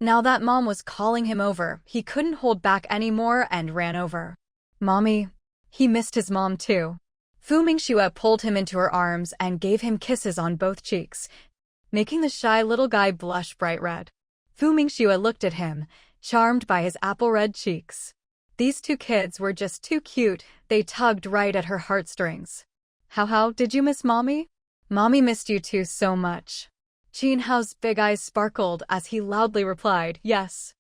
Now that Mom was calling him over, he couldn't hold back anymore and ran over. Mommy. He missed his mom too. Fu Mingxue pulled him into her arms and gave him kisses on both cheeks, making the shy little guy blush bright red. Fu Mingxue looked at him, charmed by his apple-red cheeks. These two kids were just too cute, they tugged right at her heartstrings. How did you miss Mommy? Mommy missed you too so much. Qin Hao's big eyes sparkled as he loudly replied, yes.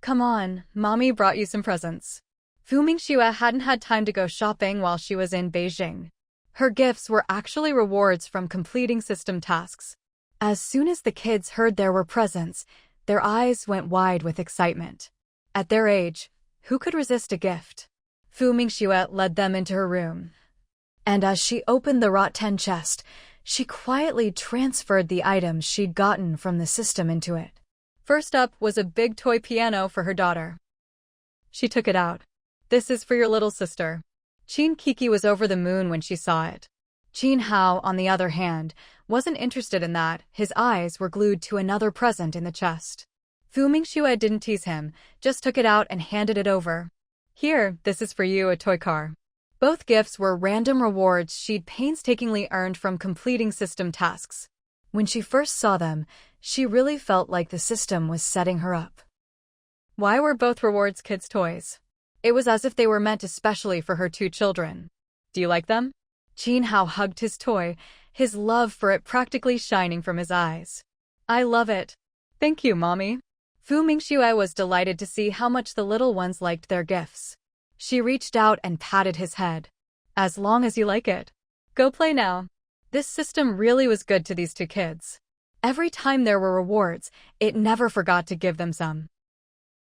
Come on, Mommy brought you some presents. Fu Mingxue hadn't had time to go shopping while she was in Beijing. Her gifts were actually rewards from completing system tasks. As soon as the kids heard there were presents, their eyes went wide with excitement. At their age, who could resist a gift? Fu Mingxue led them into her room. And as she opened the Rotten chest, she quietly transferred the items she'd gotten from the system into it. First up was a big toy piano for her daughter. She took it out. This is for your little sister. Qin Kiki was over the moon when she saw it. Qin Hao, on the other hand, wasn't interested in that. His eyes were glued to another present in the chest. Fu Mingxue didn't tease him, just took it out and handed it over. Here, this is for you, a toy car. Both gifts were random rewards she'd painstakingly earned from completing system tasks. When she first saw them, she really felt like the system was setting her up. Why were both rewards kids' toys? It was as if they were meant especially for her two children. Do you like them? Qin Hao hugged his toy, his love for it practically shining from his eyes. I love it. Thank you, Mommy. Fu Mingxue was delighted to see how much the little ones liked their gifts. She reached out and patted his head. As long as you like it. Go play now. This system really was good to these two kids. Every time there were rewards, it never forgot to give them some.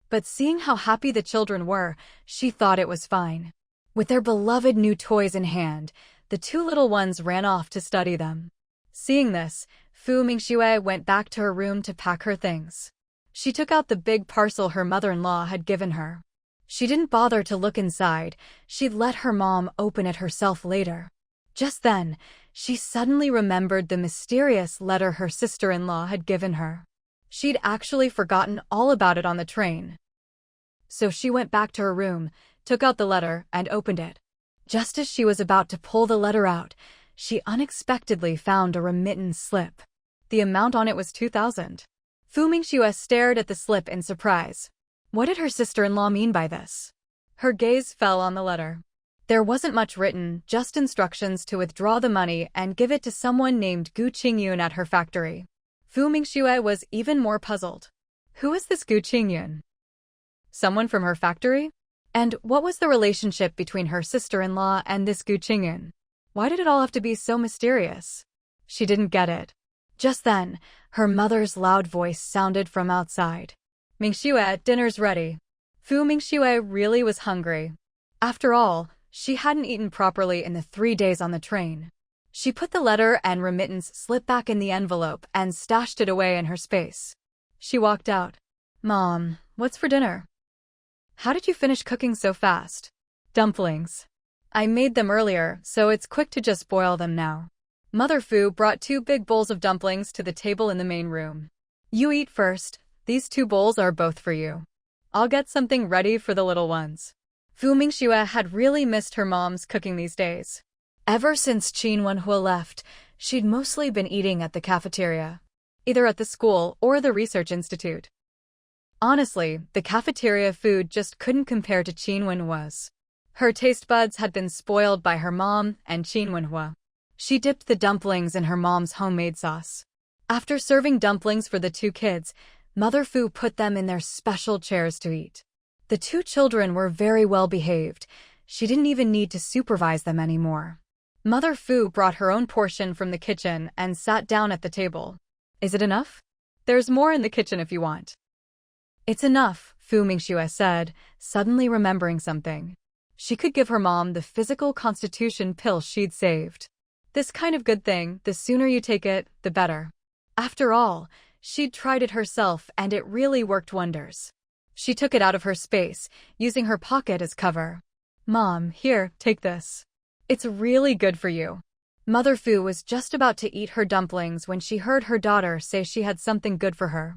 But seeing how happy the children were, she thought it was fine. With their beloved new toys in hand, the two little ones ran off to study them. Seeing this, Fu Mingxue went back to her room to pack her things. She took out the big parcel her mother-in-law had given her. She didn't bother to look inside, she'd let her mom open it herself later. Just then, she suddenly remembered the mysterious letter her sister-in-law had given her. She'd actually forgotten all about it on the train. So she went back to her room, took out the letter, and opened it. Just as she was about to pull the letter out, she unexpectedly found a remittance slip. The amount on it was 2,000. Fu Mingxue stared at the slip in surprise. What did her sister-in-law mean by this? Her gaze fell on the letter. There wasn't much written, just instructions to withdraw the money and give it to someone named Gu Qingyun at her factory. Fu Mingxue was even more puzzled. Who is this Gu Qingyun? Someone from her factory? And what was the relationship between her sister-in-law and this Gu Qingyun? Why did it all have to be so mysterious? She didn't get it. Just then, her mother's loud voice sounded from outside. Mingxue, dinner's ready. Fu Mingxue really was hungry. After all, she hadn't eaten properly in the 3 days on the train. She put the letter and remittance slip back in the envelope and stashed it away in her space. She walked out. Mom, what's for dinner? How did you finish cooking so fast? Dumplings. I made them earlier, so it's quick to just boil them now. Mother Fu brought 2 big bowls of dumplings to the table in the main room. You eat first. These 2 bowls are both for you. I'll get something ready for the little ones. Fu Mingxue had really missed her mom's cooking these days. Ever since Qin Wenhua left, she'd mostly been eating at the cafeteria, either at the school or the research institute. Honestly, the cafeteria food just couldn't compare to Qin Wenhua's. Her taste buds had been spoiled by her mom and Qin Wenhua. She dipped the dumplings in her mom's homemade sauce. After serving dumplings for the 2 kids, Mother Fu put them in their special chairs to eat. The 2 children were very well behaved. She didn't even need to supervise them anymore. Mother Fu brought her own portion from the kitchen and sat down at the table. Is it enough? There's more in the kitchen if you want. It's enough, Fu Mingxue said, suddenly remembering something. She could give her mom the physical constitution pill she'd saved. This kind of good thing, the sooner you take it, the better. After all, she'd tried it herself and it really worked wonders. She took it out of her space, using her pocket as cover. Mom, here, take this. It's really good for you. Mother Fu was just about to eat her dumplings when she heard her daughter say she had something good for her.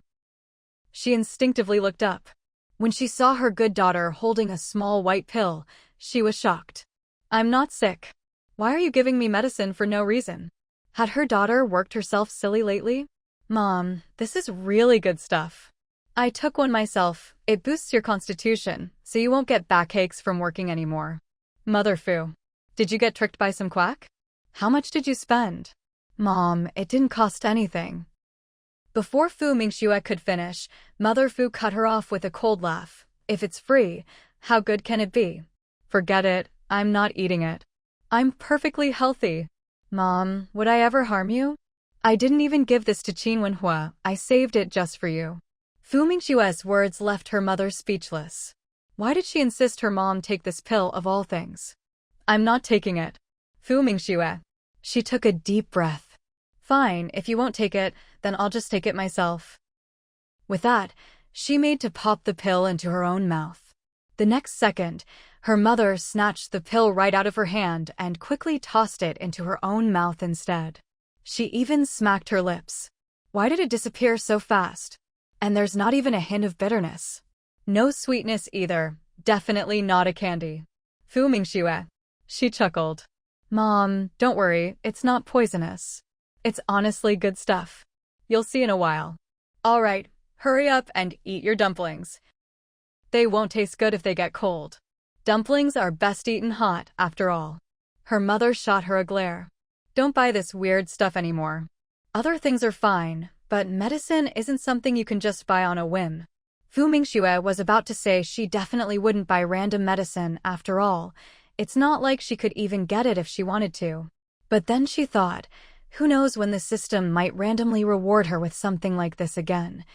She instinctively looked up. When she saw her good daughter holding a small white pill, she was shocked. I'm not sick. Why are you giving me medicine for no reason? Had her daughter worked herself silly lately? Mom, this is really good stuff. I took one myself. It boosts your constitution, so you won't get backaches from working anymore. Mother Fu. Did you get tricked by some quack? How much did you spend? Mom, it didn't cost anything. Before Fu Mingxue could finish, Mother Fu cut her off with a cold laugh. If it's free, how good can it be? Forget it, I'm not eating it. I'm perfectly healthy. Mom, would I ever harm you? I didn't even give this to Qin Wenhua, I saved it just for you. Fu Mingxue's words left her mother speechless. Why did she insist her mom take this pill of all things? I'm not taking it. Fu Mingxue. She took a deep breath. Fine, if you won't take it, then I'll just take it myself. With that, she made to pop the pill into her own mouth. The next second, her mother snatched the pill right out of her hand and quickly tossed it into her own mouth instead. She even smacked her lips. Why did it disappear so fast? And there's not even a hint of bitterness. No sweetness either, definitely not a candy. Fu Mingxue. She chuckled. Mom, don't worry, it's not poisonous. It's honestly good stuff. You'll see in a while. Alright, hurry up and eat your dumplings. They won't taste good if they get cold. Dumplings are best eaten hot, after all. Her mother shot her a glare. Don't buy this weird stuff anymore. Other things are fine, but medicine isn't something you can just buy on a whim. Fu Mingxue was about to say she definitely wouldn't buy random medicine after all. It's not like she could even get it if she wanted to. But then she thought, who knows when the system might randomly reward her with something like this again.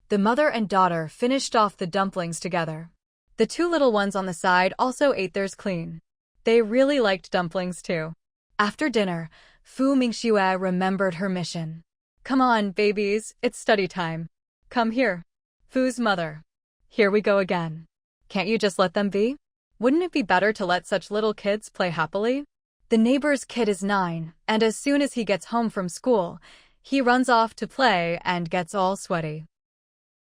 The mother and daughter finished off the dumplings together. The two little ones on the side also ate theirs clean. They really liked dumplings too. After dinner, Fu Mingxue remembered her mission. Come on, babies, it's study time. Come here. Fu's mother. Here we go again. Can't you just let them be? Wouldn't it be better to let such little kids play happily? The neighbor's kid is 9, and as soon as he gets home from school, he runs off to play and gets all sweaty.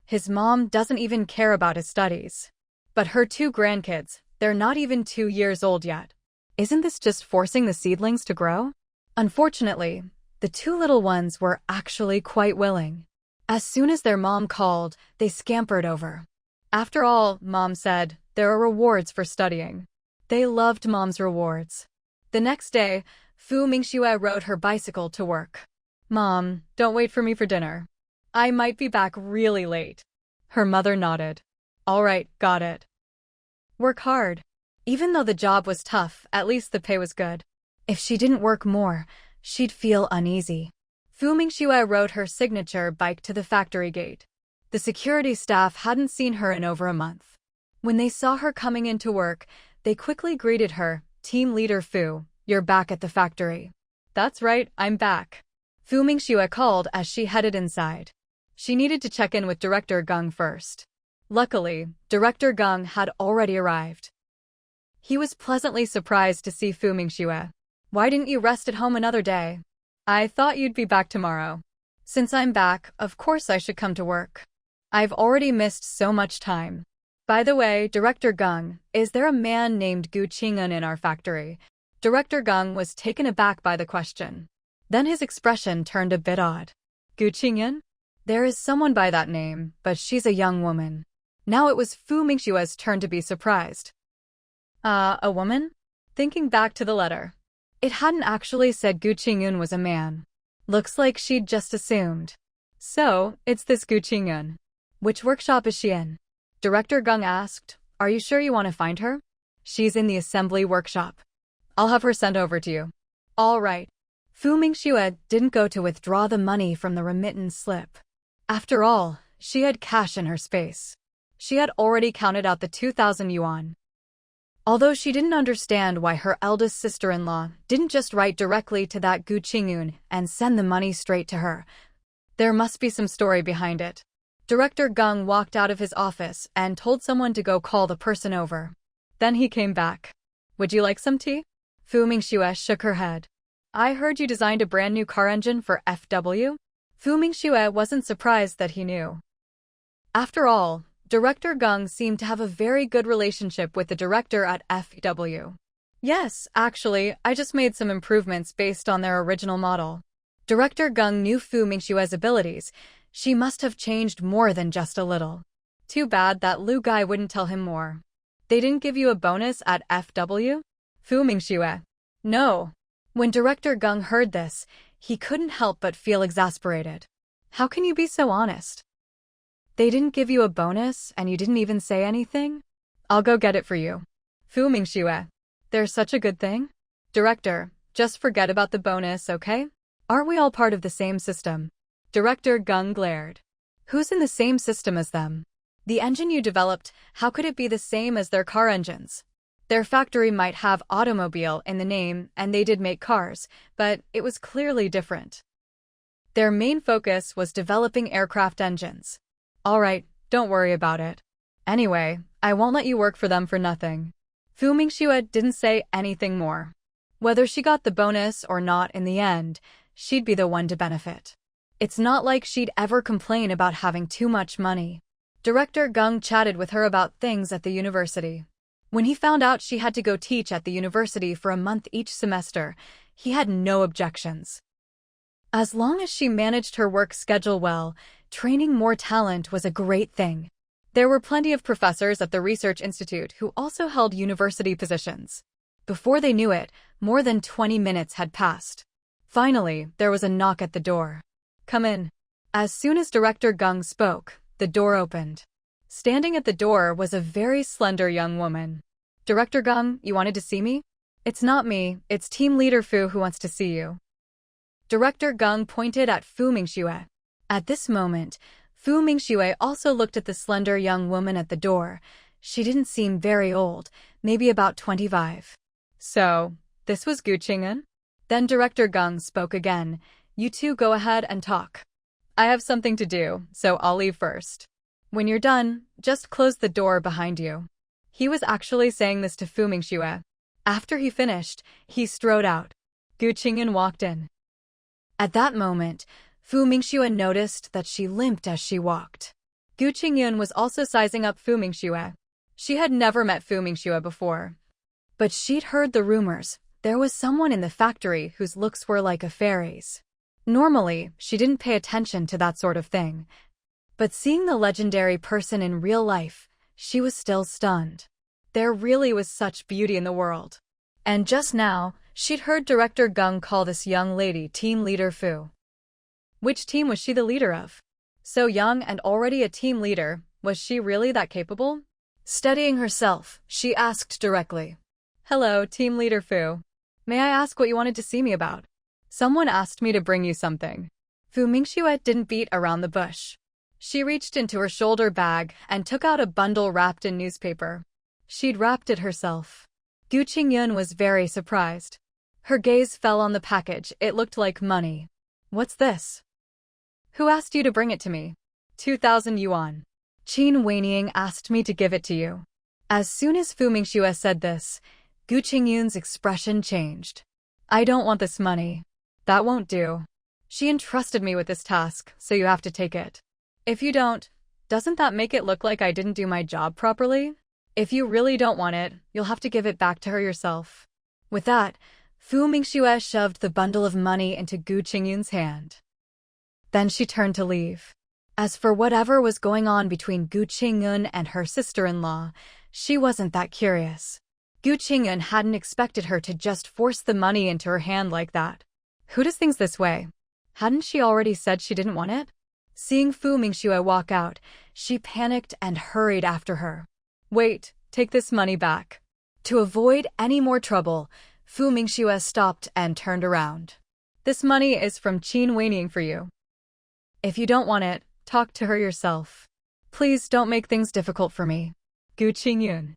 His mom doesn't even care about his studies. But her 2 grandkids, they're not even 2 years old yet. Isn't this just forcing the seedlings to grow? Unfortunately, the 2 little ones were actually quite willing. As soon as their mom called, they scampered over. After all, Mom said, there are rewards for studying. They loved Mom's rewards. The next day, Fu Mingxue rode her bicycle to work. Mom, don't wait for me for dinner. I might be back really late. Her mother nodded. All right, got it. Work hard. Even though the job was tough, at least the pay was good. If she didn't work more, she'd feel uneasy. Fu Mingxue rode her signature bike to the factory gate. The security staff hadn't seen her in over a month. When they saw her coming into work, they quickly greeted her. Team leader Fu, you're back at the factory. That's right, I'm back. Fu Mingxue called as she headed inside. She needed to check in with Director Geng first. Luckily, Director Geng had already arrived. He was pleasantly surprised to see Fu Mingxue. Why didn't you rest at home another day? I thought you'd be back tomorrow. Since I'm back, of course I should come to work. I've already missed so much time. By the way, Director Geng, is there a man named Gu Qingyun in our factory? Director Geng was taken aback by the question. Then his expression turned a bit odd. Gu Qingyun? There is someone by that name, but she's a young woman. Now it was Fu Mingxue's turn to be surprised. A woman? Thinking back to the letter. It hadn't actually said Gu Qingyun was a man. Looks like she'd just assumed. So, it's this Gu Qingyun. Which workshop is she in? Director Geng asked. Are you sure you want to find her? She's in the assembly workshop. I'll have her sent over to you. All right. Fu Mingxue didn't go to withdraw the money from the remittance slip. After all, she had cash in her space. She had already counted out the 2,000 yuan. Although she didn't understand why her eldest sister-in-law didn't just write directly to that Gu Qingyun and send the money straight to her. There must be some story behind it. Director Geng walked out of his office and told someone to go call the person over. Then he came back. Would you like some tea? Fu Mingxue shook her head. I heard you designed a brand new car engine for FW? Fu Mingxue wasn't surprised that he knew. After all, Director Gung seemed to have a very good relationship with the director at FW. Yes, actually, I just made some improvements based on their original model. Director Gung knew Fu Mingxue's abilities. She must have changed more than just a little. Too bad that Lu guy wouldn't tell him more. They didn't give you a bonus at FW? Fu Mingxue. No. When Director Gung heard this, he couldn't help but feel exasperated. How can you be so honest? They didn't give you a bonus and you didn't even say anything? I'll go get it for you. Fu Mingxue. There's such a good thing? Director, just forget about the bonus, okay? Aren't we all part of the same system? Director Gung glared. Who's in the same system as them? The engine you developed, how could it be the same as their car engines? Their factory might have automobile in the name and they did make cars, but it was clearly different. Their main focus was developing aircraft engines. All right, don't worry about it. Anyway, I won't let you work for them for nothing. Fu Mingxue didn't say anything more. Whether she got the bonus or not in the end, she'd be the one to benefit. It's not like she'd ever complain about having too much money. Director Gung chatted with her about things at the university. When he found out she had to go teach at the university for a month each semester, he had no objections. As long as she managed her work schedule well, training more talent was a great thing. There were plenty of professors at the research institute who also held university positions. Before they knew it, more than 20 minutes had passed. Finally, there was a knock at the door. Come in. As soon as Director Gung spoke, the door opened. Standing at the door was a very slender young woman. Director Gung, you wanted to see me? It's not me, it's Team Leader Fu who wants to see you. Director Gung pointed at Fu Mingxue. At this moment, Fu Mingxue also looked at the slender young woman at the door. She didn't seem very old, maybe about 25. So, this was Gu Qing'an? Then Director Gung spoke again. You two go ahead and talk. I have something to do, so I'll leave first. When you're done, just close the door behind you. He was actually saying this to Fu Mingxue. After he finished, he strode out. Gu Qing'an walked in. At that moment, Fu Mingxue noticed that she limped as she walked. Gu Qing'an was also sizing up Fu Mingxue. She had never met Fu Mingxue before. But she'd heard the rumors. There was someone in the factory whose looks were like a fairy's. Normally, she didn't pay attention to that sort of thing. But seeing the legendary person in real life, she was still stunned. There really was such beauty in the world. And just now, she'd heard Director Gung call this young lady Team Leader Fu. Which team was she the leader of? So young and already a team leader, was she really that capable? Steadying herself, she asked directly. Hello, Team Leader Fu. May I ask what you wanted to see me about? Someone asked me to bring you something. Fu Mingxue didn't beat around the bush. She reached into her shoulder bag and took out a bundle wrapped in newspaper. She'd wrapped it herself. Gu Qing'an was very surprised. Her gaze fell on the package. It looked like money. What's this? Who asked you to bring it to me? 2,000 yuan. Qin Weiniang asked me to give it to you. As soon as Fu Mingxue said this, Gu Qing'an's expression changed. I don't want this money. That won't do. She entrusted me with this task, so you have to take it. If you don't, doesn't that make it look like I didn't do my job properly? If you really don't want it, you'll have to give it back to her yourself. With that, Fu Mingxue shoved the bundle of money into Gu Qing'an's hand. Then she turned to leave. As for whatever was going on between Gu Qing'an and her sister-in-law, she wasn't that curious. Gu Qing'an hadn't expected her to just force the money into her hand like that. Who does things this way? Hadn't she already said she didn't want it? Seeing Fu Mingxue walk out, she panicked and hurried after her. Wait, take this money back. To avoid any more trouble, Fu Mingxue stopped and turned around. This money is from Qin Weiniang for you. If you don't want it, talk to her yourself. Please don't make things difficult for me. Gu Qing'an.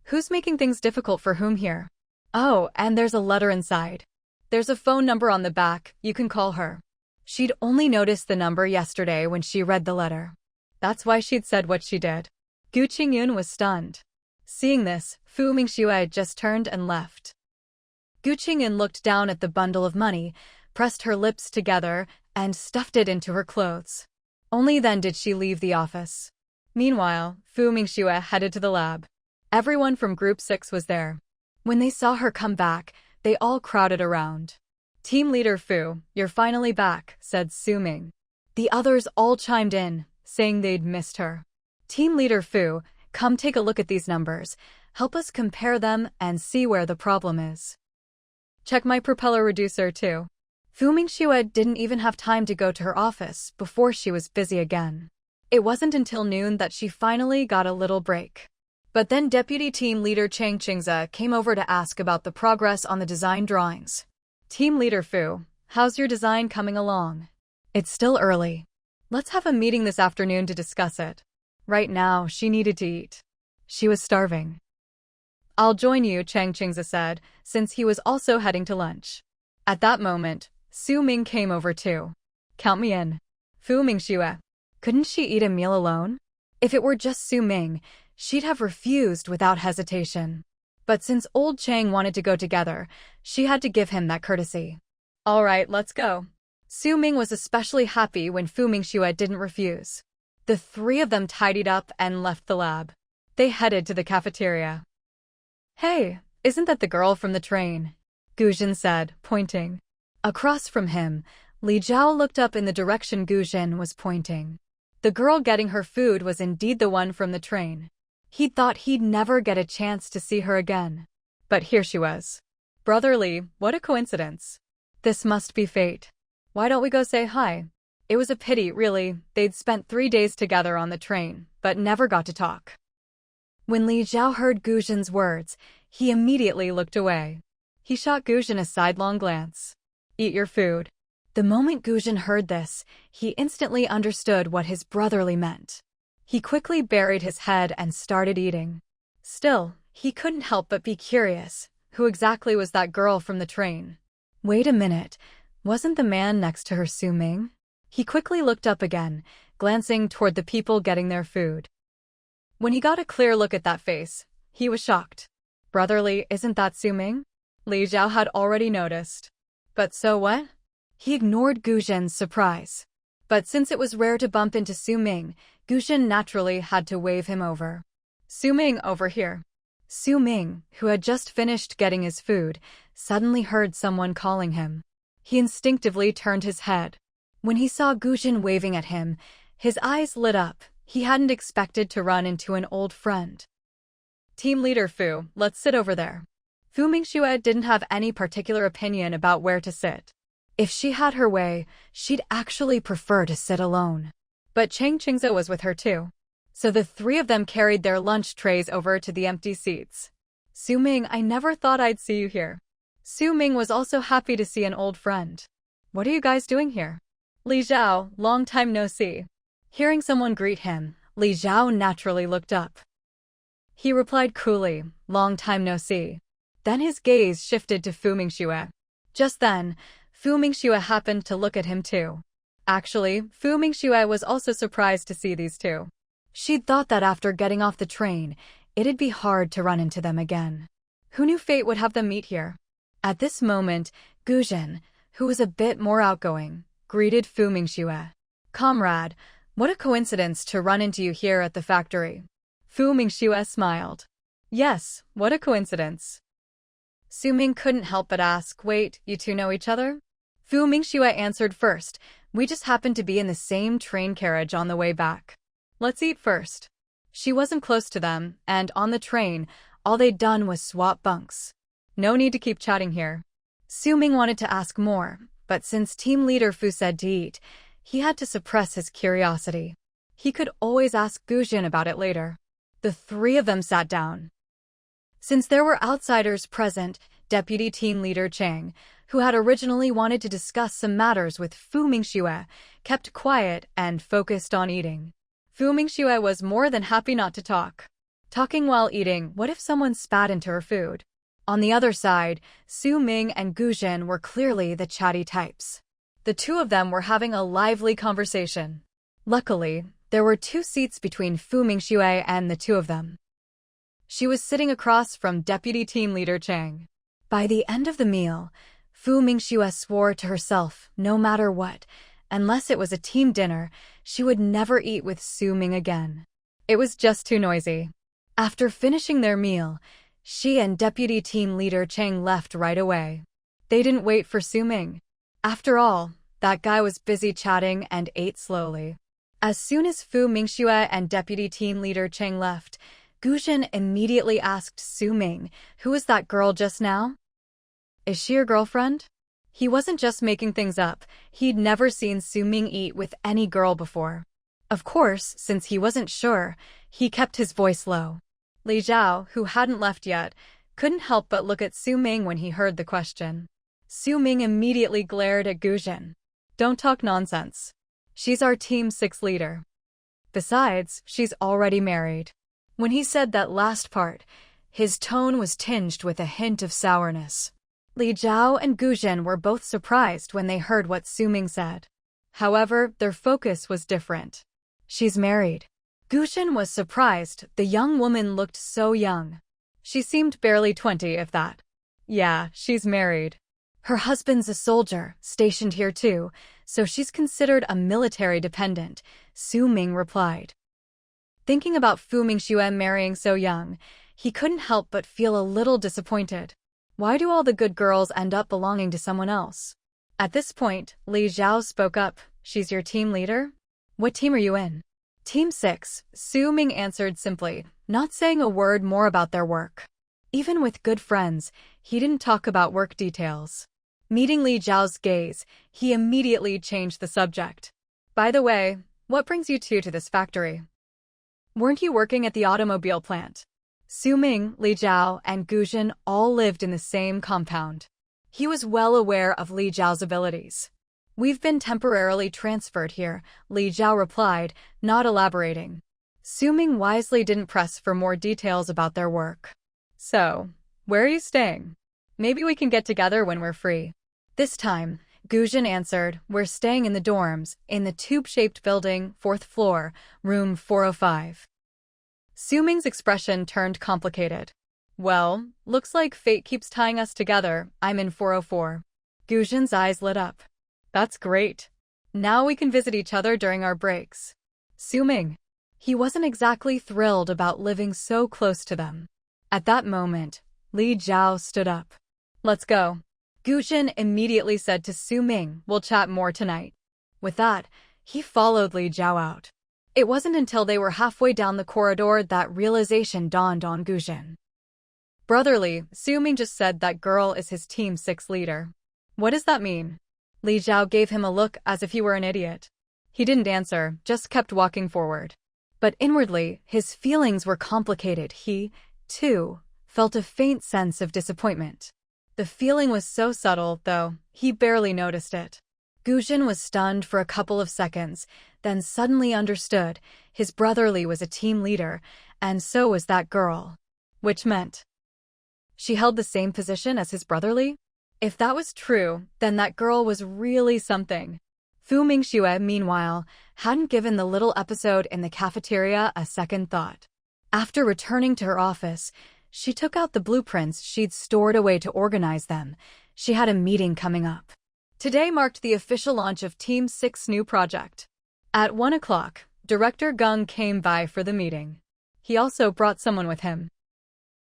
Who's making things difficult for whom here? Oh, and there's a letter inside. There's a phone number on the back, you can call her. She'd only noticed the number yesterday when she read the letter. That's why she'd said what she did. Gu Qing'an was stunned. Seeing this, Fu Mingxue just turned and left. Gu Qing'an looked down at the bundle of money, pressed her lips together, and stuffed it into her clothes. Only then did she leave the office. Meanwhile, Fu Mingxue headed to the lab. Everyone from Group 6 was there. When they saw her come back, they all crowded around. Team leader Fu, you're finally back, said Su Ming. The others all chimed in, saying they'd missed her. Team leader Fu, come take a look at these numbers. Help us compare them and see where the problem is. Check my propeller reducer too. Fu Mingxue didn't even have time to go to her office before she was busy again. It wasn't until noon that she finally got a little break. But then Deputy Team Leader Chang Qingze came over to ask about the progress on the design drawings. Team Leader Fu, how's your design coming along? It's still early. Let's have a meeting this afternoon to discuss it. Right now, she needed to eat. She was starving. I'll join you, Chang Qingze said, since he was also heading to lunch. At that moment, Su Ming came over too. Count me in. Fu Mingxue. Couldn't she eat a meal alone? If it were just Su Ming, she'd have refused without hesitation. But since old Chang wanted to go together, she had to give him that courtesy. All right, let's go. Su Ming was especially happy when Fu Mingxue didn't refuse. The three of them tidied up and left the lab. They headed to the cafeteria. Hey, isn't that the girl from the train? Guzhen said, pointing. Across from him, Li Zhao looked up in the direction Guzhen was pointing. The girl getting her food was indeed the one from the train. He thought he'd never get a chance to see her again. But here she was. Brother Li, what a coincidence. This must be fate. Why don't we go say hi? It was a pity, really. They'd spent 3 days together on the train, but never got to talk. When Li Zhao heard Guzhen's words, he immediately looked away. He shot Guzhen a sidelong glance. Eat your food. The moment Guzhen heard this, he instantly understood what his brotherly meant. He quickly buried his head and started eating. Still, he couldn't help but be curious. Who exactly was that girl from the train? Wait a minute, wasn't the man next to her Su Ming? He quickly looked up again, glancing toward the people getting their food. When he got a clear look at that face, he was shocked. Brotherly, isn't that Su Ming? Li Zhao had already noticed. But so what? He ignored Guzhen's surprise. But since it was rare to bump into Su Ming, Guzhen naturally had to wave him over. Su Ming, over here. Su Ming, who had just finished getting his food, suddenly heard someone calling him. He instinctively turned his head. When he saw Guzhen waving at him, his eyes lit up. He hadn't expected to run into an old friend. Team leader Fu, let's sit over there. Fu Mingxue didn't have any particular opinion about where to sit. If she had her way, she'd actually prefer to sit alone. But Chang Qingze was with her too. So the three of them carried their lunch trays over to the empty seats. Su Ming, I never thought I'd see you here. Su Ming was also happy to see an old friend. What are you guys doing here? Li Zhao, long time no see. Hearing someone greet him, Li Zhao naturally looked up. He replied coolly, long time no see. Then his gaze shifted to Fu Mingxue. Just then, Fu Mingxue happened to look at him too. Actually, Fu Mingxue was also surprised to see these two. She'd thought that after getting off the train, it'd be hard to run into them again. Who knew fate would have them meet here? At this moment, Guzhen, who was a bit more outgoing, greeted Fu Mingxue. Comrade, what a coincidence to run into you here at the factory. Fu Mingxue smiled. Yes, what a coincidence. Su Ming couldn't help but ask, wait, you two know each other? Fu Mingxue answered first, we just happened to be in the same train carriage on the way back. Let's eat first. She wasn't close to them, and on the train, all they'd done was swap bunks. No need to keep chatting here. Su Ming wanted to ask more, but since team leader Fu said to eat, he had to suppress his curiosity. He could always ask Guzhen about it later. The three of them sat down. Since there were outsiders present, Deputy Team Leader Chang, who had originally wanted to discuss some matters with Fu Mingxue, kept quiet and focused on eating. Fu Mingxue was more than happy not to talk. Talking while eating, what if someone spat into her food? On the other side, Su Ming and Guzhen were clearly the chatty types. The two of them were having a lively conversation. Luckily, there were 2 seats between Fu Mingxue and the two of them. She was sitting across from Deputy Team Leader Chang. By the end of the meal, Fu Mingxue swore to herself, no matter what, unless it was a team dinner, she would never eat with Su Ming again. It was just too noisy. After finishing their meal, she and Deputy Team Leader Chang left right away. They didn't wait for Su Ming. After all, that guy was busy chatting and ate slowly. As soon as Fu Mingxue and Deputy Team Leader Chang left, Guzhen immediately asked Su Ming, "Who was that girl just now? Is she your girlfriend?" He wasn't just making things up. He'd never seen Su Ming eat with any girl before. Of course, since he wasn't sure, he kept his voice low. Li Zhao, who hadn't left yet, couldn't help but look at Su Ming when he heard the question. Su Ming immediately glared at Guzhen. "Don't talk nonsense. She's our Team 6 leader. Besides, she's already married." When he said that last part, his tone was tinged with a hint of sourness. Li Zhao and Guzhen were both surprised when they heard what Su Ming said. However, their focus was different. "She's married." Guzhen was surprised. The young woman looked so young. She seemed barely 20, if that. "Yeah, she's married. Her husband's a soldier, stationed here too, so she's considered a military dependent," Su Ming replied. Thinking about Fu Mingxue marrying so young, he couldn't help but feel a little disappointed. Why do all the good girls end up belonging to someone else? At this point, Li Zhao spoke up. "She's your team leader? What team are you in?" "Team 6, Su Ming answered simply, not saying a word more about their work. Even with good friends, he didn't talk about work details. Meeting Li Zhao's gaze, he immediately changed the subject. "By the way, what brings you two to this factory? Weren't you working at the automobile plant?" Su Ming, Li Zhao, and Guzhen all lived in the same compound. He was well aware of Li Zhao's abilities. "We've been temporarily transferred here," Li Zhao replied, not elaborating. Su Ming wisely didn't press for more details about their work. "So, where are you staying? Maybe we can get together when we're free." This time, Guzhen answered, "We're staying in the dorms, in the tube-shaped building, 4th floor, room 405. Su Ming's expression turned complicated. "Well, looks like fate keeps tying us together. I'm in 404. Guzhen's eyes lit up. "That's great. Now we can visit each other during our breaks." Su Ming. He wasn't exactly thrilled about living so close to them. At that moment, Li Zhao stood up. "Let's go." Guzhen immediately said to Su Ming, "We'll chat more tonight." With that, he followed Li Zhao out. It wasn't until they were halfway down the corridor that realization dawned on Guzhen. "Brotherly, Su Ming just said that girl is his Team 6 leader. What does that mean?" Li Zhao gave him a look as if he were an idiot. He didn't answer, just kept walking forward. But inwardly, his feelings were complicated. He, too, felt a faint sense of disappointment. The feeling was so subtle, though, he barely noticed it. Guzhen was stunned for a couple of seconds, then suddenly understood. His brother Li was a team leader, and so was that girl. Which meant she held the same position as his brother Li? If that was true, then that girl was really something. Fu Mingxue, meanwhile, hadn't given the little episode in the cafeteria a second thought. After returning to her office, she took out the blueprints she'd stored away to organize them. She had a meeting coming up. Today marked the official launch of Team 6's new project. At 1 o'clock, Director Gung came by for the meeting. He also brought someone with him.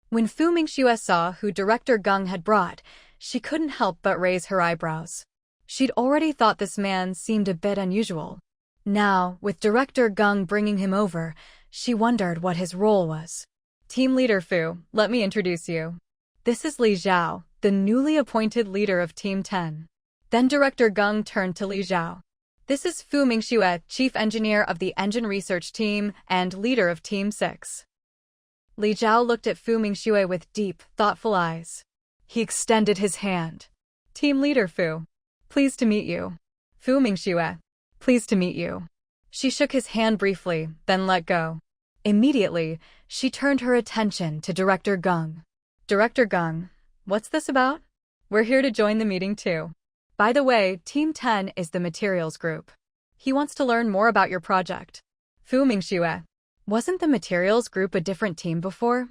When Fu Mingxue saw who Director Gung had brought, she couldn't help but raise her eyebrows. She'd already thought this man seemed a bit unusual. Now, with Director Gung bringing him over, she wondered what his role was. "Team Leader Fu, let me introduce you. This is Li Zhao, the newly appointed leader of Team 10. Then Director Gung turned to Li Zhao. "This is Fu Mingxue, Chief Engineer of the Engine Research Team and leader of Team 6. Li Zhao looked at Fu Mingxue with deep, thoughtful eyes. He extended his hand. "Team Leader Fu. Pleased to meet you." "Fu Mingxue. Pleased to meet you." She shook his hand briefly, then let go. Immediately, she turned her attention to Director Gung. "Director Gung, what's this about?" "We're here to join the meeting too. By the way, Team 10 is the materials group. He wants to learn more about your project." "Fu Mingxue. Wasn't the materials group a different team before?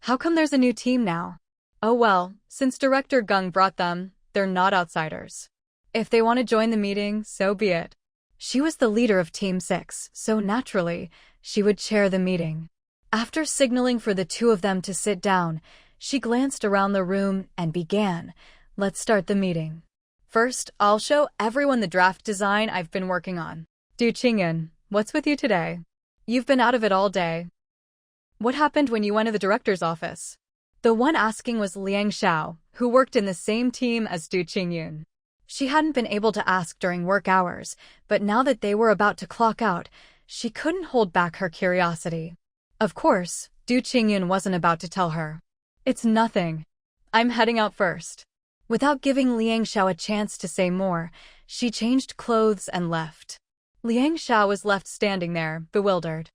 How come there's a new team now?" "Oh well, since Director Gung brought them, they're not outsiders. If they want to join the meeting, so be it." She was the leader of Team 6, so naturally, she would chair the meeting. After signaling for the two of them to sit down, she glanced around the room and began. Let's start the meeting. First, I'll show everyone the draft design I've been working on. Du Qingyun, what's with you today? You've been out of it all day. What happened when you went to the director's office? The one asking was Liang Xiao, who worked in the same team as Du Qingyun. She hadn't been able to ask during work hours, but now that they were about to clock out, she couldn't hold back her curiosity. Of course, Du Qingyun wasn't about to tell her. It's nothing. I'm heading out first. Without giving Liang Xiao a chance to say more, she changed clothes and left. Liang Xiao was left standing there, bewildered.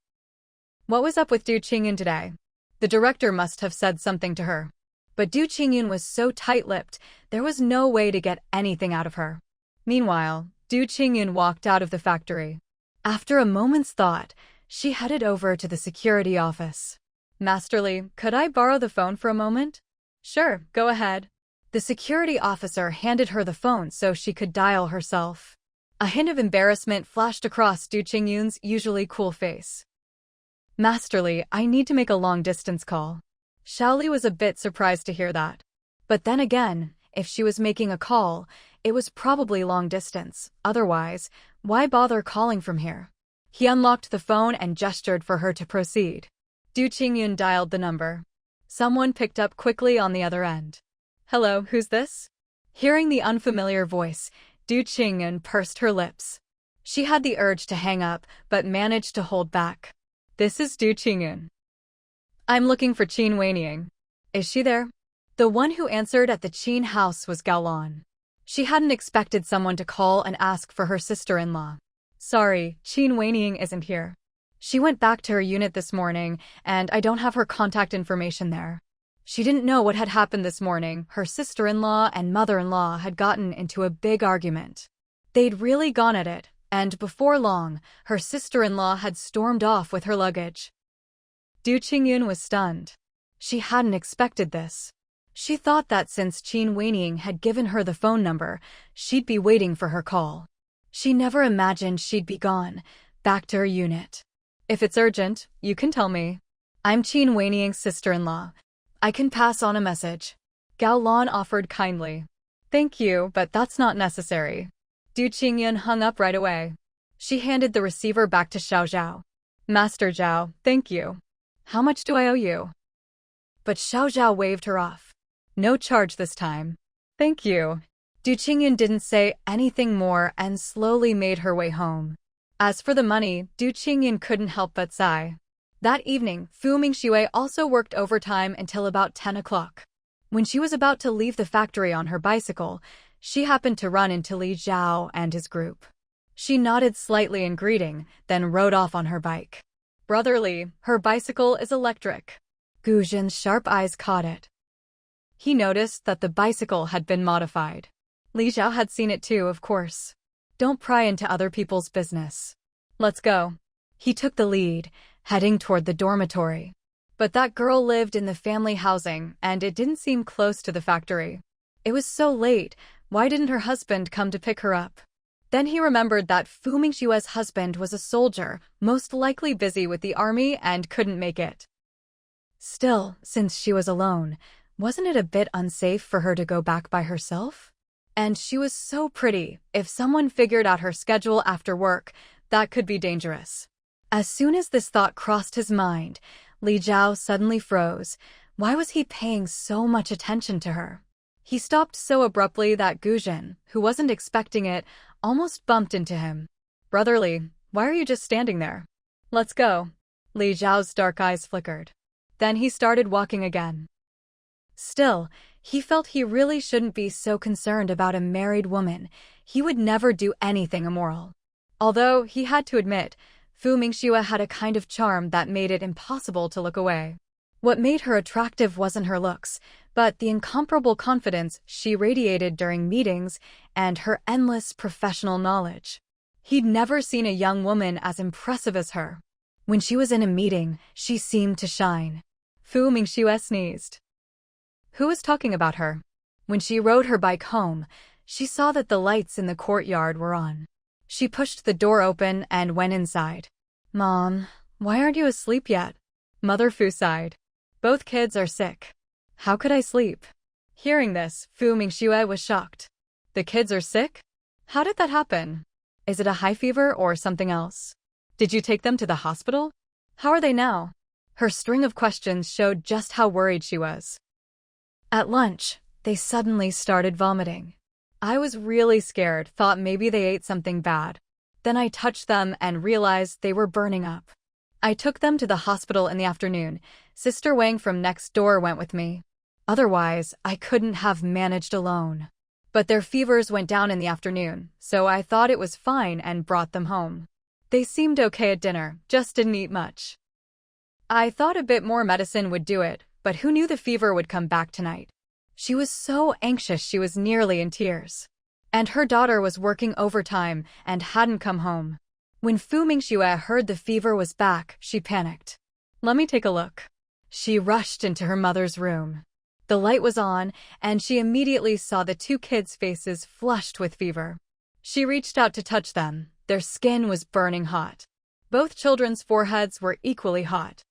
What was up with Du Qingyun today? The director must have said something to her. But Du Qingyun was so tight-lipped, there was no way to get anything out of her. Meanwhile, Du Qingyun walked out of the factory. After a moment's thought, she headed over to the security office. Masterly, could I borrow the phone for a moment? Sure, go ahead. The security officer handed her the phone so she could dial herself. A hint of embarrassment flashed across Du Qingyun's usually cool face. Masterly, I need to make a long-distance call. Shaoli was a bit surprised to hear that. But then again, if she was making a call, it was probably long-distance. Otherwise, why bother calling from here? He unlocked the phone and gestured for her to proceed. Du Qingyun dialed the number. Someone picked up quickly on the other end. Hello, who's this? Hearing the unfamiliar voice, Du Qingyun pursed her lips. She had the urge to hang up, but managed to hold back. This is Du Qingyun. I'm looking for Qin Weiniang. Is she there? The one who answered at the Qin house was Gao Lan. She hadn't expected someone to call and ask for her sister-in-law. Sorry, Qin Weiniang isn't here. She went back to her unit this morning, and I don't have her contact information there. She didn't know what had happened this morning. Her sister-in-law and mother-in-law had gotten into a big argument. They'd really gone at it, and before long, her sister-in-law had stormed off with her luggage. Du Qingyun was stunned. She hadn't expected this. She thought that since Qin Weiniang had given her the phone number, she'd be waiting for her call. She never imagined she'd be gone, back to her unit. If it's urgent, you can tell me. I'm Qin Weiniang's sister-in-law. I can pass on a message. Gao Lan offered kindly. Thank you, but that's not necessary. Du Qingyun hung up right away. She handed the receiver back to Xiao Zhao. Master Zhao, thank you. How much do I owe you? But Xiao Zhao waved her off. No charge this time. Thank you. Du Qingyun didn't say anything more and slowly made her way home. As for the money, Du Qingyun couldn't help but sigh. That evening, Fu Mingxue also worked overtime until about 10 o'clock. When she was about to leave the factory on her bicycle, she happened to run into Li Zhao and his group. She nodded slightly in greeting, then rode off on her bike. Brother Li, her bicycle is electric. Gu Zhen's sharp eyes caught it. He noticed that the bicycle had been modified. Li Zhao had seen it too, of course. Don't pry into other people's business. Let's go. He took the lead, heading toward the dormitory. But that girl lived in the family housing, and it didn't seem close to the factory. It was so late, why didn't her husband come to pick her up? Then he remembered that Fu Mingxue's husband was a soldier, most likely busy with the army and couldn't make it. Still, since she was alone, wasn't it a bit unsafe for her to go back by herself? And she was so pretty, if someone figured out her schedule after work, that could be dangerous. As soon as this thought crossed his mind, Li Zhao suddenly froze. Why was he paying so much attention to her? He stopped so abruptly that Gu Zhen, who wasn't expecting it, almost bumped into him. Brother Li, why are you just standing there? Let's go. Li Zhao's dark eyes flickered. Then he started walking again. Still, he felt he really shouldn't be so concerned about a married woman. He would never do anything immoral. Although, he had to admit, Fu Mingxue had a kind of charm that made it impossible to look away. What made her attractive wasn't her looks, but the incomparable confidence she radiated during meetings and her endless professional knowledge. He'd never seen a young woman as impressive as her. When she was in a meeting, she seemed to shine. Fu Mingxue sneezed. Who was talking about her? When she rode her bike home, she saw that the lights in the courtyard were on. She pushed the door open and went inside. Mom, Why aren't you asleep yet? Mother Fu sighed. Both kids are sick. How could I sleep? Hearing this, Fu Mingxue was shocked. The kids are sick? How did that happen? Is it a high fever or something else? Did you take them to the hospital? How are they now? Her string of questions showed just how worried she was. At lunch, they suddenly started vomiting. I was really scared, thought maybe they ate something bad. Then I touched them and realized they were burning up. I took them to the hospital in the afternoon. Sister Wang from next door went with me. Otherwise, I couldn't have managed alone. But their fevers went down in the afternoon, so I thought it was fine and brought them home. They seemed okay at dinner, just didn't eat much. I thought a bit more medicine would do it, but who knew the fever would come back tonight? She was so anxious she was nearly in tears. And her daughter was working overtime and hadn't come home. When Fu Mingxue heard the fever was back, she panicked. Let me take a look. She rushed into her mother's room. The light was on, and she immediately saw the two kids' faces flushed with fever. She reached out to touch them. Their skin was burning hot. Both children's foreheads were equally hot.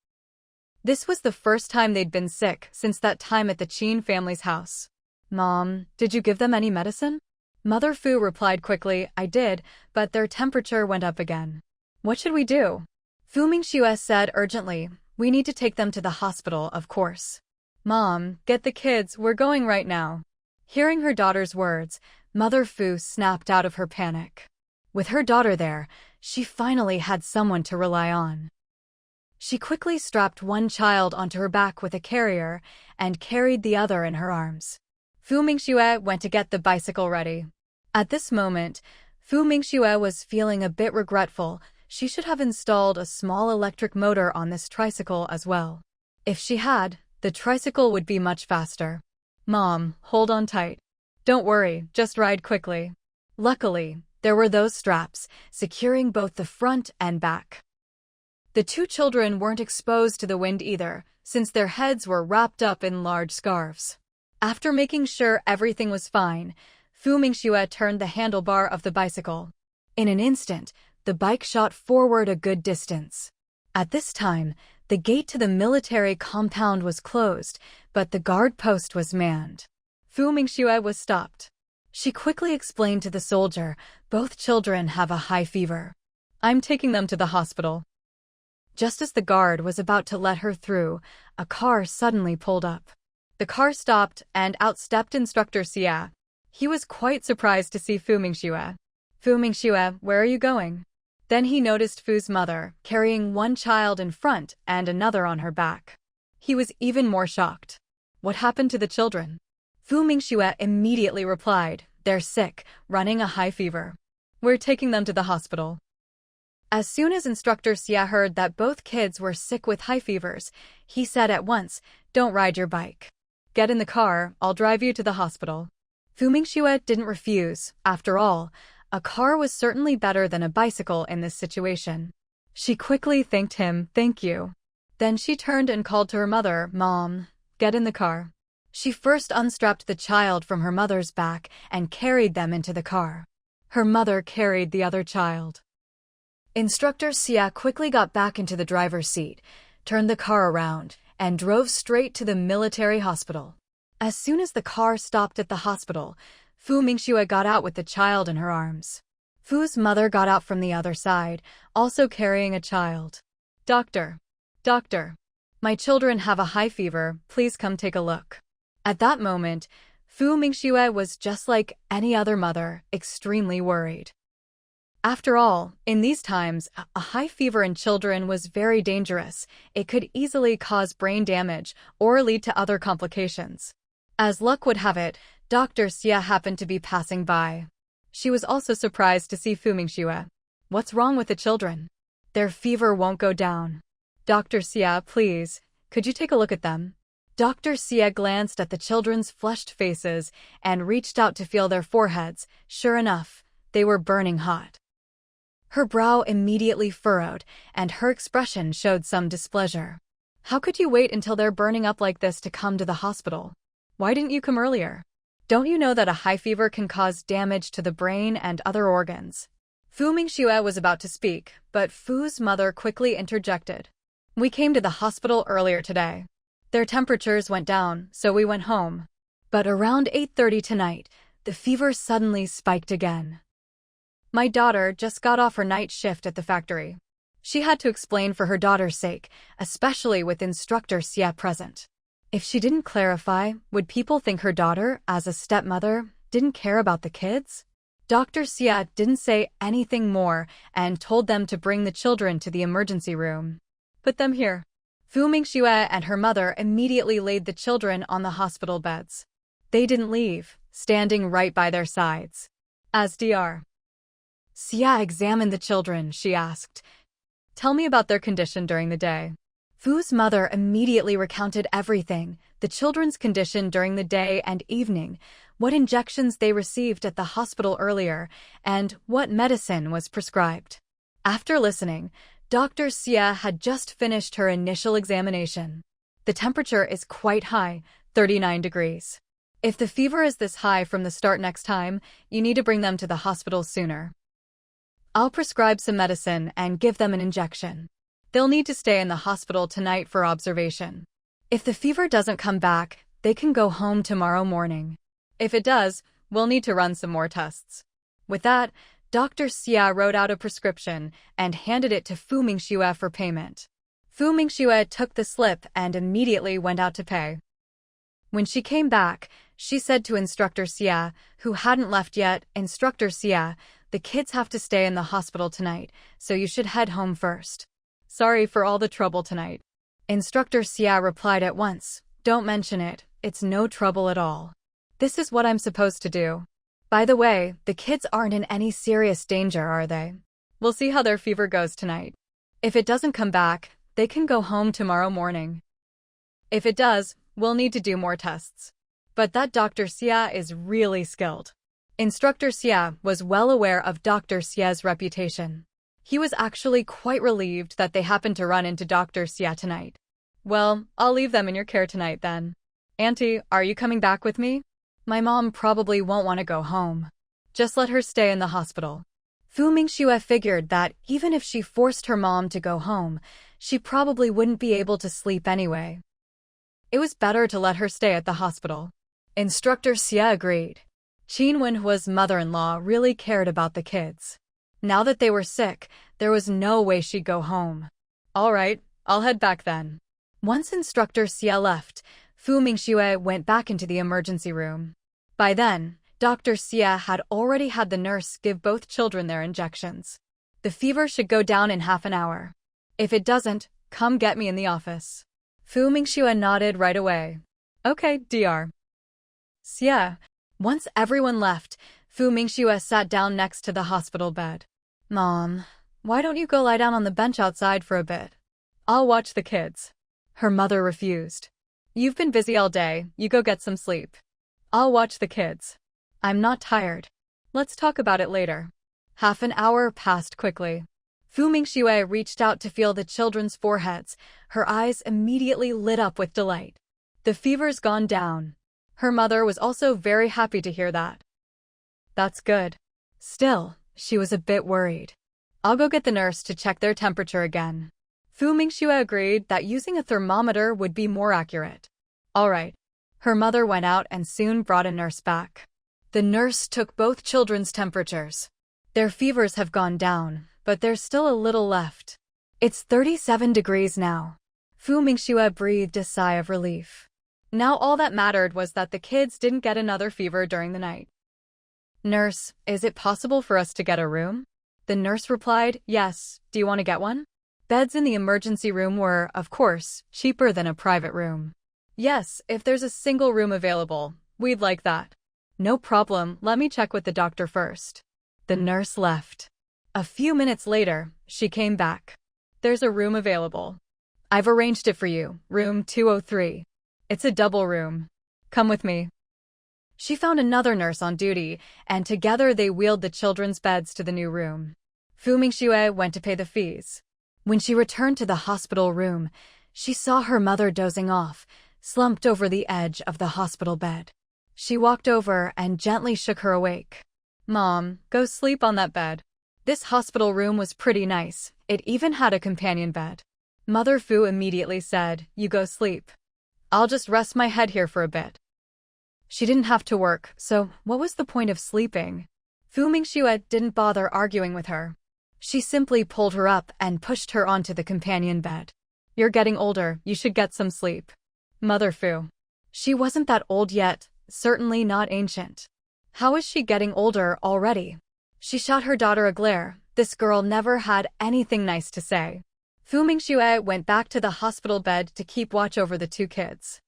This was the first time they'd been sick since that time at the Qin family's house. Mom, did you give them any medicine? Mother Fu replied quickly, I did, but their temperature went up again. What should we do? Fu Mingxue said urgently, we need to take them to the hospital, of course. Mom, get the kids, we're going right now. Hearing her daughter's words, Mother Fu snapped out of her panic. With her daughter there, she finally had someone to rely on. She quickly strapped one child onto her back with a carrier and carried the other in her arms. Fu Mingxue went to get the bicycle ready. At this moment, Fu Mingxue was feeling a bit regretful. She should have installed a small electric motor on this tricycle as well. If she had, the tricycle would be much faster. Mom, hold on tight. Don't worry, just ride quickly. Luckily, there were those straps, securing both the front and back. The two children weren't exposed to the wind either, since their heads were wrapped up in large scarves. After making sure everything was fine, Fu Mingxue turned the handlebar of the bicycle. In an instant, the bike shot forward a good distance. At this time, the gate to the military compound was closed, but the guard post was manned. Fu Mingxue was stopped. She quickly explained to the soldier, both children have a high fever. I'm taking them to the hospital. Just as the guard was about to let her through, a car suddenly pulled up. The car stopped and out stepped Instructor Xia. He was quite surprised to see Fu Mingxue. Fu Mingxue, where are you going? Then he noticed Fu's mother, carrying one child in front and another on her back. He was even more shocked. What happened to the children? Fu Mingxue immediately replied, they're sick, running a high fever. We're taking them to the hospital. As soon as Instructor Xia heard that both kids were sick with high fevers, he said at once, don't ride your bike. Get in the car, I'll drive you to the hospital. Fu Mingxue didn't refuse. After all, a car was certainly better than a bicycle in this situation. She quickly thanked him, thank you. Then she turned and called to her mother, Mom, get in the car. She first unstrapped the child from her mother's back and carried them into the car. Her mother carried the other child. Instructor Xia quickly got back into the driver's seat, turned the car around, and drove straight to the military hospital. As soon as the car stopped at the hospital, Fu Mingxue got out with the child in her arms. Fu's mother got out from the other side, also carrying a child. Doctor, my children have a high fever, please come take a look. At that moment, Fu Mingxue was just like any other mother, extremely worried. After all, in these times, a high fever in children was very dangerous. It could easily cause brain damage or lead to other complications. As luck would have it, Dr. Xia happened to be passing by. She was also surprised to see Fu Mingxue. What's wrong with the children? Their fever won't go down. Dr. Xia, please, could you take a look at them? Dr. Xia glanced at the children's flushed faces and reached out to feel their foreheads. Sure enough, they were burning hot. Her brow immediately furrowed, and her expression showed some displeasure. How could you wait until they're burning up like this to come to the hospital? Why didn't you come earlier? Don't you know that a high fever can cause damage to the brain and other organs? Fu Mingxue was about to speak, but Fu's mother quickly interjected. We came to the hospital earlier today. Their temperatures went down, so we went home. But around 8:30 tonight, the fever suddenly spiked again. My daughter just got off her night shift at the factory. She had to explain for her daughter's sake, especially with Instructor Xie present. If she didn't clarify, would people think her daughter, as a stepmother, didn't care about the kids? Dr. Xie didn't say anything more and told them to bring the children to the emergency room. Put them here. Fu Mingxue and her mother immediately laid the children on the hospital beds. They didn't leave, standing right by their sides. As Dr. Xie examined the children, she asked, "Tell me about their condition during the day." Fu's mother immediately recounted everything, the children's condition during the day and evening, what injections they received at the hospital earlier, and what medicine was prescribed. After listening, Dr. Xie had just finished her initial examination. The temperature is quite high, 39 degrees. If the fever is this high from the start next time, you need to bring them to the hospital sooner. I'll prescribe some medicine and give them an injection. They'll need to stay in the hospital tonight for observation. If the fever doesn't come back, they can go home tomorrow morning. If it does, we'll need to run some more tests. With that, Dr. Xie wrote out a prescription and handed it to Fu Mingxue for payment. Fu Mingxue took the slip and immediately went out to pay. When she came back, she said to Instructor Xie, who hadn't left yet, "Instructor Xie, the kids have to stay in the hospital tonight, so you should head home first. Sorry for all the trouble tonight." Instructor Xie replied at once, "Don't mention it, it's no trouble at all. This is what I'm supposed to do. By the way, the kids aren't in any serious danger, are they? We'll see how their fever goes tonight. If it doesn't come back, they can go home tomorrow morning. If it does, we'll need to do more tests." But that Dr. Xie is really skilled. Instructor Xie was well aware of Dr. Xie's reputation. He was actually quite relieved that they happened to run into Dr. Xie tonight. "Well, I'll leave them in your care tonight then. Auntie, are you coming back with me? My mom probably won't want to go home. Just let her stay in the hospital." Fu Mingxue figured that even if she forced her mom to go home, she probably wouldn't be able to sleep anyway. It was better to let her stay at the hospital. Instructor Xie agreed. Qin Wenhua's mother-in-law really cared about the kids. Now that they were sick, there was no way she'd go home. "All right, I'll head back then." Once Instructor Xie left, Fu Mingxue went back into the emergency room. By then, Dr. Xie had already had the nurse give both children their injections. The fever should go down in half an hour. If it doesn't, come get me in the office. Fu Mingxue nodded right away. "Okay, Dr. Xie." Once everyone left, Fu Mingxue sat down next to the hospital bed. "Mom, why don't you go lie down on the bench outside for a bit? I'll watch the kids." Her mother refused. "You've been busy all day, you go get some sleep. I'll watch the kids. I'm not tired. Let's talk about it later." Half an hour passed quickly. Fu Mingxue reached out to feel the children's foreheads. Her eyes immediately lit up with delight. The fever's gone down. Her mother was also very happy to hear that. That's good. Still, she was a bit worried. "I'll go get the nurse to check their temperature again." Fu Mingxue agreed that using a thermometer would be more accurate. All right. Her mother went out and soon brought a nurse back. The nurse took both children's temperatures. Their fevers have gone down, but there's still a little left. It's 37 degrees now. Fu Mingxue breathed a sigh of relief. Now all that mattered was that the kids didn't get another fever during the night. "Nurse, is it possible for us to get a room?" The nurse replied, "Yes, do you want to get one?" Beds in the emergency room were, of course, cheaper than a private room. "Yes, if there's a single room available, we'd like that." "No problem, let me check with the doctor first." The nurse left. A few minutes later, she came back. "There's a room available. I've arranged it for you, room 203. It's a double room. Come with me." She found another nurse on duty, and together they wheeled the children's beds to the new room. Fu Mingxue went to pay the fees. When she returned to the hospital room, she saw her mother dozing off, slumped over the edge of the hospital bed. She walked over and gently shook her awake. "Mom, go sleep on that bed. This hospital room was pretty nice. It even had a companion bed. Mother Fu immediately said, "You go sleep. I'll just rest my head here for a bit." She didn't have to work, so what was the point of sleeping? Fu Mingxue didn't bother arguing with her. She simply pulled her up and pushed her onto the companion bed. "You're getting older, you should get some sleep." Mother Fu. She wasn't that old yet, certainly not ancient. How is she getting older already? She shot her daughter a glare. This girl never had anything nice to say. Fu Mingxue went back to the hospital bed to keep watch over the two kids.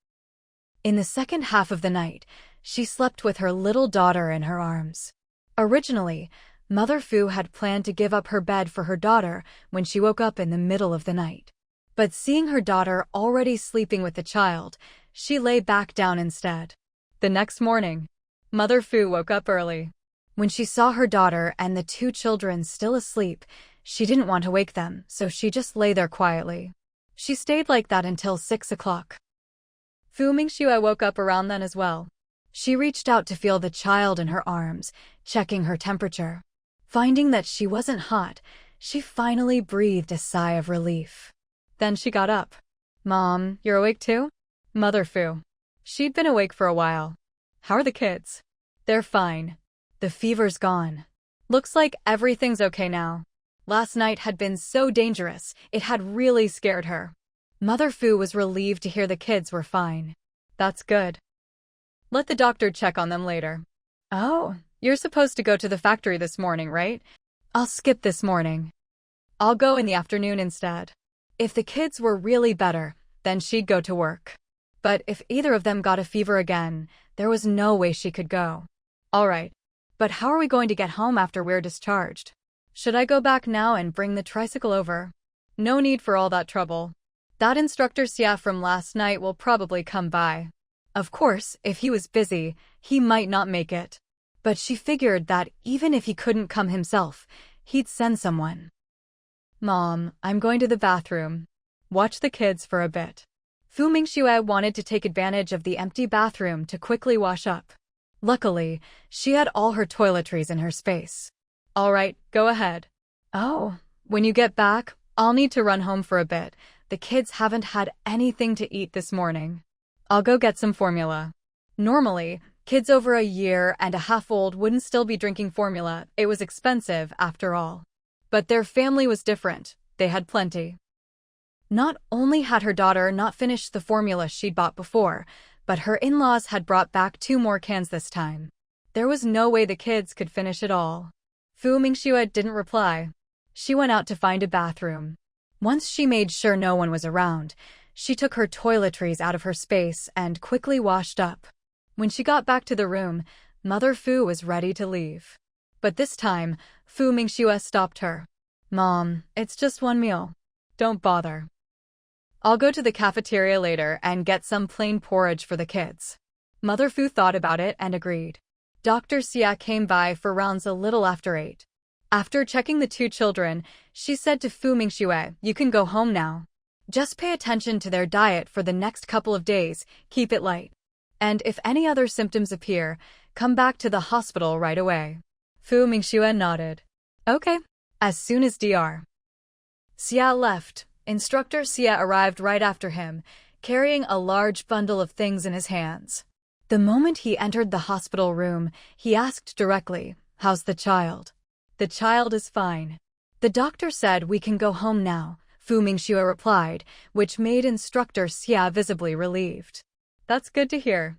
In the second half of the night, she slept with her little daughter in her arms. Originally, Mother Fu had planned to give up her bed for her daughter when she woke up in the middle of the night. But seeing her daughter already sleeping with the child, she lay back down instead. The next morning, Mother Fu woke up early. When she saw her daughter and the two children still asleep, she didn't want to wake them, so she just lay there quietly. She stayed like that until 6 o'clock. Fu Mingxue woke up around then as well. She reached out to feel the child in her arms, checking her temperature. Finding that she wasn't hot, she finally breathed a sigh of relief. Then she got up. "Mom, you're awake too?" Mother Fu. She'd been awake for a while. "How are the kids?" "They're fine. The fever's gone. Looks like everything's okay now. Last night had been so dangerous, it had really scared her." Mother Fu was relieved to hear the kids were fine. "That's good. Let the doctor check on them later." "Oh, you're supposed to go to the factory this morning, right?" "I'll skip this morning. I'll go in the afternoon instead." If the kids were really better, then she'd go to work. But if either of them got a fever again, there was no way she could go. "All right. But how are we going to get home after we're discharged? Should I go back now and bring the tricycle over?" "No need for all that trouble. That instructor Xia from last night will probably come by." Of course, if he was busy, he might not make it. But she figured that even if he couldn't come himself, he'd send someone. "Mom, I'm going to the bathroom. Watch the kids for a bit." Fu Mingxue wanted to take advantage of the empty bathroom to quickly wash up. Luckily, she had all her toiletries in her space. "All right, go ahead." "Oh, when you get back, I'll need to run home for a bit. The kids haven't had anything to eat this morning. I'll go get some formula." Normally, kids over a year and a half old wouldn't still be drinking formula. It was expensive, after all. But their family was different. They had plenty. Not only had her daughter not finished the formula she'd bought before, but her in-laws had brought back 2 more cans this time. There was no way the kids could finish it all. Fu Mingxue didn't reply. She went out to find a bathroom. Once she made sure no one was around, she took her toiletries out of her space and quickly washed up. When she got back to the room, Mother Fu was ready to leave. But this time, Fu Mingxue stopped her. "Mom, it's just one meal. Don't bother. I'll go to the cafeteria later and get some plain porridge for the kids." Mother Fu thought about it and agreed. Dr. Xia came by for rounds a little after 8. After checking the 2 children, she said to Fu Mingxue, "You can go home now. Just pay attention to their diet for the next couple of days, keep it light. And if any other symptoms appear, come back to the hospital right away." Fu Mingxue nodded. "Okay." As soon as Dr. Xia left, Instructor Xia arrived right after him, carrying a large bundle of things in his hands. The moment he entered the hospital room, he asked directly, "How's the child?" "The child is fine." The doctor said, "We can go home now," Fu Mingxue replied, which made Instructor Xia visibly relieved. "That's good to hear.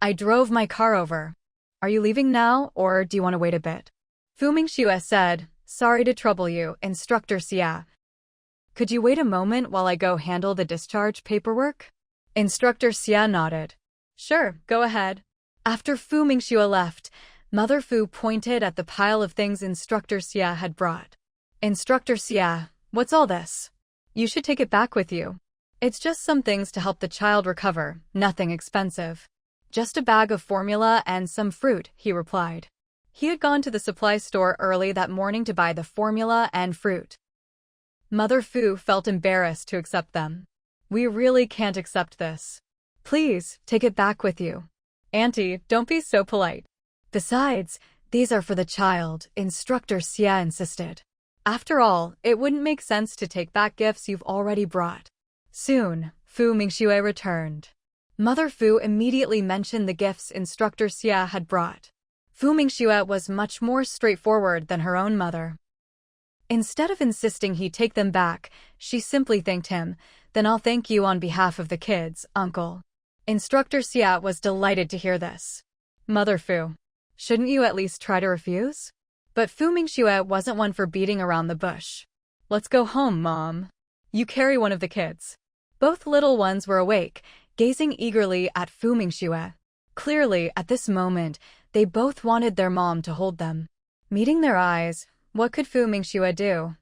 I drove my car over. Are you leaving now, or do you want to wait a bit?" Fu Mingxue said, "Sorry to trouble you, Instructor Xia. Could you wait a moment while I go handle the discharge paperwork?" Instructor Xia nodded. "Sure, go ahead." After Fu Mingxue left, Mother Fu pointed at the pile of things Instructor Xia had brought. "Instructor Xia, what's all this? You should take it back with you. It's just some things to help the child recover, nothing expensive." "Just a bag of formula and some fruit," he replied. He had gone to the supply store early that morning to buy the formula and fruit. Mother Fu felt embarrassed to accept them. "We really can't accept this. Please, take it back with you." "Auntie, don't be so polite. Besides, These are for the child, Instructor Xie insisted. After all, it wouldn't make sense to take back gifts you've already brought. Soon, Fu Mingxue returned. Mother Fu immediately mentioned the gifts Instructor Xie had brought. Fu Mingxue was much more straightforward than her own mother. Instead of insisting he take them back, she simply thanked him. Then I'll thank you on behalf of the kids, uncle. Instructor Xie was delighted to hear this. Mother Fu, shouldn't you at least try to refuse? But Fu Mingxue wasn't one for beating around the bush. Let's go home, Mom. You carry one of the kids. Both little ones were awake, gazing eagerly at Fu Mingxue. Clearly, at this moment, they both wanted their mom to hold them. Meeting their eyes, what could Fu Mingxue do?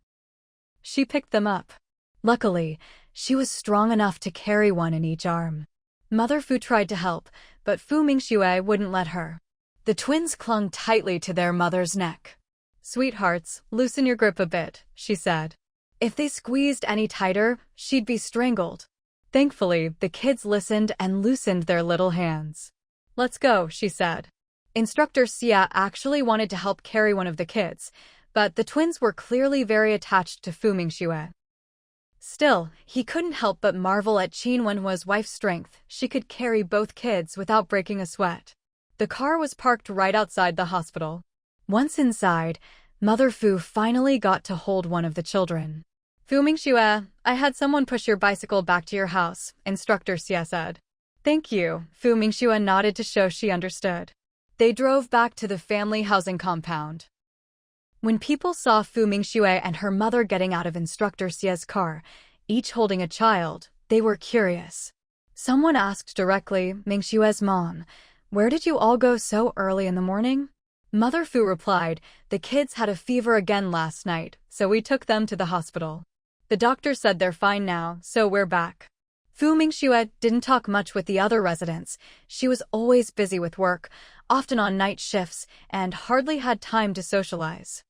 She picked them up. Luckily, she was strong enough to carry one in each arm. Mother Fu tried to help, but Fu Mingxue wouldn't let her. The twins clung tightly to their mother's neck. Sweethearts, loosen your grip a bit, she said. If they squeezed any tighter, she'd be strangled. Thankfully, the kids listened and loosened their little hands. Let's go, she said. Instructor Xie actually wanted to help carry one of the kids, but the twins were clearly very attached to Fu Mingxue. Still, he couldn't help but marvel at Qin Wenhua's wife's strength. She could carry both kids without breaking a sweat. The car was parked right outside the hospital. Once inside, Mother Fu finally got to hold one of the children. Fu Mingxue, I had someone push your bicycle back to your house, Instructor Xie said. Thank you, Fu Mingxue nodded to show she understood. They drove back to the family housing compound. When people saw Fu Mingxue and her mother getting out of Instructor Xie's car, each holding a child, they were curious. Someone asked directly, Mingxue's mom, where did you all go so early in the morning? Mother Fu replied, the kids had a fever again last night, so we took them to the hospital. The doctor said they're fine now, so we're back. Fu Mingxue didn't talk much with the other residents. She was always busy with work, often on night shifts, and hardly had time to socialize.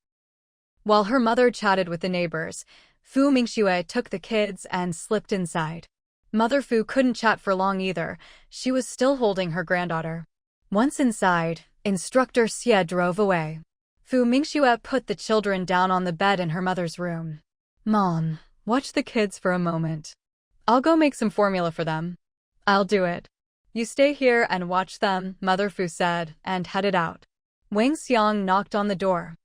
While her mother chatted with the neighbors, Fu Mingxue took the kids and slipped inside. Mother Fu couldn't chat for long either. She was still holding her granddaughter. Once inside, Instructor Xie drove away. Fu Mingxue put the children down on the bed in her mother's room. Mom, watch the kids for a moment. I'll go make some formula for them. I'll do it. You stay here and watch them, Mother Fu said, and headed out. Wang Xiang knocked on the door.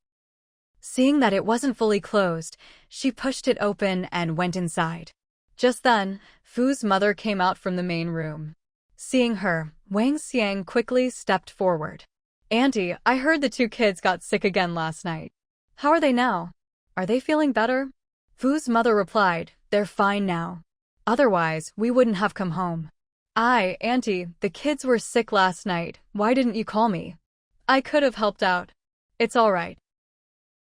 Seeing that it wasn't fully closed, she pushed it open and went inside. Just then, Fu's mother came out from the main room. Seeing her, Wang Xiang quickly stepped forward. Auntie, I heard the two kids got sick again last night. How are they now? Are they feeling better? Fu's mother replied, they're fine now. Otherwise, we wouldn't have come home. Auntie, the kids were sick last night. Why didn't you call me? I could have helped out. It's all right.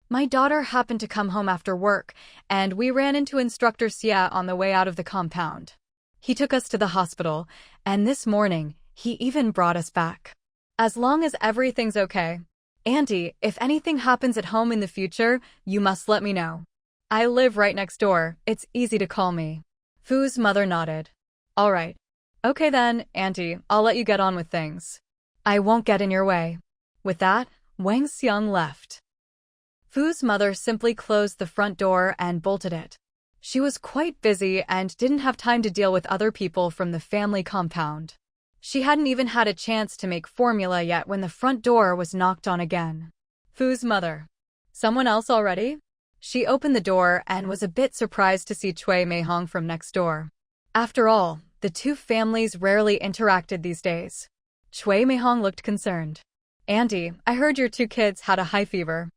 My daughter happened to come home after work, and we ran into Instructor Xie on the way out of the compound. He took us to the hospital, and this morning, he even brought us back. As long as everything's okay. Auntie, if anything happens at home in the future, you must let me know. I live right next door. It's easy to call me. Fu's mother nodded. All right. Okay then, Auntie, I'll let you get on with things. I won't get in your way. With that, Wang Xiang left. Fu's mother simply closed the front door and bolted it. She was quite busy and didn't have time to deal with other people from the family compound. She hadn't even had a chance to make formula yet when the front door was knocked on again. Fu's mother. Someone else already? She opened the door and was a bit surprised to see Cui Meihong from next door. After all, the two families rarely interacted these days. Cui Meihong looked concerned. Auntie, I heard your two kids had a high fever.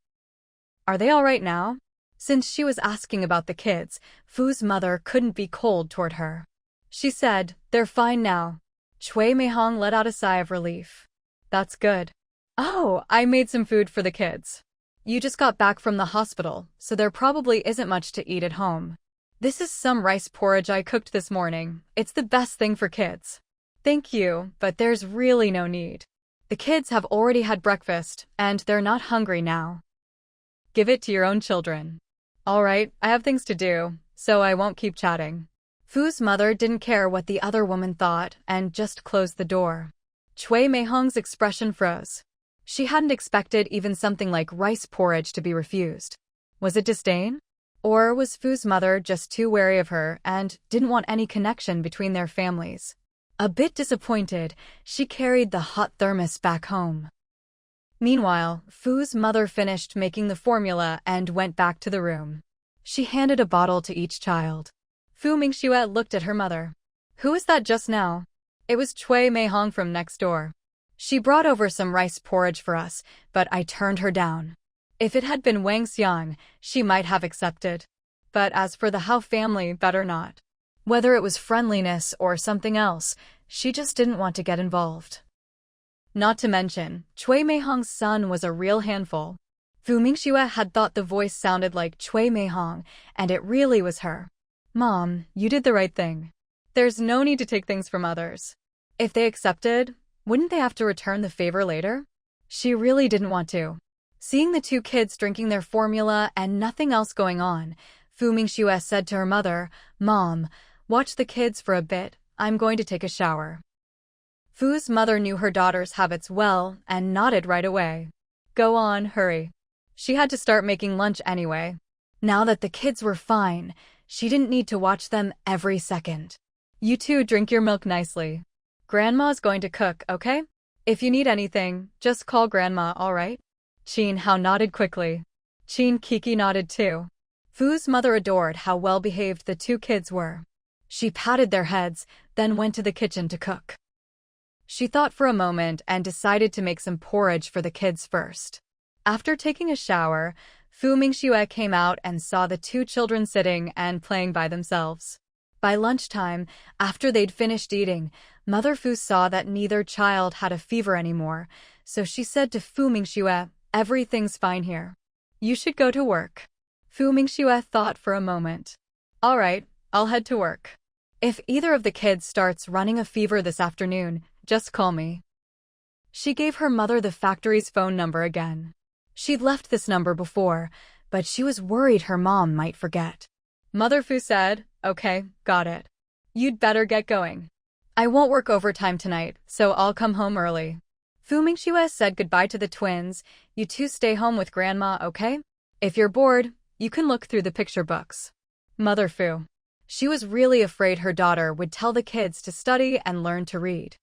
Are they all right now? Since she was asking about the kids, Fu's mother couldn't be cold toward her. She said, they're fine now. Cui Meihong let out a sigh of relief. That's good. Oh, I made some food for the kids. You just got back from the hospital, so there probably isn't much to eat at home. This is some rice porridge I cooked this morning. It's the best thing for kids. Thank you, but there's really no need. The kids have already had breakfast, and they're not hungry now. Give it to your own children. All right, I have things to do, so I won't keep chatting. Fu's mother didn't care what the other woman thought and just closed the door. Cui Meihong's expression froze. She hadn't expected even something like rice porridge to be refused. Was it disdain? Or was Fu's mother just too wary of her and didn't want any connection between their families? A bit disappointed, she carried the hot thermos back home. Meanwhile, Fu's mother finished making the formula and went back to the room. She handed a bottle to each child. Fu Mingxue looked at her mother. "Who was that just now?" "It was Cui Meihong from next door. She brought over some rice porridge for us, but I turned her down. If it had been Wang Xiang, she might have accepted. But as for the Hao family, better not. Whether it was friendliness or something else, she just didn't want to get involved." Not to mention, Cui Meihong's son was a real handful. Fu Mingxue had thought the voice sounded like Cui Meihong, and it really was her. "Mom, you did the right thing. There's no need to take things from others. If they accepted, wouldn't they have to return the favor later?" She really didn't want to. Seeing the two kids drinking their formula and nothing else going on, Fu Mingxue said to her mother, "Mom, watch the kids for a bit, I'm going to take a shower." Fu's mother knew her daughter's habits well and nodded right away. "Go on, hurry." She had to start making lunch anyway. Now that the kids were fine, she didn't need to watch them every second. "You two drink your milk nicely. Grandma's going to cook, okay? If you need anything, just call Grandma, alright?" Qin Hao nodded quickly. Qin Kiki nodded too. Fu's mother adored how well-behaved the two kids were. She patted their heads, then went to the kitchen to cook. She thought for a moment and decided to make some porridge for the kids first. After taking a shower, Fu Mingxue came out and saw the two children sitting and playing by themselves. By lunchtime, after they'd finished eating, Mother Fu saw that neither child had a fever anymore, so she said to Fu Mingxue, "Everything's fine here. You should go to work." Fu Mingxue thought for a moment. "All right, I'll head to work. If either of the kids starts running a fever this afternoon, just call me." She gave her mother the factory's phone number again. She'd left this number before, but she was worried her mom might forget. Mother Fu said, "Okay, got it. You'd better get going. I won't work overtime tonight, so I'll come home early." Fu Mingxue said goodbye to the twins. "You two stay home with Grandma, okay? If you're bored, you can look through the picture books." Mother Fu. She was really afraid her daughter would tell the kids to study and learn to read.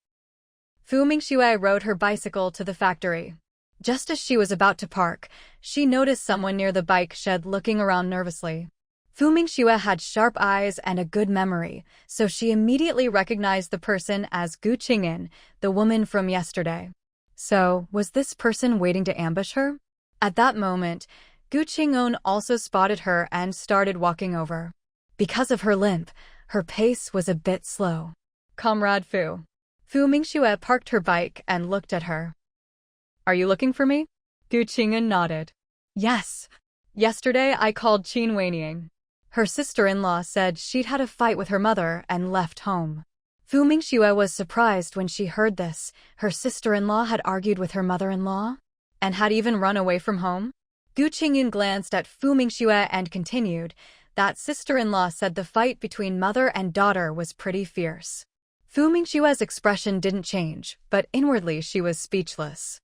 Fu Mingxue rode her bicycle to the factory. Just as she was about to park, she noticed someone near the bike shed looking around nervously. Fu Mingxue had sharp eyes and a good memory, so she immediately recognized the person as Gu Qingyan, the woman from yesterday. So, was this person waiting to ambush her? At that moment, Gu Qingyan also spotted her and started walking over. Because of her limp, her pace was a bit slow. "Comrade Fu." Fu Mingxue parked her bike and looked at her. "Are you looking for me?" Gu Qingyan nodded. "Yes. Yesterday I called Qin Weiniang. Her sister-in-law said she'd had a fight with her mother and left home." Fu Mingxue was surprised when she heard this. Her sister-in-law had argued with her mother-in-law? And had even run away from home? Gu Qingyan glanced at Fu Mingxue and continued, "That sister-in-law said the fight between mother and daughter was pretty fierce." Fu Mingxue's expression didn't change, but inwardly she was speechless.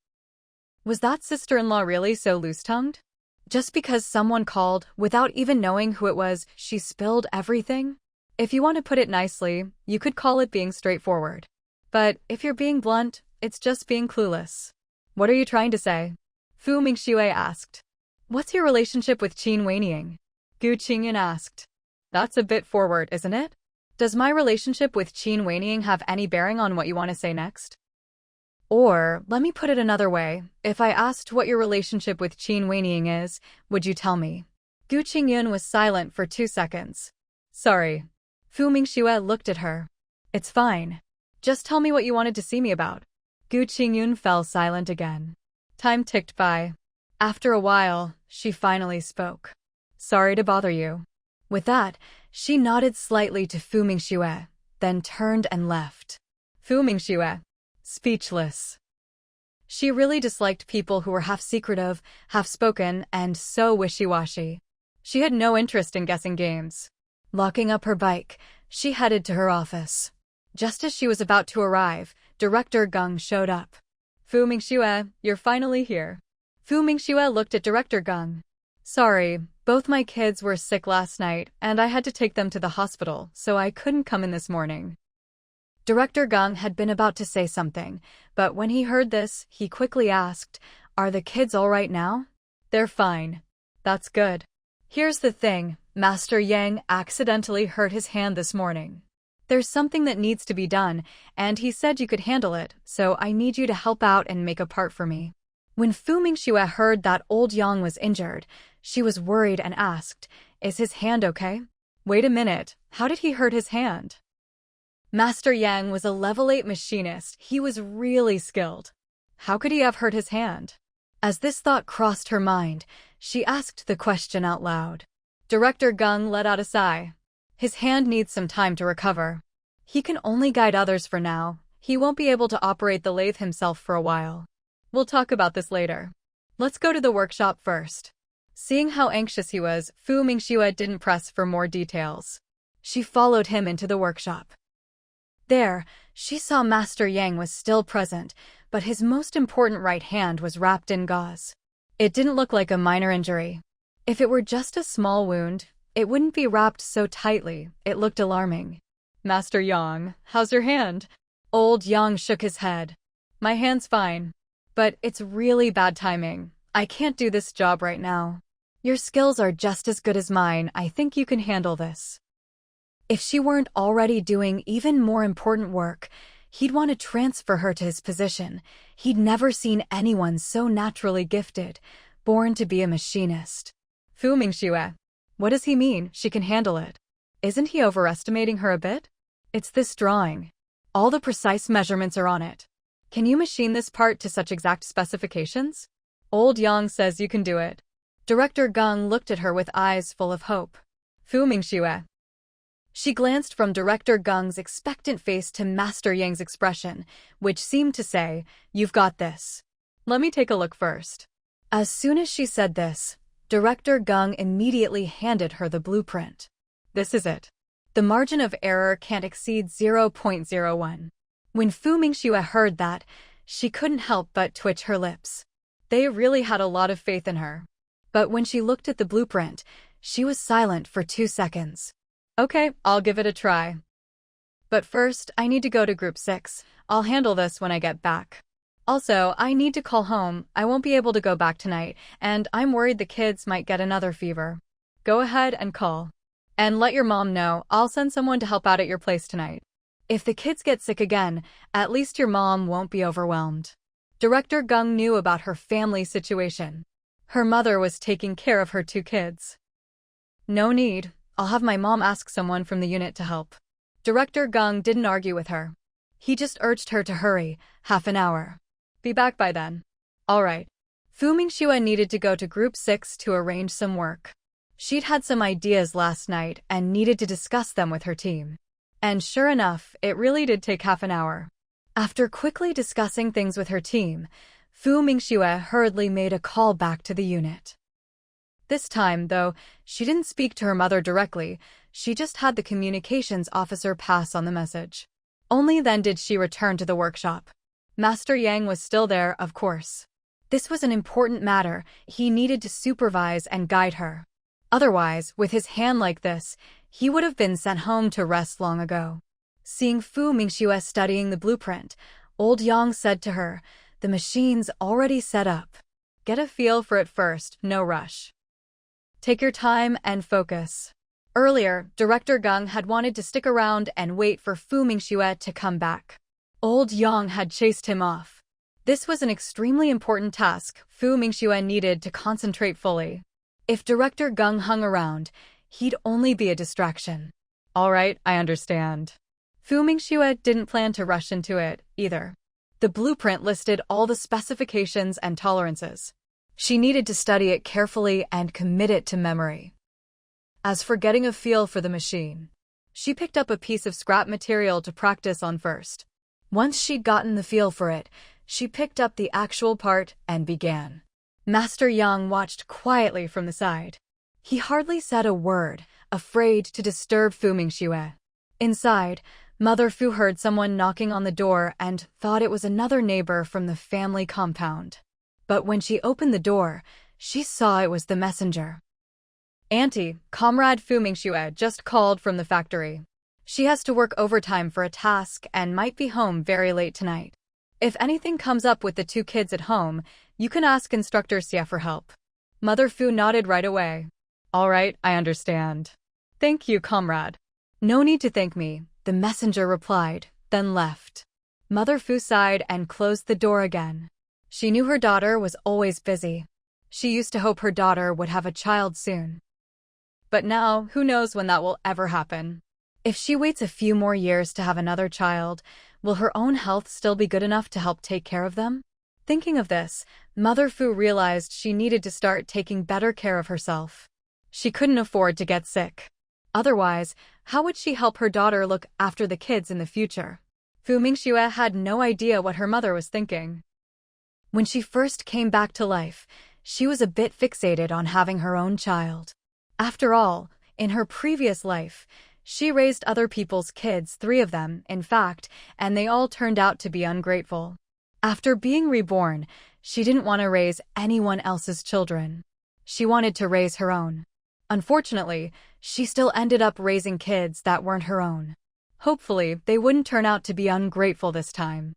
Was that sister-in-law really so loose-tongued? Just because someone called, without even knowing who it was, she spilled everything? If you want to put it nicely, you could call it being straightforward. But if you're being blunt, it's just being clueless. "What are you trying to say?" Fu Mingxue asked. "What's your relationship with Qin Weiniang?" Gu Qingyan asked. "That's a bit forward, isn't it? Does my relationship with Qin Weiniang have any bearing on what you want to say next? Or, let me put it another way, if I asked what your relationship with Qin Weiniang is, would you tell me?" Gu Qingyan was silent for 2 seconds. "Sorry." Fu Mingxue looked at her. "It's fine. Just tell me what you wanted to see me about." Gu Qingyan fell silent again. Time ticked by. After a while, she finally spoke. "Sorry to bother you." With that, she nodded slightly to Fu Mingxue, then turned and left. Fu Mingxue. Speechless. She really disliked people who were half-secretive, half-spoken, and so wishy-washy. She had no interest in guessing games. Locking up her bike, she headed to her office. Just as she was about to arrive, Director Geng showed up. Fu Mingxue, you're finally here. Fu Mingxue looked at Director Gung. Sorry, both my kids were sick last night, and I had to take them to the hospital, so I couldn't come in this morning. Director Gung had been about to say something, but when he heard this, he quickly asked, "Are the kids all right now?" "They're fine." "That's good." "Here's the thing, Master Yang accidentally hurt his hand this morning. There's something that needs to be done, and he said you could handle it, so I need you to help out and make a part for me." When Fu Mingxue heard that old Yang was injured, she was worried and asked, "Is his hand okay?" "Wait a minute, how did he hurt his hand?" Master Yang was a level 8 machinist. He was really skilled. How could he have hurt his hand? As this thought crossed her mind, she asked the question out loud. Director Gung let out a sigh. His hand needs some time to recover. He can only guide others for now. He won't be able to operate the lathe himself for a while. We'll talk about this later. Let's go to the workshop first. Seeing how anxious he was, Fu Mingxue didn't press for more details. She followed him into the workshop. There, she saw Master Yang was still present, but his most important right hand was wrapped in gauze. It didn't look like a minor injury. If it were just a small wound, it wouldn't be wrapped so tightly. It looked alarming. "Master Yang, how's your hand?" Old Yang shook his head. "My hand's fine. But it's really bad timing. I can't do this job right now. Your skills are just as good as mine. I think you can handle this." If she weren't already doing even more important work, he'd want to transfer her to his position. He'd never seen anyone so naturally gifted, born to be a machinist. Fu Mingxue. What does he mean, she can handle it? Isn't he overestimating her a bit? It's this drawing. All the precise measurements are on it. Can you machine this part to such exact specifications? Old Yang says you can do it. Director Gung looked at her with eyes full of hope. Fu Mingxue. She glanced from Director Gung's expectant face to Master Yang's expression, which seemed to say, "You've got this. Let me take a look first." As soon as she said this, Director Gung immediately handed her the blueprint. "This is it. The margin of error can't exceed 0.01. When Fu Mingxue heard that, she couldn't help but twitch her lips. They really had a lot of faith in her. But when she looked at the blueprint, she was silent for 2 seconds. "Okay, I'll give it a try. But first, I need to go to Group 6. I'll handle this when I get back. Also, I need to call home. I won't be able to go back tonight, and I'm worried the kids might get another fever. Go ahead and call. And let your mom know. I'll send someone to help out at your place tonight. If the kids get sick again, at least your mom won't be overwhelmed." Director Gung knew about her family situation. Her mother was taking care of her 2 kids. "No need. I'll have my mom ask someone from the unit to help." Director Gung didn't argue with her. He just urged her to hurry, half an hour. "Be back by then." "All right." Fu Mingxue needed to go to Group 6 to arrange some work. She'd had some ideas last night and needed to discuss them with her team. And sure enough, it really did take half an hour. After quickly discussing things with her team, Fu Mingxue hurriedly made a call back to the unit. This time, though, she didn't speak to her mother directly, she just had the communications officer pass on the message. Only then did she return to the workshop. Master Yang was still there, of course. This was an important matter. He needed to supervise and guide her. Otherwise, with his hand like this, he would have been sent home to rest long ago. Seeing Fu Mingxue studying the blueprint, old Yang said to her, "The machine's already set up. Get a feel for it first, no rush. Take your time and focus." Earlier, Director Gung had wanted to stick around and wait for Fu Mingxue to come back. Old Yang had chased him off. This was an extremely important task. Fu Mingxue needed to concentrate fully. If Director Gung hung around, he'd only be a distraction. "All right, I understand." Fu Mingxue didn't plan to rush into it, either. The blueprint listed all the specifications and tolerances. She needed to study it carefully and commit it to memory. As for getting a feel for the machine, she picked up a piece of scrap material to practice on first. Once she'd gotten the feel for it, she picked up the actual part and began. Master Yang watched quietly from the side. He hardly said a word, afraid to disturb Fu Mingxue. Inside, Mother Fu heard someone knocking on the door and thought it was another neighbor from the family compound. But when she opened the door, she saw it was the messenger. Auntie, Comrade Fu Mingxue just called from the factory. She has to work overtime for a task and might be home very late tonight. If anything comes up with the two kids at home, you can ask Instructor Xie for help. Mother Fu nodded right away. All right, I understand. Thank you, comrade. No need to thank me, the messenger replied, then left. Mother Fu sighed and closed the door again. She knew her daughter was always busy. She used to hope her daughter would have a child soon. But now, who knows when that will ever happen? If she waits a few more years to have another child, will her own health still be good enough to help take care of them? Thinking of this, Mother Fu realized she needed to start taking better care of herself. She couldn't afford to get sick. Otherwise, how would she help her daughter look after the kids in the future? Fu Mingxue had no idea what her mother was thinking. When she first came back to life, she was a bit fixated on having her own child. After all, in her previous life, she raised other people's kids, 3 of them, in fact, and they all turned out to be ungrateful. After being reborn, she didn't want to raise anyone else's children. She wanted to raise her own. Unfortunately, she still ended up raising kids that weren't her own. Hopefully, they wouldn't turn out to be ungrateful this time.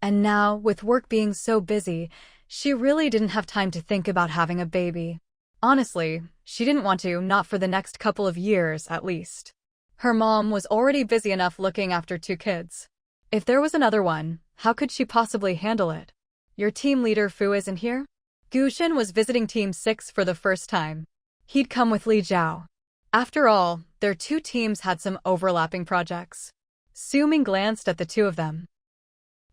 And now, with work being so busy, she really didn't have time to think about having a baby. Honestly, she didn't want to, not for the next couple of years, at least. Her mom was already busy enough looking after 2 kids. If there was another one, how could she possibly handle it? Your team leader Fu isn't here? Gu Xin was visiting Team 6 for the first time. He'd come with Li Zhao. After all, their 2 teams had some overlapping projects. Su Ming glanced at the 2 of them.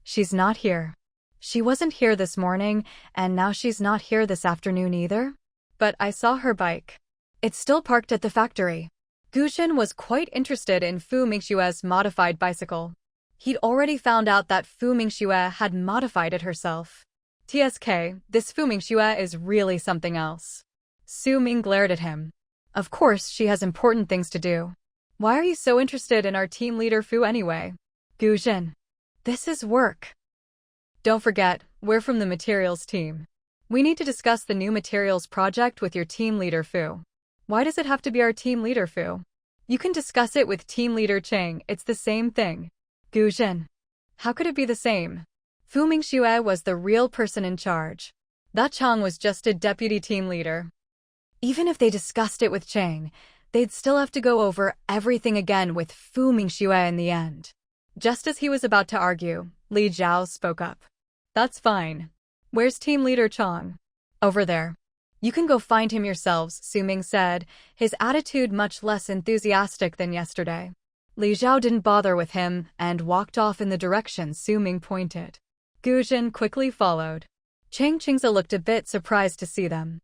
She's not here. She wasn't here this morning, and now she's not here this afternoon either. But I saw her bike. It's still parked at the factory. Gu Xin was quite interested in Fu Mingxue's modified bicycle. He'd already found out that Fu Mingxue had modified it herself. TSK, this Fu Mingxue is really something else. Su Ming glared at him. Of course, she has important things to do. Why are you so interested in our team leader Fu anyway? Gu Xin. This is work. Don't forget, we're from the materials team. We need to discuss the new materials project with your team leader Fu. Why does it have to be our team leader Fu? You can discuss it with team leader Cheng, it's the same thing. Gu Xin. How could it be the same? Fu Mingxue was the real person in charge. That Chang was just a deputy team leader. Even if they discussed it with Cheng, they'd still have to go over everything again with Fu Mingxue in the end. Just as he was about to argue, Li Zhao spoke up. That's fine. Where's team leader Chang? Over there. You can go find him yourselves, Su Ming said, his attitude much less enthusiastic than yesterday. Li Zhao didn't bother with him and walked off in the direction Su Ming pointed. Gu Xin quickly followed. Chang Qingze looked a bit surprised to see them.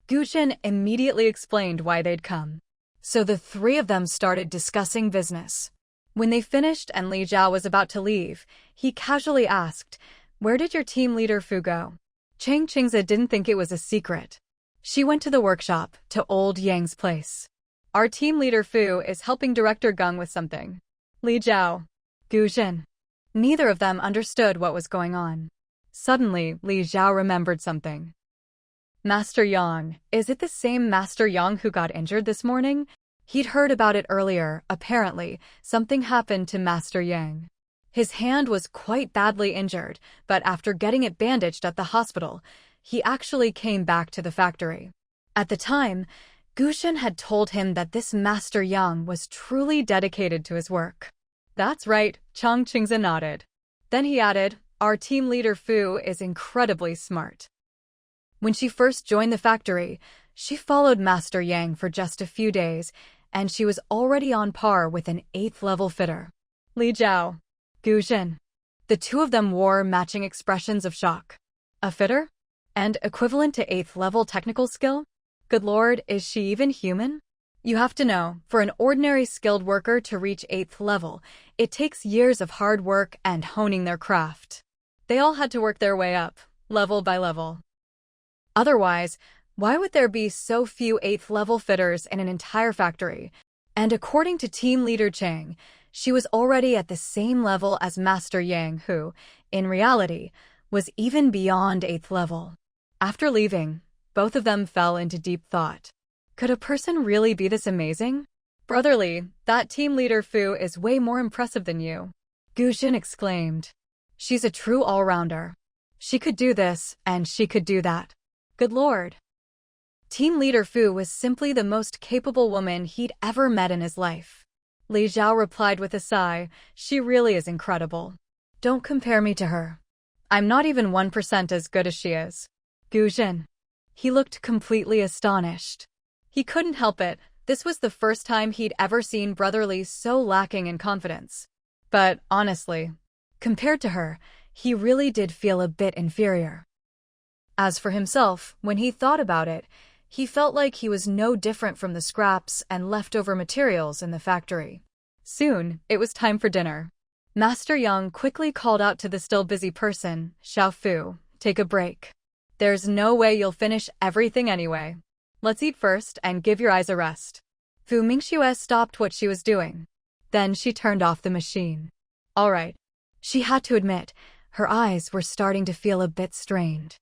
Gu Xin immediately explained why they'd come. So the 3 of them started discussing business. When they finished and Li Zhao was about to leave, he casually asked, "Where did your team leader Fu go?" Chang Qingze didn't think it was a secret. She went to the workshop, to old Yang's place. Our team leader Fu is helping Director Geng with something. Li Zhao. Gu Xin. Neither of them understood what was going on. Suddenly, Li Zhao remembered something. Master Yang, is it the same Master Yang who got injured this morning? He'd heard about it earlier, apparently, something happened to Master Yang. His hand was quite badly injured, but after getting it bandaged at the hospital, he actually came back to the factory. At the time, Gu Xin had told him that this Master Yang was truly dedicated to his work. That's right, Chang Qingze nodded. Then he added, our team leader Fu is incredibly smart. When she first joined the factory, she followed Master Yang for just a few days, and she was already on par with an 8th level fitter. Li Zhao. Gu Xin. The 2 of them wore matching expressions of shock. A fitter? And equivalent to 8th level technical skill? Good lord, is she even human? You have to know, for an ordinary skilled worker to reach 8th level, it takes years of hard work and honing their craft. They all had to work their way up, level by level. Otherwise, why would there be so few 8th level fitters in an entire factory? And according to team leader Chang, She was already at the same level as Master Yang who, in reality, was even beyond 8th level. After leaving, both of them fell into deep thought. Could a person really be this amazing? Brotherly, that team leader Fu is way more impressive than you. Guzhen exclaimed. She's a true all-rounder. She could do this, and she could do that. Good lord. Team leader Fu was simply the most capable woman he'd ever met in his life. Li Zhao replied with a sigh, she really is incredible. Don't compare me to her. I'm not even 1% as good as she is. Guzhen. He looked completely astonished. He couldn't help it. This was the first time he'd ever seen Brother Li so lacking in confidence. But, honestly, compared to her, he really did feel a bit inferior. As for himself, when he thought about it, he felt like he was no different from the scraps and leftover materials in the factory. Soon, it was time for dinner. Master Yang quickly called out to the still busy person, Xiao Fu, take a break. There's no way you'll finish everything anyway. Let's eat first and give your eyes a rest. Fu Mingxue stopped what she was doing. Then she turned off the machine. All right. She had to admit, her eyes were starting to feel a bit strained.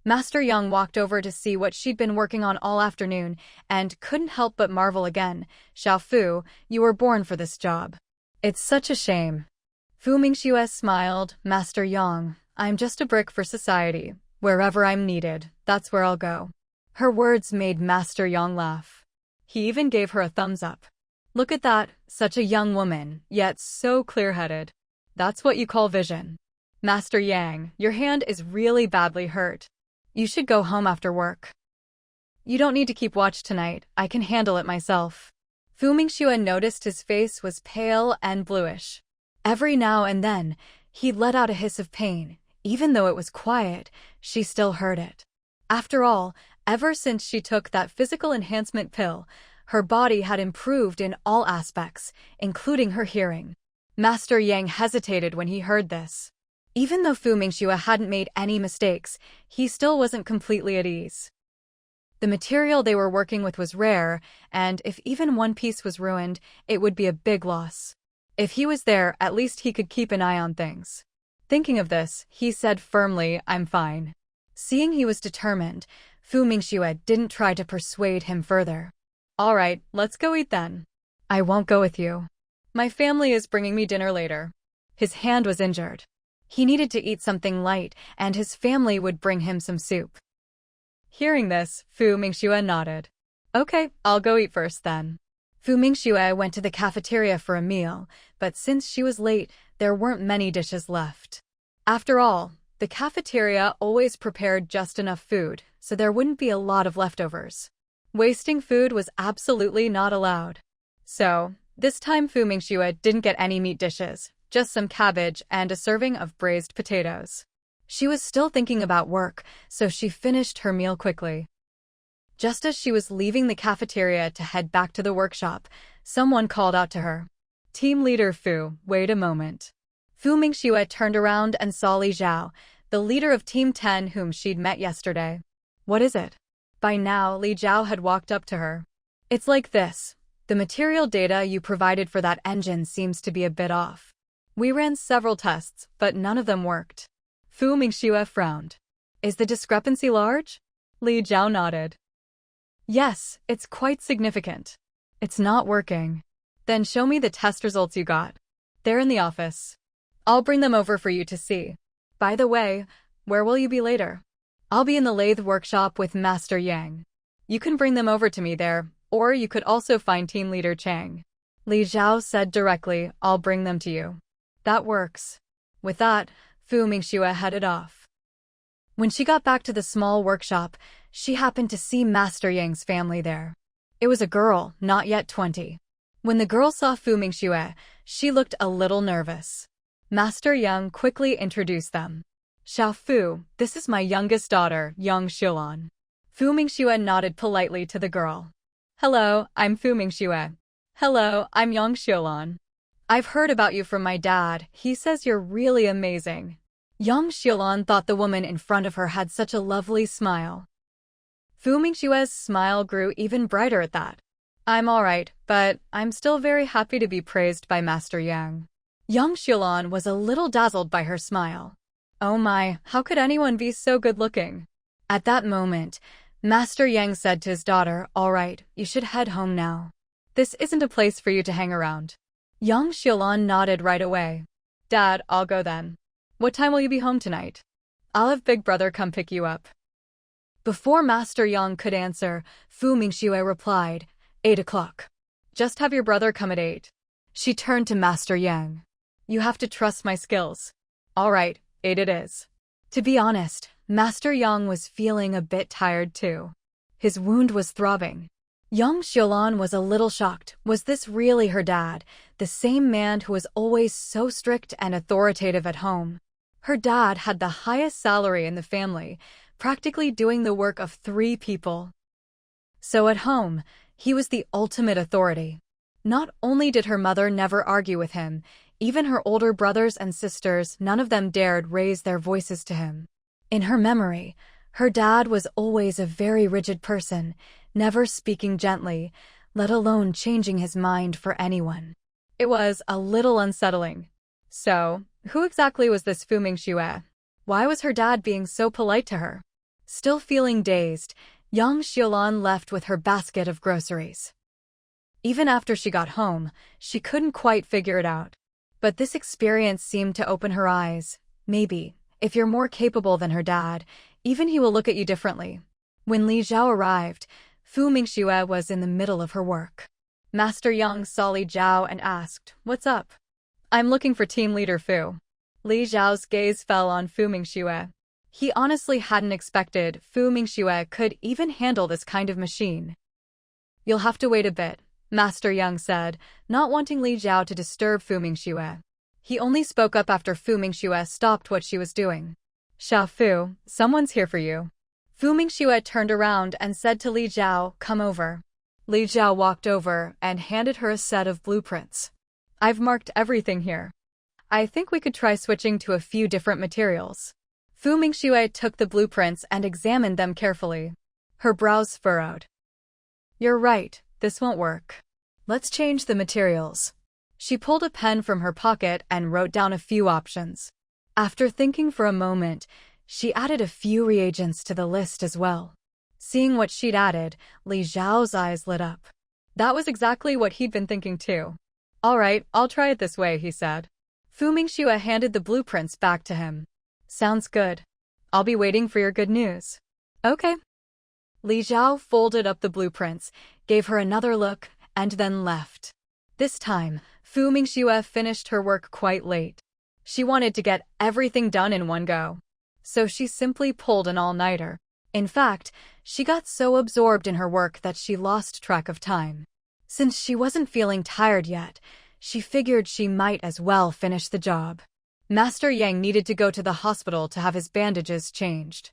Master Yang walked over to see what she'd been working on all afternoon and couldn't help but marvel again. Xiao Fu, you were born for this job. It's such a shame. Fu Mingxue smiled. Master Yang, I'm just a brick for society. Wherever I'm needed, that's where I'll go. Her words made Master Yang laugh. He even gave her a thumbs up. Look at that, such a young woman, yet so clear-headed. That's what you call vision. Master Yang, your hand is really badly hurt. You should go home after work. You don't need to keep watch tonight, I can handle it myself. Fu Mingxue noticed his face was pale and bluish. Every now and then, he let out a hiss of pain. Even though it was quiet, she still heard it. After all, ever since she took that physical enhancement pill, her body had improved in all aspects, including her hearing. Master Yang hesitated when he heard this. Even though Fu Mingxue hadn't made any mistakes, he still wasn't completely at ease. The material they were working with was rare, and if even one piece was ruined, it would be a big loss. If he was there, at least he could keep an eye on things. Thinking of this, he said firmly, I'm fine. Seeing he was determined, Fu Mingxue didn't try to persuade him further. All right, let's go eat then. I won't go with you. My family is bringing me dinner later. His hand was injured. He needed to eat something light, and his family would bring him some soup. Hearing this, Fu Mingxue nodded. Okay, I'll go eat first then. Fu Mingxue went to the cafeteria for a meal, but since she was late, there weren't many dishes left. After all, the cafeteria always prepared just enough food, so there wouldn't be a lot of leftovers. Wasting food was absolutely not allowed. So, this time Fu Mingxue didn't get any meat dishes, just some cabbage and a serving of braised potatoes. She was still thinking about work, so she finished her meal quickly. Just as she was leaving the cafeteria to head back to the workshop, someone called out to her. Team leader Fu, wait a moment. Fu Mingxue turned around and saw Li Zhao, the leader of Team 10 whom she'd met yesterday. What is it? By now, Li Zhao had walked up to her. It's like this. The material data you provided for that engine seems to be a bit off. We ran several tests, but none of them worked. Fu Mingxue frowned. Is the discrepancy large? Li Zhao nodded. Yes, it's quite significant. It's not working. Then show me the test results you got. They're in the office. I'll bring them over for you to see. By the way, where will you be later? I'll be in the lathe workshop with Master Yang. You can bring them over to me there, or you could also find Team Leader Chang. Li Zhao said directly, I'll bring them to you. That works. With that, Fu Mingxue headed off. When she got back to the small workshop, she happened to see Master Yang's family there. It was a girl, not yet 20. When the girl saw Fu Mingxue, she looked a little nervous. Master Yang quickly introduced them. Xiao Fu, this is my youngest daughter, Yang Xiulan. Fu Mingxue nodded politely to the girl. Hello, I'm Fu Mingxue. Hello, I'm Yang Xiulan. I've heard about you from my dad. He says you're really amazing. Yang Xiulan thought the woman in front of her had such a lovely smile. Fu Mingxue's smile grew even brighter at that. I'm alright, but I'm still very happy to be praised by Master Yang. Young Xiaolan was a little dazzled by her smile. Oh my, how could anyone be so good-looking? At that moment, Master Yang said to his daughter, alright, you should head home now. This isn't a place for you to hang around. Young Xiaolan nodded right away. Dad, I'll go then. What time will you be home tonight? I'll have Big Brother come pick you up. Before Master Yang could answer, Fu Mingxue replied, 8 o'clock. Just have your brother come at 8. She turned to Master Yang. You have to trust my skills. Alright, 8 it is. To be honest, Master Yang was feeling a bit tired too. His wound was throbbing. Young Xiaolan was a little shocked. Was this really her dad, the same man who was always so strict and authoritative at home? Her dad had the highest salary in the family, practically doing the work of 3 people. So at home, he was the ultimate authority. Not only did her mother never argue with him, even her older brothers and sisters, none of them dared raise their voices to him. In her memory, her dad was always a very rigid person, never speaking gently, let alone changing his mind for anyone. It was a little unsettling. So, who exactly was this Fu Mingxue? Why was her dad being so polite to her? Still feeling dazed, young Xiaolan left with her basket of groceries. Even after she got home, she couldn't quite figure it out. But this experience seemed to open her eyes. Maybe, if you're more capable than her dad, even he will look at you differently. When Li Zhao arrived, Fu Mingxue was in the middle of her work. Master Yang saw Li Zhao and asked, "What's up?" "I'm looking for team leader Fu." Li Zhao's gaze fell on Fu Mingxue. He honestly hadn't expected Fu Mingxue could even handle this kind of machine. "You'll have to wait a bit," Master Yang said, not wanting Li Zhao to disturb Fu Mingxue. He only spoke up after Fu Mingxue stopped what she was doing. "Xiao Fu, someone's here for you." Fu Mingxue turned around and said to Li Zhao, "Come over." Li Zhao walked over and handed her a set of blueprints. "I've marked everything here. I think we could try switching to a few different materials." Fu Mingxue took the blueprints and examined them carefully. Her brows furrowed. "You're right, this won't work. Let's change the materials." She pulled a pen from her pocket and wrote down a few options. After thinking for a moment, she added a few reagents to the list as well. Seeing what she'd added, Li Zhao's eyes lit up. That was exactly what he'd been thinking too. "All right, I'll try it this way," he said. Fu Mingxue handed the blueprints back to him. "Sounds good. I'll be waiting for your good news." "Okay." Li Zhao folded up the blueprints, gave her another look, and then left. This time, Fu Mingxue finished her work quite late. She wanted to get everything done in one go. So she simply pulled an all-nighter. In fact, she got so absorbed in her work that she lost track of time. Since she wasn't feeling tired yet, she figured she might as well finish the job. Master Yang needed to go to the hospital to have his bandages changed.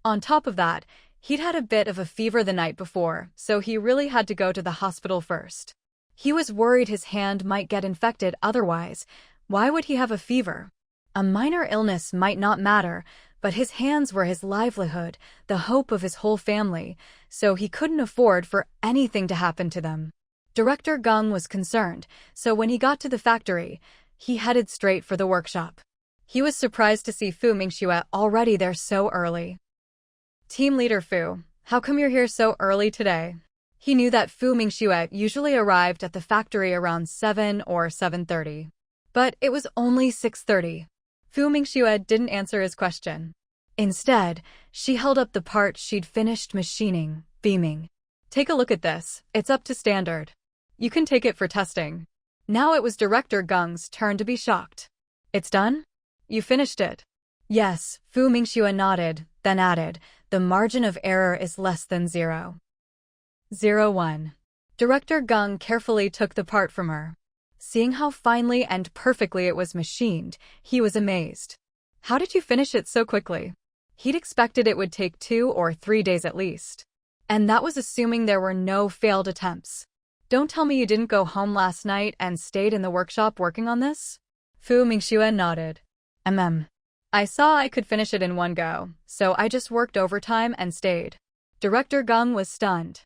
On top of that, he'd had a bit of a fever the night before, so he really had to go to the hospital first. He was worried his hand might get infected otherwise. Why would he have a fever? A minor illness might not matter, but his hands were his livelihood, the hope of his whole family, so he couldn't afford for anything to happen to them. Director Gung was concerned, so when he got to the factory, he headed straight for the workshop. He was surprised to see Fu Mingxue already there so early. "Team leader Fu, how come you're here so early today?" He knew that Fu Mingxue usually arrived at the factory around 7 or 7:30. But it was only 6:30. Fu Mingxue didn't answer his question. Instead, she held up the part she'd finished machining, beaming. "Take a look at this, it's up to standard. You can take it for testing." Now it was Director Gung's turn to be shocked. "It's done? You finished it?" "Yes," Fu Mingxue nodded, then added, "The margin of error is less than 0.01. Director Gung carefully took the part from her. Seeing how finely and perfectly it was machined, he was amazed. "How did you finish it so quickly?" He'd expected it would take 2 or 3 days at least. And that was assuming there were no failed attempts. "Don't tell me you didn't go home last night and stayed in the workshop working on this?" Fu Mingxue nodded. I saw I could finish it in one go, so I just worked overtime and stayed." Director Gung was stunned.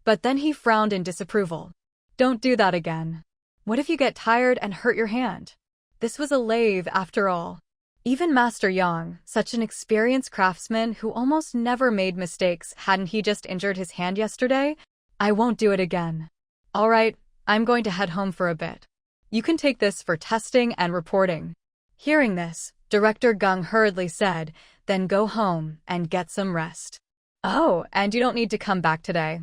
But then he frowned in disapproval. Don't do that again. What if you get tired and hurt your hand? This was a lathe after all. Even Master Yang, such an experienced craftsman who almost never made mistakes, hadn't he just injured his hand yesterday? I won't do it again. All right, I'm going to head home for a bit. You can take this for testing and reporting. Hearing this, Director Gung hurriedly said, then go home and get some rest. Oh, and you don't need to come back today.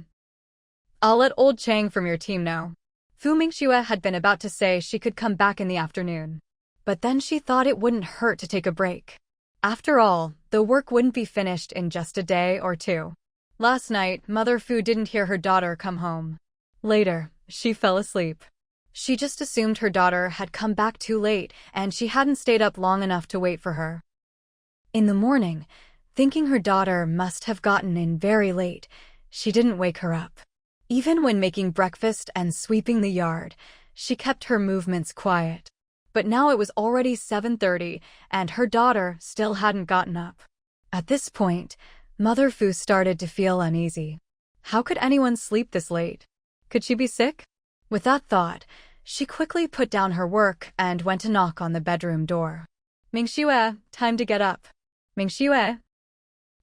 I'll let old Chang from your team know. Fu Mingxue had been about to say she could come back in the afternoon. But then she thought it wouldn't hurt to take a break. After all, the work wouldn't be finished in just a day or two. Last night, Mother Fu didn't hear her daughter come home. Later, she fell asleep. She just assumed her daughter had come back too late and she hadn't stayed up long enough to wait for her. In the morning, thinking her daughter must have gotten in very late, she didn't wake her up. Even when making breakfast and sweeping the yard, she kept her movements quiet. But now it was already 7:30 and her daughter still hadn't gotten up. At this point, Mother Fu started to feel uneasy. How could anyone sleep this late? Could she be sick? With that thought, she quickly put down her work and went to knock on the bedroom door. Mingxue, time to get up. Mingxue.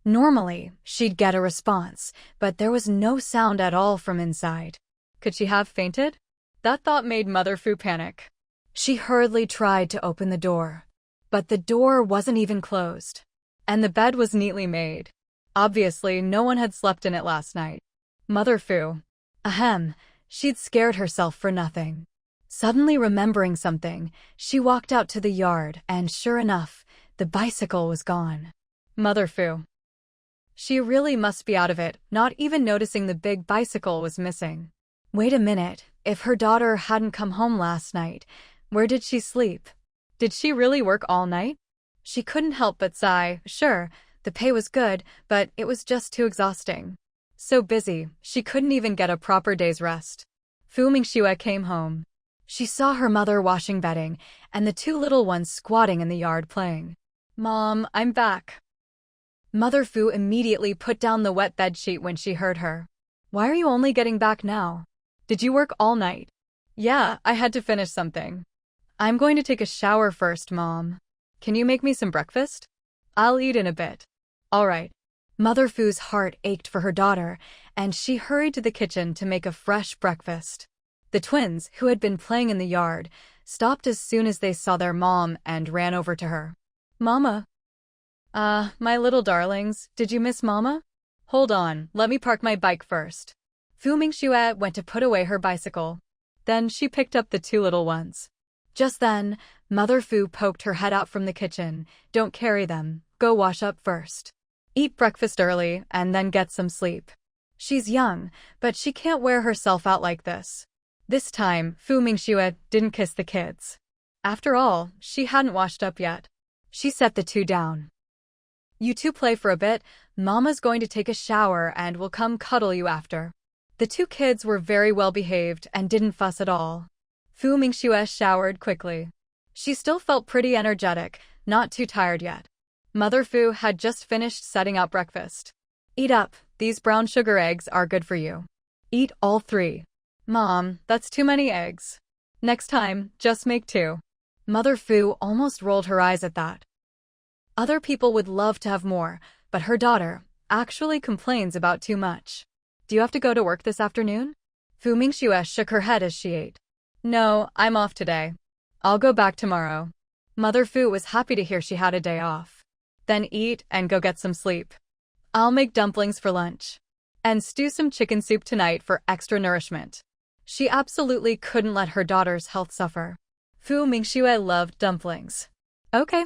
Normally, she'd get a response, but there was no sound at all from inside. Could she have fainted? That thought made Mother Fu panic. She hurriedly tried to open the door, but the door wasn't even closed, and the bed was neatly made. Obviously, no one had slept in it last night. Mother Fu. Ahem, she'd scared herself for nothing. Suddenly remembering something, she walked out to the yard, and sure enough, the bicycle was gone. Mother Fu. She really must be out of it, not even noticing the big bicycle was missing. Wait a minute, if her daughter hadn't come home last night, where did she sleep? Did she really work all night? She couldn't help but sigh. Sure, the pay was good, but it was just too exhausting. So busy, she couldn't even get a proper day's rest. Fu Mingxue came home. She saw her mother washing bedding, and the two little ones squatting in the yard playing. Mom, I'm back. Mother Fu immediately put down the wet bedsheet when she heard her. Why are you only getting back now? Did you work all night? Yeah, I had to finish something. I'm going to take a shower first, Mom. Can you make me some breakfast? I'll eat in a bit. All right. Mother Fu's heart ached for her daughter, and she hurried to the kitchen to make a fresh breakfast. The twins, who had been playing in the yard, stopped as soon as they saw their mom and ran over to her. Mama. My little darlings, did you miss Mama? Hold on, let me park my bike first. Fu Mingxue went to put away her bicycle. Then she picked up the two little ones. Just then, Mother Fu poked her head out from the kitchen. Don't carry them, go wash up first. Eat breakfast early and then get some sleep. She's young, but she can't wear herself out like this. This time, Fu Mingxue didn't kiss the kids. After all, she hadn't washed up yet. She set the two down. You two play for a bit, Mama's going to take a shower and will come cuddle you after. The two kids were very well behaved and didn't fuss at all. Fu Mingxue showered quickly. She still felt pretty energetic, not too tired yet. Mother Fu had just finished setting out breakfast. Eat up, these brown sugar eggs are good for you. Eat all 3. Mom, that's too many eggs. Next time, just make 2. Mother Fu almost rolled her eyes at that. Other people would love to have more, but her daughter actually complains about too much. Do you have to go to work this afternoon? Fu Mingxue shook her head as she ate. No, I'm off today. I'll go back tomorrow. Mother Fu was happy to hear she had a day off. Then eat and go get some sleep. I'll make dumplings for lunch. And stew some chicken soup tonight for extra nourishment. She absolutely couldn't let her daughter's health suffer. Fu Mingxue loved dumplings. Okay.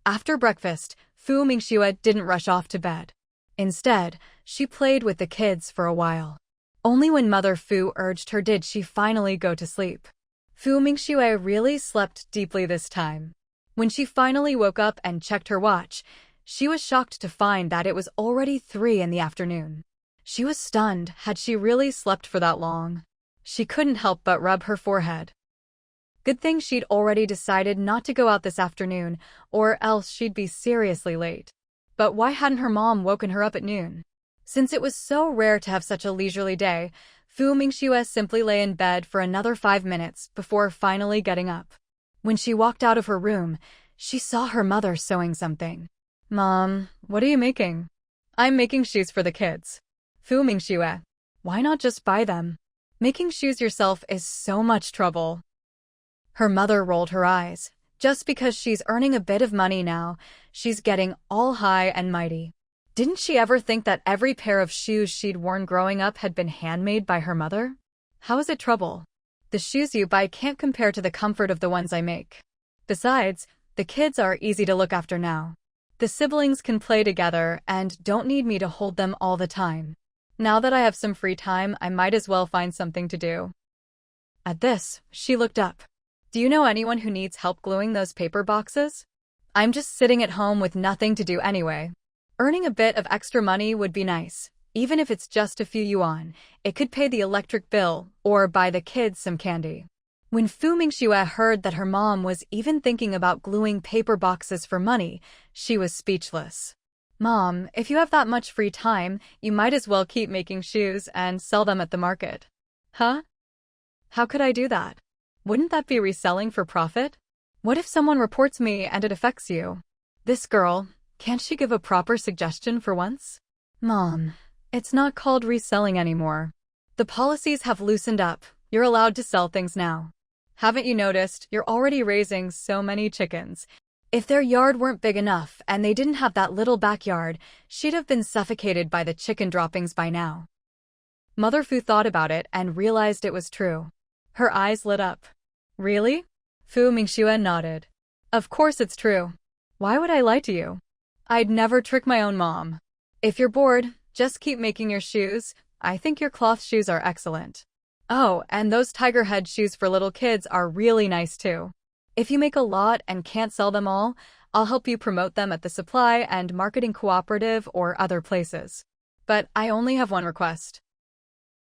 After breakfast, Fu Mingxue didn't rush off to bed. Instead, she played with the kids for a while. Only when Mother Fu urged her did she finally go to sleep. Fu Mingxue really slept deeply this time. When she finally woke up and checked her watch, she was shocked to find that it was already 3 in the afternoon. She was stunned. Had she really slept for that long? She couldn't help but rub her forehead. Good thing she'd already decided not to go out this afternoon, or else she'd be seriously late. But why hadn't her mom woken her up at noon? Since it was so rare to have such a leisurely day, Fu Mingxue simply lay in bed for another 5 minutes before finally getting up. When she walked out of her room, she saw her mother sewing something. "Mom, what are you making?" "I'm making shoes for the kids." "Fu Mingxue, why not just buy them? Making shoes yourself is so much trouble." Her mother rolled her eyes. Just because she's earning a bit of money now, she's getting all high and mighty. Didn't she ever think that every pair of shoes she'd worn growing up had been handmade by her mother? How is it trouble? The shoes you buy can't compare to the comfort of the ones I make. Besides, the kids are easy to look after now. The siblings can play together and don't need me to hold them all the time. Now that I have some free time, I might as well find something to do. At this, she looked up. "Do you know anyone who needs help gluing those paper boxes? I'm just sitting at home with nothing to do anyway. Earning a bit of extra money would be nice. Even if it's just a few yuan, it could pay the electric bill or buy the kids some candy." When Fu Mingxue heard that her mom was even thinking about gluing paper boxes for money, she was speechless. "Mom, if you have that much free time, you might as well keep making shoes and sell them at the market." "Huh? How could I do that? Wouldn't that be reselling for profit? What if someone reports me and it affects you? This girl, can't she give a proper suggestion for once?" "Mom, it's not called reselling anymore. The policies have loosened up. You're allowed to sell things now. Haven't you noticed you're already raising so many chickens? If their yard weren't big enough and they didn't have that little backyard, she'd have been suffocated by the chicken droppings by now." Mother Fu thought about it and realized it was true. Her eyes lit up. "Really?" Fu Mingxue nodded. "Of course it's true. Why would I lie to you? I'd never trick my own mom. If you're bored, just keep making your shoes. I think your cloth shoes are excellent. Oh, and those tiger head shoes for little kids are really nice too. If you make a lot and can't sell them all, I'll help you promote them at the supply and marketing cooperative or other places. But I only have one request.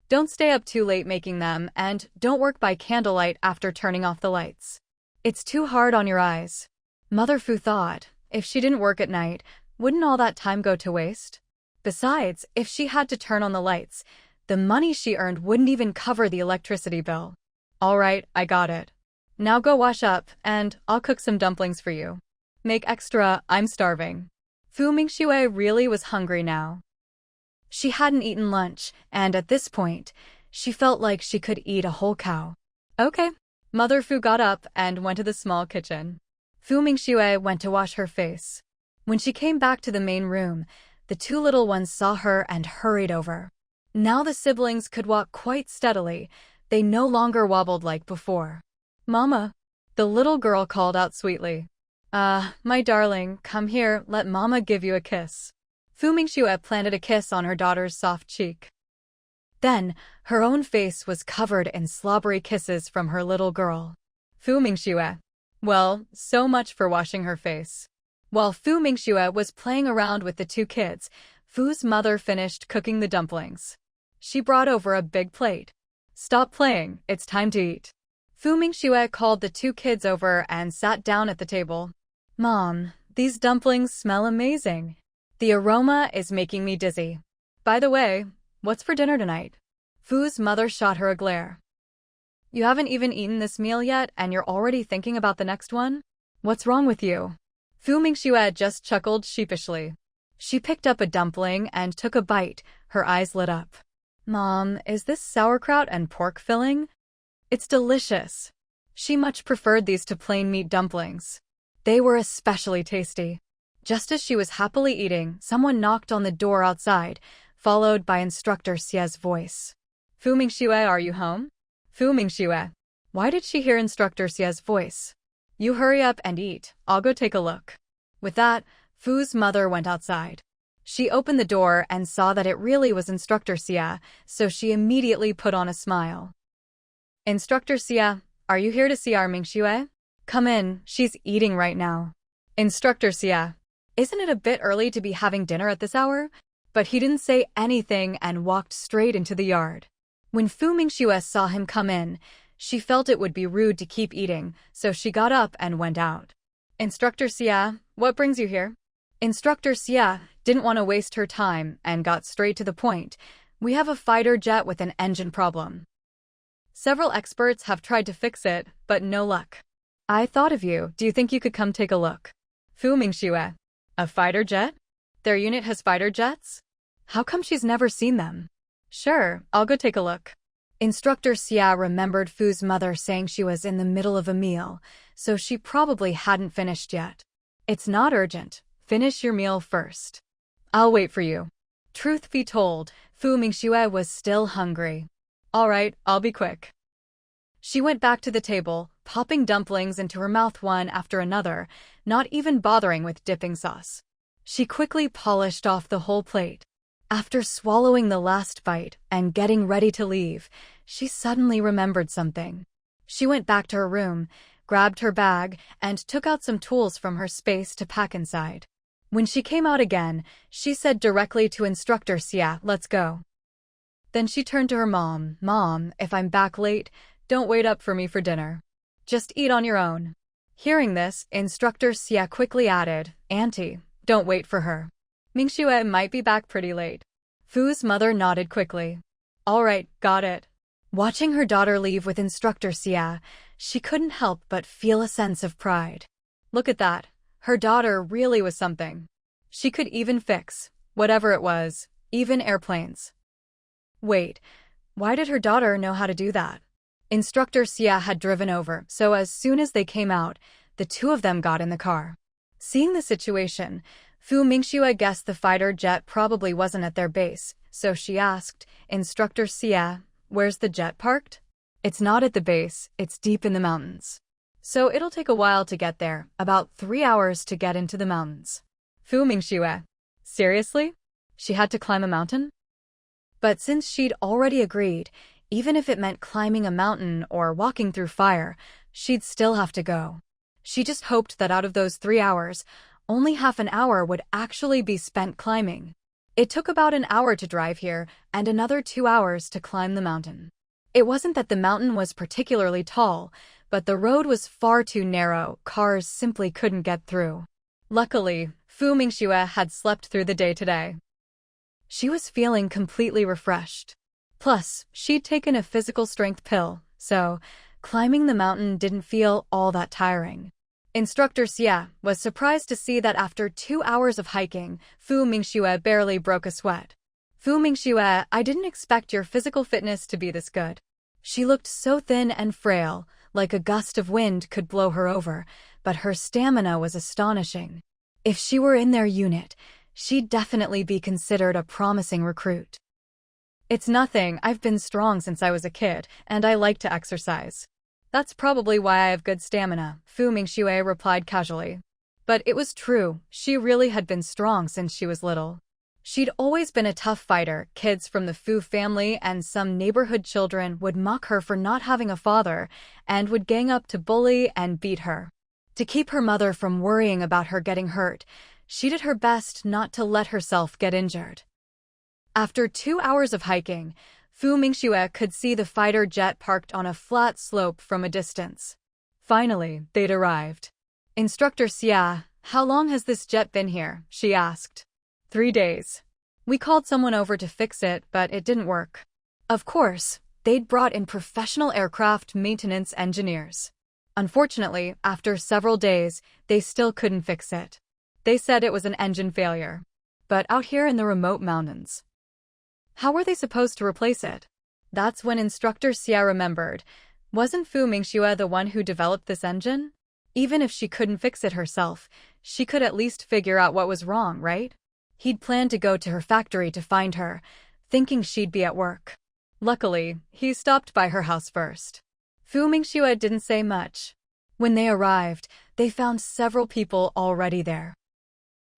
Don't stay up too late making them, and don't work by candlelight after turning off the lights. It's too hard on your eyes." Mother Fu thought, if she didn't work at night, wouldn't all that time go to waste? Besides, if she had to turn on the lights, the money she earned wouldn't even cover the electricity bill. "All right, I got it. Now go wash up, and I'll cook some dumplings for you. Make extra, I'm starving." Fu Mingxue really was hungry now. She hadn't eaten lunch, and at this point, she felt like she could eat a whole cow. "Okay." Mother Fu got up and went to the small kitchen. Fu Mingxue went to wash her face. When she came back to the main room, the two little ones saw her and hurried over. Now the siblings could walk quite steadily. They no longer wobbled like before. "Mama," the little girl called out sweetly. My darling, come here, let Mama give you a kiss." Fu Mingxue planted a kiss on her daughter's soft cheek. Then, her own face was covered in slobbery kisses from her little girl. Fu Mingxue. Well, so much for washing her face. While Fu Mingxue was playing around with the two kids, Fu's mother finished cooking the dumplings. She brought over a big plate. "Stop playing, it's time to eat." Fu Mingxue called the two kids over and sat down at the table. "Mom, these dumplings smell amazing. The aroma is making me dizzy. By the way, what's for dinner tonight?" Fu's mother shot her a glare. "You haven't even eaten this meal yet and you're already thinking about the next one? What's wrong with you?" Fu Mingxue just chuckled sheepishly. She picked up a dumpling and took a bite, her eyes lit up. "Mom, is this sauerkraut and pork filling? It's delicious." She much preferred these to plain meat dumplings. They were especially tasty. Just as she was happily eating, someone knocked on the door outside, followed by Instructor Xie's voice. "Fu Mingxue, are you home?" Fu Mingxue. Why did she hear Instructor Xie's voice? "You hurry up and eat, I'll go take a look." With that, Fu's mother went outside. She opened the door and saw that it really was Instructor Xie, so she immediately put on a smile. "Instructor Xie, are you here to see our Mingxue? Come in, she's eating right now." Instructor Xie. Isn't it a bit early to be having dinner at this hour? But he didn't say anything and walked straight into the yard. When Fu Mingxue saw him come in, she felt it would be rude to keep eating, so she got up and went out. "Instructor Xie, what brings you here?" "Instructor Xie, didn't want to waste her time and got straight to the point. We have a fighter jet with an engine problem. Several experts have tried to fix it, but no luck. I thought of you. Do you think you could come take a look? Fu Mingxue. A fighter jet? Their unit has fighter jets? How come she's never seen them? Sure, I'll go take a look. Instructor Xia remembered Fu's mother saying she was in the middle of a meal, so she probably hadn't finished yet. It's not urgent. Finish your meal first. I'll wait for you. Truth be told, Fu Mingxue was still hungry. All right, I'll be quick. She went back to the table, popping dumplings into her mouth one after another, not even bothering with dipping sauce. She quickly polished off the whole plate. After swallowing the last bite and getting ready to leave, she suddenly remembered something. She went back to her room, grabbed her bag, and took out some tools from her space to pack inside. When she came out again, she said directly to Instructor Xia, "Let's go." Then she turned to her mom. "Mom, if I'm back late, don't wait up for me for dinner. Just eat on your own." Hearing this, Instructor Xia quickly added, "Auntie, don't wait for her. Mingxue might be back pretty late." Fu's mother nodded quickly. "All right, got it." Watching her daughter leave with Instructor Xia, she couldn't help but feel a sense of pride. Look at that. Her daughter really was something. She could even fix, whatever it was, even airplanes. Wait, why did her daughter know how to do that? Instructor Xia had driven over, so as soon as they came out, the two of them got in the car. Seeing the situation, Fu Mingxue guessed the fighter jet probably wasn't at their base, so she asked, "Instructor Xia, where's the jet parked?" "It's not at the base, it's deep in the mountains. So it'll take a while to get there, about 3 hours to get into the mountains." Fu Mingxue. Seriously? She had to climb a mountain? But since she'd already agreed, even if it meant climbing a mountain or walking through fire, she'd still have to go. She just hoped that out of those 3 hours, only half an hour would actually be spent climbing. It took about an hour to drive here and another 2 hours to climb the mountain. It wasn't that the mountain was particularly tall, but the road was far too narrow, cars simply couldn't get through. Luckily, Fu Mingxue had slept through the day today. She was feeling completely refreshed. Plus, she'd taken a physical strength pill, so climbing the mountain didn't feel all that tiring. Instructor Xia was surprised to see that after 2 hours of hiking, Fu Mingxue barely broke a sweat. "Fu Mingxue, I didn't expect your physical fitness to be this good." She looked so thin and frail, like a gust of wind could blow her over, but her stamina was astonishing. If she were in their unit, she'd definitely be considered a promising recruit. "It's nothing, I've been strong since I was a kid, and I like to exercise. That's probably why I have good stamina," Fu Mingxue replied casually. But it was true, she really had been strong since she was little. She'd always been a tough fighter. Kids from the Fu family and some neighborhood children would mock her for not having a father and would gang up to bully and beat her. To keep her mother from worrying about her getting hurt, she did her best not to let herself get injured. After 2 hours of hiking, Fu Mingxue could see the fighter jet parked on a flat slope from a distance. Finally, they'd arrived. "Instructor Xia, how long has this jet been here?" she asked. 3 days. We called someone over to fix it, but it didn't work." Of course, they'd brought in professional aircraft maintenance engineers. Unfortunately, after several days, they still couldn't fix it. They said it was an engine failure. But out here in the remote mountains, how were they supposed to replace it? That's when Instructor Xia remembered. Wasn't Fu Mingxue the one who developed this engine? Even if she couldn't fix it herself, she could at least figure out what was wrong, right? He'd planned to go to her factory to find her, thinking she'd be at work. Luckily, he stopped by her house first. Fu Mingxue didn't say much. When they arrived, they found several people already there.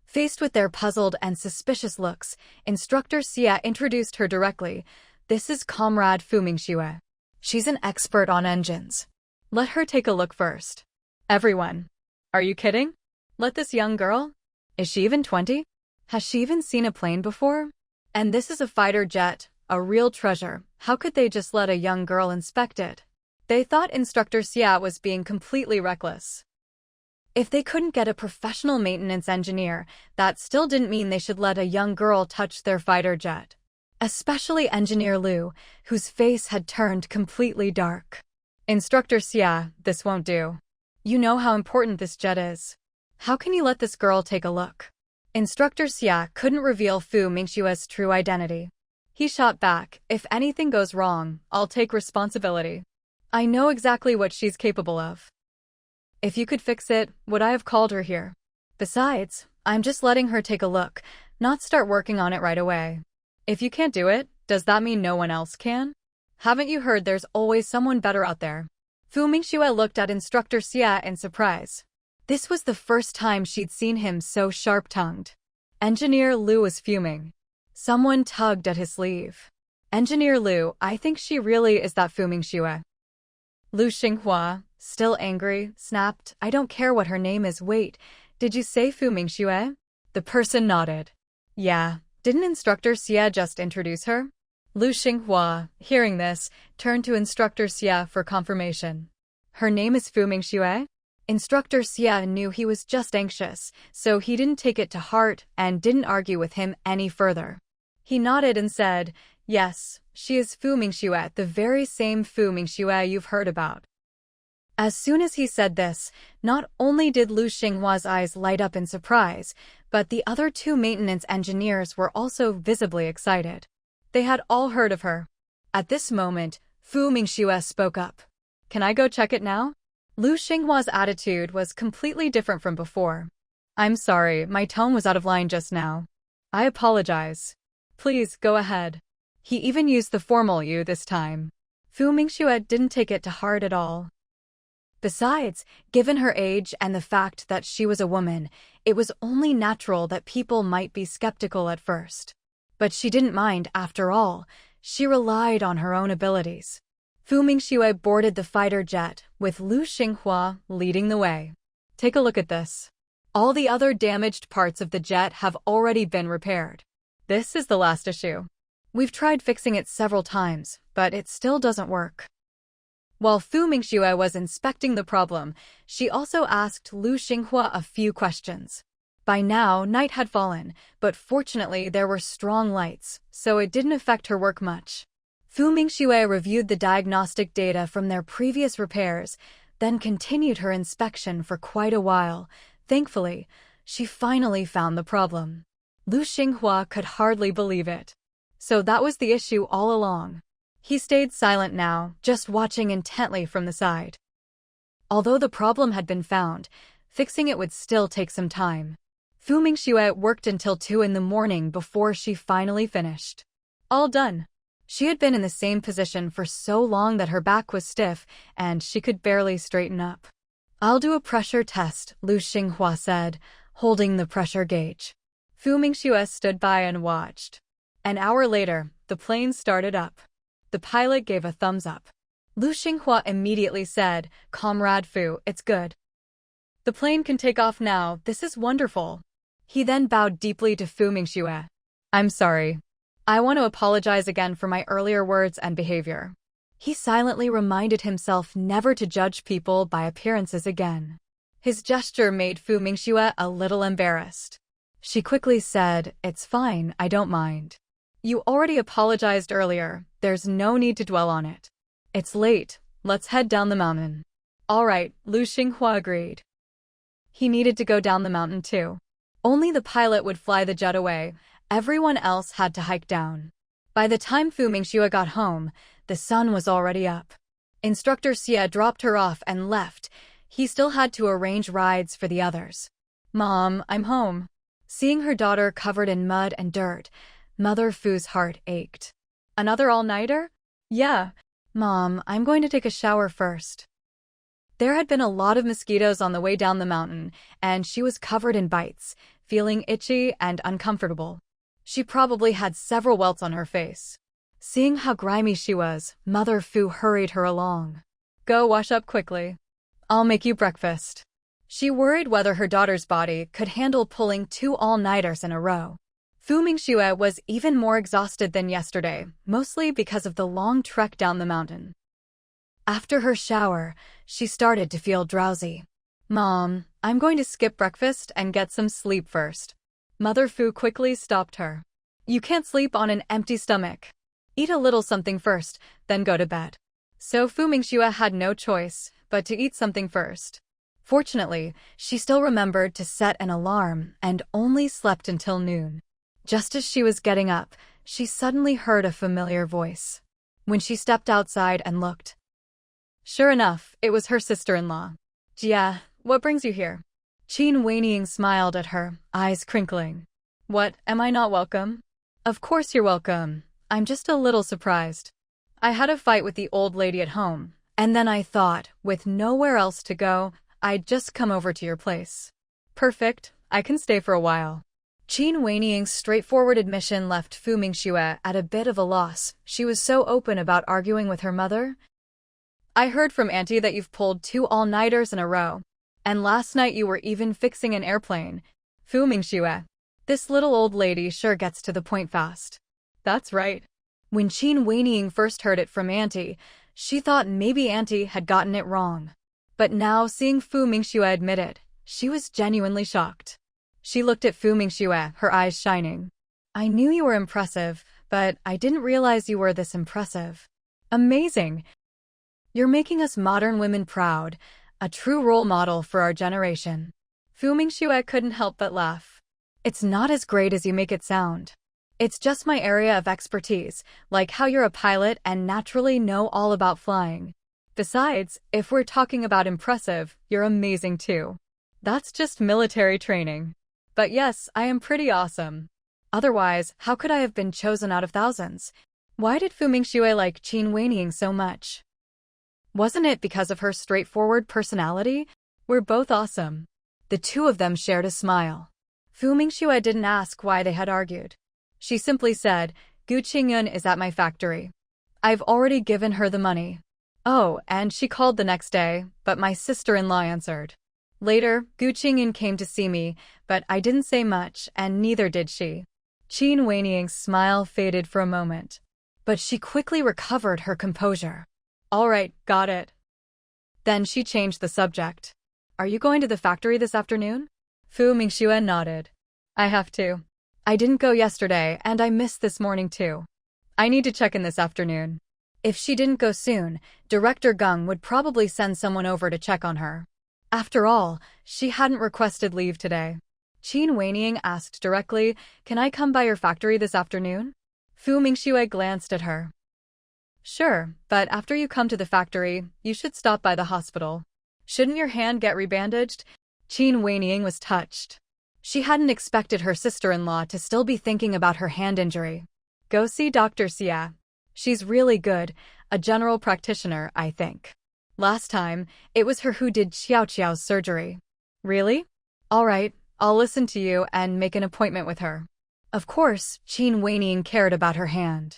Faced with their puzzled and suspicious looks, Instructor Xia introduced her directly. "This is Comrade Fu Mingxue. She's an expert on engines. Let her take a look first." Everyone. Are you kidding? Let this young girl? Is she even 20? Has she even seen a plane before? And this is a fighter jet, a real treasure. How could they just let a young girl inspect it? They thought Instructor Xia was being completely reckless. If they couldn't get a professional maintenance engineer, that still didn't mean they should let a young girl touch their fighter jet. Especially Engineer Liu, whose face had turned completely dark. Instructor Xia, this won't do. You know how important this jet is. How can you let this girl take a look? Instructor Xia couldn't reveal Fu Mingxue's true identity. He shot back, if anything goes wrong, I'll take responsibility. I know exactly what she's capable of. If you could fix it, would I have called her here? Besides, I'm just letting her take a look, not start working on it right away. If you can't do it, does that mean no one else can? Haven't you heard there's always someone better out there? Fu Mingxue looked at Instructor Xia in surprise. This was the first time she'd seen him so sharp-tongued. Engineer Liu was fuming. Someone tugged at his sleeve. Engineer Liu, I think she really is that Fu Mingxue. Lu Xinghua, still angry, snapped, I don't care what her name is. Wait, did you say Fu Mingxue? The person nodded. Yeah, didn't Instructor Xia just introduce her? Lu Xinghua, hearing this, turned to Instructor Xia for confirmation. Her name is Fu Mingxue? Instructor Xia knew he was just anxious, so he didn't take it to heart and didn't argue with him any further. He nodded and said, yes, she is Fu Mingxue, the very same Fu Mingxue you've heard about. As soon as he said this, not only did Lu Xinghua's eyes light up in surprise, but the other two maintenance engineers were also visibly excited. They had all heard of her. At this moment, Fu Mingxue spoke up. Can I go check it now? Lu Xinghua's attitude was completely different from before. I'm sorry, my tone was out of line just now. I apologize. Please, go ahead. He even used the formal you this time. Fu Mingxue didn't take it to heart at all. Besides, given her age and the fact that she was a woman, it was only natural that people might be skeptical at first. But she didn't mind after all. She relied on her own abilities. Fu Mingxue boarded the fighter jet, with Lu Xinghua leading the way. Take a look at this. All the other damaged parts of the jet have already been repaired. This is the last issue. We've tried fixing it several times, but it still doesn't work. While Fu Mingxue was inspecting the problem, she also asked Lu Xinghua a few questions. By now, night had fallen, but fortunately there were strong lights, so it didn't affect her work much. Fu Mingxue reviewed the diagnostic data from their previous repairs, then continued her inspection for quite a while. Thankfully, she finally found the problem. Lu Xinghua could hardly believe it. So that was the issue all along. He stayed silent now, just watching intently from the side. Although the problem had been found, fixing it would still take some time. Fu Mingxue worked until 2 in the morning before she finally finished. All done. She had been in the same position for so long that her back was stiff, and she could barely straighten up. I'll do a pressure test, Lu Xinghua said, holding the pressure gauge. Fu Mingxue stood by and watched. An hour later, the plane started up. The pilot gave a thumbs up. Lu Xinghua immediately said, Comrade Fu, it's good. The plane can take off now, this is wonderful. He then bowed deeply to Fu Mingxue. I'm sorry. I want to apologize again for my earlier words and behavior. He silently reminded himself never to judge people by appearances again. His gesture made Fu Mingxue a little embarrassed. She quickly said, It's fine, I don't mind. You already apologized earlier, there's no need to dwell on it. It's late, let's head down the mountain. All right, Lu Xinghua agreed. He needed to go down the mountain too. Only the pilot would fly the jet away. Everyone else had to hike down. By the time Fu Mingxue got home, the sun was already up. Instructor Xia dropped her off and left. He still had to arrange rides for the others. Mom, I'm home. Seeing her daughter covered in mud and dirt, Mother Fu's heart ached. Another all-nighter? Yeah. Mom, I'm going to take a shower first. There had been a lot of mosquitoes on the way down the mountain, and she was covered in bites, feeling itchy and uncomfortable. She probably had several welts on her face. Seeing how grimy she was, Mother Fu hurried her along. Go wash up quickly. I'll make you breakfast. She worried whether her daughter's body could handle pulling 2 all-nighters in a row. Fu Mingxue was even more exhausted than yesterday, mostly because of the long trek down the mountain. After her shower, she started to feel drowsy. Mom, I'm going to skip breakfast and get some sleep first. Mother Fu quickly stopped her. You can't sleep on an empty stomach. Eat a little something first, then go to bed. So Fu Mingxue had no choice but to eat something first. Fortunately, she still remembered to set an alarm and only slept until noon. Just as she was getting up, she suddenly heard a familiar voice. When she stepped outside and looked, sure enough, it was her sister-in-law. Jia, what brings you here? Qin Weiniang smiled at her, eyes crinkling. What, am I not welcome? Of course you're welcome. I'm just a little surprised. I had a fight with the old lady at home, and then I thought, with nowhere else to go, I'd just come over to your place. Perfect, I can stay for a while. Qin Weiniang's straightforward admission left Fu Mingxue at a bit of a loss. She was so open about arguing with her mother. I heard from Auntie that you've pulled 2 all-nighters in a row. And last night you were even fixing an airplane. Fu Mingxue. This little old lady sure gets to the point fast. That's right. When Qin Weiniang first heard it from Auntie, she thought maybe Auntie had gotten it wrong. But now, seeing Fu Mingxue admit it, she was genuinely shocked. She looked at Fu Mingxue, her eyes shining. I knew you were impressive, but I didn't realize you were this impressive. Amazing! You're making us modern women proud, a true role model for our generation. Fu Mingxue couldn't help but laugh. It's not as great as you make it sound. It's just my area of expertise, like how you're a pilot and naturally know all about flying. Besides, if we're talking about impressive, you're amazing too. That's just military training. But yes, I am pretty awesome. Otherwise, how could I have been chosen out of thousands? Why did Fu Mingxue like Qin Weiniang so much? Wasn't it because of her straightforward personality? We're both awesome. The two of them shared a smile. Fu Mingxue didn't ask why they had argued. She simply said, Gu Qingyun is at my factory. I've already given her the money. Oh, and she called the next day, but my sister-in-law answered. Later, Gu Qingyun came to see me, but I didn't say much, and neither did she. Qin Weiniang's smile faded for a moment, but she quickly recovered her composure. All right, got it. Then she changed the subject. Are you going to the factory this afternoon? Fu Mingxue nodded. I have to. I didn't go yesterday, and I missed this morning too. I need to check in this afternoon. If she didn't go soon, Director Geng would probably send someone over to check on her. After all, she hadn't requested leave today. Qin Weiniang asked directly, Can I come by your factory this afternoon? Fu Mingxue glanced at her. Sure, but after you come to the factory, you should stop by the hospital. Shouldn't your hand get rebandaged? Qin Weiniang was touched. She hadn't expected her sister-in-law to still be thinking about her hand injury. Go see Dr. Xia. She's really good, a general practitioner, I think. Last time, it was her who did Xiao's surgery. Really? All right, I'll listen to you and make an appointment with her. Of course, Qin Weiniang cared about her hand.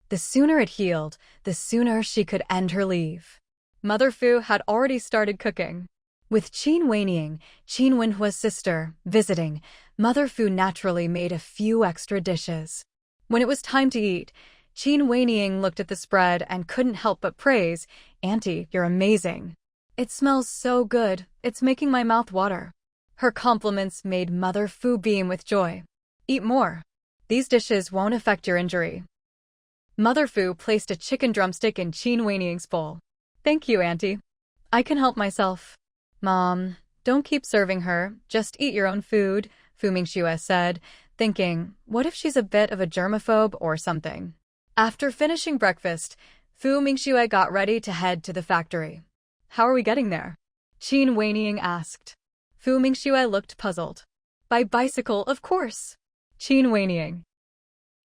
The sooner it healed, the sooner she could end her leave. Mother Fu had already started cooking. With Qin Weiniang, Qin Wenhua's sister, visiting, Mother Fu naturally made a few extra dishes. When it was time to eat, Qin Weiniang looked at the spread and couldn't help but praise, Auntie, you're amazing. It smells so good, it's making my mouth water. Her compliments made Mother Fu beam with joy. Eat more. These dishes won't affect your injury. Mother Fu placed a chicken drumstick in Qin Weiniang's bowl. Thank you, Auntie. I can help myself. Mom, don't keep serving her, just eat your own food, Fu Mingxue said, thinking, what if she's a bit of a germaphobe or something? After finishing breakfast, Fu Mingxue got ready to head to the factory. How are we getting there? Qin Weiniang asked. Fu Mingxue looked puzzled. By bicycle, of course. Qin Weiniang.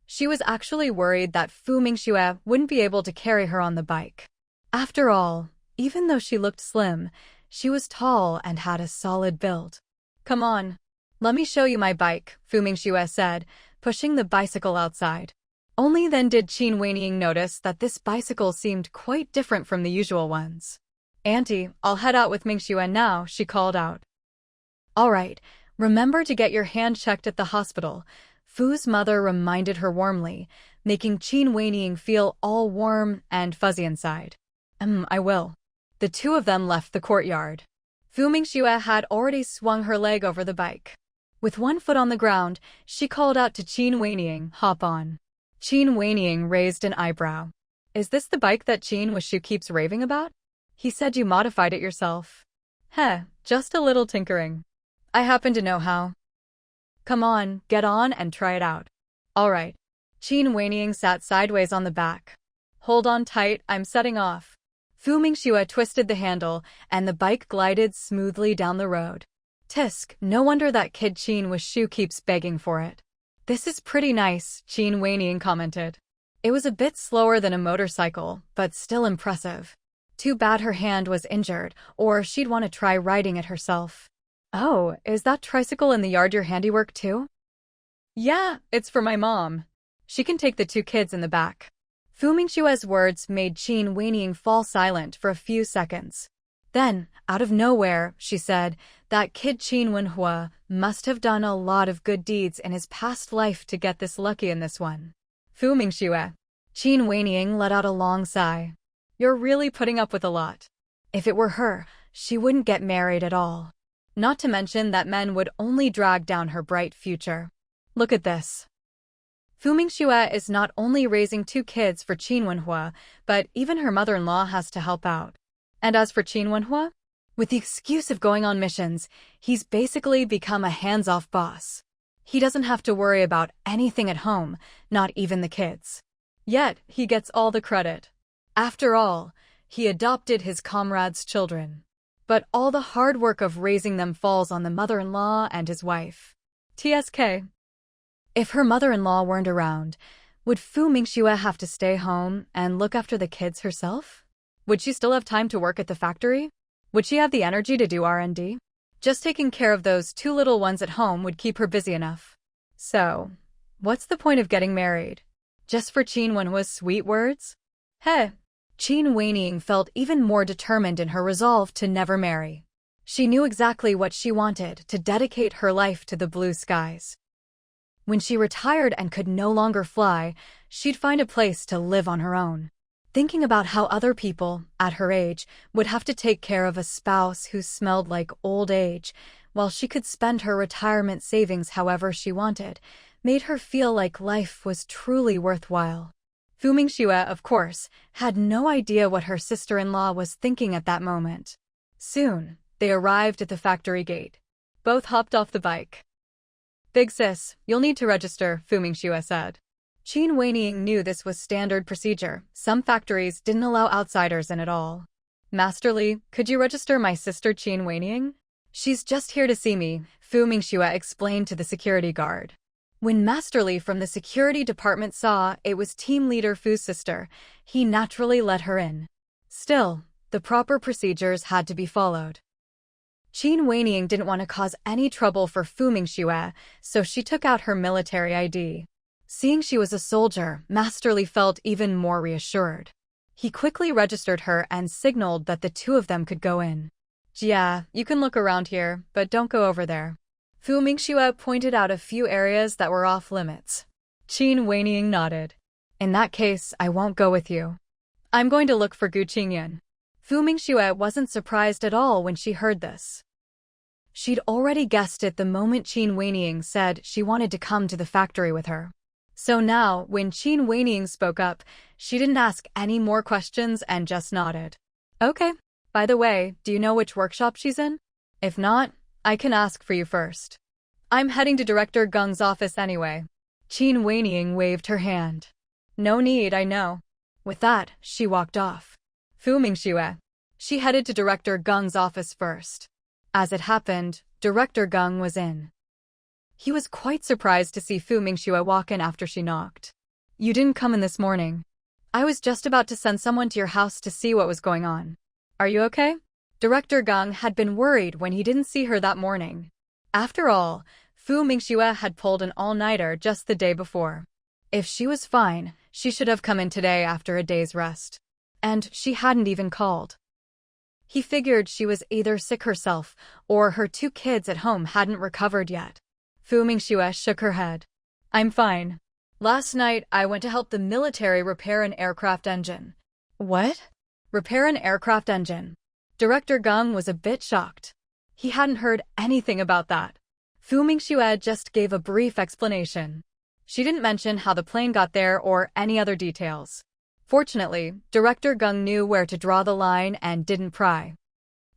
She was actually worried that Fu Mingxue wouldn't be able to carry her on the bike. After all, even though she looked slim, she was tall and had a solid build. Come on. Let me show you my bike, Fu Mingxue said, pushing the bicycle outside. Only then did Qin Weiniang notice that this bicycle seemed quite different from the usual ones. Auntie, I'll head out with Mingxue now, she called out. All right, remember to get your hand checked at the hospital, Fu's mother reminded her warmly, making Qin Weiniang feel all warm and fuzzy inside. I will. The two of them left the courtyard. Fu Mingxue had already swung her leg over the bike. With one foot on the ground, she called out to Qin Weining, "Hop on." Qin Weining raised an eyebrow. "Is this the bike that Qin Wishu keeps raving about? He said you modified it yourself." "Heh, just a little tinkering. I happen to know how." "Come on, get on and try it out." "All right." Qin Weining sat sideways on the back. "Hold on tight, I'm setting off." Fu Mingxue twisted the handle, and the bike glided smoothly down the road. Tisk, no wonder that kid Qin Wishu keeps begging for it. "This is pretty nice," Qin Weining commented. It was a bit slower than a motorcycle, but still impressive. Too bad her hand was injured, or she'd want to try riding it herself. "Oh, is that tricycle in the yard your handiwork too?" "Yeah, it's for my mom. She can take the two kids in the back." Fu Mingxue's words made Qin Weining fall silent for a few seconds. Then, out of nowhere, she said, "That kid Qin Wenhua must have done a lot of good deeds in his past life to get this lucky in this one." Fu Mingxue. Qin Weining let out a long sigh. "You're really putting up with a lot. If it were her, she wouldn't get married at all. Not to mention that men would only drag down her bright future. Look at this." Fu Mingxue is not only raising two kids for Qin Wenhua, but even her mother-in-law has to help out. And as for Qin Wenhua, with the excuse of going on missions, he's basically become a hands-off boss. He doesn't have to worry about anything at home, not even the kids. Yet, he gets all the credit. After all, he adopted his comrades' children. But all the hard work of raising them falls on the mother-in-law and his wife. TSK. If her mother-in-law weren't around, would Fu Mingxue have to stay home and look after the kids herself? Would she still have time to work at the factory? Would she have the energy to do R&D? Just taking care of those two little ones at home would keep her busy enough. So, what's the point of getting married? Just for Qin Wenhua's sweet words? Hey! Qin Weining felt even more determined in her resolve to never marry. She knew exactly what she wanted, to dedicate her life to the blue skies. When she retired and could no longer fly, she'd find a place to live on her own. Thinking about how other people, at her age, would have to take care of a spouse who smelled like old age, while she could spend her retirement savings however she wanted, made her feel like life was truly worthwhile. Fu Mingxue, of course, had no idea what her sister-in-law was thinking at that moment. Soon, they arrived at the factory gate. Both hopped off the bike. "Big sis, you'll need to register," Fu Mingxue said. Qin Weining knew this was standard procedure. Some factories didn't allow outsiders in at all. "Masterly, could you register my sister Qin Weining? She's just here to see me," Fu Mingxue explained to the security guard. When Masterly from the security department saw it was team leader Fu's sister, he naturally let her in. Still, the proper procedures had to be followed. Qin Weining didn't want to cause any trouble for Fu Mingxue, so she took out her military ID. Seeing she was a soldier, Masterly felt even more reassured. He quickly registered her and signaled that the two of them could go in. "Yeah, you can look around here, but don't go over there." Fu Mingxue pointed out a few areas that were off-limits. Qin Weining nodded. "In that case, I won't go with you. I'm going to look for Gu Qingyan." Fu Mingxue wasn't surprised at all when she heard this. She'd already guessed it the moment Qin Weining said she wanted to come to the factory with her. So now, when Qin Weining spoke up, she didn't ask any more questions and just nodded. "Okay. By the way, do you know which workshop she's in? If not, I can ask for you first. I'm heading to Director Gung's office anyway." Qin Weining waved her hand. "No need, I know." With that, she walked off. Fu Mingxue. She headed to Director Gung's office first. As it happened, Director Gung was in. He was quite surprised to see Fu Mingxue walk in after she knocked. "You didn't come in this morning. I was just about to send someone to your house to see what was going on. Are you okay?" Director Gung had been worried when he didn't see her that morning. After all, Fu Mingxue had pulled an all-nighter just the day before. If she was fine, she should have come in today after a day's rest. And she hadn't even called. He figured she was either sick herself or her two kids at home hadn't recovered yet. Fu Mingxue shook her head. "I'm fine. Last night, I went to help the military repair an aircraft engine." "What?" "Repair an aircraft engine." Director Gung was a bit shocked. He hadn't heard anything about that. Fu Mingxue just gave a brief explanation. She didn't mention how the plane got there or any other details. Fortunately, Director Gung knew where to draw the line and didn't pry.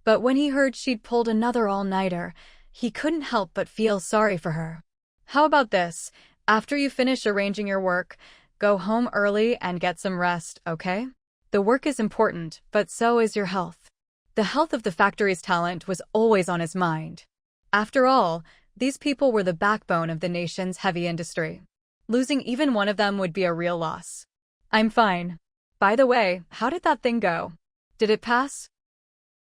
But when he heard she'd pulled another all-nighter, he couldn't help but feel sorry for her. How about this? After you finish arranging your work, go home early and get some rest, okay? The work is important, but so is your health. The health of the factory's talent was always on his mind. After all, these people were the backbone of the nation's heavy industry. Losing even one of them would be a real loss. I'm fine. By the way, how did that thing go? Did it pass?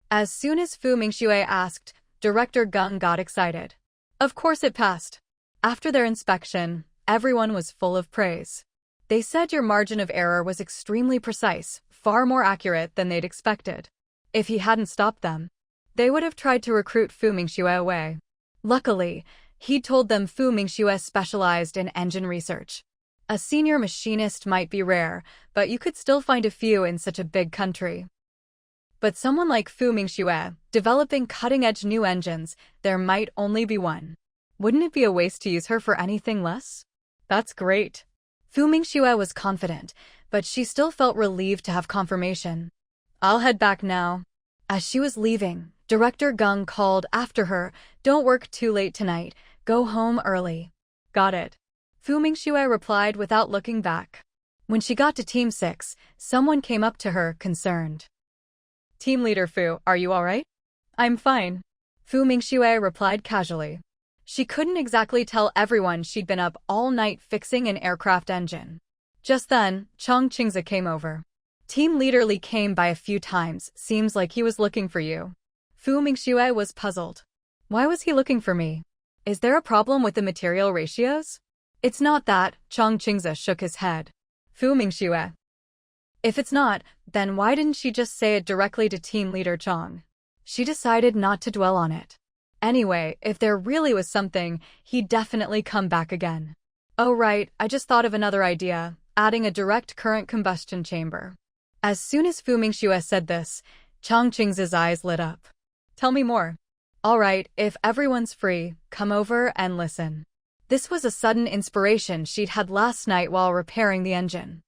As soon as Fu Mingxue asked, Director Gung got excited. Of course it passed. After their inspection, everyone was full of praise. They said your margin of error was extremely precise, far more accurate than they'd expected. If he hadn't stopped them, they would have tried to recruit Fu Mingxue away. Luckily, he told them Fu Mingxue specialized in engine research. A senior machinist might be rare, but you could still find a few in such a big country. But someone like Fu Mingxue, developing cutting-edge new engines, there might only be one. Wouldn't it be a waste to use her for anything less? That's great. Fu Mingxue was confident, but she still felt relieved to have confirmation. I'll head back now. As she was leaving, Director Gung called after her, don't work too late tonight, go home early. Got it. Fu Mingxue replied without looking back. When she got to Team 6, someone came up to her, concerned. Team Leader Fu, are you alright? I'm fine. Fu Mingxue replied casually. She couldn't exactly tell everyone she'd been up all night fixing an aircraft engine. Just then, Chongqingzi came over. Team Leader Li came by a few times, seems like he was looking for you. Fu Mingxue was puzzled. Why was he looking for me? Is there a problem with the material ratios? It's not that, Chongqingzi shook his head. Fu Mingxue. If it's not, then why didn't she just say it directly to Team Leader Chong? She decided not to dwell on it. Anyway, if there really was something, he'd definitely come back again. Oh right, I just thought of another idea, adding a direct current combustion chamber. As soon as Fu Mingxue said this, Chongqingzi's eyes lit up. Tell me more. All right, if everyone's free, come over and listen. This was a sudden inspiration she'd had last night while repairing the engine.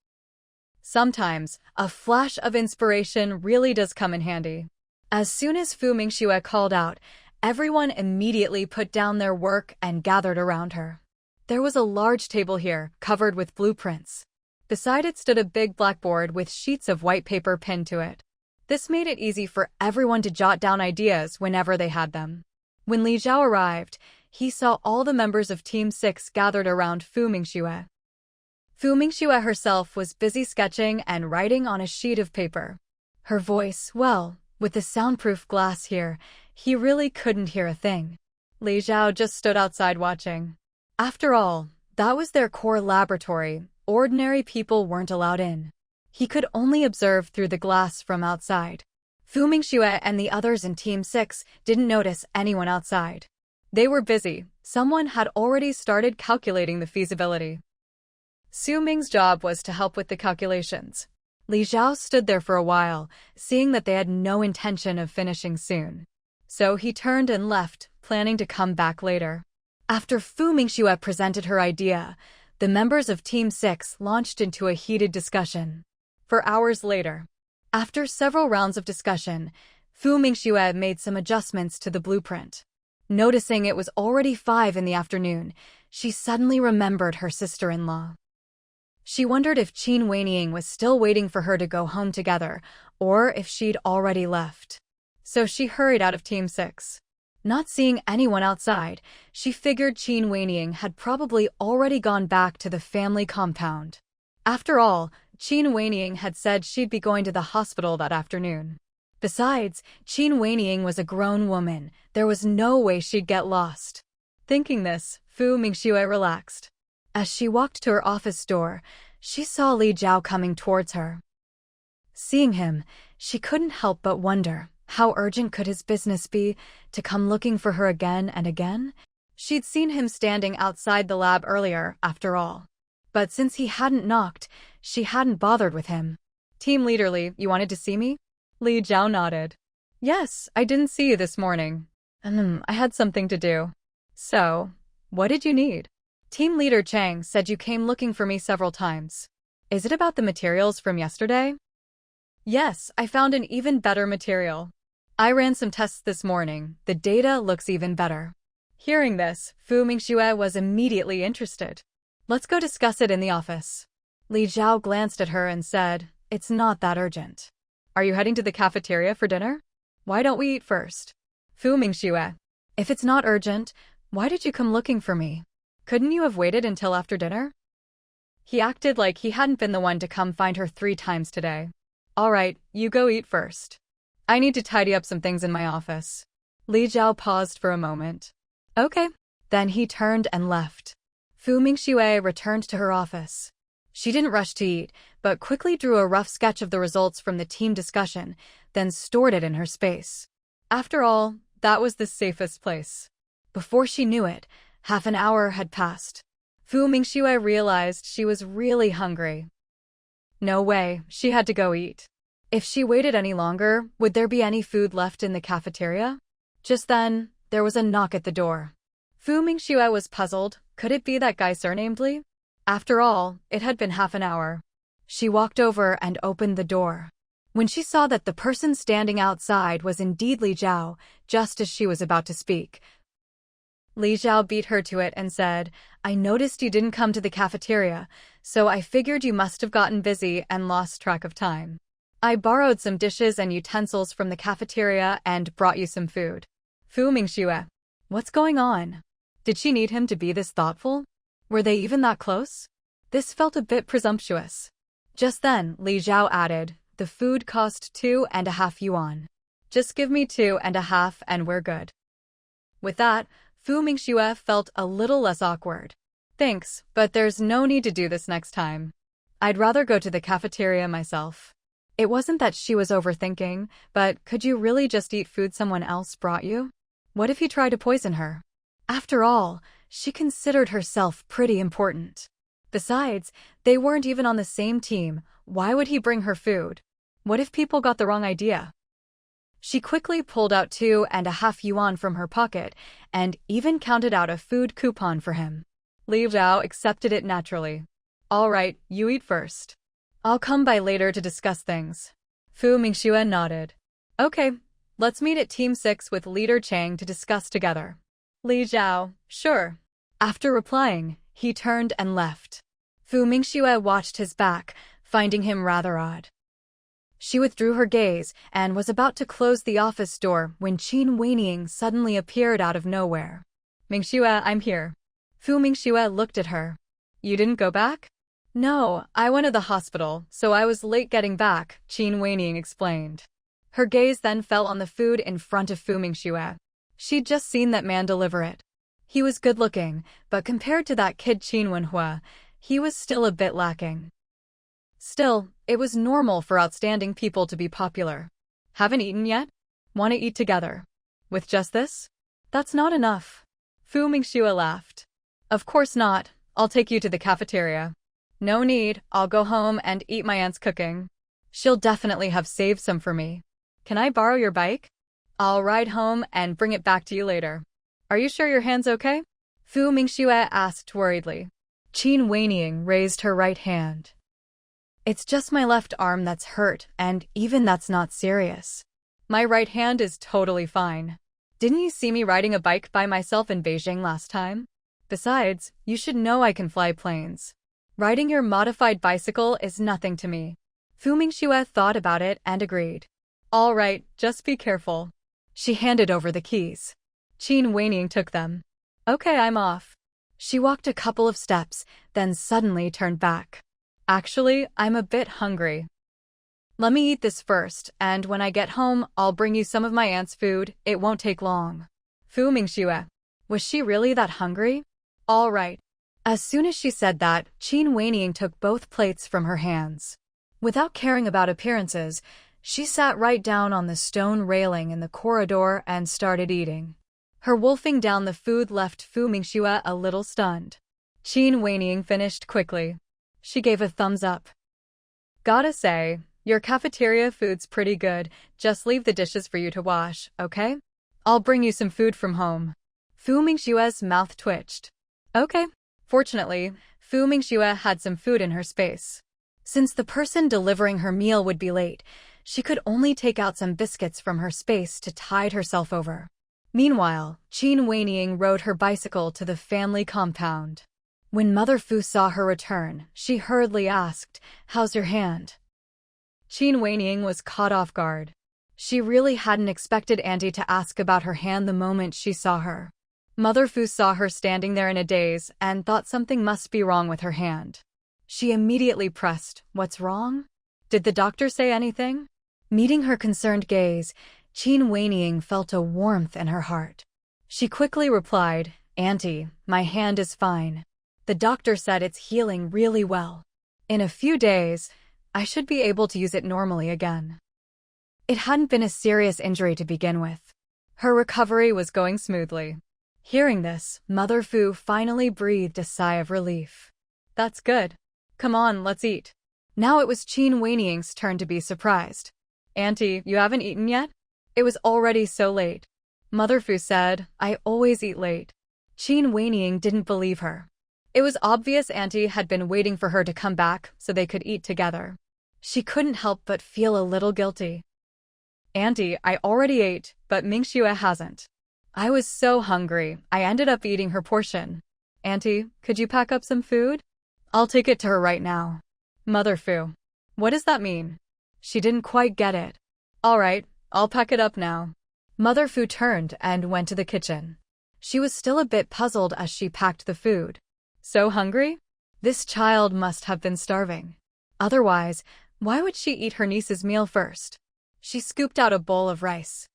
Sometimes, a flash of inspiration really does come in handy. As soon as Fu Mingxue called out, everyone immediately put down their work and gathered around her. There was a large table here, covered with blueprints. Beside it stood a big blackboard with sheets of white paper pinned to it. This made it easy for everyone to jot down ideas whenever they had them. When Li Zhao arrived, he saw all the members of Team 6 gathered around Fu Mingxue. Fu Mingxue herself was busy sketching and writing on a sheet of paper. Her voice, well, with the soundproof glass here, he really couldn't hear a thing. Li Zhao just stood outside watching. After all, that was their core laboratory. Ordinary people weren't allowed in. He could only observe through the glass from outside. Fu Mingxue and the others in Team 6 didn't notice anyone outside. They were busy. Someone had already started calculating the feasibility. Su Ming's job was to help with the calculations. Li Zhao stood there for a while, seeing that they had no intention of finishing soon. So he turned and left, planning to come back later. After Fu Mingxue presented her idea, the members of Team 6 launched into a heated discussion. For hours later, after several rounds of discussion, Fu Mingxue made some adjustments to the blueprint. Noticing it was already 5 in the afternoon, she suddenly remembered her sister-in-law. She wondered if Qin Weiniing was still waiting for her to go home together, or if she'd already left. So she hurried out of Team 6. Not seeing anyone outside, she figured Qin Weiniing had probably already gone back to the family compound. After all, Qin Weiniing had said she'd be going to the hospital that afternoon. Besides, Qin Weiniing was a grown woman. There was no way she'd get lost. Thinking this, Fu Mingxue relaxed. As she walked to her office door, she saw Li Zhao coming towards her. Seeing him, she couldn't help but wonder, how urgent could his business be to come looking for her again and again? She'd seen him standing outside the lab earlier, after all. But since he hadn't knocked, she hadn't bothered with him. Team Leader Li, you wanted to see me? Li Zhao nodded. Yes, I didn't see you this morning. I had something to do. So, what did you need? Team leader Chang said you came looking for me several times. Is it about the materials from yesterday? Yes, I found an even better material. I ran some tests this morning. The data looks even better. Hearing this, Mingxue was immediately interested. Let's go discuss it in the office. Li Zhao glanced at her and said, It's not that urgent. Are you heading to the cafeteria for dinner? Why don't we eat first? Mingxue, if it's not urgent, why did you come looking for me? Couldn't you have waited until after dinner? He acted like he hadn't been the one to come find her 3 times today. All right, you go eat first. I need to tidy up some things in my office. Li Zhao paused for a moment. Okay. Then he turned and left. Mingxue returned to her office. She didn't rush to eat, but quickly drew a rough sketch of the results from the team discussion, then stored it in her space. After all, that was the safest place. Before she knew it, half an hour had passed. Mingxue realized she was really hungry. No way, she had to go eat. If she waited any longer, would there be any food left in the cafeteria? Just then, there was a knock at the door. Mingxue was puzzled. Could it be that guy surnamed Li? After all, it had been half an hour. She walked over and opened the door. When she saw that the person standing outside was indeed Li Zhao, just as she was about to speak, Li Zhao beat her to it and said, I noticed you didn't come to the cafeteria, so I figured you must have gotten busy and lost track of time. I borrowed some dishes and utensils from the cafeteria and brought you some food. Mingxue, what's going on? Did she need him to be this thoughtful? Were they even that close? This felt a bit presumptuous. Just then, Li Zhao added, the food cost 2.5 yuan. Just give me 2.5 and we're good. With that, Mingxue felt a little less awkward. Thanks, but there's no need to do this next time. I'd rather go to the cafeteria myself. It wasn't that she was overthinking, but could you really just eat food someone else brought you? What if he tried to poison her? After all, she considered herself pretty important. Besides, they weren't even on the same team. Why would he bring her food? What if people got the wrong idea? She quickly pulled out 2.5 yuan from her pocket and even counted out a food coupon for him. Li Zhao accepted it naturally. All right, you eat first. I'll come by later to discuss things. Mingxue nodded. Okay, let's meet at Team 6 with Leader Chang to discuss together. Li Zhao, sure. After replying, he turned and left. Mingxue watched his back, finding him rather odd. She withdrew her gaze and was about to close the office door when Qin Weining suddenly appeared out of nowhere. Mingxue, I'm here. Mingxue looked at her. You didn't go back? No, I went to the hospital, so I was late getting back, Qin Weining explained. Her gaze then fell on the food in front of Mingxue. She'd just seen that man deliver it. He was good-looking, but compared to that kid Qin Wenhua, he was still a bit lacking. Still, it was normal for outstanding people to be popular. Haven't eaten yet? Want to eat together? With just this? That's not enough. Mingxue laughed. Of course not. I'll take you to the cafeteria. No need, I'll go home and eat my aunt's cooking. She'll definitely have saved some for me. Can I borrow your bike? I'll ride home and bring it back to you later. Are you sure your hand's okay? Mingxue asked worriedly. Qin Weining raised her right hand. It's just my left arm that's hurt, and even that's not serious. My right hand is totally fine. Didn't you see me riding a bike by myself in Beijing last time? Besides, you should know I can fly planes. Riding your modified bicycle is nothing to me. Mingxue thought about it and agreed. All right, just be careful. She handed over the keys. Qin Weining took them. Okay, I'm off. She walked a couple of steps, then suddenly turned back. Actually, I'm a bit hungry. Let me eat this first, and when I get home, I'll bring you some of my aunt's food. It won't take long. Mingxue, was she really that hungry? All right. As soon as she said that, Qin Weining took both plates from her hands. Without caring about appearances, she sat right down on the stone railing in the corridor and started eating. Her wolfing down the food left Mingxue a little stunned. Qin Weining finished quickly. She gave a thumbs up. Gotta say, your cafeteria food's pretty good. Just leave the dishes for you to wash, okay? I'll bring you some food from home. Fu Mingxue's mouth twitched. Okay. Fortunately, Fu Mingxue had some food in her space. Since the person delivering her meal would be late, she could only take out some biscuits from her space to tide herself over. Meanwhile, Qin Weining rode her bicycle to the family compound. When Mother Fu saw her return, she hurriedly asked, "How's your hand?" Qin Weining was caught off guard. She really hadn't expected Auntie to ask about her hand the moment she saw her. Mother Fu saw her standing there in a daze and thought something must be wrong with her hand. She immediately pressed, "What's wrong? Did the doctor say anything?" Meeting her concerned gaze, Qin Weining felt a warmth in her heart. She quickly replied, "Auntie, my hand is fine. The doctor said it's healing really well. In a few days, I should be able to use it normally again." It hadn't been a serious injury to begin with. Her recovery was going smoothly. Hearing this, Mother Fu finally breathed a sigh of relief. "That's good. Come on, let's eat." Now it was Qin Weining's turn to be surprised. "Auntie, you haven't eaten yet?" It was already so late. Mother Fu said, "I always eat late." Qin Weining didn't believe her. It was obvious Auntie had been waiting for her to come back so they could eat together. She couldn't help but feel a little guilty. "Auntie, I already ate, but Mingxue hasn't. I was so hungry, I ended up eating her portion. Auntie, could you pack up some food? I'll take it to her right now." Mother Fu. What does that mean? She didn't quite get it. "All right, I'll pack it up now." Mother Fu turned and went to the kitchen. She was still a bit puzzled as she packed the food. So hungry? This child must have been starving. Otherwise, why would she eat her niece's meal first? She scooped out a bowl of rice.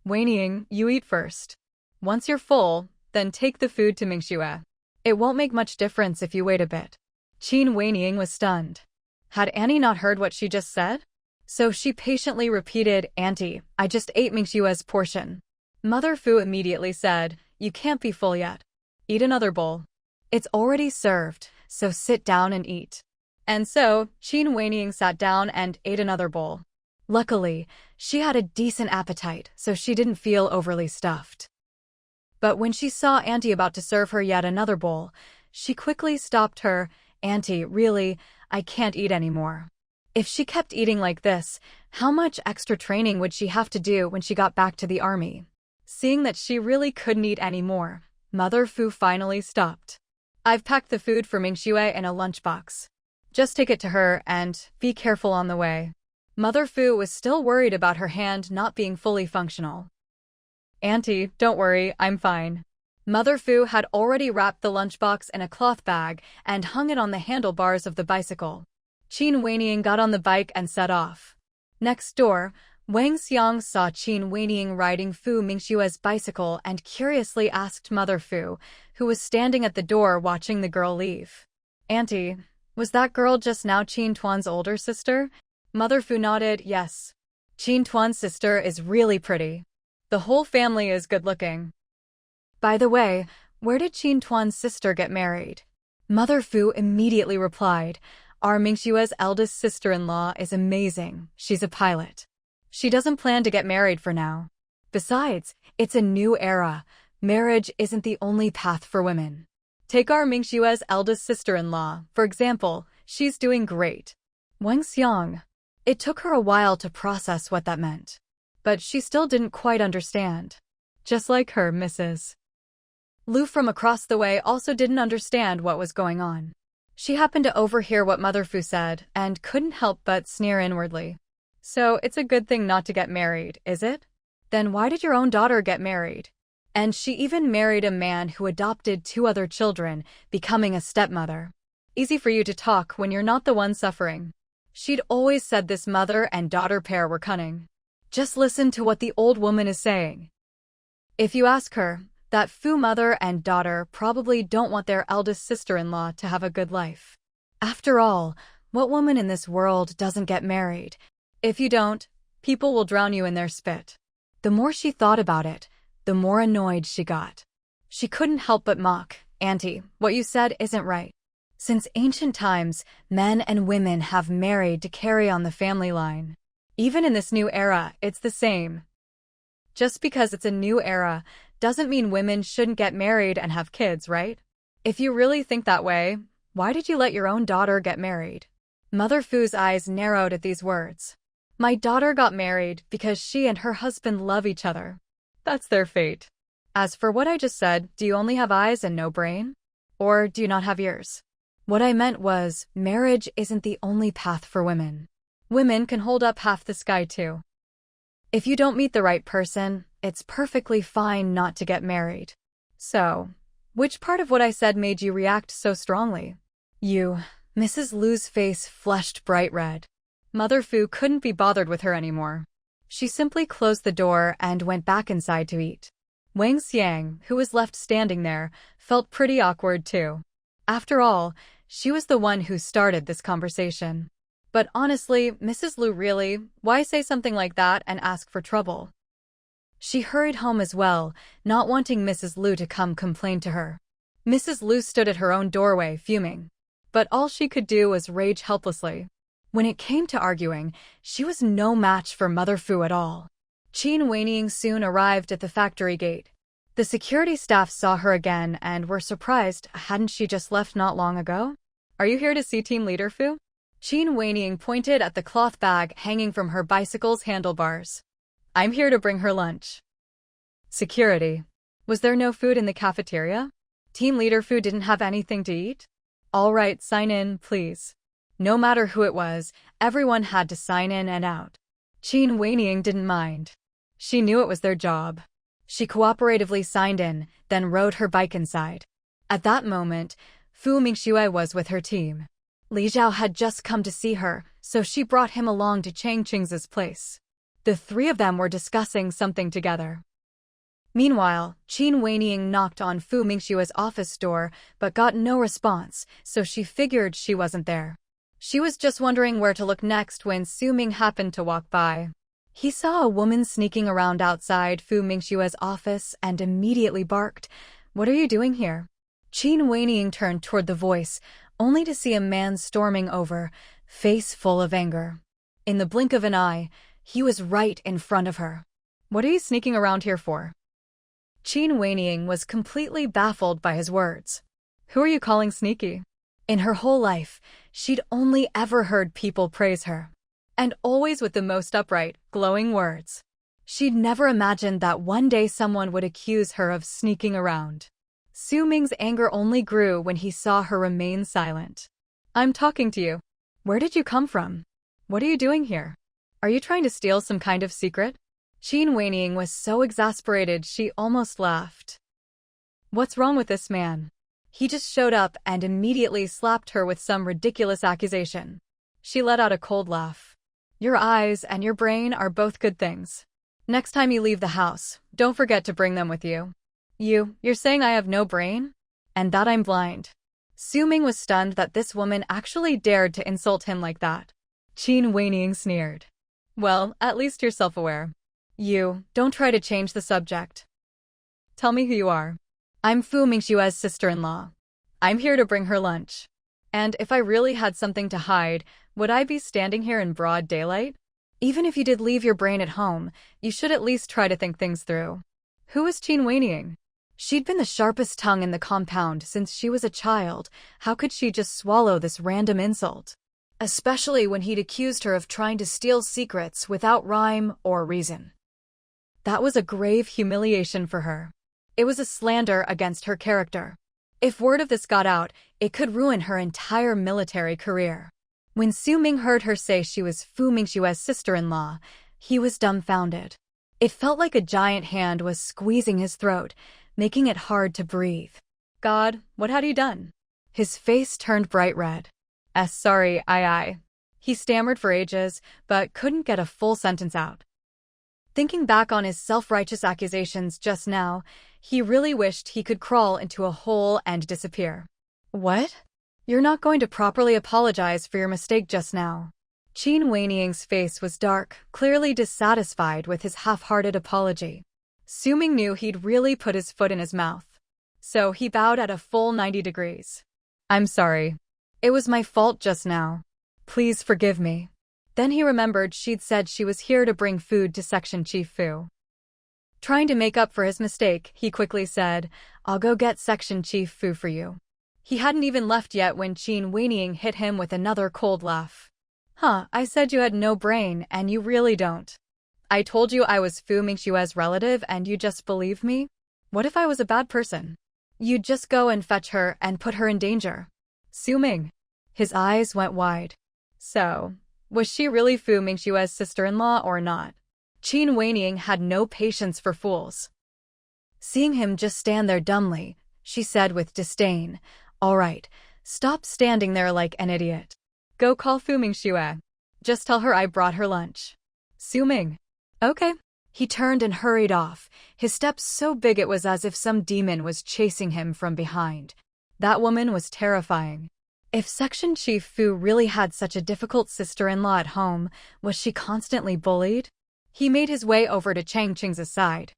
"Weining, you eat first. Once you're full, then take the food to Mingxue. It won't make much difference if you wait a bit." Qin Weining was stunned. Had Annie not heard what she just said? So she patiently repeated, "Auntie, I just ate Mingxue's portion." Mother Fu immediately said, "You can't be full yet. Eat another bowl. It's already served, so sit down and eat." And so, Qin Weining sat down and ate another bowl. Luckily, she had a decent appetite, so she didn't feel overly stuffed. But when she saw Auntie about to serve her yet another bowl, she quickly stopped her. "Auntie, really, I can't eat anymore." If she kept eating like this, how much extra training would she have to do when she got back to the army? Seeing that she really couldn't eat anymore, Mother Fu finally stopped. "I've packed the food for Mingxue in a lunchbox. Just take it to her and be careful on the way." Mother Fu was still worried about her hand not being fully functional. "Auntie, don't worry, I'm fine." Mother Fu had already wrapped the lunchbox in a cloth bag and hung it on the handlebars of the bicycle. Qin Weining got on the bike and set off. Next door, Wang Xiang saw Qin Weining riding Fu Mingxue's bicycle and curiously asked Mother Fu, who was standing at the door watching the girl leave. "Auntie, was that girl just now Qin Tuan's older sister?" Mother Fu nodded, "Yes. Qin Tuan's sister is really pretty. The whole family is good-looking." "By the way, where did Qin Tuan's sister get married?" Mother Fu immediately replied, "Our Mingxue's eldest sister-in-law is amazing. She's a pilot. She doesn't plan to get married for now. Besides, it's a new era. Marriage isn't the only path for women. Take our Mingxue's eldest sister-in-law, for example. She's doing great." Wang Xiang. It took her a while to process what that meant. But she still didn't quite understand. Just like her, Mrs. Lu from across the way also didn't understand what was going on. She happened to overhear what Mother Fu said and couldn't help but sneer inwardly. "So it's a good thing not to get married, is it? Then why did your own daughter get married? And she even married a man who adopted 2 other children, becoming a stepmother. Easy for you to talk when you're not the one suffering." She'd always said this mother and daughter pair were cunning. Just listen to what the old woman is saying. If you ask her, that Fu mother and daughter probably don't want their eldest sister-in-law to have a good life. After all, what woman in this world doesn't get married? If you don't, people will drown you in their spit. The more she thought about it, the more annoyed she got. She couldn't help but mock, "Auntie, what you said isn't right. Since ancient times, men and women have married to carry on the family line. Even in this new era, it's the same." Just because it's a new era doesn't mean women shouldn't get married and have kids, right? If you really think that way, why did you let your own daughter get married? Mother Fu's eyes narrowed at these words. My daughter got married because she and her husband love each other. That's their fate. As for what I just said, do you only have eyes and no brain? Or do you not have ears? What I meant was, marriage isn't the only path for women. Women can hold up half the sky too. If you don't meet the right person, it's perfectly fine not to get married. So, which part of what I said made you react so strongly? Mrs. Lu's face flushed bright red. Mother Fu couldn't be bothered with her anymore. She simply closed the door and went back inside to eat. Wang Xiang, who was left standing there, felt pretty awkward too. After all, she was the one who started this conversation. But honestly, Mrs. Lu really, why say something like that and ask for trouble? She hurried home as well, not wanting Mrs. Lu to come complain to her. Mrs. Lu stood at her own doorway, fuming. But all she could do was rage helplessly. When it came to arguing, she was no match for Mother Fu at all. Qin Weiniang soon arrived at the factory gate. The security staff saw her again and were surprised, hadn't she just left not long ago? Are you here to see Team Leader Fu? Qin Weiniang pointed at the cloth bag hanging from her bicycle's handlebars. I'm here to bring her lunch. Security. Was there no food in the cafeteria? Team Leader Fu didn't have anything to eat? All right, sign in, please. No matter who it was, everyone had to sign in and out. Qin Weiniang didn't mind. She knew it was their job. She cooperatively signed in, then rode her bike inside. At that moment, Fu Mingxue was with her team. Li Zhao had just come to see her, so she brought him along to Chang Qing's place. The three of them were discussing something together. Meanwhile, Qin Weiniang knocked on Fu Mingxue's office door but got no response, so she figured she wasn't there. She was just wondering where to look next when Su Ming happened to walk by. He saw a woman sneaking around outside Fu Mingxue's office and immediately barked, "What are you doing here?" Qin Weiniang turned toward the voice, only to see a man storming over, face full of anger. In the blink of an eye, he was right in front of her. "What are you sneaking around here for?" Qin Weiniang was completely baffled by his words. Who are you calling sneaky? In her whole life, she'd only ever heard people praise her. And always with the most upright, glowing words. She'd never imagined that one day someone would accuse her of sneaking around. Su Ming's anger only grew when he saw her remain silent. I'm talking to you. Where did you come from? What are you doing here? Are you trying to steal some kind of secret? Qin Weiniang was so exasperated she almost laughed. What's wrong with this man? He just showed up and immediately slapped her with some ridiculous accusation. She let out a cold laugh. Your eyes and your brain are both good things. Next time you leave the house, don't forget to bring them with you. You're saying I have no brain? And that I'm blind? Su Ming was stunned that this woman actually dared to insult him like that. Qin Weiniang sneered. Well, at least you're self-aware. Don't try to change the subject. Tell me who you are. I'm Fu Mingxue's sister-in-law. I'm here to bring her lunch. And if I really had something to hide, would I be standing here in broad daylight? Even if you did leave your brain at home, you should at least try to think things through. Who is Qin Weiniang? She'd been the sharpest tongue in the compound since she was a child. How could she just swallow this random insult? Especially when he'd accused her of trying to steal secrets without rhyme or reason. That was a grave humiliation for her. It was a slander against her character. If word of this got out, it could ruin her entire military career. When Su Ming heard her say she was Fu Mingxue's sister-in-law, he was dumbfounded. It felt like a giant hand was squeezing his throat, making it hard to breathe. God, what had he done? His face turned bright red. Sorry, I. He stammered for ages, but couldn't get a full sentence out. Thinking back on his self-righteous accusations just now, he really wished he could crawl into a hole and disappear. What? You're not going to properly apologize for your mistake just now. Qin Weiniang's face was dark, clearly dissatisfied with his half-hearted apology. Su Ming knew he'd really put his foot in his mouth. So he bowed at a full 90 degrees. I'm sorry. It was my fault just now. Please forgive me. Then he remembered she'd said she was here to bring food to Section Chief Fu. Trying to make up for his mistake, he quickly said, "I'll go get Section Chief Fu for you." He hadn't even left yet when Qin Weiniang hit him with another cold laugh. "Huh, I said you had no brain, and you really don't. I told you I was Fu Mingxue's relative and you just believed me? What if I was a bad person? You'd just go and fetch her and put her in danger." Su Ming. His eyes went wide. So, was she really Fu Mingxue's sister-in-law or not? Qin Weiniang had no patience for fools. Seeing him just stand there dumbly, she said with disdain, "All right, stop standing there like an idiot. Go call Fu Mingxue. Just tell her I brought her lunch." Su Ming. Okay. He turned and hurried off, his steps so big it was as if some demon was chasing him from behind. That woman was terrifying. If Section Chief Fu really had such a difficult sister-in-law at home, was she constantly bullied? He made his way over to Chang Qing's side.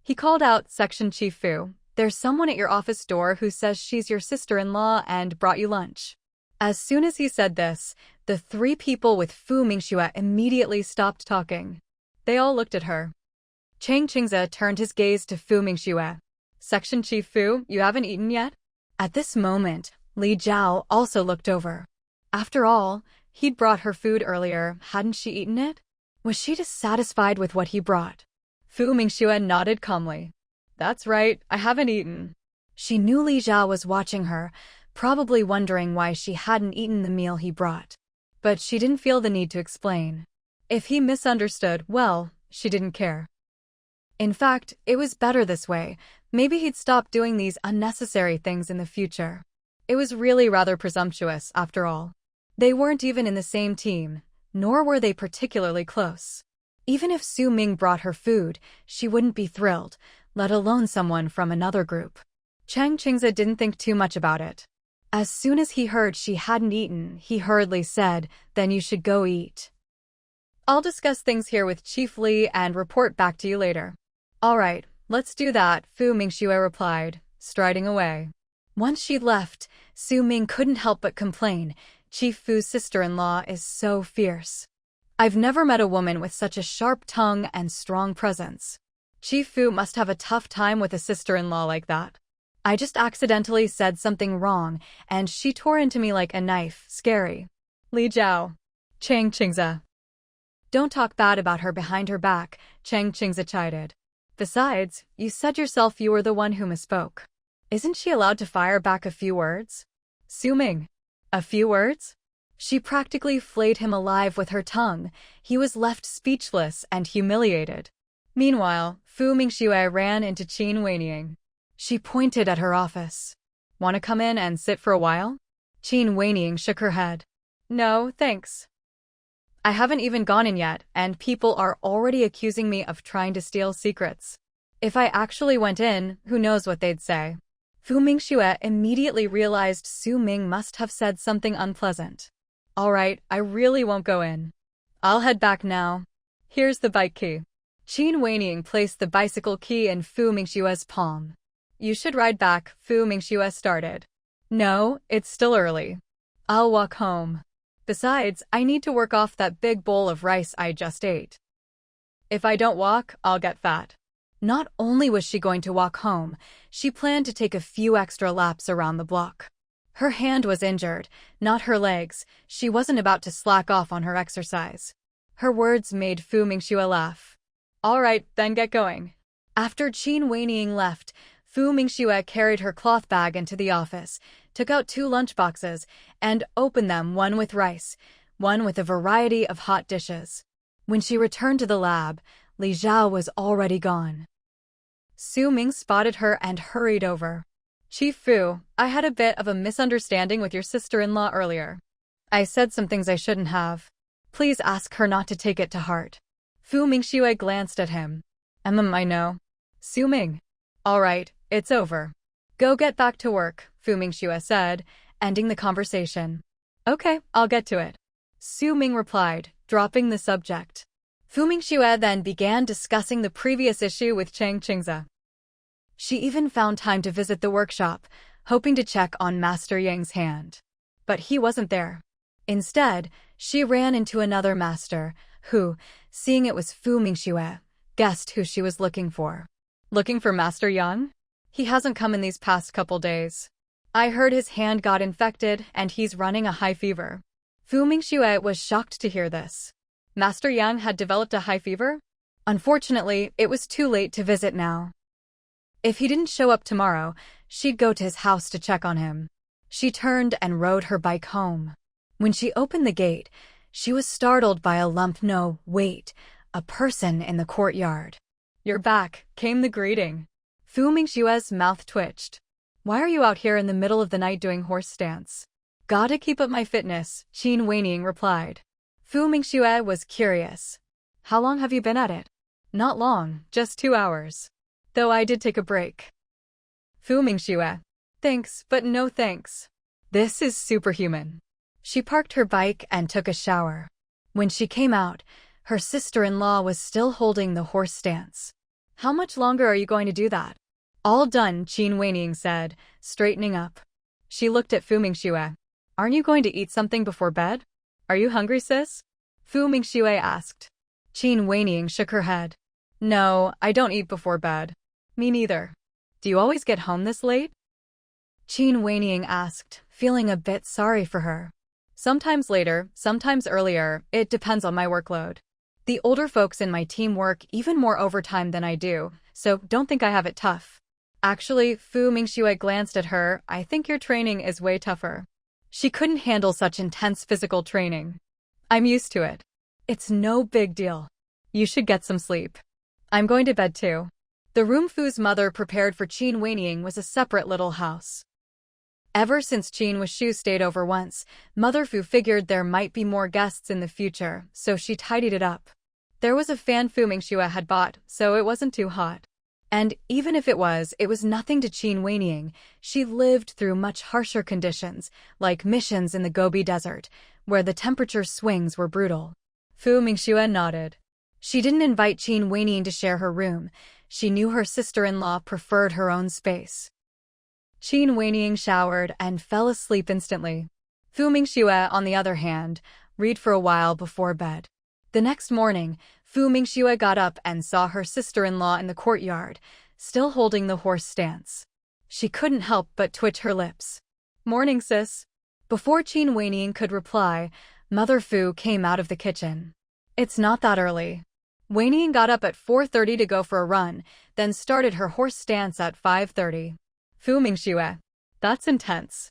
He called out, "Section Chief Fu, there's someone at your office door who says she's your sister-in-law and brought you lunch." As soon as he said this, the three people with Fu Mingxue immediately stopped talking. They all looked at her. Chang Qingze turned his gaze to Fu Mingxue. "Section Chief Fu, you haven't eaten yet?" At this moment, Li Jiao also looked over. After all, he'd brought her food earlier, hadn't she eaten it? Was she dissatisfied with what he brought? Fu Mingxue nodded calmly. "That's right, I haven't eaten." She knew Li Jiao was watching her, probably wondering why she hadn't eaten the meal he brought. But she didn't feel the need to explain. If he misunderstood, well, she didn't care. In fact, it was better this way. Maybe he'd stop doing these unnecessary things in the future. It was really rather presumptuous, after all. They weren't even in the same team, nor were they particularly close. Even if Su Ming brought her food, she wouldn't be thrilled, let alone someone from another group. Chang Qingze didn't think too much about it. As soon as he heard she hadn't eaten, he hurriedly said, "Then you should go eat. I'll discuss things here with Chief Li and report back to you later." "All right, let's do that," Fu Mingxue replied, striding away. Once she'd left, Su Ming couldn't help but complain, "Chief Fu's sister-in-law is so fierce. I've never met a woman with such a sharp tongue and strong presence. Chief Fu must have a tough time with a sister-in-law like that. I just accidentally said something wrong, and she tore into me like a knife. Scary." Li Jiao. Chang Qingze. "Don't talk bad about her behind her back," Chang Qingze chided. "Besides, you said yourself you were the one who misspoke. Isn't she allowed to fire back a few words?" Su Ming. "A few words?" She practically flayed him alive with her tongue. He was left speechless and humiliated. Meanwhile, Fu Mingxue ran into Qin Weiniang. She pointed at her office. "Want to come in and sit for a while?" Qin Weiniang shook her head. "No, thanks. I haven't even gone in yet, and people are already accusing me of trying to steal secrets. If I actually went in, who knows what they'd say." Fu Mingxue immediately realized Su Ming must have said something unpleasant. "All right, I really won't go in. I'll head back now. Here's the bike key." Qin Weiniang placed the bicycle key in Fu Mingxue's palm. "You should ride back," Fu Mingxue started. "No, it's still early. I'll walk home. Besides, I need to work off that big bowl of rice I just ate. If I don't walk, I'll get fat." Not only was she going to walk home, she planned to take a few extra laps around the block. Her hand was injured, not her legs. She wasn't about to slack off on her exercise. Her words made Fu Mingxue laugh. "All right, then get going." After Qin Weiniang left, Fu Mingxue carried her cloth bag into the office, took out 2 lunchboxes, and opened them, one with rice, one with a variety of hot dishes. When she returned to the lab, Li Jiao was already gone. Su Ming spotted her and hurried over. "Chief Fu, I had a bit of a misunderstanding with your sister-in-law earlier. I said some things I shouldn't have. Please ask her not to take it to heart." Fu Mingxue glanced at him. I know." Su Ming. "All right, it's over. Go get back to work," Fu Mingxue said, ending the conversation. "Okay, I'll get to it," Su Ming replied, dropping the subject. Fu Mingxue then began discussing the previous issue with Chang Qingze. She even found time to visit the workshop, hoping to check on Master Yang's hand. But he wasn't there. Instead, she ran into another master, who, seeing it was Fu Mingxue, guessed who she was looking for. Looking for Master Yang? He hasn't come in these past couple days. I heard his hand got infected and he's running a high fever. Fu Mingxue was shocked to hear this. Master Yang had developed a high fever? Unfortunately, it was too late to visit now. If he didn't show up tomorrow, she'd go to his house to check on him. She turned and rode her bike home. When she opened the gate, she was startled by a lump. No, wait, a person in the courtyard. "You're back," came the greeting. Fu Mingxue's mouth twitched. "Why are you out here in the middle of the night doing horse stance?" "Gotta keep up my fitness," Qin Weining replied. Fu Mingxue was curious. "How long have you been at it?" "Not long, just 2 hours. Though I did take a break." Fu Mingxue. "Thanks, but no thanks. This is superhuman." She parked her bike and took a shower. When she came out, her sister-in-law was still holding the horse stance. "How much longer are you going to do that?" "All done," Qin Weining said, straightening up. She looked at Fu Mingxue. "Aren't you going to eat something before bed? Are you hungry, sis?" Fu Mingxue asked. Qin Weining shook her head. "No, I don't eat before bed." "Me neither. Do you always get home this late?" Qin Weining asked, feeling a bit sorry for her. "Sometimes later, sometimes earlier, it depends on my workload. The older folks in my team work even more overtime than I do, so don't think I have it tough." Actually, Fu Mingxue glanced at her. "I think your training is way tougher." She couldn't handle such intense physical training. "I'm used to it. It's no big deal. You should get some sleep. I'm going to bed too." The room Fu's mother prepared for Qin Weining was a separate little house. Ever since Qin Wishu stayed over once, Mother Fu figured there might be more guests in the future, so she tidied it up. There was a fan Fu Mingxue had bought, so it wasn't too hot. And even if it was nothing to Qin Weining. She lived through much harsher conditions, like missions in the Gobi Desert, where the temperature swings were brutal. Fu Mingxue nodded. She didn't invite Qin Weining to share her room. She knew her sister-in-law preferred her own space. Qin Weining showered and fell asleep instantly. Fu Mingxue, on the other hand, read for a while before bed. The next morning, Fu Mingxue got up and saw her sister-in-law in the courtyard, still holding the horse stance. She couldn't help but twitch her lips. "Morning, sis." Before Qin Weining could reply, Mother Fu came out of the kitchen. "It's not that early." Weining got up at 4:30 to go for a run, then started her horse stance at 5:30. Fu Mingxue. That's intense.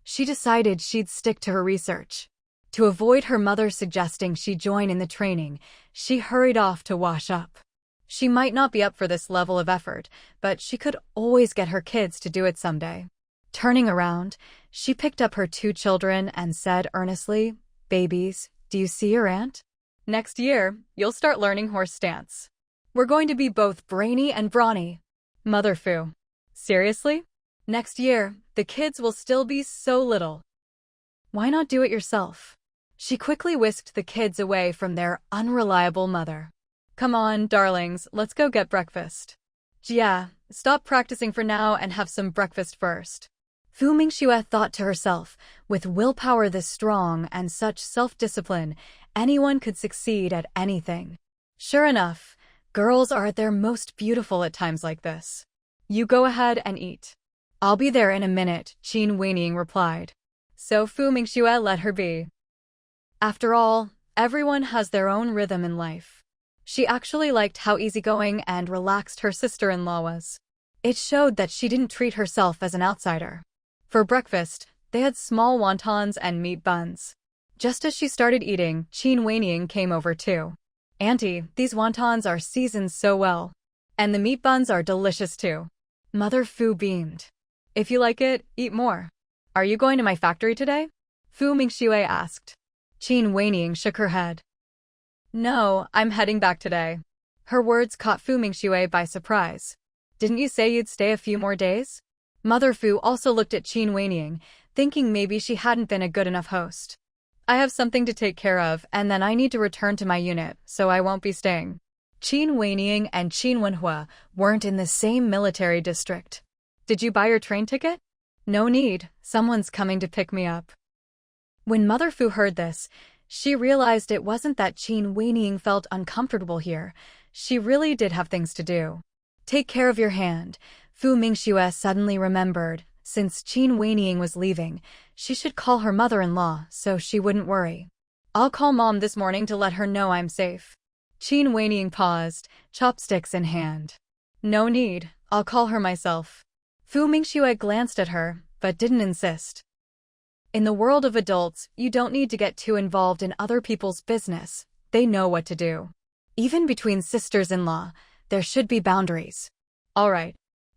She decided she'd stick to her research. To avoid her mother suggesting she join in the training, she hurried off to wash up. She might not be up for this level of effort, but she could always get her kids to do it someday. Turning around, she picked up her 2 children and said earnestly, "Babies, do you see your aunt? Next year, you'll start learning horse stance. We're going to be both brainy and brawny." Mother Fu. "Seriously? Next year, the kids will still be so little. Why not do it yourself?" She quickly whisked the kids away from their unreliable mother. "Come on, darlings, let's go get breakfast." "Yeah, stop practicing for now and have some breakfast first." Fu Mingxue thought to herself, with willpower this strong and such self-discipline, anyone could succeed at anything. Sure enough, girls are at their most beautiful at times like this. "You go ahead and eat." "I'll be there in a minute," Qin Weining replied. So Fu Mingxue let her be. After all, everyone has their own rhythm in life. She actually liked how easygoing and relaxed her sister-in-law was. It showed that she didn't treat herself as an outsider. For breakfast, they had small wontons and meat buns. Just as she started eating, Qin Weining came over too. "Auntie, these wontons are seasoned so well. And the meat buns are delicious too." Mother Fu beamed. "If you like it, eat more." "Are you going to my factory today?" Fu Mingxue asked. Qin Weining shook her head. "No, I'm heading back today." Her words caught Fu Mingxue by surprise. "Didn't you say you'd stay a few more days?" Mother Fu also looked at Qin Weining, thinking maybe she hadn't been a good enough host. "I have something to take care of, and then I need to return to my unit, so I won't be staying." Qin Weining and Qin Wenhua weren't in the same military district. "Did you buy your train ticket?" "No need, someone's coming to pick me up." When Mother Fu heard this, she realized it wasn't that Qin Weining felt uncomfortable here. She really did have things to do. Take care of your hand. Fu Mingxue suddenly remembered, since Qin Weiniang was leaving, she should call her mother-in-law so she wouldn't worry. I'll call Mom this morning to let her know I'm safe. Qin Weiniang paused, chopsticks in hand. No need, I'll call her myself. Fu Mingxue glanced at her, but didn't insist. In the world of adults, you don't need to get too involved in other people's business. They know what to do. Even between sisters-in-law, there should be boundaries. All right.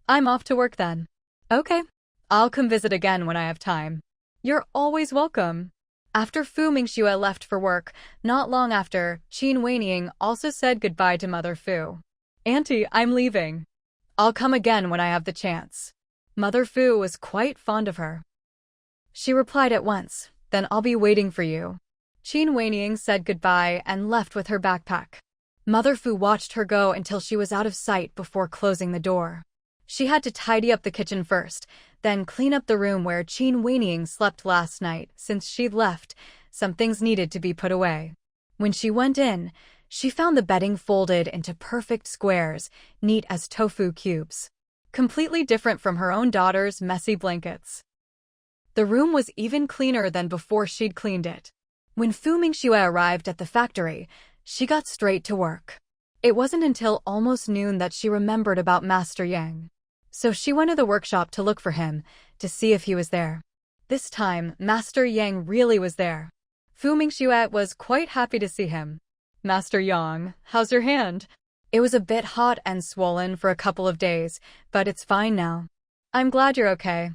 I'm off to work then. Okay. I'll come visit again when I have time. You're always welcome. After Fu Mingxue left for work, not long after, Qin Weiniang also said goodbye to Mother Fu. Auntie, I'm leaving. I'll come again when I have the chance. Mother Fu was quite fond of her. She replied at once, then I'll be waiting for you. Qin Weiniang said goodbye and left with her backpack. Mother Fu watched her go until she was out of sight before closing the door. She had to tidy up the kitchen first, then clean up the room where Qin Weiniang slept last night. Since she'd left, some things needed to be put away. When she went in, she found the bedding folded into perfect squares, neat as tofu cubes. Completely different from her own daughter's messy blankets. The room was even cleaner than before she'd cleaned it. When Fu Mingxue arrived at the factory, she got straight to work. It wasn't until almost noon that she remembered about Master Yang. So she went to the workshop to look for him, to see if he was there. This time, Master Yang really was there. Fu Mingxue was quite happy to see him. Master Yang, how's your hand? It was a bit hot and swollen for a couple of days, but it's fine now. I'm glad you're okay.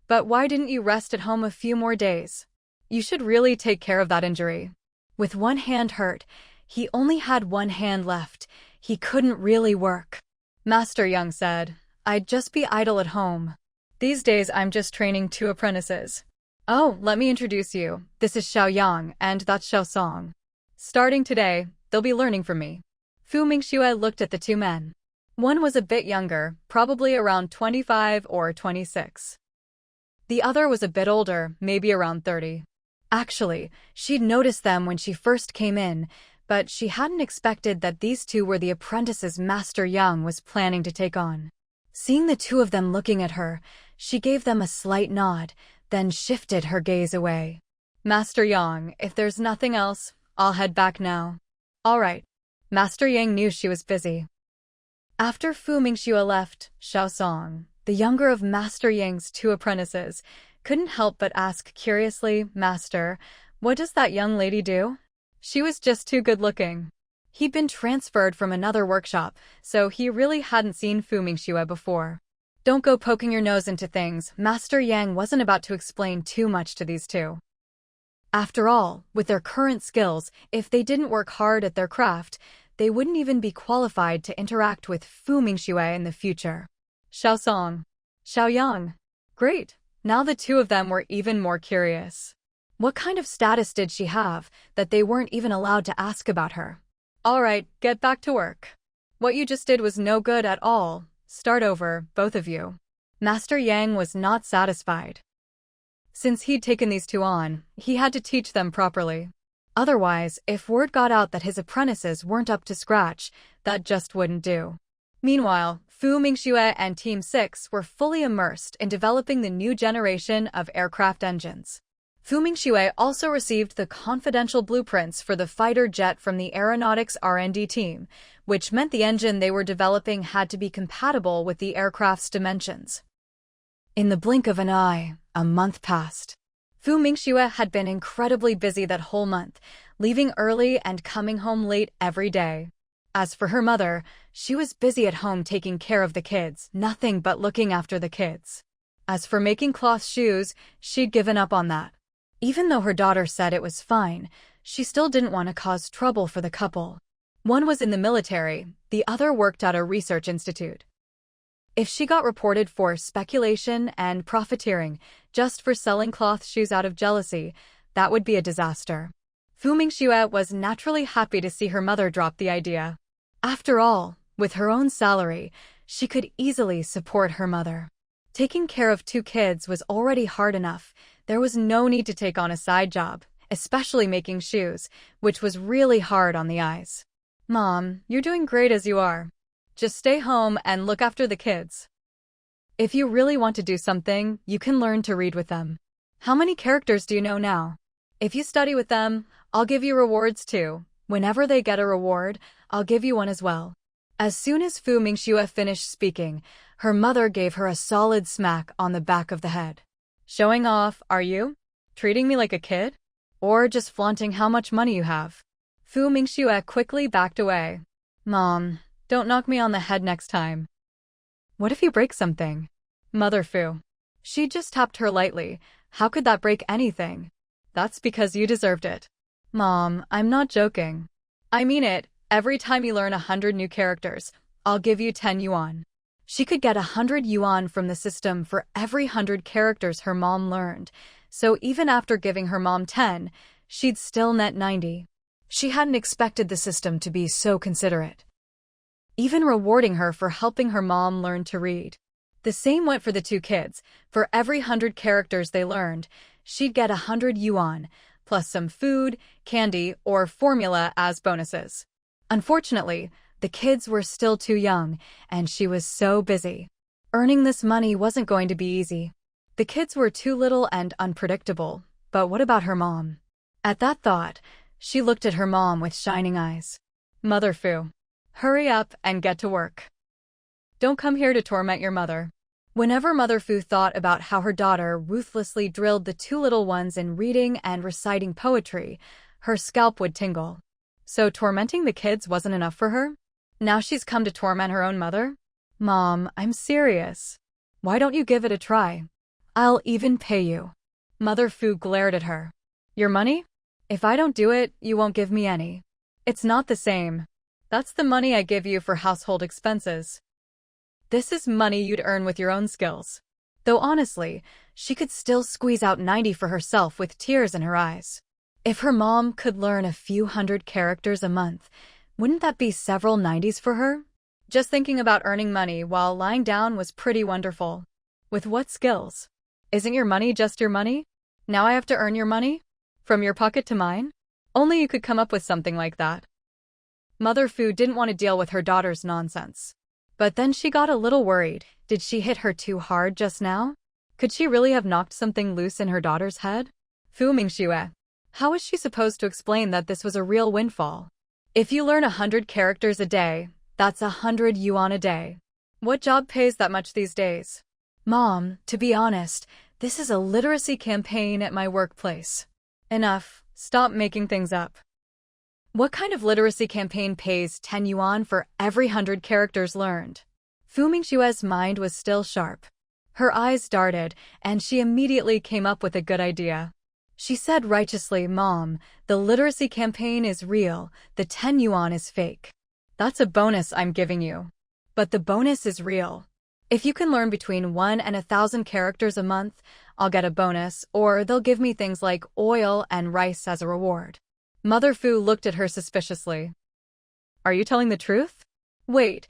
But why didn't you rest at home a few more days? You should really take care of that injury. With one hand hurt, he only had one hand left. He couldn't really work. Master Yang said, I'd just be idle at home. These days I'm just training 2 apprentices. Oh, let me introduce you. This is Xiao Yang, and that's Xiao Song. Starting today, they'll be learning from me. Fu Mingxue looked at the 2 men. One was a bit younger, probably around 25 or 26. The other was a bit older, maybe around 30. Actually, she'd noticed them when she first came in, but she hadn't expected that these 2 were the apprentices Master Yang was planning to take on. Seeing the 2 of them looking at her, she gave them a slight nod, then shifted her gaze away. Master Yang, if there's nothing else, I'll head back now. All right. Master Yang knew she was busy. After Fu Mingxue left, Xiao Song, the younger of Master Yang's 2 apprentices, couldn't help but ask curiously, Master, what does that young lady do? She was just too good-looking. He'd been transferred from another workshop, so he really hadn't seen Fu Mingxue before. Don't go poking your nose into things. Master Yang wasn't about to explain too much to these 2. After all, with their current skills, if they didn't work hard at their craft, they wouldn't even be qualified to interact with Fu Mingxue in the future. Xiao Song. Xiao Yang. Great. Now the 2 of them were even more curious. What kind of status did she have that they weren't even allowed to ask about her? All right, get back to work. What you just did was no good at all. Start over, both of you. Master Yang was not satisfied. Since he'd taken these 2 on, he had to teach them properly. Otherwise, if word got out that his apprentices weren't up to scratch, that just wouldn't do. Meanwhile, Fu Mingxue and Team 6 were fully immersed in developing the new generation of aircraft engines. Fu Mingxue also received the confidential blueprints for the fighter jet from the aeronautics R&D team, which meant the engine they were developing had to be compatible with the aircraft's dimensions. In the blink of an eye, a month passed. Fu Mingxue had been incredibly busy that whole month, leaving early and coming home late every day. As for her mother, she was busy at home taking care of the kids, nothing but looking after the kids. As for making cloth shoes, she'd given up on that. Even though her daughter said it was fine, she still didn't want to cause trouble for the couple. One was in the military, the other worked at a research institute. If she got reported for speculation and profiteering just for selling cloth shoes out of jealousy, that would be a disaster. Fu Mingxue was naturally happy to see her mother drop the idea. After all, with her own salary, she could easily support her mother. Taking care of 2 kids was already hard enough. There was no need to take on a side job, especially making shoes, which was really hard on the eyes. Mom, you're doing great as you are. Just stay home and look after the kids. If you really want to do something, you can learn to read with them. How many characters do you know now? If you study with them, I'll give you rewards too. Whenever they get a reward, I'll give you one as well. As soon as Fu Mingxue finished speaking, her mother gave her a solid smack on the back of the head. Showing off, are you? Treating me like a kid? Or just flaunting how much money you have? Fu Mingxue quickly backed away. Mom, don't knock me on the head next time. What if you break something? Mother Fu. She just tapped her lightly. How could that break anything? That's because you deserved it. Mom, I'm not joking. I mean it. Every time you learn 100 new characters, I'll give you 10 yuan. She could get 100 yuan from the system for every 100 characters her mom learned, so even after giving her mom 10, she'd still net 90. She hadn't expected the system to be so considerate, even rewarding her for helping her mom learn to read. The same went for the two kids. For every 100 characters they learned, she'd get 100 yuan, plus some food, candy, or formula as bonuses. Unfortunately, the kids were still too young, and she was so busy. Earning this money wasn't going to be easy. The kids were too little and unpredictable, but what about her mom? At that thought, she looked at her mom with shining eyes. Mother Fu, hurry up and get to work. Don't come here to torment your mother. Whenever Mother Fu thought about how her daughter ruthlessly drilled the two little ones in reading and reciting poetry, her scalp would tingle. So tormenting the kids wasn't enough for her? Now she's come to torment her own mother? Mom, I'm serious. Why don't you give it a try? I'll even pay you. Mother Fu glared at her. Your money? If I don't do it, you won't give me any. It's not the same. That's the money I give you for household expenses. This is money you'd earn with your own skills. Though honestly, she could still squeeze out 90 for herself with tears in her eyes. If her mom could learn a few hundred characters a month, wouldn't that be several 90s for her? Just thinking about earning money while lying down was pretty wonderful. With what skills? Isn't your money just your money? Now I have to earn your money? From your pocket to mine? Only you could come up with something like that. Mother Fu didn't want to deal with her daughter's nonsense. But then she got a little worried. Did she hit her too hard just now? Could she really have knocked something loose in her daughter's head? Fu Mingxue. How was she supposed to explain that this was a real windfall? If you learn 100 characters a day, that's 100 yuan a day. What job pays that much these days? Mom, to be honest, this is a literacy campaign at my workplace. Enough. Stop making things up. What kind of literacy campaign pays 10 yuan for every 100 characters learned? Fu Mingxue's mind was still sharp. Her eyes darted, and she immediately came up with a good idea. She said righteously, Mom, the literacy campaign is real, the 10 yuan is fake. That's a bonus I'm giving you. But the bonus is real. If you can learn between 1 and 1,000 characters a month, I'll get a bonus, or they'll give me things like oil and rice as a reward. Mother Fu looked at her suspiciously. Are you telling the truth? Wait,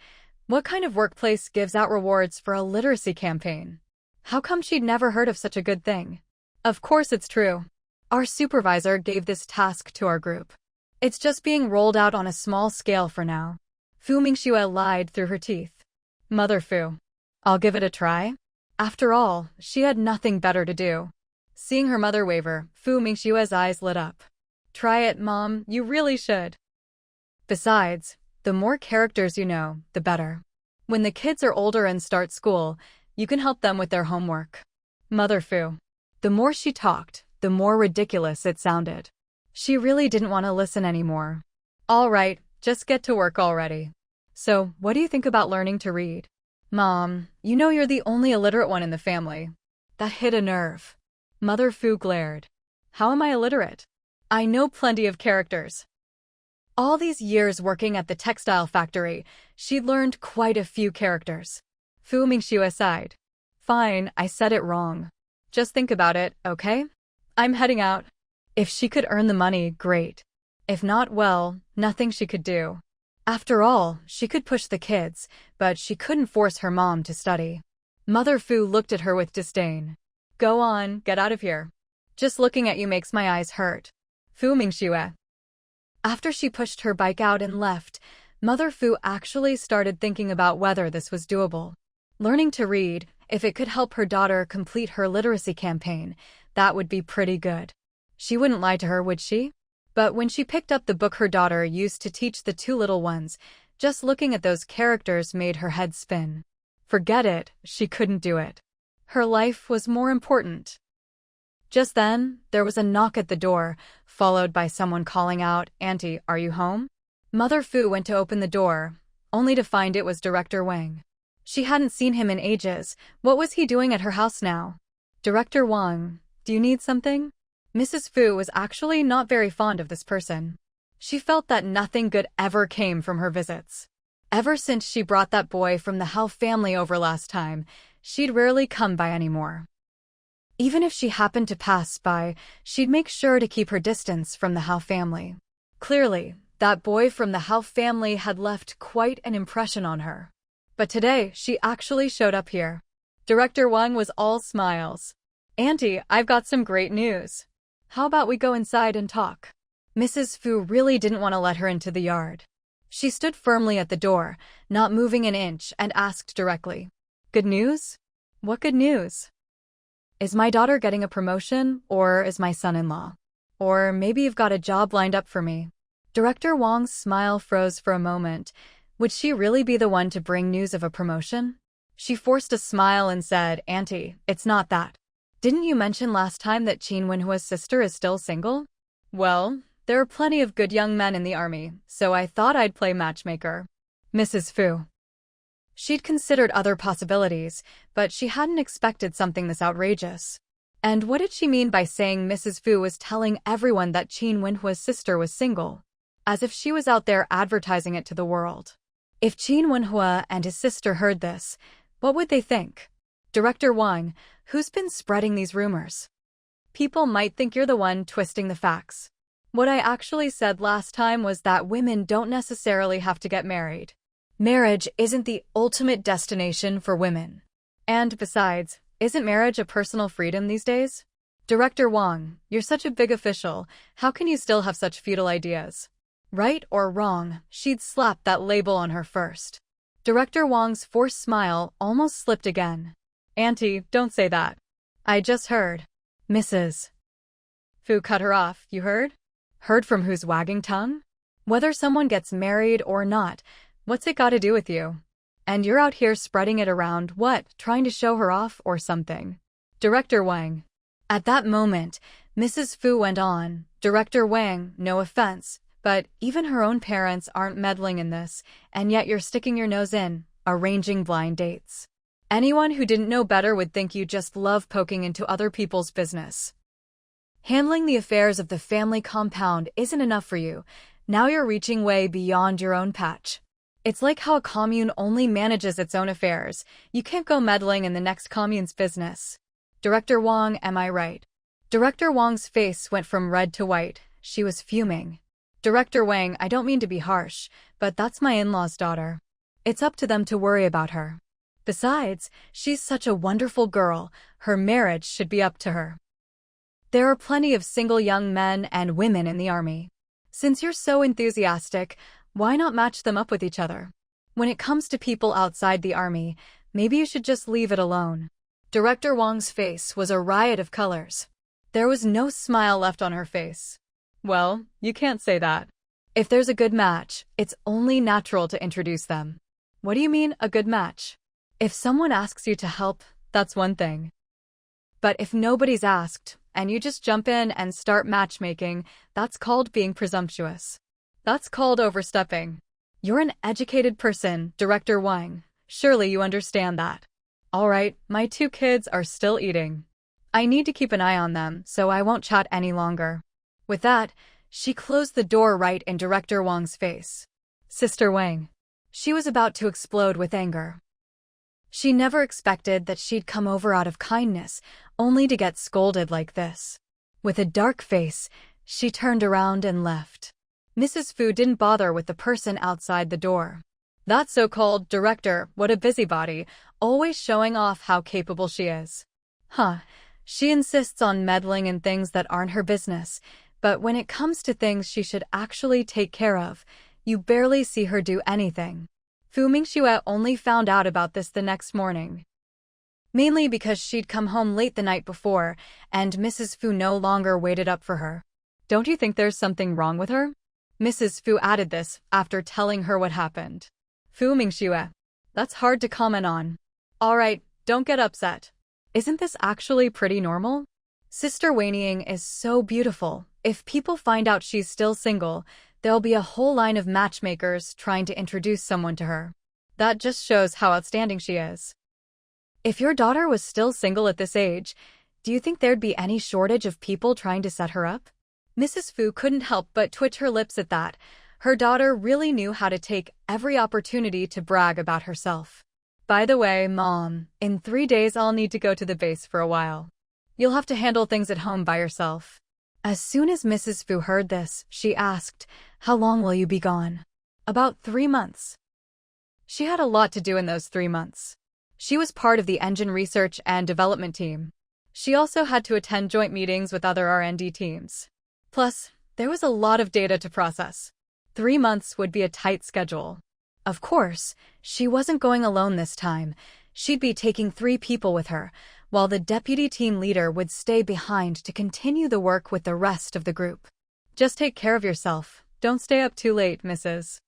what kind of workplace gives out rewards for a literacy campaign? How come she'd never heard of such a good thing? Of course it's true. Our supervisor gave this task to our group. It's just being rolled out on a small scale for now. Fu Mingxue lied through her teeth. Mother Fu. I'll give it a try. After all, she had nothing better to do. Seeing her mother waver, Fu Mingxue's eyes lit up. Try it, Mom, you really should. Besides, the more characters you know, the better. When the kids are older and start school, you can help them with their homework. Mother Fu. The more she talked, the more ridiculous it sounded. She really didn't want to listen anymore. All right, just get to work already. So, what do you think about learning to read? Mom, you know you're the only illiterate one in the family. That hit a nerve. Mother Fu glared. How am I illiterate? I know plenty of characters. All these years working at the textile factory, she'd learned quite a few characters. Fu Mingxue sighed. Fine, I said it wrong. Just think about it, okay? I'm heading out. If she could earn the money, great. If not, well, nothing she could do. After all, she could push the kids, but she couldn't force her mom to study. Mother Fu looked at her with disdain. Go on, get out of here. Just looking at you makes my eyes hurt. Fu Mingxue. After she pushed her bike out and left, Mother Fu actually started thinking about whether this was doable. Learning to read, if it could help her daughter complete her literacy campaign, that would be pretty good. She wouldn't lie to her, would she? But when she picked up the book her daughter used to teach the two little ones, just looking at those characters made her head spin. Forget it, she couldn't do it. Her life was more important. Just then, there was a knock at the door, followed by someone calling out, "Auntie, are you home?" Mother Fu went to open the door, only to find it was Director Wang. She hadn't seen him in ages. What was he doing at her house now? "Director Wang, do you need something?" Mrs. Fu was actually not very fond of this person. She felt that nothing good ever came from her visits. Ever since she brought that boy from the Hao family over last time, she'd rarely come by anymore. Even if she happened to pass by, she'd make sure to keep her distance from the Hao family. Clearly, that boy from the Hao family had left quite an impression on her. But today, she actually showed up here. Director Wang was all smiles. "Auntie, I've got some great news. How about we go inside and talk?" Mrs. Fu really didn't want to let her into the yard. She stood firmly at the door, not moving an inch, and asked directly, "Good news? What good news? Is my daughter getting a promotion, or is my son-in-law? Or maybe you've got a job lined up for me?" Director Wang's smile froze for a moment. Would she really be the one to bring news of a promotion? She forced a smile and said, "Auntie, it's not that. Didn't you mention last time that Qin Wenhua's sister is still single? Well, there are plenty of good young men in the army, so I thought I'd play matchmaker." Mrs. Fu. She'd considered other possibilities, but she hadn't expected something this outrageous. And what did she mean by saying Mrs. Fu was telling everyone that Qin Wenhua's sister was single? As if she was out there advertising it to the world. If Qin Wenhua and his sister heard this, what would they think? "Director Wang, who's been spreading these rumors? People might think you're the one twisting the facts. What I actually said last time was that women don't necessarily have to get married. Marriage isn't the ultimate destination for women. And besides, isn't marriage a personal freedom these days? Director Wang, you're such a big official, how can you still have such futile ideas?" Right or wrong, she'd slapped that label on her first. Director Wang's forced smile almost slipped again. "Auntie, don't say that. I just heard." Mrs. Fu cut her off. "You heard? Heard from whose wagging tongue? Whether someone gets married or not, what's it got to do with you? And you're out here spreading it around, what, trying to show her off or something?" Director Wang. At that moment, Mrs. Fu went on, "Director Wang, no offense, but even her own parents aren't meddling in this, and yet you're sticking your nose in, arranging blind dates. Anyone who didn't know better would think you just love poking into other people's business. Handling the affairs of the family compound isn't enough for you. Now you're reaching way beyond your own patch. It's like how a commune only manages its own affairs. You can't go meddling in the next commune's business. Director Wang, am I right?" Director Wang's face went from red to white. She was fuming. "Director Wang, I don't mean to be harsh, but that's my in-law's daughter. It's up to them to worry about her. Besides, she's such a wonderful girl. Her marriage should be up to her. There are plenty of single young men and women in the army. Since you're so enthusiastic, why not match them up with each other? When it comes to people outside the army, maybe you should just leave it alone." Director Wang's face was a riot of colors. There was no smile left on her face. "Well, you can't say that. If there's a good match, it's only natural to introduce them." "What do you mean, a good match?" "If someone asks you to help, that's one thing. But if nobody's asked, and you just jump in and start matchmaking, that's called being presumptuous. That's called overstepping. You're an educated person, Director Wang. Surely you understand that." "All right, my two kids are still eating. I need to keep an eye on them, so I won't chat any longer." With that, she closed the door right in Director Wang's face. Sister Wang. She was about to explode with anger. She never expected that she'd come over out of kindness, only to get scolded like this. With a dark face, she turned around and left. Mrs. Fu didn't bother with the person outside the door. That so-called director, what a busybody, always showing off how capable she is. She insists on meddling in things that aren't her business, But when it comes to things she should actually take care of, you barely see her do anything. Mingxue only found out about this the next morning. Mainly because she'd come home late the night before, and Mrs. Fu no longer waited up for her. Don't you think there's something wrong with her? Mrs. Fu added this after telling her what happened. Mingxue, that's hard to comment on. Alright, don't get upset. Isn't this actually pretty normal? Sister Wanying is so beautiful. If people find out she's still single, there'll be a whole line of matchmakers trying to introduce someone to her. That just shows how outstanding she is. If your daughter was still single at this age, do you think there'd be any shortage of people trying to set her up? Mrs. Fu couldn't help but twitch her lips at that. Her daughter really knew how to take every opportunity to brag about herself. By the way, Mom, in 3 days I'll need to go to the base for a while. You'll have to handle things at home by yourself. As soon as Mrs. Fu heard this, she asked, "How long will you be gone?" "About 3 months." She had a lot to do in those 3 months. She was part of the engine research and development team. She also had to attend joint meetings with other R&D teams. Plus, there was a lot of data to process. 3 months would be a tight schedule. Of course, she wasn't going alone this time. She'd be taking 3 people with her, while the deputy team leader would stay behind to continue the work with the rest of the group. "Just take care of yourself. Don't stay up too late, Mrs.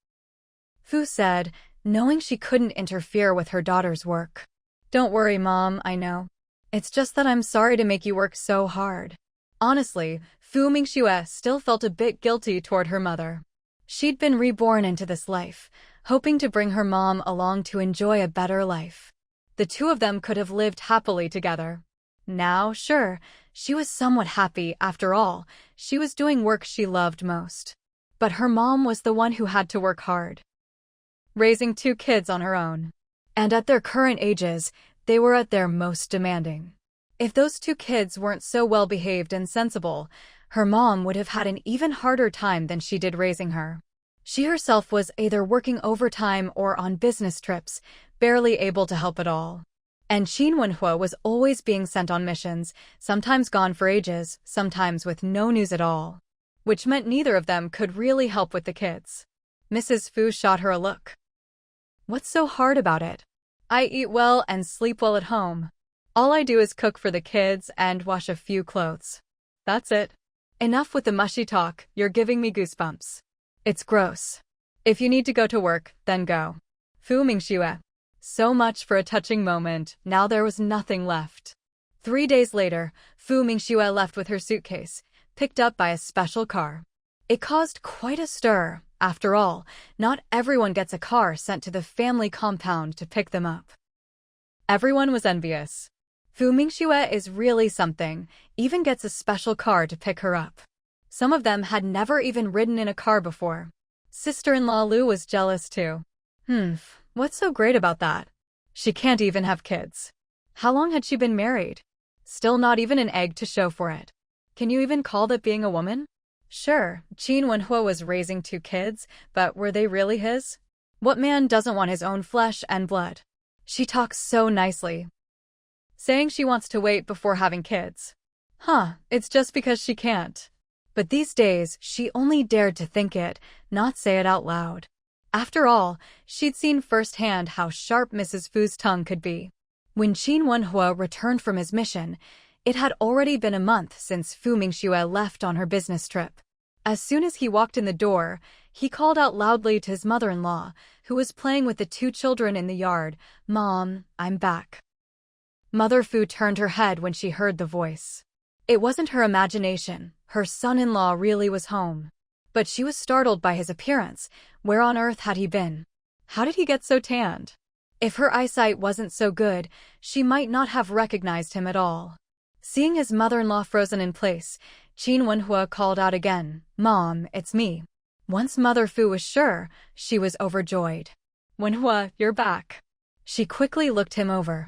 Fu said, knowing she couldn't interfere with her daughter's work. "Don't worry, Mom, I know. It's just that I'm sorry to make you work so hard." Honestly, Mingxue still felt a bit guilty toward her mother. She'd been reborn into this life, hoping to bring her mom along to enjoy a better life. The two of them could have lived happily together. Now, sure, she was somewhat happy after all. She was doing work she loved most. But her mom was the one who had to work hard, raising 2 kids on her own. And at their current ages, they were at their most demanding. If those 2 kids weren't so well-behaved and sensible, her mom would have had an even harder time than she did raising her. She herself was either working overtime or on business trips, barely able to help at all. And Qin Wenhua was always being sent on missions, sometimes gone for ages, sometimes with no news at all. Which meant neither of them could really help with the kids. Mrs. Fu shot her a look. "What's so hard about it? I eat well and sleep well at home. All I do is cook for the kids and wash a few clothes. That's it. Enough with the mushy talk, you're giving me goosebumps. It's gross. If you need to go to work, then go." Mingxue. So much for a touching moment, now there was nothing left. 3 days later, Mingxue left with her suitcase, picked up by a special car. It caused quite a stir. After all, not everyone gets a car sent to the family compound to pick them up. Everyone was envious. Mingxue is really something, even gets a special car to pick her up. Some of them had never even ridden in a car before. Sister-in-law Lu was jealous too. What's so great about that? She can't even have kids. How long had she been married? Still not even an egg to show for it. Can you even call that being a woman? Sure, Qin Wenhua was raising 2 kids, but were they really his? What man doesn't want his own flesh and blood? She talks so nicely, saying she wants to wait before having kids. It's just because she can't. But these days, she only dared to think it, not say it out loud. After all, she'd seen firsthand how sharp Mrs. Fu's tongue could be. When Qin Wenhua returned from his mission, it had already been a month since Mingxue left on her business trip. As soon as he walked in the door, he called out loudly to his mother-in-law, who was playing with the 2 children in the yard, "Mom, I'm back." Mother Fu turned her head when she heard the voice. It wasn't her imagination, her son-in-law really was home. But she was startled by his appearance. Where on earth had he been? How did he get so tanned? If her eyesight wasn't so good, she might not have recognized him at all. Seeing his mother-in-law frozen in place, Qin Wenhua called out again, "Mom, it's me." Once Mother Fu was sure, she was overjoyed. "Wenhua, you're back." She quickly looked him over.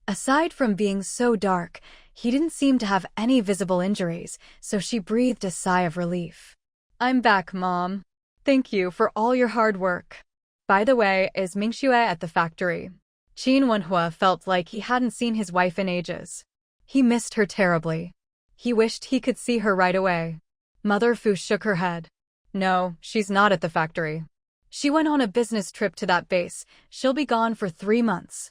Aside from being so dark, he didn't seem to have any visible injuries, so she breathed a sigh of relief. "I'm back, Mom. Thank you for all your hard work. By the way, is Mingxue at the factory?" Qin Wenhua felt like he hadn't seen his wife in ages. He missed her terribly. He wished he could see her right away. Mother Fu shook her head. No, she's not at the factory. She went on a business trip to that base. She'll be gone for 3 months.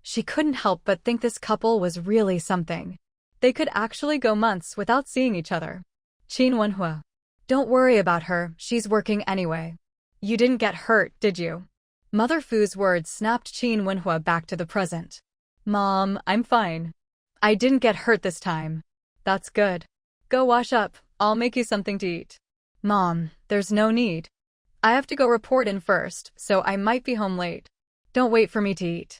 She couldn't help but think this couple was really something. They could actually go months without seeing each other. Qin Wenhua. Don't worry about her, she's working anyway. You didn't get hurt, did you? Mother Fu's words snapped Qin Wenhua back to the present. Mom, I'm fine. I didn't get hurt this time. That's good. Go wash up, I'll make you something to eat. Mom, there's no need. I have to go report in first, so I might be home late. Don't wait for me to eat.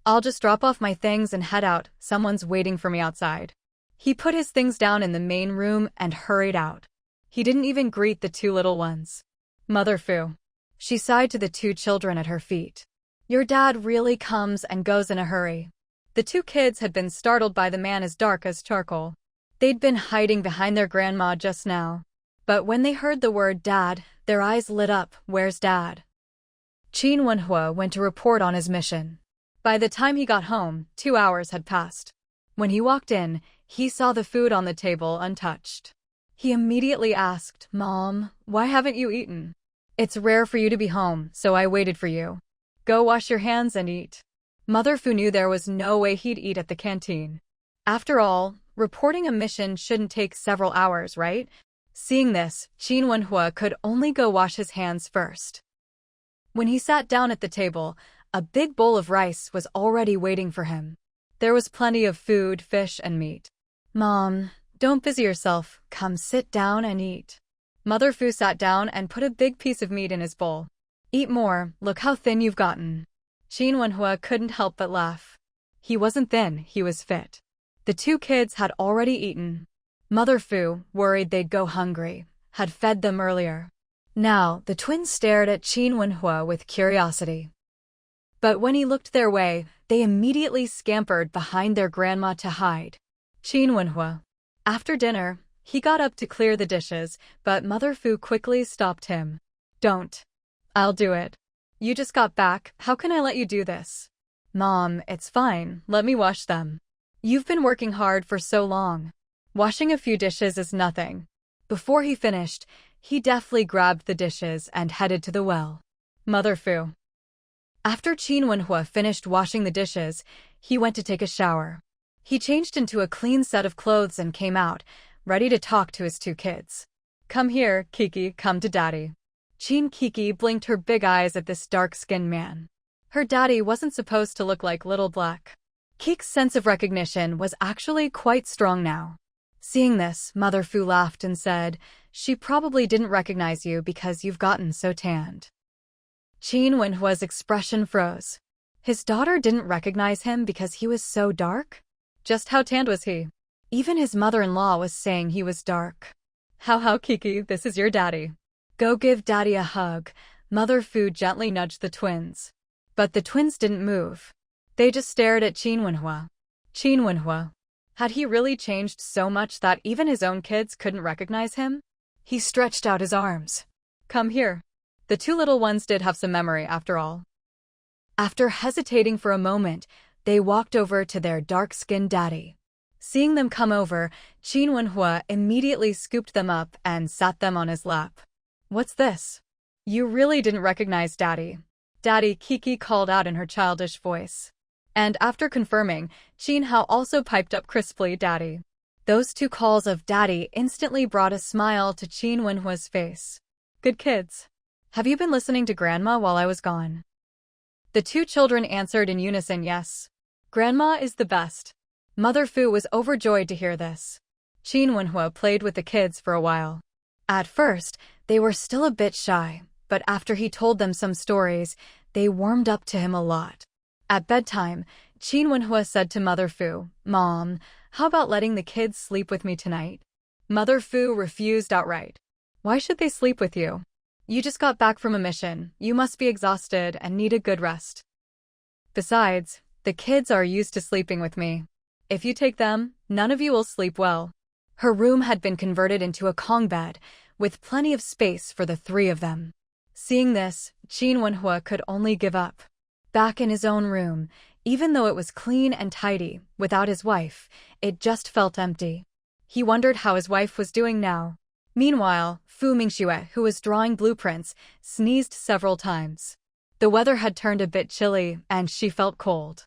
I'll just drop off my things and head out, someone's waiting for me outside. He put his things down in the main room and hurried out. He didn't even greet the 2 little ones. Mother Fu. She sighed to the 2 children at her feet. Your dad really comes and goes in a hurry. The 2 kids had been startled by the man as dark as charcoal. They'd been hiding behind their grandma just now. But when they heard the word Dad, their eyes lit up. Where's Dad? Qin Wenhua went to report on his mission. By the time he got home, 2 hours had passed. When he walked in, he saw the food on the table untouched. He immediately asked, Mom, why haven't you eaten? It's rare for you to be home, so I waited for you. Go wash your hands and eat. Mother Fu knew there was no way he'd eat at the canteen. After all, reporting a mission shouldn't take several hours, right? Seeing this, Qin Wenhua could only go wash his hands first. When he sat down at the table, a big bowl of rice was already waiting for him. There was plenty of food, fish, and meat. Mom, don't busy yourself. Come sit down and eat. Mother Fu sat down and put a big piece of meat in his bowl. Eat more, look how thin you've gotten. Qin Wenhua couldn't help but laugh. He wasn't thin, he was fit. The 2 kids had already eaten. Mother Fu, worried they'd go hungry, had fed them earlier. Now, the twins stared at Qin Wenhua with curiosity. But when he looked their way, they immediately scampered behind their grandma to hide. Qin Wenhua. After dinner, he got up to clear the dishes, but Mother Fu quickly stopped him. Don't. I'll do it. You just got back, how can I let you do this? Mom, it's fine, let me wash them. You've been working hard for so long. Washing a few dishes is nothing. Before he finished, he deftly grabbed the dishes and headed to the well. Mother Fu. After Qin Wenhua finished washing the dishes, he went to take a shower. He changed into a clean set of clothes and came out, ready to talk to his 2 kids. Come here, Kiki, come to Daddy. Qin Kiki blinked her big eyes at this dark-skinned man. Her daddy wasn't supposed to look like Little Black. Kiki's sense of recognition was actually quite strong now. Seeing this, Mother Fu laughed and said, she probably didn't recognize you because you've gotten so tanned. Qin Wenhua's expression froze. His daughter didn't recognize him because he was so dark? Just how tanned was he? Even his mother-in-law was saying he was dark. How Kiki, this is your daddy. Go give Daddy a hug. Mother Fu gently nudged the twins. But the twins didn't move. They just stared at Qin Wenhua. Qin Wenhua. Had he really changed so much that even his own kids couldn't recognize him? He stretched out his arms. Come here. The 2 little ones did have some memory after all. After hesitating for a moment, they walked over to their dark-skinned daddy. Seeing them come over, Qin Wenhua immediately scooped them up and sat them on his lap. What's this? You really didn't recognize Daddy. Daddy, Kiki called out in her childish voice. And after confirming, Qin Hao also piped up crisply, Daddy. Those 2 calls of Daddy instantly brought a smile to Qin Wenhua's face. Good kids. Have you been listening to Grandma while I was gone? The 2 children answered in unison yes. Grandma is the best. Mother Fu was overjoyed to hear this. Qin Wenhua played with the kids for a while. At first, they were still a bit shy, but after he told them some stories, they warmed up to him a lot. At bedtime, Qin Wenhua said to Mother Fu, Mom, how about letting the kids sleep with me tonight? Mother Fu refused outright. Why should they sleep with you? You just got back from a mission, you must be exhausted and need a good rest. Besides, the kids are used to sleeping with me. If you take them, none of you will sleep well. Her room had been converted into a Kong bed, with plenty of space for the 3 of them. Seeing this, Qin Wenhua could only give up. Back in his own room, even though it was clean and tidy, without his wife, it just felt empty. He wondered how his wife was doing now. Meanwhile, Fu Mingxue, who was drawing blueprints, sneezed several times. The weather had turned a bit chilly, and she felt cold.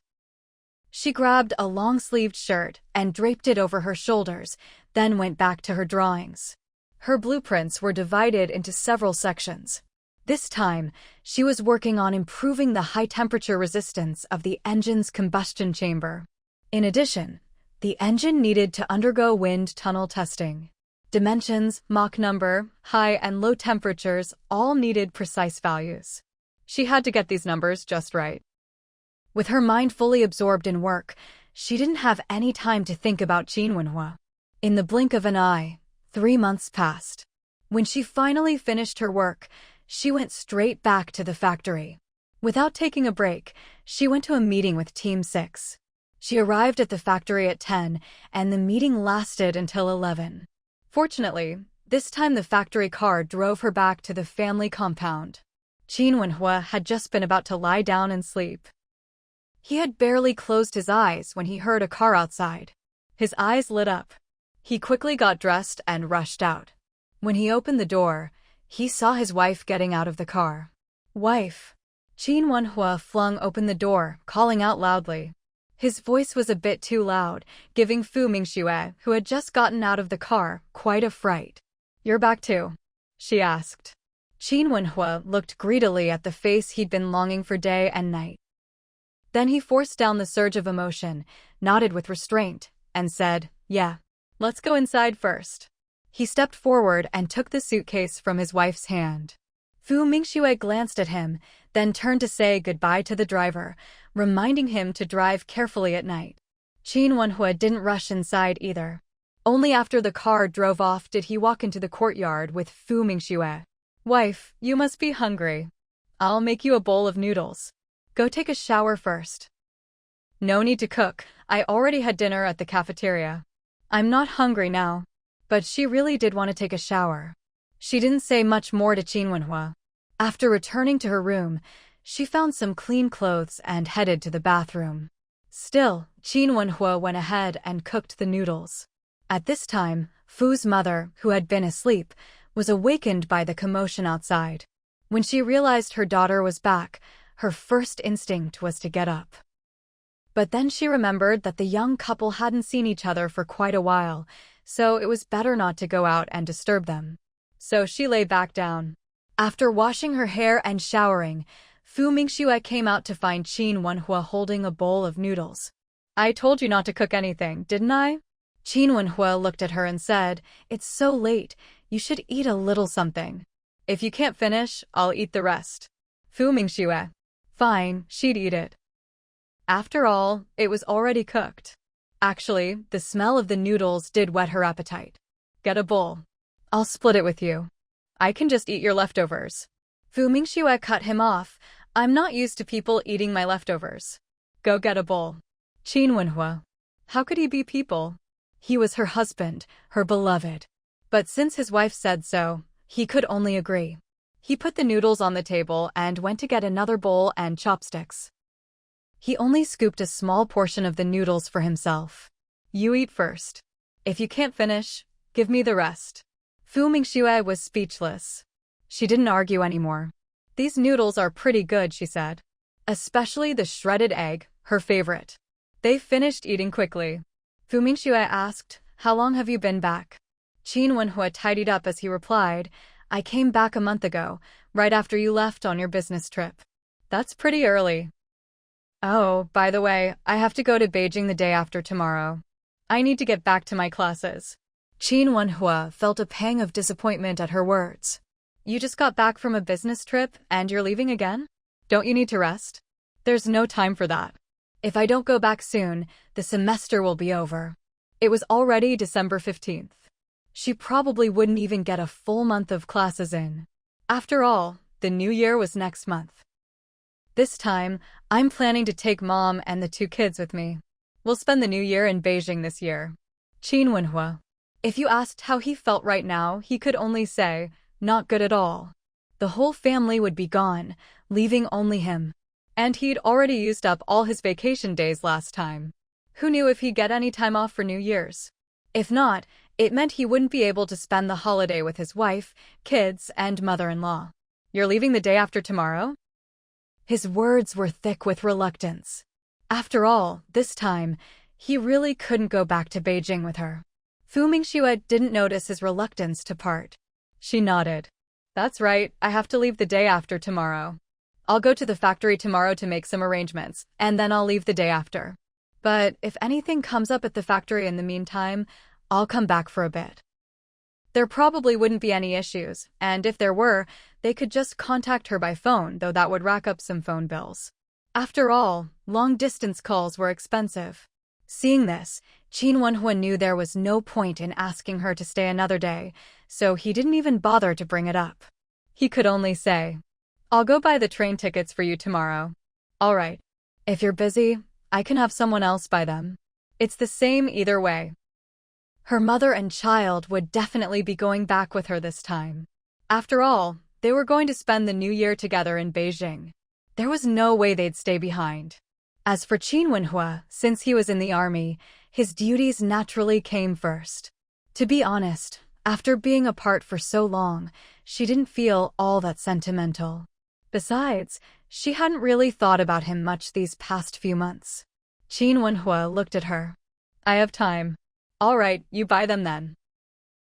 She grabbed a long-sleeved shirt and draped it over her shoulders, then went back to her drawings. Her blueprints were divided into several sections. This time, she was working on improving the high-temperature resistance of the engine's combustion chamber. In addition, the engine needed to undergo wind tunnel testing. Dimensions, Mach number, high and low temperatures all needed precise values. She had to get these numbers just right. With her mind fully absorbed in work, she didn't have any time to think about Qin Wenhua. In the blink of an eye, 3 months passed. When she finally finished her work, she went straight back to the factory. Without taking a break, she went to a meeting with Team 6. She arrived at the factory at 10, and the meeting lasted until 11. Fortunately, this time the factory car drove her back to the family compound. Qin Wenhua had just been about to lie down and sleep. He had barely closed his eyes when he heard a car outside. His eyes lit up. He quickly got dressed and rushed out. When he opened the door, he saw his wife getting out of the car. "Wife." Qin Wenhua flung open the door, calling out loudly. His voice was a bit too loud, giving Fu Mingxue, who had just gotten out of the car, quite a fright. "You're back too?" she asked. Qin Wenhua looked greedily at the face he'd been longing for day and night. Then he forced down the surge of emotion, nodded with restraint, and said, "Yeah. Let's go inside first." He stepped forward and took the suitcase from his wife's hand. Fu Mingxue glanced at him, then turned to say goodbye to the driver, reminding him to drive carefully at night. Qin Wenhua didn't rush inside either. Only after the car drove off did he walk into the courtyard with Fu Mingxue. "Wife, you must be hungry. I'll make you a bowl of noodles. Go take a shower first." "No need to cook. I already had dinner at the cafeteria. I'm not hungry now." But she really did want to take a shower. She didn't say much more to Qin Wenhua. After returning to her room, she found some clean clothes and headed to the bathroom. Still, Qin Wenhua went ahead and cooked the noodles. At this time, Fu's mother, who had been asleep, was awakened by the commotion outside. When she realized her daughter was back, her first instinct was to get up. But then she remembered that the young couple hadn't seen each other for quite a while, so it was better not to go out and disturb them. So she lay back down. After washing her hair and showering, Fu Mingxue came out to find Qin Wenhua holding a bowl of noodles. "I told you not to cook anything, didn't I?" Qin Wenhua looked at her and said, "It's so late, you should eat a little something. If you can't finish, I'll eat the rest." Fu Mingxue. Fine, she'd eat it. After all, it was already cooked. Actually, the smell of the noodles did whet her appetite. "Get a bowl. I'll split it with you. I can just eat your leftovers." Fu Mingxue cut him off. "I'm not used to people eating my leftovers. Go get a bowl." Qin Wenhua. How could he be people? He was her husband, her beloved. But since his wife said so, he could only agree. He put the noodles on the table and went to get another bowl and chopsticks. He only scooped a small portion of the noodles for himself. "You eat first. If you can't finish, give me the rest." Fu Mingxue was speechless. She didn't argue anymore. "These noodles are pretty good," she said. Especially the shredded egg, her favorite. They finished eating quickly. Fu Mingxue asked, "How long have you been back?" Qin Wenhua tidied up as he replied, "I came back a month ago, right after you left on your business trip." "That's pretty early." "Oh, by the way, I have to go to Beijing the day after tomorrow. I need to get back to my classes." Qin Wenhua felt a pang of disappointment at her words. "You just got back from a business trip and you're leaving again? Don't you need to rest? There's no time for that. If I don't go back soon, the semester will be over." It was already December 15th. She probably wouldn't even get a full month of classes in. After all, the new year was next month. "This time, I'm planning to take Mom and the 2 kids with me. We'll spend the new year in Beijing this year." Qin Wenhua. If you asked how he felt right now, he could only say, not good at all. The whole family would be gone, leaving only him. And he'd already used up all his vacation days last time. Who knew if he'd get any time off for New Year's? If not, It meant he wouldn't be able to spend the holiday with his wife, kids, and mother-in-law. "You're leaving the day after tomorrow?" His words were thick with reluctance. After all, this time, he really couldn't go back to Beijing with her. Fu Mingxue didn't notice his reluctance to part. She nodded. "That's right, I have to leave the day after tomorrow. I'll go to the factory tomorrow to make some arrangements, and then I'll leave the day after. But if anything comes up at the factory in the meantime, I'll come back for a bit." There probably wouldn't be any issues, and if there were, they could just contact her by phone, though that would rack up some phone bills. After all, long-distance calls were expensive. Seeing this, Qin Wenhua knew there was no point in asking her to stay another day, so he didn't even bother to bring it up. He could only say, "I'll go buy the train tickets for you tomorrow." "All right. If you're busy, I can have someone else buy them. It's the same either way." Her mother and child would definitely be going back with her this time. After all, they were going to spend the new year together in Beijing. There was no way they'd stay behind. As for Qin Wenhua, since he was in the army, his duties naturally came first. To be honest, after being apart for so long, she didn't feel all that sentimental. Besides, she hadn't really thought about him much these past few months. Qin Wenhua looked at her. "I have time." "All right, you buy them then."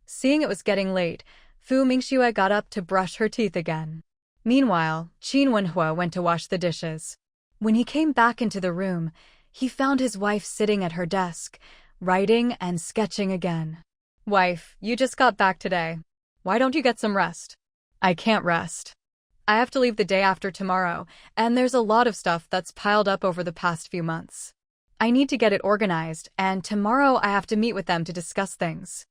Seeing it was getting late, Fu Mingxue got up to brush her teeth again. Meanwhile, Qin Wenhua went to wash the dishes. When he came back into the room, he found his wife sitting at her desk, writing and sketching again. "Wife, you just got back today. Why don't you get some rest?" "I can't rest. I have to leave the day after tomorrow, and there's a lot of stuff that's piled up over the past few months. I need to get it organized, and tomorrow I have to meet with them to discuss things."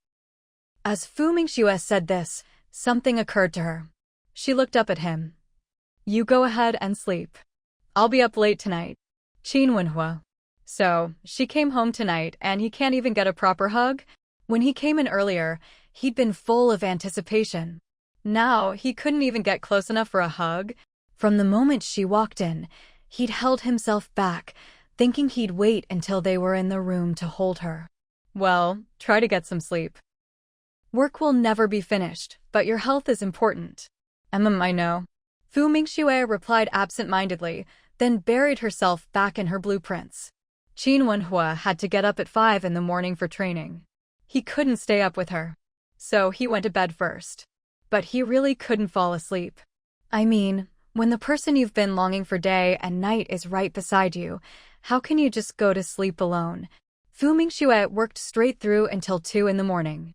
As Fu Mingxue said this, something occurred to her. She looked up at him. "You go ahead and sleep. I'll be up late tonight." Qin Wenhua. So, she came home tonight and he can't even get a proper hug? When he came in earlier, he'd been full of anticipation. Now, he couldn't even get close enough for a hug. From the moment she walked in, he'd held himself back, thinking he'd wait until they were in the room to hold her. "Well, try to get some sleep. Work will never be finished, but your health is important." I know." Fu Mingxue replied absent-mindedly, then buried herself back in her blueprints. Qin Wenhua had to get up at 5 in the morning for training. He couldn't stay up with her. So he went to bed first. But he really couldn't fall asleep. I mean, when the person you've been longing for day and night is right beside you, how can you just go to sleep alone? Fu Mingxue worked straight through until 2 in the morning.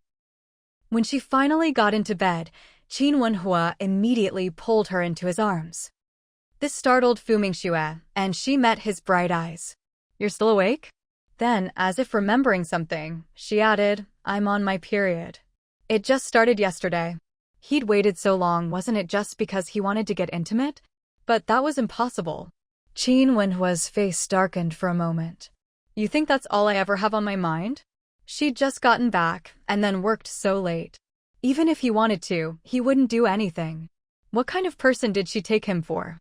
When she finally got into bed, Qin Wenhua immediately pulled her into his arms. This startled Fu Mingxue, and she met his bright eyes. "You're still awake?" Then, as if remembering something, she added, "I'm on my period. It just started yesterday." He'd waited so long, wasn't it just because he wanted to get intimate? But that was impossible. Qin Wenhua's face darkened for a moment. "You think that's all I ever have on my mind?" She'd just gotten back, and then worked so late. Even if he wanted to, he wouldn't do anything. What kind of person did she take him for?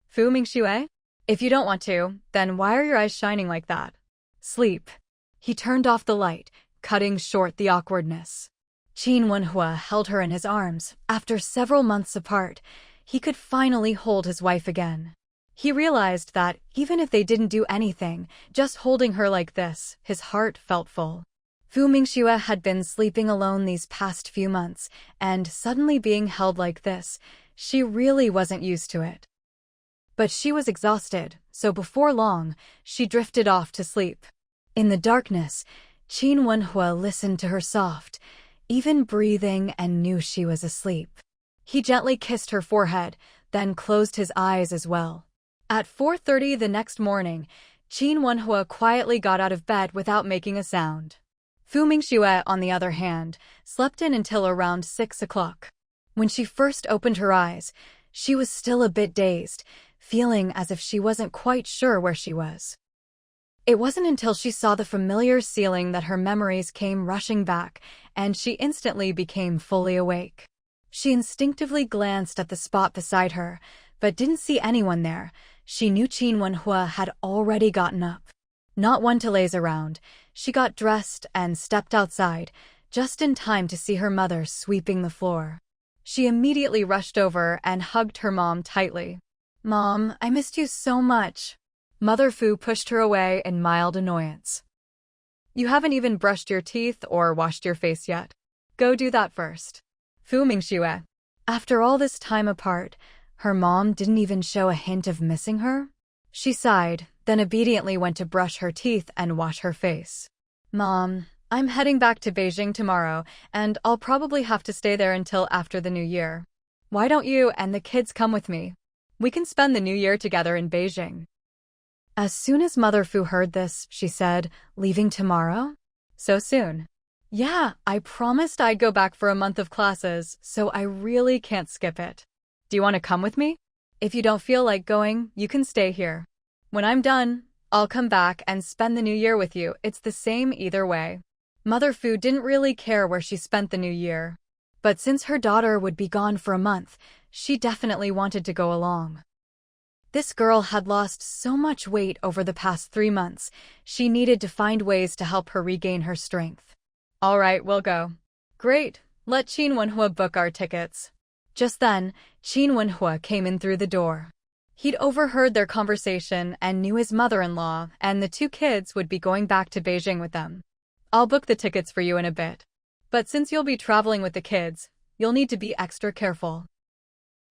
"Fu Mingxue? If you don't want to, then why are your eyes shining like that?" "Sleep." He turned off the light, cutting short the awkwardness. Qin Wenhua held her in his arms. After several months apart, he could finally hold his wife again. He realized that, even if they didn't do anything, just holding her like this, his heart felt full. Fu Mingxue had been sleeping alone these past few months, and suddenly being held like this, she really wasn't used to it. But she was exhausted, so before long, she drifted off to sleep. In the darkness, Qin Wenhua listened to her soft, even breathing, and knew she was asleep. He gently kissed her forehead, then closed his eyes as well. At 4:30 the next morning, Qin Wenhua quietly got out of bed without making a sound. Fu Mingxue, on the other hand, slept in until around 6 o'clock. When she first opened her eyes, she was still a bit dazed, feeling as if she wasn't quite sure where she was. It wasn't until she saw the familiar ceiling that her memories came rushing back, and she instantly became fully awake. She instinctively glanced at the spot beside her, but didn't see anyone there. She knew Qin Wenhua had already gotten up. Not one to laze around, she got dressed and stepped outside, just in time to see her mother sweeping the floor. She immediately rushed over and hugged her mom tightly. "Mom, I missed you so much." Mother Fu pushed her away in mild annoyance. "You haven't even brushed your teeth or washed your face yet. Go do that first." Fu Mingxue. After all this time apart, her mom didn't even show a hint of missing her? She sighed, then obediently went to brush her teeth and wash her face. "Mom, I'm heading back to Beijing tomorrow, and I'll probably have to stay there until after the New Year. Why don't you and the kids come with me? We can spend the New Year together in Beijing." As soon as Mother Fu heard this, she said, "Leaving tomorrow? So soon?" "Yeah, I promised I'd go back for a month of classes, so I really can't skip it. Do you want to come with me? If you don't feel like going, you can stay here. When I'm done, I'll come back and spend the New Year with you. It's the same either way." Mother Fu didn't really care where she spent the New Year. But since her daughter would be gone for a month, she definitely wanted to go along. This girl had lost so much weight over the past 3 months, she needed to find ways to help her regain her strength. "All right, we'll go." "Great, let Qin Wenhua book our tickets." Just then, Qin Wenhua came in through the door. He'd overheard their conversation and knew his mother-in-law and the 2 kids would be going back to Beijing with them. "I'll book the tickets for you in a bit. But since you'll be traveling with the kids, you'll need to be extra careful.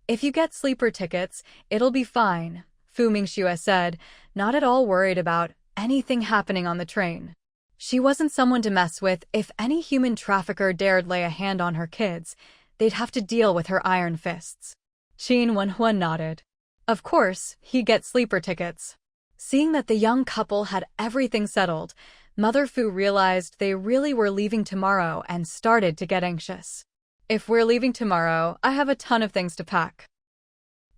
If you get sleeper tickets, it'll be fine," Fu Mingxue said, not at all worried about anything happening on the train. She wasn't someone to mess with. If any human trafficker dared lay a hand on her kids, they'd have to deal with her iron fists. Qin Wenhua nodded. Of course, he'd get sleeper tickets. Seeing that the young couple had everything settled, Mother Fu realized they really were leaving tomorrow and started to get anxious. "If we're leaving tomorrow, I have a ton of things to pack."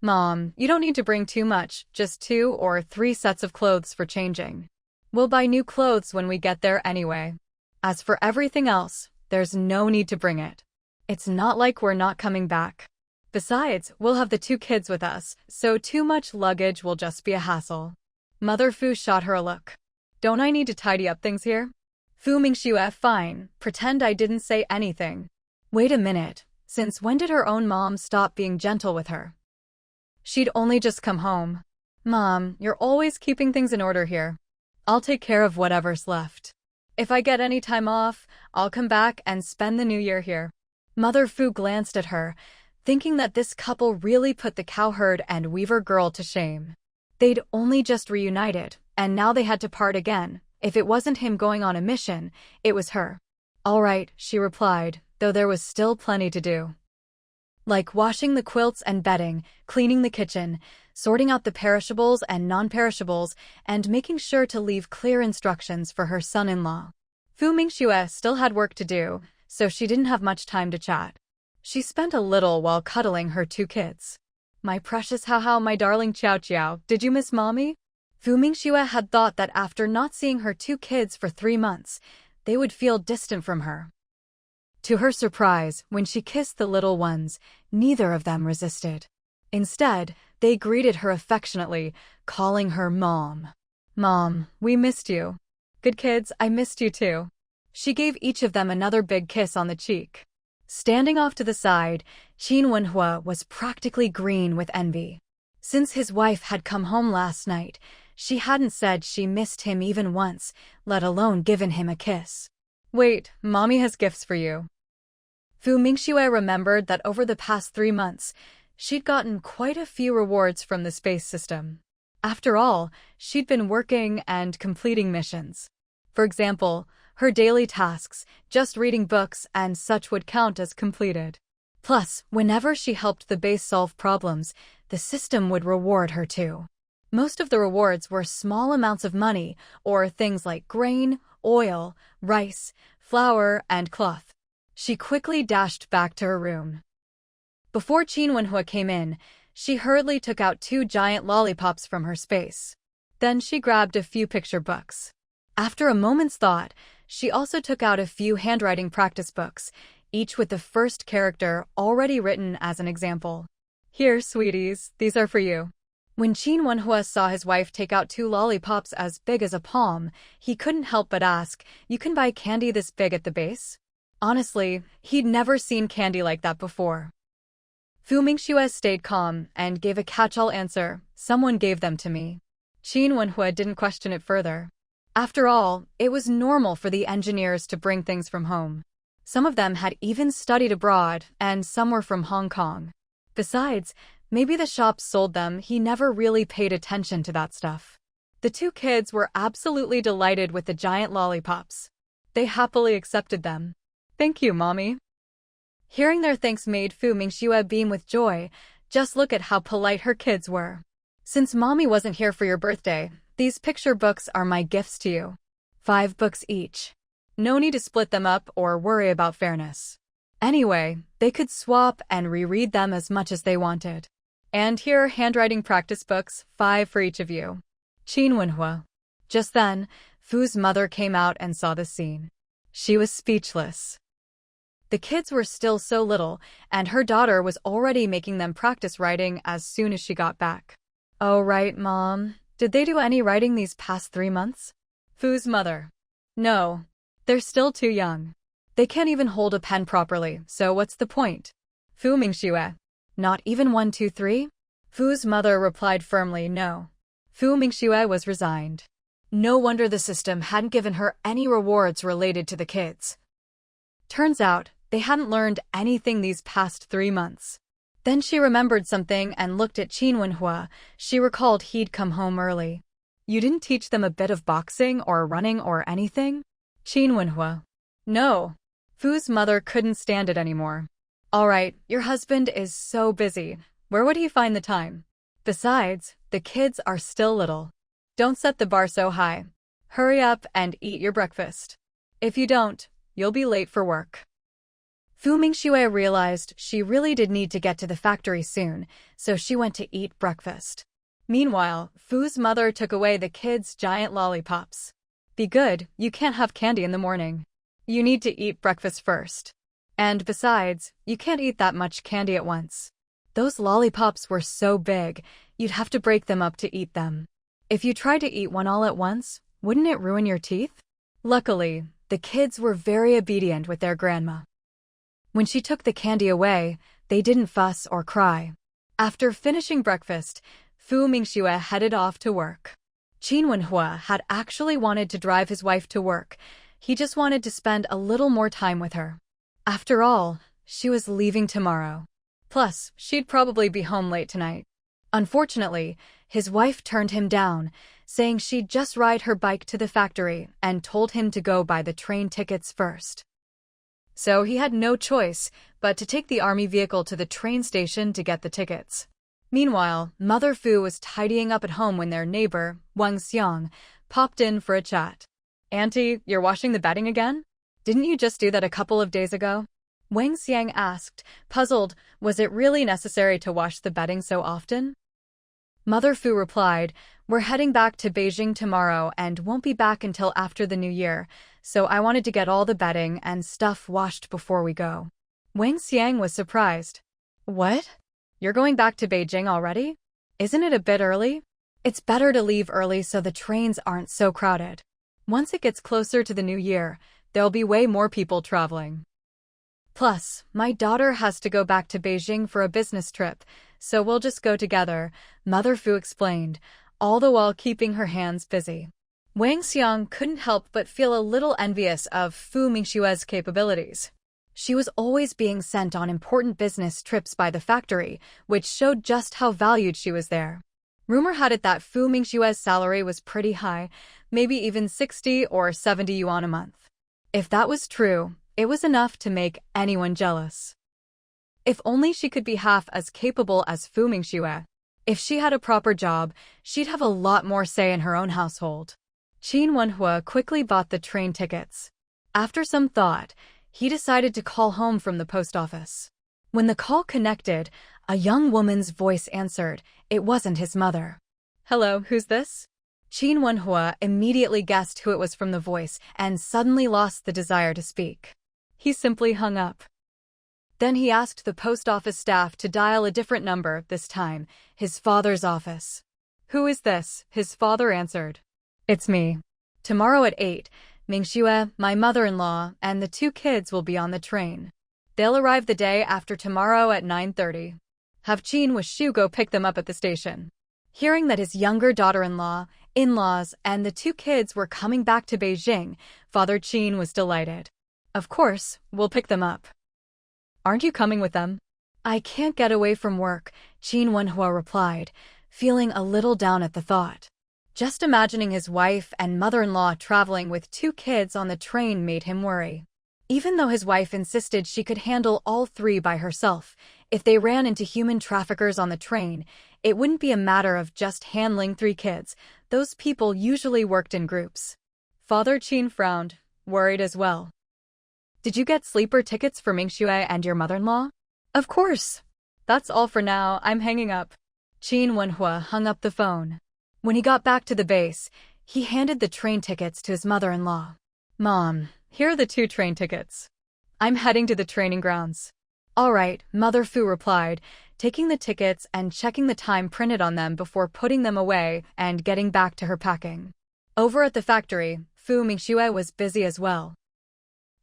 "Mom, you don't need to bring too much, just 2 or 3 sets of clothes for changing. We'll buy new clothes when we get there anyway. As for everything else, there's no need to bring it. It's not like we're not coming back. Besides, we'll have the 2 kids with us, so too much luggage will just be a hassle." Mother Fu shot her a look. "Don't I need to tidy up things here?" Fu Mingxue, "Fine, pretend I didn't say anything." Wait a minute, since when did her own mom stop being gentle with her? She'd only just come home. "Mom, you're always keeping things in order here. I'll take care of whatever's left. If I get any time off, I'll come back and spend the New Year here." Mother Fu glanced at her, thinking that this couple really put the cowherd and weaver girl to shame. They'd only just reunited, and now they had to part again. If it wasn't him going on a mission, it was her. "All right," she replied, though there was still plenty to do. Like washing the quilts and bedding, cleaning the kitchen, sorting out the perishables and non-perishables, and making sure to leave clear instructions for her son-in-law. Fu Mingxue still had work to do, so she didn't have much time to chat. She spent a little while cuddling her 2 kids. "My precious Hao, my darling Qiao Qiao, did you miss Mommy?" Fu Mingxue had thought that after not seeing her 2 kids for 3 months, they would feel distant from her. To her surprise, when she kissed the little ones, neither of them resisted. Instead, they greeted her affectionately, calling her Mom. "Mom, we missed you." "Good kids, I missed you too." She gave each of them another big kiss on the cheek. Standing off to the side, Qin Wenhua was practically green with envy. Since his wife had come home last night, she hadn't said she missed him even once, let alone given him a kiss. "Wait, Mommy has gifts for you." Fu Mingxue remembered that over the past 3 months, she'd gotten quite a few rewards from the space system. After all, she'd been working and completing missions. For example, her daily tasks, just reading books and such, would count as completed. Plus, whenever she helped the base solve problems, the system would reward her too. Most of the rewards were small amounts of money, or things like grain, oil, rice, flour, and cloth. She quickly dashed back to her room. Before Qin Wenhua came in, she hurriedly took out 2 giant lollipops from her space. Then she grabbed a few picture books. After a moment's thought, she also took out a few handwriting practice books, each with the first character already written as an example. "Here, sweeties, these are for you." When Qin Wenhua saw his wife take out 2 lollipops as big as a palm, he couldn't help but ask, "You can buy candy this big at the base?" Honestly, he'd never seen candy like that before. Fu Mingxue stayed calm and gave a catch-all answer. Someone gave them to me. Qin Wenhua didn't question it further. After all, it was normal for the engineers to bring things from home. Some of them had even studied abroad, and some were from Hong Kong. Besides, maybe the shops sold them. He never really paid attention to that stuff. The two kids were absolutely delighted with the giant lollipops. They happily accepted them. Thank you, Mommy. Hearing their thanks made Fu Mingxue beam with joy. Just look at how polite her kids were. Since Mommy wasn't here for your birthday, these picture books are my gifts to you. 5 books each. No need to split them up or worry about fairness. Anyway, they could swap and reread them as much as they wanted. And here are handwriting practice books, 5 for each of you. Qin Wenhua. Just then, Fu's mother came out and saw the scene. She was speechless. The kids were still so little, and her daughter was already making them practice writing as soon as she got back. Oh, right, Mom. Did they do any writing these past 3 months? Fu's mother. No. They're still too young. They can't even hold a pen properly, so what's the point? Fu Mingxue. Not even 1, 2, 3? Fu's mother replied firmly no. Fu Mingxue was resigned. No wonder the system hadn't given her any rewards related to the kids. Turns out, they hadn't learned anything these past 3 months. Then she remembered something and looked at Qin Wenhua. She recalled he'd come home early. You didn't teach them a bit of boxing or running or anything? Qin Wenhua. No. Fu's mother couldn't stand it anymore. All right, your husband is so busy. Where would he find the time? Besides, the kids are still little. Don't set the bar so high. Hurry up and eat your breakfast. If you don't, you'll be late for work. Fu Mingxue realized she really did need to get to the factory soon, so she went to eat breakfast. Meanwhile, Fu's mother took away the kids' giant lollipops. Be good, you can't have candy in the morning. You need to eat breakfast first. And besides, you can't eat that much candy at once. Those lollipops were so big, you'd have to break them up to eat them. If you tried to eat one all at once, wouldn't it ruin your teeth? Luckily, the kids were very obedient with their grandma. When she took the candy away, they didn't fuss or cry. After finishing breakfast, Fu Mingxue headed off to work. Qin Wenhua had actually wanted to drive his wife to work. He just wanted to spend a little more time with her. After all, she was leaving tomorrow. Plus, she'd probably be home late tonight. Unfortunately, his wife turned him down, saying she'd just ride her bike to the factory and told him to go buy the train tickets first. So he had no choice but to take the army vehicle to the train station to get the tickets. Meanwhile, Mother Fu was tidying up at home when their neighbor, Wang Xiang, popped in for a chat. Auntie, you're washing the bedding again? Didn't you just do that a couple of days ago? Wang Xiang asked, puzzled, was it really necessary to wash the bedding so often? Mother Fu replied, we're heading back to Beijing tomorrow and won't be back until after the new year, so I wanted to get all the bedding and stuff washed before we go. Wang Xiang was surprised. What? You're going back to Beijing already? Isn't it a bit early? It's better to leave early so the trains aren't so crowded. Once it gets closer to the new year, there'll be way more people traveling. Plus, my daughter has to go back to Beijing for a business trip, so we'll just go together, Mother Fu explained, all the while keeping her hands busy. Wang Xiang couldn't help but feel a little envious of Fu Mingxue's capabilities. She was always being sent on important business trips by the factory, which showed just how valued she was there. Rumor had it that Fu Mingxue's salary was pretty high, maybe even 60 or 70 yuan a month. If that was true, it was enough to make anyone jealous. If only she could be half as capable as Fu Mingxue. If she had a proper job, she'd have a lot more say in her own household. Qin Wenhua quickly bought the train tickets. After some thought, he decided to call home from the post office. When the call connected, a young woman's voice answered. It wasn't his mother. Hello, who's this? Qin Wenhua immediately guessed who it was from the voice and suddenly lost the desire to speak. He simply hung up. Then he asked the post office staff to dial a different number, this time, his father's office. Who is this? His father answered. It's me. Tomorrow at 8, Mingxue, my mother-in-law, and the 2 kids will be on the train. They'll arrive the day after tomorrow at 9:30. Have Qin with Shu go pick them up at the station. Hearing that his younger daughter-in-law, in-laws, and the 2 kids were coming back to Beijing, Father Qin was delighted. Of course, we'll pick them up. Aren't you coming with them? I can't get away from work, Qin Wenhua replied, feeling a little down at the thought. Just imagining his wife and mother-in-law traveling with 2 kids on the train made him worry. Even though his wife insisted she could handle all 3 by herself, if they ran into human traffickers on the train, it wouldn't be a matter of just handling 3 kids. Those people usually worked in groups. Father Qin frowned, worried as well. Did you get sleeper tickets for Mingxue and your mother-in-law? Of course. That's all for now, I'm hanging up. Qin Wenhua hung up the phone. When he got back to the base, he handed the train tickets to his mother-in-law. Mom, here are the 2 train tickets. I'm heading to the training grounds. All right, Mother Fu replied, taking the tickets and checking the time printed on them before putting them away and getting back to her packing. Over at the factory, Fu Mingxue was busy as well.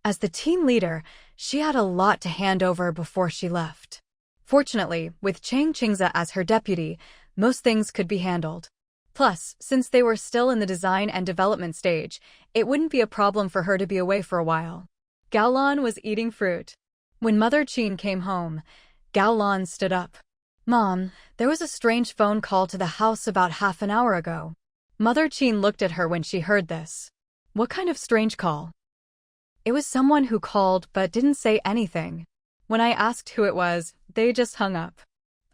As the team leader, she had a lot to hand over before she left. Fortunately, with Chang Qingze as her deputy, most things could be handled. Plus, since they were still in the design and development stage, it wouldn't be a problem for her to be away for a while. Gao Lan was eating fruit. When Mother Qin came home, Gao Lan stood up. Mom, there was a strange phone call to the house about half an hour ago. Mother Qin looked at her when she heard this. What kind of strange call? It was someone who called but didn't say anything. When I asked who it was, they just hung up.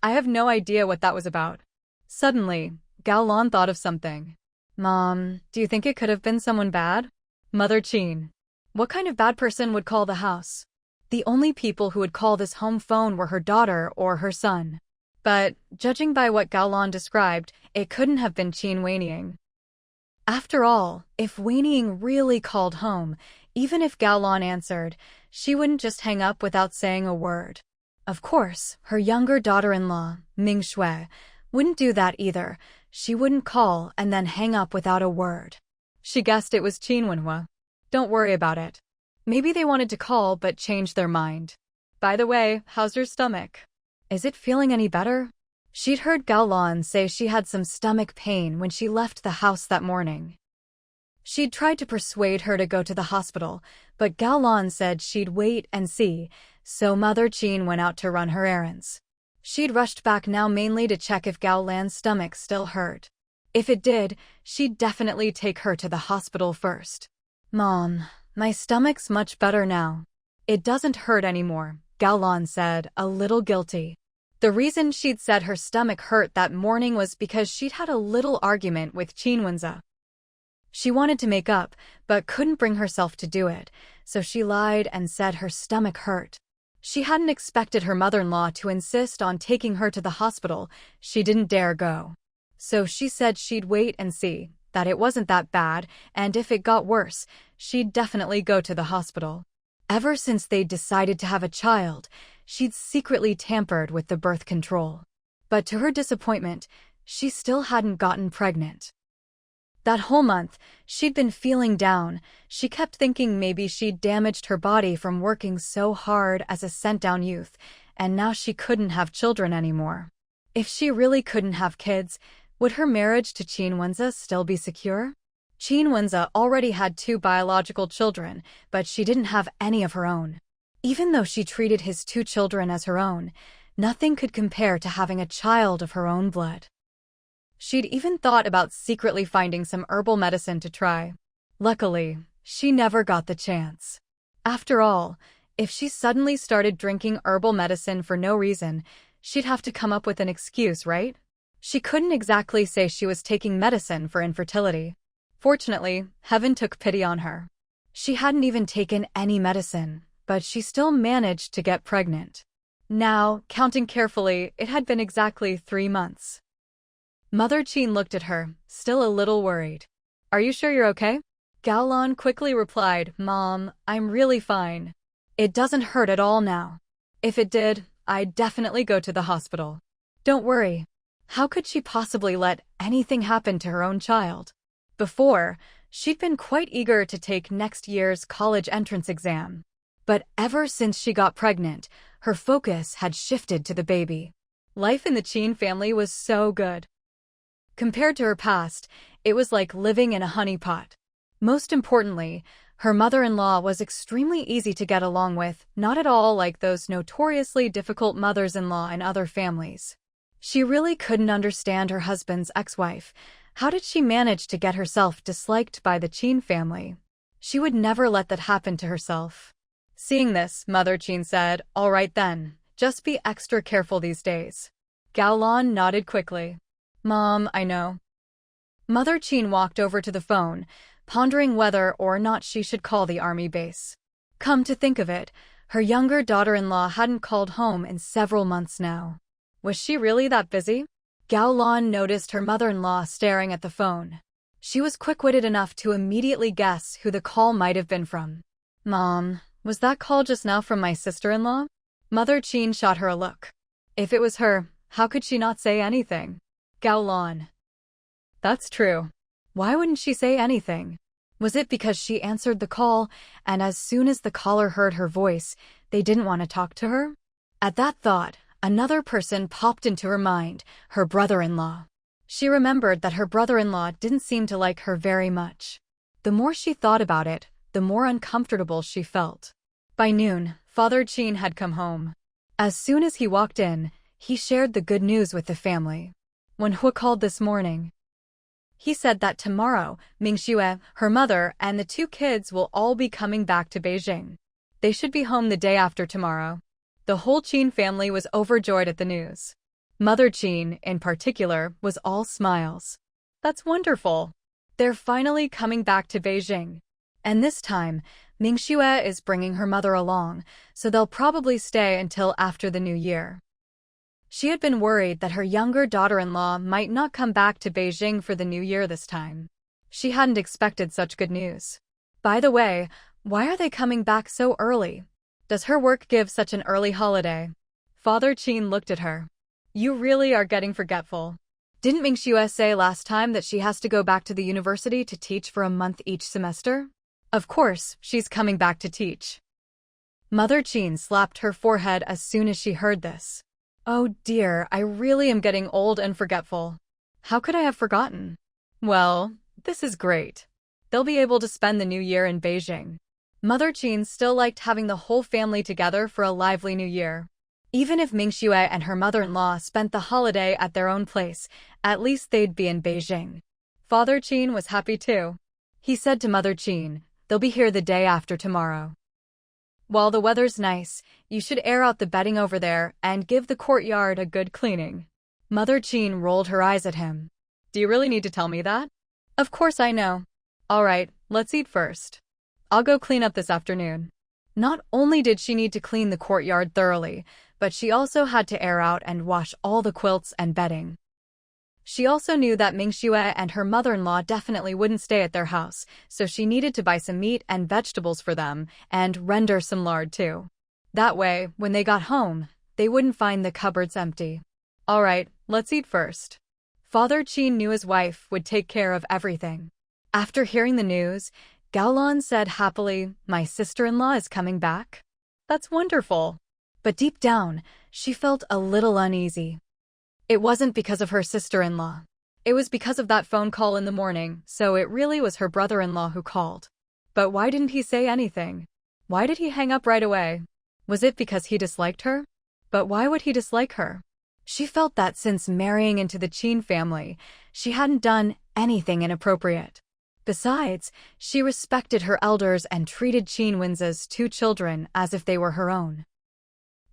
I have no idea what that was about. Suddenly, Gao Lan thought of something. Mom, do you think it could have been someone bad? Mother Qin. What kind of bad person would call the house? The only people who would call this home phone were her daughter or her son. But, judging by what Gao Lan described, it couldn't have been Qin Wenying. After all, if Wenying really called home, even if Gao Lan answered, she wouldn't just hang up without saying a word. Of course, her younger daughter-in-law, Mingxue, wouldn't do that either. She wouldn't call and then hang up without a word. She guessed it was Qin Wenhua. Don't worry about it. Maybe they wanted to call but changed their mind. By the way, how's your stomach? Is it feeling any better? She'd heard Gao Lan say she had some stomach pain when she left the house that morning. She'd tried to persuade her to go to the hospital, but Gao Lan said she'd wait and see, so Mother Qin went out to run her errands. She'd rushed back now mainly to check if Gao Lan's stomach still hurt. If it did, she'd definitely take her to the hospital first. Mom, my stomach's much better now. It doesn't hurt anymore, Gao Lan said, a little guilty. The reason she'd said her stomach hurt that morning was because she'd had a little argument with Qin Wenze. She wanted to make up, but couldn't bring herself to do it, so she lied and said her stomach hurt. She hadn't expected her mother-in-law to insist on taking her to the hospital. She didn't dare go. So she said she'd wait and see, that it wasn't that bad, and if it got worse, she'd definitely go to the hospital. Ever since they'd decided to have a child, she'd secretly tampered with the birth control. But to her disappointment, she still hadn't gotten pregnant. That whole month, she'd been feeling down. She kept thinking maybe she'd damaged her body from working so hard as a sent-down youth, and now she couldn't have children anymore. If she really couldn't have kids, would her marriage to Qin Wenze still be secure? Qin Wenze already had 2 biological children, but she didn't have any of her own. Even though she treated his 2 children as her own, nothing could compare to having a child of her own blood. She'd even thought about secretly finding some herbal medicine to try. Luckily, she never got the chance. After all, if she suddenly started drinking herbal medicine for no reason, she'd have to come up with an excuse, right? She couldn't exactly say she was taking medicine for infertility. Fortunately, heaven took pity on her. She hadn't even taken any medicine, but she still managed to get pregnant. Now, counting carefully, it had been exactly 3 months. Mother Qin looked at her, still a little worried. Are you sure you're okay? Gao Lan quickly replied, Mom, I'm really fine. It doesn't hurt at all now. If it did, I'd definitely go to the hospital. Don't worry. How could she possibly let anything happen to her own child? Before, She'd been quite eager to take next year's college entrance exam. But ever since she got pregnant, her focus had shifted to the baby. Life in the Qin family was so good. Compared to her past, it was like living in a honeypot. Most importantly, her mother-in-law was extremely easy to get along with, not at all like those notoriously difficult mothers-in-law in other families. She really couldn't understand her husband's ex-wife. How did she manage to get herself disliked by the Qin family? She would never let that happen to herself. Seeing this, Mother Qin said, "All right then, just be extra careful these days." Gao Lan nodded quickly. "Mom, I know." Mother Qin walked over to the phone, pondering whether or not she should call the army base. Come to think of it, her younger daughter-in-law hadn't called home in several months now. Was she really that busy? Gao Lan noticed her mother-in-law staring at the phone. She was quick-witted enough to immediately guess who the call might have been from. "Mom, was that call just now from my sister-in-law?" Mother Qin shot her a look. If it was her, how could she not say anything? Gao Lan. That's true. Why wouldn't she say anything? Was it because she answered the call, and as soon as the caller heard her voice, they didn't want to talk to her? At that thought, another person popped into her mind, her brother-in-law. She remembered that her brother-in-law didn't seem to like her very much. The more she thought about it, the more uncomfortable she felt. By noon, Father Qin had come home. As soon as he walked in, he shared the good news with the family. When Hua called this morning, he said that tomorrow, Mingxue, her mother, and the 2 kids will all be coming back to Beijing. They should be home the day after tomorrow. The whole Qin family was overjoyed at the news. Mother Qin, in particular, was all smiles. That's wonderful. They're finally coming back to Beijing. And this time, Mingxue is bringing her mother along, so they'll probably stay until after the new year. She had been worried that her younger daughter-in-law might not come back to Beijing for the new year this time. She hadn't expected such good news. By the way, why are they coming back so early? Does her work give such an early holiday? Father Qin looked at her. You really are getting forgetful. Didn't Mingxue say last time that she has to go back to the university to teach for a month each semester? Of course, she's coming back to teach. Mother Qin slapped her forehead as soon as she heard this. Oh dear, I really am getting old and forgetful. How could I have forgotten? Well, this is great. They'll be able to spend the new year in Beijing. Mother Qin still liked having the whole family together for a lively new year. Even if Mingxue and her mother-in-law spent the holiday at their own place, at least they'd be in Beijing. Father Qin was happy too. He said to Mother Qin, "They'll be here the day after tomorrow. While the weather's nice, you should air out the bedding over there and give the courtyard a good cleaning." Mother Qin rolled her eyes at him. Do you really need to tell me that? Of course I know. All right, let's eat first. I'll go clean up this afternoon. Not only did she need to clean the courtyard thoroughly, but she also had to air out and wash all the quilts and bedding. She also knew that Mingxue and her mother-in-law definitely wouldn't stay at their house, so she needed to buy some meat and vegetables for them, and render some lard too. That way, when they got home, they wouldn't find the cupboards empty. All right, let's eat first. Father Qin knew his wife would take care of everything. After hearing the news, Gao Lan said happily, "My sister-in-law is coming back?" That's wonderful. But deep down, she felt a little uneasy. It wasn't because of her sister-in-law. It was because of that phone call in the morning, so it really was her brother-in-law who called. But why didn't he say anything? Why did he hang up right away? Was it because he disliked her? But why would he dislike her? She felt that since marrying into the Qin family, she hadn't done anything inappropriate. Besides, she respected her elders and treated Qin Wen's 2 children as if they were her own.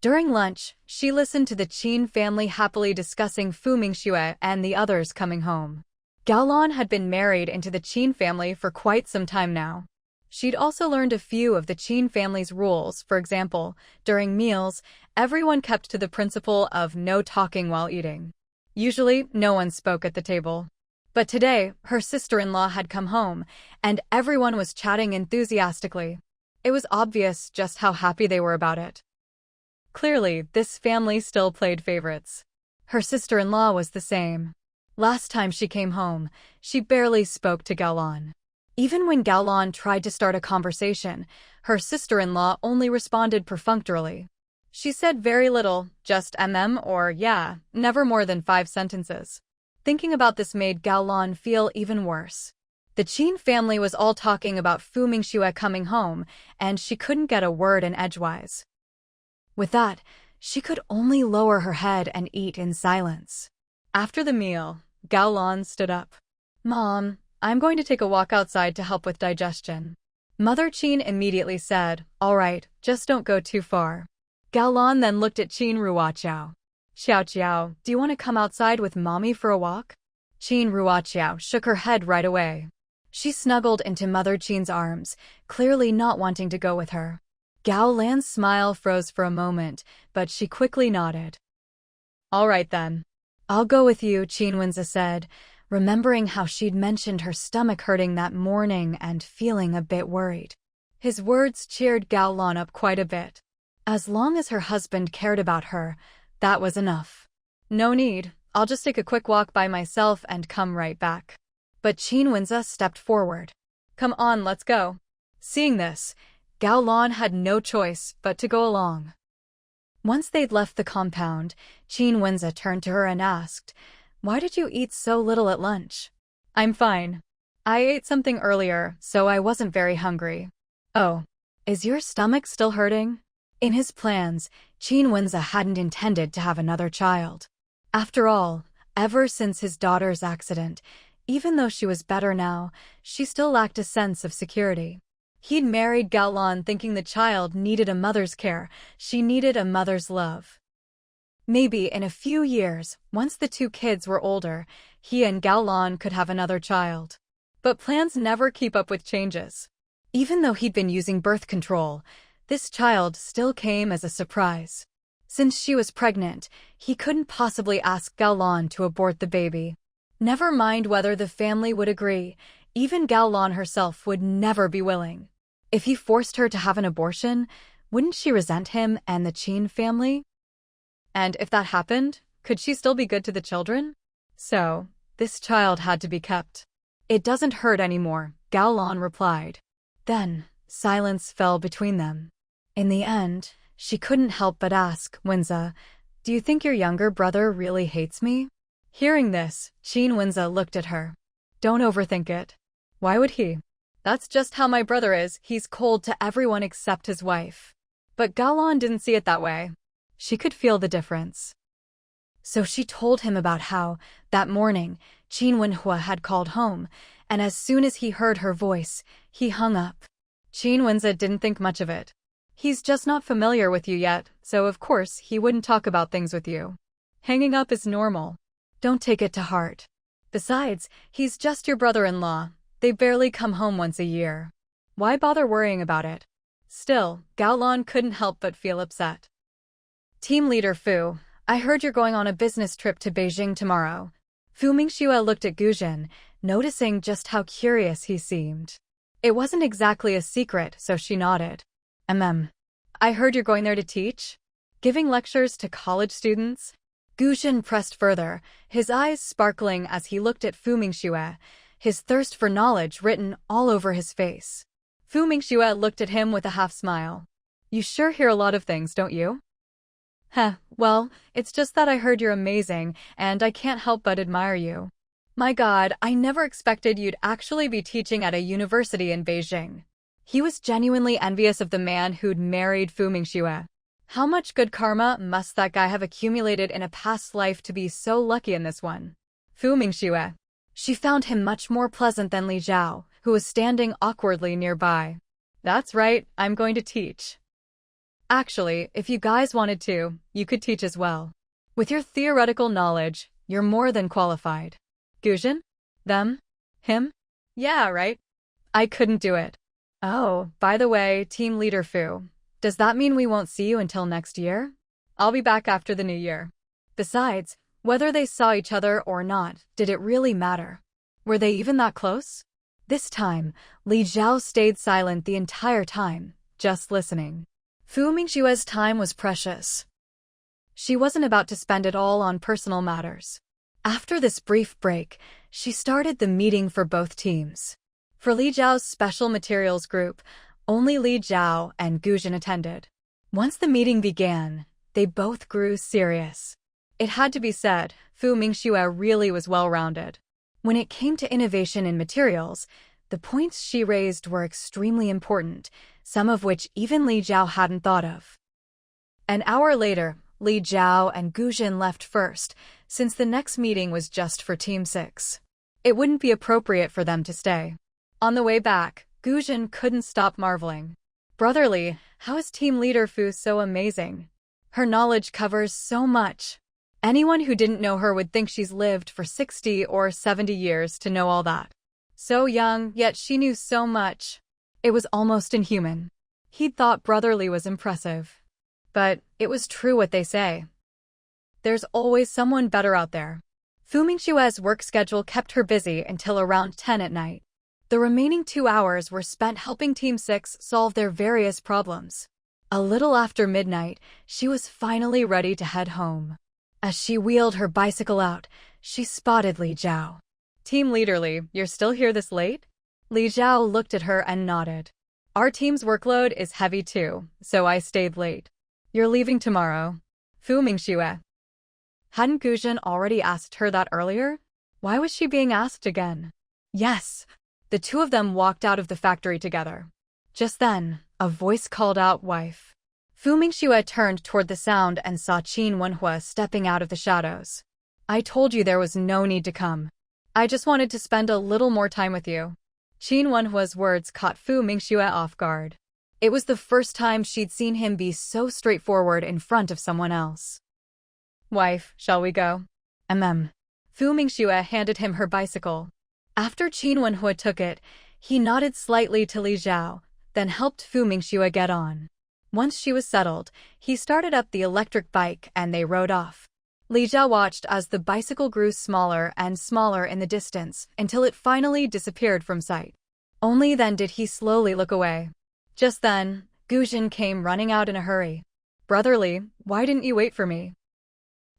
During lunch, she listened to the Qin family happily discussing Fu Mingxue and the others coming home. Gao Lan had been married into the Qin family for quite some time now. She'd also learned a few of the Qin family's rules. For example, during meals, everyone kept to the principle of no talking while eating. Usually, no one spoke at the table. But today, her sister-in-law had come home, and everyone was chatting enthusiastically. It was obvious just how happy they were about it. Clearly, this family still played favorites. Her sister-in-law was the same. Last time she came home, she barely spoke to Gao Lan. Even when Gaolan tried to start a conversation, her sister-in-law only responded perfunctorily. She said very little, just or yeah, never more than 5 sentences. Thinking about this made Gaolan feel even worse. The Qin family was all talking about Fu Mingxue coming home, and she couldn't get a word in edgewise. With that, she could only lower her head and eat in silence. After the meal, Gaolan stood up. "Mom, I'm going to take a walk outside to help with digestion." Mother Qin immediately said, "All right, just don't go too far." Gaolan then looked at Qin Ruoqiao. "Xiao, do you want to come outside with Mommy for a walk?" Qin Ruoqiao shook her head right away. She snuggled into Mother Qin's arms, clearly not wanting to go with her. Gao Lan's smile froze for a moment, but she quickly nodded. "All right then. I'll go with you," Qin Wenze said, remembering how she'd mentioned her stomach hurting that morning and feeling a bit worried. His words cheered Gao Lan up quite a bit. As long as her husband cared about her, that was enough. "No need, I'll just take a quick walk by myself and come right back." But Qin Wenze stepped forward. "Come on, let's go." Seeing this, Gao Lan had no choice but to go along. Once they'd left the compound, Qin Wenze turned to her and asked, "Why did you eat so little at lunch?" "I'm fine. I ate something earlier, so I wasn't very hungry." "Oh, is your stomach still hurting?" In his plans, Qin Wenze hadn't intended to have another child. After all, ever since his daughter's accident, even though she was better now, she still lacked a sense of security. He'd married Gao Lan thinking the child needed a mother's care, she needed a mother's love. Maybe in a few years, once the 2 kids were older, he and Gao Lan could have another child. But plans never keep up with changes. Even though he'd been using birth control, this child still came as a surprise. Since she was pregnant, he couldn't possibly ask Gao Lan to abort the baby. Never mind whether the family would agree, even Gao Lan herself would never be willing. If he forced her to have an abortion, wouldn't she resent him and the Qin family? And if that happened, could she still be good to the children? So, this child had to be kept. "It doesn't hurt anymore," Gao Lan replied. Then, silence fell between them. In the end, she couldn't help but ask, "Wenze, do you think your younger brother really hates me?" Hearing this, Qin Wenze looked at her. "Don't overthink it. Why would he? That's just how my brother is, he's cold to everyone except his wife." But Gao Lan didn't see it that way. She could feel the difference. So she told him about how, that morning, Qin Wenhua had called home, and as soon as he heard her voice, he hung up. Qin Wenze didn't think much of it. He's just not familiar with you yet, so of course he wouldn't talk about things with you. Hanging up is normal. Don't take it to heart. Besides, he's just your brother-in-law. They barely come home once a year. Why bother worrying about it? Still, Gao Lan couldn't help but feel upset. "Team leader Fu, I heard you're going on a business trip to Beijing tomorrow." Fu Mingxue looked at Guzhen, noticing just how curious he seemed. It wasn't exactly a secret, so she nodded. I heard you're going there to teach? Giving lectures to college students?" Guzhen pressed further, his eyes sparkling as he looked at Fu Mingxue, his thirst for knowledge written all over his face. Fu Mingxue looked at him with a half-smile. "You sure hear a lot of things, don't you?" Well, it's just that I heard you're amazing, and I can't help but admire you." "My God, I never expected you'd actually be teaching at a university in Beijing." He was genuinely envious of the man who'd married Fu Mingxue. How much good karma must that guy have accumulated in a past life to be so lucky in this one? Fu Mingxue. She found him much more pleasant than Li Zhao, who was standing awkwardly nearby. "That's right, I'm going to teach. Actually, if you guys wanted to, you could teach as well. With your theoretical knowledge, you're more than qualified." "Guzhen? Them? Him? Yeah, right? I couldn't do it." "Oh, by the way, team leader Fu, does that mean we won't see you until next year?" "I'll be back after the new year." Besides, whether they saw each other or not, did it really matter? Were they even that close? This time, Li Zhao stayed silent the entire time, just listening. Fu Mingxue's time was precious. She wasn't about to spend it all on personal matters. After this brief break, she started the meeting for both teams. For Li Zhao's special materials group, only Li Zhao and Guzhen attended. Once the meeting began, they both grew serious. It had to be said, Fu Mingxue really was well-rounded. When it came to innovation in materials, the points she raised were extremely important, some of which even Li Zhao hadn't thought of. An hour later, Li Zhao and Guzhen left first, since the next meeting was just for Team 6. It wouldn't be appropriate for them to stay. On the way back, Guzhen couldn't stop marveling. Brotherly, how is team leader Fu so amazing? Her knowledge covers so much. Anyone who didn't know her would think she's lived for 60 or 70 years to know all that. So young, yet she knew so much. It was almost inhuman. He'd thought Brotherly was impressive. But it was true what they say. There's always someone better out there. Fu Mingxue's work schedule kept her busy until around 10 at night. The remaining 2 hours were spent helping Team 6 solve their various problems. A little after midnight, she was finally ready to head home. As she wheeled her bicycle out, she spotted Li Zhao. Team Leader Li, you're still here this late? Li Zhao looked at her and nodded. Our team's workload is heavy too, so I stayed late. You're leaving tomorrow. Fu Mingxue. Hadn't Guzhen already asked her that earlier? Why was she being asked again? Yes. The two of them walked out of the factory together. Just then, a voice called out, "Wife." Fu Mingxue turned toward the sound and saw Qin Wenhua stepping out of the shadows. I told you there was no need to come. I just wanted to spend a little more time with you. Qin Wenhua's words caught Fu Mingxue off guard. It was the first time she'd seen him be so straightforward in front of someone else. Wife, shall we go? Fu Mingxue handed him her bicycle. After Qin Wenhua took it, he nodded slightly to Li Zhao, then helped Fu Mingxue get on. Once she was settled, he started up the electric bike and they rode off. Li Zhao watched as the bicycle grew smaller and smaller in the distance until it finally disappeared from sight. Only then did he slowly look away. Just then, Guzhen came running out in a hurry. Brotherly, why didn't you wait for me?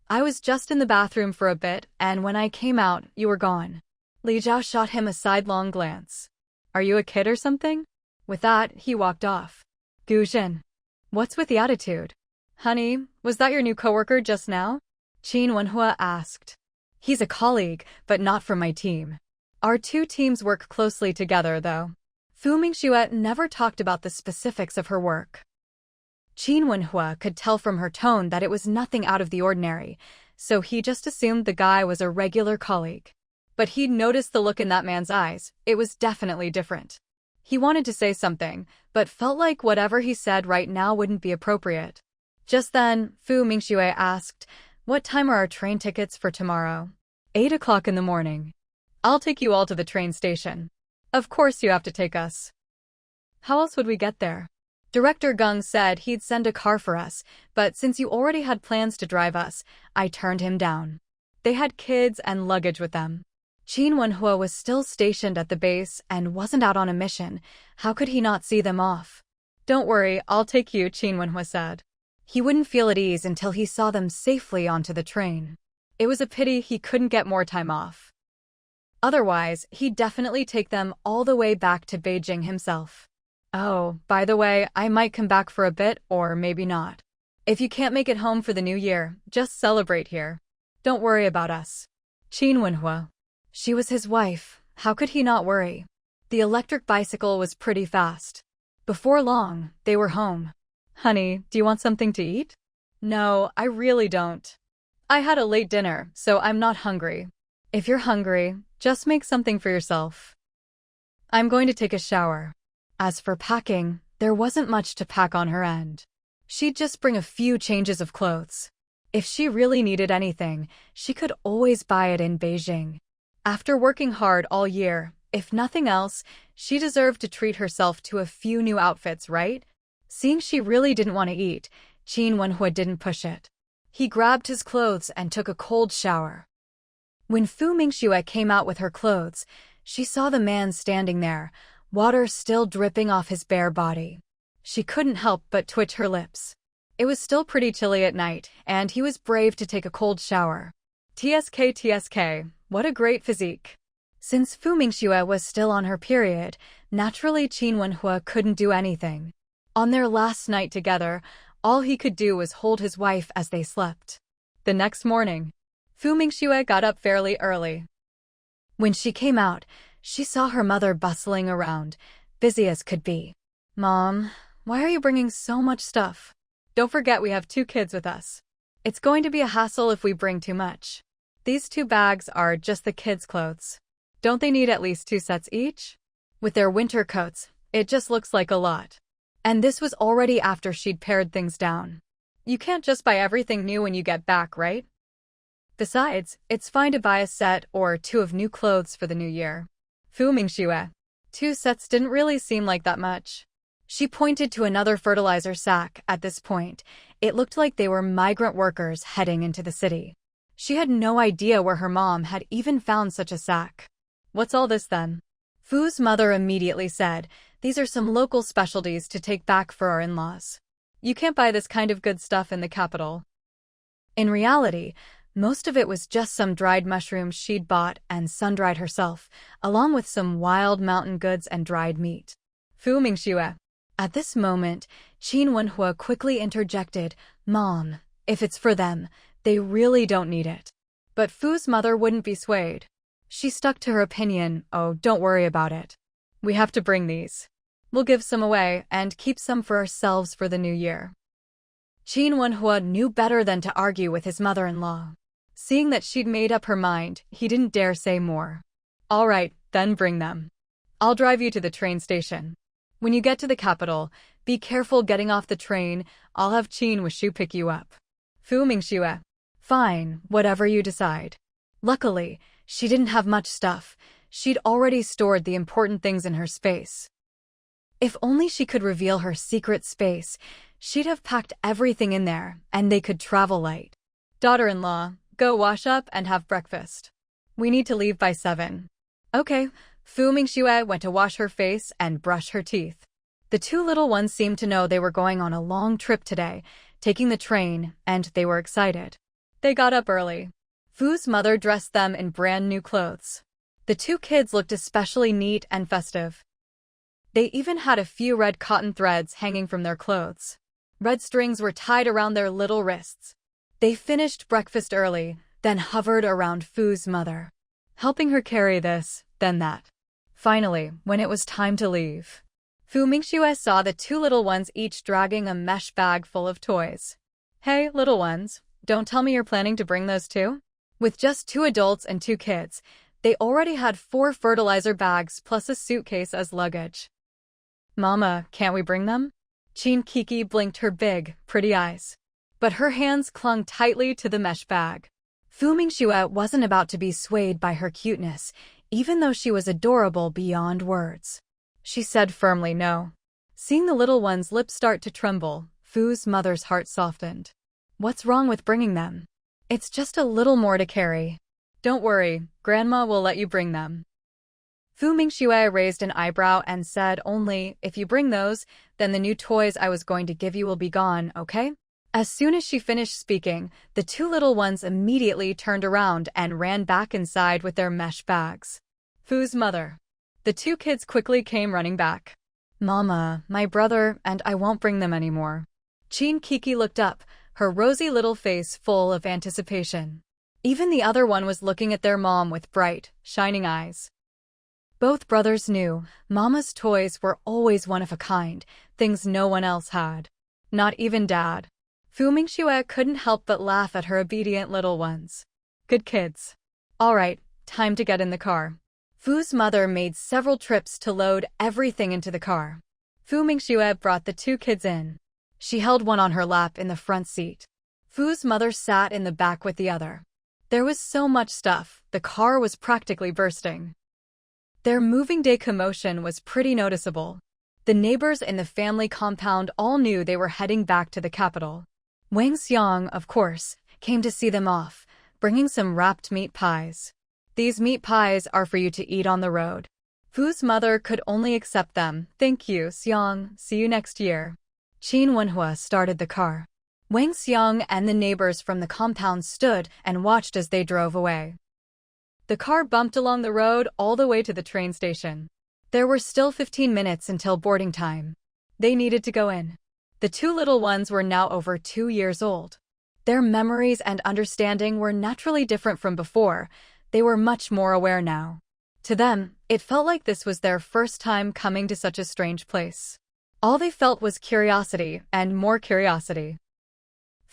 I was just in the bathroom for a bit, and when I came out, you were gone. Li Zhao shot him a sidelong glance. Are you a kid or something? With that, he walked off. Guzhen. What's with the attitude? Honey, was that your new coworker just now? Qin Wenhua asked. He's a colleague, but not from my team. Our two teams work closely together, though. Fu Mingxue never talked about the specifics of her work. Qin Wenhua could tell from her tone that it was nothing out of the ordinary, so he just assumed the guy was a regular colleague. But he'd noticed the look in that man's eyes. It was definitely different. He wanted to say something, but felt like whatever he said right now wouldn't be appropriate. Just then, Fu Mingxue asked, what time are our train tickets for tomorrow? 8 o'clock in the morning. I'll take you all to the train station. Of course you have to take us. How else would we get there? Director Geng said he'd send a car for us, but since you already had plans to drive us, I turned him down. They had kids and luggage with them. Qin Wenhua was still stationed at the base and wasn't out on a mission. How could he not see them off? Don't worry, I'll take you, Qin Wenhua said. He wouldn't feel at ease until he saw them safely onto the train. It was a pity he couldn't get more time off. Otherwise, he'd definitely take them all the way back to Beijing himself. Oh, by the way, I might come back for a bit, or maybe not. If you can't make it home for the new year, just celebrate here. Don't worry about us. Qin Wenhua. She was his wife. How could he not worry? The electric bicycle was pretty fast. Before long, they were home. Honey, do you want something to eat? No, I really don't. I had a late dinner, so I'm not hungry. If you're hungry, just make something for yourself. I'm going to take a shower. As for packing, there wasn't much to pack on her end. She'd just bring a few changes of clothes. If she really needed anything, she could always buy it in Beijing. After working hard all year, if nothing else, she deserved to treat herself to a few new outfits, right? Seeing she really didn't want to eat, Qin Wenhua didn't push it. He grabbed his clothes and took a cold shower. When Fu Mingxue came out with her clothes, she saw the man standing there, water still dripping off his bare body. She couldn't help but twitch her lips. It was still pretty chilly at night, and he was brave to take a cold shower. TSK, what a great physique. Since Fu Mingxue was still on her period, naturally Qin Wenhua couldn't do anything. On their last night together, all he could do was hold his wife as they slept. The next morning, Fu Mingxue got up fairly early. When she came out, she saw her mother bustling around, busy as could be. "Mom, why are you bringing so much stuff? Don't forget we have 2 kids with us. It's going to be a hassle if we bring too much. These 2 bags are just the kids' clothes. Don't they need at least 2 sets each? With their winter coats, it just looks like a lot." And this was already after she'd pared things down. You can't just buy everything new when you get back, right? Besides, it's fine to buy a set or 2 of new clothes for the new year. Fu Mingxue. 2 sets didn't really seem like that much. She pointed to another fertilizer sack. At this point, it looked like they were migrant workers heading into the city. She had no idea where her mom had even found such a sack. "What's all this then?" Fu's mother immediately said, "These are some local specialties to take back for our in-laws. You can't buy this kind of good stuff in the capital." In reality, most of it was just some dried mushrooms she'd bought and sun-dried herself, along with some wild mountain goods and dried meat. Fu Mingxue. At this moment, Qin Wenhua quickly interjected, "Mom, if it's for them, they really don't need it." But Fu's mother wouldn't be swayed. She stuck to her opinion, "Oh, don't worry about it. We have to bring these. We'll give some away and keep some for ourselves for the new year." Qin Wenhua knew better than to argue with his mother-in-law. Seeing that she'd made up her mind, he didn't dare say more. "All right, then bring them. I'll drive you to the train station. When you get to the capital, be careful getting off the train. I'll have Qin Wishu pick you up." Fu Mingxue. "Fine, whatever you decide." Luckily, she didn't have much stuff. She'd already stored the important things in her space. If only she could reveal her secret space, she'd have packed everything in there, and they could travel light. "Daughter-in-law, go wash up and have breakfast. We need to leave by 7. "Okay." Fu Mingxue went to wash her face and brush her teeth. The 2 little ones seemed to know they were going on a long trip today, taking the train, and they were excited. They got up early. Fu's mother dressed them in brand new clothes. The 2 kids looked especially neat and festive. They even had a few red cotton threads hanging from their clothes. Red strings were tied around their little wrists. They finished breakfast early, then hovered around Fu's mother, helping her carry this, then that. Finally, when it was time to leave, Fu Mingxue saw the 2 little ones each dragging a mesh bag full of toys. "Hey, little ones, don't tell me you're planning to bring those too?" With just 2 adults and 2 kids, they already had 4 fertilizer bags plus a suitcase as luggage. "Mama, can't we bring them?" Qin Kiki blinked her big, pretty eyes. But her hands clung tightly to the mesh bag. Fu Mingxue wasn't about to be swayed by her cuteness, even though she was adorable beyond words. She said firmly no. Seeing the little one's lips start to tremble, Fu's mother's heart softened. "What's wrong with bringing them? It's just a little more to carry. Don't worry, Grandma will let you bring them." Fu Mingxue raised an eyebrow and said, "Only, if you bring those, then the new toys I was going to give you will be gone, okay?" As soon as she finished speaking, the 2 little ones immediately turned around and ran back inside with their mesh bags. Fu's mother. The 2 kids quickly came running back. "Mama, my brother and I won't bring them anymore." Qin Kiki looked up, her rosy little face full of anticipation. Even the other one was looking at their mom with bright, shining eyes. Both brothers knew Mama's toys were always one of a kind, things no one else had. Not even Dad. Fu Mingxue couldn't help but laugh at her obedient little ones. Good kids. All right, time to get in the car. Fu's mother made several trips to load everything into the car. Fu Mingxue brought the 2 kids in. She held one on her lap in the front seat. Fu's mother sat in the back with the other. There was so much stuff, the car was practically bursting. Their moving day commotion was pretty noticeable. The neighbors in the family compound all knew they were heading back to the capital. Wang Xiang, of course, came to see them off, bringing some wrapped meat pies. "These meat pies are for you to eat on the road." Fu's mother could only accept them. "Thank you, Xiang. See you next year." Qin Wenhua started the car. Wang Xiang and the neighbors from the compound stood and watched as they drove away. The car bumped along the road all the way to the train station. There were still 15 minutes until boarding time. They needed to go in. The two little ones were now over 2 years old. Their memories and understanding were naturally different from before. They were much more aware now. To them, it felt like this was their first time coming to such a strange place. All they felt was curiosity, and more curiosity.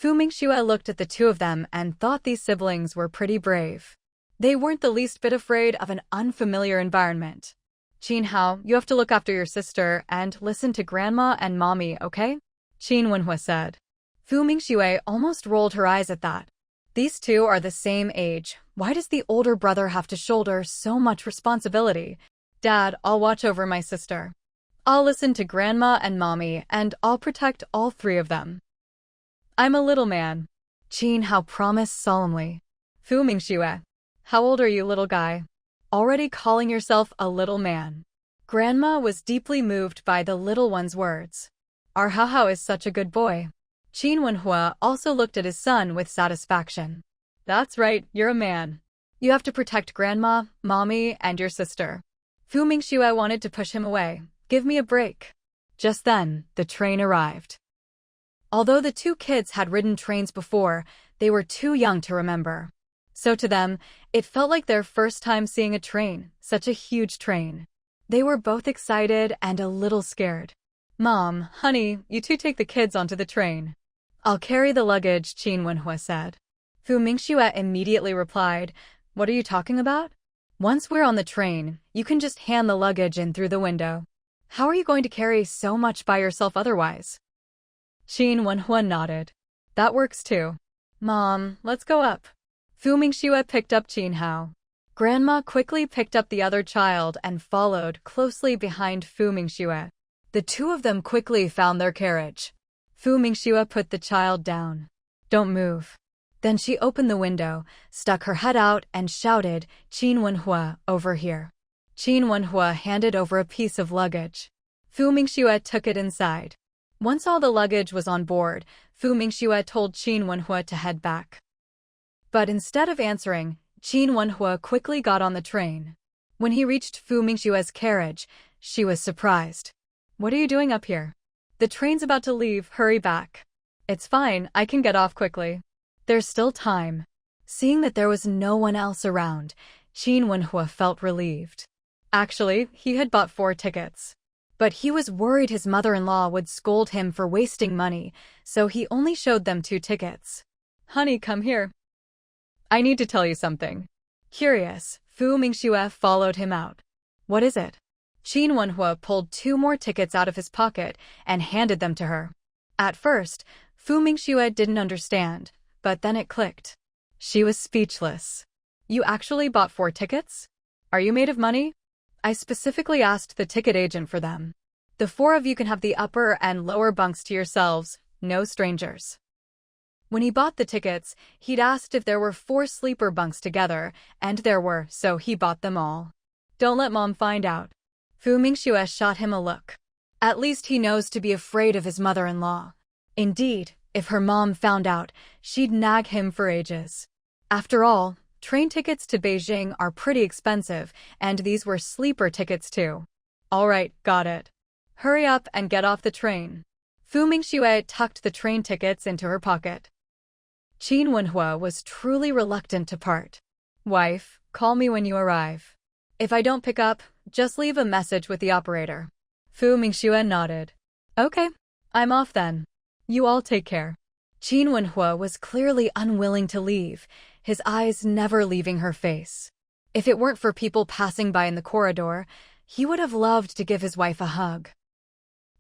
Mingxue looked at the two of them and thought these siblings were pretty brave. They weren't the least bit afraid of an unfamiliar environment. Hao, you have to look after your sister and listen to Grandma and Mommy, okay? Wenhua said. Mingxue almost rolled her eyes at that. These two are the same age. Why does the older brother have to shoulder so much responsibility? Dad, I'll watch over my sister. I'll listen to Grandma and Mommy, and I'll protect all three of them. I'm a little man. Hao promised solemnly. Mingxue, how old are you, little guy? Already calling yourself a little man. Grandma was deeply moved by the little one's words. Our Hao is such a good boy. Wenhua also looked at his son with satisfaction. That's right, you're a man. You have to protect Grandma, Mommy, and your sister. Mingxue wanted to push him away. Give me a break. Just then, the train arrived. Although the two kids had ridden trains before, they were too young to remember. So to them, it felt like their first time seeing a train, such a huge train. They were both excited and a little scared. Mom, honey, you two take the kids onto the train. I'll carry the luggage, Wenhua said. Mingxue immediately replied, what are you talking about? Once we're on the train, you can just hand the luggage in through the window. How are you going to carry so much by yourself otherwise? Wenhua nodded. That works too. Mom, let's go up. Mingxue picked up Hao. Grandma quickly picked up the other child and followed closely behind Mingxue. The two of them quickly found their carriage. Mingxue put the child down. Don't move. Then she opened the window, stuck her head out, and shouted, Wenhua, over here. Wenhua handed over a piece of luggage. Mingxue took it inside. Once all the luggage was on board, Mingxue told Wenhua to head back. But instead of answering, Wenhua quickly got on the train. When he reached Mingxue's carriage, she was surprised. What are you doing up here? The train's about to leave, hurry back. It's fine, I can get off quickly. There's still time. Seeing that there was no one else around, Wenhua felt relieved. Actually, he had bought 4 tickets. But he was worried his mother-in-law would scold him for wasting money, so he only showed them 2 tickets. Honey, come here. I need to tell you something. Curious, Mingxue followed him out. What is it? Wenhua pulled 2 more tickets out of his pocket and handed them to her. At first, Mingxue didn't understand, but then it clicked. She was speechless. You actually bought 4 tickets? Are you made of money? I specifically asked the ticket agent for them. The 4 of you can have the upper and lower bunks to yourselves, no strangers. When he bought the tickets, he'd asked if there were 4 sleeper bunks together, and there were, so he bought them all. Don't let Mom find out. Mingxue shot him a look. At least he knows to be afraid of his mother-in-law. Indeed, if her mom found out, she'd nag him for ages. After all, train tickets to Beijing are pretty expensive, and these were sleeper tickets too. All right, got it. Hurry up and get off the train. Mingxue tucked the train tickets into her pocket. Wenhua was truly reluctant to part. Wife, call me when you arrive. If I don't pick up, just leave a message with the operator. Mingxue nodded. Okay, I'm off then. You all take care. Wenhua was clearly unwilling to leave, his eyes never leaving her face. If it weren't for people passing by in the corridor, he would have loved to give his wife a hug.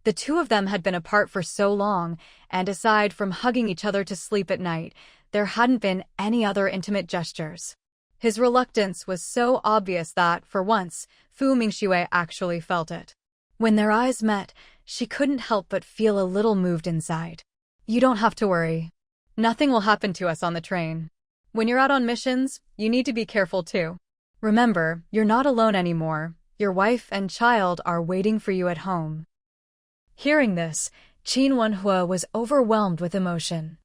The two of them had been apart for so long, and aside from hugging each other to sleep at night, there hadn't been any other intimate gestures. His reluctance was so obvious that, for once, Mingxue actually felt it. When their eyes met, she couldn't help but feel a little moved inside. You don't have to worry. Nothing will happen to us on the train. When you're out on missions, you need to be careful too. Remember, you're not alone anymore. Your wife and child are waiting for you at home. Hearing this, Wenhua was overwhelmed with emotion.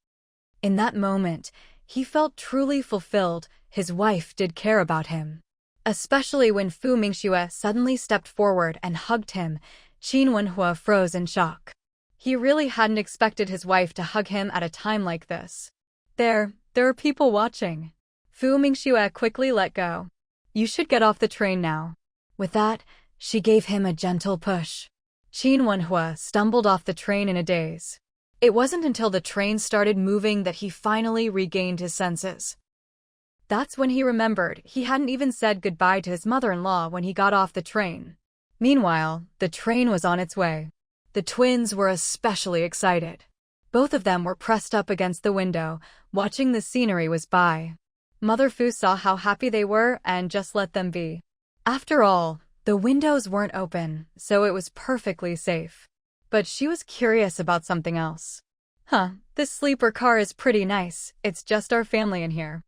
In that moment, He felt truly fulfilled. His wife did care about him. Especially when Fu Mingxue suddenly stepped forward and hugged him, Qin Wenhua froze in shock. He really hadn't expected his wife to hug him at a time like this. There are people watching. Fu Mingxue quickly let go. You should get off the train now. With that, she gave him a gentle push. Qin Wenhua stumbled off the train in a daze. It wasn't until the train started moving that he finally regained his senses. That's when he remembered he hadn't even said goodbye to his mother-in-law when he got off the train. Meanwhile, the train was on its way. The twins were especially excited. Both of them were pressed up against the window, watching the scenery whiz by. Mother Fu saw how happy they were and just let them be. After all, the windows weren't open, so it was perfectly safe. But she was curious about something else. This sleeper car is pretty nice. It's just our family in here.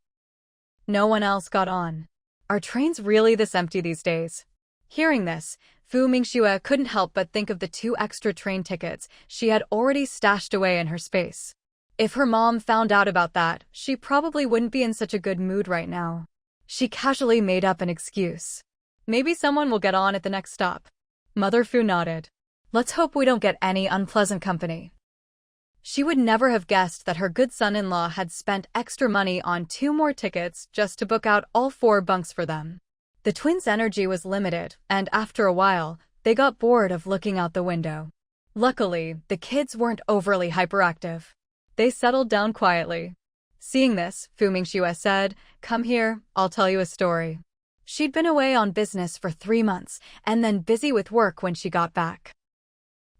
No one else got on. Are trains really this empty these days? Hearing this, Fu Mingxue couldn't help but think of the 2 extra train tickets she had already stashed away in her space. If her mom found out about that, she probably wouldn't be in such a good mood right now. She casually made up an excuse. Maybe someone will get on at the next stop. Mother Fu nodded. Let's hope we don't get any unpleasant company. She would never have guessed that her good son-in-law had spent extra money on 2 more tickets just to book out all 4 bunks for them. The twins' energy was limited, and after a while, they got bored of looking out the window. Luckily, the kids weren't overly hyperactive. They settled down quietly. Seeing this, Fu Mingxue said, "Come here, I'll tell you a story." She'd been away on business for 3 months, and then busy with work when she got back.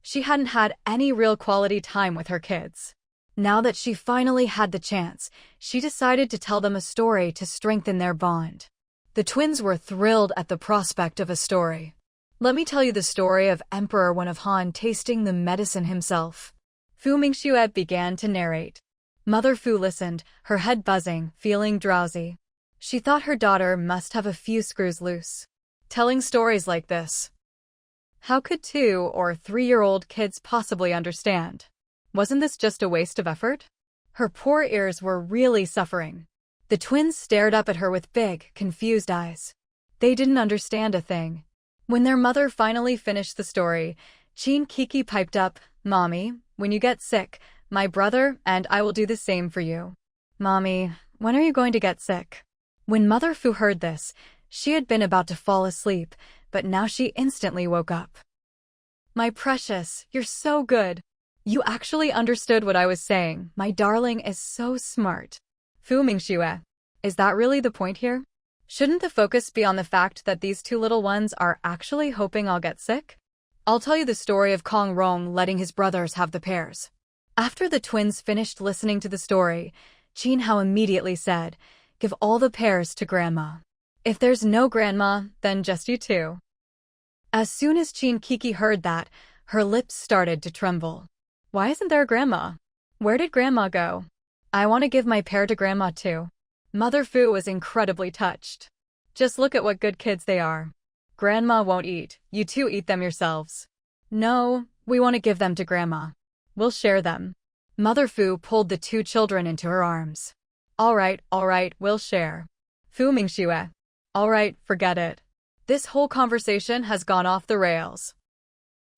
She hadn't had any real quality time with her kids. Now that she finally had the chance, she decided to tell them a story to strengthen their bond. The twins were thrilled at the prospect of a story. Let me tell you the story of Emperor Wen of Han tasting the medicine himself. Fu Mingxue began to narrate. Mother Fu listened, her head buzzing, feeling drowsy. She thought her daughter must have a few screws loose. Telling stories like this. How could 2- or 3-year-old kids possibly understand? Wasn't this just a waste of effort? Her poor ears were really suffering. The twins stared up at her with big, confused eyes. They didn't understand a thing. When their mother finally finished the story, Qin Kiki piped up, "Mommy, when you get sick, my brother and I will do the same for you." "Mommy, when are you going to get sick?" When Mother Fu heard this, she had been about to fall asleep, but now she instantly woke up. "My precious, you're so good. You actually understood what I was saying. My darling is so smart." Fu Mingxue, is that really the point here? Shouldn't the focus be on the fact that these 2 little ones are actually hoping I'll get sick? I'll tell you the story of Kong Rong letting his brothers have the pears. After the twins finished listening to the story, Qin Hao immediately said, "Give all the pears to Grandma. If there's no Grandma, then just you 2. As soon as Qin Kiki heard that, her lips started to tremble. Why isn't there a Grandma? Where did Grandma go? I want to give my pear to Grandma too. Mother Fu was incredibly touched. Just look at what good kids they are. Grandma won't eat, you 2 eat them yourselves. No, we want to give them to Grandma. We'll share them. Mother Fu pulled the 2 children into her arms. All right, we'll share. Fu Mingxue. All right, forget it. This whole conversation has gone off the rails.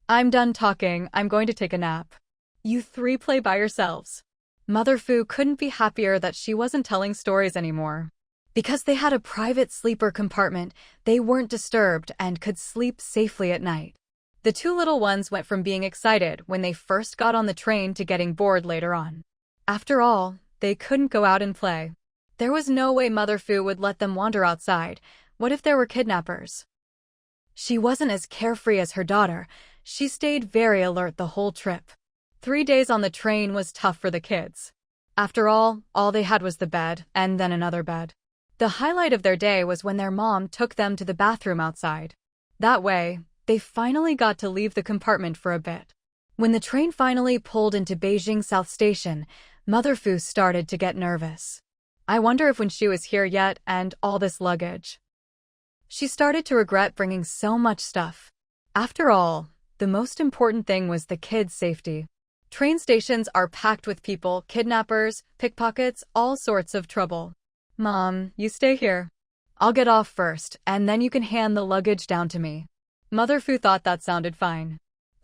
I'm done talking, I'm going to take a nap. You 3 play by yourselves. Mother Fu couldn't be happier that she wasn't telling stories anymore. Because they had a private sleeper compartment, they weren't disturbed and could sleep safely at night. The 2 little ones went from being excited when they first got on the train to getting bored later on. After all, they couldn't go out and play. There was no way Mother Fu would let them wander outside. What if there were kidnappers? She wasn't as carefree as her daughter. She stayed very alert the whole trip. 3 days on the train was tough for the kids. After all they had was the bed, and then another bed. The highlight of their day was when their mom took them to the bathroom outside. That way, they finally got to leave the compartment for a bit. When the train finally pulled into Beijing South Station, Mother Fu started to get nervous. I wonder if Wenxue is here yet and all this luggage. She started to regret bringing so much stuff. After all, the most important thing was the kids' safety. Train stations are packed with people, kidnappers, pickpockets, all sorts of trouble. Mom, you stay here. I'll get off first, and then you can hand the luggage down to me. Mother Fu thought that sounded fine.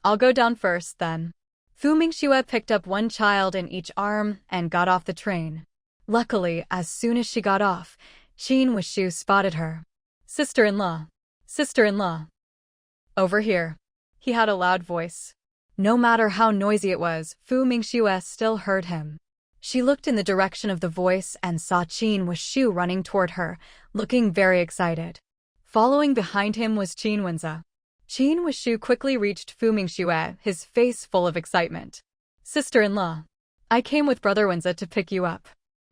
I'll go down first, then. Fu Mingxue picked up one child in each arm and got off the train. Luckily, as soon as she got off, Qin Wuxu spotted her. Sister-in-law. Sister-in-law. Over here. He had a loud voice. No matter how noisy it was, Fu Mingxue still heard him. She looked in the direction of the voice and saw Qin Wuxu running toward her, looking very excited. Following behind him was Qin Wenze. Qin Wuxu quickly reached Fu Mingxue, his face full of excitement. Sister-in-law. I came with Brother Wenze to pick you up.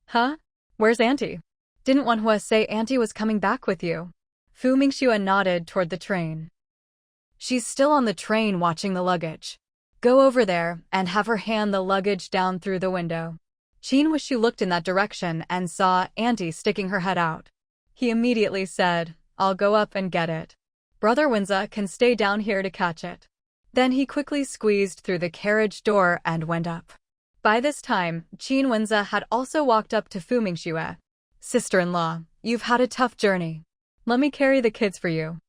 Huh? Where's Auntie? Didn't Wenhua say Auntie was coming back with you? Fu Mingxue nodded toward the train. She's still on the train watching the luggage. Go over there and have her hand the luggage down through the window. Qin Wuxu looked in that direction and saw Auntie sticking her head out. He immediately said, I'll go up and get it. Brother Wenze can stay down here to catch it. Then he quickly squeezed through the carriage door and went up. By this time, Qin Wenze had also walked up to Fu Mingxue. Sister-in-law, you've had a tough journey. Let me carry the kids for you.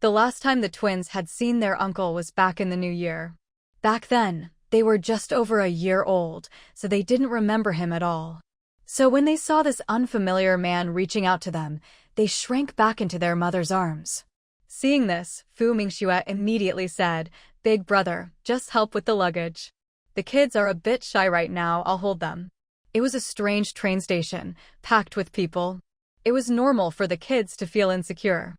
The last time the twins had seen their uncle was back in the new year. Back then, they were just over a year old, so they didn't remember him at all. So when they saw this unfamiliar man reaching out to them, they shrank back into their mother's arms. Seeing this, Fu Mingxue immediately said, Big brother, just help with the luggage. The kids are a bit shy right now, I'll hold them. It was a strange train station, packed with people. It was normal for the kids to feel insecure.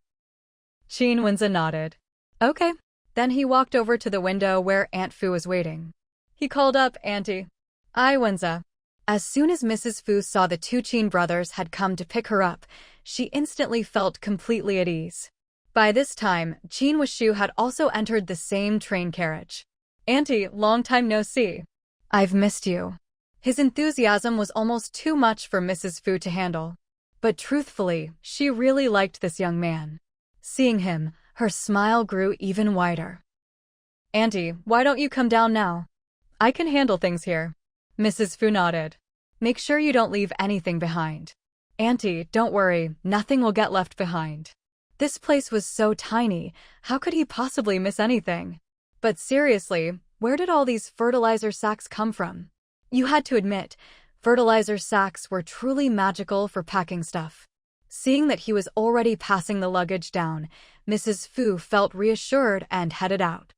Qin Wenze nodded. Okay. Then he walked over to the window where Aunt Fu was waiting. He called up, Auntie. I, Wenze. As soon as Mrs. Fu saw the two Qin brothers had come to pick her up, she instantly felt completely at ease. By this time, Qin Wuxu had also entered the same train carriage. Auntie, long time no see. I've missed you. His enthusiasm was almost too much for Mrs. Fu to handle. But truthfully, she really liked this young man. Seeing him, her smile grew even wider. Auntie, why don't you come down now? I can handle things here. Mrs. Fu nodded. Make sure you don't leave anything behind. Auntie, don't worry, nothing will get left behind. This place was so tiny, how could he possibly miss anything? But seriously, where did all these fertilizer sacks come from? You had to admit, fertilizer sacks were truly magical for packing stuff. Seeing that he was already passing the luggage down, Mrs. Fu felt reassured and headed out.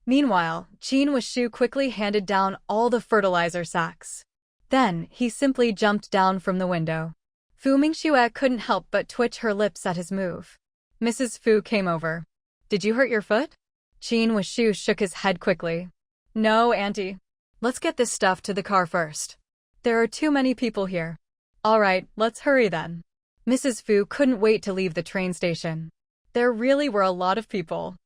Meanwhile, Qin Wuxu quickly handed down all the fertilizer sacks. Then, he simply jumped down from the window. Fu Mingxue couldn't help but twitch her lips at his move. Mrs. Fu came over. Did you hurt your foot? Qin Wuxu shook his head quickly. No, Auntie. Let's get this stuff to the car first. There are too many people here. All right, let's hurry then. Mrs. Fu couldn't wait to leave the train station. There really were a lot of people.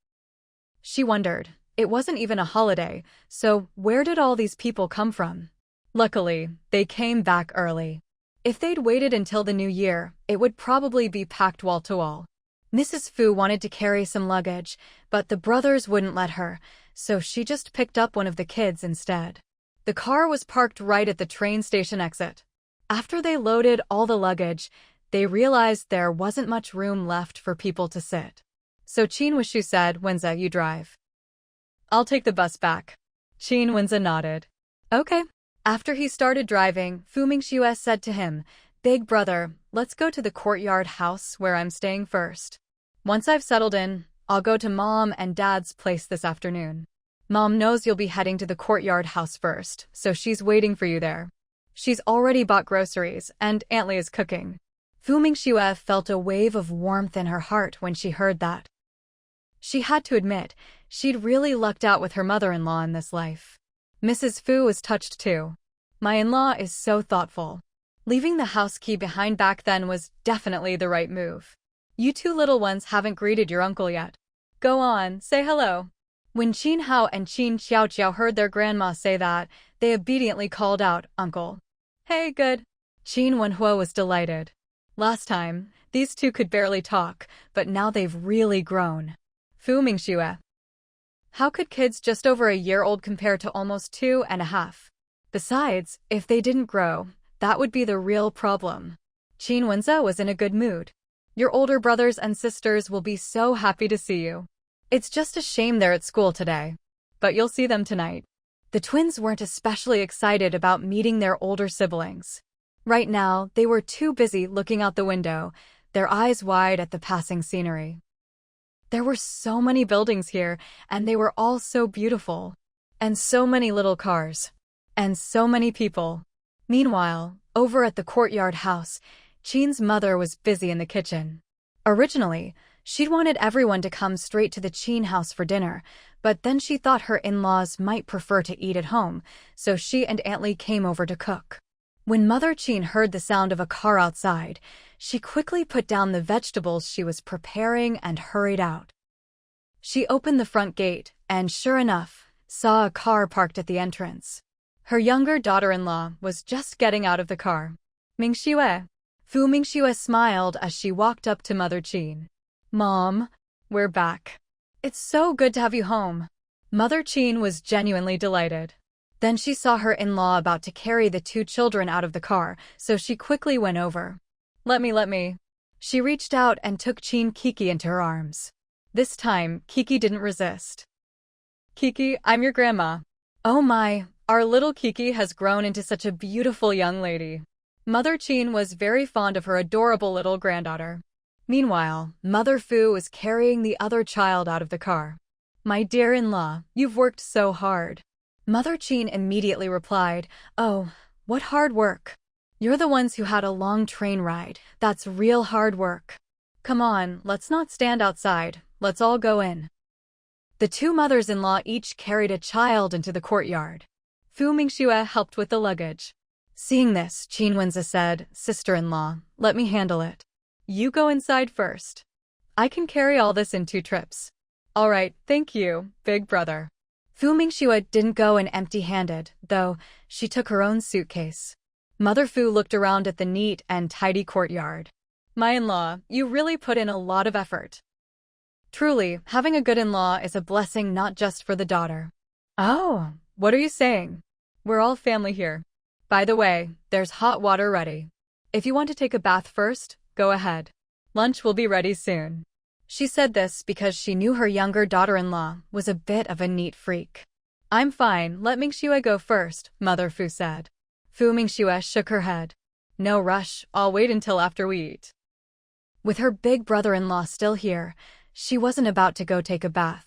She wondered, it wasn't even a holiday, so where did all these people come from? Luckily, they came back early. If they'd waited until the new year, it would probably be packed wall to wall. Mrs. Fu wanted to carry some luggage, but the brothers wouldn't let her, so she just picked up one of the kids instead. The car was parked right at the train station exit. After they loaded all the luggage, they realized there wasn't much room left for people to sit. So Qin Wuxu said, Wenze, you drive. I'll take the bus back. Qin Wenze nodded. Okay. After he started driving, Fu Mingxue said to him, Big brother, let's go to the courtyard house where I'm staying first. Once I've settled in, I'll go to Mom and Dad's place this afternoon. Mom knows you'll be heading to the courtyard house first, so she's waiting for you there. She's already bought groceries, and Aunt Lee is cooking. Fu Mingxue felt a wave of warmth in her heart when she heard that. She had to admit, she'd really lucked out with her mother-in-law in this life. Mrs. Fu was touched too. My in-law is so thoughtful. Leaving the house key behind back then was definitely the right move. You two little ones haven't greeted your uncle yet. Go on, say hello. When Qin Hao and Qin Xiaoqiao heard their grandma say that, they obediently called out, Uncle. Hey, good. Qin Wenhua was delighted. Last time, these two could barely talk, but now they've really grown. Fu Mingxue. How could kids just over a year old compare to almost 2.5? Besides, if they didn't grow, that would be the real problem. Qin Wenze was in a good mood. Your older brothers and sisters will be so happy to see you. It's just a shame they're at school today. But you'll see them tonight. The twins weren't especially excited about meeting their older siblings. Right now, they were too busy looking out the window, their eyes wide at the passing scenery. There were so many buildings here, and they were all so beautiful. And so many little cars. And so many people. Meanwhile, over at the courtyard house, Qin's mother was busy in the kitchen. Originally, she'd wanted everyone to come straight to the Qin house for dinner, but then she thought her in-laws might prefer to eat at home, so she and Aunt Li came over to cook. When Mother Qin heard the sound of a car outside, she quickly put down the vegetables she was preparing and hurried out. She opened the front gate and, sure enough, saw a car parked at the entrance. Her younger daughter-in-law was just getting out of the car. Mingxue. Fu Mingxue smiled as she walked up to Mother Qin. Mom, we're back. It's so good to have you home. Mother Qin was genuinely delighted. Then she saw her in-law about to carry the two children out of the car, so she quickly went over. Let me. She reached out and took Qin Kiki into her arms. This time, Kiki didn't resist. Kiki, I'm your grandma. Oh my, our little Kiki has grown into such a beautiful young lady. Mother Qin was very fond of her adorable little granddaughter. Meanwhile, Mother Fu was carrying the other child out of the car. My dear in-law, you've worked so hard. Mother Qin immediately replied, Oh, what hard work. You're the ones who had a long train ride. That's real hard work. Come on, let's not stand outside. Let's all go in. The two mothers-in-law each carried a child into the courtyard. Fu Mingxue helped with the luggage. Seeing this, Qin Wenze said, Sister-in-law, let me handle it. You go inside first. I can carry all this in 2 trips. All right, thank you, big brother. Fu Mingxue didn't go in empty-handed, though. She took her own suitcase. Mother Fu looked around at the neat and tidy courtyard. My in-law, you really put in a lot of effort. Truly, having a good in-law is a blessing not just for the daughter. Oh, what are you saying? We're all family here. By the way, there's hot water ready. If you want to take a bath first, go ahead. Lunch will be ready soon. She said this because she knew her younger daughter-in-law was a bit of a neat freak. I'm fine, let Mingxue go first, Mother Fu said. Fu Mingxue shook her head. No rush, I'll wait until after we eat. With her big brother-in-law still here, she wasn't about to go take a bath.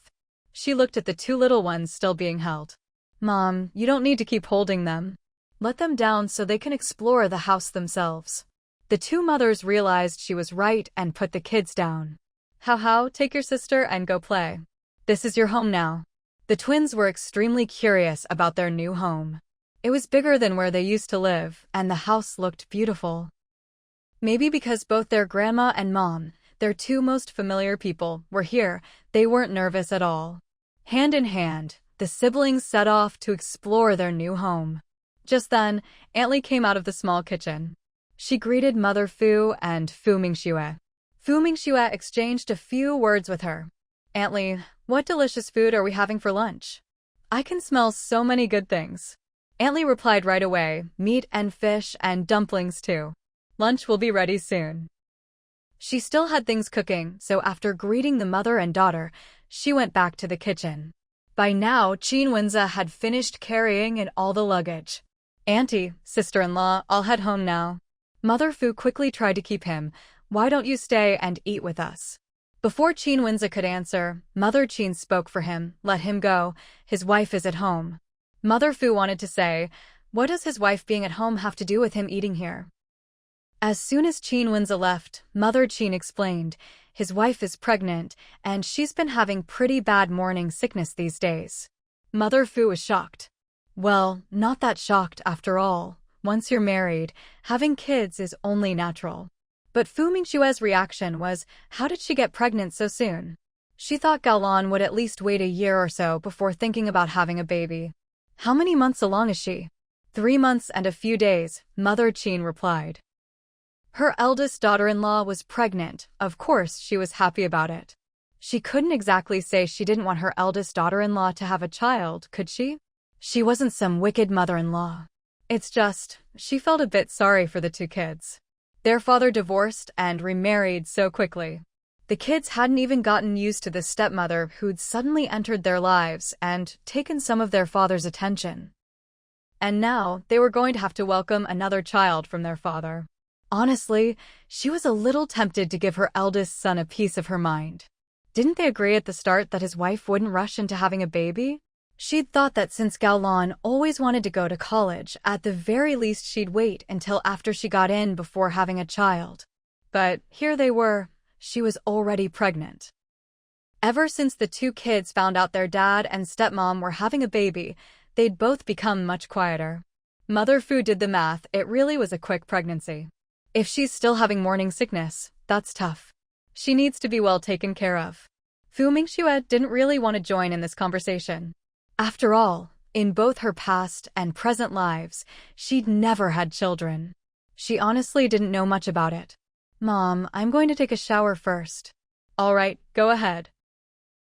She looked at the 2 little ones still being held. Mom, you don't need to keep holding them. Let them down so they can explore the house themselves. The 2 mothers realized she was right and put the kids down. How, take your sister and go play. This is your home now. The twins were extremely curious about their new home. It was bigger than where they used to live, and the house looked beautiful. Maybe because both their grandma and mom, their 2 most familiar people, were here, they weren't nervous at all. Hand in hand, the siblings set off to explore their new home. Just then, Aunt Li came out of the small kitchen. She greeted Mother Fu and Fu Mingxue. Fu Mingxue exchanged a few words with her. Aunt Li, what delicious food are we having for lunch? I can smell so many good things. Aunt Li replied right away, meat and fish and dumplings too. Lunch will be ready soon. She still had things cooking, so after greeting the mother and daughter, she went back to the kitchen. By now, Qin Wenze had finished carrying in all the luggage. Auntie, sister-in-law, I'll head home now. Mother Fu quickly tried to keep him. Why don't you stay and eat with us? Before Qin Wenze could answer, Mother Qin spoke for him. Let him go. His wife is at home. Mother Fu wanted to say, what does his wife being at home have to do with him eating here? As soon as Qin Wenze left, Mother Qin explained, his wife is pregnant, and she's been having pretty bad morning sickness these days. Mother Fu was shocked. Well, not that shocked after all. Once you're married, having kids is only natural. But Fu Mingxue's reaction was, how did she get pregnant so soon? She thought Gaolan would at least wait a year or so before thinking about having a baby. How many months along is she? 3 months and a few days, Mother Qin replied. Her eldest daughter-in-law was pregnant. Of course, she was happy about it. She couldn't exactly say she didn't want her eldest daughter-in-law to have a child, could she? She wasn't some wicked mother-in-law. It's just, she felt a bit sorry for the two kids. Their father divorced and remarried so quickly. The kids hadn't even gotten used to the stepmother who'd suddenly entered their lives and taken some of their father's attention. And now, they were going to have to welcome another child from their father. Honestly, she was a little tempted to give her eldest son a piece of her mind. Didn't they agree at the start that his wife wouldn't rush into having a baby? She'd thought that since Gaolan always wanted to go to college, at the very least she'd wait until after she got in before having a child. But here they were, she was already pregnant. Ever since the two kids found out their dad and stepmom were having a baby, they'd both become much quieter. Mother Fu did the math, it really was a quick pregnancy. If she's still having morning sickness, that's tough. She needs to be well taken care of. Fu Mingxue didn't really want to join in this conversation. After all, in both her past and present lives, she'd never had children. She honestly didn't know much about it. Mom, I'm going to take a shower first. All right, go ahead.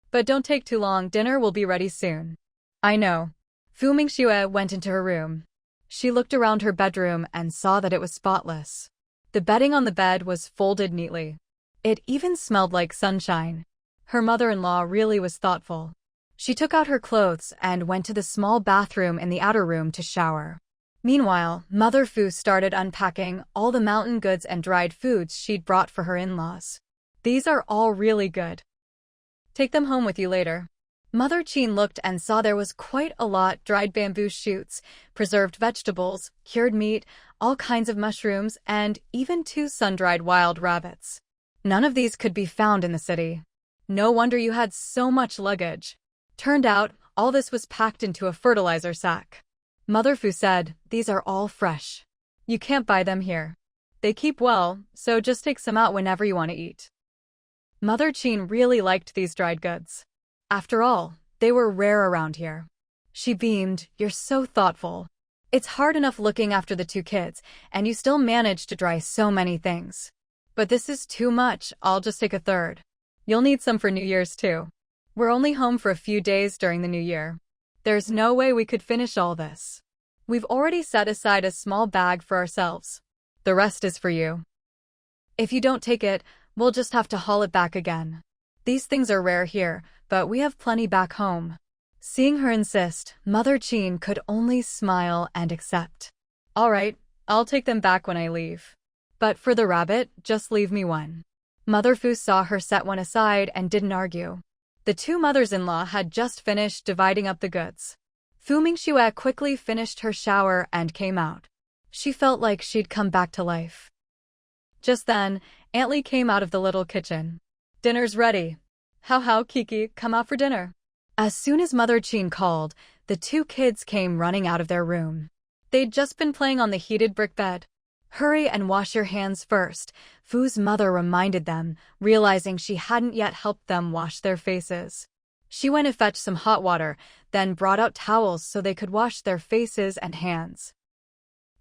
But don't take too long, dinner will be ready soon. I know. Fu Mingxue went into her room. She looked around her bedroom and saw that it was spotless. The bedding on the bed was folded neatly. It even smelled like sunshine. Her mother-in-law really was thoughtful. She took out her clothes and went to the small bathroom in the outer room to shower. Meanwhile, Mother Fu started unpacking all the mountain goods and dried foods she'd brought for her in-laws. These are all really good. Take them home with you later. Mother Qin looked and saw there was quite a lot: dried bamboo shoots, preserved vegetables, cured meat, all kinds of mushrooms, and even 2 sun-dried wild rabbits. None of these could be found in the city. No wonder you had so much luggage. Turned out, all this was packed into a fertilizer sack. Mother Fu said, these are all fresh. You can't buy them here. They keep well, so just take some out whenever you want to eat. Mother Qin really liked these dried goods. After all, they were rare around here. She beamed, you're so thoughtful. It's hard enough looking after the two kids, and you still manage to dry so many things. But this is too much, I'll just take a third. You'll need some for New Year's too. We're only home for a few days during the New Year. There's no way we could finish all this. We've already set aside a small bag for ourselves. The rest is for you. If you don't take it, we'll just have to haul it back again. These things are rare here, but we have plenty back home. Seeing her insist, Mother Qin could only smile and accept. All right, I'll take them back when I leave. But for the rabbit, just leave me one. Mother Fu saw her set one aside and didn't argue. The two mothers-in-law had just finished dividing up the goods. Fu Mingxue quickly finished her shower and came out. She felt like she'd come back to life. Just then, Aunt Li came out of the little kitchen. Dinner's ready. How, Kiki, come out for dinner. As soon as Mother Qin called, the two kids came running out of their room. They'd just been playing on the heated brick bed. Hurry and wash your hands first, Fu's mother reminded them, realizing she hadn't yet helped them wash their faces. She went and fetched some hot water, then brought out towels so they could wash their faces and hands.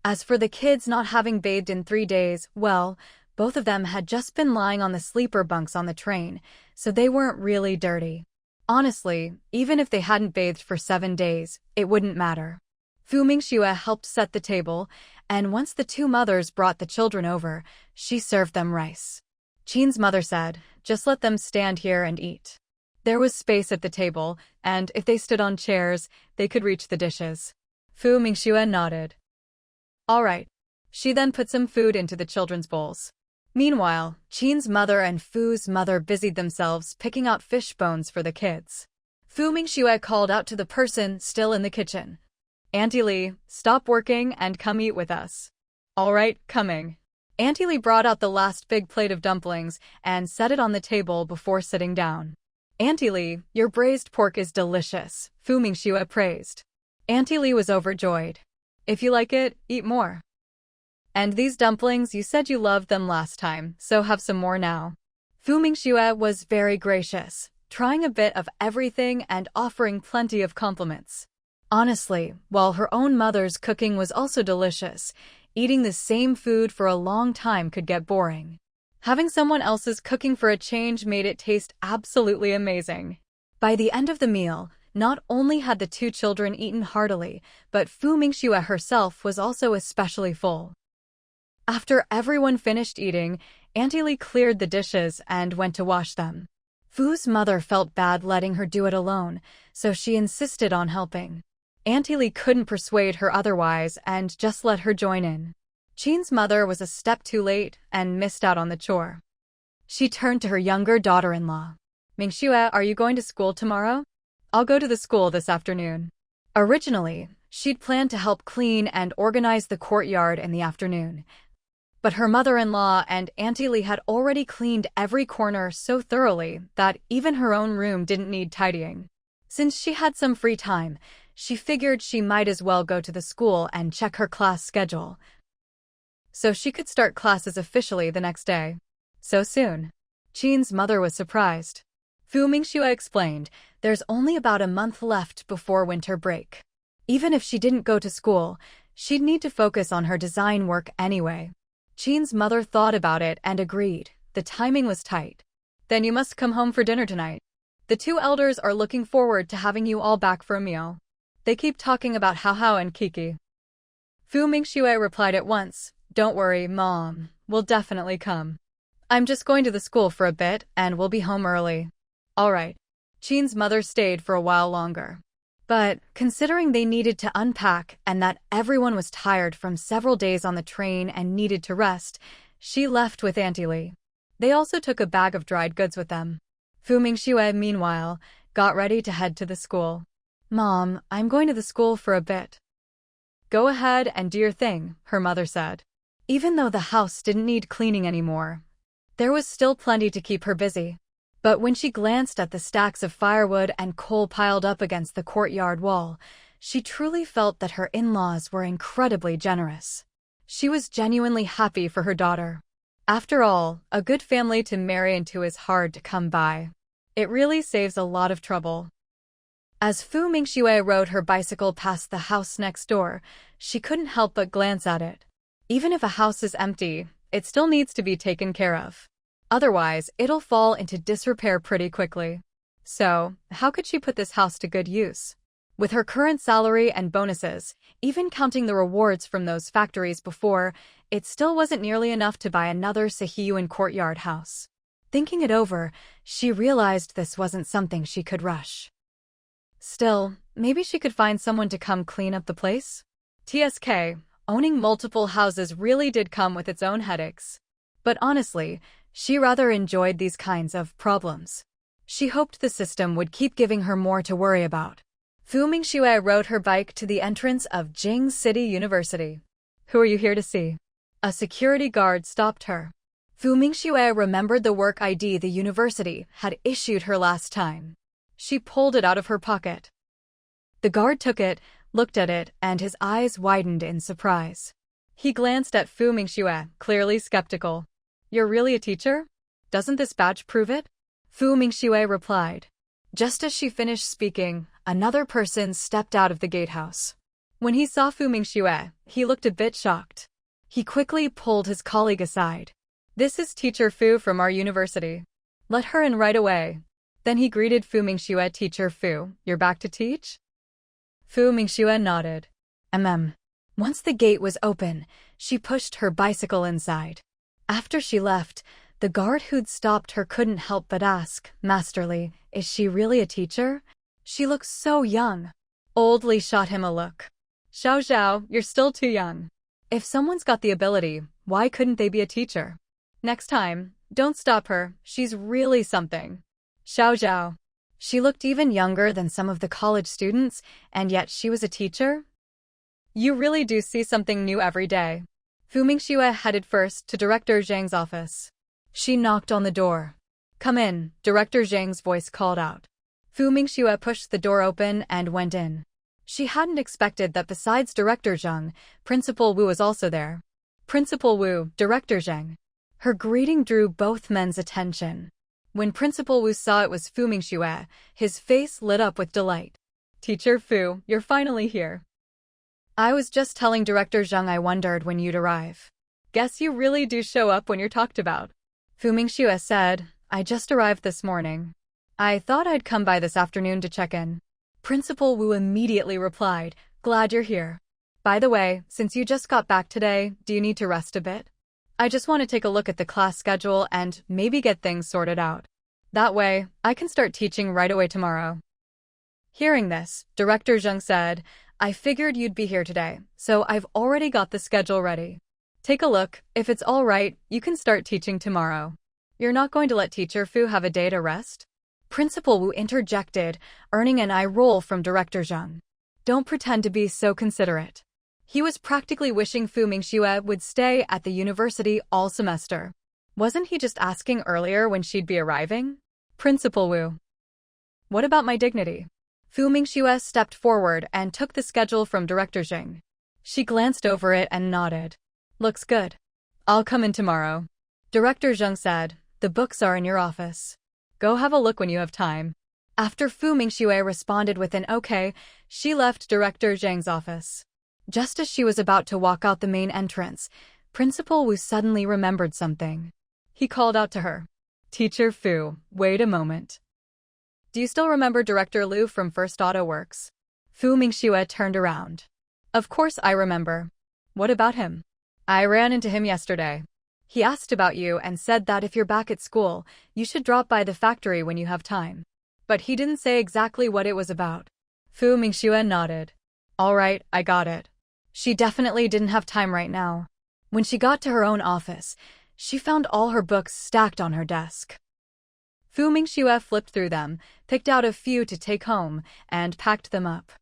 As for the kids not having bathed in 3 days, well, both of them had just been lying on the sleeper bunks on the train, so they weren't really dirty. Honestly, even if they hadn't bathed for 7 days, it wouldn't matter. Fu Mingxue helped set the table, and once the two mothers brought the children over, she served them rice. Qin's mother said, just let them stand here and eat. There was space at the table, and if they stood on chairs, they could reach the dishes. Fu Mingxue nodded. All right. She then put some food into the children's bowls. Meanwhile, Qin's mother and Fu's mother busied themselves picking out fish bones for the kids. Fu Mingxue called out to the person still in the kitchen. Auntie Li, stop working and come eat with us. All right, coming. Auntie Li brought out the last big plate of dumplings and set it on the table before sitting down. Auntie Li, your braised pork is delicious, Fu Mingxue praised. Auntie Li was overjoyed. If you like it, eat more. And these dumplings, you said you loved them last time, so have some more now. Fu Mingxue was very gracious, trying a bit of everything and offering plenty of compliments. Honestly, while her own mother's cooking was also delicious, eating the same food for a long time could get boring. Having someone else's cooking for a change made it taste absolutely amazing. By the end of the meal, not only had the two children eaten heartily, but Fu Mingxue herself was also especially full. After everyone finished eating, Auntie Li cleared the dishes and went to wash them. Fu's mother felt bad letting her do it alone, so she insisted on helping. Auntie Li couldn't persuade her otherwise and just let her join in. Qin's mother was a step too late and missed out on the chore. She turned to her younger daughter-in-law. Mingxue, are you going to school tomorrow? I'll go to the school this afternoon. Originally, she'd planned to help clean and organize the courtyard in the afternoon. But her mother-in-law and Auntie Li had already cleaned every corner so thoroughly that even her own room didn't need tidying. Since she had some free time, she figured she might as well go to the school and check her class schedule, so she could start classes officially the next day. So soon. Qin's mother was surprised. Fu Mingxue explained, there's only about a month left before winter break. Even if she didn't go to school, she'd need to focus on her design work anyway. Qin's mother thought about it and agreed. The timing was tight. Then you must come home for dinner tonight. The two elders are looking forward to having you all back for a meal. They keep talking about Hao and Kiki. Fu Mingxue replied at once, don't worry, Mom. We'll definitely come. I'm just going to the school for a bit and we'll be home early. All right. Qin's mother stayed for a while longer. But, considering they needed to unpack and that everyone was tired from several days on the train and needed to rest, she left with Auntie Li. They also took a bag of dried goods with them. Fu Mingxue, meanwhile, got ready to head to the school. Mom, I'm going to the school for a bit. Go ahead and do your thing, her mother said. Even though the house didn't need cleaning anymore, there was still plenty to keep her busy. But when she glanced at the stacks of firewood and coal piled up against the courtyard wall, she truly felt that her in-laws were incredibly generous. She was genuinely happy for her daughter. After all, a good family to marry into is hard to come by. It really saves a lot of trouble. As Fu Mingxue rode her bicycle past the house next door, she couldn't help but glance at it. Even if a house is empty, it still needs to be taken care of. Otherwise, it'll fall into disrepair pretty quickly. So, how could she put this house to good use? With her current salary and bonuses, even counting the rewards from those factories before, it still wasn't nearly enough to buy another Sihiyuan courtyard house. Thinking it over, she realized this wasn't something she could rush. Still, maybe she could find someone to come clean up the place? TSK, owning multiple houses really did come with its own headaches. But honestly, she rather enjoyed these kinds of problems. She hoped the system would keep giving her more to worry about. Fu Mingxue rode her bike to the entrance of Jing City University. Who are you here to see? A security guard stopped her. Fu Mingxue remembered the work ID the university had issued her last time. She pulled it out of her pocket. The guard took it, looked at it, and his eyes widened in surprise. He glanced at Fu Mingxue, clearly skeptical. You're really a teacher? Doesn't this badge prove it? Fu Mingxue replied. Just as she finished speaking, another person stepped out of the gatehouse. When he saw Fu Mingxue, he looked a bit shocked. He quickly pulled his colleague aside. This is Teacher Fu from our university. Let her in right away. Then he greeted Fu Mingxue. Teacher Fu, you're back to teach? Fu Mingxue nodded. Once the gate was open, she pushed her bicycle inside. After she left, the guard who'd stopped her couldn't help but ask, masterly, is she really a teacher? She looks so young. Old Li shot him a look. Xiao Xiao, you're still too young. If someone's got the ability, why couldn't they be a teacher? Next time, don't stop her, she's really something. Xiao Xiao. She looked even younger than some of the college students, and yet she was a teacher? You really do see something new every day. Fu Mingxue headed first to Director Zhang's office. She knocked on the door. Come in, Director Zhang's voice called out. Fu Mingxue pushed the door open and went in. She hadn't expected that besides Director Zhang, Principal Wu was also there. Principal Wu, Director Zhang. Her greeting drew both men's attention. When Principal Wu saw it was Fu Mingxue, his face lit up with delight. Teacher Fu, you're finally here. I was just telling Director Zhang I wondered when you'd arrive. Guess you really do show up when you're talked about. Fu Mingxue said, I just arrived this morning. I thought I'd come by this afternoon to check in. Principal Wu immediately replied, glad you're here. By the way, since you just got back today, do you need to rest a bit? I just want to take a look at the class schedule and maybe get things sorted out. That way, I can start teaching right away tomorrow. Hearing this, Director Zheng said, I figured you'd be here today, so I've already got the schedule ready. Take a look. If it's all right, you can start teaching tomorrow. You're not going to let Teacher Fu have a day to rest? Principal Wu interjected, earning an eye roll from Director Zheng. Don't pretend to be so considerate. He was practically wishing Fu Mingxue would stay at the university all semester. Wasn't he just asking earlier when she'd be arriving? Principal Wu. What about my dignity? Fu Mingxue stepped forward and took the schedule from Director Zheng. She glanced over it and nodded. Looks good. I'll come in tomorrow. Director Zheng said, the books are in your office. Go have a look when you have time. After Fu Mingxue responded with an okay, she left Director Zheng's office. Just as she was about to walk out the main entrance, Principal Wu suddenly remembered something. He called out to her. Teacher Fu, wait a moment. Do you still remember Director Liu from First Auto Works? Fu Mingxue turned around. Of course I remember. What about him? I ran into him yesterday. He asked about you and said that if you're back at school, you should drop by the factory when you have time. But he didn't say exactly what it was about. Fu Mingxue nodded. All right, I got it. She definitely didn't have time right now. When she got to her own office, she found all her books stacked on her desk. Fu Mingxue flipped through them, picked out a few to take home, and packed them up.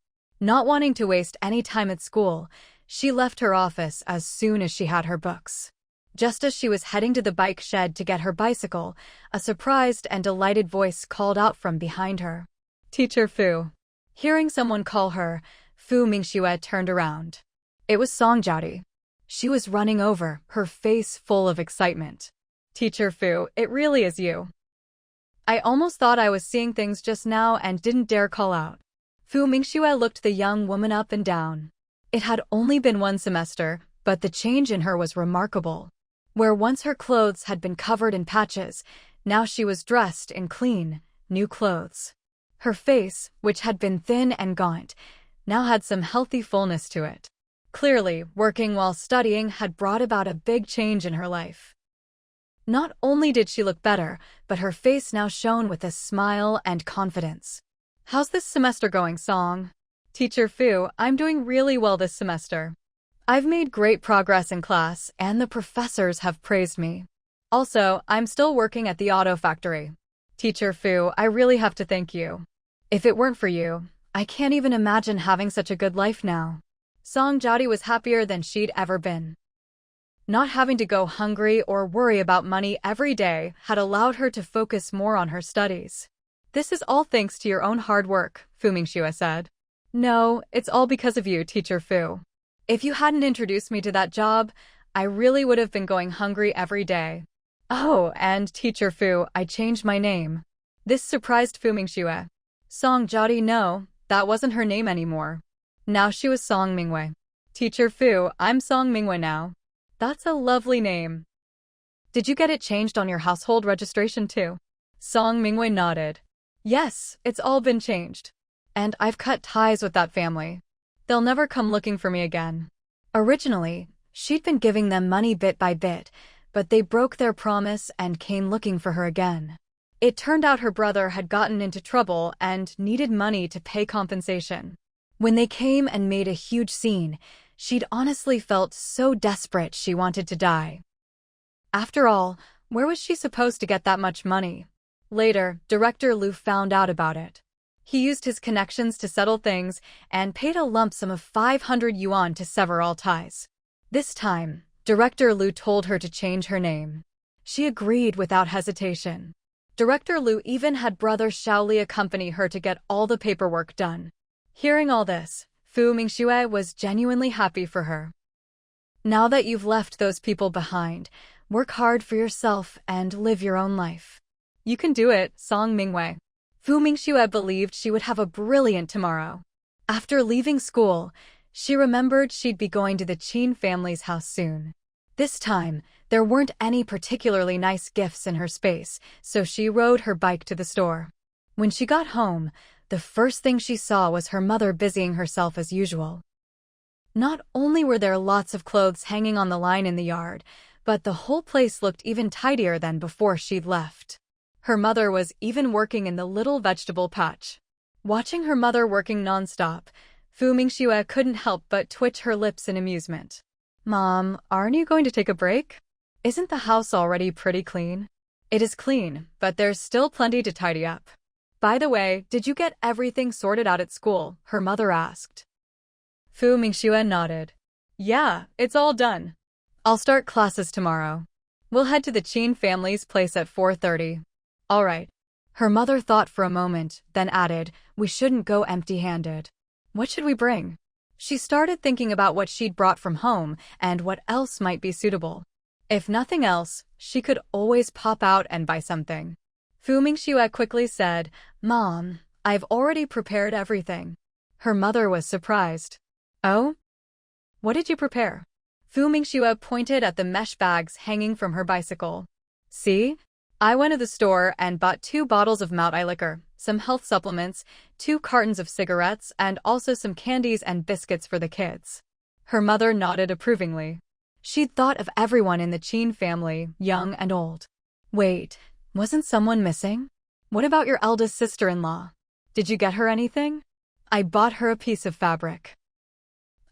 Not wanting to waste any time at school, she left her office as soon as she had her books. Just as she was heading to the bike shed to get her bicycle, a surprised and delighted voice called out from behind her. Teacher Fu. Hearing someone call her, Fu Mingxue turned around. It was Song Jiaodi. She was running over, her face full of excitement. Teacher Fu, it really is you. I almost thought I was seeing things just now and didn't dare call out. Fu Mingxue looked the young woman up and down. It had only been one semester, but the change in her was remarkable. Where once her clothes had been covered in patches, now she was dressed in clean, new clothes. Her face, which had been thin and gaunt, now had some healthy fullness to it. Clearly, working while studying had brought about a big change in her life. Not only did she look better, but her face now shone with a smile and confidence. How's this semester going, Song? Teacher Fu, I'm doing really well this semester. I've made great progress in class, and the professors have praised me. Also, I'm still working at the auto factory. Teacher Fu, I really have to thank you. If it weren't for you, I can't even imagine having such a good life now. Song Jiaodi was happier than she'd ever been. Not having to go hungry or worry about money every day had allowed her to focus more on her studies. This is all thanks to your own hard work, Fu Mingxue said. No, it's all because of you, Teacher Fu. If you hadn't introduced me to that job, I really would have been going hungry every day. Oh, and Teacher Fu, I changed my name. This surprised Fu Mingxue. Song Jiaodi, no, that wasn't her name anymore. Now she was Song Mingwei. Teacher Fu, I'm Song Mingwei now. That's a lovely name. Did you get it changed on your household registration too? Song Mingwei nodded. Yes, it's all been changed. And I've cut ties with that family. They'll never come looking for me again. Originally, she'd been giving them money bit by bit, but they broke their promise and came looking for her again. It turned out her brother had gotten into trouble and needed money to pay compensation. When they came and made a huge scene, she'd honestly felt so desperate she wanted to die. After all, where was she supposed to get that much money? Later, Director Liu found out about it. He used his connections to settle things and paid a lump sum of 500 yuan to sever all ties. This time, Director Liu told her to change her name. She agreed without hesitation. Director Liu even had brother Shaoli accompany her to get all the paperwork done. Hearing all this, Fu Mingxue was genuinely happy for her. Now that you've left those people behind, work hard for yourself and live your own life. You can do it, Song Mingwei. Fu Mingxue believed she would have a brilliant tomorrow. After leaving school, she remembered she'd be going to the Qin family's house soon. This time, there weren't any particularly nice gifts in her space, so she rode her bike to the store. When she got home, the first thing she saw was her mother busying herself as usual. Not only were there lots of clothes hanging on the line in the yard, but the whole place looked even tidier than before she'd left. Her mother was even working in the little vegetable patch. Watching her mother working nonstop, Mingxue couldn't help but twitch her lips in amusement. "Mom, aren't you going to take a break? Isn't the house already pretty clean?" "It is clean, but there's still plenty to tidy up." "By the way, did you get everything sorted out at school?" her mother asked. Mingxue nodded. "Yeah, it's all done. I'll start classes tomorrow. We'll head to the Qin family's place at 4:30. "All right." Her mother thought for a moment, then added, "We shouldn't go empty-handed. What should we bring?" She started thinking about what she'd brought from home and what else might be suitable. If nothing else, she could always pop out and buy something. Mingxue quickly said, "Mom, I've already prepared everything." Her mother was surprised. "Oh? What did you prepare?" Mingxue pointed at the mesh bags hanging from her bicycle. "See? I went to the store and bought 2 bottles of Mount I liquor, some health supplements, 2 cartons of cigarettes, and also some candies and biscuits for the kids." Her mother nodded approvingly. She'd thought of everyone in the Qin family, young and old. Wait, wasn't someone missing? What about your eldest sister-in-law? Did you get her anything? "I bought her a piece of fabric."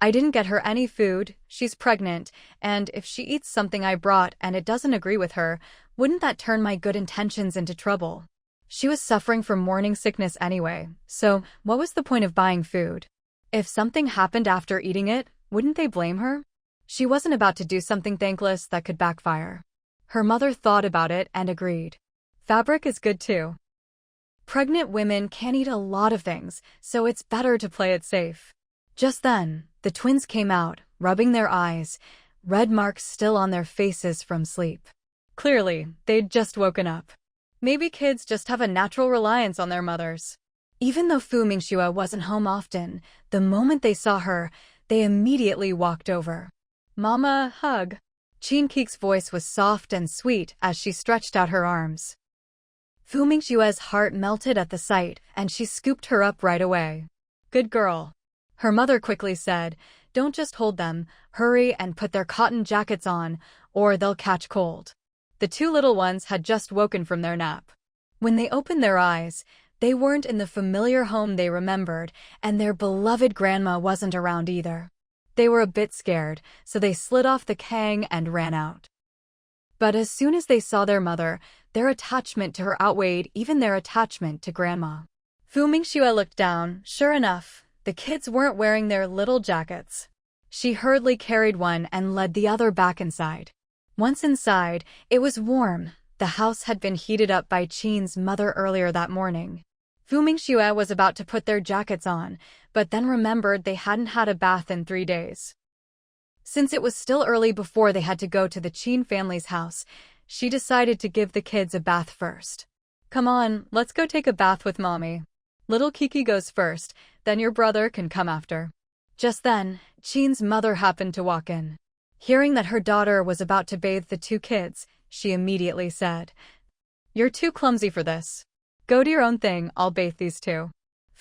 "I didn't get her any food. She's pregnant, and if she eats something I brought and it doesn't agree with her, wouldn't that turn my good intentions into trouble?" She was suffering from morning sickness anyway, so what was the point of buying food? If something happened after eating it, wouldn't they blame her? She wasn't about to do something thankless that could backfire. Her mother thought about it and agreed. Fabric is good too. Pregnant women can't eat a lot of things, so it's better to play it safe. Just then, the twins came out, rubbing their eyes, red marks still on their faces from sleep. Clearly, they'd just woken up. Maybe kids just have a natural reliance on their mothers. Even though Mingxue wasn't home often, the moment they saw her, they immediately walked over. "Mama, hug." Qin Kik's voice was soft and sweet as she stretched out her arms. Mingxue's heart melted at the sight, and she scooped her up right away. "Good girl." Her mother quickly said, "Don't just hold them, hurry and put their cotton jackets on, or they'll catch cold." The 2 little ones had just woken from their nap. When they opened their eyes, they weren't in the familiar home they remembered, and their beloved grandma wasn't around either. They were a bit scared, so they slid off the kang and ran out. But as soon as they saw their mother, their attachment to her outweighed even their attachment to Grandma. Mingxue looked down. Sure enough, the kids weren't wearing their little jackets. She hurriedly carried one and led the other back inside. Once inside, it was warm. The house had been heated up by Qin's mother earlier that morning. Mingxue was about to put their jackets on, but then remembered they hadn't had a bath in 3 days. Since it was still early before they had to go to the Qin family's house, she decided to give the kids a bath first. "Come on, let's go take a bath with Mommy. Little Kiki goes first, then your brother can come after." Just then, Qin's mother happened to walk in. Hearing that her daughter was about to bathe the 2 kids, she immediately said, "You're too clumsy for this. Go do your own thing, I'll bathe these 2.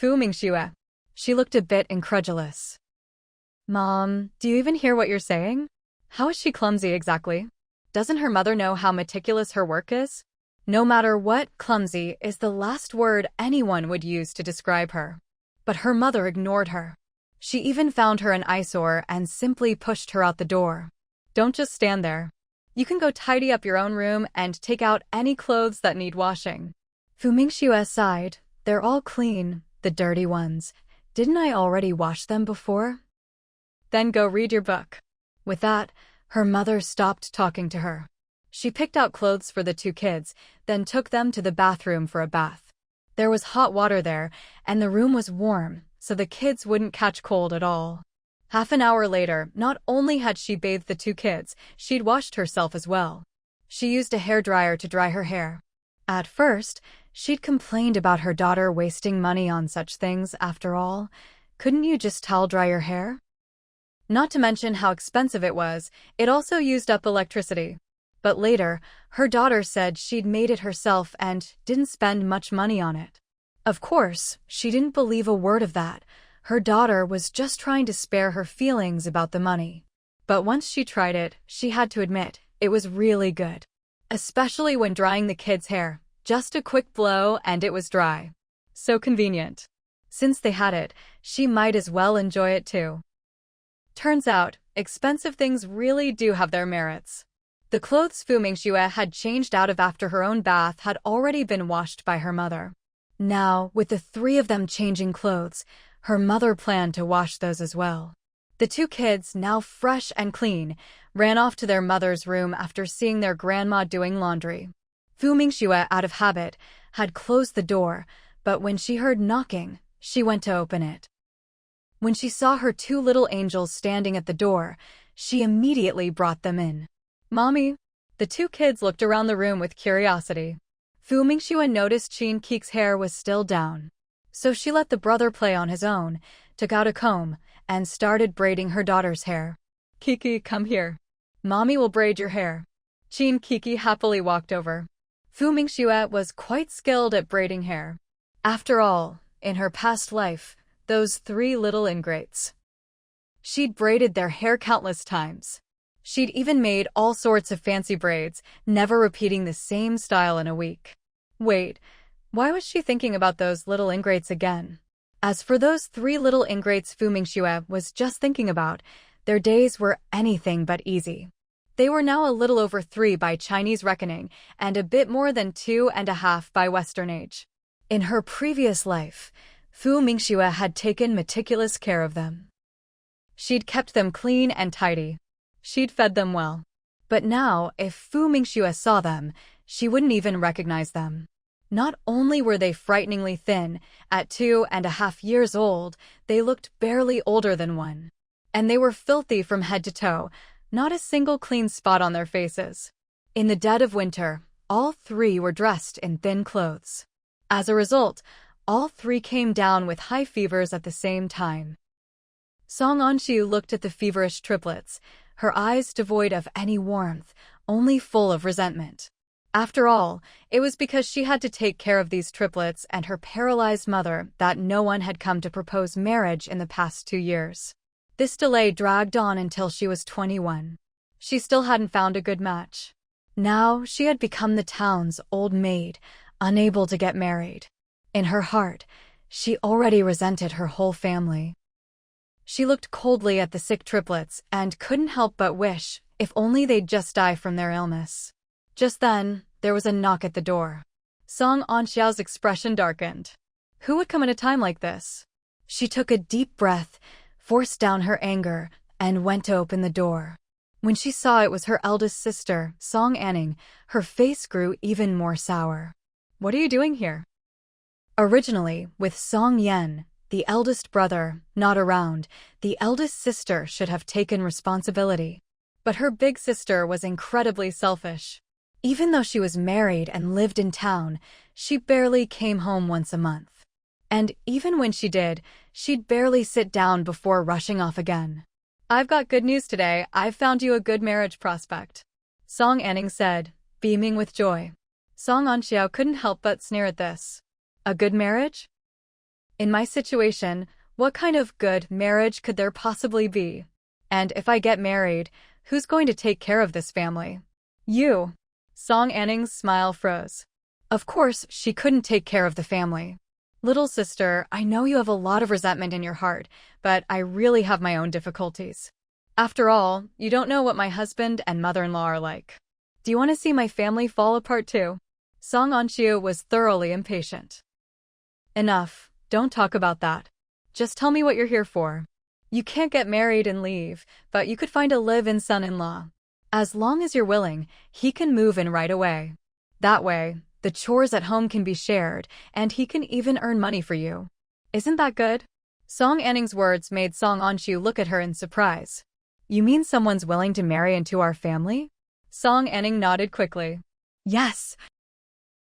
Mingxue. She looked a bit incredulous. "Mom, do you even hear what you're saying? How is she clumsy exactly? Doesn't her mother know how meticulous her work is?" No matter what, clumsy is the last word anyone would use to describe her. But her mother ignored her. She even found her an eyesore and simply pushed her out the door. "Don't just stand there. You can go tidy up your own room and take out any clothes that need washing." Mingxue sighed. "They're all clean, the dirty ones. Didn't I already wash them before?" "Then go read your book." With that, her mother stopped talking to her. She picked out clothes for the 2 kids, then took them to the bathroom for a bath. There was hot water there, and the room was warm, so the kids wouldn't catch cold at all. Half an hour later, not only had she bathed the 2 kids, she'd washed herself as well. She used a hairdryer to dry her hair. At first, she'd complained about her daughter wasting money on such things. After all, couldn't you just towel dry your hair? Not to mention how expensive it was, it also used up electricity. But later, her daughter said she'd made it herself and didn't spend much money on it. Of course, she didn't believe a word of that. Her daughter was just trying to spare her feelings about the money. But once she tried it, she had to admit, it was really good. Especially when drying the kids' hair. Just a quick blow and it was dry. So convenient. Since they had it, she might as well enjoy it too. Turns out, expensive things really do have their merits. The clothes Fu Mingxue had changed out of after her own bath had already been washed by her mother. Now, with the three of them changing clothes, her mother planned to wash those as well. The two kids, now fresh and clean, ran off to their mother's room after seeing their grandma doing laundry. Fu Mingxue, out of habit, had closed the door, but when she heard knocking, she went to open it. When she saw her two little angels standing at the door, she immediately brought them in. "Mommy." The two kids looked around the room with curiosity. Fu Mingxue noticed Qin Qi's hair was still down. So she let the brother play on his own, took out a comb, and started braiding her daughter's hair. "Kiki, come here. Mommy will braid your hair." Qin Kiki happily walked over. Fu Mingxue was quite skilled at braiding hair. After all, in her past life, those three little ingrates. She'd braided their hair countless times. She'd even made all sorts of fancy braids, never repeating the same style in a week. Wait, why was she thinking about those little ingrates again? As for those three little ingrates Fu Mingxue was just thinking about, their days were anything but easy. They were now a little over 3 by Chinese reckoning and a bit more than 2.5 by Western age. In her previous life, Fu Mingxue had taken meticulous care of them. She'd kept them clean and tidy. She'd fed them well. But now, if Fu Mingxue saw them, she wouldn't even recognize them. Not only were they frighteningly thin, at 2.5 years old, they looked barely older than 1. And they were filthy from head to toe, not a single clean spot on their faces. In the dead of winter, all three were dressed in thin clothes. As a result, all three came down with high fevers at the same time. Song Anxiu looked at the feverish triplets, her eyes devoid of any warmth, only full of resentment. After all, it was because she had to take care of these triplets and her paralyzed mother that no one had come to propose marriage in the past 2 years. This delay dragged on until she was 21. She still hadn't found a good match. Now she had become the town's old maid, unable to get married. In her heart, she already resented her whole family. She looked coldly at the sick triplets and couldn't help but wish, if only they'd just die from their illness. Just then, there was a knock at the door. Song Anxiao's expression darkened. Who would come at a time like this? She took a deep breath, forced down her anger, and went to open the door. When she saw it was her eldest sister, Song Anning, her face grew even more sour. "What are you doing here?" Originally, with Song Yan, the eldest brother, not around, the eldest sister should have taken responsibility. But her big sister was incredibly selfish. Even though she was married and lived in town, she barely came home once a month. And even when she did, she'd barely sit down before rushing off again. "I've got good news today. I've found you a good marriage prospect," Song Anning said, beaming with joy. Song Anxiao couldn't help but sneer at this. A good marriage? In my situation, what kind of good marriage could there possibly be? And if I get married, who's going to take care of this family? You. Song Anning's smile froze. Of course, she couldn't take care of the family. Little sister, I know you have a lot of resentment in your heart, but I really have my own difficulties. After all, you don't know what my husband and mother-in-law are like. Do you want to see my family fall apart too? Song Anxiu was thoroughly impatient. Enough. Don't talk about that. Just tell me what you're here for. You can't get married and leave, but you could find a live-in son-in-law. As long as you're willing, he can move in right away. That way, the chores at home can be shared, and he can even earn money for you. Isn't that good? Song Anning's words made Song Anxiu look at her in surprise. You mean someone's willing to marry into our family? Song Anning nodded quickly. Yes.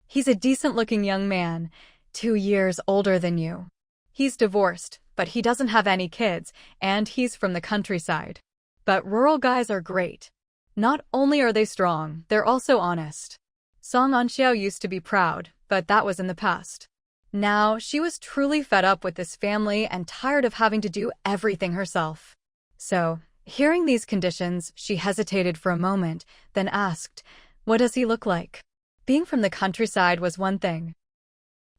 He's a decent-looking young man, 2 years older than you. He's divorced, but he doesn't have any kids, and he's from the countryside. But rural guys are great. Not only are they strong, they're also honest. Song Anxiao used to be proud, but that was in the past. Now, she was truly fed up with this family and tired of having to do everything herself. So, hearing these conditions, she hesitated for a moment, then asked, "What does he look like?" Being from the countryside was one thing.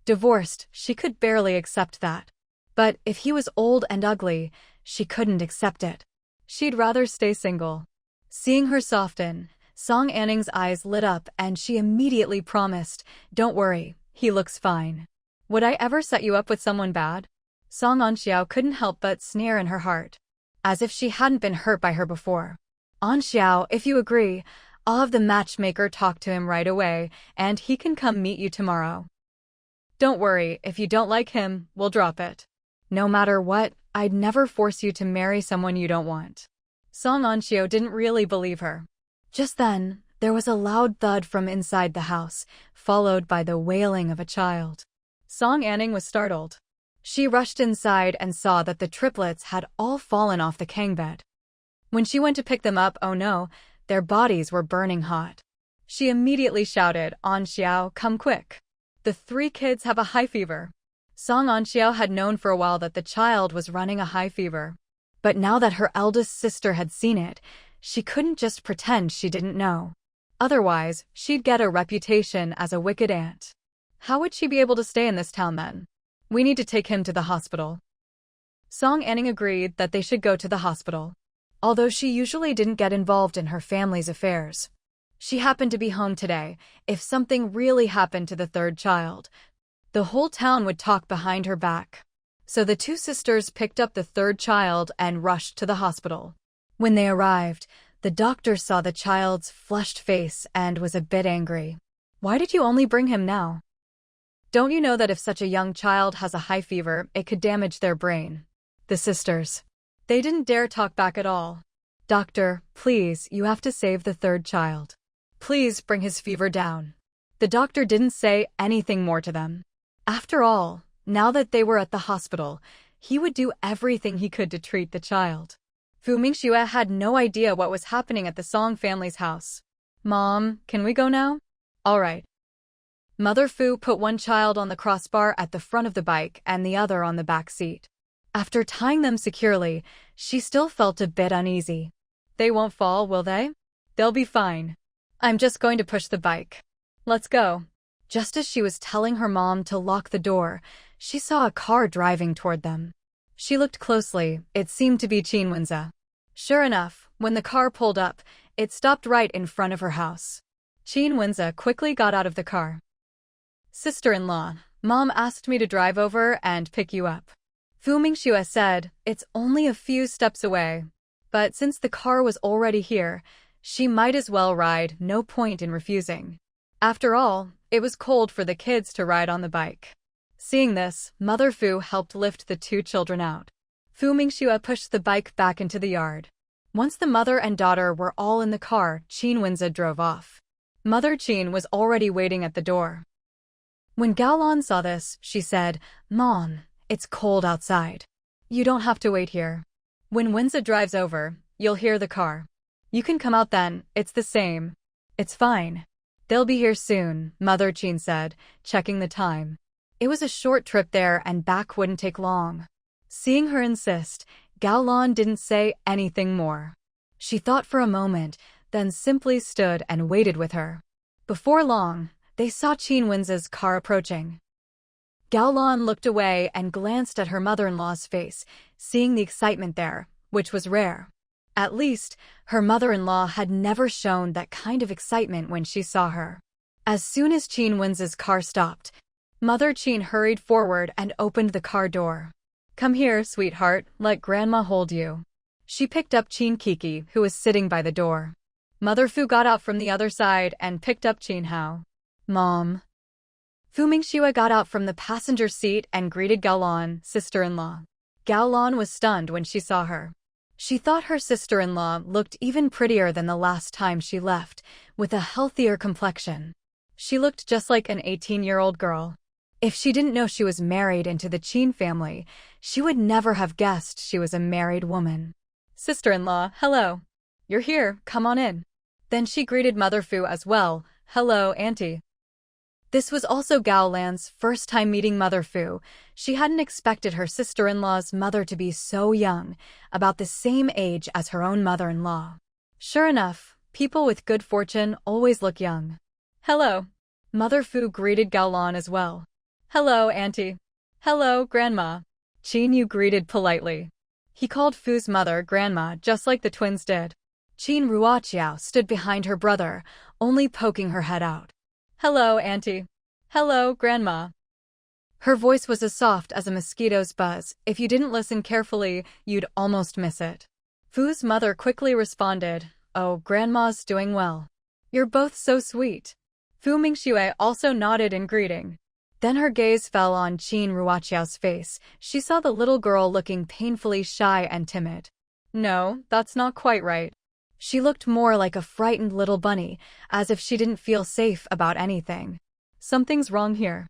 Divorced, she could barely accept that. But if he was old and ugly, she couldn't accept it. She'd rather stay single. Seeing her soften, Song Anning's eyes lit up and she immediately promised, "Don't worry, he looks fine." "Would I ever set you up with someone bad?" Song Anxiao couldn't help but sneer in her heart, as if she hadn't been hurt by her before. "Anxiao, if you agree, I'll have the matchmaker talk to him right away, and he can come meet you tomorrow." "Don't worry, if you don't like him, we'll drop it. No matter what, I'd never force you to marry someone you don't want." Song Anxiao didn't really believe her. Just then, there was a loud thud from inside the house, followed by the wailing of a child. Song Anning was startled. She rushed inside and saw that the triplets had all fallen off the kang bed. When she went to pick them up, oh no, their bodies were burning hot. She immediately shouted, "Anxiao, come quick. The 3 kids have a high fever." Song Anxiao had known for a while that the child was running a high fever. But now that her eldest sister had seen it, she couldn't just pretend she didn't know. Otherwise, she'd get a reputation as a wicked aunt. How would she be able to stay in this town then? "We need to take him to the hospital." Song Anning agreed that they should go to the hospital. Although she usually didn't get involved in her family's affairs, she happened to be home today. If something really happened to the 3rd child, the whole town would talk behind her back. So the 2 sisters picked up the 3rd child and rushed to the hospital. When they arrived, the doctor saw the child's flushed face and was a bit angry. "Why did you only bring him now? Don't you know that if such a young child has a high fever, it could damage their brain?" The sisters, they didn't dare talk back at all. "Doctor, please, you have to save the 3rd child. Please bring his fever down." The doctor didn't say anything more to them. After all, now that they were at the hospital, he would do everything he could to treat the child. Mingxue had no idea what was happening at the Song family's house. "Mom, can we go now?" "All right." Mother Fu put one child on the crossbar at the front of the bike and the other on the back seat. After tying them securely, she still felt a bit uneasy. "They won't fall, will they?" "They'll be fine. I'm just going to push the bike. Let's go." Just as she was telling her mom to lock the door, she saw a car driving toward them. She looked closely. It seemed to be Mingxue. Sure enough, when the car pulled up, it stopped right in front of her house. Mingxue quickly got out of the car. "Sister-in-law, Mom asked me to drive over and pick you up." Mingxue said, "It's only a few steps away." But since the car was already here, she might as well ride, no point in refusing. After all, it was cold for the kids to ride on the bike. Seeing this, Mother Fu helped lift the 2 children out. Mingxue pushed the bike back into the yard. Once the mother and daughter were all in the car, Mingxue drove off. Mother Qin was already waiting at the door. When Gaolan saw this, she said, "Mom, it's cold outside. You don't have to wait here. When Mingxue drives over, you'll hear the car. You can come out then, it's the same." "It's fine. They'll be here soon," Mother Qin said, checking the time. It was a short trip there and back wouldn't take long. Seeing her insist, Gaolan didn't say anything more. She thought for a moment, then simply stood and waited with her. Before long, they saw Mingxue's car approaching. Gaolan looked away and glanced at her mother-in-law's face, seeing the excitement there, which was rare. At least, her mother-in-law had never shown that kind of excitement when she saw her. As soon as Mingxue's car stopped, Mother Qin hurried forward and opened the car door. "Come here, sweetheart, let Grandma hold you." She picked up Qin Kiki, who was sitting by the door. Mother Fu got out from the other side and picked up Qin Hao. "Mom." Mingxue got out from the passenger seat and greeted Gaolan, sister-in-law. Gaolan was stunned when she saw her. She thought her sister-in-law looked even prettier than the last time she left, with a healthier complexion. She looked just like an 18-year-old girl. If she didn't know she was married into the Qin family, she would never have guessed she was a married woman. Sister-in-law, hello. You're here, come on in. Then she greeted Mother Fu as well, hello, auntie. This was also Gao Lan's first time meeting Mother Fu. She hadn't expected her sister-in-law's mother to be so young, about the same age as her own mother-in-law. Sure enough, people with good fortune always look young. Hello. Mother Fu greeted Gao Lan as well. Hello, auntie. Hello, grandma. Qin Yu greeted politely. He called Fu's mother grandma just like the twins did. Qin Ruoqiao stood behind her brother, only poking her head out. Hello, auntie. Hello, grandma. Her voice was as soft as a mosquito's buzz. If you didn't listen carefully, you'd almost miss it. Fu's mother quickly responded, oh, grandma's doing well. You're both so sweet. Fu Mingxue also nodded in greeting. Then her gaze fell on Qin Ruoqiao's face. She saw the little girl looking painfully shy and timid. No, that's not quite right. She looked more like a frightened little bunny, as if she didn't feel safe about anything. Something's wrong here.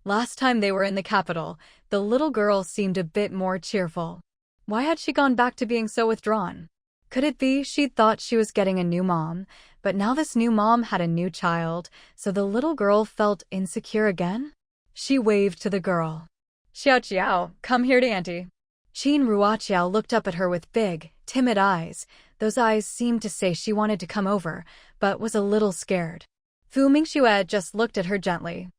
Last time they were in the capital, the little girl seemed a bit more cheerful. Why had she gone back to being so withdrawn? Could it be she'd thought she was getting a new mom, but now this new mom had a new child, so the little girl felt insecure again? She waved to the girl. Xiao, come here to auntie. Qin Ruoqiao looked up at her with big, timid eyes. Those eyes seemed to say she wanted to come over, but was a little scared. Fu Mingxue just looked at her gently.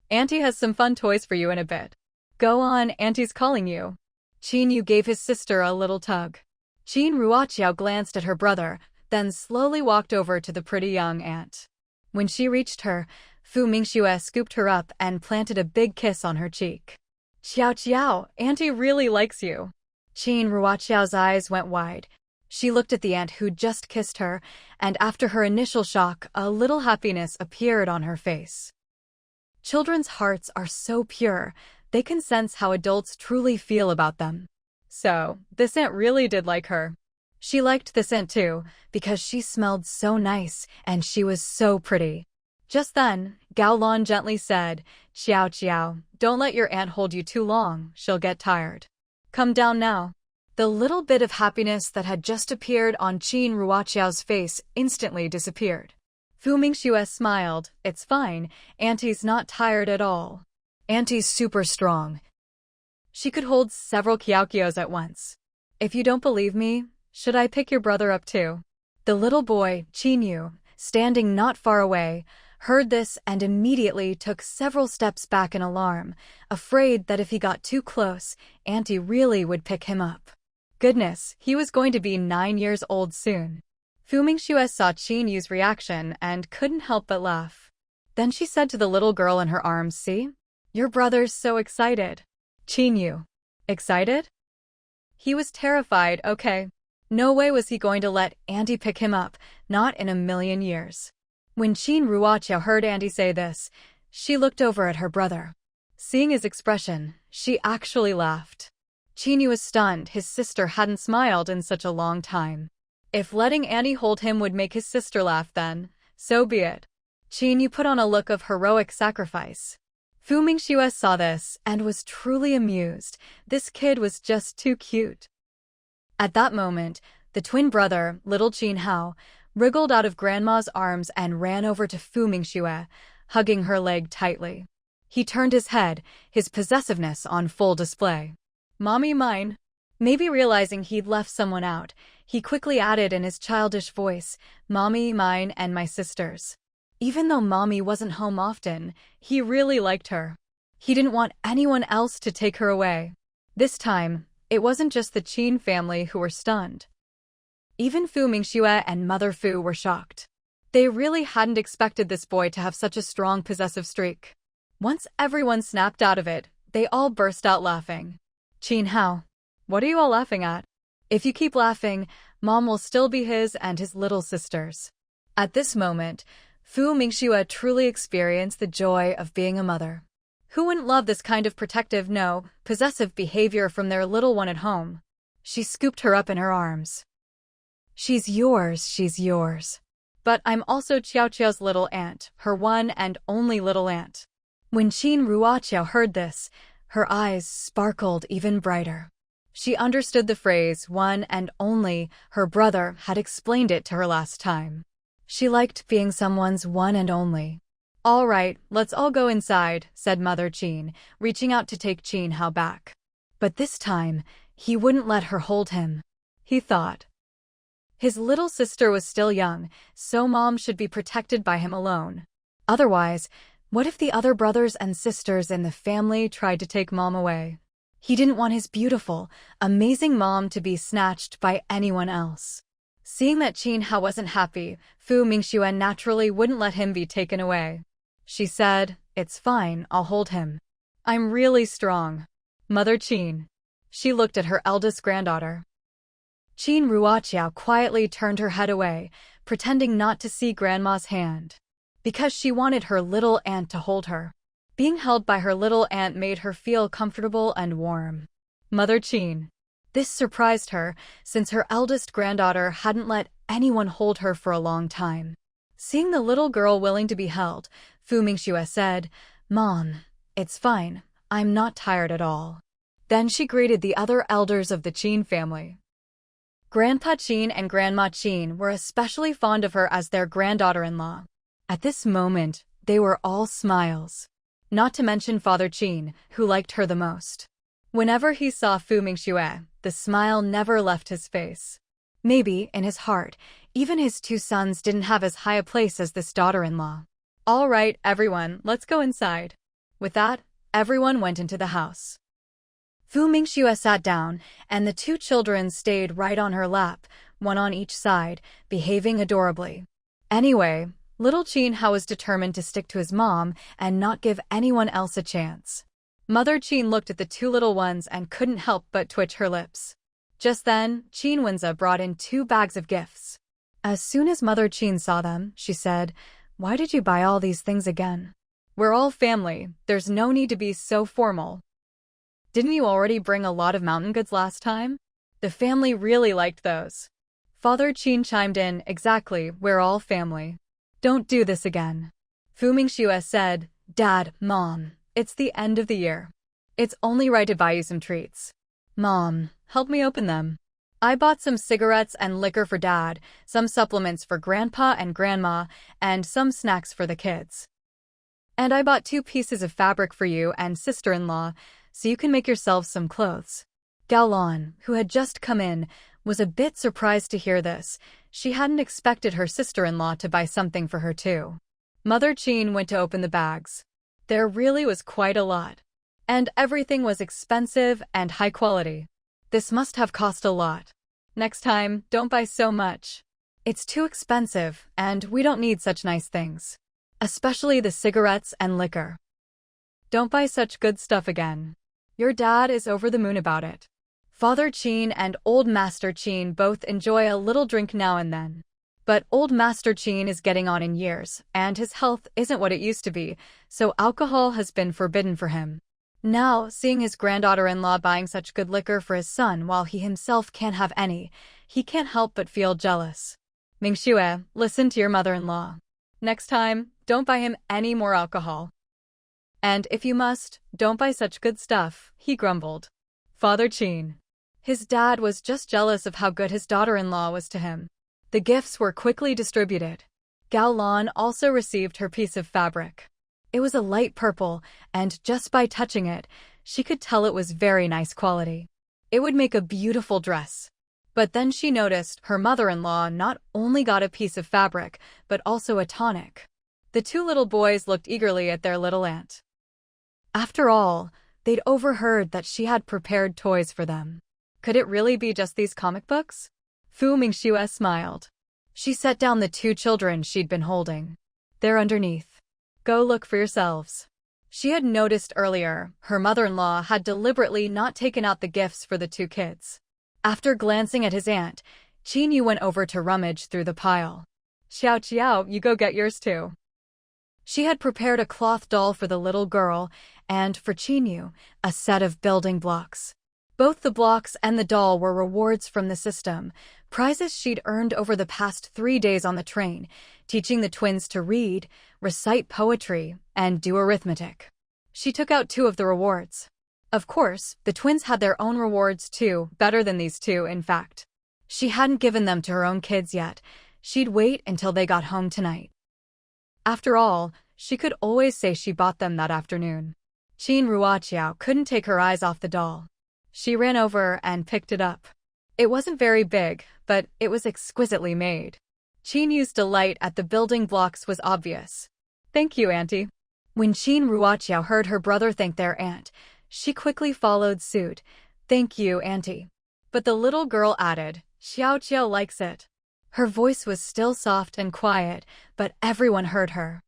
Auntie has some fun toys for you in a bit. Go on, auntie's calling you. Qin Yu gave his sister a little tug. Qin Ruoqiao glanced at her brother, then slowly walked over to the pretty young aunt. When she reached her, Fu Mingxue scooped her up and planted a big kiss on her cheek. Xiao, auntie really likes you. Qin Ruoqiao's eyes went wide. She looked at the aunt who'd just kissed her, and after her initial shock, a little happiness appeared on her face. Children's hearts are so pure, they can sense how adults truly feel about them. So, this aunt really did like her. She liked this aunt too, because she smelled so nice, and she was so pretty. Just then, Gao Lan gently said, Xiao, don't let your aunt hold you too long, she'll get tired. Come down now. The little bit of happiness that had just appeared on Qin Ruoqiao's face instantly disappeared. Fu Mingxue smiled. It's fine, auntie's not tired at all. Auntie's super strong. She could hold several Qiaoqios at once. If you don't believe me, should I pick your brother up too? The little boy, Qin Yu, standing not far away, heard this and immediately took several steps back in alarm, afraid that if he got too close, auntie really would pick him up. Goodness, he was going to be 9 years old soon. Fu Mingxue saw Qin Yu's reaction and couldn't help but laugh. Then she said to the little girl in her arms, see? Your brother's so excited. Qin Yu. Excited? He was terrified, okay. No way was he going to let auntie pick him up, not in a million years. When Qin Ruoqiao heard auntie say this, she looked over at her brother. Seeing his expression, she actually laughed. Qin Yu was stunned. His sister hadn't smiled in such a long time. If letting auntie hold him would make his sister laugh then, so be it. Qin Yu put on a look of heroic sacrifice. Fu Mingxue saw this and was truly amused. This kid was just too cute. At that moment, the twin brother, little Qin Hao, wriggled out of grandma's arms and ran over to Fu Mingxue, hugging her leg tightly. He turned his head, his possessiveness on full display. Mommy mine. Maybe realizing he'd left someone out, he quickly added in his childish voice, Mommy, mine, and my sister's. Even though Mommy wasn't home often, he really liked her. He didn't want anyone else to take her away. This time, it wasn't just the Qin family who were stunned. Even Fu Mingxue and Mother Fu were shocked. They really hadn't expected this boy to have such a strong possessive streak. Once everyone snapped out of it, they all burst out laughing. Qin Hao, what are you all laughing at? If you keep laughing, Mom will still be his and his little sister's. At this moment, Fu Mingxue truly experienced the joy of being a mother. Who wouldn't love this kind of protective, no, possessive behavior from their little one at home? She scooped her up in her arms. She's yours, she's yours. But I'm also Qiaoqiao's little aunt, her one and only little aunt. When Qin Ruoqiao heard this, her eyes sparkled even brighter. She understood the phrase one and only. Her brother had explained it to her last time. She liked being someone's one and only. "All right, let's all go inside," said Mother Qin, reaching out to take Qin Hao back. But this time, he wouldn't let her hold him. He thought. His little sister was still young, so Mom should be protected by him alone. Otherwise, what if the other brothers and sisters in the family tried to take Mom away? He didn't want his beautiful, amazing mom to be snatched by anyone else. Seeing that Qin Hao wasn't happy, Fu Mingxue naturally wouldn't let him be taken away. She said, "It's fine, I'll hold him. I'm really strong." Mother Qin. She looked at her eldest granddaughter. Qin Ruoqiao quietly turned her head away, pretending not to see Grandma's hand. Because she wanted her little aunt to hold her. Being held by her little aunt made her feel comfortable and warm. Mother Qin. This surprised her, since her eldest granddaughter hadn't let anyone hold her for a long time. Seeing the little girl willing to be held, Fu Mingxue said, "Mom, it's fine, I'm not tired at all." Then she greeted the other elders of the Qin family. Grandpa Qin and Grandma Qin were especially fond of her as their granddaughter-in-law. At this moment, they were all smiles. Not to mention Father Qin, who liked her the most. Whenever he saw Fu Mingxue, the smile never left his face. Maybe, in his heart, even his two sons didn't have as high a place as this daughter-in-law. "All right, everyone, let's go inside." With that, everyone went into the house. Fu Mingxue sat down, and the two children stayed right on her lap, one on each side, behaving adorably. Anyway, little Qin Hao was determined to stick to his mom and not give anyone else a chance. Mother Qin looked at the two little ones and couldn't help but twitch her lips. Just then, Qin Wenza brought in 2 bags of gifts. As soon as Mother Qin saw them, she said, "Why did you buy all these things again? We're all family, there's no need to be so formal. Didn't you already bring a lot of mountain goods last time? The family really liked those." Father Qin chimed in, "Exactly, we're all family. Don't do this again." Fu Mingxue said, "Dad, Mom, it's the end of the year. It's only right to buy you some treats. Mom, help me open them. I bought some cigarettes and liquor for Dad, some supplements for Grandpa and Grandma, and some snacks for the kids. And I bought 2 pieces of fabric for you and sister-in-law, so you can make yourselves some clothes." Gao Lan, who had just come in, was a bit surprised to hear this. She hadn't expected her sister-in-law to buy something for her too. Mother Qin went to open the bags. There really was quite a lot. And everything was expensive and high quality. This must have cost a lot. Next time, don't buy so much. It's too expensive, and we don't need such nice things. Especially the cigarettes and liquor. Don't buy such good stuff again. Your dad is over the moon about it. Father Qin and Old Master Qin both enjoy a little drink now and then. But Old Master Qin is getting on in years, and his health isn't what it used to be, so alcohol has been forbidden for him. Now, seeing his granddaughter-in-law buying such good liquor for his son while he himself can't have any, he can't help but feel jealous. "Mingxue, listen to your mother-in-law. Next time, don't buy him any more alcohol. And if you must, don't buy such good stuff," he grumbled. Father Qin. His dad was just jealous of how good his daughter-in-law was to him. The gifts were quickly distributed. Gao Lan also received her piece of fabric. It was a light purple, and just by touching it, she could tell it was very nice quality. It would make a beautiful dress. But then she noticed her mother-in-law not only got a piece of fabric, but also a tonic. The 2 little boys looked eagerly at their little aunt. After all, they'd overheard that she had prepared toys for them. Could it really be just these comic books? Fu Mingxue smiled. She set down the 2 children she'd been holding. "They're underneath. Go look for yourselves." She had noticed earlier, her mother-in-law had deliberately not taken out the gifts for the 2 kids. After glancing at his aunt, Qin Yu went over to rummage through the pile. "Xiao Qiao, you go get yours too." She had prepared a cloth doll for the little girl, and for Qin Yu, a set of building blocks. Both the blocks and the doll were rewards from the system, prizes she'd earned over the past 3 days on the train, teaching the twins to read, recite poetry, and do arithmetic. She took out 2 of the rewards. Of course, the twins had their own rewards too, better than these 2, in fact. She hadn't given them to her own kids yet. She'd wait until they got home tonight. After all, she could always say she bought them that afternoon. Qin Ruoqiao couldn't take her eyes off the doll. She ran over and picked it up. It wasn't very big, but it was exquisitely made. Qin Yu's delight at the building blocks was obvious. "Thank you, Auntie." When Qin Ruoqiao heard her brother thank their aunt, she quickly followed suit. "Thank you, Auntie." But the little girl added, "Xiao Qiao likes it." Her voice was still soft and quiet, but everyone heard her.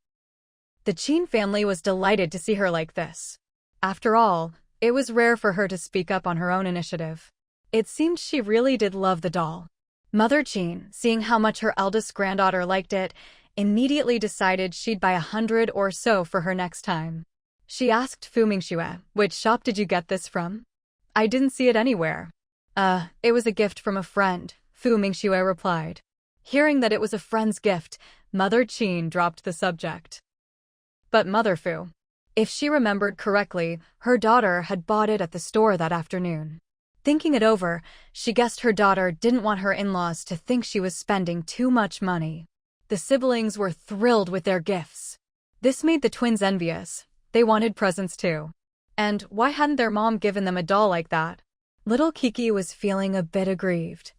The Qin family was delighted to see her like this. After all, it was rare for her to speak up on her own initiative. It seemed she really did love the doll. Mother Qin, seeing how much her eldest granddaughter liked it, immediately decided she'd buy 100 or so for her next time. She asked Fu Mingxue, "Which shop did you get this from?" "I didn't see it anywhere." It was a gift from a friend," Fu Mingxue replied. Hearing that it was a friend's gift, Mother Qin dropped the subject. But Mother Fu. If she remembered correctly, her daughter had bought it at the store that afternoon. Thinking it over, she guessed her daughter didn't want her in-laws to think she was spending too much money. The siblings were thrilled with their gifts. This made the twins envious. They wanted presents too. And why hadn't their mom given them a doll like that? Little Kiki was feeling a bit aggrieved.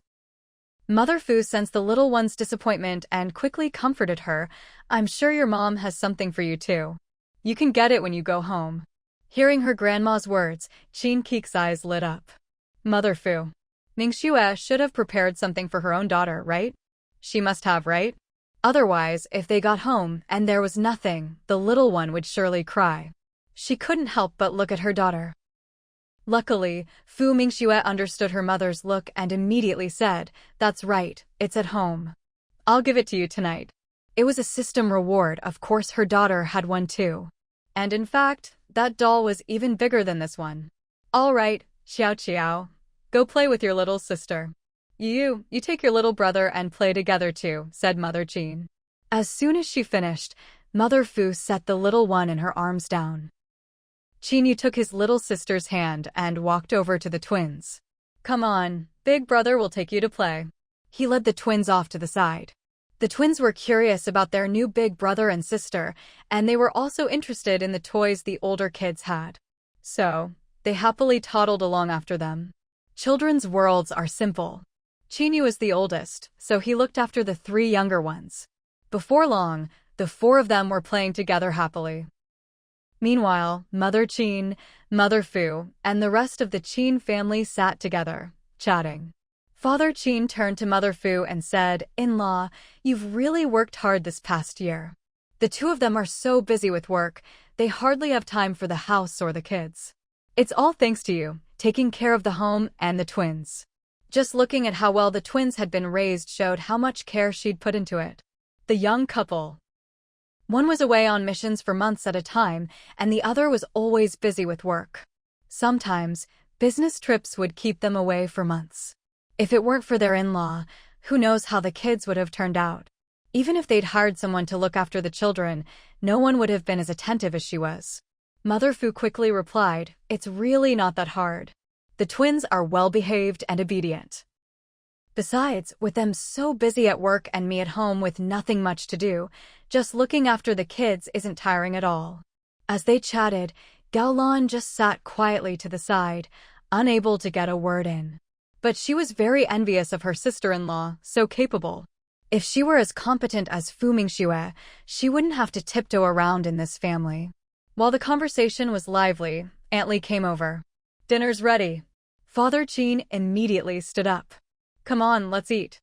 Mother Fu sensed the little one's disappointment and quickly comforted her. "I'm sure your mom has something for you too. You can get it when you go home." Hearing her grandma's words, Qin Kiki's eyes lit up. Mother Fu. Mingxue should have prepared something for her own daughter, right? She must have, right? Otherwise, if they got home and there was nothing, the little one would surely cry. She couldn't help but look at her daughter. Luckily, Fu Mingxue understood her mother's look and immediately said, "That's right, it's at home. I'll give it to you tonight." It was a system reward, of course her daughter had one too. And in fact, that doll was even bigger than this one. "All right, Xiao Qiao. Go play with your little sister. You take your little brother and play together too," said Mother Qin. As soon as she finished, Mother Fu set the little one in her arms down. Qin Yu took his little sister's hand and walked over to the twins. "Come on, big brother will take you to play." He led the twins off to the side. The twins were curious about their new big brother and sister, and they were also interested in the toys the older kids had. So, they happily toddled along after them. Children's worlds are simple. Qin Yu is the oldest, so he looked after the 3 younger ones. Before long, the 4 of them were playing together happily. Meanwhile, Mother Qin, Mother Fu, and the rest of the Qin family sat together, chatting. Father Qin turned to Mother Fu and said, "In-law, you've really worked hard this past year. The 2 of them are so busy with work, they hardly have time for the house or the kids. It's all thanks to you, taking care of the home and the twins." Just looking at how well the twins had been raised showed how much care she'd put into it. The young couple. One was away on missions for months at a time, and the other was always busy with work. Sometimes, business trips would keep them away for months. If it weren't for their in-law, who knows how the kids would have turned out. Even if they'd hired someone to look after the children, no one would have been as attentive as she was. Mother Fu quickly replied, "It's really not that hard. The twins are well-behaved and obedient. Besides, with them so busy at work and me at home with nothing much to do, just looking after the kids isn't tiring at all." As they chatted, Gaolan just sat quietly to the side, unable to get a word in. But she was very envious of her sister-in-law, so capable. If she were as competent as Fu Mingxue, she wouldn't have to tiptoe around in this family. While the conversation was lively, Aunt Li came over. "Dinner's ready." Father Qin immediately stood up. "Come on, let's eat."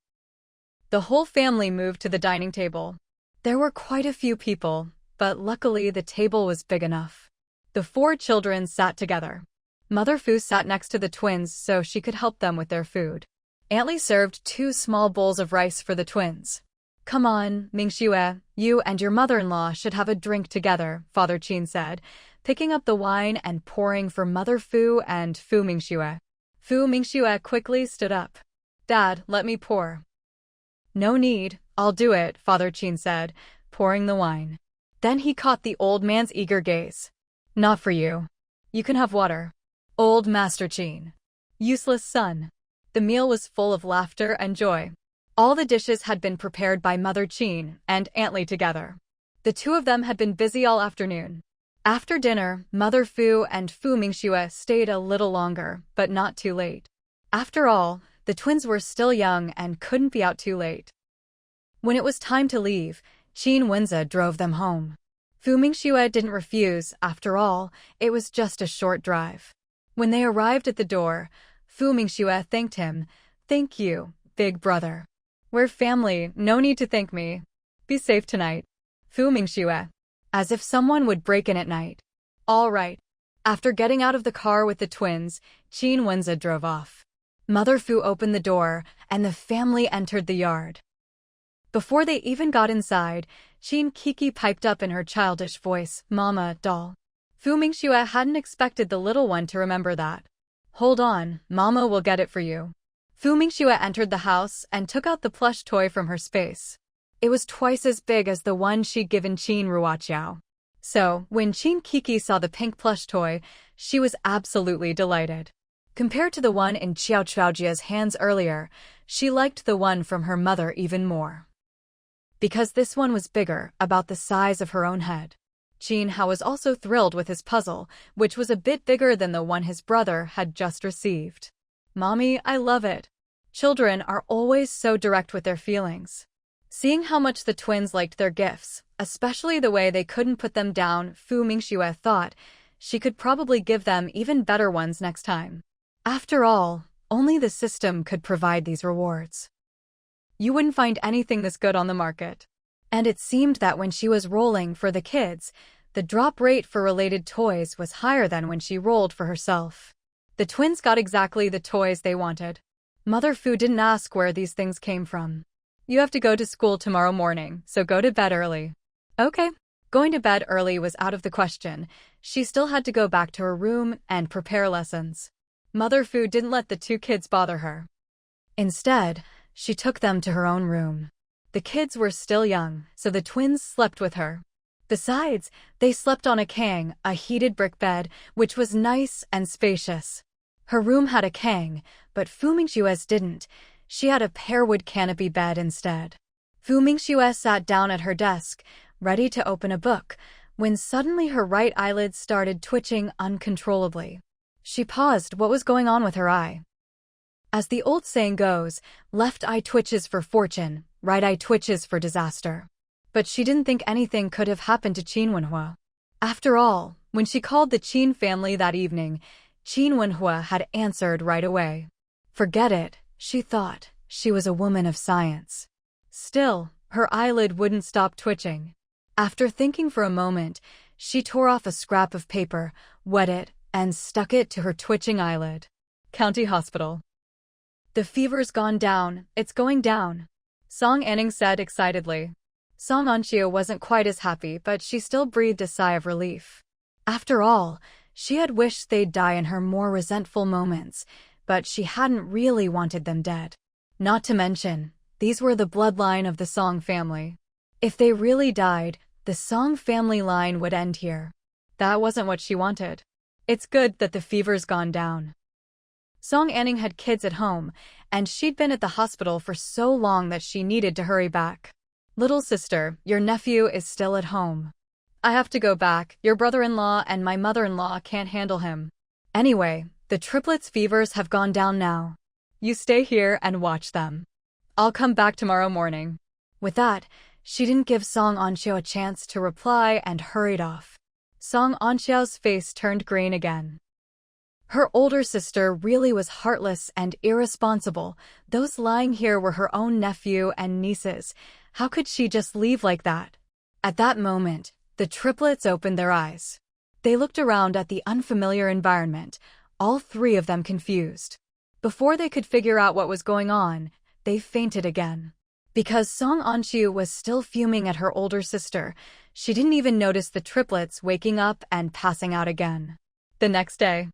The whole family moved to the dining table. There were quite a few people, but luckily the table was big enough. The 4 children sat together. Mother Fu sat next to the twins so she could help them with their food. Aunt Li served 2 small bowls of rice for the twins. "Come on, Mingxue, you and your mother-in-law should have a drink together," Father Qin said, picking up the wine and pouring for Mother Fu and Fu Mingxue. Fu Mingxue quickly stood up. "Dad, let me pour." "No need, I'll do it," Father Qin said, pouring the wine. Then he caught the old man's eager gaze. Not for you. You can have water. Old Master Qin. Useless son. The meal was full of laughter and joy. All the dishes had been prepared by Mother Qin and Aunt Li together. The two of them had been busy all afternoon. After dinner, Mother Fu and Fu Mingxue stayed a little longer, but not too late. After all, the twins were still young and couldn't be out too late. When it was time to leave, Qin Wenze drove them home. Fu Mingxue didn't refuse. After all, it was just a short drive. When they arrived at the door, Fu Mingxue thanked him. "Thank you, big brother. We're family, no need to thank me. Be safe tonight." Fu Mingxue. As if someone would break in at night. All right. After getting out of the car with the twins, Qin Wenze drove off. Mother Fu opened the door, and the family entered the yard. Before they even got inside, Qin Kiki piped up in her childish voice, "Mama, doll." Fu Mingxue hadn't expected the little one to remember that. "Hold on, Mama will get it for you." Fu Mingxue entered the house and took out the plush toy from her space. It was twice as big as the one she'd given Qin Ruoqiao. So, when Qin Kiki saw the pink plush toy, she was absolutely delighted. Compared to the one in Xiao Chuaojia's hands earlier, she liked the one from her mother even more. Because this one was bigger, about the size of her own head. Qin Hao was also thrilled with his puzzle, which was a bit bigger than the one his brother had just received. "Mommy, I love it." Children are always so direct with their feelings. Seeing how much the twins liked their gifts, especially the way they couldn't put them down, Fu Mingxue thought she could probably give them even better ones next time. After all, only the system could provide these rewards. You wouldn't find anything this good on the market. And it seemed that when she was rolling for the kids, the drop rate for related toys was higher than when she rolled for herself. The twins got exactly the toys they wanted. Mother Fu didn't ask where these things came from. "You have to go to school tomorrow morning, so go to bed early." Okay. Going to bed early was out of the question. She still had to go back to her room and prepare lessons. Mother Fu didn't let the two kids bother her. Instead, she took them to her own room. The kids were still young, so the twins slept with her. Besides, they slept on a kang, a heated brick bed, which was nice and spacious. Her room had a kang, but Fu Mingxue's didn't. She had a pearwood canopy bed instead. Fu Mingxue sat down at her desk, ready to open a book, when suddenly her right eyelid started twitching uncontrollably. She paused. What was going on with her eye? As the old saying goes, left eye twitches for fortune, right eye twitches for disaster. But she didn't think anything could have happened to Qin Wenhua. After all, when she called the Qin family that evening, Qin Wenhua had answered right away. Forget it, she thought. She was a woman of science. Still, her eyelid wouldn't stop twitching. After thinking for a moment, she tore off a scrap of paper, wet it, and stuck it to her twitching eyelid. County Hospital. "The fever's gone down, it's going down," Song Anning said excitedly. Song Anxiu wasn't quite as happy, but she still breathed a sigh of relief. After all, she had wished they'd die in her more resentful moments, but she hadn't really wanted them dead. Not to mention, these were the bloodline of the Song family. If they really died, the Song family line would end here. That wasn't what she wanted. It's good that the fever's gone down. Song Anning had kids at home, and she'd been at the hospital for so long that she needed to hurry back. "Little sister, your nephew is still at home. I have to go back. Your brother-in-law and my mother-in-law can't handle him. Anyway, the triplets' fevers have gone down now. You stay here and watch them. I'll come back tomorrow morning." With that, she didn't give Song Anxiu a chance to reply and hurried off. Song Anxiu's face turned green again. Her older sister really was heartless and irresponsible. Those lying here were her own nephew and nieces. How could she just leave like that? At that moment, the triplets opened their eyes. They looked around at the unfamiliar environment, all three of them confused. Before they could figure out what was going on, they fainted again. Because Song Anxiu was still fuming at her older sister, she didn't even notice the triplets waking up and passing out again. The next day,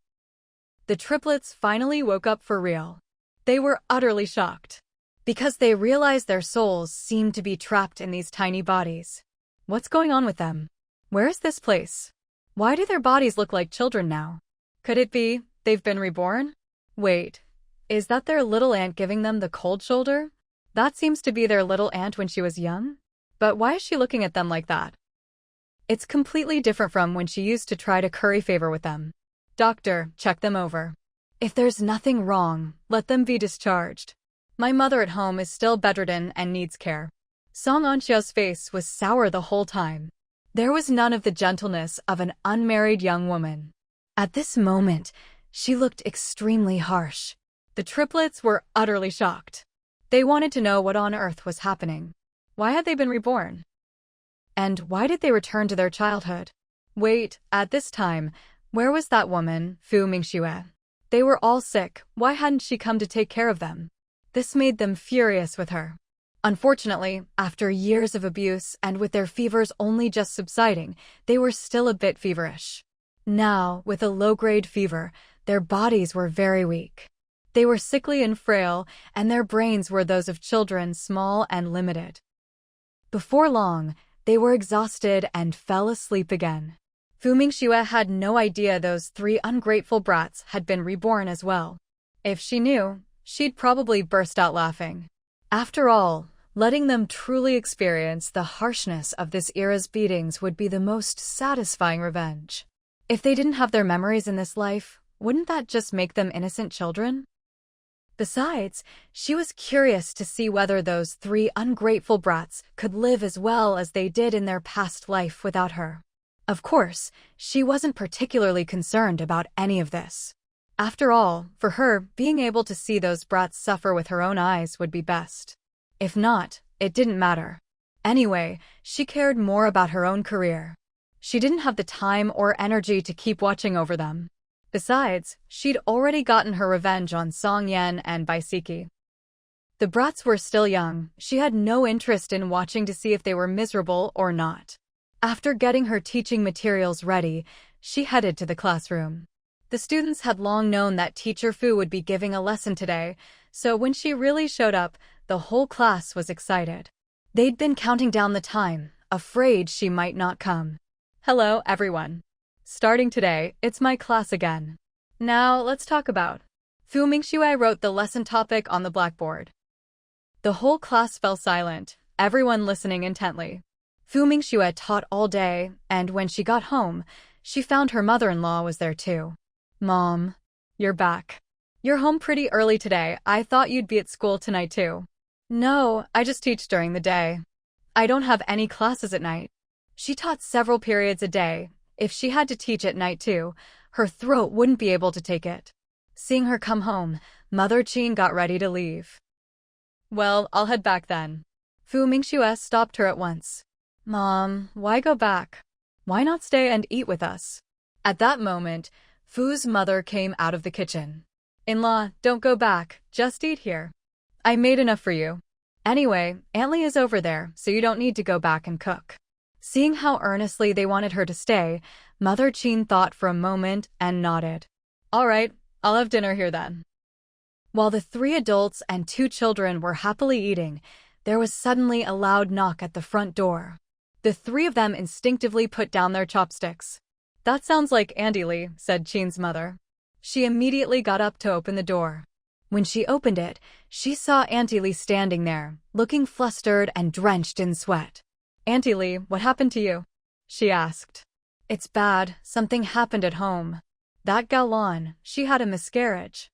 the triplets finally woke up for real. They were utterly shocked. Because they realized their souls seemed to be trapped in these tiny bodies. What's going on with them? Where is this place? Why do their bodies look like children now? Could it be they've been reborn? Wait, is that their little aunt giving them the cold shoulder? That seems to be their little aunt when she was young. But why is she looking at them like that? It's completely different from when she used to try to curry favor with them. Doctor, check them over. If there's nothing wrong, let them be discharged. My mother at home is still bedridden and needs care. Song Anxia's face was sour the whole time. There was none of the gentleness of an unmarried young woman. At this moment, she looked extremely harsh. The triplets were utterly shocked. They wanted to know what on earth was happening. Why had they been reborn? And why did they return to their childhood? Wait, at this time, where was that woman, Fu Mingxue? They were all sick, why hadn't she come to take care of them? This made them furious with her. Unfortunately, after years of abuse and with their fevers only just subsiding, they were still a bit feverish. Now, with a low-grade fever, their bodies were very weak. They were sickly and frail, and their brains were those of children, small and limited. Before long, they were exhausted and fell asleep again. Fu Mingxue had no idea those 3 ungrateful brats had been reborn as well. If she knew, she'd probably burst out laughing. After all, letting them truly experience the harshness of this era's beatings would be the most satisfying revenge. If they didn't have their memories in this life, wouldn't that just make them innocent children? Besides, she was curious to see whether those 3 ungrateful brats could live as well as they did in their past life without her. Of course, she wasn't particularly concerned about any of this. After all, for her, being able to see those brats suffer with her own eyes would be best. If not, it didn't matter. Anyway, she cared more about her own career. She didn't have the time or energy to keep watching over them. Besides, she'd already gotten her revenge on Song Yan and Baisiki. The brats were still young, she had no interest in watching to see if they were miserable or not. After getting her teaching materials ready, she headed to the classroom. The students had long known that Teacher Fu would be giving a lesson today, so when she really showed up, the whole class was excited. They'd been counting down the time, afraid she might not come. Hello, everyone. Starting today, it's my class again. Now, let's talk about. Fu Mingxue wrote the lesson topic on the blackboard. The whole class fell silent, everyone listening intently. Fu Mingxue taught all day, and when she got home, she found her mother-in-law was there too. Mom, you're back. You're home pretty early today. I thought you'd be at school tonight too. No, I just teach during the day. I don't have any classes at night. She taught several periods a day. If she had to teach at night too, her throat wouldn't be able to take it. Seeing her come home, Mother Qin got ready to leave. Well, I'll head back then. Fu Mingxue stopped her at once. Mom, why go back? Why not stay and eat with us? At that moment, Fu's mother came out of the kitchen. In-law, don't go back, just eat here. I made enough for you. Anyway, Aunt Lee is over there, so you don't need to go back and cook. Seeing how earnestly they wanted her to stay, Mother Qin thought for a moment and nodded. All right, I'll have dinner here then. While the 3 adults and 2 children were happily eating, there was suddenly a loud knock at the front door. The 3 of them instinctively put down their chopsticks. That sounds like Auntie Lee, said Qin's mother. She immediately got up to open the door. When she opened it, she saw Auntie Lee standing there, looking flustered and drenched in sweat. Auntie Lee, what happened to you? She asked. It's bad, something happened at home. That Gaolan, she had a miscarriage.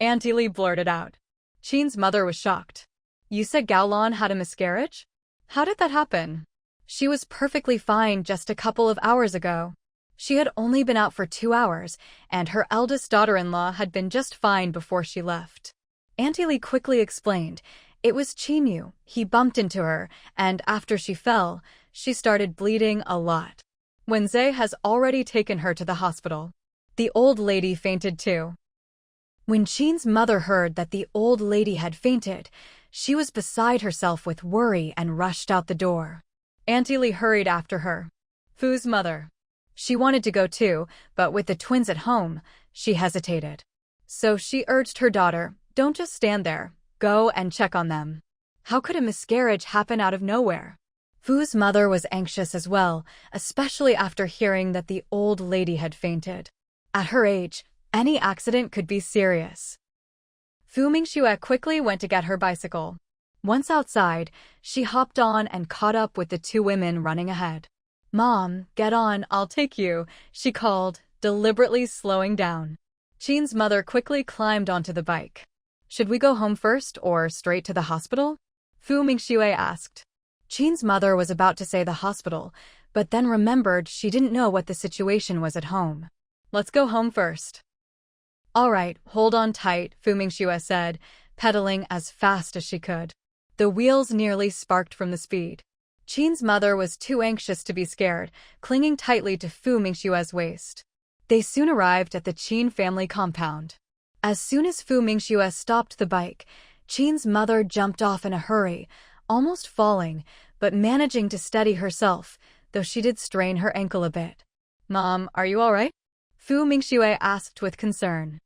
Auntie Lee blurted out. Qin's mother was shocked. You said Gaolan had a miscarriage? How did that happen? She was perfectly fine just a couple of hours ago. She had only been out for 2 hours, and her eldest daughter-in-law had been just fine before she left. Auntie Lee quickly explained. It was Qinyu. He bumped into her, and after she fell, she started bleeding a lot. Wenze has already taken her to the hospital. The old lady fainted too. When Qin's mother heard that the old lady had fainted, she was beside herself with worry and rushed out the door. Auntie Lee hurried after her. Fu's mother. She wanted to go too, but with the twins at home, she hesitated. So she urged her daughter, don't just stand there. Go and check on them. How could a miscarriage happen out of nowhere? Fu's mother was anxious as well, especially after hearing that the old lady had fainted. At her age, any accident could be serious. Fu Mingxue quickly went to get her bicycle. Once outside, she hopped on and caught up with the two women running ahead. "Mom, get on, I'll take you," she called, deliberately slowing down. Qin's mother quickly climbed onto the bike. "Should we go home first or straight to the hospital?" Fu Mingxue asked. Qin's mother was about to say the hospital, but then remembered she didn't know what the situation was at home. "Let's go home first." "All right, hold on tight," Fu Mingxue said, pedaling as fast as she could. The wheels nearly sparked from the speed. Qin's mother was too anxious to be scared, clinging tightly to Fu Mingxue's waist. They soon arrived at the Qin family compound. As soon as Fu Mingxue stopped the bike, Qin's mother jumped off in a hurry, almost falling, but managing to steady herself, though she did strain her ankle a bit. "Mom, are you all right?" Fu Mingxue asked with concern.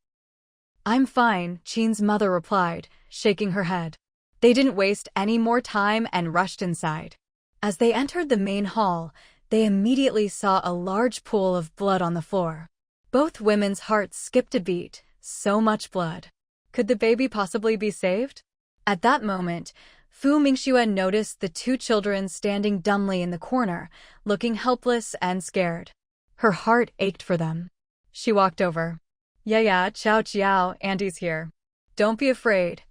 "I'm fine," Qin's mother replied, shaking her head. They didn't waste any more time and rushed inside. As they entered the main hall, they immediately saw a large pool of blood on the floor. Both women's hearts skipped a beat, so much blood. Could the baby possibly be saved? At that moment, Fu Mingxue noticed the two children standing dumbly in the corner, looking helpless and scared. Her heart ached for them. She walked over. Yeah, Chow Chiao, Auntie's here. Don't be afraid."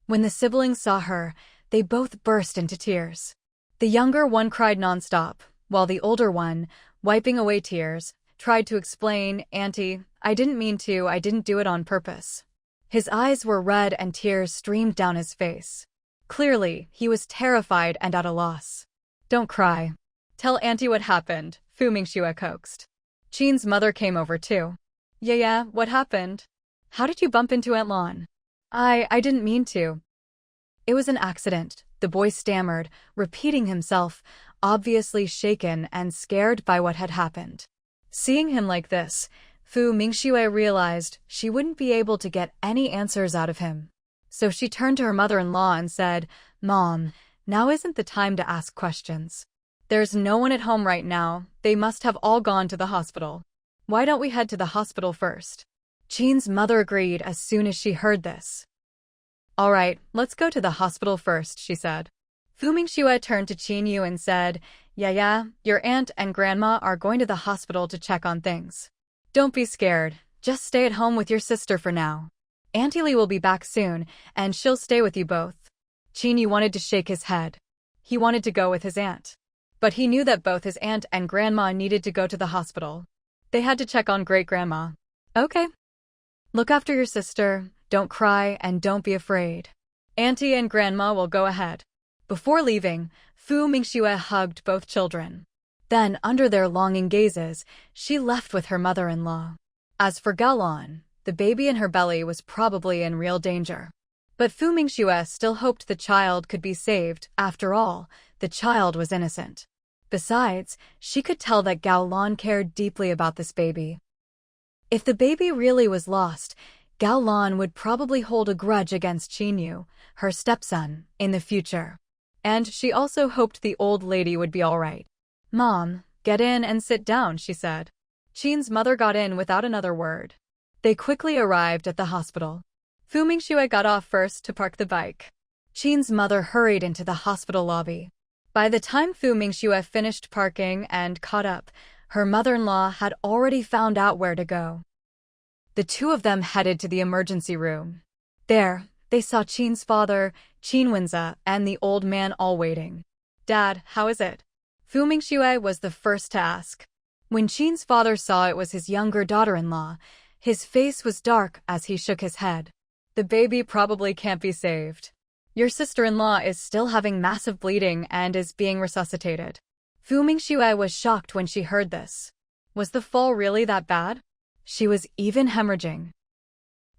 When the siblings saw her, they both burst into tears. The younger one cried nonstop, while the older one, wiping away tears, tried to explain, "Auntie, I didn't mean to, I didn't do it on purpose." His eyes were red and tears streamed down his face. Clearly, he was terrified and at a loss. "Don't cry. Tell Auntie what happened," Fu Mingxue coaxed. Qin's mother came over too. Yeah, what happened? How did you bump into Aunt Lan?" I didn't mean to. It was an accident," the boy stammered, repeating himself, obviously shaken and scared by what had happened. Seeing him like this, Fu Mingxue realized she wouldn't be able to get any answers out of him. So she turned to her mother-in-law and said, "Mom, now isn't the time to ask questions. There's no one at home right now, they must have all gone to the hospital. Why don't we head to the hospital first?" Qin's mother agreed as soon as she heard this. "All right, let's go to the hospital first," she said. Fu Mingxue turned to Qin Yu and said, Yeah, your aunt and grandma are going to the hospital to check on things. Don't be scared, just stay at home with your sister for now. Auntie Li will be back soon, and she'll stay with you both." Qin Yu wanted to shake his head. He wanted to go with his aunt. But he knew that both his aunt and grandma needed to go to the hospital. They had to check on great-grandma. "Okay. Look after your sister, don't cry, and don't be afraid. Auntie and grandma will go ahead." Before leaving, Fu Mingxue hugged both children. Then, under their longing gazes, she left with her mother-in-law. As for Gao Lan, the baby in her belly was probably in real danger. But Fu Mingxue still hoped the child could be saved. After all, the child was innocent. Besides, she could tell that Gao Lan cared deeply about this baby. If the baby really was lost, Gao Lan would probably hold a grudge against Qin Yu, her stepson, in the future. And she also hoped the old lady would be all right. "Mom, get in and sit down," she said. Qin's mother got in without another word. They quickly arrived at the hospital. Fu Mingxue got off first to park the bike. Qin's mother hurried into the hospital lobby. By the time Fu Mingxue finished parking and caught up, her mother-in-law had already found out where to go. The two of them headed to the emergency room. There, they saw Qin's father, Qin Wenze, and the old man all waiting. "Dad, how is it?" Fu Mingxue was the first to ask. When Qin's father saw it was his younger daughter-in-law, his face was dark as he shook his head. "The baby probably can't be saved. Your sister-in-law is still having massive bleeding and is being resuscitated." Fu Mingxue was shocked when she heard this. Was the fall really that bad? She was even hemorrhaging.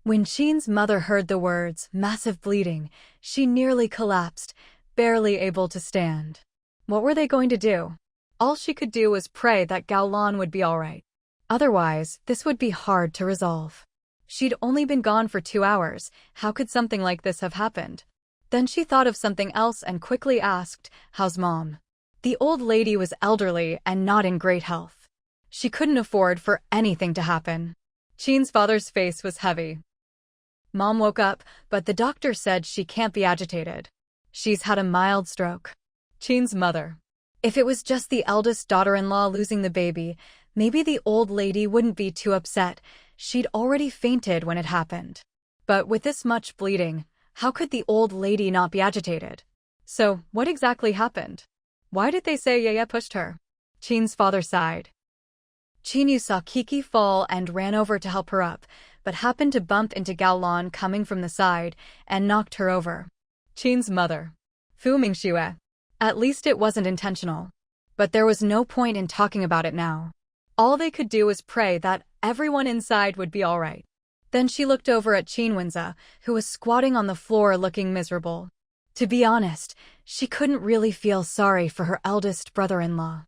When Qin's mother heard the words, "massive bleeding," she nearly collapsed, barely able to stand. What were they going to do? All she could do was pray that Gao Lan would be all right. Otherwise, this would be hard to resolve. She'd only been gone for 2 hours. How could something like this have happened? Then she thought of something else and quickly asked, "How's Mom?" The old lady was elderly and not in great health. She couldn't afford for anything to happen. Qin's father's face was heavy. Mom woke up, but the doctor said she can't be agitated. She's had a mild stroke. Qin's mother. If it was just the eldest daughter-in-law losing the baby, maybe the old lady wouldn't be too upset. She'd already fainted when it happened. But with this much bleeding, how could the old lady not be agitated? So, what exactly happened? Why did they say Yaya pushed her? Qin's father sighed. Qinyu saw Kiki fall and ran over to help her up, but happened to bump into Gaolan coming from the side and knocked her over. Qin's mother. Fu Mingxue. At least it wasn't intentional. But there was no point in talking about it now. All they could do was pray that everyone inside would be all right. Then she looked over at Qin Wenza, who was squatting on the floor looking miserable. To be honest, she couldn't really feel sorry for her eldest brother-in-law.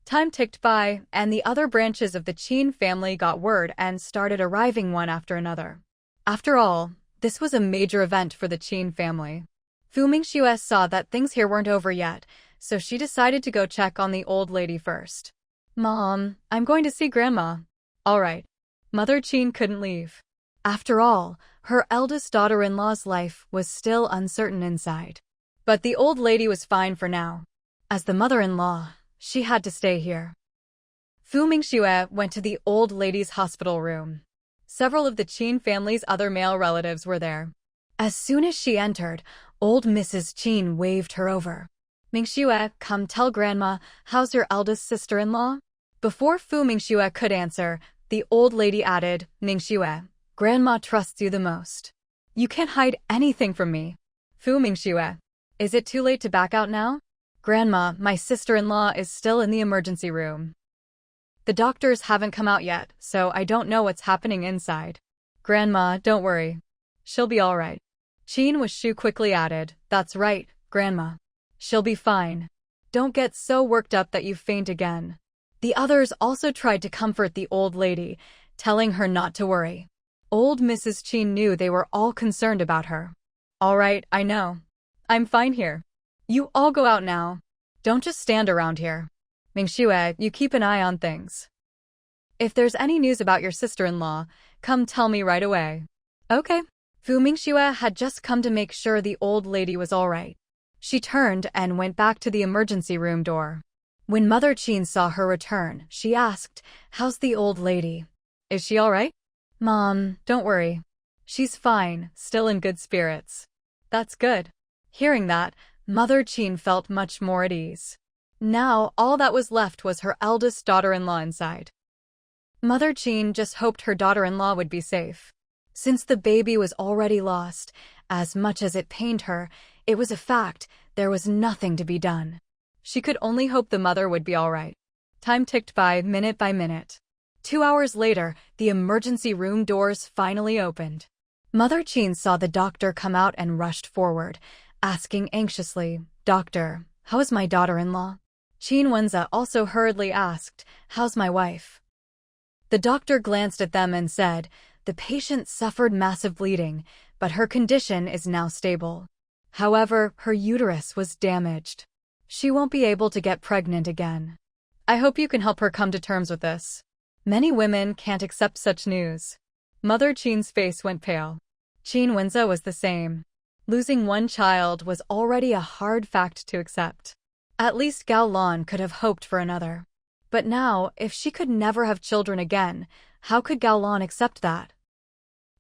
Time ticked by, and the other branches of the Qin family got word and started arriving one after another. After all, this was a major event for the Qin family. Fu Mingxue saw that things here weren't over yet, so she decided to go check on the old lady first. Mom, I'm going to see Grandma. All right. Mother Qin couldn't leave. After all, her eldest daughter-in-law's life was still uncertain inside. But the old lady was fine for now. As the mother-in-law, she had to stay here. Fu Mingxue went to the old lady's hospital room. Several of the Qin family's other male relatives were there. As soon as she entered, old Mrs. Qin waved her over. Mingxue, come tell Grandma, how's your eldest sister-in-law? Before Fu Mingxue could answer, the old lady added, Mingxue, Grandma trusts you the most. You can't hide anything from me. Fu Mingxue, is it too late to back out now? Grandma, my sister-in-law is still in the emergency room. The doctors haven't come out yet, so I don't know what's happening inside. Grandma, don't worry. She'll be all right. Qin Washu quickly added, that's right, Grandma. She'll be fine. Don't get so worked up that you faint again. The others also tried to comfort the old lady, telling her not to worry. Old Mrs. Qin knew they were all concerned about her. All right, I know. I'm fine here. You all go out now. Don't just stand around here. Mingxue, you keep an eye on things. If there's any news about your sister-in-law, come tell me right away. Okay. Fu Mingxue had just come to make sure the old lady was all right. She turned and went back to the emergency room door. When Mother Qin saw her return, she asked, how's the old lady? Is she all right? Mom, don't worry. She's fine, still in good spirits. That's good. Hearing that, Mother Qin felt much more at ease. Now, all that was left was her eldest daughter-in-law inside. Mother Qin just hoped her daughter-in-law would be safe. Since the baby was already lost, as much as it pained her, it was a fact, there was nothing to be done. She could only hope the mother would be all right. Time ticked by minute. 2 hours later, the emergency room doors finally opened. Mother Qin saw the doctor come out and rushed forward, asking anxiously, Doctor, how is my daughter-in-law? Qin Wenza also hurriedly asked, how's my wife? The doctor glanced at them and said, the patient suffered massive bleeding, but her condition is now stable. However, her uterus was damaged. She won't be able to get pregnant again. I hope you can help her come to terms with this. Many women can't accept such news. Mother Qin's face went pale. Qin Wenza was the same. Losing one child was already a hard fact to accept. At least Gao Lan could have hoped for another. But now, if she could never have children again, how could Gao Lan accept that?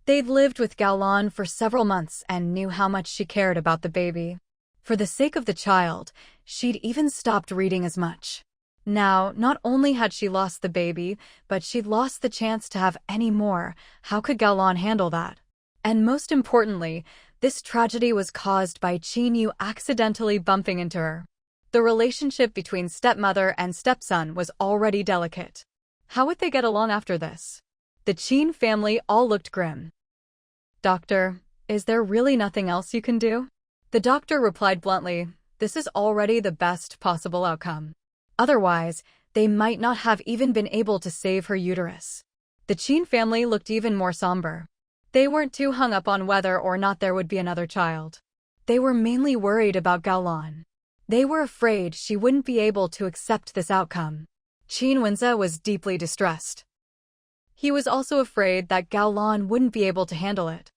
They'd lived with Gao Lan for several months and knew how much she cared about the baby. For the sake of the child, she'd even stopped reading as much. Now, not only had she lost the baby, but she'd lost the chance to have any more. How could Gao Lan handle that? And most importantly, this tragedy was caused by Qin Yu accidentally bumping into her. The relationship between stepmother and stepson was already delicate. How would they get along after this? The Qin family all looked grim. Doctor, is there really nothing else you can do? The doctor replied bluntly, this is already the best possible outcome. Otherwise, they might not have even been able to save her uterus. The Qin family looked even more somber. They weren't too hung up on whether or not there would be another child. They were mainly worried about Gao Lan. They were afraid she wouldn't be able to accept this outcome. Mingxue was deeply distressed. He was also afraid that Gaolan wouldn't be able to handle it.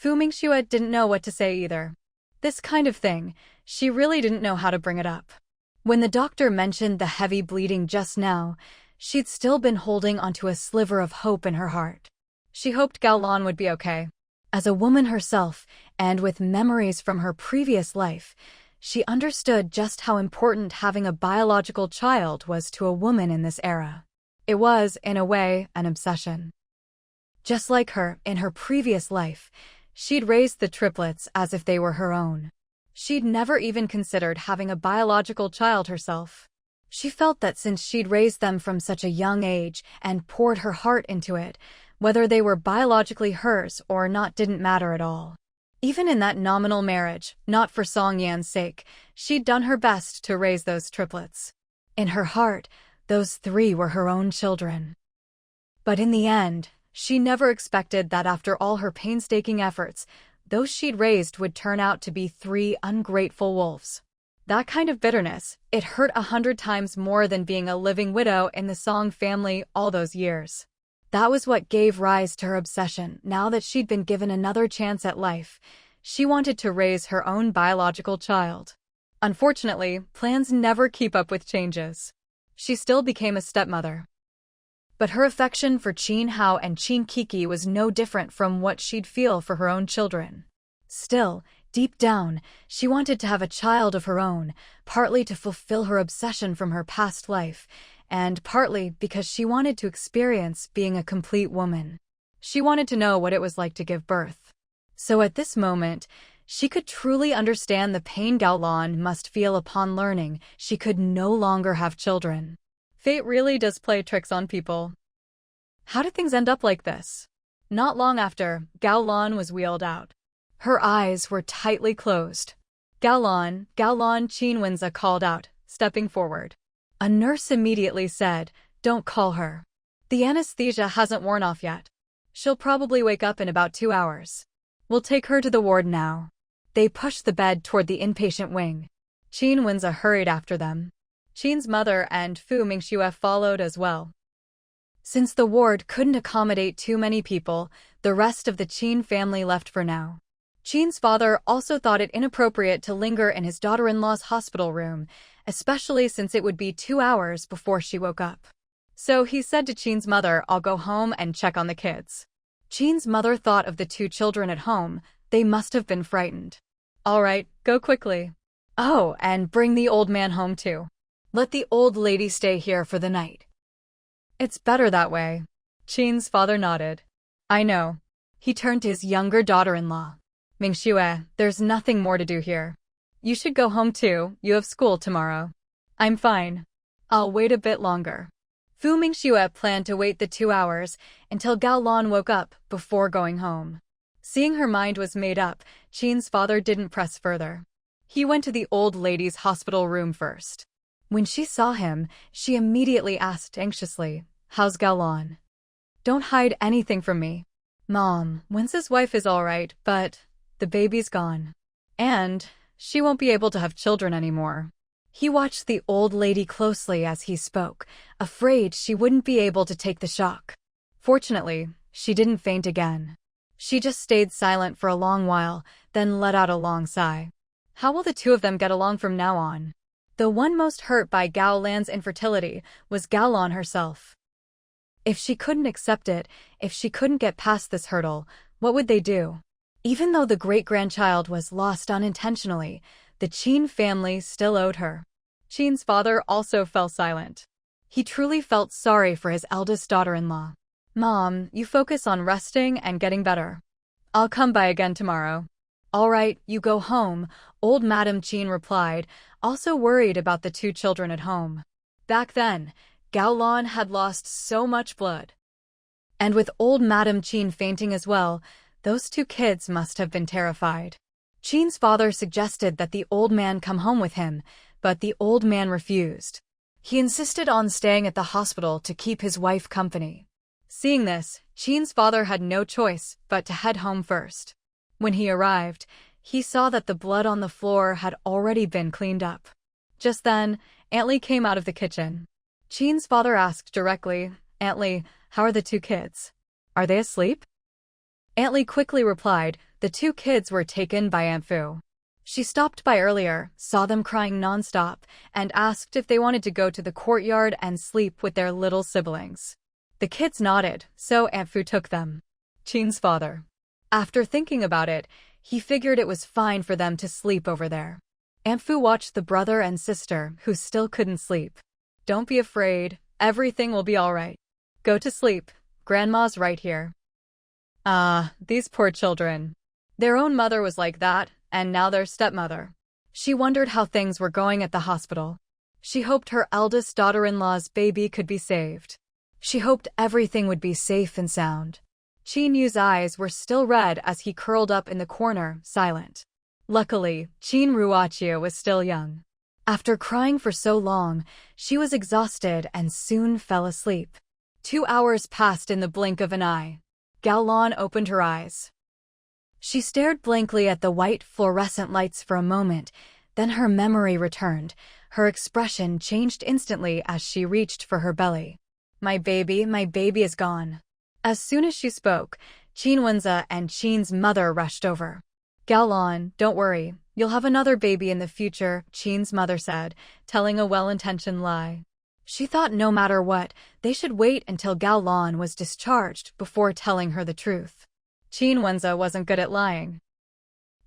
Mingxue didn't know what to say either. This kind of thing, she really didn't know how to bring it up. When the doctor mentioned the heavy bleeding just now, she'd still been holding onto a sliver of hope in her heart. She hoped Gaolan would be okay. As a woman herself, and with memories from her previous life, she understood just how important having a biological child was to a woman in this era. It was, in a way, an obsession. Just like her, in her previous life, she'd raised the triplets as if they were her own. She'd never even considered having a biological child herself. She felt that since she'd raised them from such a young age and poured her heart into it, whether they were biologically hers or not didn't matter at all. Even in that nominal marriage, not for Song Yan's sake, she'd done her best to raise those triplets. In her heart, those 3 were her own children. But in the end, she never expected that after all her painstaking efforts, those she'd raised would turn out to be 3 ungrateful wolves. That kind of bitterness, it hurt 100 times more than being a living widow in the Song family all those years. That was what gave rise to her obsession. Now that she'd been given another chance at life, she wanted to raise her own biological child. Unfortunately, plans never keep up with changes. She still became a stepmother. But her affection for Qin Hao and Qin Kiki was no different from what she'd feel for her own children. Still, deep down, she wanted to have a child of her own, partly to fulfill her obsession from her past life, and partly because she wanted to experience being a complete woman. She wanted to know what it was like to give birth. So at this moment, she could truly understand the pain Gaolan must feel upon learning she could no longer have children. Fate really does play tricks on people. How did things end up like this? Not long after, Gaolan was wheeled out. Her eyes were tightly closed. Gaolan, Mingxue called out, stepping forward. A nurse immediately said, "Don't call her. The anesthesia hasn't worn off yet. She'll probably wake up in about 2 hours. We'll take her to the ward now." They pushed the bed toward the inpatient wing. Mingxue hurried after them. Qin's mother and Mingxue followed as well. Since the ward couldn't accommodate too many people, the rest of the Qin family left for now. Qin's father also thought it inappropriate to linger in his daughter-in-law's hospital room, especially since it would be 2 hours before she woke up. So he said to Qin's mother, "I'll go home and check on the kids." Qin's mother thought of the 2 children at home. They must have been frightened. "All right, go quickly. Oh, and bring the old man home too. Let the old lady stay here for the night." "It's better that way." Qin's father nodded. "I know." He turned to his younger daughter-in-law. "Mingxue, there's nothing more to do here. You should go home too, you have school tomorrow." "I'm fine. I'll wait a bit longer." Mingxue planned to wait the 2 hours until Gaolan woke up before going home. Seeing her mind was made up, Qin's father didn't press further. He went to the old lady's hospital room first. When she saw him, she immediately asked anxiously, "How's Gaolan? Don't hide anything from me." "Mom, Wence's wife is all right, but the baby's gone. And she won't be able to have children anymore." He watched the old lady closely as he spoke, afraid she wouldn't be able to take the shock. Fortunately, she didn't faint again. She just stayed silent for a long while, then let out a long sigh. How will the 2 of them get along from now on? The one most hurt by Gaolan's infertility was Gaolan herself. If she couldn't accept it, if she couldn't get past this hurdle, what would they do? Even though the great-grandchild was lost unintentionally, the Qin family still owed her. Qin's father also fell silent. He truly felt sorry for his eldest daughter-in-law. "Mom, you focus on resting and getting better. I'll come by again tomorrow." "All right, you go home," old Madame Qin replied, also worried about the 2 children at home. Back then, Gaolan had lost so much blood. And with old Madame Qin fainting as well, those 2 kids must have been terrified. Qin's father suggested that the old man come home with him, but the old man refused. He insisted on staying at the hospital to keep his wife company. Seeing this, Qin's father had no choice but to head home first. When he arrived, he saw that the blood on the floor had already been cleaned up. Just then, Aunt Lee came out of the kitchen. Qin's father asked directly, "Aunt Lee, how are the two kids? Are they asleep?" Aunt Lee quickly replied, "The two kids were taken by Aunt Fu. She stopped by earlier, saw them crying nonstop, and asked if they wanted to go to the courtyard and sleep with their little siblings. The kids nodded, so Aunt Fu took them." Qin's father. After thinking about it, he figured it was fine for them to sleep over there. Aunt Fu watched the brother and sister, who still couldn't sleep. "Don't be afraid, everything will be alright. Go to sleep, Grandma's right here." Ah, these poor children. Their own mother was like that, and now their stepmother. She wondered how things were going at the hospital. She hoped her eldest daughter-in-law's baby could be saved. She hoped everything would be safe and sound. Qin Yu's eyes were still red as he curled up in the corner, silent. Luckily, Qin Ruoqia was still young. After crying for so long, she was exhausted and soon fell asleep. 2 hours passed in the blink of an eye. Gaolan opened her eyes. She stared blankly at the white fluorescent lights for a moment, then her memory returned. Her expression changed instantly as she reached for her belly. My baby is gone." As soon as she spoke, Qin Wenza and Qin's mother rushed over. "Gaolan, don't worry, you'll have another baby in the future," Qin's mother said, telling a well-intentioned lie. She thought no matter what, they should wait until Gaolan was discharged before telling her the truth. Qin Wenza wasn't good at lying.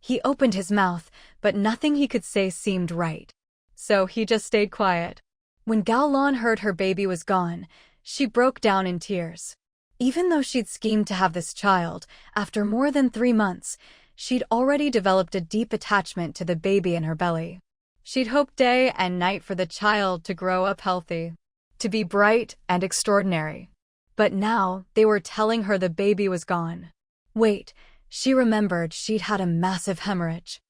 He opened his mouth, but nothing he could say seemed right. So he just stayed quiet. When Gaolan heard her baby was gone, she broke down in tears. Even though she'd schemed to have this child, after more than 3 months, she'd already developed a deep attachment to the baby in her belly. She'd hoped day and night for the child to grow up healthy, to be bright and extraordinary. But now, they were telling her the baby was gone. Wait, she remembered she'd had a massive hemorrhage.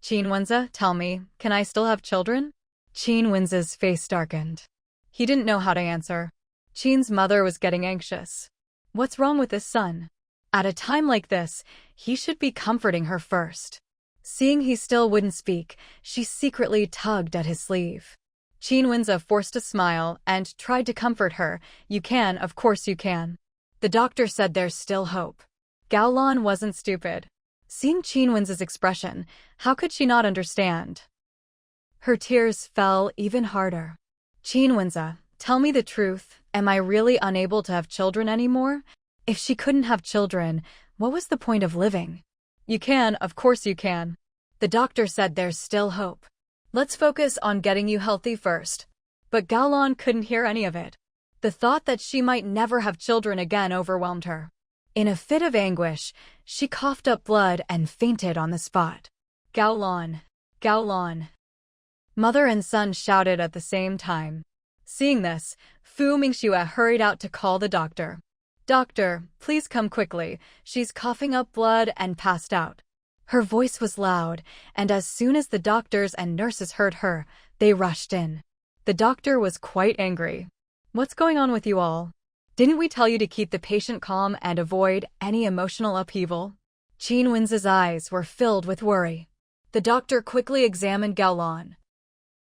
"Qin Wenza, tell me, can I still have children?" Qin Wenza's face darkened. He didn't know how to answer. Qin's mother was getting anxious. What's wrong with his son? At a time like this, he should be comforting her first. Seeing he still wouldn't speak, she secretly tugged at his sleeve. Qin Wenza forced a smile and tried to comfort her. "You can, of course you can. The doctor said there's still hope." Gaolan wasn't stupid. Seeing Qin Wenza's expression, how could she not understand? Her tears fell even harder. "Qin Wenza, tell me the truth, am I really unable to have children anymore? If she couldn't have children, what was the point of living?" "You can, of course you can. The doctor said there's still hope. Let's focus on getting you healthy first." But Gaolan couldn't hear any of it. The thought that she might never have children again overwhelmed her. In a fit of anguish, she coughed up blood and fainted on the spot. "Gaolan! Gaolan!" Mother and son shouted at the same time. Seeing this, Fu Mingxue hurried out to call the doctor. "Doctor, please come quickly, she's coughing up blood and passed out." Her voice was loud, and as soon as the doctors and nurses heard her, they rushed in. The doctor was quite angry. "What's going on with you all? Didn't we tell you to keep the patient calm and avoid any emotional upheaval?" Qin Wenza's eyes were filled with worry. The doctor quickly examined Gaolan.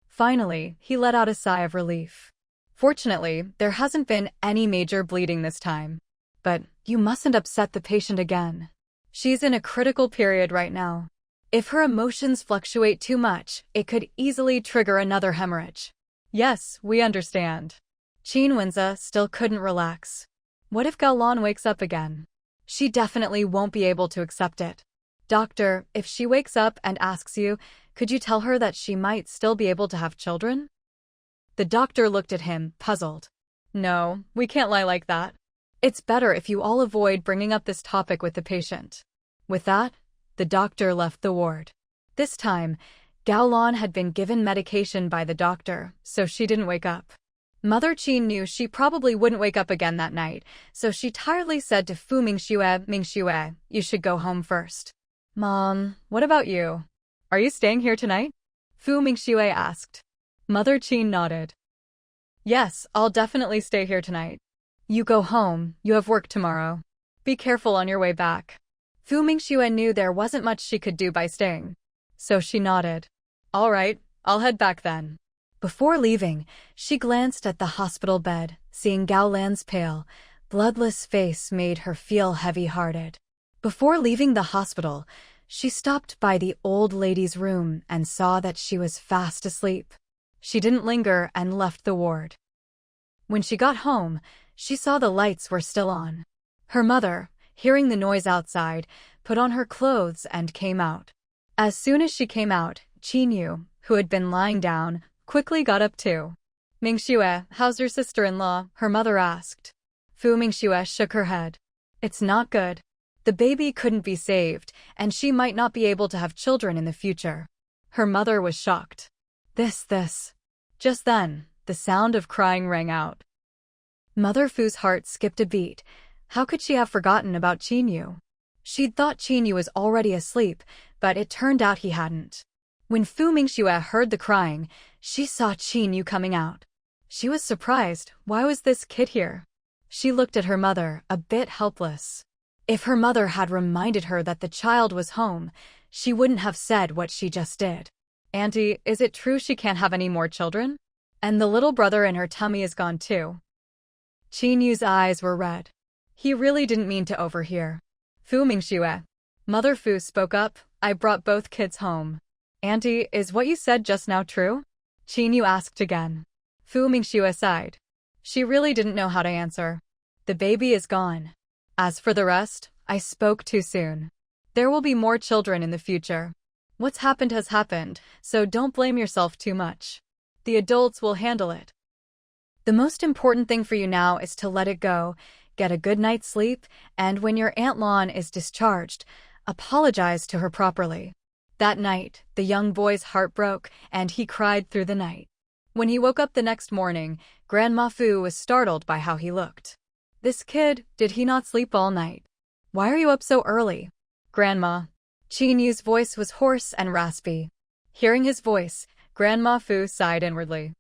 Finally, he let out a sigh of relief. "Fortunately, there hasn't been any major bleeding this time. But you mustn't upset the patient again. She's in a critical period right now. If her emotions fluctuate too much, it could easily trigger another hemorrhage." "Yes, we understand." Qin Wenza still couldn't relax. What if Gaolan wakes up again? She definitely won't be able to accept it. "Doctor, if she wakes up and asks you, could you tell her that she might still be able to have children?" The doctor looked at him, puzzled. "No, we can't lie like that. It's better if you all avoid bringing up this topic with the patient." With that, the doctor left the ward. This time, Gaolan had been given medication by the doctor, so she didn't wake up. Mother Qin knew she probably wouldn't wake up again that night, so she tiredly said to Fu Mingxue, "Mingxue, you should go home first." "Mom, what about you? Are you staying here tonight?" Fu Mingxue asked. Mother Qin nodded. "Yes, I'll definitely stay here tonight." "You go home, you have work tomorrow. Be careful on your way back." Fu Mingxue knew there wasn't much she could do by staying, so she nodded. "All right, I'll head back then. Before leaving, she glanced at the hospital bed. Seeing Gao Lan's pale, bloodless face made her feel heavy-hearted. Before leaving the hospital, she stopped by the old lady's room and saw that she was fast asleep. She didn't linger and left the ward. When she got home, she saw the lights were still on. Her mother, hearing the noise outside, put on her clothes and came out. As soon as she came out, Qinyu, who had been lying down, quickly got up too. Mingxue, how's your sister-in-law? Her mother asked. Fu Mingxue shook her head. It's not good. The baby couldn't be saved, and she might not be able to have children in the future. Her mother was shocked. This. Just then, the sound of crying rang out. Mother Fu's heart skipped a beat. How could she have forgotten about Qinyu? She'd thought Qinyu was already asleep, but it turned out he hadn't. When Fu Mingxue heard the crying, she saw Qinyu coming out. She was surprised. Why was this kid here? She looked at her mother, a bit helpless. If her mother had reminded her that the child was home, she wouldn't have said what she just did. Auntie, is it true she can't have any more children? And the little brother in her tummy is gone too. Qinyu's eyes were red. He really didn't mean to overhear. Fu Mingxue. Mother Fu spoke up. I brought both kids home. Auntie, is what you said just now true? Qinyu asked again. Fu Mingxue sighed. She really didn't know how to answer. The baby is gone. As for the rest, I spoke too soon. There will be more children in the future. What's happened has happened, so don't blame yourself too much. The adults will handle it. The most important thing for you now is to let it go, get a good night's sleep, and when your Aunt Lan is discharged, apologize to her properly. That night, the young boy's heart broke, and he cried through the night. When he woke up the next morning, Grandma Fu was startled by how he looked. This kid, did he not sleep all night? Why are you up so early? Grandma. Qinyu's voice was hoarse and raspy. Hearing his voice, Grandma Fu sighed inwardly.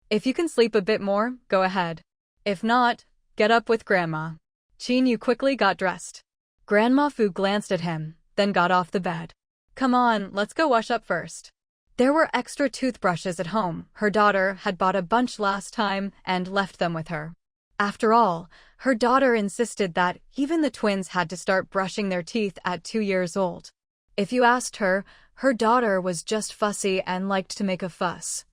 If you can sleep a bit more, go ahead. If not, get up with Grandma. Qinyu quickly got dressed. Grandma Fu glanced at him, then got off the bed. Come on, let's go wash up first. There were extra toothbrushes at home. Her daughter had bought a bunch last time and left them with her. After all, her daughter insisted that even the twins had to start brushing their teeth at 2 years old. If you asked her, her daughter was just fussy and liked to make a fuss.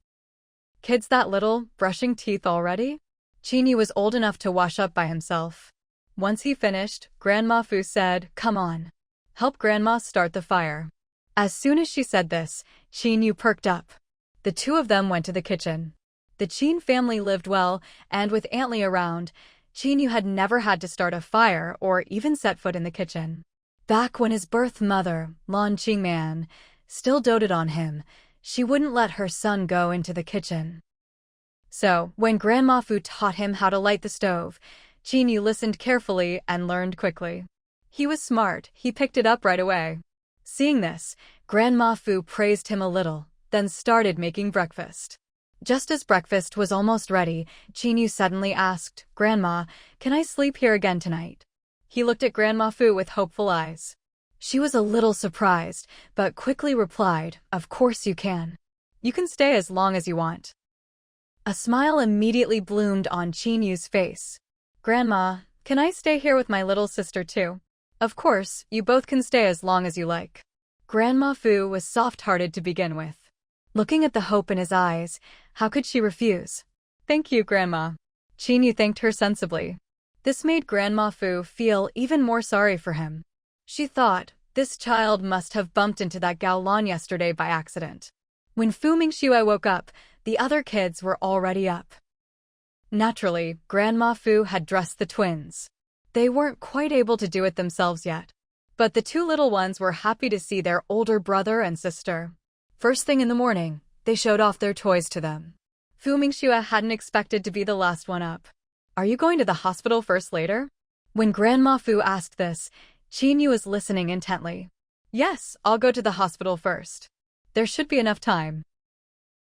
Kids that little, brushing teeth already? Qinyu was old enough to wash up by himself. Once he finished, Grandma Fu said, Come on. Help Grandma start the fire. As soon as she said this, Qinyu perked up. The two of them went to the kitchen. The Qin family lived well, and with Aunt Li around, Qinyu had never had to start a fire or even set foot in the kitchen. Back when his birth mother, Lan Qingman, still doted on him, she wouldn't let her son go into the kitchen. So, when Grandma Fu taught him how to light the stove, Qinyu listened carefully and learned quickly. He was smart, he picked it up right away. Seeing this, Grandma Fu praised him a little, then started making breakfast. Just as breakfast was almost ready, Qinyu suddenly asked, Grandma, can I sleep here again tonight? He looked at Grandma Fu with hopeful eyes. She was a little surprised, but quickly replied, Of course you can. You can stay as long as you want. A smile immediately bloomed on Qinyu's face. Grandma, can I stay here with my little sister too? Of course, you both can stay as long as you like. Grandma Fu was soft-hearted to begin with. Looking at the hope in his eyes, how could she refuse? Thank you, Grandma. Qinyu thanked her sensibly. This made Grandma Fu feel even more sorry for him. She thought, this child must have bumped into that Gao Lan yesterday by accident. When Fu Mingxue woke up, the other kids were already up. Naturally, Grandma Fu had dressed the twins. They weren't quite able to do it themselves yet. But the two little ones were happy to see their older brother and sister. First thing in the morning, they showed off their toys to them. Fu Mingxue hadn't expected to be the last one up. Are you going to the hospital first later? When Grandma Fu asked this, Qinyu was listening intently. Yes, I'll go to the hospital first. There should be enough time.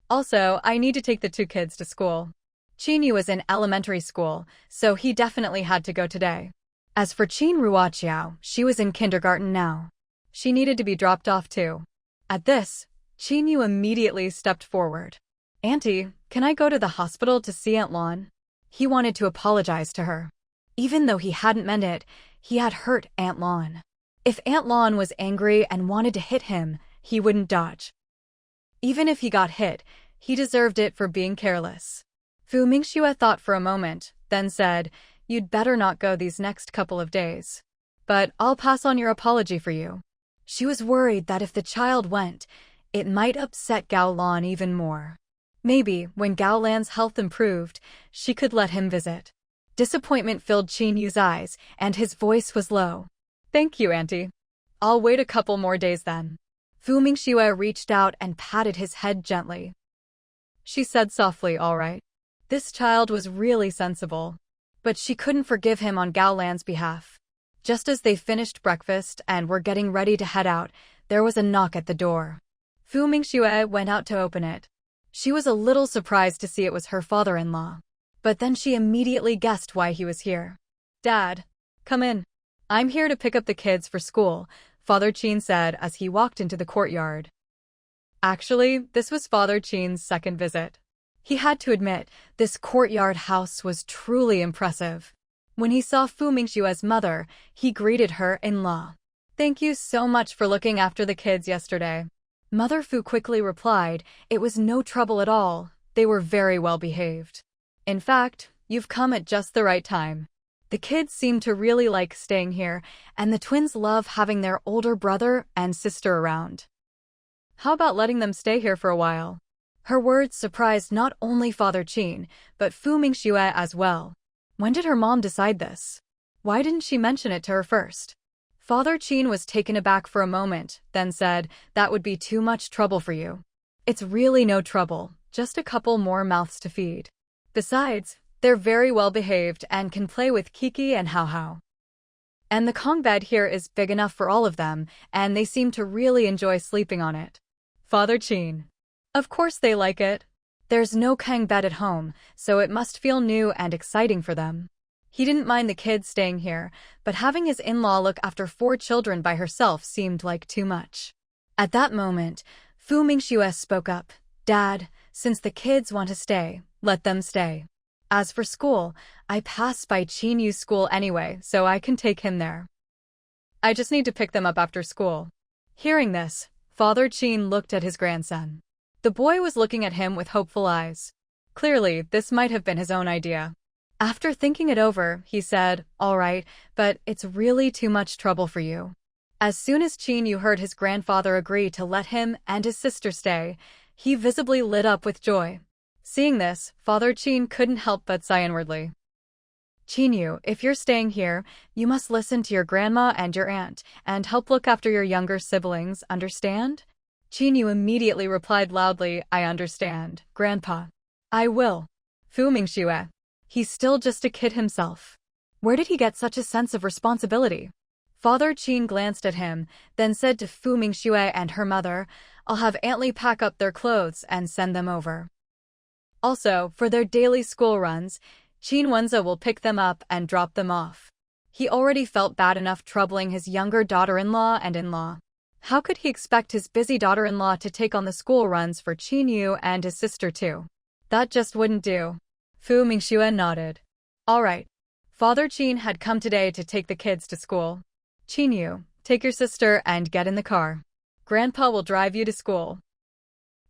Also, I need to take the two kids to school. Qinyu was in elementary school, so he definitely had to go today. As for Qin Ruoqiao, she was in kindergarten now. She needed to be dropped off too. At this, Qinyu immediately stepped forward. "Auntie, can I go to the hospital to see Aunt Lan?" He wanted to apologize to her. Even though he hadn't meant it, he had hurt Aunt Lan. If Aunt Lan was angry and wanted to hit him, he wouldn't dodge. Even if he got hit, he deserved it for being careless. Fu Mingxue thought for a moment, then said, "You'd better not go these next couple of days. But I'll pass on your apology for you." She was worried that if the child went, it might upset Gao Lan even more. Maybe, when Gao Lan's health improved, she could let him visit. Disappointment filled Qinyu's eyes, and his voice was low. "Thank you, Auntie. I'll wait a couple more days then." Fu Mingxue reached out and patted his head gently. She said softly, "All right." This child was really sensible. But she couldn't forgive him on Gao Lan's behalf. Just as they finished breakfast and were getting ready to head out, there was a knock at the door. Fu Mingxue went out to open it. She was a little surprised to see it was her father-in-law. But then she immediately guessed why he was here. "Dad, come in. I'm here to pick up the kids for school," Father Qin said as he walked into the courtyard. Actually, this was Father Qin's second visit. He had to admit, this courtyard house was truly impressive. When he saw Fu Mingxue's mother, he greeted her in-law. "Thank you so much for looking after the kids yesterday." Mother Fu quickly replied, "It was no trouble at all. They were very well behaved. In fact, you've come at just the right time. The kids seem to really like staying here, and the twins love having their older brother and sister around. How about letting them stay here for a while?" Her words surprised not only Father Qin, but Fu Mingxue as well. When did her mom decide this? Why didn't she mention it to her first? Father Qin was taken aback for a moment, then said, "That would be too much trouble for you." "It's really no trouble, just a couple more mouths to feed. Besides, they're very well behaved and can play with Kiki and Hao Hao. And the Kong bed here is big enough for all of them, and they seem to really enjoy sleeping on it." Father Qin: "Of course they like it. There's no Kang bed at home, so it must feel new and exciting for them." He didn't mind the kids staying here, but having his in-law look after 4 children by herself seemed like too much. At that moment, Fu Mingxue spoke up, "Dad, since the kids want to stay, let them stay. As for school, I pass by Qinyu's school anyway, so I can take him there. I just need to pick them up after school." Hearing this, Father Qin looked at his grandson. The boy was looking at him with hopeful eyes. Clearly, this might have been his own idea. After thinking it over, he said, "All right, but it's really too much trouble for you." As soon as Qinyu heard his grandfather agree to let him and his sister stay, he visibly lit up with joy. Seeing this, Father Qin couldn't help but sigh inwardly. "Qinyu, if you're staying here, you must listen to your grandma and your aunt, and help look after your younger siblings, understand?" Qinyu immediately replied loudly, "I understand, Grandpa. I will." Fu Mingxue: "He's still just a kid himself. Where did he get such a sense of responsibility?" Father Qin glanced at him, then said to Fu Mingxue and her mother, "I'll have Aunt Li pack up their clothes and send them over. Also, for their daily school runs, Qin Wenze will pick them up and drop them off." He already felt bad enough troubling his younger daughter-in-law and in-law. How could he expect his busy daughter-in-law to take on the school runs for Qinyu and his sister too? That just wouldn't do. Fu Mingxue nodded. "All right." Father Qin had come today to take the kids to school. "Qinyu, take your sister and get in the car. Grandpa will drive you to school."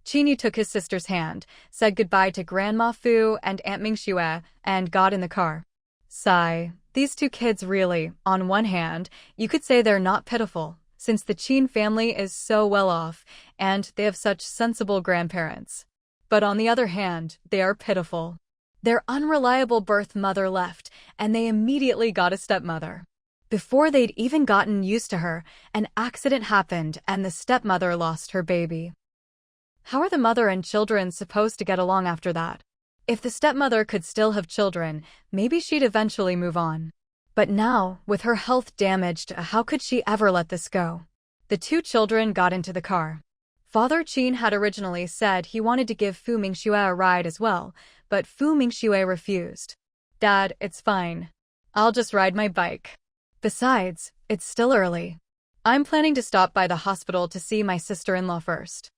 Qinyu took his sister's hand, said goodbye to Grandma Fu and Aunt Mingxue, and got in the car. Sigh. These 2 kids really, on one hand, you could say they're not pitiful, since the Qin family is so well off, and they have such sensible grandparents. But on the other hand, they are pitiful. Their unreliable birth mother left, and they immediately got a stepmother. Before they'd even gotten used to her, an accident happened and the stepmother lost her baby. How are the mother and children supposed to get along after that? If the stepmother could still have children, maybe she'd eventually move on. But now, with her health damaged, how could she ever let this go? The 2 children got into the car. Father Qin had originally said he wanted to give Fu Mingxue a ride as well, but Fu Mingxue refused. "Dad, it's fine. I'll just ride my bike. Besides, it's still early. I'm planning to stop by the hospital to see my sister-in-law first."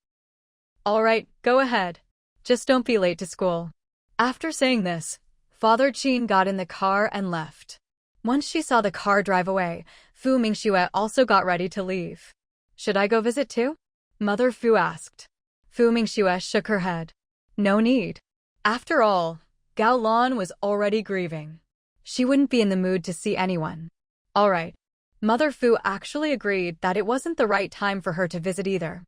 All right, go ahead. Just don't be late to school. After saying this, Father Qin got in the car and left. Once she saw the car drive away, Fu Mingxue also got ready to leave. Should I go visit too? Mother Fu asked. Fu Mingxue shook her head. No need. After all, Gao Lan was already grieving. She wouldn't be in the mood to see anyone. All right. Mother Fu actually agreed that it wasn't the right time for her to visit either.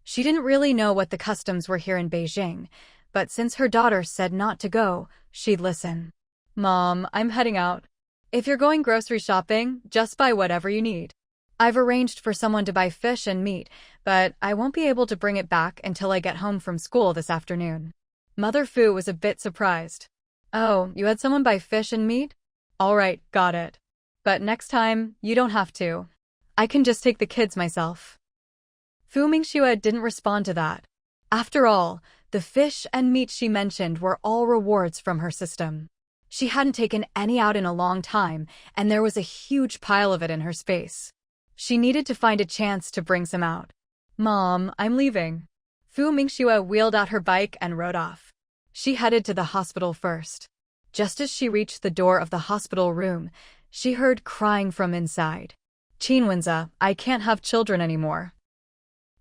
She didn't really know what the customs were here in Beijing, but since her daughter said not to go, she'd listen. Mom, I'm heading out. If you're going grocery shopping, just buy whatever you need. I've arranged for someone to buy fish and meat, but I won't be able to bring it back until I get home from school this afternoon. Mother Fu was a bit surprised. Oh, you had someone buy fish and meat? All right, got it. But next time, you don't have to. I can just take the kids myself. Fu Mingxue didn't respond to that. After all, the fish and meat she mentioned were all rewards from her system. She hadn't taken any out in a long time, and there was a huge pile of it in her space. She needed to find a chance to bring some out. Mom, I'm leaving. Fu Mingxue wheeled out her bike and rode off. She headed to the hospital first. Just as she reached the door of the hospital room, she heard crying from inside. Qinwenza, I can't have children anymore.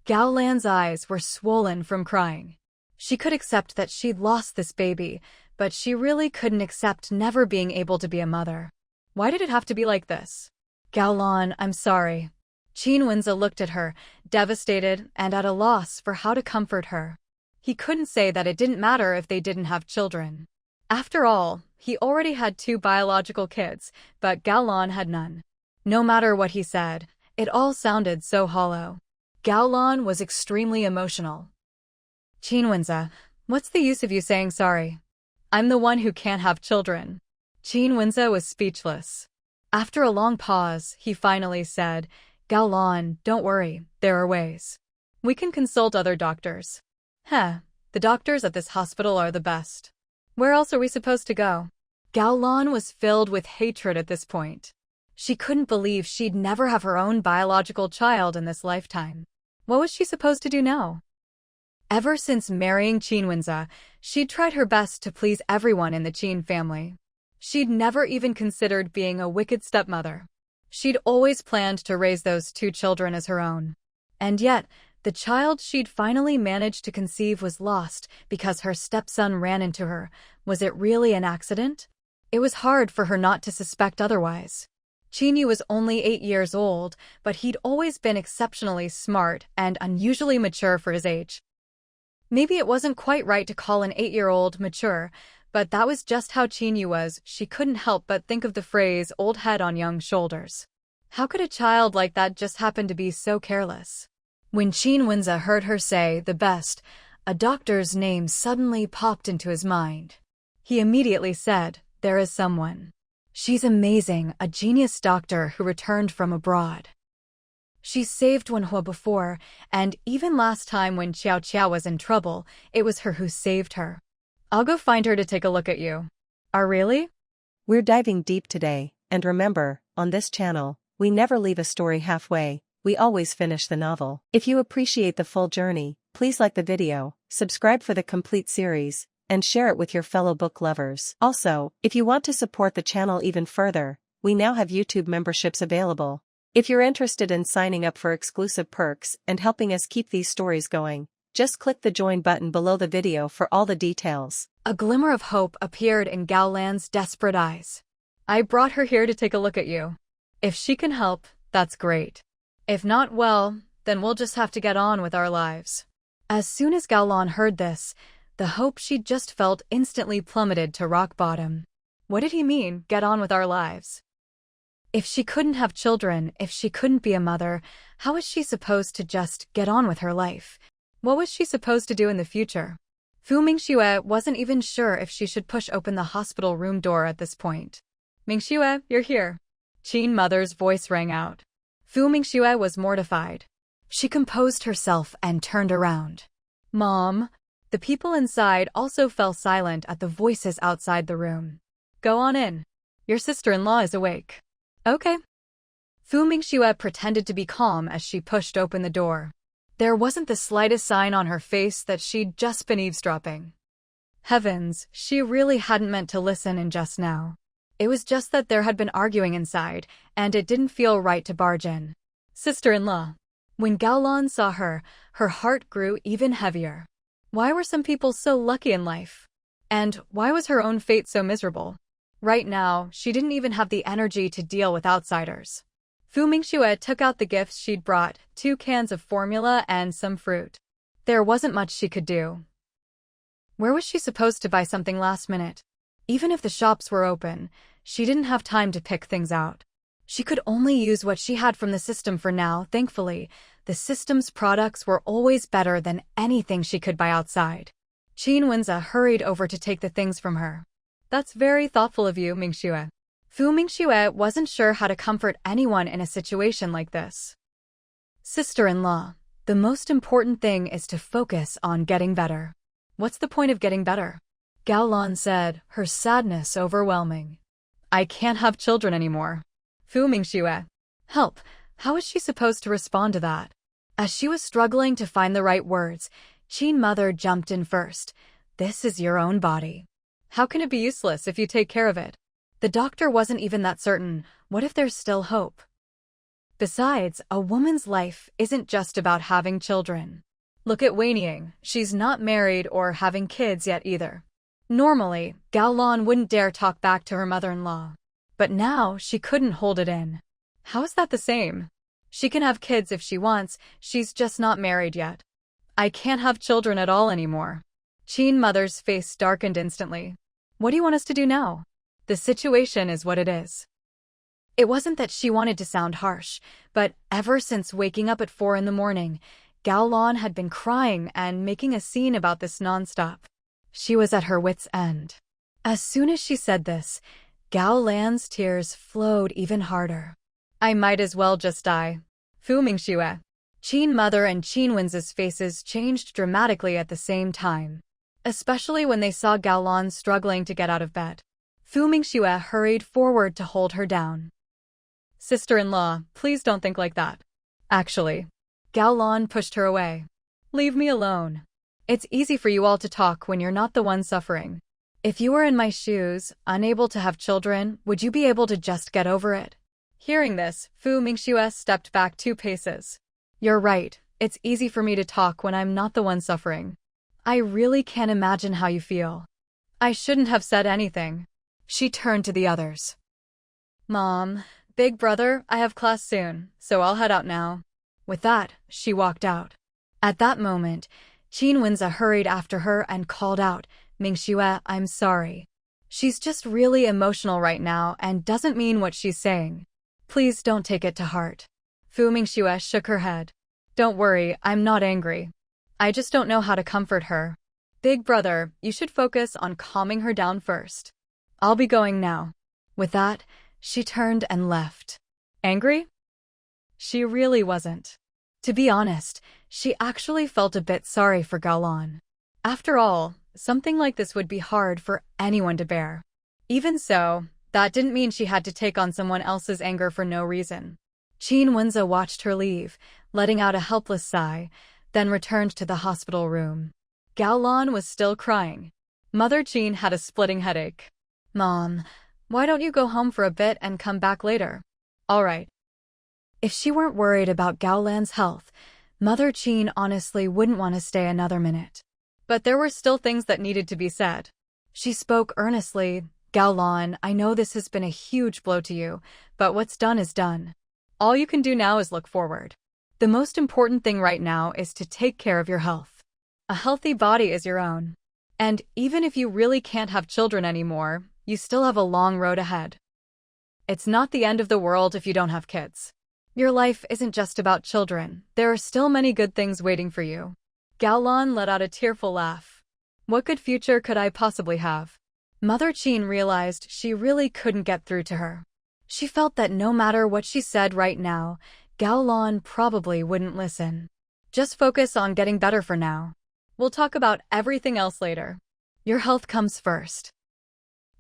Gao Lan's eyes were swollen from crying. She could accept that she'd lost this baby, but she really couldn't accept never being able to be a mother. Why did it have to be like this? Gao Lan, I'm sorry. Qinwenza looked at her, devastated and at a loss for how to comfort her. He couldn't say that it didn't matter if they didn't have children. After all, he already had 2 biological kids, but Gao Lan had none. No matter what he said, it all sounded so hollow. Gao Lan was extremely emotional. Qinwenza, what's the use of you saying sorry? I'm the one who can't have children. Qinwenza was speechless. After a long pause, he finally said, Gao Lan, don't worry, there are ways. We can consult other doctors. The doctors at this hospital are the best. Where else are we supposed to go? Gao Lan was filled with hatred at this point. She couldn't believe she'd never have her own biological child in this lifetime. What was she supposed to do now? Ever since marrying Qinwenza, she'd tried her best to please everyone in the Qin family. She'd never even considered being a wicked stepmother. She'd always planned to raise those 2 children as her own. And yet, the child she'd finally managed to conceive was lost because her stepson ran into her. Was it really an accident? It was hard for her not to suspect otherwise. Qinyu was only 8 years old, but he'd always been exceptionally smart and unusually mature for his age. Maybe it wasn't quite right to call an 8-year-old mature, but that was just how Qinyu was. She couldn't help but think of the phrase old head on young shoulders. How could a child like that just happen to be so careless? When Qinwenza heard her say the best, a doctor's name suddenly popped into his mind. He immediately said, there is someone. She's amazing, a genius doctor who returned from abroad. She's saved Wenhua before, and even last time when Xiao Qiao was in trouble, it was her who saved her. I'll go find her to take a look at you. Really? We're diving deep today, and remember, on this channel, we never leave a story halfway, we always finish the novel. If you appreciate the full journey, please like the video, subscribe for the complete series, and share it with your fellow book lovers. Also, if you want to support the channel even further, we now have YouTube memberships available. If you're interested in signing up for exclusive perks and helping us keep these stories going, just click the join button below the video for all the details. A glimmer of hope appeared in Gao Lan's desperate eyes. I brought her here to take a look at you. If she can help, that's great. If not, well, then we'll just have to get on with our lives. As soon as Gao Lan heard this, the hope she'd just felt instantly plummeted to rock bottom. What did he mean, get on with our lives? If she couldn't have children, if she couldn't be a mother, how was she supposed to just get on with her life? What was she supposed to do in the future? Fu Mingxue wasn't even sure if she should push open the hospital room door at this point. Mingxue, you're here. Qin Mother's voice rang out. Fu Mingxue was mortified. She composed herself and turned around. Mom. The people inside also fell silent at the voices outside the room. Go on in. Your sister-in-law is awake. Okay. Fu Mingxue pretended to be calm as she pushed open the door. There wasn't the slightest sign on her face that she'd just been eavesdropping. Heavens, she really hadn't meant to listen in just now. It was just that there had been arguing inside, and it didn't feel right to barge in. Sister-in-law. When Gaolan saw her, her heart grew even heavier. Why were some people so lucky in life? And why was her own fate so miserable? Right now, she didn't even have the energy to deal with outsiders. Mingxue took out the gifts she'd brought, 2 cans of formula and some fruit. There wasn't much she could do. Where was she supposed to buy something last minute? Even if the shops were open, she didn't have time to pick things out. She could only use what she had from the system for now. Thankfully, the system's products were always better than anything she could buy outside. Wenza hurried over to take the things from her. That's very thoughtful of you, Mingxue. Mingxue wasn't sure how to comfort anyone in a situation like this. Sister-in-law, the most important thing is to focus on getting better. What's the point of getting better? Gaolan said, her sadness overwhelming. I can't have children anymore. Mingxue. Help, how is she supposed to respond to that? As she was struggling to find the right words, Qin mother jumped in first. This is your own body. How can it be useless if you take care of it? The doctor wasn't even that certain. What if there's still hope? Besides, a woman's life isn't just about having children. Look at Weiniang, she's not married or having kids yet either. Normally, Gaolan wouldn't dare talk back to her mother-in-law. But now, she couldn't hold it in. How is that the same? She can have kids if she wants, she's just not married yet. I can't have children at all anymore. Qin mother's face darkened instantly. What do you want us to do now? The situation is what it is. It wasn't that she wanted to sound harsh, but ever since waking up at 4 in the morning, Gaolan had been crying and making a scene about this nonstop. She was at her wit's end. As soon as she said this, Gaolan's tears flowed even harder. I might as well just die. Mingxue. Qin mother and Wenza's faces changed dramatically at the same time, especially when they saw Gaolan struggling to get out of bed. Mingxue hurried forward to hold her down. Sister-in-law, please don't think like that. Actually, Gaolan pushed her away. Leave me alone. It's easy for you all to talk when you're not the one suffering. If you were in my shoes, unable to have children, would you be able to just get over it? Hearing this, Mingxue stepped back 2 paces. You're right, it's easy for me to talk when I'm not the one suffering. I really can't imagine how you feel. I shouldn't have said anything. She turned to the others. Mom, big brother, I have class soon, so I'll head out now. With that, she walked out. At that moment, Wenza hurried after her and called out, Mingxue, I'm sorry. She's just really emotional right now and doesn't mean what she's saying. Please don't take it to heart. Mingxue shook her head. Don't worry, I'm not angry. I just don't know how to comfort her. Big brother, you should focus on calming her down first. I'll be going now. With that, she turned and left. Angry? She really wasn't. To be honest, she actually felt a bit sorry for Gaolan. After all, something like this would be hard for anyone to bear. Even so, that didn't mean she had to take on someone else's anger for no reason. Wenza watched her leave, letting out a helpless sigh, then returned to the hospital room. Gaolan was still crying. Mother Qin had a splitting headache. Mom, why don't you go home for a bit and come back later? All right. If she weren't worried about Gaolan's health, Mother Qin honestly wouldn't want to stay another minute. But there were still things that needed to be said. She spoke earnestly. Gaolan, I know this has been a huge blow to you, but what's done is done. All you can do now is look forward. The most important thing right now is to take care of your health. A healthy body is your own. And even if you really can't have children anymore, you still have a long road ahead. It's not the end of the world if you don't have kids. Your life isn't just about children. There are still many good things waiting for you. Gaolan let out a tearful laugh. What good future could I possibly have? Mother Qin realized she really couldn't get through to her. She felt that no matter what she said right now, Gaolan probably wouldn't listen. Just focus on getting better for now. We'll talk about everything else later. Your health comes first.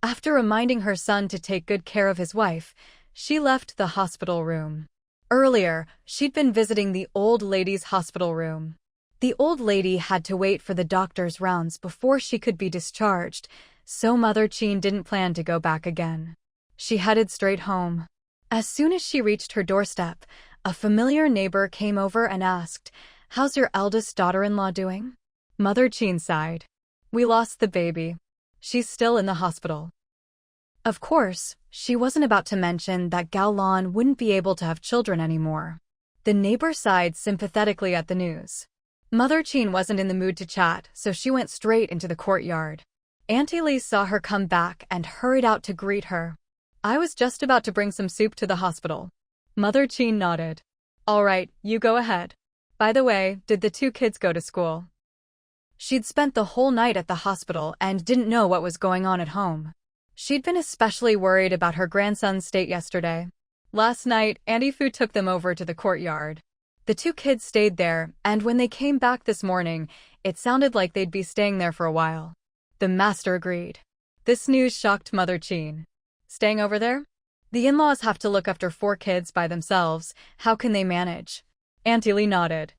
After reminding her son to take good care of his wife, she left the hospital room. Earlier, she'd been visiting the old lady's hospital room. The old lady had to wait for the doctor's rounds before she could be discharged, so Mother Qin didn't plan to go back again. She headed straight home. As soon as she reached her doorstep, a familiar neighbor came over and asked, "How's your eldest daughter-in-law doing?" Mother Qin sighed. "We lost the baby. She's still in the hospital." Of course, she wasn't about to mention that Gao Lan wouldn't be able to have children anymore. The neighbor sighed sympathetically at the news. Mother Qin wasn't in the mood to chat, so she went straight into the courtyard. Auntie Li saw her come back and hurried out to greet her. "I was just about to bring some soup to the hospital." Mother Qin nodded. "All right, you go ahead. By the way, did the two kids go to school?" She'd spent the whole night at the hospital and didn't know what was going on at home. She'd been especially worried about her grandson's state yesterday. Last night, Auntie Fu took them over to the courtyard. The two kids stayed there, and when they came back this morning, it sounded like they'd be staying there for a while. The master agreed. This news shocked Mother Qin. "Staying over there? The in-laws have to look after 4 kids by themselves. How can they manage?" Auntie Li nodded.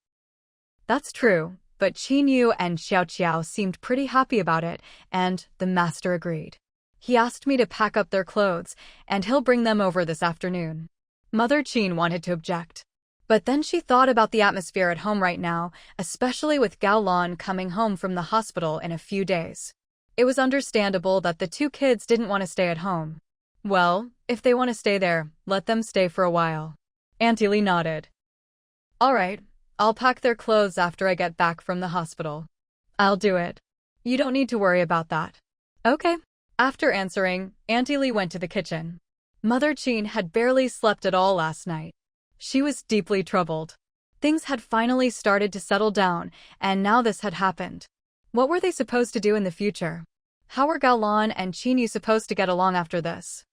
"That's true, but Qin Yu and Xiao Qiao seemed pretty happy about it, and the master agreed. He asked me to pack up their clothes, and he'll bring them over this afternoon." Mother Qin wanted to object. But then she thought about the atmosphere at home right now, especially with Gao Lan coming home from the hospital in a few days. It was understandable that the two kids didn't want to stay at home. Well, if they want to stay there, let them stay for a while. Auntie Li nodded. "All right, I'll pack their clothes after I get back from the hospital." "I'll do it. You don't need to worry about that." "Okay." After answering, Auntie Li went to the kitchen. Mother Qin had barely slept at all last night. She was deeply troubled. Things had finally started to settle down, and now this had happened. What were they supposed to do in the future? How were Gao Lan and Qin Yu supposed to get along after this?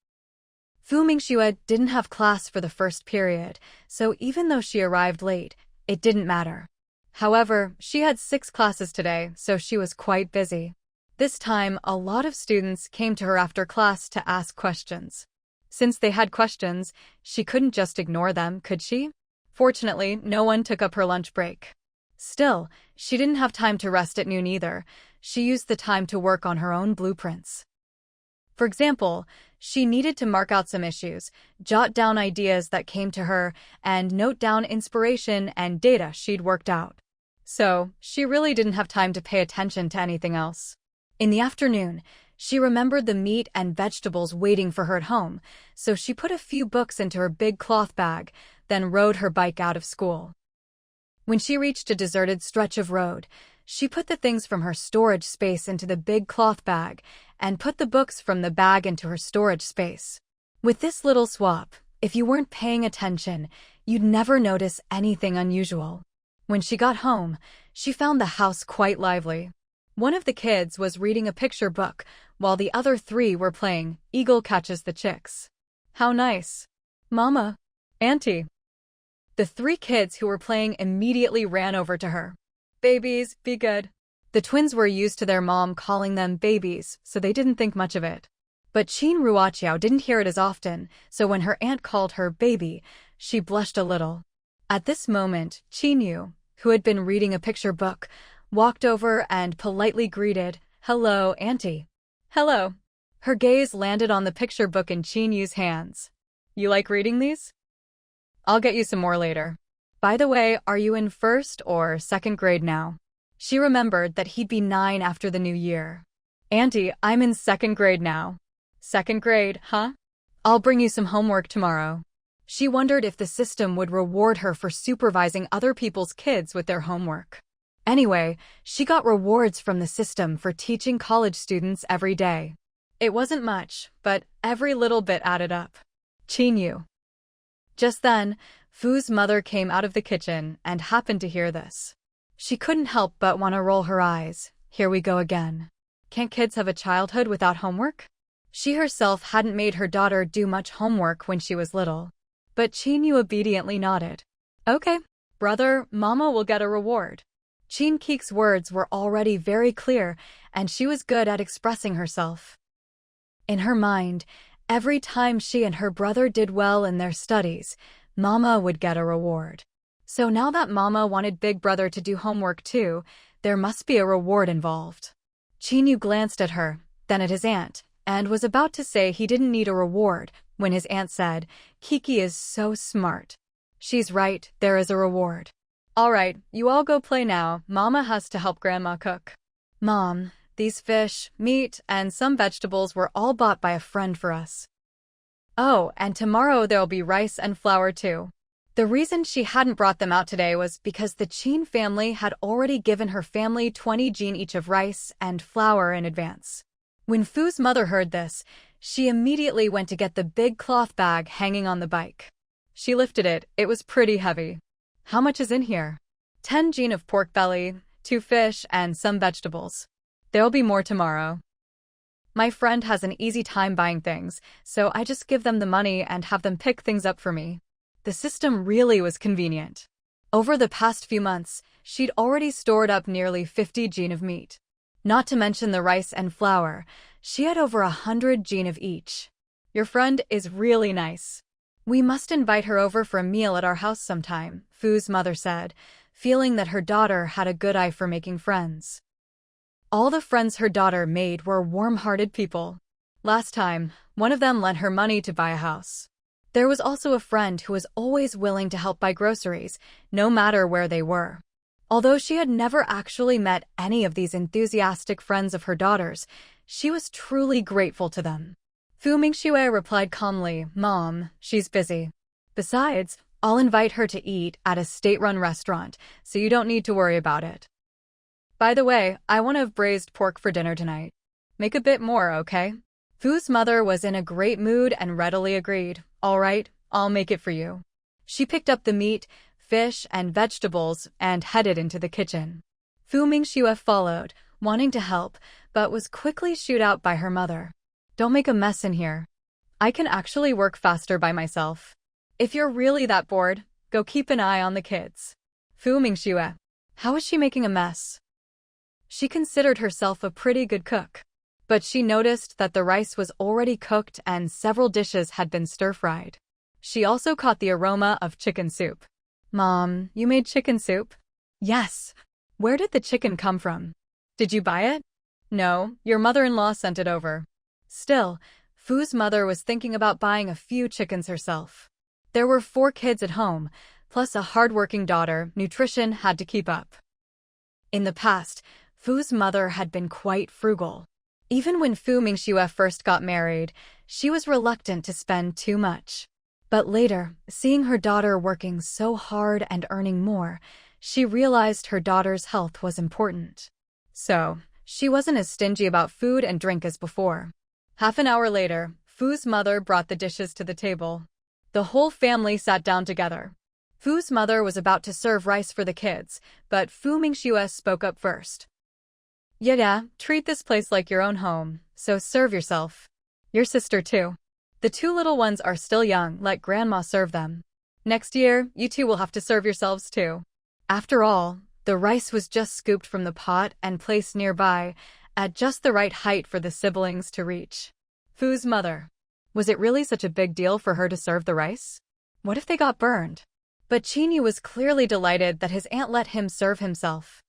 Fu Mingxue didn't have class for the first period, so even though she arrived late, it didn't matter. However, she had 6 classes today, so she was quite busy. This time, a lot of students came to her after class to ask questions. Since they had questions, she couldn't just ignore them, could she? Fortunately, no one took up her lunch break. Still, she didn't have time to rest at noon either. She used the time to work on her own blueprints. For example, she needed to mark out some issues, jot down ideas that came to her, and note down inspiration and data she'd worked out. So, she really didn't have time to pay attention to anything else. In the afternoon, she remembered the meat and vegetables waiting for her at home, so she put a few books into her big cloth bag, then rode her bike out of school. When she reached a deserted stretch of road, she put the things from her storage space into the big cloth bag and put the books from the bag into her storage space. With this little swap, if you weren't paying attention, you'd never notice anything unusual. When she got home, she found the house quite lively. One of the kids was reading a picture book, while the other 3 were playing Eagle Catches the Chicks. "How nice. Mama. Auntie." The 3 kids who were playing immediately ran over to her. "Babies, be good." The twins were used to their mom calling them babies, so they didn't think much of it. But Qin Ruoqiao didn't hear it as often, so when her aunt called her baby, she blushed a little. At this moment, Qin Yu, who had been reading a picture book, walked over and politely greeted, "Hello, Auntie." "Hello." Her gaze landed on the picture book in Qin Yu's hands. "You like reading these? I'll get you some more later. By the way, are you in 1st or 2nd grade now?" She remembered that he'd be 9 after the new year. "Auntie, I'm in 2nd grade now." "2nd grade, huh? I'll bring you some homework tomorrow." She wondered if the system would reward her for supervising other people's kids with their homework. Anyway, she got rewards from the system for teaching college students every day. It wasn't much, but every little bit added up. Qin Yu. Just then, Fu's mother came out of the kitchen and happened to hear this. She couldn't help but want to roll her eyes. Here we go again. Can't kids have a childhood without homework? She herself hadn't made her daughter do much homework when she was little. But Qin Yu obediently nodded. "Okay, brother, Mama will get a reward." Qin Keek's words were already very clear, and she was good at expressing herself. In her mind, every time she and her brother did well in their studies, Mama would get a reward. So now that Mama wanted Big Brother to do homework too, there must be a reward involved. Chinyu glanced at her, then at his aunt, and was about to say he didn't need a reward when his aunt said, "Kiki is so smart." "She's right, there is a reward." "All right, you all go play now. Mama has to help Grandma cook." "Mom, these fish, meat, and some vegetables were all bought by a friend for us." "Oh, and tomorrow there'll be rice and flour too." The reason she hadn't brought them out today was because the Chin family had already given her family 20 jin each of rice and flour in advance. When Fu's mother heard this, she immediately went to get the big cloth bag hanging on the bike. She lifted it. It was pretty heavy. "How much is in here?" 10 jin of pork belly, 2 fish, and some vegetables. There'll be more tomorrow. My friend has an easy time buying things, so I just give them the money and have them pick things up for me. The system really was convenient. Over the past few months, she'd already stored up nearly 50 jin of meat. Not to mention the rice and flour, she had over 100 jin of each. Your friend is really nice. We must invite her over for a meal at our house sometime, Fu's mother said, feeling that her daughter had a good eye for making friends. All the friends her daughter made were warm-hearted people. Last time, one of them lent her money to buy a house. There was also a friend who was always willing to help buy groceries, no matter where they were. Although she had never actually met any of these enthusiastic friends of her daughter's, she was truly grateful to them. Fu Mingxue replied calmly, "Mom, she's busy. Besides, I'll invite her to eat at a state-run restaurant, so you don't need to worry about it. By the way, I want to have braised pork for dinner tonight. Make a bit more, okay?" Fu's mother was in a great mood and readily agreed. "All right, I'll make it for you." She picked up the meat, fish, and vegetables and headed into the kitchen. Fu Mingxue followed, wanting to help, but was quickly shooed out by her mother. "Don't make a mess in here. I can actually work faster by myself. If you're really that bored, go keep an eye on the kids." Fu Mingxue. How is she making a mess? She considered herself a pretty good cook. But she noticed that the rice was already cooked and several dishes had been stir-fried. She also caught the aroma of chicken soup. "Mom, you made chicken soup?" "Yes." "Where did the chicken come from? Did you buy it?" "No, your mother-in-law sent it over." Still, Fu's mother was thinking about buying a few chickens herself. There were 4 kids at home, plus a hard-working daughter. Nutrition had to keep up. In the past, Fu's mother had been quite frugal. Even when Fu Mingxue first got married, she was reluctant to spend too much. But later, seeing her daughter working so hard and earning more, she realized her daughter's health was important. So, she wasn't as stingy about food and drink as before. Half an hour later, Fu's mother brought the dishes to the table. The whole family sat down together. Fu's mother was about to serve rice for the kids, but Fu Mingxue spoke up first. Yeah, treat this place like your own home, so serve yourself. Your sister too. The 2 little ones are still young, let Grandma serve them. Next year, you 2 will have to serve yourselves too." After all, the rice was just scooped from the pot and placed nearby, at just the right height for the siblings to reach. Fu's mother. Was it really such a big deal for her to serve the rice? What if they got burned? But Chinyu was clearly delighted that his aunt let him serve himself.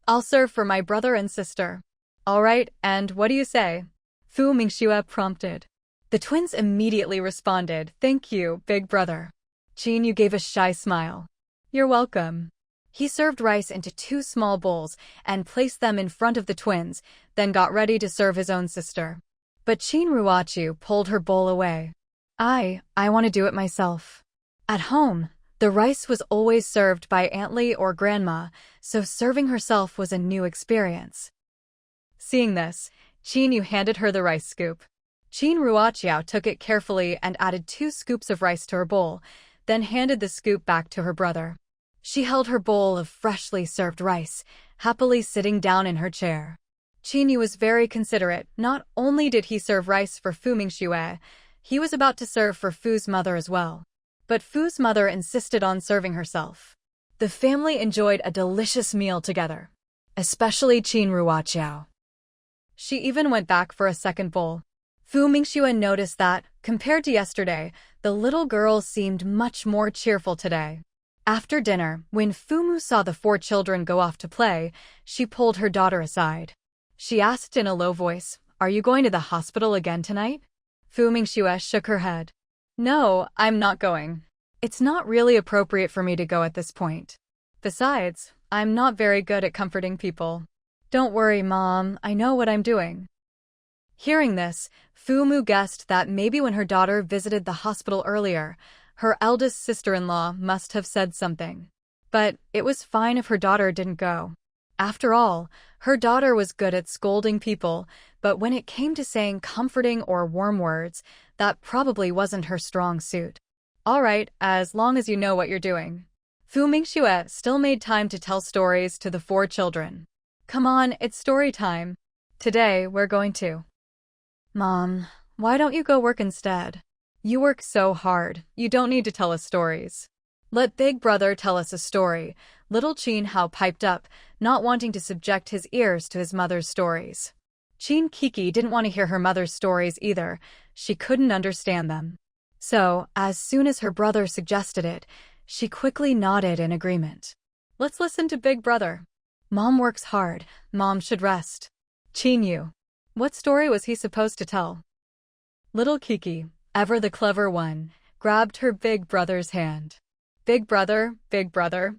"I'll serve for my brother and sister." "All right, and what do you say?" Fu Mingxue prompted. The twins immediately responded, "Thank you, big brother." Chinyu gave a shy smile. "You're welcome." He served rice into 2 small bowls and placed them in front of the twins, then got ready to serve his own sister. But Chin Ruachu pulled her bowl away. I want to do it myself." At home, the rice was always served by Aunt Lee or Grandma, so serving herself was a new experience. Seeing this, Chinyu handed her the rice scoop. Chin Ruachiao took it carefully and added 2 scoops of rice to her bowl, then handed the scoop back to her brother. She held her bowl of freshly served rice, happily sitting down in her chair. Chinyu was very considerate. Not only did he serve rice for Fu Mingxue, he was about to serve for Fu's mother as well. But Fu's mother insisted on serving herself. The family enjoyed a delicious meal together, especially Chin Ruachiao. She even went back for a second bowl. Fu Mingxue noticed that, compared to yesterday, the little girl seemed much more cheerful today. After dinner, when Fumu saw the 4 children go off to play, she pulled her daughter aside. She asked in a low voice, "Are you going to the hospital again tonight?" Fu Mingxue shook her head. "No, I'm not going. It's not really appropriate for me to go at this point. Besides, I'm not very good at comforting people." "Don't worry, Mom, I know what I'm doing." Hearing this, Fumu guessed that maybe when her daughter visited the hospital earlier, her eldest sister-in-law must have said something. But it was fine if her daughter didn't go. After all, her daughter was good at scolding people, but when it came to saying comforting or warm words, that probably wasn't her strong suit. "All right, as long as you know what you're doing." Fu Mingxue still made time to tell stories to the 4 children. "Come on, it's story time. Today, we're going to..." "Mom, why don't you go work instead? You work so hard, you don't need to tell us stories." "Let Big Brother tell us a story," little Qin Hao piped up, not wanting to subject his ears to his mother's stories. Qin Kiki didn't want to hear her mother's stories either. She couldn't understand them. So, as soon as her brother suggested it, she quickly nodded in agreement. "Let's listen to Big Brother. Mom works hard, Mom should rest." Qin Yu. What story was he supposed to tell? Little Kiki, ever the clever one, grabbed her big brother's hand. Big Brother,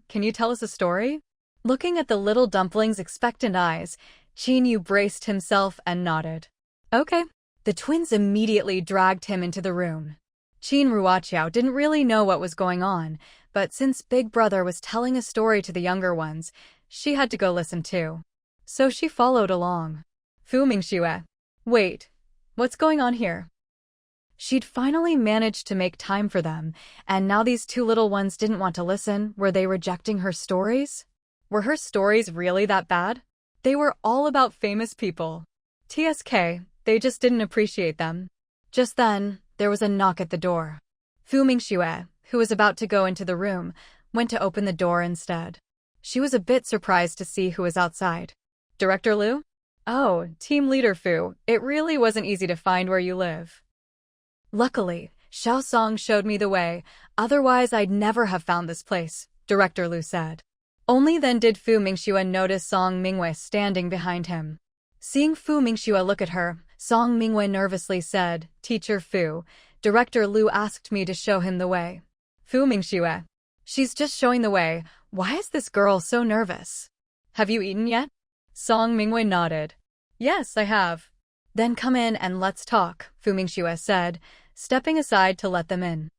can you tell us a story?" Looking at the little dumpling's expectant eyes, Qin Yu braced himself and nodded. "Okay." The twins immediately dragged him into the room. Qin Ruoqiao didn't really know what was going on, but since Big Brother was telling a story to the younger ones, she had to go listen too. So she followed along. Fu Mingxue. Wait, what's going on here? She'd finally managed to make time for them, and now these 2 little ones didn't want to listen. Were they rejecting her stories? Were her stories really that bad? They were all about famous people. TSK, they just didn't appreciate them. Just then, there was a knock at the door. Fu Mingxue, who was about to go into the room, went to open the door instead. She was a bit surprised to see who was outside. "Director Liu?" "Oh, Team Leader Fu, it really wasn't easy to find where you live." "Luckily, Xiao Song showed me the way, otherwise I'd never have found this place," Director Liu said. Only then did Fu Mingxue notice Song Mingwei standing behind him. Seeing Fu Mingxue look at her, Song Mingwei nervously said, "Teacher Fu, Director Liu asked me to show him the way." Fu Mingxue. "She's just showing the way. Why is this girl so nervous? Have you eaten yet?" Song Mingwei nodded. "Yes, I have." "Then come in and let's talk," Fu Mingxue said, stepping aside to let them in.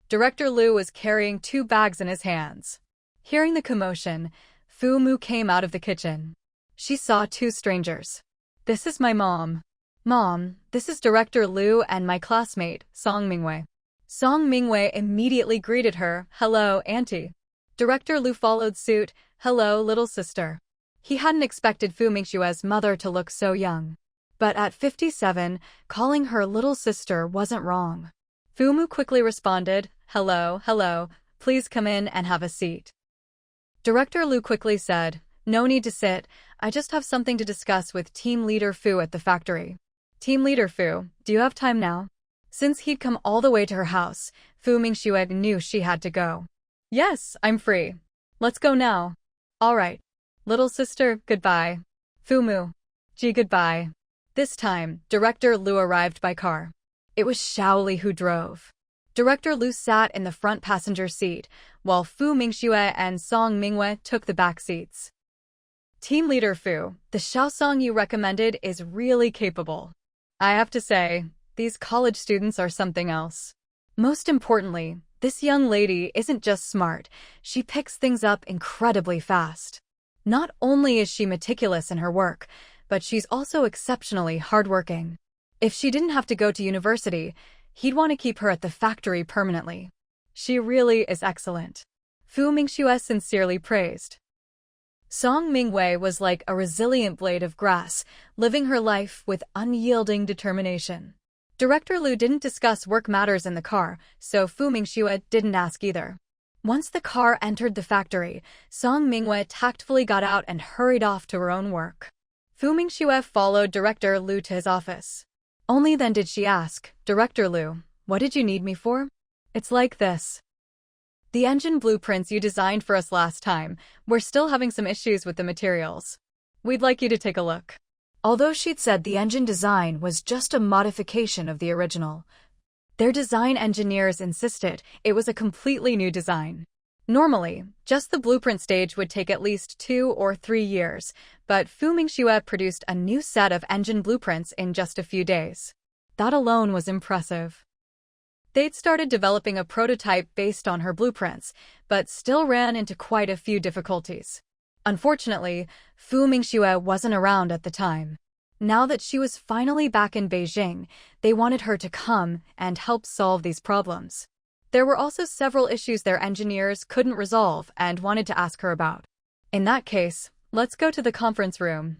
Director Liu was carrying 2 bags in his hands. Hearing the commotion, Fu Mu came out of the kitchen. She saw 2 strangers. "This is my mom." "Mom, this is Director Liu and my classmate, Song Mingwei." Song Mingwei immediately greeted her, "Hello, Auntie." Director Liu followed suit, "Hello, little sister." He hadn't expected Fu Mingxue's mother to look so young. But at 57, calling her little sister wasn't wrong. Fu Mu quickly responded, hello, please come in and have a seat." Director Liu quickly said, "No need to sit, I just have something to discuss with Team Leader Fu at the factory." "Team Leader Fu, do you have time now?" Since he'd come all the way to her house, Fu Mingxue knew she had to go. "Yes, I'm free. Let's go now." "All right. Little sister, goodbye." "Fu Mu. Gee, goodbye." This time, Director Liu arrived by car. It was Xiaoli who drove. Director Liu sat in the front passenger seat, while Fu Mingxue and Song Mingwei took the back seats. "Team Leader Fu, the Xiaosong you recommended is really capable. I have to say, these college students are something else. Most importantly, this young lady isn't just smart, she picks things up incredibly fast. Not only is she meticulous in her work, but she's also exceptionally hardworking. If she didn't have to go to university, he'd want to keep her at the factory permanently. She really is excellent." Fu Mingxue sincerely praised. Song Mingwei was like a resilient blade of grass, living her life with unyielding determination. Director Liu didn't discuss work matters in the car, so Fu Mingxue didn't ask either. Once the car entered the factory, Song Mingwei tactfully got out and hurried off to her own work. Fu Mingxue followed Director Liu to his office. Only then did she ask, "Director Lu, what did you need me for?" "It's like this. The engine blueprints you designed for us last time, we're still having some issues with the materials. We'd like you to take a look." Although she'd said the engine design was just a modification of the original, their design engineers insisted it was a completely new design. Normally, just the blueprint stage would take at least 2 or 3 years, but Fu Mingxue produced a new set of engine blueprints in just a few days. That alone was impressive. They'd started developing a prototype based on her blueprints, but still ran into quite a few difficulties. Unfortunately, Fu Mingxue wasn't around at the time. Now that she was finally back in Beijing, they wanted her to come and help solve these problems. There were also several issues their engineers couldn't resolve and wanted to ask her about. In that case, let's go to the conference room.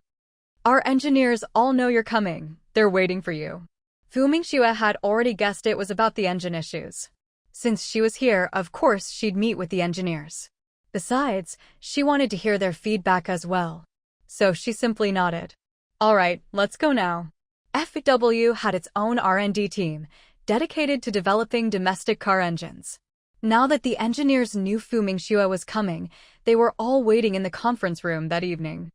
Our engineers all know you're coming. They're waiting for you. Fu Mingxue had already guessed it was about the engine issues. Since she was here, of course she'd meet with the engineers. Besides, she wanted to hear their feedback as well. So she simply nodded. All right, let's go now. FW had its own R&D team, dedicated to developing domestic car engines. Now that the engineers knew Fu Mingxue was coming, they were all waiting in the conference room that evening.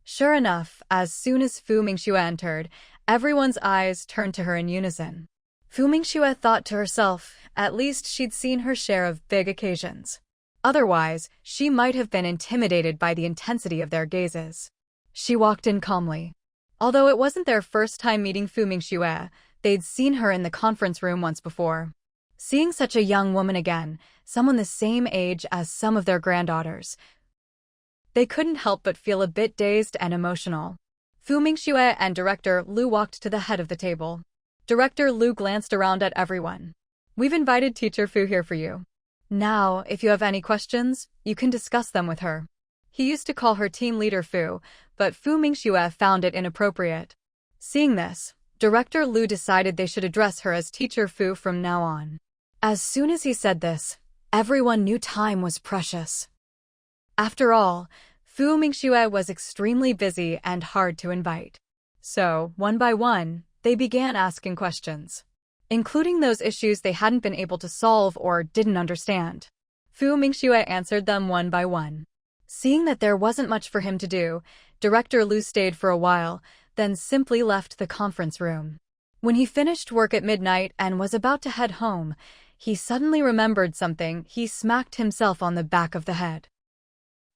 Sure enough, as soon as Fu Mingxue entered, everyone's eyes turned to her in unison. Fu Mingxue thought to herself, at least she'd seen her share of big occasions. Otherwise, she might have been intimidated by the intensity of their gazes. She walked in calmly. Although it wasn't their first time meeting Fu Mingxue, they'd seen her in the conference room once before. Seeing such a young woman again, someone the same age as some of their granddaughters, they couldn't help but feel a bit dazed and emotional. Fu Mingxue and Director Lu walked to the head of the table. Director Lu glanced around at everyone. "We've invited Teacher Fu here for you. Now, if you have any questions, you can discuss them with her." He used to call her team leader Fu, but Fu Mingxue found it inappropriate. Seeing this, Director Lu decided they should address her as Teacher Fu from now on. As soon as he said this, everyone knew time was precious. After all, Fu Mingxue was extremely busy and hard to invite. So, one by one, they began asking questions, including those issues they hadn't been able to solve or didn't understand. Fu Mingxue answered them one by one. Seeing that there wasn't much for him to do, Director Lu stayed for a while, then simply left the conference room. When he finished work at midnight and was about to head home, he suddenly remembered something. He smacked himself on the back of the head.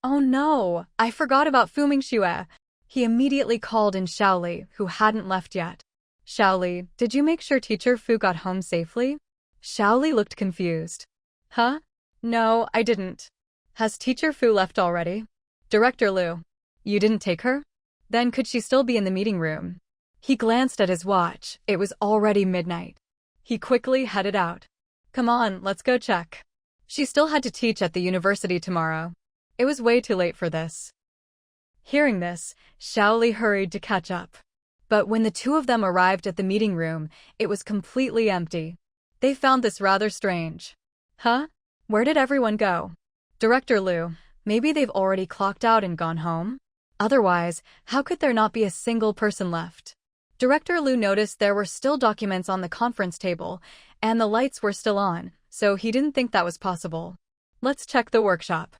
"Oh no, I forgot about Fu Mingxue." He immediately called in Xiaoli, who hadn't left yet. "Xiaoli, did you make sure Teacher Fu got home safely?" Xiaoli looked confused. "Huh? No, I didn't. Has Teacher Fu left already?" "Director Lu, you didn't take her? Then could she still be in the meeting room?" He glanced at his watch. It was already midnight. He quickly headed out. "Come on, let's go check." She still had to teach at the university tomorrow. It was way too late for this. Hearing this, Xiaoli hurried to catch up. But when the two of them arrived at the meeting room, it was completely empty. They found this rather strange. "Huh? Where did everyone go?" "Director Lu, maybe they've already clocked out and gone home? Otherwise, how could there not be a single person left?" Director Lu noticed there were still documents on the conference table, and the lights were still on, so he didn't think that was possible. "Let's check the workshop."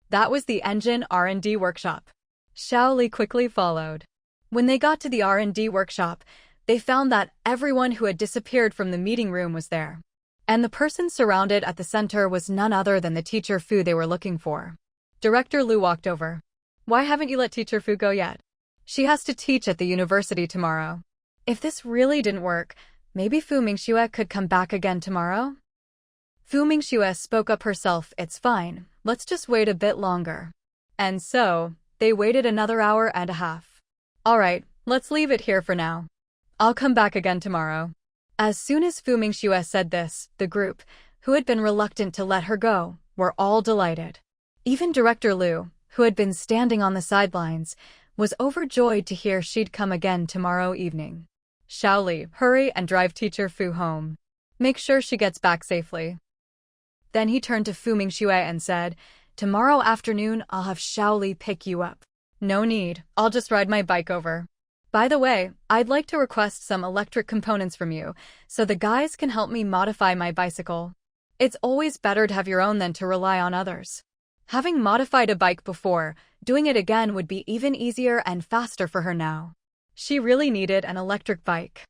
That was the engine R&D workshop. Xiaoli quickly followed. When they got to the R&D workshop, they found that everyone who had disappeared from the meeting room was there. And the person surrounded at the center was none other than the Teacher Fu they were looking for. Director Lu walked over. "Why haven't you let Teacher Fu go yet? She has to teach at the university tomorrow." If this really didn't work, maybe Fu Mingxue could come back again tomorrow? Fu Mingxue spoke up herself. "It's fine. Let's just wait a bit longer." And so, they waited another hour and a half. "All right, let's leave it here for now. I'll come back again tomorrow." As soon as Fu Mingxue said this, the group, who had been reluctant to let her go, were all delighted. Even Director Lu, who had been standing on the sidelines, was overjoyed to hear she'd come again tomorrow evening. "Xiaoli, hurry and drive Teacher Fu home. Make sure she gets back safely." Then he turned to Fu Mingxue and said, "Tomorrow afternoon I'll have Xiaoli pick you up." "No need, I'll just ride my bike over." By the way, I'd like to request some electric components from you, so the guys can help me modify my bicycle. It's always better to have your own than to rely on others. Having modified a bike before, doing it again would be even easier and faster for her now. She really needed an electric bike.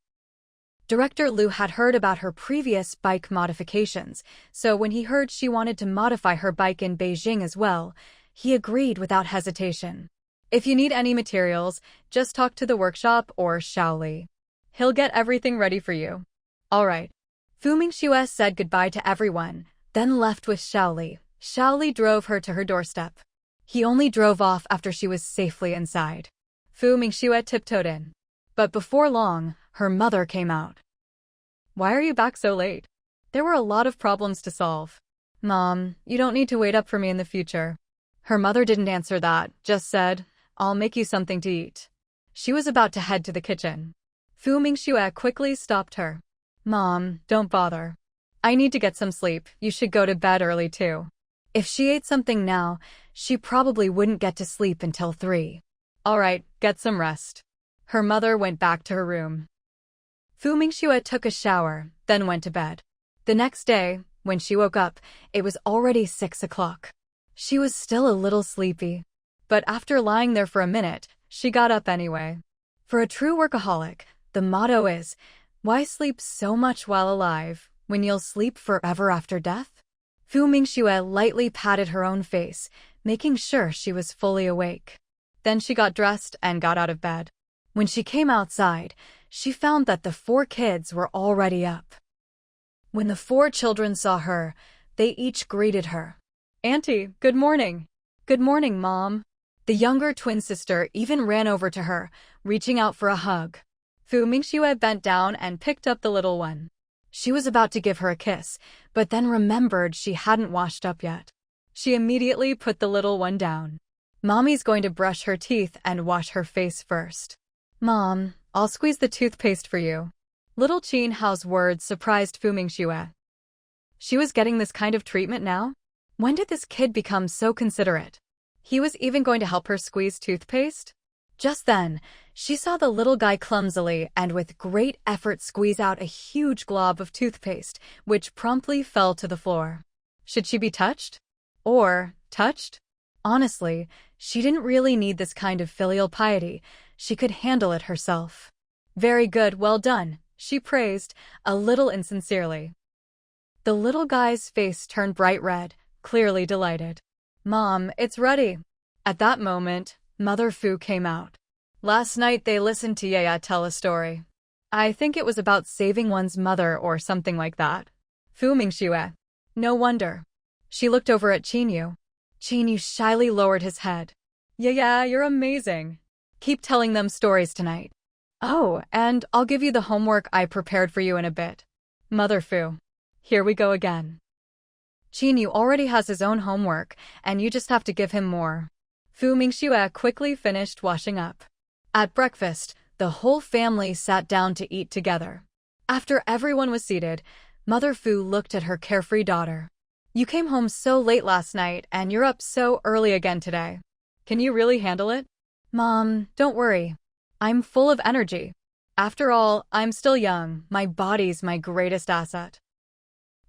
Director Liu had heard about her previous bike modifications, so when he heard she wanted to modify her bike in Beijing as well, he agreed without hesitation. If you need any materials, just talk to the workshop or Shaoli. He'll get everything ready for you. All right. Fu Mingxue said goodbye to everyone, then left with Shaoli. Shaoli drove her to her doorstep. He only drove off after she was safely inside. Fu Mingxue tiptoed in. But before long, her mother came out. Why are you back so late? There were a lot of problems to solve. Mom, you don't need to wait up for me in the future. Her mother didn't answer that, just said, I'll make you something to eat. She was about to head to the kitchen. Fu Mingxue quickly stopped her. Mom, don't bother. I need to get some sleep. You should go to bed early too. If she ate something now, she probably wouldn't get to sleep until 3. All right, get some rest. Her mother went back to her room. Fu Mingxue took a shower, then went to bed. The next day, when she woke up, it was already 6 o'clock. She was still a little sleepy. But after lying there for a minute, she got up anyway. For a true workaholic, the motto is, why sleep so much while alive, when you'll sleep forever after death? Fu Mingxue lightly patted her own face, making sure she was fully awake. Then she got dressed and got out of bed. When she came outside, she found that the 4 kids were already up. When the 4 children saw her, they each greeted her. Auntie, good morning. Good morning, Mom. The younger twin sister even ran over to her, reaching out for a hug. Fu Mingxue bent down and picked up the little one. She was about to give her a kiss, but then remembered she hadn't washed up yet. She immediately put the little one down. Mommy's going to brush her teeth and wash her face first. Mom, I'll squeeze the toothpaste for you. Little Qin Hao's words surprised Fu Mingxue. She was getting this kind of treatment now? When did this kid become so considerate? He was even going to help her squeeze toothpaste? Just then, she saw the little guy clumsily and with great effort squeeze out a huge glob of toothpaste, which promptly fell to the floor. Should she be touched? Or touched? Honestly, she didn't really need this kind of filial piety. She could handle it herself. Very good, well done, she praised, a little insincerely. The little guy's face turned bright red, clearly delighted. Mom, it's ready. At that moment, Mother Fu came out. Last night they listened to Yaya tell a story. I think it was about saving one's mother or something like that. Fu Mingxue. No wonder. She looked over at Qinyu. Qinyu shyly lowered his head. Yaya, you're amazing. Keep telling them stories tonight. Oh, and I'll give you the homework I prepared for you in a bit. Mother Fu. Here we go again. Qinyu already has his own homework, and you just have to give him more. Fu Mingxue quickly finished washing up. At breakfast, the whole family sat down to eat together. After everyone was seated, Mother Fu looked at her carefree daughter. You came home so late last night, and you're up so early again today. Can you really handle it? Mom, don't worry. I'm full of energy. After all, I'm still young. My body's my greatest asset.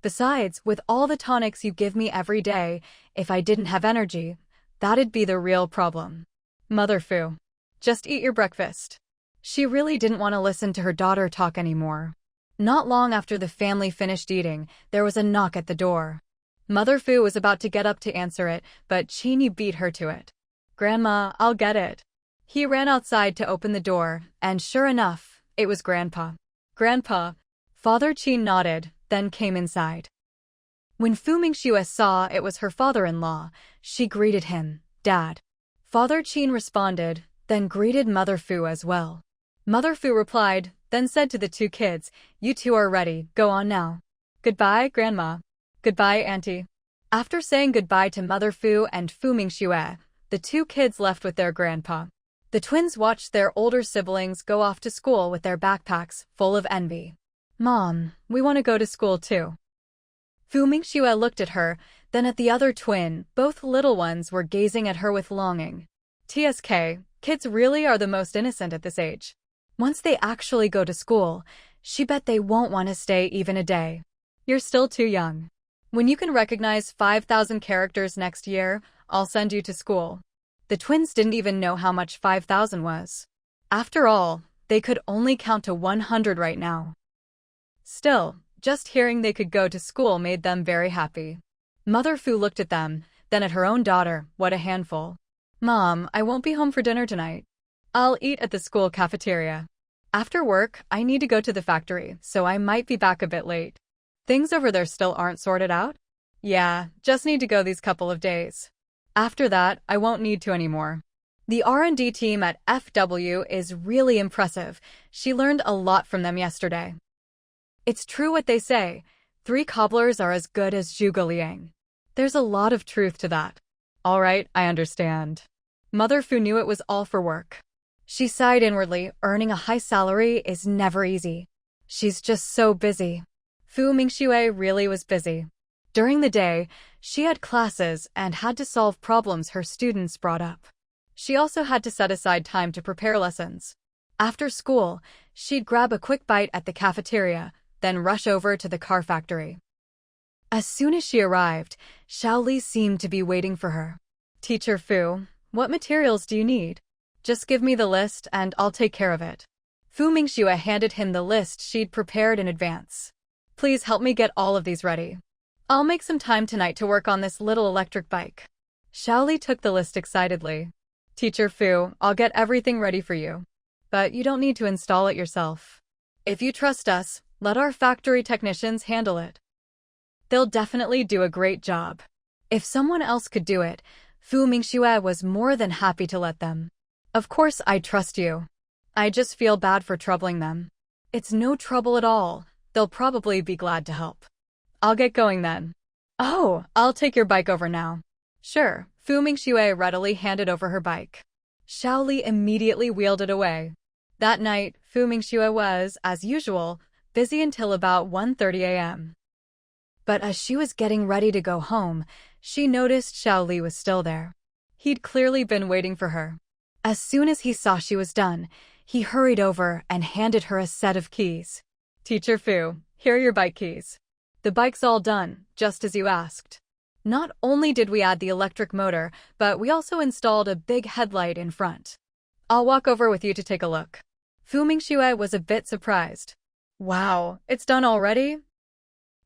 Besides, with all the tonics you give me every day, if I didn't have energy, that'd be the real problem. Mother Fu. Just eat your breakfast. She really didn't want to listen to her daughter talk anymore. Not long after the family finished eating, there was a knock at the door. Mother Fu was about to get up to answer it, but Qinyu beat her to it. Grandma, I'll get it. He ran outside to open the door, and sure enough, it was Grandpa. Grandpa. Father Qin nodded, then came inside. When Fu Mingxue saw it was her father-in-law, she greeted him, Dad. Father Qin responded, then greeted Mother Fu as well. Mother Fu replied, then said to the 2 kids, You 2 are ready, go on now. Goodbye, Grandma. Goodbye, Auntie. After saying goodbye to Mother Fu and Fu Mingxue, the 2 kids left with their grandpa. The twins watched their older siblings go off to school with their backpacks full of envy. Mom, we want to go to school too. Fu Mingxue looked at her, then at the other twin. Both little ones were gazing at her with longing. TSK, kids really are the most innocent at this age. Once they actually go to school, she bet they won't want to stay even a day. You're still too young. When you can recognize 5,000 characters next year, I'll send you to school. The twins didn't even know how much 5,000 was. After all, they could only count to 100 right now. Still, just hearing they could go to school made them very happy. Mother Fu looked at them, then at her own daughter. What a handful. Mom, I won't be home for dinner tonight. I'll eat at the school cafeteria. After work, I need to go to the factory, so I might be back a bit late. Things over there still aren't sorted out? Yeah, just need to go these couple of days. After that, I won't need to anymore. The R&D team at FW is really impressive. She learned a lot from them yesterday. It's true what they say. 3 cobblers are as good as Zhuge Liang. There's a lot of truth to that. All right, I understand. Mother Fu knew it was all for work. She sighed inwardly. Earning a high salary is never easy. She's just so busy. Fu Mingxue really was busy. During the day, she had classes and had to solve problems her students brought up. She also had to set aside time to prepare lessons. After school, she'd grab a quick bite at the cafeteria, then rush over to the car factory. As soon as she arrived, Xiaoli seemed to be waiting for her. Teacher Fu, what materials do you need? Just give me the list and I'll take care of it. Fu Mingxue handed him the list she'd prepared in advance. Please help me get all of these ready. I'll make some time tonight to work on this little electric bike. Xiaoli took the list excitedly. Teacher Fu, I'll get everything ready for you. But you don't need to install it yourself. If you trust us, let our factory technicians handle it. They'll definitely do a great job. If someone else could do it, Fu Mingxue was more than happy to let them. Of course I trust you. I just feel bad for troubling them. It's no trouble at all. They'll probably be glad to help. I'll get going then. Oh, I'll take your bike over now. Sure, Fu Mingxue readily handed over her bike. Xiaoli immediately wheeled it away. That night, Fu Mingxue was, as usual, busy until about 1:30 a.m. But as she was getting ready to go home, she noticed Xiaoli was still there. He'd clearly been waiting for her. As soon as he saw she was done, he hurried over and handed her a set of keys. Teacher Fu, here are your bike keys. The bike's all done, just as you asked. Not only did we add the electric motor, but we also installed a big headlight in front. I'll walk over with you to take a look. Fu Mingxue was a bit surprised. Wow, it's done already?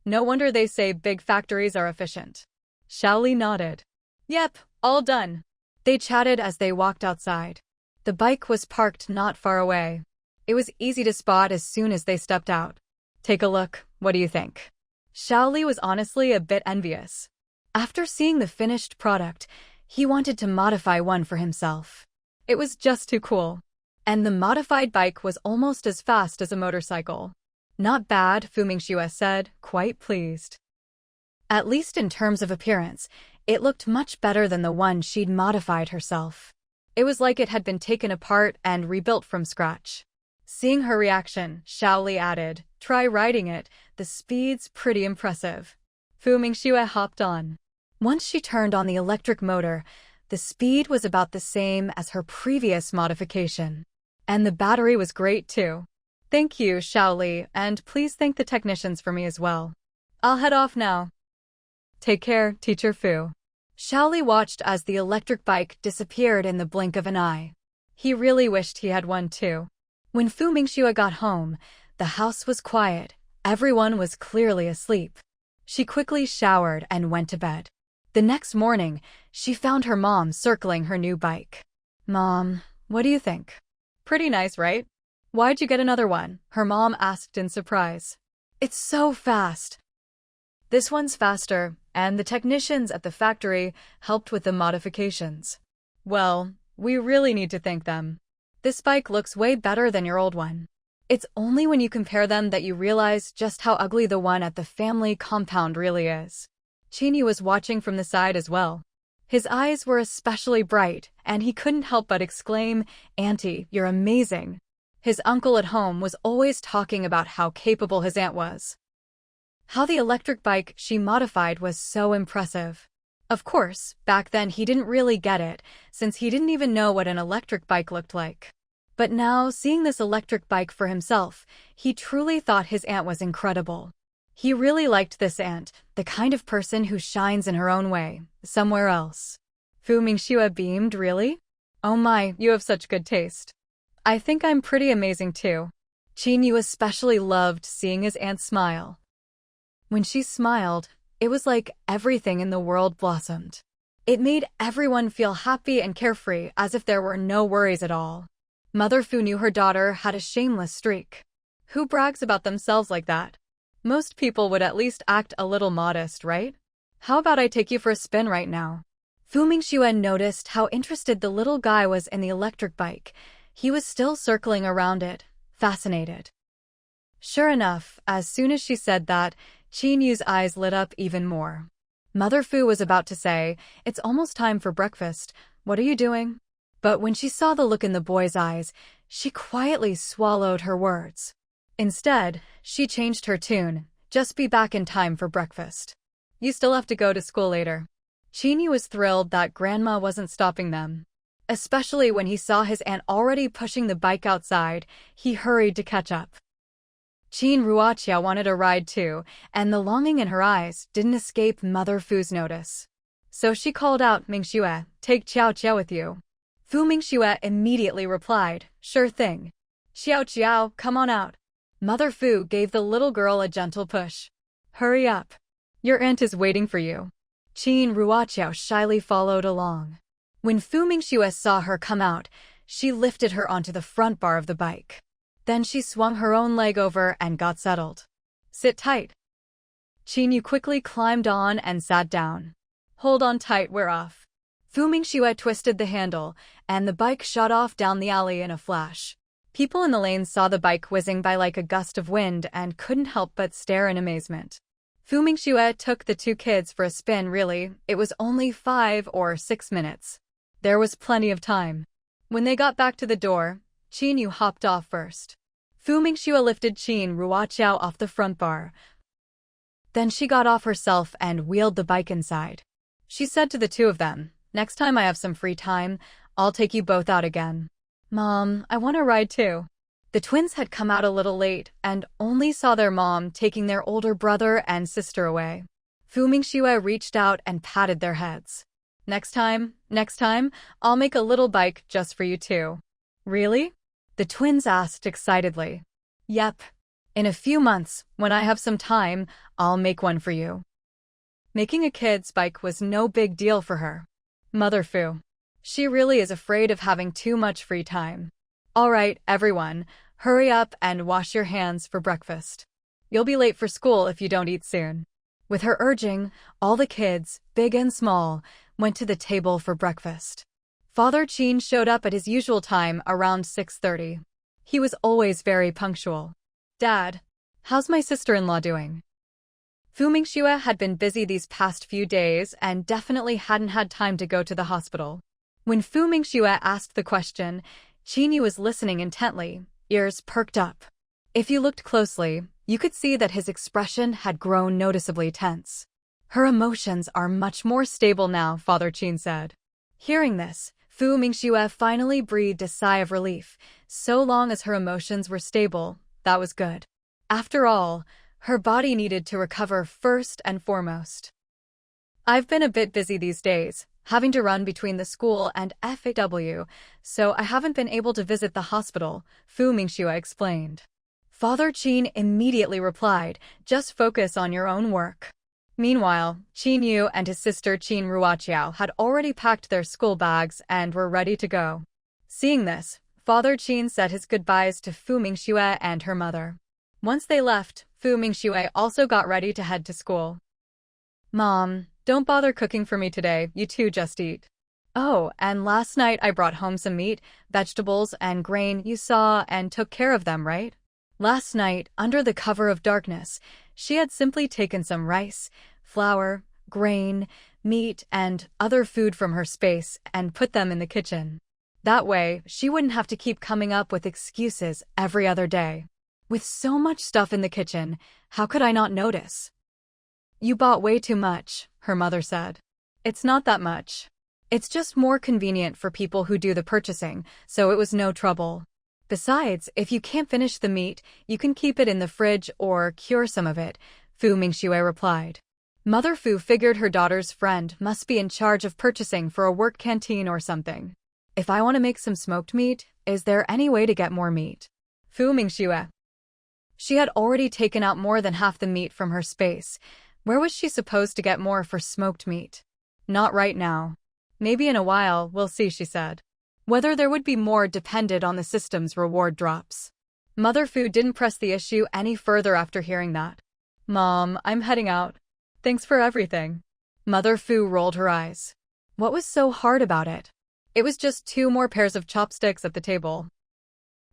No wonder they say big factories are efficient. Xiaoli nodded. Yep, all done. They chatted as they walked outside. The bike was parked not far away. It was easy to spot as soon as they stepped out. Take a look, what do you think? Xiaoli was honestly a bit envious. After seeing the finished product, he wanted to modify one for himself. It was just too cool. And the modified bike was almost as fast as a motorcycle. Not bad, Fu Mingxue said, quite pleased. At least in terms of appearance, it looked much better than the one she'd modified herself. It was like it had been taken apart and rebuilt from scratch. Seeing her reaction, Xiaoli added, try riding it, the speed's pretty impressive. Fu Mingxue hopped on. Once she turned on the electric motor, the speed was about the same as her previous modification. And the battery was great too. Thank you, Xiaoli, and please thank the technicians for me as well. I'll head off now. Take care, Teacher Fu. Xiaoli watched as the electric bike disappeared in the blink of an eye. He really wished he had one too. When Fu Mingxue got home, the house was quiet. Everyone was clearly asleep. She quickly showered and went to bed. The next morning, she found her mom circling her new bike. Mom, what do you think? Pretty nice, right? Why'd you get another one? Her mom asked in surprise. It's so fast. This one's faster, and the technicians at the factory helped with the modifications. Well, we really need to thank them. This bike looks way better than your old one. It's only when you compare them that you realize just how ugly the one at the family compound really is. Qingyu was watching from the side as well. His eyes were especially bright, and he couldn't help but exclaim, Auntie, you're amazing. His uncle at home was always talking about how capable his aunt was. How the electric bike she modified was so impressive. Of course, back then he didn't really get it, since he didn't even know what an electric bike looked like. But now, seeing this electric bike for himself, he truly thought his aunt was incredible. He really liked this aunt, the kind of person who shines in her own way, somewhere else. Fu Mingxue beamed, really? Oh my, you have such good taste. I think I'm pretty amazing too. Qin Yu especially loved seeing his aunt smile. When she smiled, it was like everything in the world blossomed. It made everyone feel happy and carefree, as if there were no worries at all. Mother Fu knew her daughter had a shameless streak. Who brags about themselves like that? Most people would at least act a little modest, right? How about I take you for a spin right now? Fu Mingxue noticed how interested the little guy was in the electric bike. He was still circling around it, fascinated. Sure enough, as soon as she said that, Qin Yu's eyes lit up even more. Mother Fu was about to say, "It's almost time for breakfast. What are you doing?" But when she saw the look in the boy's eyes, she quietly swallowed her words. Instead, she changed her tune. "Just be back in time for breakfast. You still have to go to school later." Qin Yu was thrilled that Grandma wasn't stopping them. Especially when he saw his aunt already pushing the bike outside, he hurried to catch up. Qin Ruoqiao wanted a ride too, and the longing in her eyes didn't escape Mother Fu's notice. So she called out, "Mingxue, take Xiao Xiao with you." Fu Mingxue immediately replied, "Sure thing. Xiao Xiao, come on out." Mother Fu gave the little girl a gentle push. "Hurry up. Your aunt is waiting for you." Qin Ruoqiao shyly followed along. When Fu Mingxue saw her come out, she lifted her onto the front bar of the bike. Then she swung her own leg over and got settled. "Sit tight." Qin Yu quickly climbed on and sat down. "Hold on tight, we're off." Fu Mingxue twisted the handle, and the bike shot off down the alley in a flash. People in the lanes saw the bike whizzing by like a gust of wind and couldn't help but stare in amazement. Fu Mingxue took the two kids for a spin. Really, it was only 5 or 6 minutes. There was plenty of time. When they got back to the door, Qin Yu hopped off first. Fu Mingxue lifted Qin Ruoqiao off the front bar. Then she got off herself and wheeled the bike inside. She said to the two of them, "Next time I have some free time, I'll take you both out again." "Mom, I want to ride too." The twins had come out a little late and only saw their mom taking their older brother and sister away. Fu Mingxue reached out and patted their heads. Next time, I'll make a little bike just for you two." "Really?" the twins asked excitedly. "Yep. In a few months, when I have some time, I'll make one for you." Making a kid's bike was no big deal for her. Mother Fu. She really is afraid of having too much free time. "All right, everyone, hurry up and wash your hands for breakfast. You'll be late for school if you don't eat soon." With her urging, all the kids, big and small, went to the table for breakfast. Father Qin showed up at his usual time around 6:30. He was always very punctual. "Dad, how's my sister-in-law doing?" Fu Mingxue had been busy these past few days and definitely hadn't had time to go to the hospital. When Fu Mingxue asked the question, Qin Yu was listening intently, ears perked up. If you looked closely, you could see that his expression had grown noticeably tense. "Her emotions are much more stable now," Father Qin said. Hearing this, Fu Mingxue finally breathed a sigh of relief. So long as her emotions were stable, that was good. After all, her body needed to recover first and foremost. "I've been a bit busy these days, having to run between the school and FAW, so I haven't been able to visit the hospital," Fu Mingxue explained. Father Qin immediately replied, "Just focus on your own work." Meanwhile, Qin Yu and his sister Qin Ruoqiao had already packed their school bags and were ready to go. Seeing this, Father Qin said his goodbyes to Fu Mingxue and her mother. Once they left, Fu Mingxue also got ready to head to school. "Mom, don't bother cooking for me today, you two just eat." "Oh, and last night I brought home some meat, vegetables, and grain. You saw and took care of them, right?" Last night, under the cover of darkness, she had simply taken some rice, flour, grain, meat, and other food from her space and put them in the kitchen. That way, she wouldn't have to keep coming up with excuses every other day. With so much stuff in the kitchen, how could I not notice? "You bought way too much," her mother said. "It's not that much. It's just more convenient for people who do the purchasing, so it was no trouble." Besides, if you can't finish the meat, you can keep it in the fridge or cure some of it, Fu Mingxue replied. Mother Fu figured her daughter's friend must be in charge of purchasing for a work canteen or something. If I want to make some smoked meat, is there any way to get more meat? Fu Mingxue. She had already taken out more than half the meat from her space. Where was she supposed to get more for smoked meat? Not right now. Maybe in a while, we'll see, she said. Whether there would be more depended on the system's reward drops. Mother Fu didn't press the issue any further after hearing that. Mom, I'm heading out. Thanks for everything. Mother Fu rolled her eyes. What was so hard about it? It was just 2 more pairs of chopsticks at the table.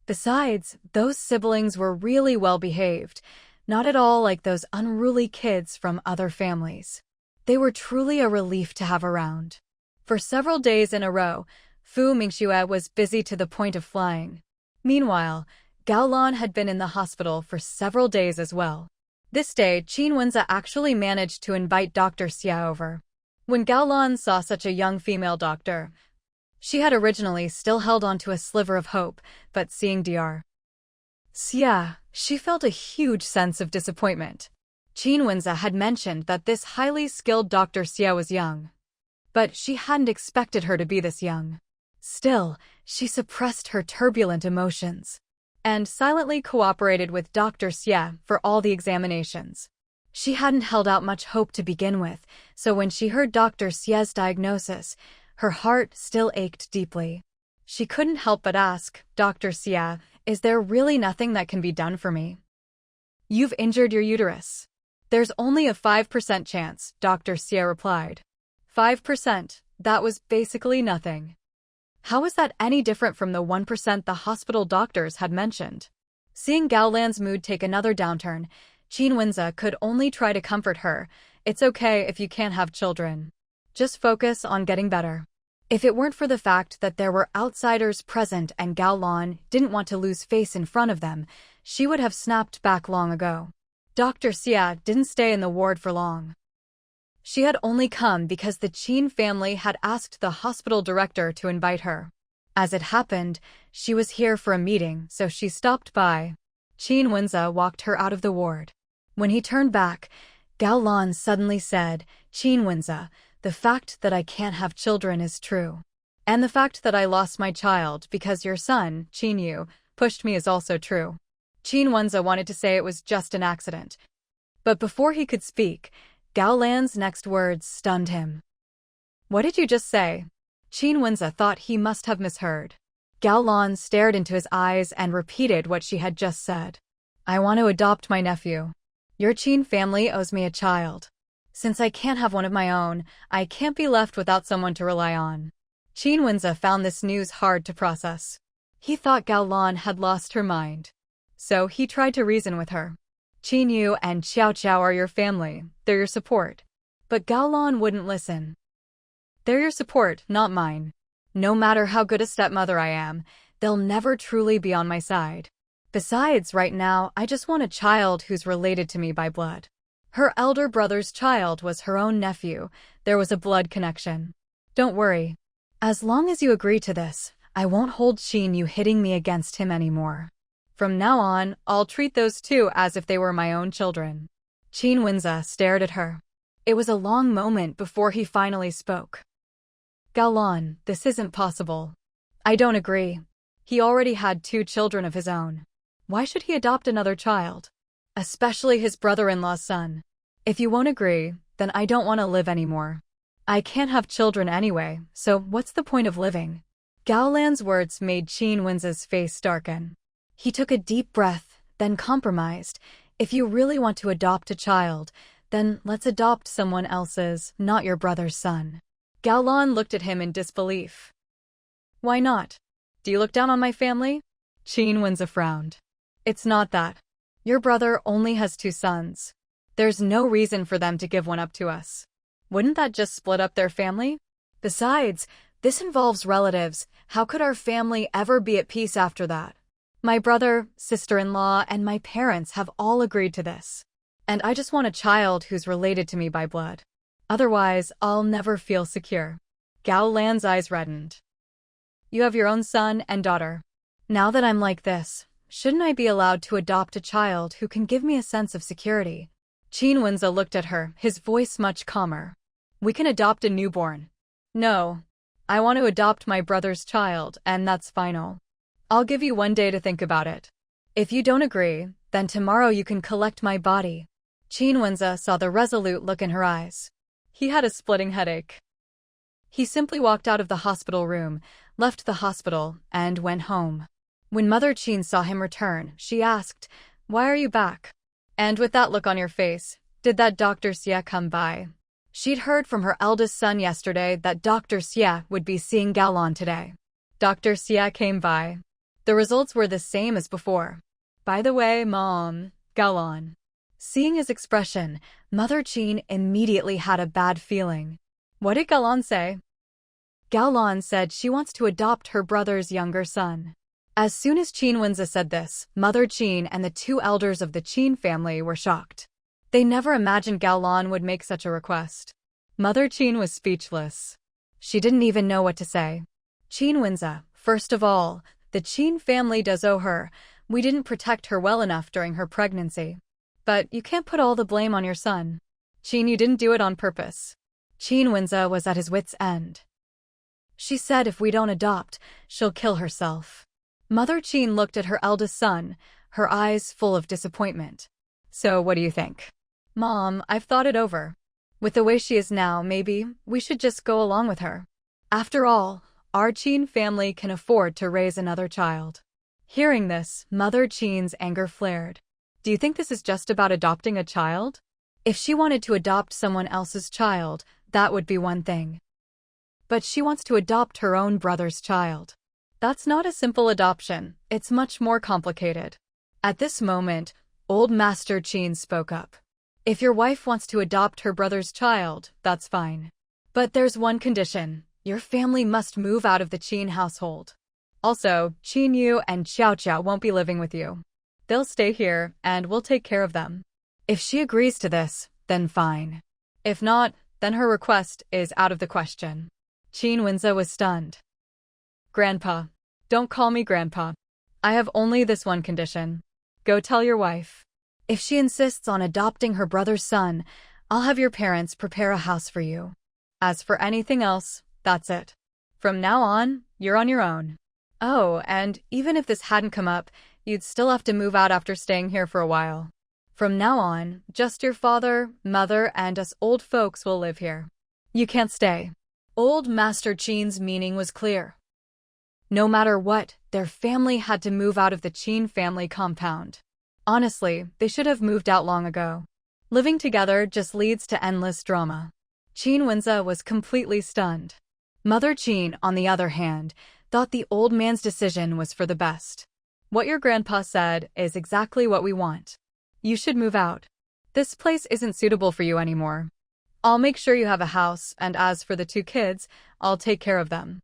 Besides, those siblings were really well behaved, not at all like those unruly kids from other families. They were truly a relief to have around. For several days in a row, Fu Mingxue was busy to the point of flying. Meanwhile, Gao Lan had been in the hospital for several days as well. This day, Qin Wenze actually managed to invite Dr. Xia over. When Gao Lan saw such a young female doctor, she had originally still held on to a sliver of hope, but seeing Dr. Xia, she felt a huge sense of disappointment. Qin Wenze had mentioned that this highly skilled Dr. Xia was young, but she hadn't expected her to be this young. Still, she suppressed her turbulent emotions and silently cooperated with Dr. Xia for all the examinations. She hadn't held out much hope to begin with, so when she heard Dr. Xia's diagnosis, her heart still ached deeply. She couldn't help but ask, Dr. Xia, is there really nothing that can be done for me? You've injured your uterus. There's only a 5% chance, Dr. Xia replied. 5%, that was basically nothing. How was that any different from the 1% the hospital doctors had mentioned? Seeing Gao Lan's mood take another downturn, Qin Wenze could only try to comfort her. It's okay if you can't have children. Just focus on getting better. If it weren't for the fact that there were outsiders present and Gao Lan didn't want to lose face in front of them, she would have snapped back long ago. Dr. Xia didn't stay in the ward for long. She had only come because the Qin family had asked the hospital director to invite her. As it happened, she was here for a meeting, so she stopped by. Qin Wenze walked her out of the ward. When he turned back, Gao Lan suddenly said, Qin Wenze, the fact that I can't have children is true. And the fact that I lost my child because your son, Qin Yu, pushed me is also true. Qin Wenze wanted to say it was just an accident. But before he could speak, Gao Lan's next words stunned him. What did you just say? Qin Wenze thought he must have misheard. Gao Lan stared into his eyes and repeated what she had just said. I want to adopt my nephew. Your Qin family owes me a child. Since I can't have one of my own, I can't be left without someone to rely on. Qin Wenze found this news hard to process. He thought Gao Lan had lost her mind. So he tried to reason with her. Qin Yu and Xiao Xiao are your family, they're your support. But Gao Lan wouldn't listen. They're your support, not mine. No matter how good a stepmother I am, they'll never truly be on my side. Besides, right now, I just want a child who's related to me by blood. Her elder brother's child was her own nephew. There was a blood connection. Don't worry. As long as you agree to this, I won't hold Qin Yu hitting me against him anymore. From now on, I'll treat those two as if they were my own children. Qin Wenze stared at her. It was a long moment before he finally spoke. Gao Lan, this isn't possible. I don't agree. He already had 2 children of his own. Why should he adopt another child? Especially his brother-in-law's son. If you won't agree, then I don't want to live anymore. I can't have children anyway, so what's the point of living? Gao Lan's words made Qin Wenze's face darken. He took a deep breath, then compromised. If you really want to adopt a child, then let's adopt someone else's, not your brother's son. Gao Lan looked at him in disbelief. Why not? Do you look down on my family? Qin Wenze frowned. It's not that. Your brother only has 2 sons. There's no reason for them to give one up to us. Wouldn't that just split up their family? Besides, this involves relatives. How could our family ever be at peace after that? My brother, sister-in-law, and my parents have all agreed to this. And I just want a child who's related to me by blood. Otherwise, I'll never feel secure. Gao Lan's eyes reddened. You have your own son and daughter. Now that I'm like this, shouldn't I be allowed to adopt a child who can give me a sense of security? Qin Wenze looked at her, his voice much calmer. We can adopt a newborn. No. I want to adopt my brother's child, and that's final. I'll give you 1 day to think about it. If you don't agree, then tomorrow you can collect my body. Qin Wenze saw the resolute look in her eyes. He had a splitting headache. He simply walked out of the hospital room, left the hospital, and went home. When Mother Qin saw him return, she asked, "Why are you back? And with that look on your face, did that Dr. Xie come by?" She'd heard from her eldest son yesterday that Dr. Xie would be seeing Gaolan today. Dr. Xie came by. The results were the same as before. By the way, Mom, Gaolan. Seeing his expression, Mother Qin immediately had a bad feeling. What did Gaolan say? Gaolan said she wants to adopt her brother's younger son. As soon as Qin Wenze said this, Mother Qin and the 2 elders of the Qin family were shocked. They never imagined Gaolan would make such a request. Mother Qin was speechless. She didn't even know what to say. Qin Wenze, first of all, the Qin family does owe her. We didn't protect her well enough during her pregnancy. But you can't put all the blame on your son. Qin, you didn't do it on purpose. Qin Wenze was at his wits' end. She said if we don't adopt, she'll kill herself. Mother Qin looked at her eldest son, her eyes full of disappointment. So what do you think? Mom, I've thought it over. With the way she is now, maybe we should just go along with her. After all, our Qin family can afford to raise another child. Hearing this, Mother Qin's anger flared. Do you think this is just about adopting a child? If she wanted to adopt someone else's child, that would be one thing. But she wants to adopt her own brother's child. That's not a simple adoption, it's much more complicated. At this moment, Old Master Qin spoke up. If your wife wants to adopt her brother's child, that's fine. But there's one condition. Your family must move out of the Qin household. Also, Qin Yu and Xiao Xiao won't be living with you. They'll stay here, and we'll take care of them. If she agrees to this, then fine. If not, then her request is out of the question. Qin Wenze was stunned. Grandpa. Don't call me Grandpa. I have only this one condition. Go tell your wife. If she insists on adopting her brother's son, I'll have your parents prepare a house for you. As for anything else, that's it. From now on, you're on your own. Oh, and even if this hadn't come up, you'd still have to move out after staying here for a while. From now on, just your father, mother, and us old folks will live here. You can't stay. Old Master Qin's meaning was clear. No matter what, their family had to move out of the Qin family compound. Honestly, they should have moved out long ago. Living together just leads to endless drama. Qin Wenze was completely stunned. Mother Qin, on the other hand, thought the old man's decision was for the best. What your grandpa said is exactly what we want. You should move out. This place isn't suitable for you anymore. I'll make sure you have a house, and as for the 2 kids, I'll take care of them.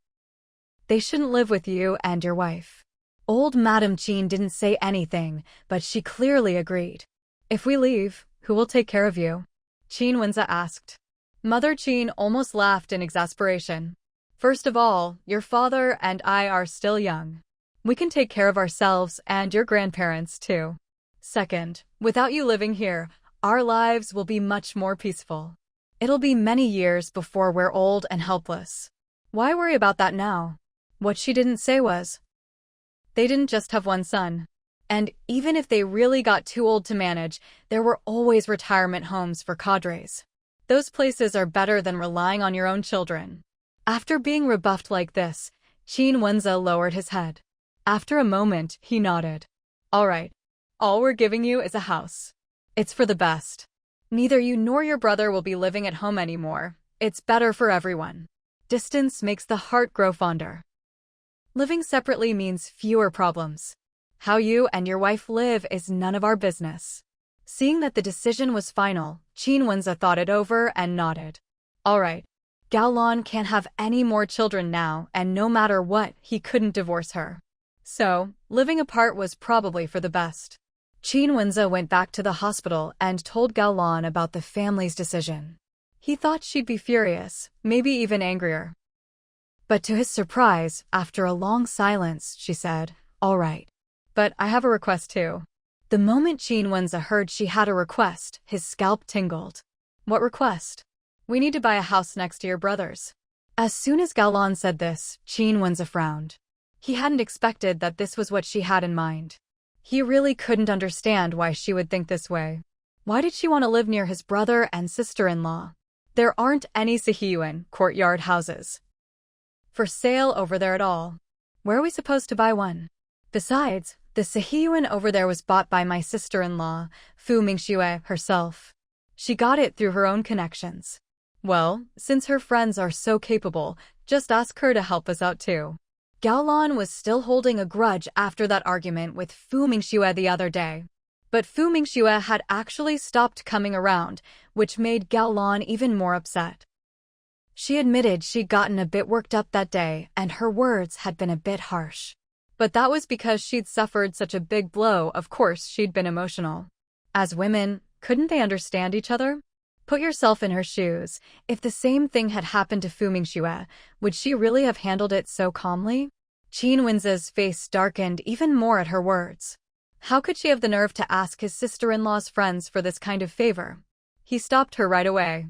They shouldn't live with you and your wife. Old Madame Qin didn't say anything, but she clearly agreed. If we leave, who will take care of you? Qin Wenze asked. Mother Qin almost laughed in exasperation. First of all, your father and I are still young. We can take care of ourselves and your grandparents too. Second, without you living here, our lives will be much more peaceful. It'll be many years before we're old and helpless. Why worry about that now? What she didn't say was, they didn't just have one son. And even if they really got too old to manage, there were always retirement homes for cadres. Those places are better than relying on your own children. After being rebuffed like this, Qin Wenze lowered his head. After a moment, he nodded. All right. All we're giving you is a house. It's for the best. Neither you nor your brother will be living at home anymore. It's better for everyone. Distance makes the heart grow fonder. Living separately means fewer problems. How you and your wife live is none of our business. Seeing that the decision was final, Qin Wenze thought it over and nodded. All right. Gaolan can't have any more children now, and no matter what, he couldn't divorce her. So, living apart was probably for the best. Qin Wenze went back to the hospital and told Gaolan about the family's decision. He thought she'd be furious, maybe even angrier. But to his surprise, after a long silence, she said, All right. But I have a request too. The moment Qin Wenze heard she had a request, his scalp tingled. What request? We need to buy a house next to your brother's. As soon as Gao Lan said this, Qin Wenze frowned. He hadn't expected that this was what she had in mind. He really couldn't understand why she would think this way. Why did she want to live near his brother and sister-in-law? There aren't any Sihiyuan courtyard houses for sale over there at all. Where are we supposed to buy one? Besides, the Sihiyuan over there was bought by my sister-in-law, Fu Mingxue, herself. She got it through her own connections. Well, since her friends are so capable, just ask her to help us out too. Gao Lan was still holding a grudge after that argument with Fu Mingxue the other day. But Fu Mingxue had actually stopped coming around, which made Gao Lan even more upset. She admitted she'd gotten a bit worked up that day, and her words had been a bit harsh. But that was because she'd suffered such a big blow. Of course she'd been emotional. As women, couldn't they understand each other? Put yourself in her shoes. If the same thing had happened to Fu Mingxue, would she really have handled it so calmly? Qin Wenze's face darkened even more at her words. How could she have the nerve to ask his sister-in-law's friends for this kind of favor? He stopped her right away.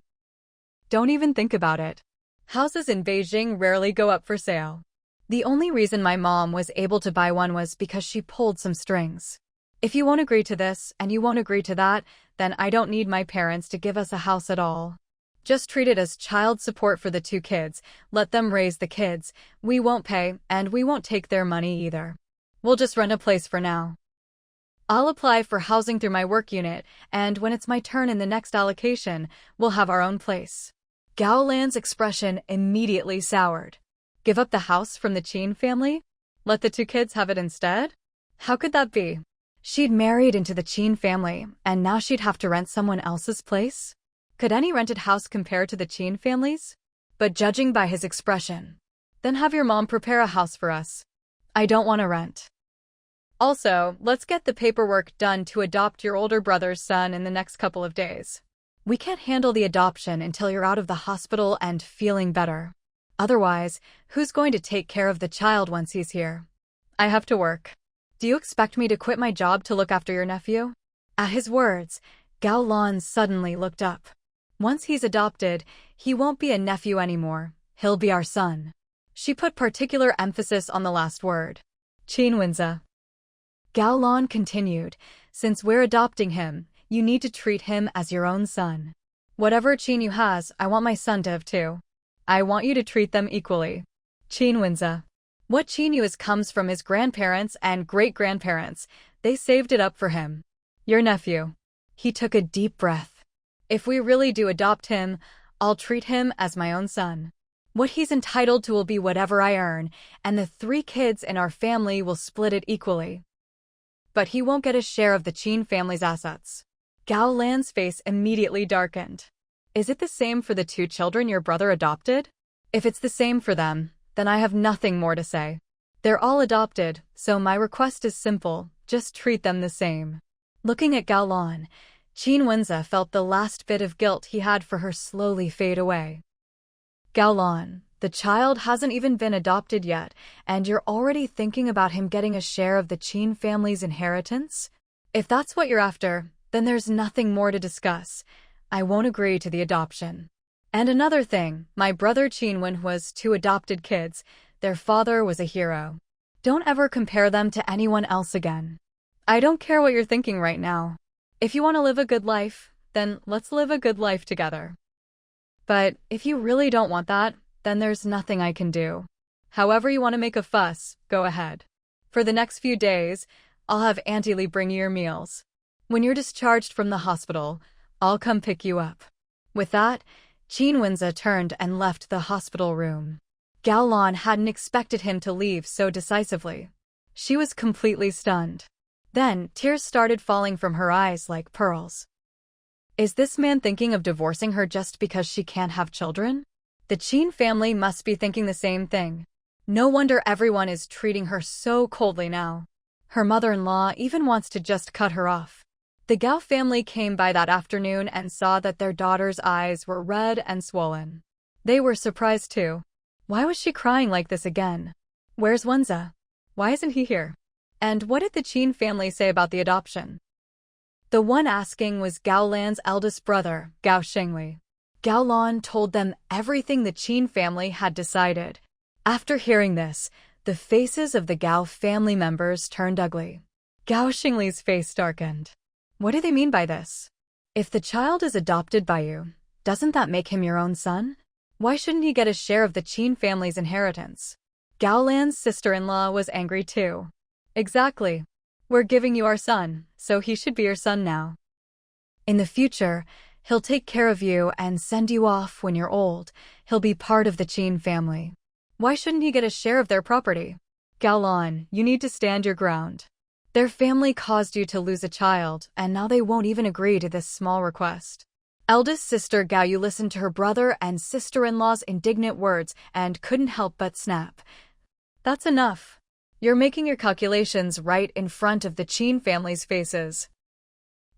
Don't even think about it. Houses in Beijing rarely go up for sale. The only reason my mom was able to buy one was because she pulled some strings. If you won't agree to this and you won't agree to that, then I don't need my parents to give us a house at all. Just treat it as child support for the two kids, let them raise the kids. We won't pay, and we won't take their money either. We'll just rent a place for now. I'll apply for housing through my work unit, and when it's my turn in the next allocation, we'll have our own place. Gao Lan's expression immediately soured. Give up the house from the Qin family? Let the two kids have it instead? How could that be? She'd married into the Qin family, and now she'd have to rent someone else's place? Could any rented house compare to the Qin family's? But judging by his expression, then have your mom prepare a house for us. I don't want to rent. Also, let's get the paperwork done to adopt your older brother's son in the next couple of days. We can't handle the adoption until you're out of the hospital and feeling better. Otherwise, who's going to take care of the child once he's here? I have to work. Do you expect me to quit my job to look after your nephew? At his words, Gao Lan suddenly looked up. Once he's adopted, he won't be a nephew anymore. He'll be our son. She put particular emphasis on the last word. Qin Wenze. Gao Lan continued, since we're adopting him, you need to treat him as your own son. Whatever Qin Yu has, I want my son to have too. I want you to treat them equally. Qin Wenze. What Qin Yu is comes from his grandparents and great-grandparents. They saved it up for him. Your nephew. He took a deep breath. If we really do adopt him, I'll treat him as my own son. What he's entitled to will be whatever I earn, and the 3 kids in our family will split it equally. But he won't get a share of the Qin family's assets. Gao Lan's face immediately darkened. Is it the same for the 2 children your brother adopted? If it's the same for them, then I have nothing more to say. They're all adopted, so my request is simple, just treat them the same. Looking at Gao Lan, Qin Wenze felt the last bit of guilt he had for her slowly fade away. Gao Lan, the child hasn't even been adopted yet, and you're already thinking about him getting a share of the Qin family's inheritance? If that's what you're after, then there's nothing more to discuss. I won't agree to the adoption. And another thing, my brother Qin Wen was 2 adopted kids. Their father was a hero. Don't ever compare them to anyone else again. I don't care what you're thinking right now. If you want to live a good life, then let's live a good life together. But if you really don't want that, then there's nothing I can do. However you want to make a fuss, go ahead. For the next few days, I'll have Auntie Lee bring you your meals. When you're discharged from the hospital, I'll come pick you up. With that, Qin Wenze turned and left the hospital room. Gao Lan hadn't expected him to leave so decisively. She was completely stunned. Then, tears started falling from her eyes like pearls. Is this man thinking of divorcing her just because she can't have children? The Qin family must be thinking the same thing. No wonder everyone is treating her so coldly now. Her mother-in-law even wants to just cut her off. The Gao family came by that afternoon and saw that their daughter's eyes were red and swollen. They were surprised too. Why was she crying like this again? Where's Wenze? Why isn't he here? And what did the Qin family say about the adoption? The one asking was Gao Lan's eldest brother, Gao Xingli. Gao Lan told them everything the Qin family had decided. After hearing this, the faces of the Gao family members turned ugly. Gao Xingli's face darkened. What do they mean by this? If the child is adopted by you, doesn't that make him your own son? Why shouldn't he get a share of the Qin family's inheritance? Gao Lan's sister-in-law was angry too. Exactly. We're giving you our son, so he should be your son now. In the future, he'll take care of you and send you off when you're old. He'll be part of the Qin family. Why shouldn't he get a share of their property? Gao Lan, you need to stand your ground. Their family caused you to lose a child, and now they won't even agree to this small request. Eldest sister Gao Yu listened to her brother and sister-in-law's indignant words and couldn't help but snap. That's enough. You're making your calculations right in front of the Qin family's faces.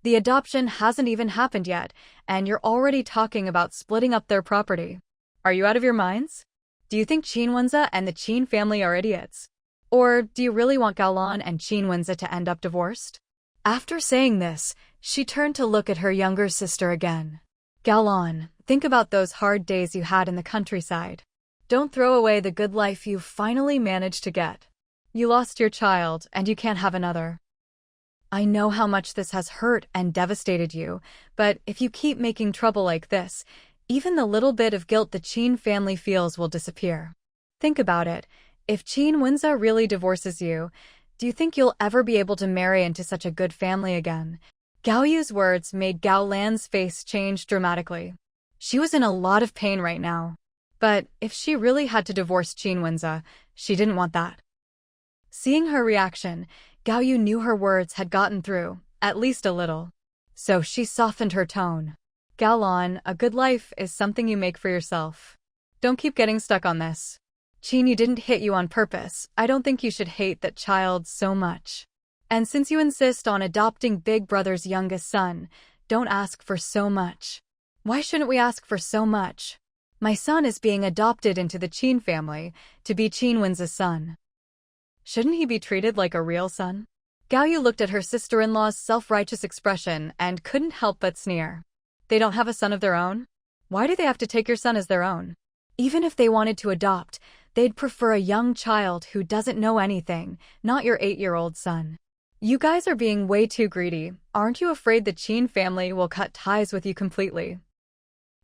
The adoption hasn't even happened yet, and you're already talking about splitting up their property. Are you out of your minds? Do you think Qin Wenze and the Qin family are idiots? Or do you really want Gao Lan and Qin Wenze to end up divorced? After saying this, she turned to look at her younger sister again. Gao Lan, think about those hard days you had in the countryside. Don't throw away the good life you finally managed to get. You lost your child, and you can't have another. I know how much this has hurt and devastated you, but if you keep making trouble like this, even the little bit of guilt the Qin family feels will disappear. Think about it. If Qin Wenze really divorces you, do you think you'll ever be able to marry into such a good family again? Gao Yu's words made Gao Lan's face change dramatically. She was in a lot of pain right now. But if she really had to divorce Qin Wenze, she didn't want that. Seeing her reaction, Gao Yu knew her words had gotten through, at least a little. So she softened her tone. Gao Lan, a good life is something you make for yourself. Don't keep getting stuck on this. Qin Yu didn't hit you on purpose. I don't think you should hate that child so much. And since you insist on adopting Big Brother's youngest son, don't ask for so much. Why shouldn't we ask for so much? My son is being adopted into the Qin family to be Qin Wenze's son. Shouldn't he be treated like a real son? Gao Yu looked at her sister-in-law's self-righteous expression and couldn't help but sneer. They don't have a son of their own? Why do they have to take your son as their own? Even if they wanted to adopt, they'd prefer a young child who doesn't know anything, not your 8-year-old son. You guys are being way too greedy. Aren't you afraid the Qin family will cut ties with you completely?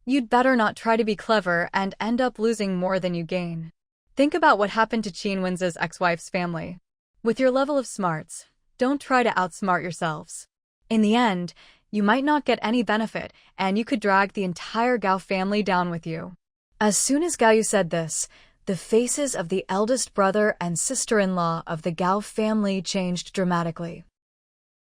You'd better not try to be clever and end up losing more than you gain. Think about what happened to Qin Wenze's ex-wife's family. With your level of smarts, don't try to outsmart yourselves. In the end, you might not get any benefit, and you could drag the entire Gao family down with you. As soon as Gao Yu said this, the faces of the eldest brother and sister-in-law of the Gao family changed dramatically.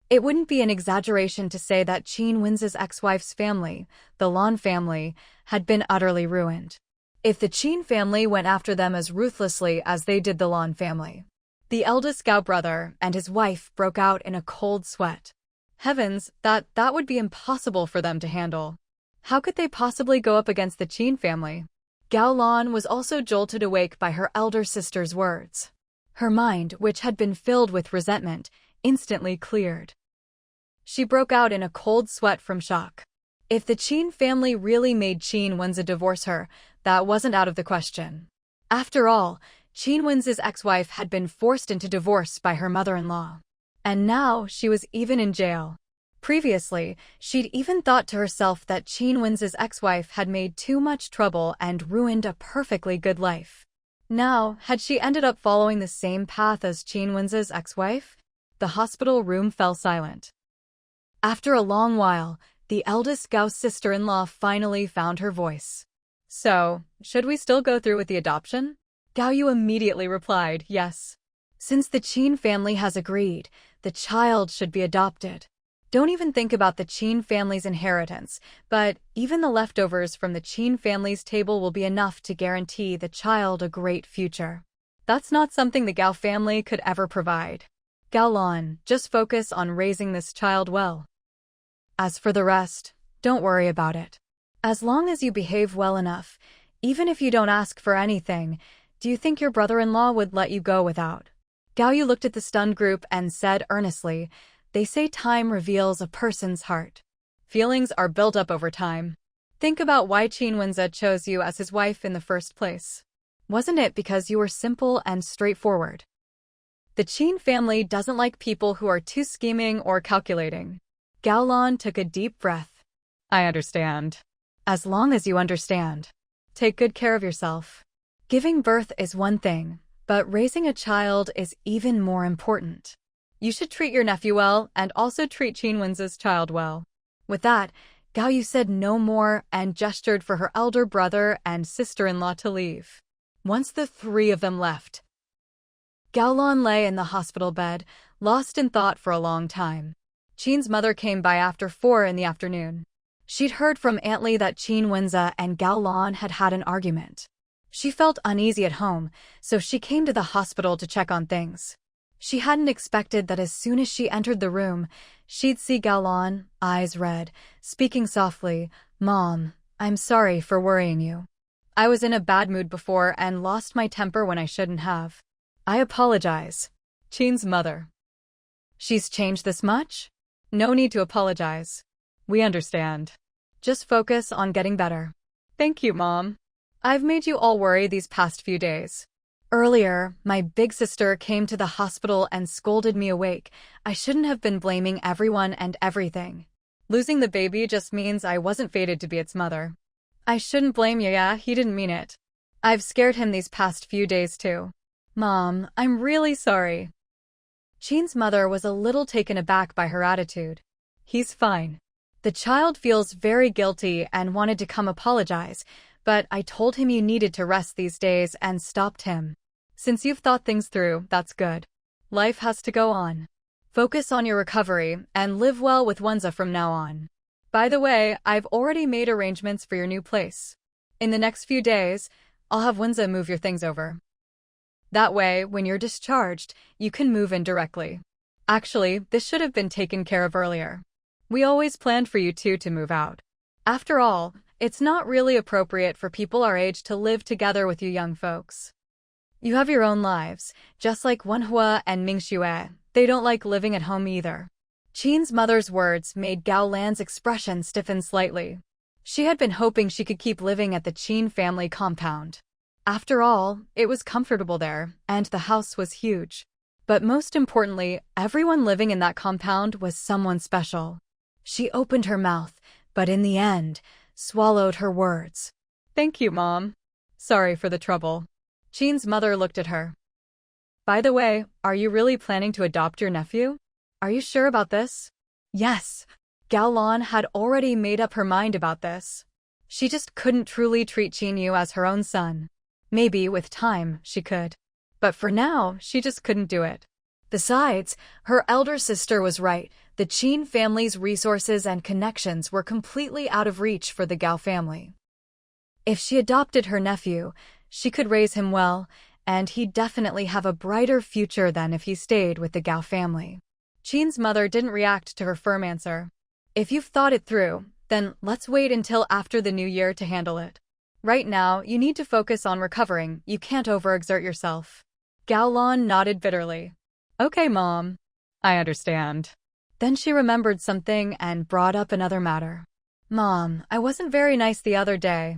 It wouldn't be an exaggeration to say that Qin Wenze's ex-wife's family, the Lan family, had been utterly ruined. If the Qin family went after them as ruthlessly as they did the Lan family. The eldest Gao brother and his wife broke out in a cold sweat. Heavens, that would be impossible for them to handle. How could they possibly go up against the Qin family? Gao Lan was also jolted awake by her elder sister's words. Her mind, which had been filled with resentment, instantly cleared. She broke out in a cold sweat from shock. If the Qin family really made Qin Wenze divorce her, that wasn't out of the question. After all, Qin Wenze's ex-wife had been forced into divorce by her mother-in-law. And now she was even in jail. Previously, she'd even thought to herself that Qin Wenze's ex-wife had made too much trouble and ruined a perfectly good life. Now, had she ended up following the same path as Qin Wenze's ex-wife? The hospital room fell silent. After a long while, the eldest Gao sister-in-law finally found her voice. So, should we still go through with the adoption? Gao Yu immediately replied, yes. Since the Qin family has agreed, the child should be adopted. Don't even think about the Qin family's inheritance, but even the leftovers from the Qin family's table will be enough to guarantee the child a great future. That's not something the Gao family could ever provide. Gao Lan, just focus on raising this child well. As for the rest, don't worry about it. As long as you behave well enough, even if you don't ask for anything, do you think your brother-in-law would let you go without? Gao Yu looked at the stunned group and said earnestly, "They say time reveals a person's heart. Feelings are built up over time. Think about why Qin Wenze chose you as his wife in the first place. Wasn't it because you were simple and straightforward? The Qin family doesn't like people who are too scheming or calculating." Gao Lan took a deep breath. "I understand. As long as you understand. Take good care of yourself. Giving birth is one thing, but raising a child is even more important. You should treat your nephew well and also treat Qin Wenze's child well." With that, Gao Yu said no more and gestured for her elder brother and sister-in-law to leave. Once the three of them left, Gao Lan lay in the hospital bed, lost in thought for a long time. Qin's mother came by after 4 in the afternoon. She'd heard from Aunt Li that Qin Wenze and Gao Lan had had an argument. She felt uneasy at home, so she came to the hospital to check on things. She hadn't expected that as soon as she entered the room, she'd see Gao Lan, eyes red, speaking softly, "Mom, I'm sorry for worrying you. I was in a bad mood before and lost my temper when I shouldn't have. I apologize." Qin's mother. "She's changed this much? No need to apologize. We understand. Just focus on getting better." "Thank you, Mom. I've made you all worry these past few days. Earlier, my big sister came to the hospital and scolded me awake. I shouldn't have been blaming everyone and everything. Losing the baby just means I wasn't fated to be its mother. I shouldn't blame you, yeah, he didn't mean it. I've scared him these past few days too. Mom, I'm really sorry." Qin's mother was a little taken aback by her attitude. "He's fine. The child feels very guilty and wanted to come apologize, but I told him you needed to rest these days and stopped him. Since you've thought things through, that's good. Life has to go on. Focus on your recovery and live well with Wenze from now on. By the way, I've already made arrangements for your new place. In the next few days, I'll have Wenze move your things over. That way, when you're discharged, you can move in directly. Actually, this should have been taken care of earlier. We always planned for you two to move out. After all, it's not really appropriate for people our age to live together with you young folks. You have your own lives, just like Wenhua and Mingxue. They don't like living at home either." Qin's mother's words made Gao Lan's expression stiffen slightly. She had been hoping she could keep living at the Qin family compound. After all, it was comfortable there, and the house was huge. But most importantly, everyone living in that compound was someone special. She opened her mouth, but in the end, swallowed her words. "Thank you, Mom. Sorry for the trouble." Qin's mother looked at her. "By the way, are you really planning to adopt your nephew? Are you sure about this?" Yes. Gao Lan had already made up her mind about this. She just couldn't truly treat Qin Yu as her own son. Maybe, with time, she could. But for now, she just couldn't do it. Besides, her elder sister was right. The Qin family's resources and connections were completely out of reach for the Gao family. If she adopted her nephew, she could raise him well, and he'd definitely have a brighter future than if he stayed with the Gao family. Qin's mother didn't react to her firm answer. "If you've thought it through, then let's wait until after the new year to handle it. Right now, you need to focus on recovering. You can't overexert yourself." Gao Lan nodded bitterly. "Okay, Mom. I understand." Then she remembered something and brought up another matter. "Mom, I wasn't very nice the other day.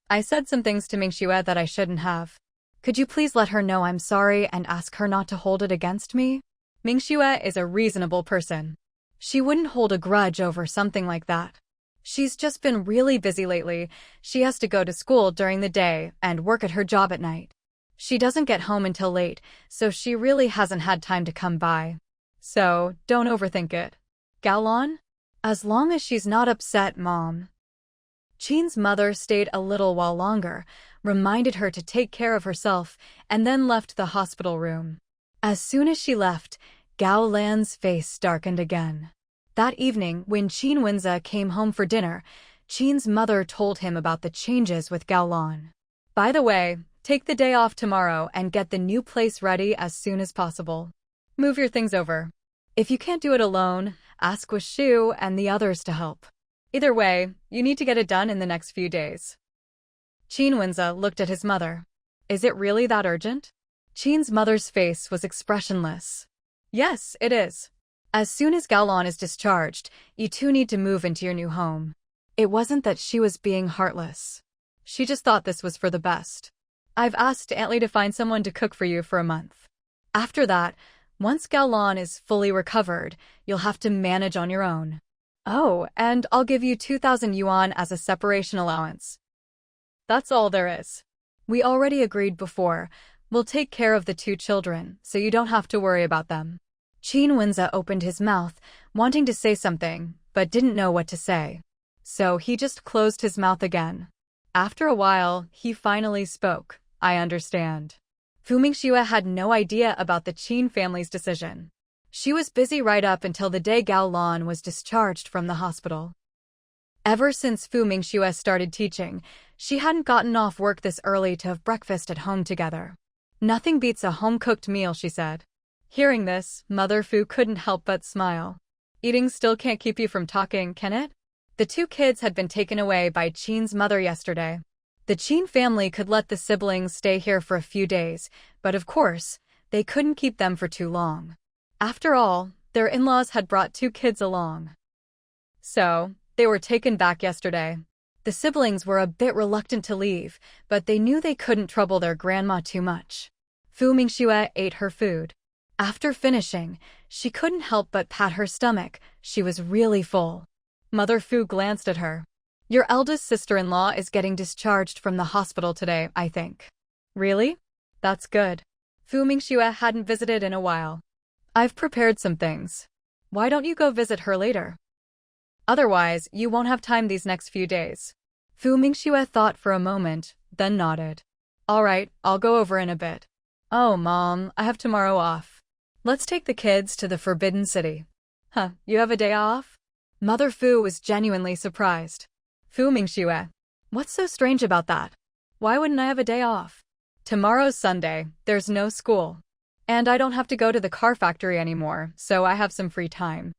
I said some things to Mingxue that I shouldn't have. Could you please let her know I'm sorry and ask her not to hold it against me? Mingxue is a reasonable person. She wouldn't hold a grudge over something like that. She's just been really busy lately. She has to go to school during the day and work at her job at night. She doesn't get home until late, so she really hasn't had time to come by. So, don't overthink it. Gao Lan? As long as she's not upset, Mom." Qin's mother stayed a little while longer, reminded her to take care of herself, and then left the hospital room. As soon as she left, Gao Lan's face darkened again. That evening, when Qin Wenze came home for dinner, Qin's mother told him about the changes with Gao Lan. "By the way, take the day off tomorrow and get the new place ready as soon as possible. Move your things over. If you can't do it alone, ask Wishu and the others to help. Either way, you need to get it done in the next few days." Qin Wenze looked at his mother. "Is it really that urgent?" Qin's mother's face was expressionless. Yes, it is. As soon as Gaolan is discharged, you two need to move into your new home. It wasn't that she was being heartless. She just thought this was for the best. I've asked Aunt Lee to find someone to cook for you for a month. After that, once Gaolan is fully recovered, you'll have to manage on your own. Oh, and I'll give you 2,000 yuan as a separation allowance. That's all there is. We already agreed before. We'll take care of the two children, so you don't have to worry about them. Qin Wenze opened his mouth, wanting to say something, but didn't know what to say. So he just closed his mouth again. After a while, he finally spoke. I understand. Fu Mingxue had no idea about the Qin family's decision. She was busy right up until the day Gaolan was discharged from the hospital. Ever since Fu Mingxue started teaching, she hadn't gotten off work this early to have breakfast at home together. Nothing beats a home-cooked meal, she said. Hearing this, Mother Fu couldn't help but smile. Eating still can't keep you from talking, can it? The two kids had been taken away by Qin's mother yesterday. The Qin family could let the siblings stay here for a few days, but of course, they couldn't keep them for too long. After all, their in-laws had brought two kids along. So, they were taken back yesterday. The siblings were a bit reluctant to leave, but they knew they couldn't trouble their grandma too much. Fu Mingxue ate her food. After finishing, she couldn't help but pat her stomach. She was really full. Mother Fu glanced at her. Your eldest sister-in-law is getting discharged from the hospital today, I think. Really? That's good. Fu Mingxue hadn't visited in a while. I've prepared some things. Why don't you go visit her later? Otherwise, you won't have time these next few days. Fu Mingxue thought for a moment, then nodded. All right, I'll go over in a bit. Oh, Mom, I have tomorrow off. Let's take the kids to the Forbidden City. Huh, you have a day off? Mother Fu was genuinely surprised. Fu Mingxue, what's so strange about that? Why wouldn't I have a day off? Tomorrow's Sunday, there's no school. And I don't have to go to the car factory anymore, so I have some free time.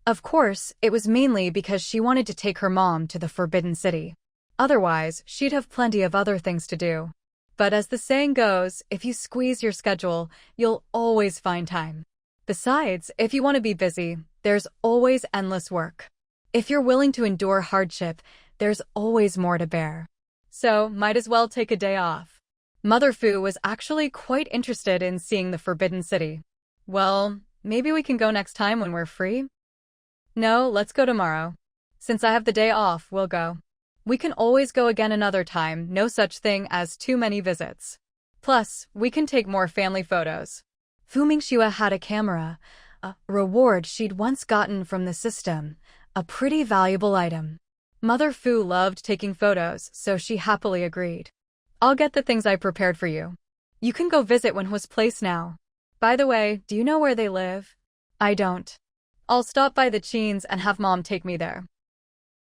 Of course, it was mainly because she wanted to take her mom to the Forbidden City. Otherwise, she'd have plenty of other things to do. But as the saying goes, if you squeeze your schedule, you'll always find time. Besides, if you want to be busy, there's always endless work. If you're willing to endure hardship, there's always more to bear. So, might as well take a day off. Mother Fu was actually quite interested in seeing the Forbidden City. Well, maybe we can go next time when we're free? No, let's go tomorrow. Since I have the day off, we'll go. We can always go again another time, no such thing as too many visits. Plus, we can take more family photos. Fu Mingxue had a camera, a reward she'd once gotten from the system, a pretty valuable item. Mother Fu loved taking photos, so she happily agreed. I'll get the things I prepared for you. You can go visit Wenhu's place now. By the way, do you know where they live? I don't. I'll stop by the Qins and have Mom take me there.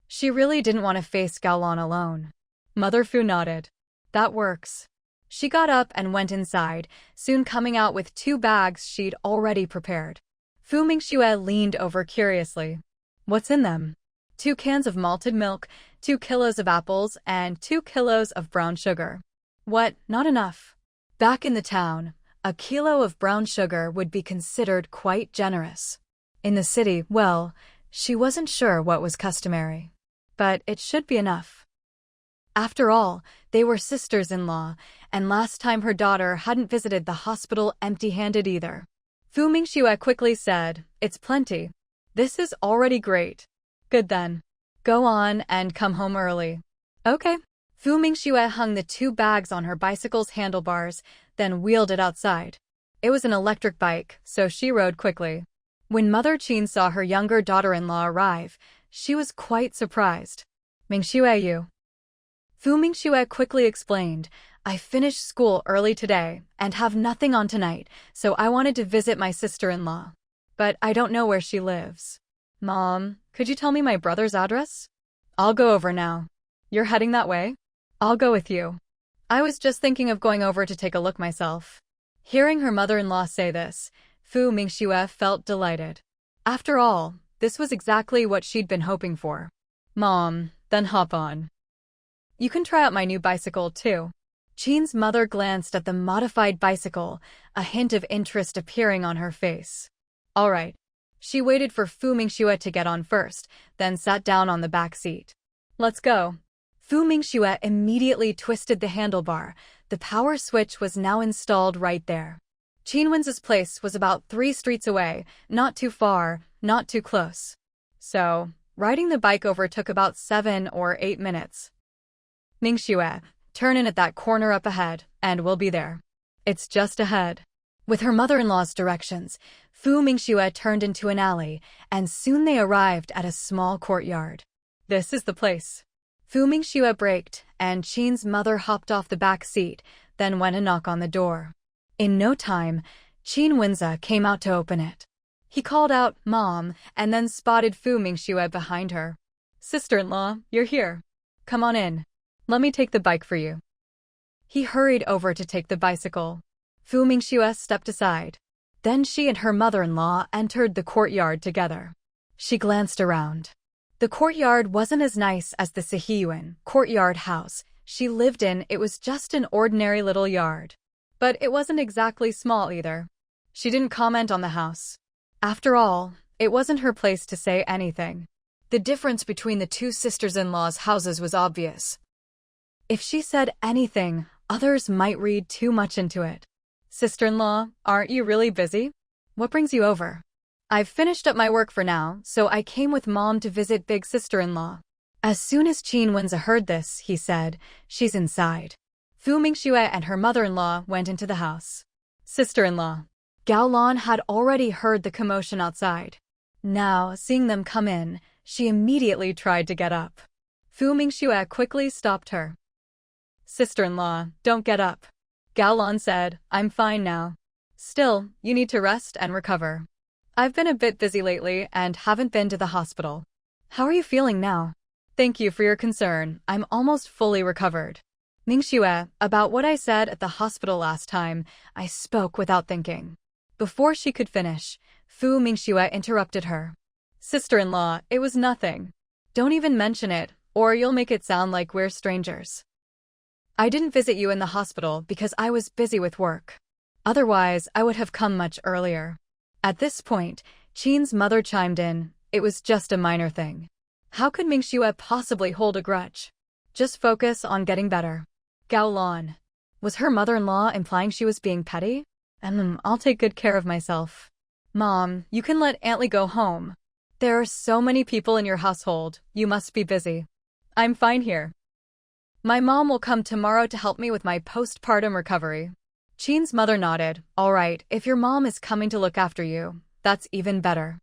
She really didn't want to face Gaolan alone. Mother Fu nodded. That works. She got up and went inside, soon coming out with 2 bags she'd already prepared. Fu Mingxue leaned over curiously. What's in them? 2 cans of malted milk, 2 kilos of apples, and 2 kilos of brown sugar. What, not enough? Back in the town, a kilo of brown sugar would be considered quite generous. In the city, well, she wasn't sure what was customary. But it should be enough. After all, they were sisters-in-law, and last time her daughter hadn't visited the hospital empty-handed either. Fu Mingxue quickly said, It's plenty. This is already great. Good then. Go on and come home early. Okay. Fu Mingxue hung the 2 bags on her bicycle's handlebars, then wheeled it outside. It was an electric bike, so she rode quickly. When Mother Qin saw her younger daughter-in-law arrive, she was quite surprised. Mingxue, you. Fu Mingxue quickly explained, I finished school early today and have nothing on tonight, so I wanted to visit my sister-in-law. But I don't know where she lives. Mom, could you tell me my brother's address? I'll go over now. You're heading that way? I'll go with you. I was just thinking of going over to take a look myself. Hearing her mother-in-law say this, Fu Mingxue felt delighted. After all, this was exactly what she'd been hoping for. Mom, then hop on. You can try out my new bicycle too. Qin's mother glanced at the modified bicycle, a hint of interest appearing on her face. All right. She waited for Fu Mingxue to get on first, then sat down on the back seat. Let's go. Fu Mingxue immediately twisted the handlebar. The power switch was now installed right there. Qinwen's place was about 3 streets away, not too far, not too close. So, riding the bike over took about 7 or 8 minutes. Mingxue, turn in at that corner up ahead, and we'll be there. It's just ahead. With her mother-in-law's directions, Fu Mingxue turned into an alley, and soon they arrived at a small courtyard. This is the place. Fu Mingxue braked, and Qin's mother hopped off the back seat, then went a knock on the door. In no time, Qin Wenza came out to open it. He called out, "Mom," and then spotted Fu Mingxue behind her. "Sister-in-law, you're here. Come on in. Let me take the bike for you." He hurried over to take the bicycle. Fu Mingxue stepped aside. Then she and her mother-in-law entered the courtyard together. She glanced around. The courtyard wasn't as nice as the Sihiyuan courtyard house she lived in. It was just an ordinary little yard. But it wasn't exactly small either. She didn't comment on the house. After all, it wasn't her place to say anything. The difference between the two sisters-in-law's houses was obvious. If she said anything, others might read too much into it. "Sister-in-law, aren't you really busy? What brings you over?" "I've finished up my work for now, so I came with Mom to visit big sister-in-law." As soon as Qin Wenza heard this, he said, "She's inside." Fu Mingxue and her mother-in-law went into the house. "Sister-in-law." Gao Lan had already heard the commotion outside. Now, seeing them come in, she immediately tried to get up. Fu Mingxue quickly stopped her. "Sister-in-law, don't get up." Gao Lan said, "I'm fine now." "Still, you need to rest and recover. I've been a bit busy lately and haven't been to the hospital. How are you feeling now?" "Thank you for your concern. I'm almost fully recovered." "Mingxue, about what I said at the hospital last time, I spoke without thinking." Before she could finish, Fu Mingxue interrupted her. "Sister-in-law, it was nothing. Don't even mention it, or you'll make it sound like we're strangers. I didn't visit you in the hospital because I was busy with work. Otherwise, I would have come much earlier." At this point, Qin's mother chimed in. It was just a minor thing. How could Mingxue possibly hold a grudge? Just focus on getting better. Gao Lan. Was her mother-in-law implying she was being petty? I'll take good care of myself. "Mom, you can let Aunt Lee go home. There are so many people in your household, you must be busy." "I'm fine here. My mom will come tomorrow to help me with my postpartum recovery." Qin's mother nodded. "All right, if your mom is coming to look after you, that's even better.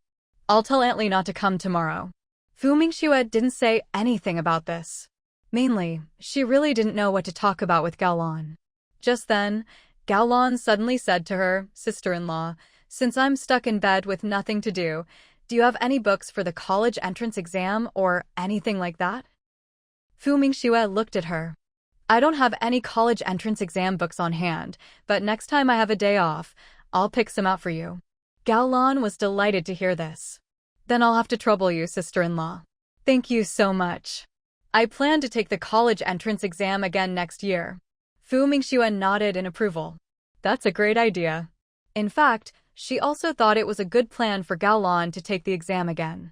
I'll tell Aunt Lee not to come tomorrow." Fu Mingxue didn't say anything about this. Mainly, she really didn't know what to talk about with Gao Lan. Just then, Gao Lan suddenly said to her, "Sister-in-law, since I'm stuck in bed with nothing to do you have any books for the college entrance exam or anything like that?" Fu Mingxue looked at her. "I don't have any college entrance exam books on hand, but next time I have a day off, I'll pick some out for you." Gao Lan was delighted to hear this. "Then I'll have to trouble you, sister-in-law." "Thank you so much. I plan to take the college entrance exam again next year." Fu Mingxue nodded in approval. "That's a great idea." In fact, she also thought it was a good plan for Gao Lan to take the exam again.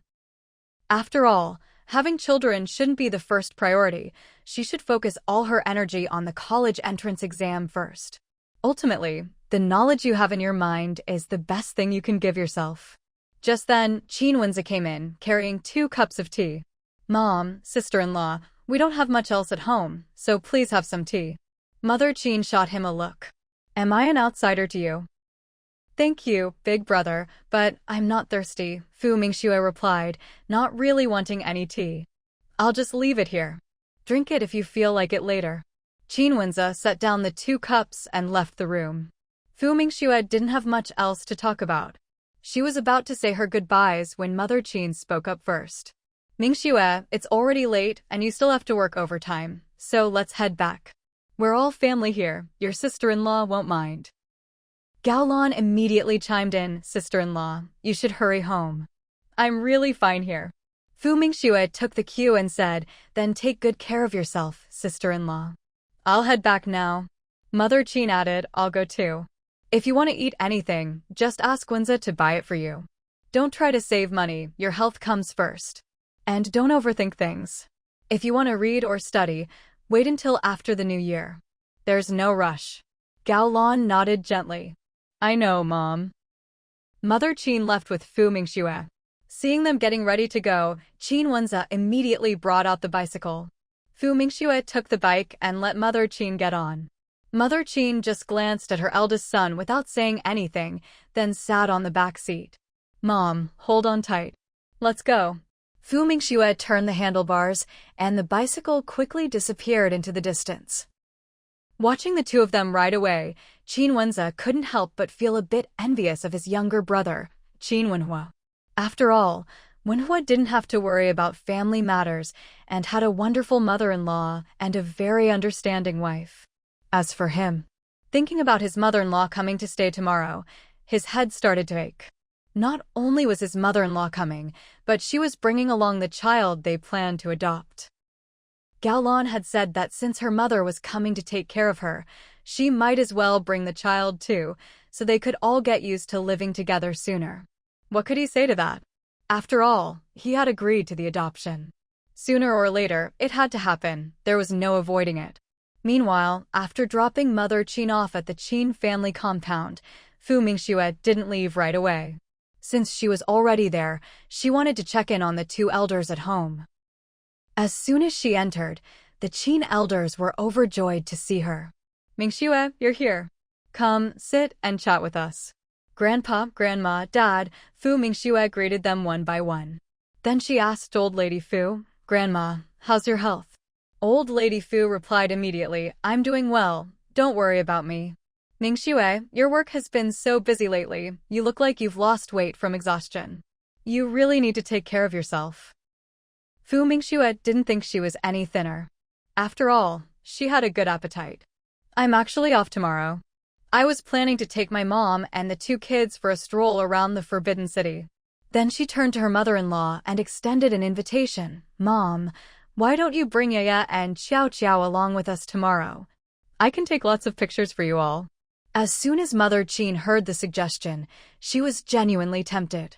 After all, having children shouldn't be the first priority. She should focus all her energy on the college entrance exam first. Ultimately, the knowledge you have in your mind is the best thing you can give yourself. Just then, Qin Wenza came in, carrying 2 cups of tea. "Mom, sister-in-law, we don't have much else at home, so please have some tea." Mother Qin shot him a look. "Am I an outsider to you?" "Thank you, big brother, but I'm not thirsty," Fu Mingxue replied, not really wanting any tea. "I'll just leave it here. Drink it if you feel like it later." Qin Wenza set down the 2 cups and left the room. Fu Mingxue didn't have much else to talk about. She was about to say her goodbyes when Mother Qin spoke up first. "Mingxue, it's already late and you still have to work overtime, so let's head back. We're all family here, your sister-in-law won't mind." Gao Lan immediately chimed in, "Sister-in-law, you should hurry home. I'm really fine here." Fu Mingxue took the cue and said, "Then take good care of yourself, sister-in-law." I'll head back now. Mother Qin added, I'll go too. If you want to eat anything, just ask Wenza to buy it for you. Don't try to save money, your health comes first. And don't overthink things. If you want to read or study, wait until after the new year. There's no rush. Gao Lan nodded gently. I know, Mom. Mother Qin left with Fu Mingxue. Seeing them getting ready to go, Qin Wenza immediately brought out the bicycle. Fu Mingxue took the bike and let Mother Qin get on. Mother Qin just glanced at her eldest son without saying anything, then sat on the back seat. Mom, hold on tight. Let's go. Fu Mingxue turned the handlebars, and the bicycle quickly disappeared into the distance. Watching the two of them ride away, Qin Wenza couldn't help but feel a bit envious of his younger brother, Qin Wenhua. After all, Wenhua didn't have to worry about family matters and had a wonderful mother-in-law and a very understanding wife. As for him, thinking about his mother-in-law coming to stay tomorrow, his head started to ache. Not only was his mother-in-law coming, but she was bringing along the child they planned to adopt. Gao Lan had said that since her mother was coming to take care of her, she might as well bring the child too, so they could all get used to living together sooner. What could he say to that? After all, he had agreed to the adoption. Sooner or later, it had to happen. There was no avoiding it. Meanwhile, after dropping Mother Qin off at the Qin family compound, Fu Mingxue didn't leave right away. Since she was already there, she wanted to check in on the two elders at home. As soon as she entered, the Qin elders were overjoyed to see her. Mingxue, you're here. Come, sit and chat with us. Grandpa, Grandma, Dad, Fu Mingxue greeted them one by one. Then she asked Old Lady Fu, Grandma, how's your health? Old Lady Fu replied immediately, I'm doing well, don't worry about me. Mingxue, your work has been so busy lately, you look like you've lost weight from exhaustion. You really need to take care of yourself. Fu Mingxue didn't think she was any thinner. After all, she had a good appetite. I'm actually off tomorrow. I was planning to take my mom and the two kids for a stroll around the Forbidden City. Then she turned to her mother-in-law and extended an invitation. Mom, why don't you bring Yaya and Xiao Xiao along with us tomorrow? I can take lots of pictures for you all. As soon as Mother Qin heard the suggestion, she was genuinely tempted.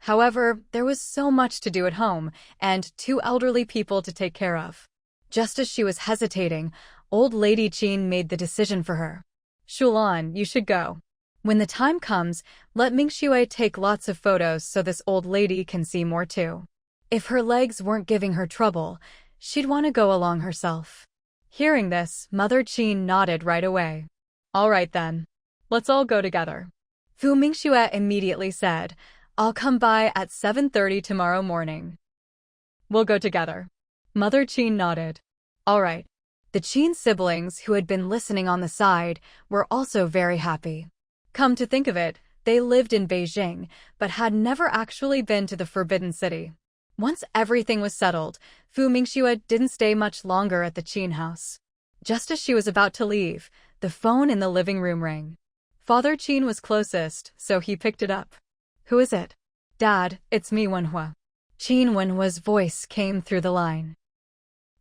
However, there was so much to do at home and two elderly people to take care of. Just as she was hesitating, Old Lady Qin made the decision for her. Shulan, you should go. When the time comes, let Mingxue take lots of photos so this old lady can see more too. If her legs weren't giving her trouble, she'd want to go along herself. Hearing this, Mother Qin nodded right away. All right then. Let's all go together. Fu Mingxue immediately said, I'll come by at 7:30 tomorrow morning. We'll go together. Mother Qin nodded. All right. The Qin siblings, who had been listening on the side, were also very happy. Come to think of it, they lived in Beijing, but had never actually been to the Forbidden City. Once everything was settled, Fu Mingxue didn't stay much longer at the Qin house. Just as she was about to leave, the phone in the living room rang. Father Qin was closest, so he picked it up. Who is it? Dad, it's me, Wenhua. Qin Wenhua's voice came through the line.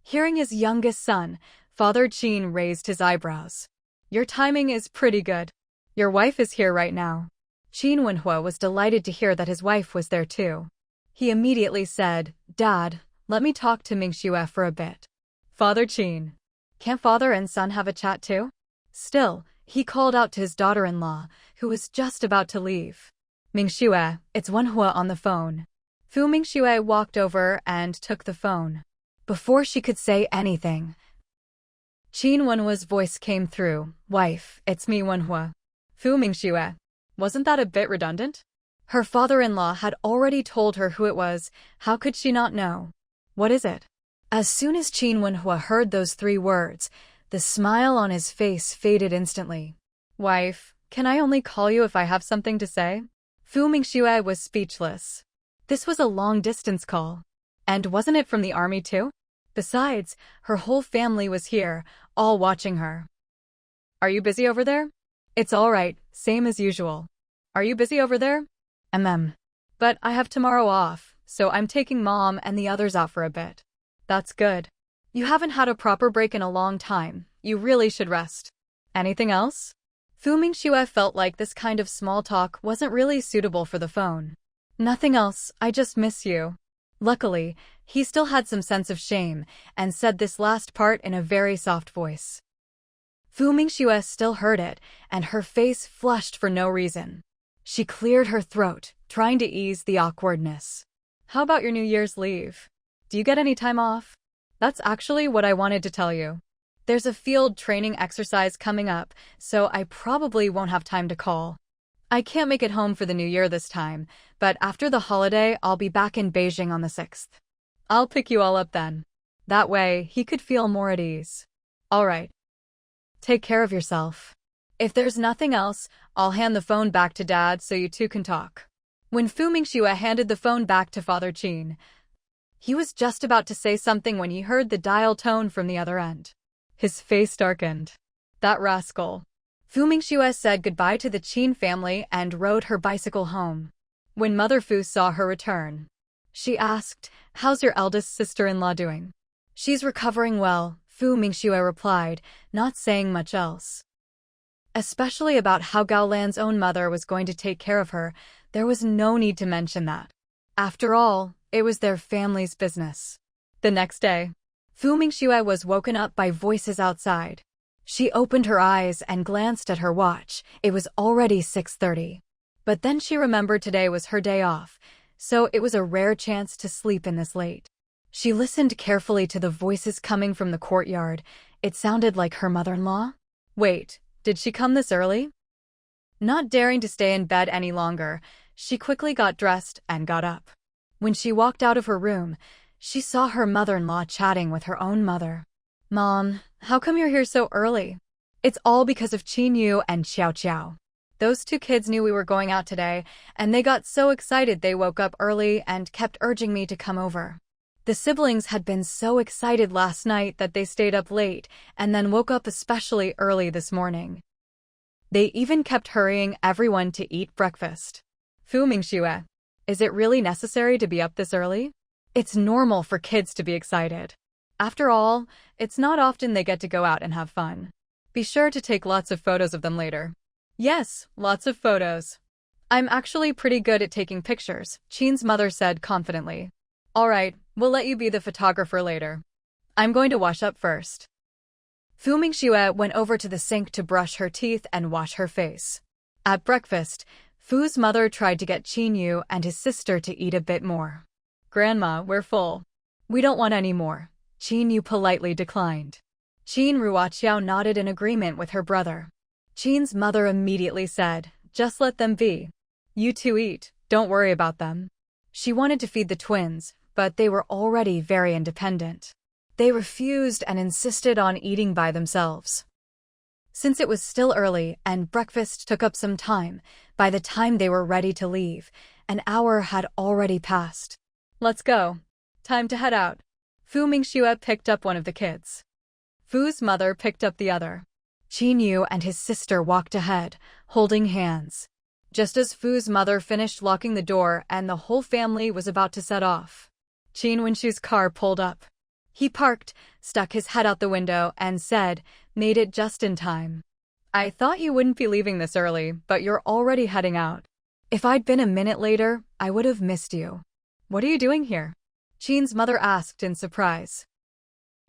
Hearing his youngest son, Father Qin raised his eyebrows. Your timing is pretty good. Your wife is here right now. Qin Wenhua was delighted to hear that his wife was there too. He immediately said, Dad, let me talk to Mingxue for a bit. Father Qin. Can't father and son have a chat too? Still, he called out to his daughter-in-law, who was just about to leave. Mingxue, it's Wenhua on the phone. Fu Mingxue walked over and took the phone. Before she could say anything, Qin Wenhua's voice came through. Wife, it's me, Wenhua. Fu Mingxue. Wasn't that a bit redundant? Her father-in-law had already told her who it was. How could she not know? What is it? As soon as Qin Wenhua heard those 3 words, the smile on his face faded instantly. Wife, can I only call you if I have something to say? Fu Mingxue was speechless. This was a long-distance call. And wasn't it from the army too? Besides, her whole family was here, all watching her. Are you busy over there? It's all right, same as usual. Are you busy over there? But I have tomorrow off, so I'm taking Mom and the others out for a bit. That's good. You haven't had a proper break in a long time. You really should rest. Anything else? Fu Mingxue felt like this kind of small talk wasn't really suitable for the phone. Nothing else, I just miss you. Luckily, he still had some sense of shame and said this last part in a very soft voice. Fu Mingxue still heard it, and her face flushed for no reason. She cleared her throat, trying to ease the awkwardness. How about your New Year's leave? Do you get any time off? That's actually what I wanted to tell you. There's a field training exercise coming up, so I probably won't have time to call. I can't make it home for the New Year this time, but after the holiday, I'll be back in Beijing on the 6th. I'll pick you all up then. That way, he could feel more at ease. All right. Take care of yourself. If there's nothing else, I'll hand the phone back to Dad so you two can talk. When Fu Mingxue handed the phone back to Father Qin, he was just about to say something when he heard the dial tone from the other end. His face darkened. That rascal. Fu Mingxue said goodbye to the Qin family and rode her bicycle home. When Mother Fu saw her return, she asked, "How's your eldest sister-in-law doing?" "She's recovering well," Fu Mingxue replied, not saying much else. Especially about how Gao Lan's own mother was going to take care of her, there was no need to mention that. After all, it was their family's business. The next day, Fu Mingxue was woken up by voices outside. She opened her eyes and glanced at her watch. It was already 6:30. But then she remembered today was her day off, so it was a rare chance to sleep in this late. She listened carefully to the voices coming from the courtyard. It sounded like her mother-in-law. Wait, did she come this early? Not daring to stay in bed any longer, she quickly got dressed and got up. When she walked out of her room, she saw her mother-in-law chatting with her own mother. "Mom, how come you're here so early?" "It's all because of Qin Yu and Xiao Xiao. Those two kids knew we were going out today, and they got so excited they woke up early and kept urging me to come over. The siblings had been so excited last night that they stayed up late and then woke up especially early this morning. They even kept hurrying everyone to eat breakfast." Fu Mingxue, is it really necessary to be up this early? It's normal for kids to be excited. After all, it's not often they get to go out and have fun. Be sure to take lots of photos of them later. Yes, lots of photos. I'm actually pretty good at taking pictures, Qin's mother said confidently. All right, we'll let you be the photographer later. I'm going to wash up first. Fu Mingxue went over to the sink to brush her teeth and wash her face. At breakfast, Fu's mother tried to get Qin Yu and his sister to eat a bit more. "Grandma, we're full. We don't want any more," Qin Yu politely declined. Qin Ruoqiao nodded in agreement with her brother. Qin's mother immediately said, "Just let them be. You two eat, don't worry about them." She wanted to feed the twins, but they were already very independent. They refused and insisted on eating by themselves. Since it was still early and breakfast took up some time, by the time they were ready to leave, an hour had already passed. "Let's go. Time to head out." Fu Mingxue picked up one of the kids. Fu's mother picked up the other. Qin Yu and his sister walked ahead, holding hands. Just as Fu's mother finished locking the door and the whole family was about to set off, Qin Wenxu's car pulled up. He parked, stuck his head out the window, and said, "Made it just in time. I thought you wouldn't be leaving this early, but you're already heading out. If I'd been a minute later, I would have missed you." "What are you doing here?" Qin's mother asked in surprise.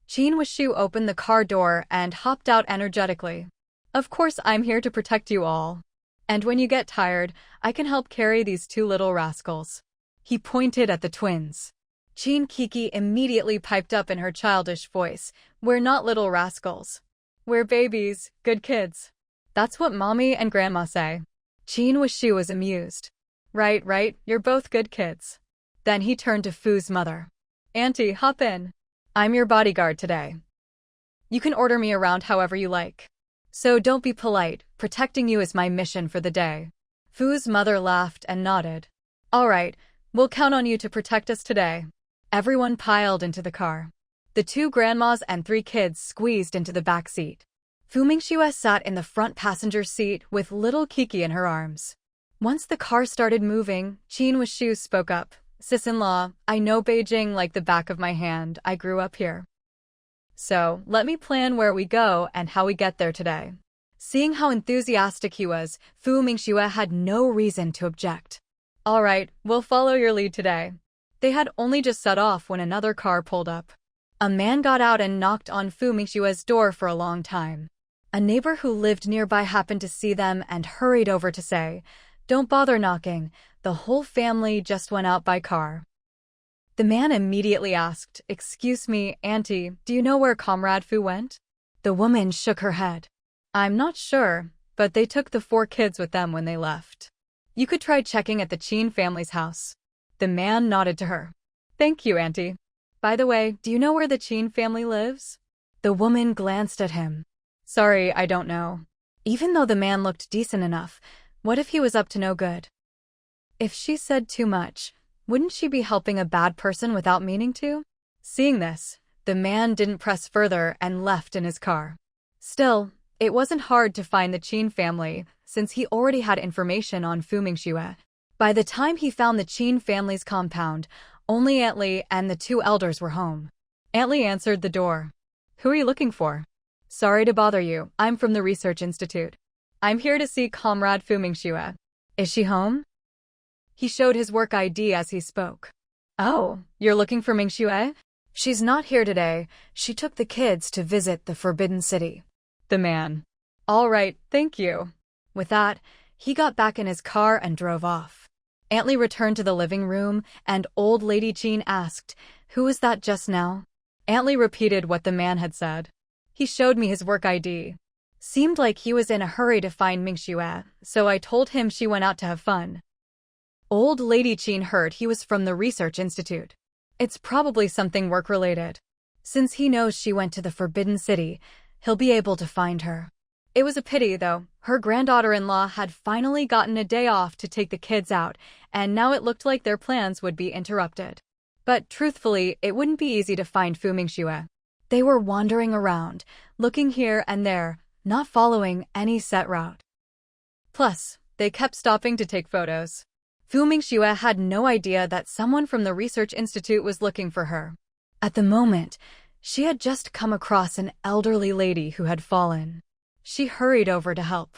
Qin Wenxu opened the car door and hopped out energetically. "Of course I'm here to protect you all. And when you get tired, I can help carry these two little rascals." He pointed at the twins. Qin Kiki immediately piped up in her childish voice, "We're not little rascals. We're babies, good kids. That's what Mommy and Grandma say." Qin Wenxu was amused. Right, you're both good kids." Then he turned to Fu's mother. "Auntie, hop in. I'm your bodyguard today. You can order me around however you like. So don't be polite, protecting you is my mission for the day." Fu's mother laughed and nodded. "All right, we'll count on you to protect us today." Everyone piled into the car. The two grandmas and three kids squeezed into the back seat. Fu Mingxue sat in the front passenger seat with little Kiki in her arms. Once the car started moving, Qin Wenxu spoke up. "Sis-in-law, I know Beijing like the back of my hand. I grew up here. So, let me plan where we go and how we get there today. Seeing how enthusiastic he was, Fu Mingxue had no reason to object. All right, we'll follow your lead today. They had only just set off when another car pulled up. A man got out and knocked on Fu Mingxue's door for a long time. A neighbor who lived nearby happened to see them and hurried over to say, "Don't bother knocking, the whole family just went out by car." The man immediately asked, "Excuse me, Auntie, do you know where Comrade Fu went?" The woman shook her head. "I'm not sure, but they took the 4 kids with them when they left. You could try checking at the Qin family's house." The man nodded to her. "Thank you, Auntie. By the way, do you know where the Qin family lives?" The woman glanced at him. "Sorry, I don't know." Even though the man looked decent enough, what if he was up to no good? If she said too much, wouldn't she be helping a bad person without meaning to? Seeing this, the man didn't press further and left in his car. Still, it wasn't hard to find the Qin family, since he already had information on Fu Mingxue. By the time he found the Qin family's compound, only Aunt Li and the 2 elders were home. Aunt Li answered the door. "Who are you looking for?" "Sorry to bother you, I'm from the Research Institute. I'm here to see Comrade Fu Mingxue. Is she home?" He showed his work ID as he spoke. "Oh, you're looking for Mingxue? She's not here today, she took the kids to visit the Forbidden City." The man. "All right, thank you." With that, he got back in his car and drove off. Aunt Li returned to the living room, and old lady Qin asked, "Who was that just now?" Aunt Li repeated what the man had said. "He showed me his work ID. Seemed like he was in a hurry to find Mingxue, so I told him she went out to have fun." Old lady Qin heard he was from the Research Institute. It's probably something work-related. Since he knows she went to the Forbidden City, he'll be able to find her. It was a pity, though. Her granddaughter-in-law had finally gotten a day off to take the kids out, and now it looked like their plans would be interrupted. But truthfully, it wouldn't be easy to find Fu Mingxue. They were wandering around, looking here and there, not following any set route. Plus, they kept stopping to take photos. Fu Mingxue had no idea that someone from the Research Institute was looking for her. At the moment, she had just come across an elderly lady who had fallen. She hurried over to help.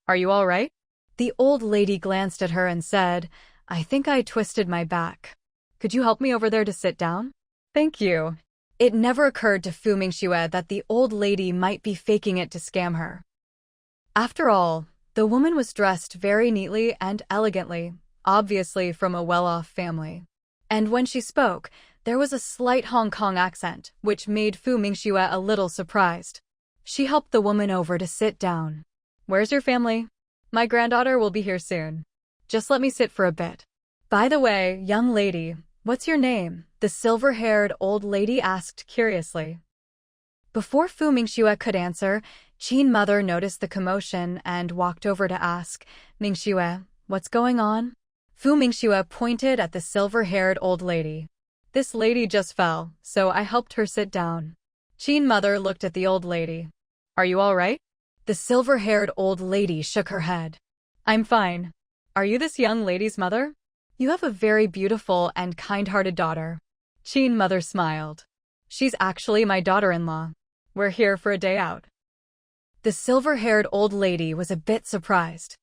"Are you all right?" The old lady glanced at her and said, "I think I twisted my back. Could you help me over there to sit down?" "Thank you." It never occurred to Fu Mingxue that the old lady might be faking it to scam her. After all, the woman was dressed very neatly and elegantly, obviously from a well-off family. And when she spoke, there was a slight Hong Kong accent, which made Fu Mingxue a little surprised. She helped the woman over to sit down. "Where's your family?" "My granddaughter will be here soon. Just let me sit for a bit." "By the way, young lady, what's your name?" the silver-haired old lady asked curiously. Before Fu Mingxue could answer, Qin mother noticed the commotion and walked over to ask, "Mingxue, what's going on?" Fu Mingxue pointed at the silver-haired old lady. "This lady just fell, so I helped her sit down." Qin mother looked at the old lady. "Are you all right?" The silver-haired old lady shook her head. "I'm fine. Are you this young lady's mother? You have a very beautiful and kind-hearted daughter." Qin mother smiled. "She's actually my daughter-in-law. We're here for a day out." The silver-haired old lady was a bit surprised.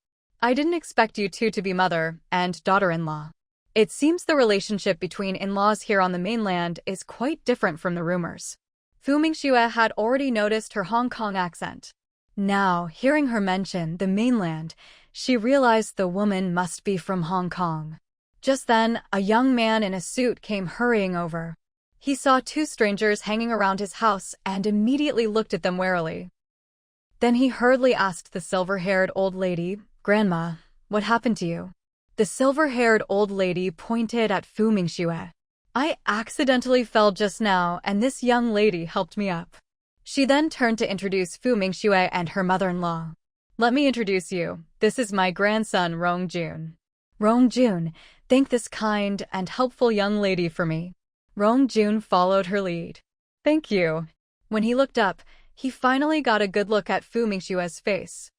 "I didn't expect you two to be mother and daughter-in-law. It seems the relationship between in-laws here on the mainland is quite different from the rumors." Fu Mingxue had already noticed her Hong Kong accent. Now, hearing her mention the mainland, she realized the woman must be from Hong Kong. Just then, a young man in a suit came hurrying over. He saw 2 strangers hanging around his house and immediately looked at them warily. Then he hurriedly asked the silver-haired old lady, "Grandma, what happened to you?" The silver-haired old lady pointed at Fu Mingxue. "I accidentally fell just now, and this young lady helped me up." She then turned to introduce Fu Mingxue and her mother-in-law. "Let me introduce you. This is my grandson, Rongjun." "Rongjun, thank this kind and helpful young lady for me." Rongjun followed her lead. "Thank you." When he looked up, he finally got a good look at Fu Mingxue's face.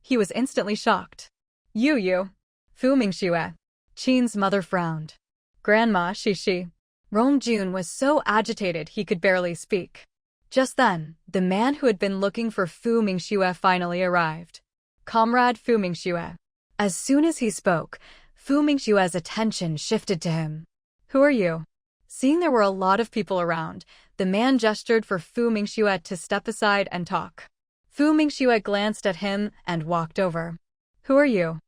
He was instantly shocked. You. Fu Mingxue. Qin's mother frowned. "Grandma, she. Rongjun was so agitated he could barely speak. Just then, the man who had been looking for Fu Mingxue finally arrived. Comrade Fu Mingxue. As soon as he spoke, Fu Mingxue's attention shifted to him. Who are you? Seeing there were a lot of people around, the man gestured for Fu Mingxue to step aside and talk. Fu Mingxue glanced at him and walked over. Who are you?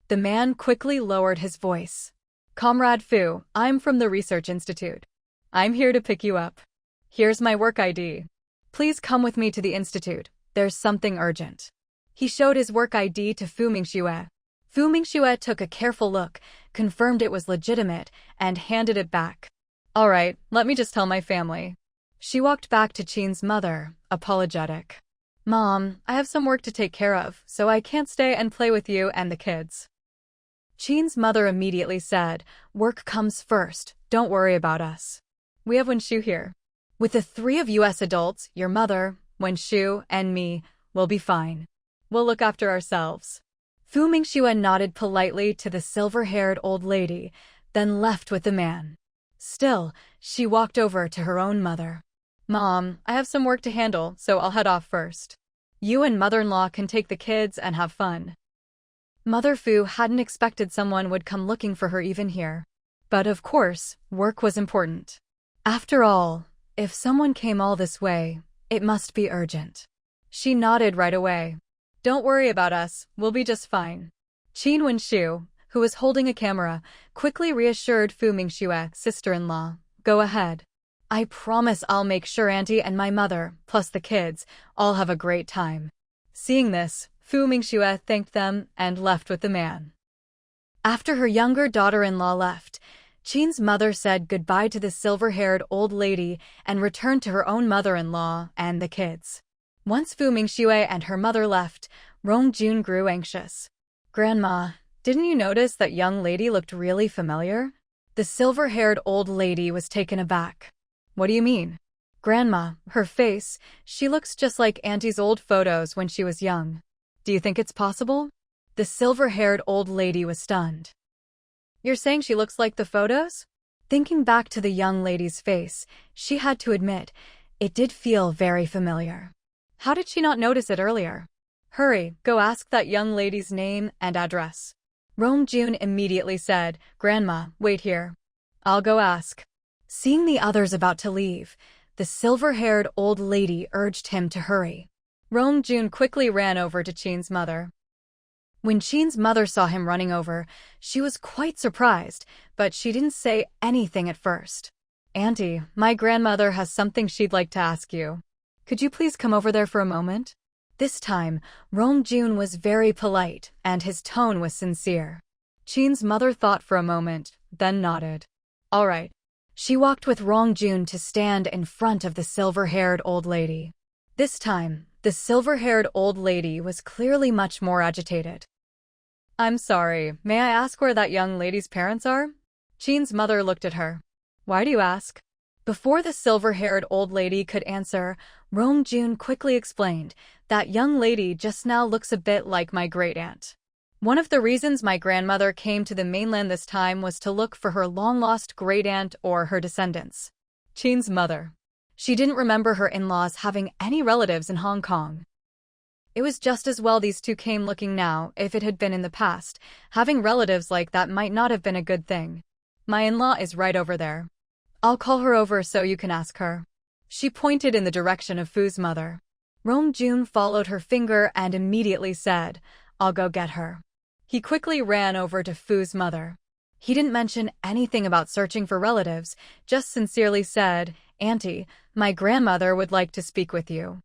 The man quickly lowered his voice. Comrade Fu, I'm from the Research Institute. I'm here to pick you up. Here's my work ID. Please come with me to the institute. There's something urgent. He showed his work ID to Fu Mingxue. Fu Mingxue took a careful look, confirmed it was legitimate, and handed it back. All right, let me just tell my family. She walked back to Qin's mother, apologetic. Mom, I have some work to take care of, so I can't stay and play with you and the kids. Qin's mother immediately said, work comes first, don't worry about us. We have Wenshu here. With the 3 of US adults, your mother, Wenshu, and me, we'll be fine. We'll look after ourselves. Fu Mingxue nodded politely to the silver-haired old lady, then left with the man. Still, she walked over to her own mother. Mom, I have some work to handle, so I'll head off first. You and mother-in-law can take the kids and have fun. Mother Fu hadn't expected someone would come looking for her even here. But of course, work was important. After all, if someone came all this way, it must be urgent. She nodded right away. Don't worry about us, we'll be just fine. Qin Wenshu, who was holding a camera, quickly reassured Fu Mingxue, sister-in-law. Go ahead. I promise I'll make sure Auntie and my mother, plus the kids, all have a great time. Seeing this, Fu Mingxue thanked them and left with the man. After her younger daughter-in-law left, Qin's mother said goodbye to the silver-haired old lady and returned to her own mother-in-law and the kids. Once Fu Mingxue and her mother left, Rongjun grew anxious. Grandma, didn't you notice that young lady looked really familiar? The silver-haired old lady was taken aback. What do you mean? Grandma, her face, she looks just like Auntie's old photos when she was young. Do you think it's possible? The silver-haired old lady was stunned. You're saying she looks like the photos? Thinking back to the young lady's face, she had to admit, it did feel very familiar. How did she not notice it earlier? Hurry, go ask that young lady's name and address. Rongjun immediately said, Grandma, wait here. I'll go ask. Seeing the others about to leave, the silver-haired old lady urged him to hurry. Rongjun quickly ran over to Qin's mother. When Qin's mother saw him running over, she was quite surprised, but she didn't say anything at first. Auntie, my grandmother has something she'd like to ask you. Could you please come over there for a moment? This time, Rongjun was very polite, and his tone was sincere. Qin's mother thought for a moment, then nodded. All right. She walked with Rongjun to stand in front of the silver-haired old lady. This time, the silver-haired old lady was clearly much more agitated. I'm sorry, may I ask where that young lady's parents are? Qin's mother looked at her. Why do you ask? Before the silver-haired old lady could answer, Rongjun quickly explained, that young lady just now looks a bit like my great-aunt. One of the reasons my grandmother came to the mainland this time was to look for her long-lost great-aunt or her descendants. Qin's mother. She didn't remember her in-laws having any relatives in Hong Kong. It was just as well these two came looking now. If it had been in the past, having relatives like that might not have been a good thing. My in-law is right over there. I'll call her over so you can ask her. She pointed in the direction of Fu's mother. Rongjun followed her finger and immediately said, I'll go get her. He quickly ran over to Fu's mother. He didn't mention anything about searching for relatives, just sincerely said, Auntie, my grandmother would like to speak with you.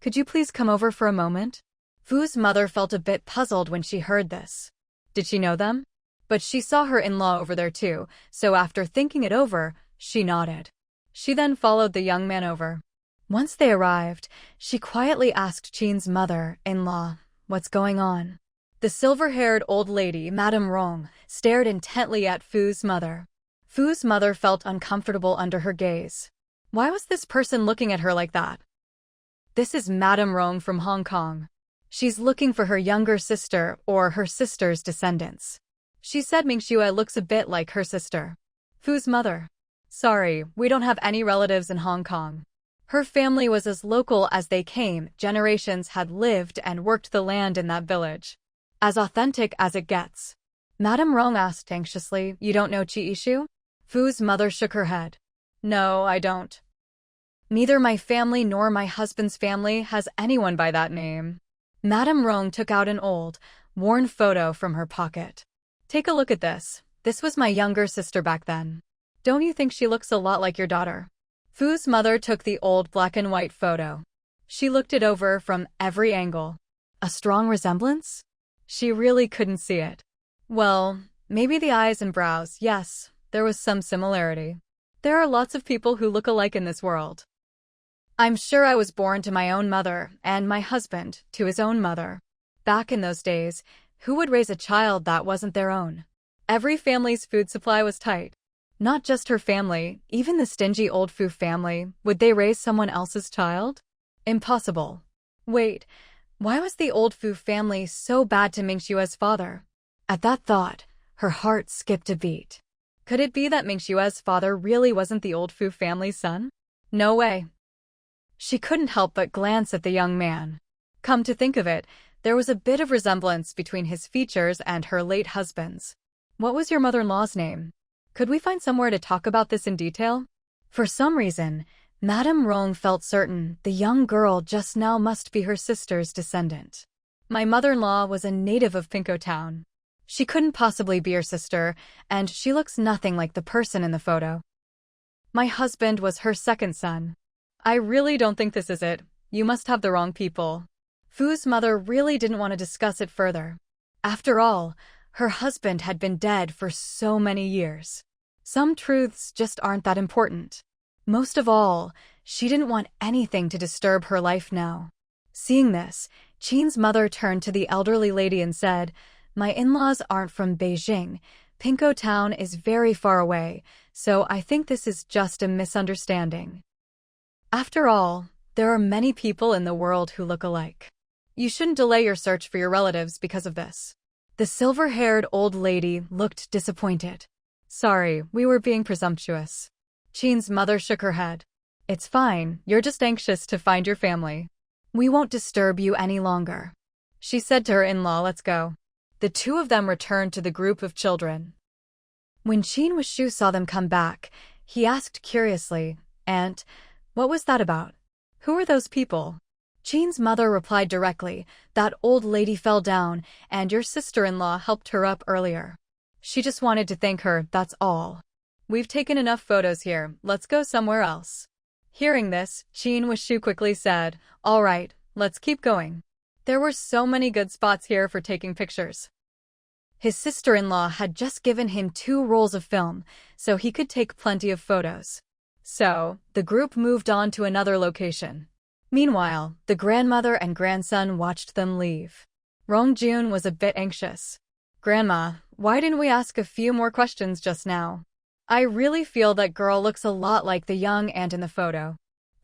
Could you please come over for a moment? Fu's mother felt a bit puzzled when she heard this. Did she know them? But she saw her in-law over there too, so after thinking it over, she nodded. She then followed the young man over. Once they arrived, she quietly asked Qin's mother-in-law, what's going on? The silver-haired old lady, Madame Rong, stared intently at Fu's mother. Fu's mother felt uncomfortable under her gaze. Why was this person looking at her like that? This is Madame Rong from Hong Kong. She's looking for her younger sister or her sister's descendants. She said Mingxue looks a bit like her sister. Fu's mother. Sorry, we don't have any relatives in Hong Kong. Her family was as local as they came, generations had lived and worked the land in that village. As authentic as it gets. Madame Rong asked anxiously, "You don't know Chi-Ishu?" Fu's mother shook her head. "No, I don't. Neither my family nor my husband's family has anyone by that name." Madame Rong took out an old, worn photo from her pocket. "Take a look at this. This was my younger sister back then. Don't you think she looks a lot like your daughter?" Fu's mother took the old black and white photo. She looked it over from every angle. A strong resemblance? She really couldn't see it. Well, maybe the eyes and brows, yes, there was some similarity. There are lots of people who look alike in this world. I'm sure I was born to my own mother, and my husband to his own mother. Back in those days, who would raise a child that wasn't their own? Every family's food supply was tight. Not just her family, even the stingy old Fu family, would they raise someone else's child? Impossible. Wait, why was the old Fu family so bad to Mingxue's father? At that thought, her heart skipped a beat. Could it be that Mingxue's father really wasn't the old Fu family's son? No way. She couldn't help but glance at the young man. Come to think of it, there was a bit of resemblance between his features and her late husband's. What was your mother-in-law's name? Could we find somewhere to talk about this in detail? For some reason, Madame Rong felt certain the young girl just now must be her sister's descendant. My mother-in-law was a native of Pinko Town. She couldn't possibly be her sister, and she looks nothing like the person in the photo. My husband was her second son. I really don't think this is it. You must have the wrong people. Fu's mother really didn't want to discuss it further. After all, her husband had been dead for so many years. Some truths just aren't that important. Most of all, she didn't want anything to disturb her life now. Seeing this, Qin's mother turned to the elderly lady and said, "My in-laws aren't from Beijing. Pinko Town is very far away, so I think this is just a misunderstanding. After all, there are many people in the world who look alike. You shouldn't delay your search for your relatives because of this." The silver-haired old lady looked disappointed. "Sorry, we were being presumptuous." Qin's mother shook her head. "It's fine, you're just anxious to find your family. We won't disturb you any longer." She said to her in-law, "Let's go." The two of them returned to the group of children. When Qin Wuxu saw them come back, he asked curiously, "Aunt, what was that about? Who are those people?" Qin's mother replied directly, "That old lady fell down, and your sister-in-law helped her up earlier. She just wanted to thank her, that's all. We've taken enough photos here, let's go somewhere else." Hearing this, Qin Wuxu quickly said, "All right, let's keep going." There were so many good spots here for taking pictures. His sister-in-law had just given him 2 rolls of film, so he could take plenty of photos. So, the group moved on to another location. Meanwhile, the grandmother and grandson watched them leave. Rongjun was a bit anxious. "Grandma, why didn't we ask a few more questions just now? I really feel that girl looks a lot like the young aunt in the photo.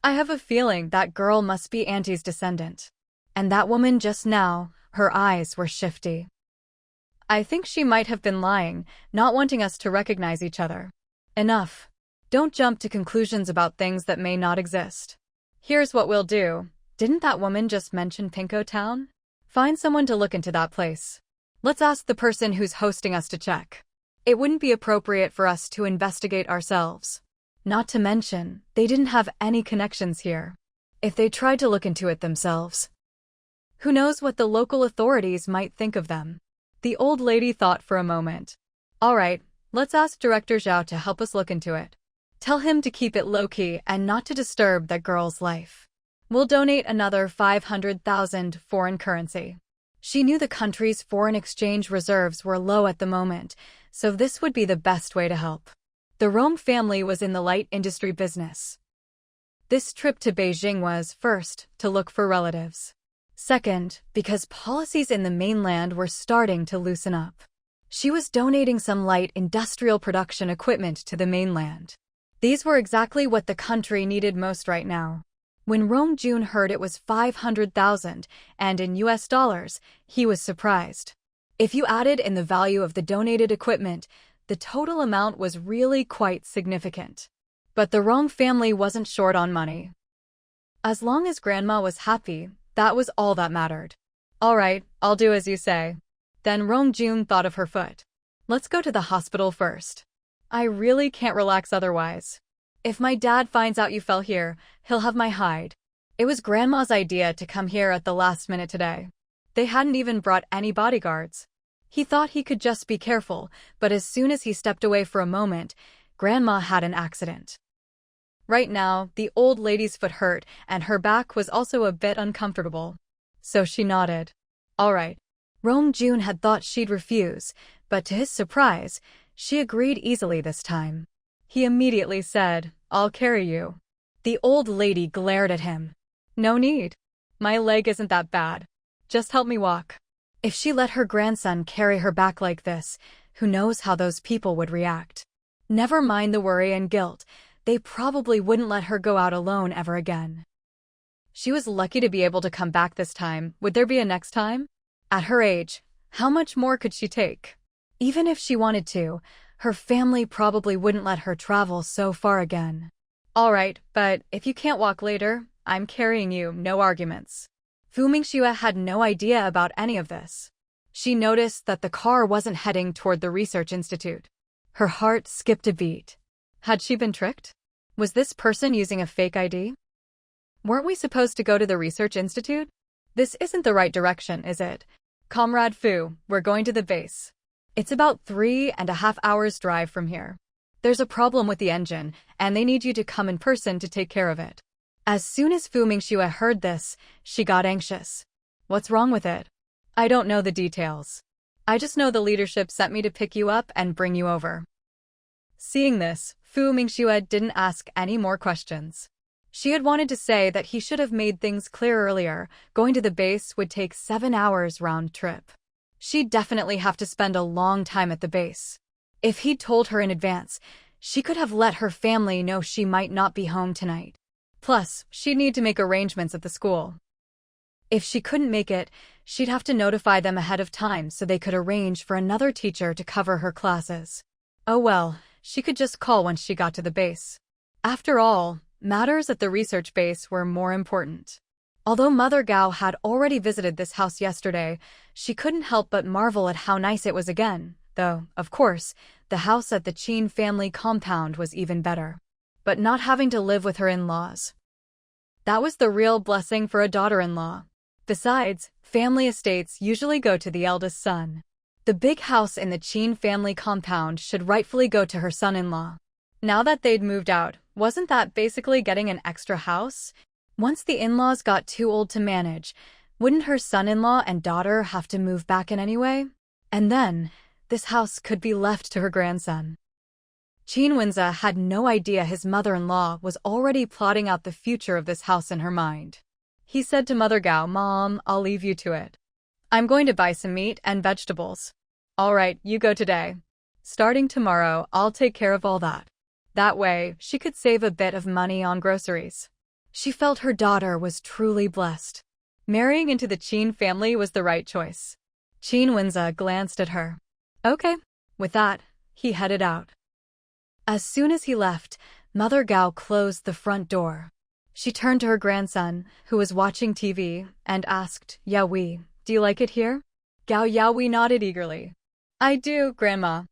I have a feeling that girl must be Auntie's descendant. And that woman just now, her eyes were shifty. I think she might have been lying, not wanting us to recognize each other." Enough. Don't jump to conclusions about things that may not exist. Here's what we'll do. Didn't that woman just mention Pinko Town? Find someone to look into that place. Let's ask the person who's hosting us to check. It wouldn't be appropriate for us to investigate ourselves. Not to mention, they didn't have any connections here. If they tried to look into it themselves, who knows what the local authorities might think of them? The old lady thought for a moment. "All right, let's ask Director Zhao to help us look into it. Tell him to keep it low-key and not to disturb that girl's life. We'll donate another 500,000 foreign currency." She knew the country's foreign exchange reserves were low at the moment, so this would be the best way to help. The Rong family was in the light industry business. This trip to Beijing was, first, to look for relatives. Second, because policies in the mainland were starting to loosen up. She was donating some light industrial production equipment to the mainland. These were exactly what the country needed most right now. When Rongjun heard it was 500,000, and in US dollars, he was surprised. If you added in the value of the donated equipment, the total amount was really quite significant. But the Rong family wasn't short on money. As long as Grandma was happy, that was all that mattered. All right, I'll do as you say. Then Rongjun thought of her foot. Let's go to the hospital first. I really can't relax otherwise. If my dad finds out you fell here, he'll have my hide. It was Grandma's idea to come here at the last minute today. They hadn't even brought any bodyguards. He thought he could just be careful, but as soon as he stepped away for a moment, Grandma had an accident. Right now, the old lady's foot hurt, and her back was also a bit uncomfortable. So she nodded. All right. Rongjun had thought she'd refuse, but to his surprise, she agreed easily this time. He immediately said, I'll carry you. The old lady glared at him. No need. My leg isn't that bad. Just help me walk. If she let her grandson carry her back like this, who knows how those people would react. Never mind the worry and guilt, they probably wouldn't let her go out alone ever again. She was lucky to be able to come back this time. Would there be a next time? At her age, how much more could she take? Even if she wanted to, her family probably wouldn't let her travel so far again. All right, but if you can't walk later, I'm carrying you, no arguments. Mingxue had no idea about any of this. She noticed that the car wasn't heading toward the research institute. Her heart skipped a beat. Had she been tricked? Was this person using a fake ID? Weren't we supposed to go to the research institute? This isn't the right direction, is it? Comrade Fu, we're going to the base. It's about 3.5 hours drive from here. There's a problem with the engine, and they need you to come in person to take care of it. As soon as Mingxue heard this, she got anxious. What's wrong with it? I don't know the details. I just know the leadership sent me to pick you up and bring you over. Seeing this, Mingxue didn't ask any more questions. She had wanted to say that he should have made things clear earlier. Going to the base would take 7 hours round trip. She'd definitely have to spend a long time at the base. If he'd told her in advance, she could have let her family know she might not be home tonight. Plus, she'd need to make arrangements at the school. If she couldn't make it, she'd have to notify them ahead of time so they could arrange for another teacher to cover her classes. Oh well, she could just call once she got to the base. After all, matters at the research base were more important. Although Mother Gao had already visited this house yesterday, she couldn't help but marvel at how nice it was again, though, of course, the house at the Qin family compound was even better. But not having to live with her in-laws. That was the real blessing for a daughter-in-law. Besides, family estates usually go to the eldest son. The big house in the Qin family compound should rightfully go to her son-in-law. Now that they'd moved out, wasn't that basically getting an extra house? Once the in-laws got too old to manage, wouldn't her son-in-law and daughter have to move back in anyway? And then, this house could be left to her grandson. Qin Wenza had no idea his mother-in-law was already plotting out the future of this house in her mind. He said to Mother Gao, Mom, I'll leave you to it. I'm going to buy some meat and vegetables. All right, you go today. Starting tomorrow, I'll take care of all that. That way, she could save a bit of money on groceries. She felt her daughter was truly blessed. Marrying into the Qin family was the right choice. Qin Wenza glanced at her. Okay. With that, he headed out. As soon as he left, Mother Gao closed the front door. She turned to her grandson, who was watching TV, and asked, Yaoi, do you like it here? Gao Yaoi nodded eagerly. I do, Grandma.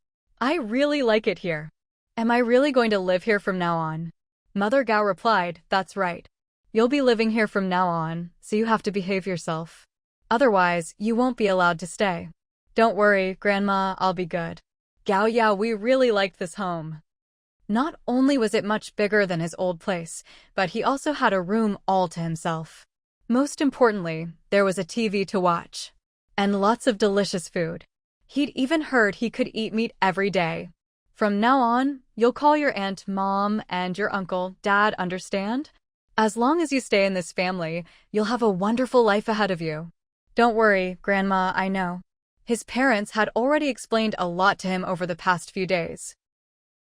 I really like it here. Am I really going to live here from now on? Mother Gao replied, That's right. You'll be living here from now on, so you have to behave yourself. Otherwise, you won't be allowed to stay. Don't worry, Grandma, I'll be good. Gao Yaoi really liked this home. Not only was it much bigger than his old place, but he also had a room all to himself. Most importantly, there was a TV to watch. And lots of delicious food. He'd even heard he could eat meat every day. From now on, you'll call your aunt Mom and your uncle Dad, understand? As long as you stay in this family, you'll have a wonderful life ahead of you. Don't worry, Grandma, I know. His parents had already explained a lot to him over the past few days.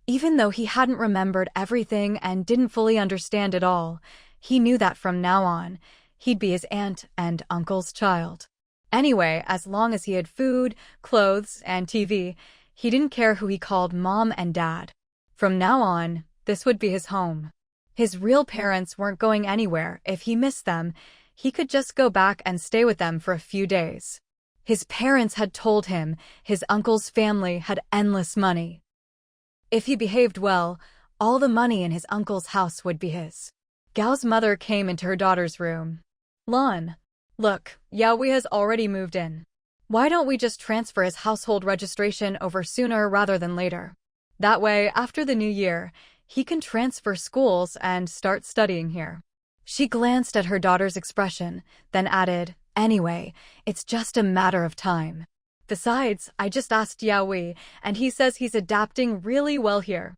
Even though he hadn't remembered everything and didn't fully understand it all, he knew that from now on, he'd be his aunt and uncle's child. Anyway, as long as he had food, clothes, and TV, he didn't care who he called Mom and Dad. From now on, this would be his home. His real parents weren't going anywhere. If he missed them, he could just go back and stay with them for a few days. His parents had told him his uncle's family had endless money. If he behaved well, all the money in his uncle's house would be his. Gao's mother came into her daughter's room. Lan, look, Yaoi has already moved in. Why don't we just transfer his household registration over sooner rather than later? That way, after the new year, he can transfer schools and start studying here. She glanced at her daughter's expression, then added, anyway, it's just a matter of time. Besides, I just asked Yaoi, and he says he's adapting really well here.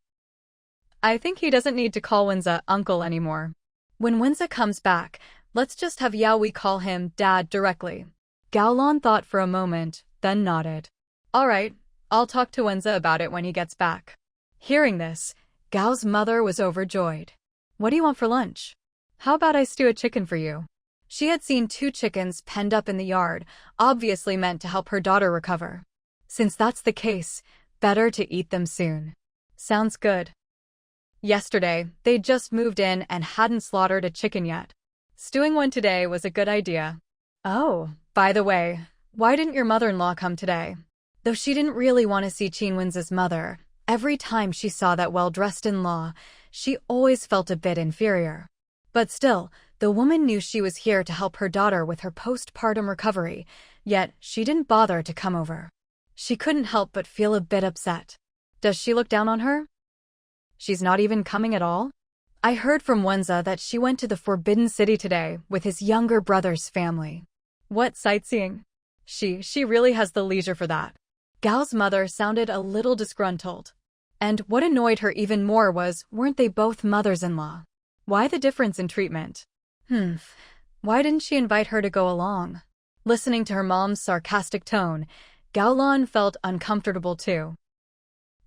I think he doesn't need to call Wenza uncle anymore. When Wenza comes back, let's just have Yaoi call him dad directly. Gaolan thought for a moment, then nodded. All right, I'll talk to Wenza about it when he gets back. Hearing this, Gao's mother was overjoyed. What do you want for lunch? How about I stew a chicken for you? She had seen 2 chickens penned up in the yard, obviously meant to help her daughter recover. Since that's the case, better to eat them soon. Sounds good. Yesterday, they'd just moved in and hadn't slaughtered a chicken yet. Stewing one today was a good idea. Oh, by the way, why didn't your mother-in-law come today? Though she didn't really want to see Qinwen's mother, every time she saw that well-dressed in-law, she always felt a bit inferior. But still, the woman knew she was here to help her daughter with her postpartum recovery, yet she didn't bother to come over. She couldn't help but feel a bit upset. Does she look down on her? She's not even coming at all? I heard from Wenza that she went to the Forbidden City today with his younger brother's family. What sightseeing? She really has the leisure for that. Gao's mother sounded a little disgruntled. And what annoyed her even more was, weren't they both mothers-in-law? Why the difference in treatment? Why didn't she invite her to go along? Listening to her mom's sarcastic tone, Gaolan felt uncomfortable too.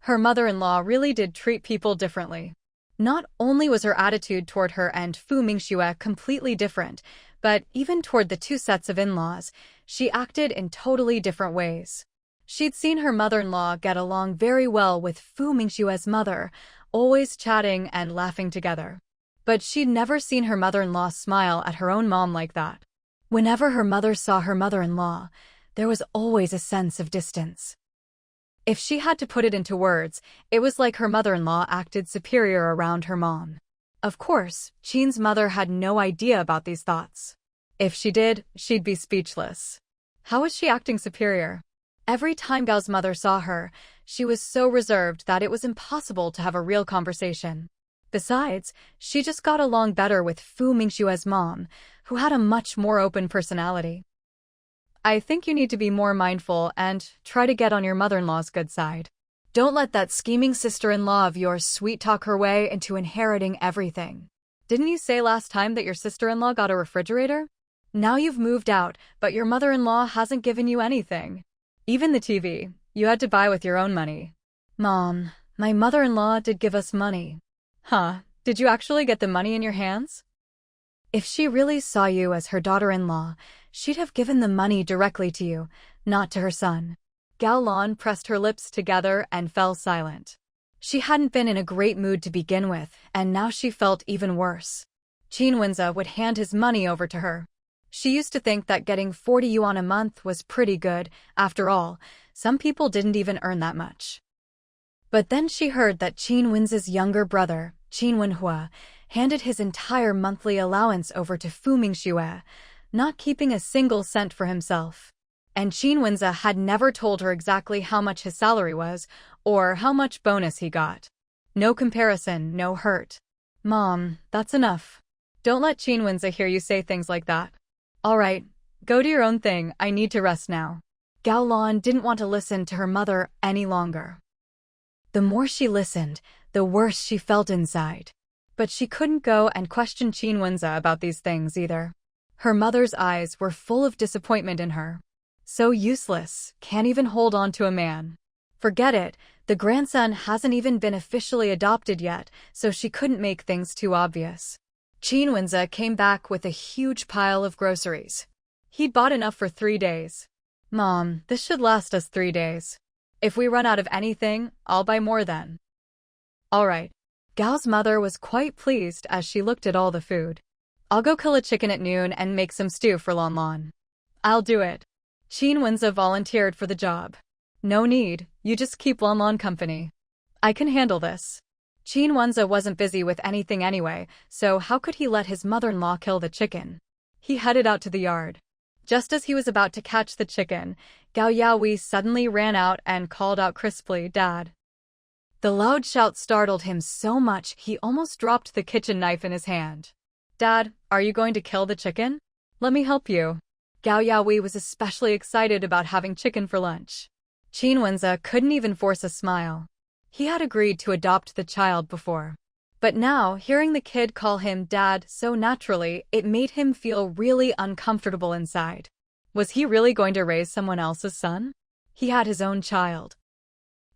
Her mother-in-law really did treat people differently. Not only was her attitude toward her and Fu Mingxue completely different, but even toward the 2 sets of in-laws, she acted in totally different ways. She'd seen her mother-in-law get along very well with Fu Mingxue's mother, always chatting and laughing together. But she'd never seen her mother-in-law smile at her own mom like that. Whenever her mother saw her mother-in-law, there was always a sense of distance. If she had to put it into words, it was like her mother-in-law acted superior around her mom. Of course, Qin's mother had no idea about these thoughts. If she did, she'd be speechless. How was she acting superior? Every time Gao's mother saw her, she was so reserved that it was impossible to have a real conversation. Besides, she just got along better with Fu Mingxue's mom, who had a much more open personality. I think you need to be more mindful and try to get on your mother-in-law's good side. Don't let that scheming sister-in-law of yours sweet-talk her way into inheriting everything. Didn't you say last time that your sister-in-law got a refrigerator? Now you've moved out, but your mother-in-law hasn't given you anything. Even the TV, you had to buy with your own money. Mom, my mother-in-law did give us money. Huh, did you actually get the money in your hands? If she really saw you as her daughter-in-law, she'd have given the money directly to you, not to her son. Gaolan pressed her lips together and fell silent. She hadn't been in a great mood to begin with, and now she felt even worse. Qinwenza would hand his money over to her. She used to think that getting 40 yuan a month was pretty good. After all, some people didn't even earn that much. But then she heard that Qinwenza's younger brother, Qin Wenhua, handed his entire monthly allowance over to Fu Mingxue, not keeping a single cent for himself. And Qinwenza had never told her exactly how much his salary was, or how much bonus he got. No comparison, no hurt. Mom, that's enough. Don't let Qinwenza hear you say things like that. All right, go do your own thing, I need to rest now. Gaolan didn't want to listen to her mother any longer. The more she listened, the worse she felt inside. But she couldn't go and question Qinwenza about these things either. Her mother's eyes were full of disappointment in her. So useless, can't even hold on to a man. Forget it, the grandson hasn't even been officially adopted yet, so she couldn't make things too obvious. Qinwenza came back with a huge pile of groceries. He'd bought enough for 3 days. Mom, this should last us 3 days. If we run out of anything, I'll buy more then. All right. Gao's mother was quite pleased as she looked at all the food. I'll go kill a chicken at noon and make some stew for Lon Lon. I'll do it. Qin Wenza volunteered for the job. No need, you just keep Lon Lon company. I can handle this. Qin Wenza wasn't busy with anything anyway, so how could he let his mother-in-law kill the chicken? He headed out to the yard. Just as he was about to catch the chicken, Gao Yaoi suddenly ran out and called out crisply, "Dad." The loud shout startled him so much he almost dropped the kitchen knife in his hand. "Dad, are you going to kill the chicken? Let me help you." Gao Yaoi was especially excited about having chicken for lunch. Qin Wenza couldn't even force a smile. He had agreed to adopt the child before. But now, hearing the kid call him Dad so naturally, it made him feel really uncomfortable inside. Was he really going to raise someone else's son? He had his own child.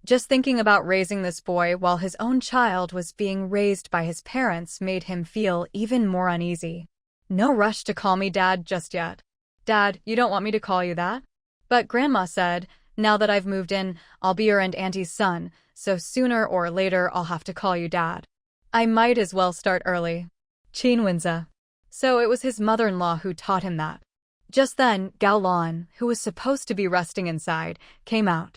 Just thinking about raising this boy while his own child was being raised by his parents made him feel even more uneasy. No rush to call me Dad just yet. Dad, you don't want me to call you that? But Grandma said, now that I've moved in, I'll be your auntie's son, so sooner or later I'll have to call you Dad. I might as well start early. Qin Wenza. So it was his mother-in-law who taught him that. Just then, Gao Lan, who was supposed to be resting inside, came out.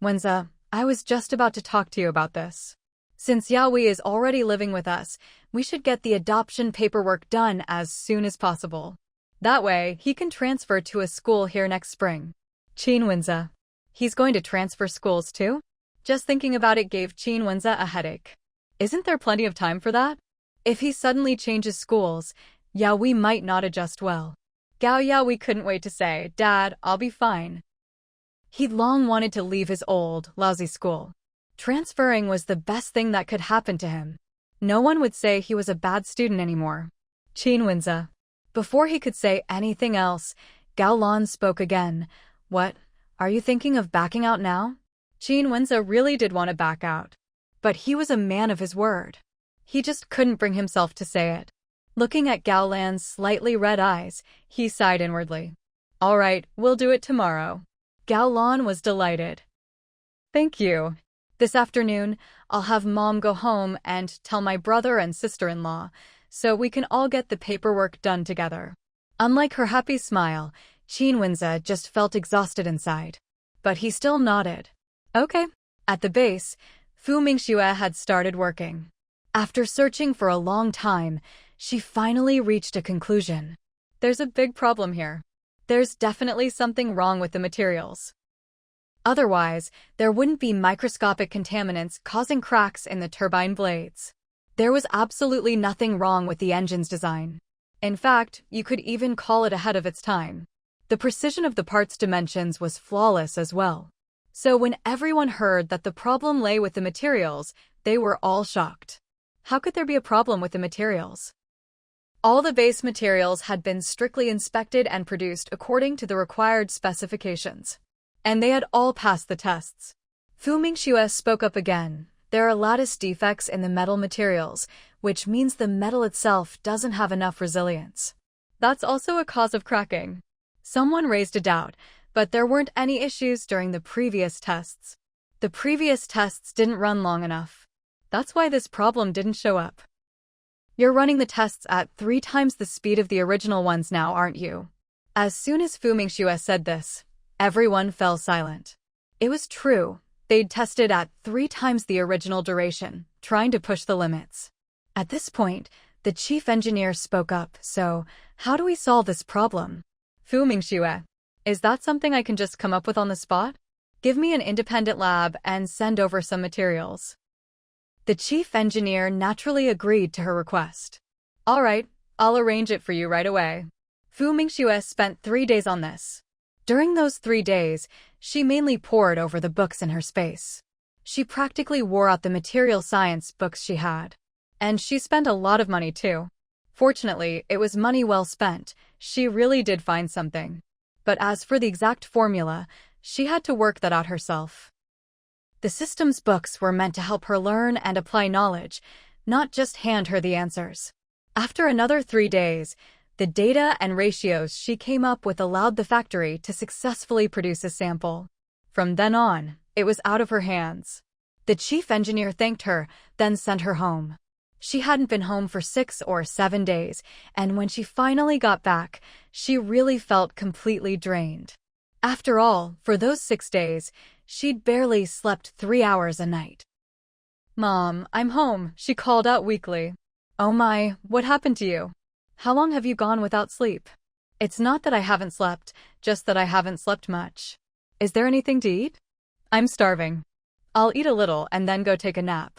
Wenza, I was just about to talk to you about this. Since Yaoi is already living with us, we should get the adoption paperwork done as soon as possible. That way, he can transfer to a school here next spring. Qin Wenza. He's going to transfer schools too? Just thinking about it gave Qin Wenza a headache. Isn't there plenty of time for that? If he suddenly changes schools, Yaoi might not adjust well. Gao Yaoi couldn't wait to say, Dad, I'll be fine. He'd long wanted to leave his old, lousy school. Transferring was the best thing that could happen to him. No one would say he was a bad student anymore. Qin Wenza. Before he could say anything else, Gao Lan spoke again. What? Are you thinking of backing out now? Qin Wenza really did want to back out. But he was a man of his word. He just couldn't bring himself to say it. Looking at Gao Lan's slightly red eyes, he sighed inwardly. All right, we'll do it tomorrow. Gao Lan was delighted. Thank you. This afternoon, I'll have Mom go home and tell my brother and sister-in-law, so we can all get the paperwork done together. Unlike her happy smile, Qin Wenza just felt exhausted inside. But he still nodded. Okay. At the base, Fu Mingxue had started working. After searching for a long time, she finally reached a conclusion. There's a big problem here. There's definitely something wrong with the materials. Otherwise, there wouldn't be microscopic contaminants causing cracks in the turbine blades. There was absolutely nothing wrong with the engine's design. In fact, you could even call it ahead of its time. The precision of the parts' dimensions was flawless as well. So when everyone heard that the problem lay with the materials, they were all shocked. How could there be a problem with the materials? All the base materials had been strictly inspected and produced according to the required specifications. And they had all passed the tests. Fu Mingxue spoke up again. There are lattice defects in the metal materials, which means the metal itself doesn't have enough resilience. That's also a cause of cracking. Someone raised a doubt, but there weren't any issues during the previous tests. The previous tests didn't run long enough. That's why this problem didn't show up. You're running the tests at 3 times the speed of the original ones now, aren't you? As soon as Fu Mingxue said this, everyone fell silent. It was true. They'd tested at 3 times the original duration, trying to push the limits. At this point, the chief engineer spoke up, so how do we solve this problem? Fu Mingxue, is that something I can just come up with on the spot? Give me an independent lab and send over some materials. The chief engineer naturally agreed to her request. All right, I'll arrange it for you right away. Fu Mingxue spent 3 days on this. During those 3 days, she mainly pored over the books in her space. She practically wore out the material science books she had. And she spent a lot of money too. Fortunately, it was money well spent. She really did find something. But as for the exact formula, she had to work that out herself. The systems books were meant to help her learn and apply knowledge, not just hand her the answers. After another 3 days, the data and ratios she came up with allowed the factory to successfully produce a sample. From then on, it was out of her hands. The chief engineer thanked her, then sent her home. She hadn't been home for 6 or 7 days, and when she finally got back, she really felt completely drained. After all, for those 6 days, she'd barely slept 3 hours a night. "Mom, I'm home," she called out weakly. "Oh my, what happened to you? How long have you gone without sleep?" "It's not that I haven't slept, just that I haven't slept much." "Is there anything to eat?" "I'm starving. I'll eat a little and then go take a nap."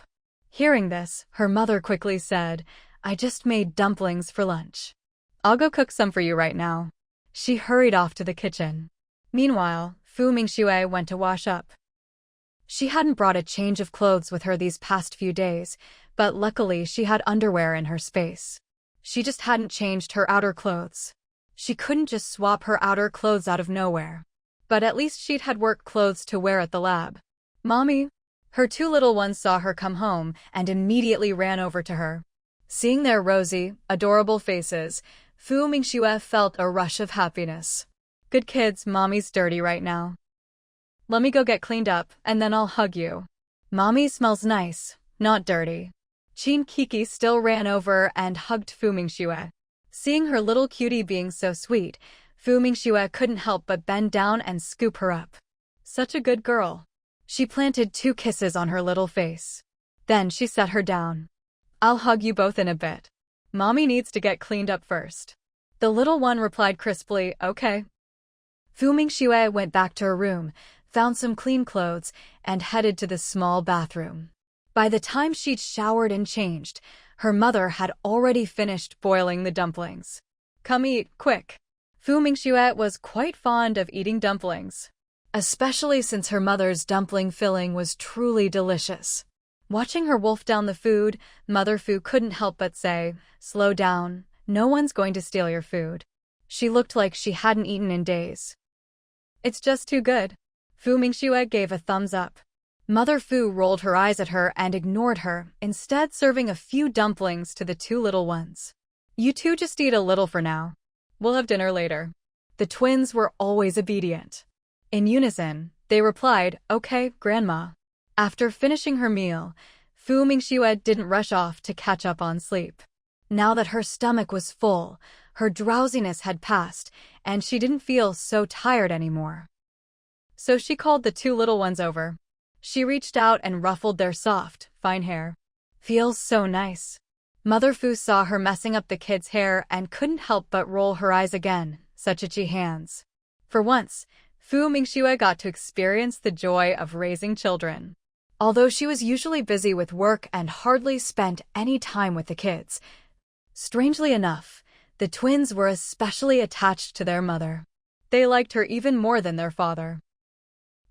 Hearing this, her mother quickly said, "I just made dumplings for lunch. I'll go cook some for you right now." She hurried off to the kitchen. Meanwhile, Mingxue went to wash up. She hadn't brought a change of clothes with her these past few days, but luckily she had underwear in her space. She just hadn't changed her outer clothes. She couldn't just swap her outer clothes out of nowhere. But at least she'd had work clothes to wear at the lab. "Mommy!" Her 2 little ones saw her come home and immediately ran over to her. Seeing their rosy, adorable faces, Mingxue felt a rush of happiness. "Good kids, Mommy's dirty right now. Let me go get cleaned up, and then I'll hug you. Mommy smells nice, not dirty." Qin Kiki still ran over and hugged Mingxue. Seeing her little cutie being so sweet, Mingxue couldn't help but bend down and scoop her up. Such a good girl. She planted 2 kisses on her little face. Then she set her down. "I'll hug you both in a bit. Mommy needs to get cleaned up first." The little one replied crisply, "Okay." Mingxue went back to her room, found some clean clothes, and headed to the small bathroom. By the time she'd showered and changed, her mother had already finished boiling the dumplings. "Come eat, quick." Mingxue was quite fond of eating dumplings, especially since her mother's dumpling filling was truly delicious. Watching her wolf down the food, Mother Fu couldn't help but say, "Slow down, no one's going to steal your food." She looked like she hadn't eaten in days. "It's just too good." Mingxue gave a thumbs up. Mother Fu rolled her eyes at her and ignored her, instead serving a few dumplings to the 2 little ones. "You two just eat a little for now. We'll have dinner later." The twins were always obedient. In unison, they replied, "Okay, Grandma." After finishing her meal, Mingxue didn't rush off to catch up on sleep. Now that her stomach was full, her drowsiness had passed, and she didn't feel so tired anymore. So she called the 2 little ones over. She reached out and ruffled their soft, fine hair. "Feels so nice." Mother Fu saw her messing up the kids' hair and couldn't help but roll her eyes again, such itchy hands. For once, Mingxue got to experience the joy of raising children. Although she was usually busy with work and hardly spent any time with the kids, strangely enough, the twins were especially attached to their mother. They liked her even more than their father.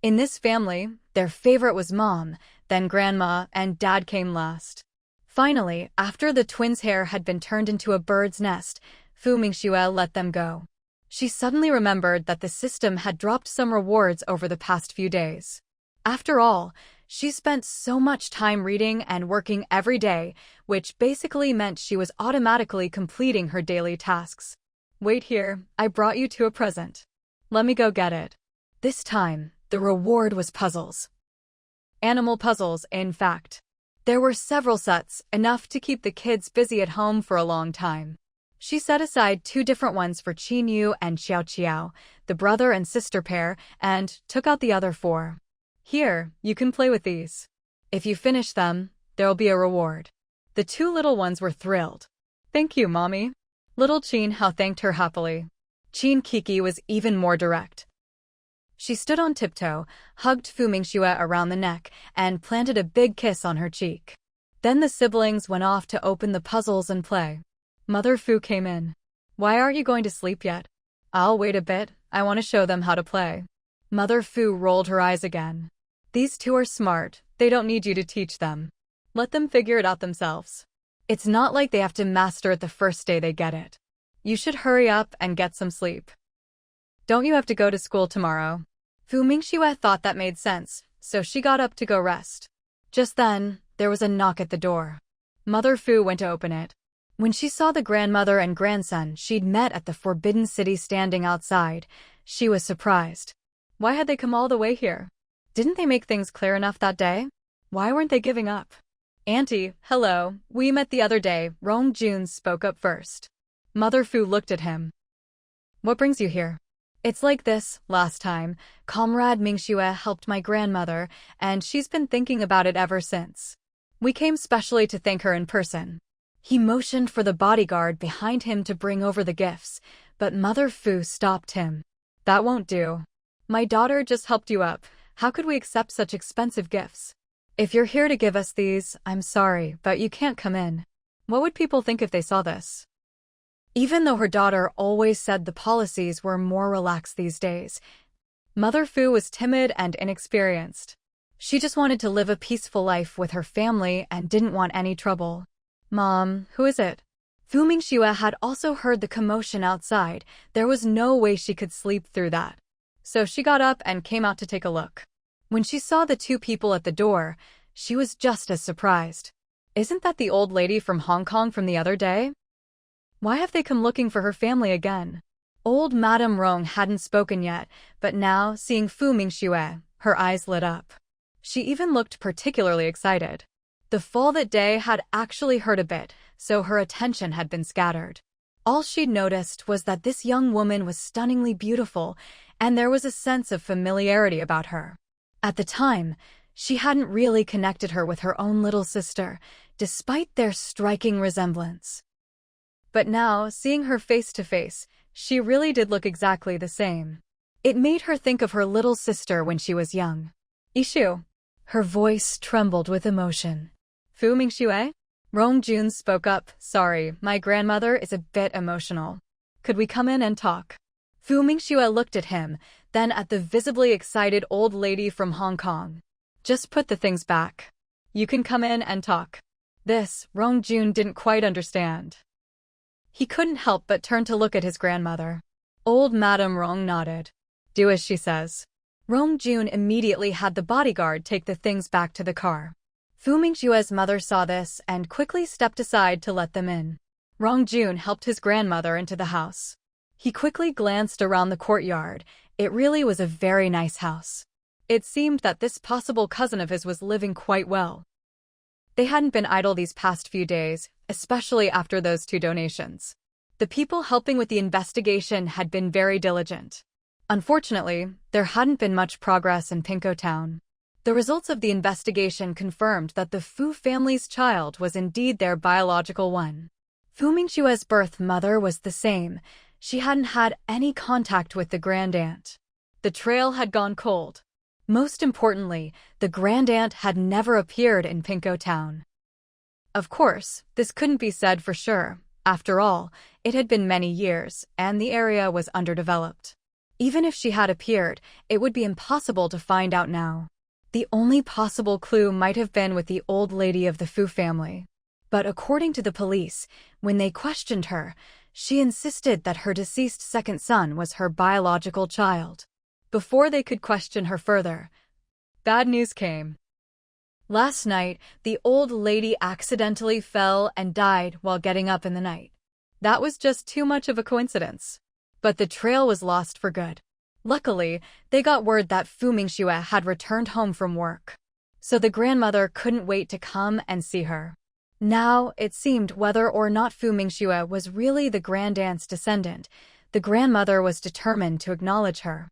In this family, their favorite was Mom, then Grandma, and Dad came last. Finally, after the twins' hair had been turned into a bird's nest, Mingxue let them go. She suddenly remembered that the system had dropped some rewards over the past few days. After all, she spent so much time reading and working every day, which basically meant she was automatically completing her daily tasks. "Wait here, I brought you 2 a present. Let me go get it." This time, the reward was puzzles. Animal puzzles, in fact. There were several sets, enough to keep the kids busy at home for a long time. She set aside 2 different ones for Qin Yu and Xiao Qiao, the brother and sister pair, and took out the other 4. "Here, you can play with these. If you finish them, there'll be a reward." The 2 little ones were thrilled. "Thank you, Mommy." Little Qin Hao thanked her happily. Qin Kiki was even more direct. She stood on tiptoe, hugged Mingxue around the neck, and planted a big kiss on her cheek. Then the siblings went off to open the puzzles and play. Mother Fu came in. "Why aren't you going to sleep yet?" "I'll wait a bit, I want to show them how to play." Mother Fu rolled her eyes again. "These 2 are smart, they don't need you to teach them. Let them figure it out themselves. It's not like they have to master it the first day they get it. You should hurry up and get some sleep. Don't you have to go to school tomorrow?" Mingxue thought that made sense, so she got up to go rest. Just then, there was a knock at the door. Mother Fu went to open it. When she saw the grandmother and grandson she'd met at the Forbidden City standing outside, she was surprised. Why had they come all the way here? Didn't they make things clear enough that day? Why weren't they giving up? Auntie, hello, we met the other day, Rongjun spoke up first. Mother Fu looked at him. What brings you here? It's like this, last time, Comrade Mingxue helped my grandmother, and she's been thinking about it ever since. We came specially to thank her in person. He motioned for the bodyguard behind him to bring over the gifts, but Mother Fu stopped him. That won't do. My daughter just helped you up. How could we accept such expensive gifts? If you're here to give us these, I'm sorry, but you can't come in. What would people think if they saw this? Even though her daughter always said the policies were more relaxed these days, Mother Fu was timid and inexperienced. She just wanted to live a peaceful life with her family and didn't want any trouble. Mom, who is it? Fu Mingxue had also heard the commotion outside. There was no way she could sleep through that. So she got up and came out to take a look. When she saw the two people at the door, she was just as surprised. Isn't that the old lady from Hong Kong from the other day? Why have they come looking for her family again? Old Madame Rong hadn't spoken yet, but now, seeing Fu Mingxue, her eyes lit up. She even looked particularly excited. The fall that day had actually hurt a bit, so her attention had been scattered. All she'd noticed was that this young woman was stunningly beautiful, and there was a sense of familiarity about her. At the time, she hadn't really connected her with her own little sister, despite their striking resemblance. But now, seeing her face to face, she really did look exactly the same. It made her think of her little sister when she was young. Ishu. Her voice trembled with emotion. Fu Mingxue? Rongjun spoke up. Sorry, my grandmother is a bit emotional. Could we come in and talk? Fu Mingxue looked at him, then at the visibly excited old lady from Hong Kong. Just put the things back. You can come in and talk. This, Rongjun didn't quite understand. He couldn't help but turn to look at his grandmother. Old Madame Rong nodded. Do as she says. Rongjun immediately had the bodyguard take the things back to the car. Fu Mingxue's mother saw this and quickly stepped aside to let them in. Rongjun helped his grandmother into the house. He quickly glanced around the courtyard. It really was a very nice house. It seemed that this possible cousin of his was living quite well. They hadn't been idle these past few days, especially after those 2 donations. The people helping with the investigation had been very diligent. Unfortunately, there hadn't been much progress in Pinko Town. The results of the investigation confirmed that the Fu family's child was indeed their biological one. Fu Mingxue's birth mother was the same. She hadn't had any contact with the grandaunt. The trail had gone cold. Most importantly, the grandaunt had never appeared in Pinko Town. Of course, this couldn't be said for sure. After all, it had been many years, and the area was underdeveloped. Even if she had appeared, it would be impossible to find out now. The only possible clue might have been with the old lady of the Fu family. But according to the police, when they questioned her, she insisted that her deceased second son was her biological child. Before they could question her further, bad news came. Last night, the old lady accidentally fell and died while getting up in the night. That was just too much of a coincidence. But the trail was lost for good. Luckily, they got word that Fu Mingxue had returned home from work. So the grandmother couldn't wait to come and see her. Now, it seemed whether or not Fu Mingxue was really the grandaunt's descendant, the grandmother was determined to acknowledge her.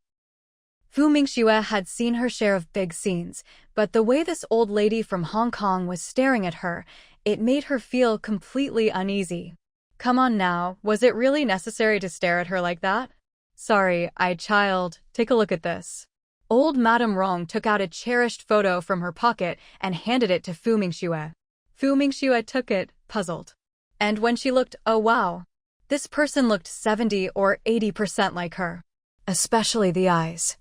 Fu Mingxue had seen her share of big scenes, but the way this old lady from Hong Kong was staring at her, it made her feel completely uneasy. Come on now, was it really necessary to stare at her like that? Sorry, child, take a look at this. Old Madame Rong took out a cherished photo from her pocket and handed it to Fu Mingxue. Fu Mingxue took it, puzzled. And when she looked, oh wow. This person looked 70 or 80% like her. Especially the eyes.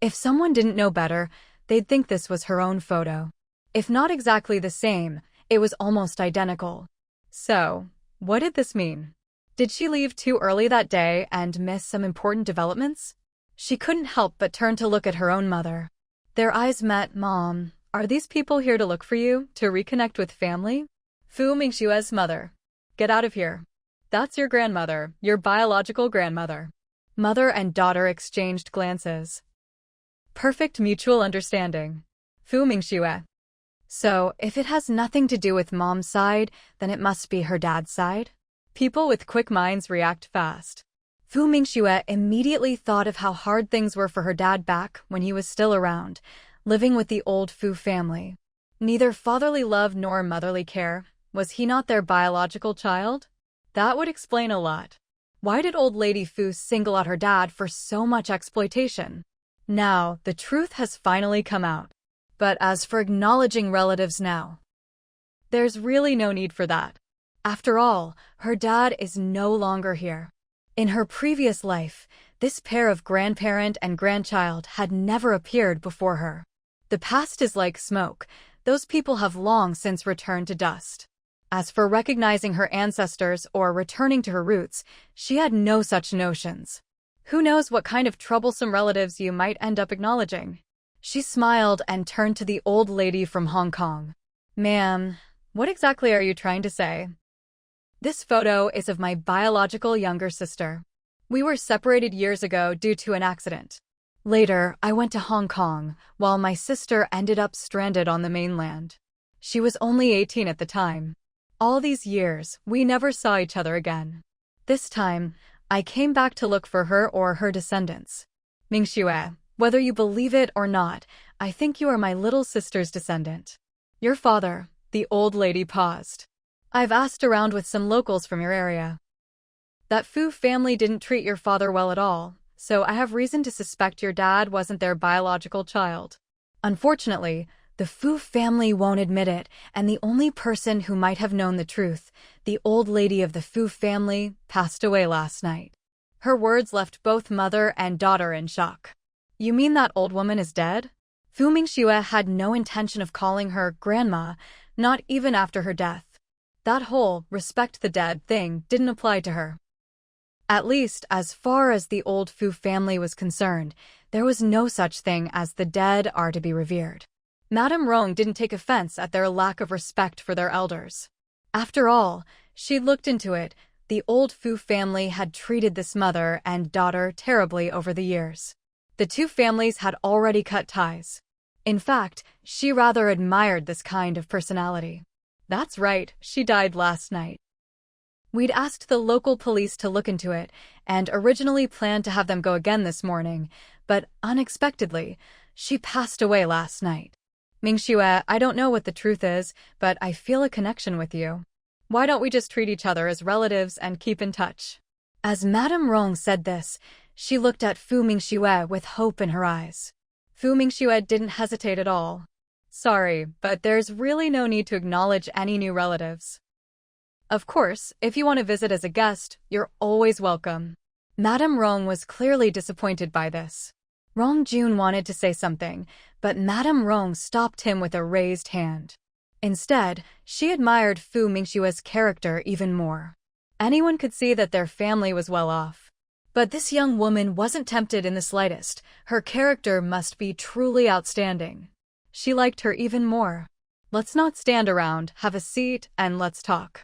If someone didn't know better, they'd think this was her own photo. If not exactly the same, it was almost identical. So, what did this mean? Did she leave too early that day and miss some important developments? She couldn't help but turn to look at her own mother. Their eyes met. Mom, are these people here to look for you, to reconnect with family? Fu Mingxue's mother. Get out of here. That's your grandmother, your biological grandmother. Mother and daughter exchanged glances. Perfect mutual understanding. Fu Mingxue. So, if it has nothing to do with mom's side, then it must be her dad's side? People with quick minds react fast. Fu Mingxue immediately thought of how hard things were for her dad back when he was still around, living with the old Fu family. Neither fatherly love nor motherly care. Was he not their biological child? That would explain a lot. Why did old lady Fu single out her dad for so much exploitation? Now, the truth has finally come out. But as for acknowledging relatives now, there's really no need for that. After all, her dad is no longer here. In her previous life, this pair of grandparent and grandchild had never appeared before her. The past is like smoke. Those people have long since returned to dust. As for recognizing her ancestors or returning to her roots, she had no such notions. Who knows what kind of troublesome relatives you might end up acknowledging? She smiled and turned to the old lady from Hong Kong. Ma'am, what exactly are you trying to say? This photo is of my biological younger sister. We were separated years ago due to an accident. Later, I went to Hong Kong, while my sister ended up stranded on the mainland. She was only 18 at the time. All these years, we never saw each other again. This time, I came back to look for her or her descendants. Mingxue, whether you believe it or not, I think you are my little sister's descendant. Your father, the old lady paused. I've asked around with some locals from your area. That Fu family didn't treat your father well at all, so I have reason to suspect your dad wasn't their biological child. Unfortunately, the Fu family won't admit it, and the only person who might have known the truth, the old lady of the Fu family, passed away last night. Her words left both mother and daughter in shock. You mean that old woman is dead? Fu Mingxue had no intention of calling her grandma, not even after her death. That whole respect the dead thing didn't apply to her. At least, as far as the old Fu family was concerned, there was no such thing as the dead are to be revered. Madame Rong didn't take offense at their lack of respect for their elders. After all, she looked into it, the old Fu family had treated this mother and daughter terribly over the years. The two families had already cut ties. In fact, she rather admired this kind of personality. That's right, she died last night. We'd asked the local police to look into it, and originally planned to have them go again this morning, but unexpectedly, she passed away last night. Mingxue, I don't know what the truth is, but I feel a connection with you. Why don't we just treat each other as relatives and keep in touch? As Madame Rong said this, she looked at Fu Mingxue with hope in her eyes. Fu Mingxue didn't hesitate at all. Sorry, but there's really no need to acknowledge any new relatives. Of course, if you want to visit as a guest, you're always welcome. Madame Rong was clearly disappointed by this. Rong Jun wanted to say something, but Madame Rong stopped him with a raised hand. Instead, she admired Fu Mingxue's character even more. Anyone could see that their family was well off. But this young woman wasn't tempted in the slightest. Her character must be truly outstanding. She liked her even more. Let's not stand around, have a seat, and let's talk.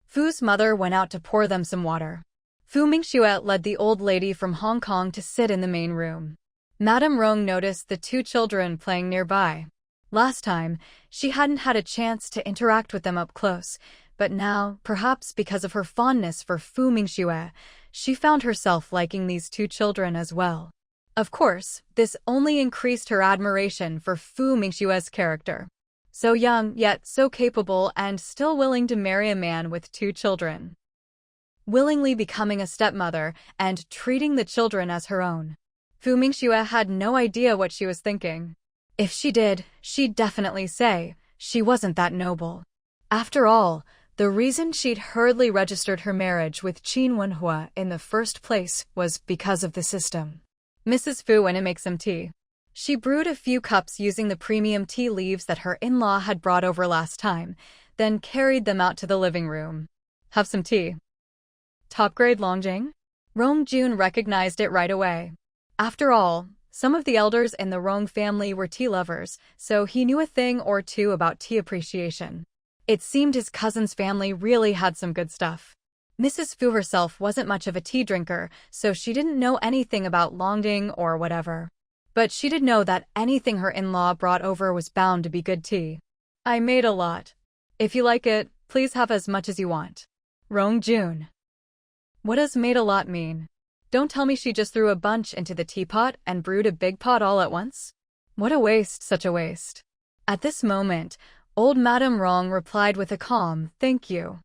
Fu's mother went out to pour them some water. Fu Mingxue led the old lady from Hong Kong to sit in the main room. Madame Rong noticed the two children playing nearby. Last time, she hadn't had a chance to interact with them up close, but now, perhaps because of her fondness for Fu Mingxue, she found herself liking these two children as well. Of course, this only increased her admiration for Fu Mingxue's character. So young, yet so capable and still willing to marry a man with two children. Willingly becoming a stepmother and treating the children as her own. Fu Mingxue had no idea what she was thinking. If she did, she'd definitely say she wasn't that noble. After all, the reason she'd hurriedly registered her marriage with Qin Wenhua in the first place was because of the system. Mrs. Fu went to make some tea. She brewed a few cups using the premium tea leaves that her in-law had brought over last time, then carried them out to the living room. Have some tea. Top-grade Longjing? Rong Jun recognized it right away. After all, some of the elders in the Rong family were tea lovers, so he knew a thing or two about tea appreciation. It seemed his cousin's family really had some good stuff. Mrs. Fu herself wasn't much of a tea drinker, so she didn't know anything about Longjing or whatever. But she did know that anything her in-law brought over was bound to be good tea. I made a lot. If you like it, please have as much as you want. June. What does made a lot mean? Don't tell me she just threw a bunch into the teapot and brewed a big pot all at once? What a waste, such a waste. At this moment, old Madame Rong replied with a calm, "Thank you."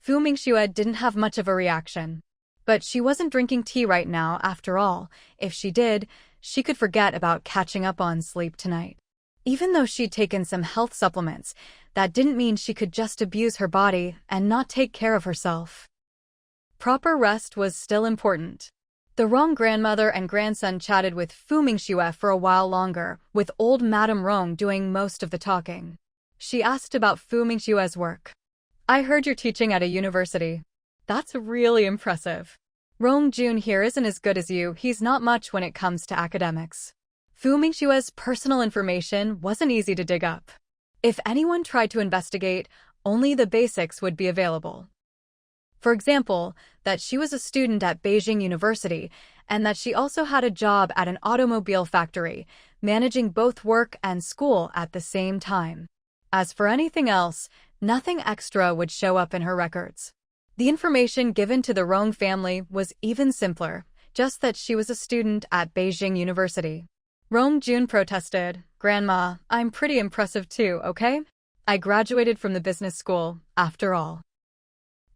Mingxue didn't have much of a reaction. But she wasn't drinking tea right now, after all. If she did, she could forget about catching up on sleep tonight. Even though she'd taken some health supplements, that didn't mean she could just abuse her body and not take care of herself. Proper rest was still important. The Rong grandmother and grandson chatted with Mingxue for a while longer, with old Madame Rong doing most of the talking. She asked about Mingxue's work. I heard you're teaching at a university. That's really impressive. June here isn't as good as you, he's not much when it comes to academics. Mingxue's personal information wasn't easy to dig up. If anyone tried to investigate, only the basics would be available. For example, that she was a student at Beijing University and that she also had a job at an automobile factory, managing both work and school at the same time. As for anything else, nothing extra would show up in her records. The information given to the Rong family was even simpler, just that she was a student at Beijing University. June protested, "Grandma, I'm pretty impressive too, okay? I graduated from the business school, after all."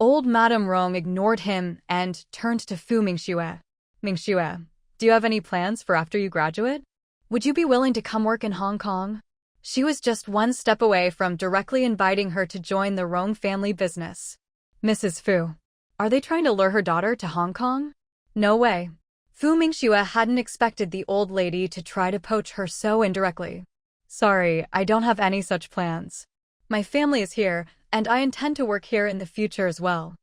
Old Madame Rong ignored him and turned to Mingxue. "Mingxue, do you have any plans for after you graduate? Would you be willing to come work in Hong Kong?" She was just one step away from directly inviting her to join the Rong family business. "Mrs. Fu, are they trying to lure her daughter to Hong Kong?" No way. Mingxue hadn't expected the old lady to try to poach her so indirectly. "Sorry, I don't have any such plans. My family is here, and I intend to work here in the future as well.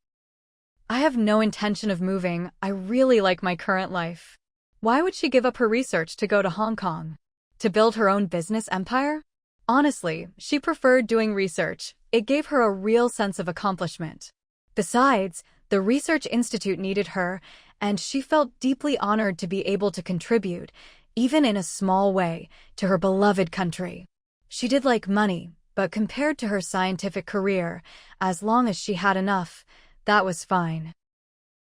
I have no intention of moving. I really like my current life." Why would she give up her research to go to Hong Kong? To build her own business empire? Honestly, she preferred doing research. It gave her a real sense of accomplishment. Besides, the research institute needed her, and she felt deeply honored to be able to contribute, even in a small way, to her beloved country. She did like money, but compared to her scientific career, as long as she had enough, that was fine.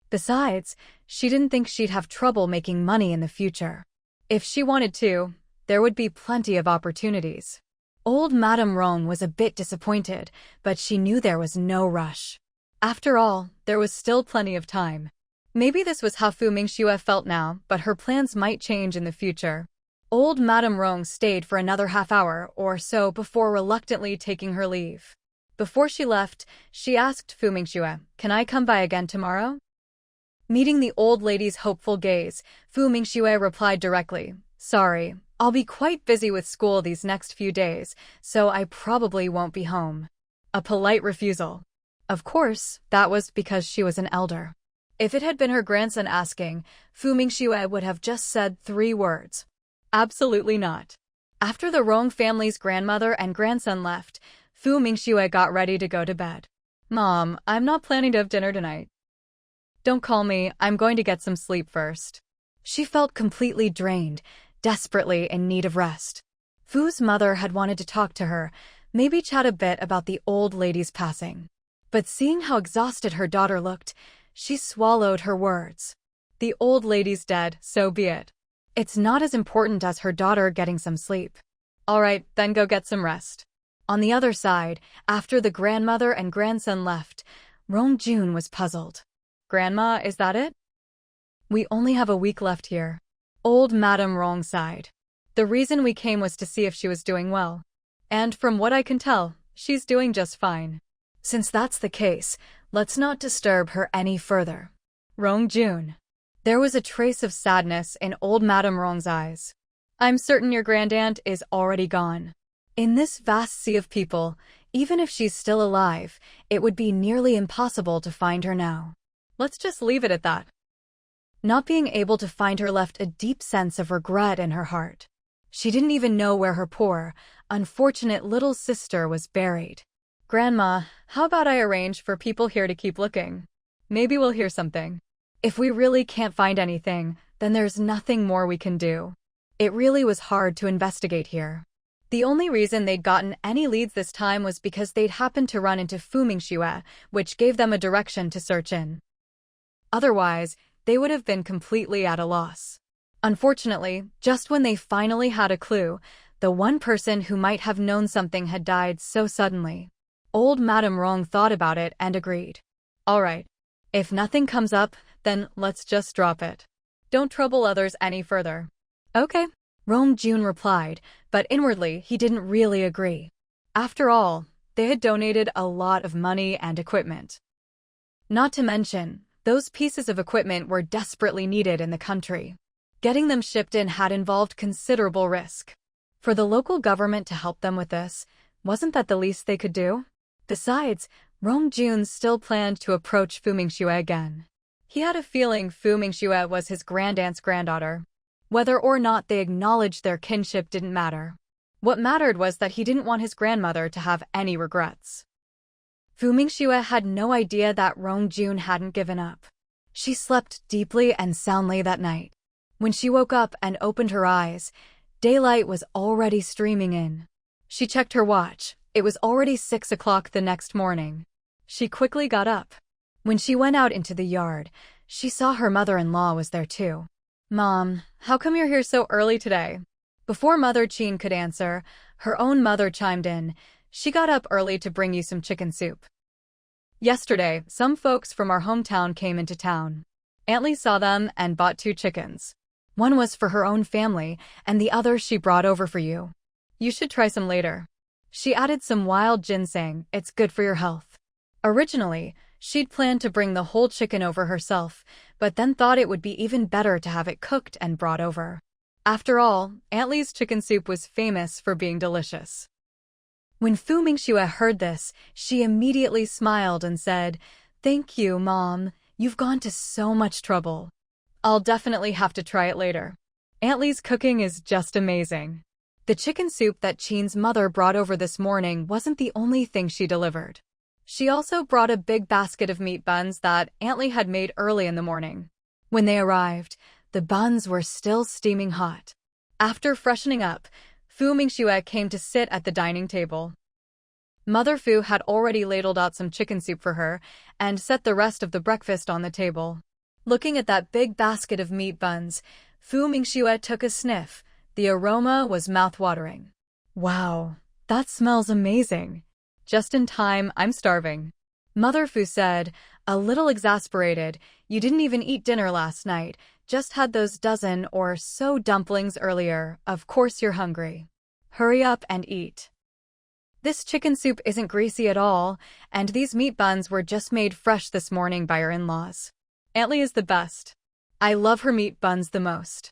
Besides, she didn't think she'd have trouble making money in the future. If she wanted to, there would be plenty of opportunities. Old Madame Rong was a bit disappointed, but she knew there was no rush. After all, there was still plenty of time. Maybe this was how Mingxue felt now, but her plans might change in the future. Old Madame Rong stayed for another half-hour or so before reluctantly taking her leave. Before she left, she asked Mingxue, "Can I come by again tomorrow?" Meeting the old lady's hopeful gaze, Mingxue replied directly, "Sorry, I'll be quite busy with school these next few days, so I probably won't be home." A polite refusal. Of course, that was because she was an elder. If it had been her grandson asking, Mingxue would have just said 3 words. Absolutely not. After the Rong family's grandmother and grandson left, Mingxue got ready to go to bed. "Mom, I'm not planning to have dinner tonight." "Don't call me, I'm going to get some sleep first." She felt completely drained, desperately in need of rest. Fu's mother had wanted to talk to her, maybe chat a bit about the old lady's passing. But seeing how exhausted her daughter looked, she swallowed her words. The old lady's dead, so be it. It's not as important as her daughter getting some sleep. All right, then go get some rest. On the other side, after the grandmother and grandson left, June was puzzled. "Grandma, is that it?" "We only have a week left here." Old Madame Rong sighed. "The reason we came was to see if she was doing well. And from what I can tell, she's doing just fine. Since that's the case, let's not disturb her any further." June. There was a trace of sadness in old Madame Rong's eyes. "I'm certain your grandaunt is already gone. In this vast sea of people, even if she's still alive, it would be nearly impossible to find her now. Let's just leave it at that." Not being able to find her left a deep sense of regret in her heart. She didn't even know where her poor, unfortunate little sister was buried. "Grandma, how about I arrange for people here to keep looking? Maybe we'll hear something. If we really can't find anything, then there's nothing more we can do." It really was hard to investigate here. The only reason they'd gotten any leads this time was because they'd happened to run into Mingxue, which gave them a direction to search in. Otherwise, they would have been completely at a loss. Unfortunately, just when they finally had a clue, the one person who might have known something had died so suddenly. Old Madame Rong thought about it and agreed. All right. If nothing comes up, then let's just drop it. Don't trouble others any further. Okay, Rong Jun replied, but inwardly he didn't really agree. After all, they had donated a lot of money and equipment. Not to mention, those pieces of equipment were desperately needed in the country. Getting them shipped in had involved considerable risk. For the local government to help them with this, wasn't that the least they could do? Besides, Rong Jun still planned to approach Mingxue again. He had a feeling Mingxue was his grandaunt's granddaughter. Whether or not they acknowledged their kinship didn't matter. What mattered was that he didn't want his grandmother to have any regrets. Mingxue had no idea that Rong Jun hadn't given up. She slept deeply and soundly that night. When she woke up and opened her eyes, daylight was already streaming in. She checked her watch. It was already 6 o'clock the next morning. She quickly got up. When she went out into the yard, she saw her mother-in-law was there too. Mom, how come you're here so early today? Before Mother Qin could answer, her own mother chimed in. She got up early to bring you some chicken soup. Yesterday, some folks from our hometown came into town. Aunt Lee saw them and bought 2 chickens. One was for her own family, and the other she brought over for you. You should try some later. She added some wild ginseng, it's good for your health. Originally, she'd planned to bring the whole chicken over herself, but then thought it would be even better to have it cooked and brought over. After all, Aunt Lee's chicken soup was famous for being delicious. When Mingxue heard this, she immediately smiled and said, "Thank you, Mom. You've gone to so much trouble. I'll definitely have to try it later. Aunt Lee's cooking is just amazing." The chicken soup that Qin's mother brought over this morning wasn't the only thing she delivered. She also brought a big basket of meat buns that Aunt Lee had made early in the morning. When they arrived, the buns were still steaming hot. After freshening up, Mingxue came to sit at the dining table. Mother Fu had already ladled out some chicken soup for her and set the rest of the breakfast on the table. Looking at that big basket of meat buns, Mingxue took a sniff. The aroma was mouth-watering. Wow, that smells amazing. Just in time, I'm starving. Mother Fu said, a little exasperated, "You didn't even eat dinner last night, just had those dozen or so dumplings earlier, of course you're hungry. Hurry up and eat. This chicken soup isn't greasy at all, and these meat buns were just made fresh this morning by her in-laws. Aunt Lee is the best. I love her meat buns the most."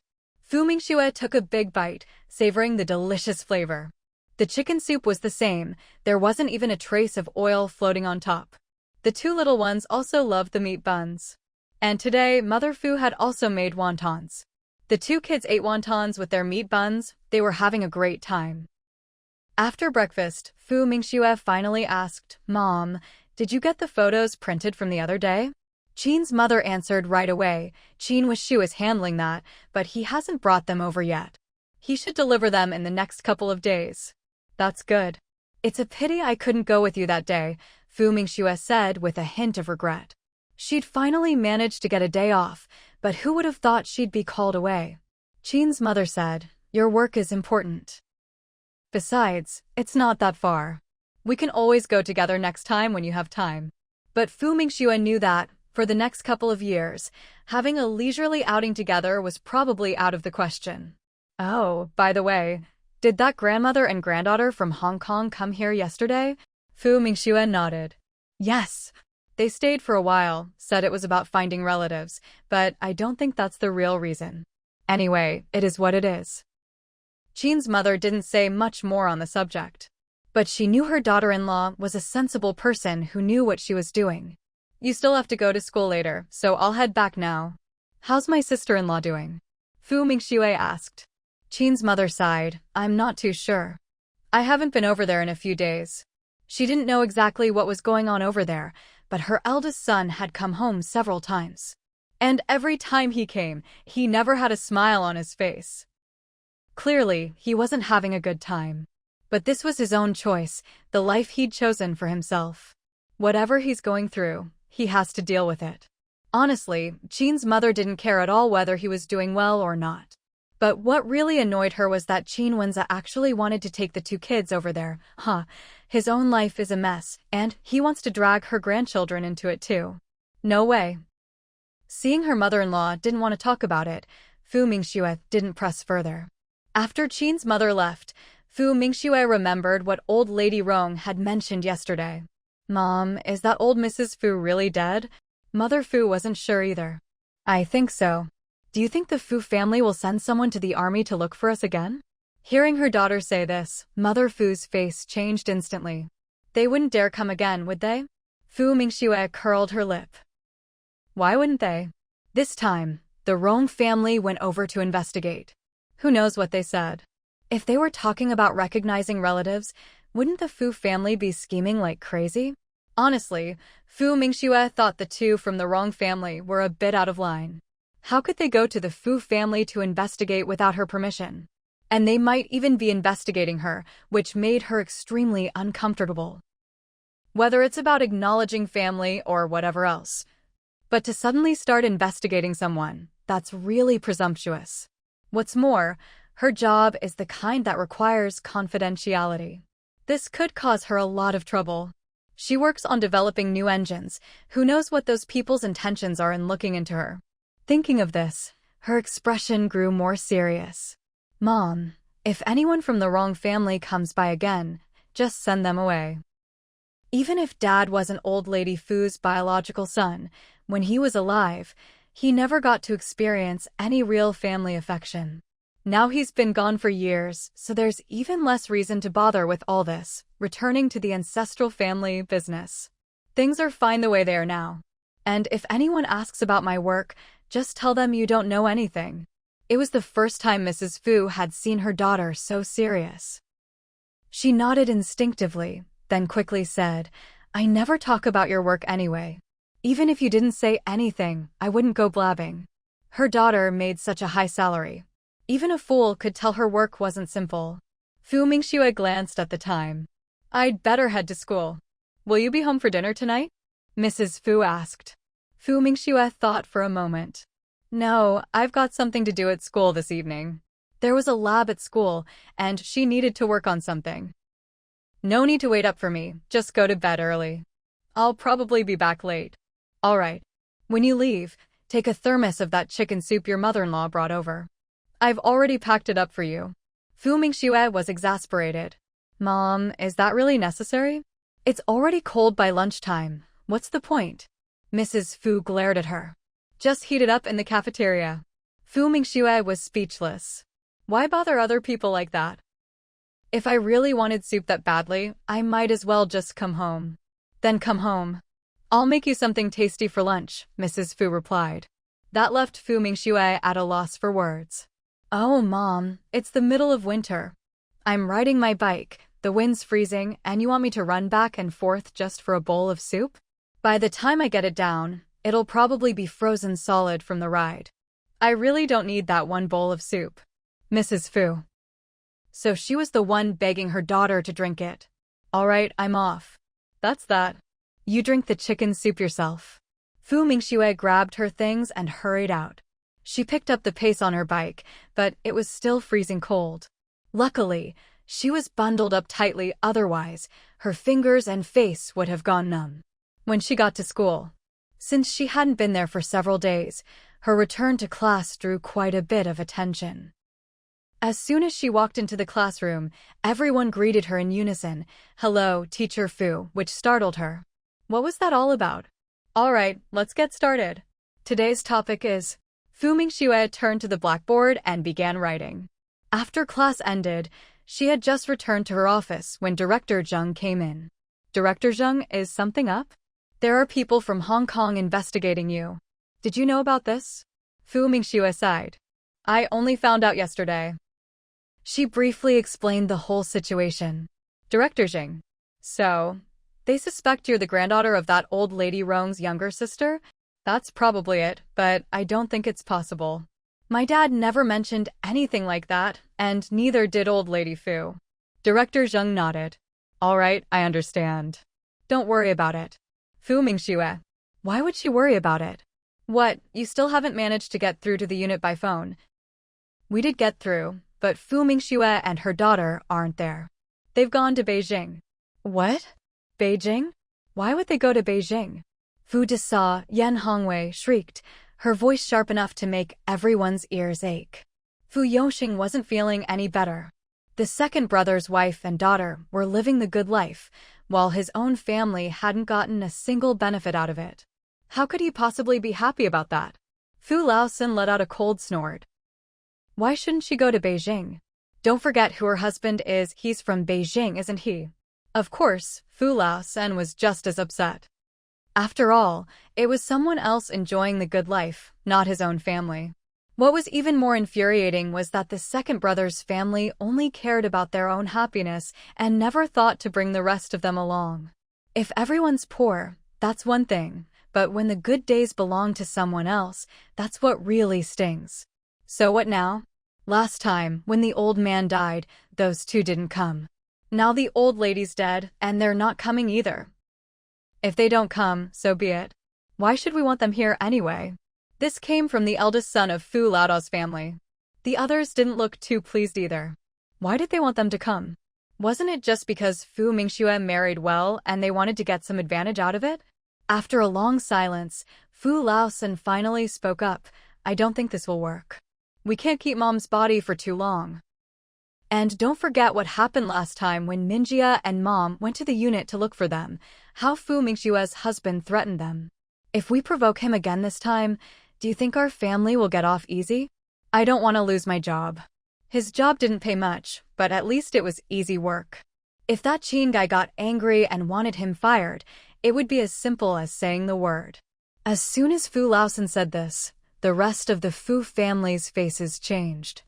Mingxue took a big bite, savoring the delicious flavor. The chicken soup was the same, there wasn't even a trace of oil floating on top. The 2 little ones also loved the meat buns. And today, Mother Fu had also made wontons. The 2 kids ate wontons with their meat buns. They were having a great time. After breakfast, Mingxue finally asked, "Mom, did you get the photos printed from the other day?" Qin's mother answered right away. Qin Wishu is handling that, but he hasn't brought them over yet. He should deliver them in the next couple of days. That's good. It's a pity I couldn't go with you that day, Mingxue said with a hint of regret. She'd finally managed to get a day off, but who would have thought she'd be called away? Qin's mother said, "Your work is important. Besides, it's not that far. We can always go together next time when you have time." But Mingxue knew that, for the next couple of years, having a leisurely outing together was probably out of the question. Oh, by the way, did that grandmother and granddaughter from Hong Kong come here yesterday? Mingxue nodded. Yes. They stayed for a while, said it was about finding relatives, but I don't think that's the real reason. Anyway, it is what it is. Qin's mother didn't say much more on the subject. But she knew her daughter-in-law was a sensible person who knew what she was doing. You still have to go to school later, so I'll head back now. How's my sister-in-law doing? Mingxue asked. Qin's mother sighed. I'm not too sure. I haven't been over there in a few days. She didn't know exactly what was going on over there, but her eldest son had come home several times. And every time he came, he never had a smile on his face. Clearly, he wasn't having a good time. But this was his own choice, the life he'd chosen for himself. Whatever he's going through, he has to deal with it. Honestly, Qin's mother didn't care at all whether he was doing well or not. But what really annoyed her was that Qin Wenza actually wanted to take the two kids over there. His own life is a mess, and he wants to drag her grandchildren into it too. No way. Seeing her mother-in-law didn't want to talk about it, Fu Mingxue didn't press further. After Qin's mother left, Fu Mingxue remembered what old Lady Rong had mentioned yesterday. Mom, is that old Mrs. Fu really dead? Mother Fu wasn't sure either. I think so. Do you think the Fu family will send someone to the army to look for us again? Hearing her daughter say this, Mother Fu's face changed instantly. They wouldn't dare come again, would they? Fu Mingxue curled her lip. Why wouldn't they? This time, the Rong family went over to investigate. Who knows what they said? If they were talking about recognizing relatives, wouldn't the Fu family be scheming like crazy? Honestly, Fu Mingxue thought the two from the Rong family were a bit out of line. How could they go to the Fu family to investigate without her permission? And they might even be investigating her, which made her extremely uncomfortable. Whether it's about acknowledging family or whatever else. But to suddenly start investigating someone, that's really presumptuous. What's more, her job is the kind that requires confidentiality. This could cause her a lot of trouble. She works on developing new engines. Who knows what those people's intentions are in looking into her? Thinking of this, her expression grew more serious. Mom, if anyone from the Rong family comes by again, just send them away. Even if Dad wasn't old Lady Fu's biological son, when he was alive, he never got to experience any real family affection. Now he's been gone for years, so there's even less reason to bother with all this, returning to the ancestral family business. Things are fine the way they are now. And if anyone asks about my work, just tell them you don't know anything. It was the first time Mrs. Fu had seen her daughter so serious. She nodded instinctively, then quickly said, I never talk about your work anyway. Even if you didn't say anything, I wouldn't go blabbing. Her daughter made such a high salary. Even a fool could tell her work wasn't simple. Fu Mingxue glanced at the time. I'd better head to school. Will you be home for dinner tonight? Mrs. Fu asked. Fu Mingxue thought for a moment. No, I've got something to do at school this evening. There was a lab at school, and she needed to work on something. No need to wait up for me, just go to bed early. I'll probably be back late. All right. When you leave, take a thermos of that chicken soup your mother-in-law brought over. I've already packed it up for you. Fu Mingxue was exasperated. Mom, is that really necessary? It's already cold by lunchtime. What's the point? Mrs. Fu glared at her. Just heat it up in the cafeteria. Fu Mingxue was speechless. Why bother other people like that? If I really wanted soup that badly, I might as well just come home. Then come home. I'll make you something tasty for lunch, Mrs. Fu replied. That left Fu Mingxue at a loss for words. Oh, Mom, it's the middle of winter. I'm riding my bike, the wind's freezing, and you want me to run back and forth just for a bowl of soup? By the time I get it down, it'll probably be frozen solid from the ride. I really don't need that one bowl of soup. Mrs. Fu. So she was the one begging her daughter to drink it. All right, I'm off. That's that. You drink the chicken soup yourself. Fu Mingxue grabbed her things and hurried out. She picked up the pace on her bike, but it was still freezing cold. Luckily, she was bundled up tightly, otherwise, her fingers and face would have gone numb. When she got to school, since she hadn't been there for several days, her return to class drew quite a bit of attention. As soon as she walked into the classroom, everyone greeted her in unison, "Hello, Teacher Fu," which startled her. What was that all about? All right, let's get started. Today's topic is... Fu Mingxue turned to the blackboard and began writing. After class ended, she had just returned to her office when Director Zheng came in. Director Zheng, is something up? There are people from Hong Kong investigating you. Did you know about this? Fu Mingxue sighed. I only found out yesterday. She briefly explained the whole situation. Director Zheng. So, they suspect you're the granddaughter of that old Lady Rong's younger sister? That's probably it, but I don't think it's possible. My dad never mentioned anything like that, and neither did old Lady Fu. Director Zheng nodded. All right, I understand. Don't worry about it. Fu Mingxue. Why would she worry about it? What, you still haven't managed to get through to the unit by phone? We did get through, but Fu Mingxue and her daughter aren't there. They've gone to Beijing. What? Beijing? Why would they go to Beijing? Fu Desa, Yan Hongwei shrieked, her voice sharp enough to make everyone's ears ache. Fu Yoxing wasn't feeling any better. The second brother's wife and daughter were living the good life, while his own family hadn't gotten a single benefit out of it. How could he possibly be happy about that? Fu Laosen let out a cold snort. Why shouldn't she go to Beijing? Don't forget who her husband is, he's from Beijing, isn't he? Of course, Fu Laosen was just as upset. After all, it was someone else enjoying the good life, not his own family. What was even more infuriating was that the second brother's family only cared about their own happiness and never thought to bring the rest of them along. If everyone's poor, that's one thing, but when the good days belong to someone else, that's what really stings. So what now? Last time, when the old man died, those two didn't come. Now the old lady's dead, and they're not coming either. If they don't come, so be it. Why should we want them here anyway? This came from the eldest son of Fu Laodao's family. The others didn't look too pleased either. Why did they want them to come? Wasn't it just because Fu Mingxue married well and they wanted to get some advantage out of it? After a long silence, Fu Laosen finally spoke up. I don't think this will work. We can't keep Mom's body for too long. And don't forget what happened last time when Mingxue and Mom went to the unit to look for them, how Fu Mingxue's husband threatened them. If we provoke him again this time, do you think our family will get off easy? I don't want to lose my job. His job didn't pay much, but at least it was easy work. If that Qin guy got angry and wanted him fired, it would be as simple as saying the word. As soon as Fu Laosen said this, the rest of the Fu family's faces changed.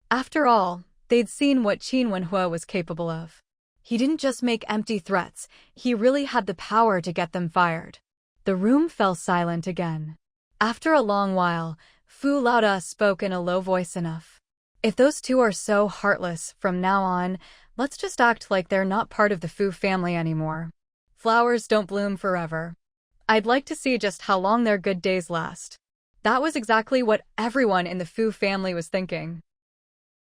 After all, they'd seen what Qin Wenhua was capable of. He didn't just make empty threats, he really had the power to get them fired. The room fell silent again. After a long while, Fu Laoda spoke in a low voice enough. If those two are so heartless from now on, let's just act like they're not part of the Fu family anymore. Flowers don't bloom forever. I'd like to see just how long their good days last. That was exactly what everyone in the Fu family was thinking.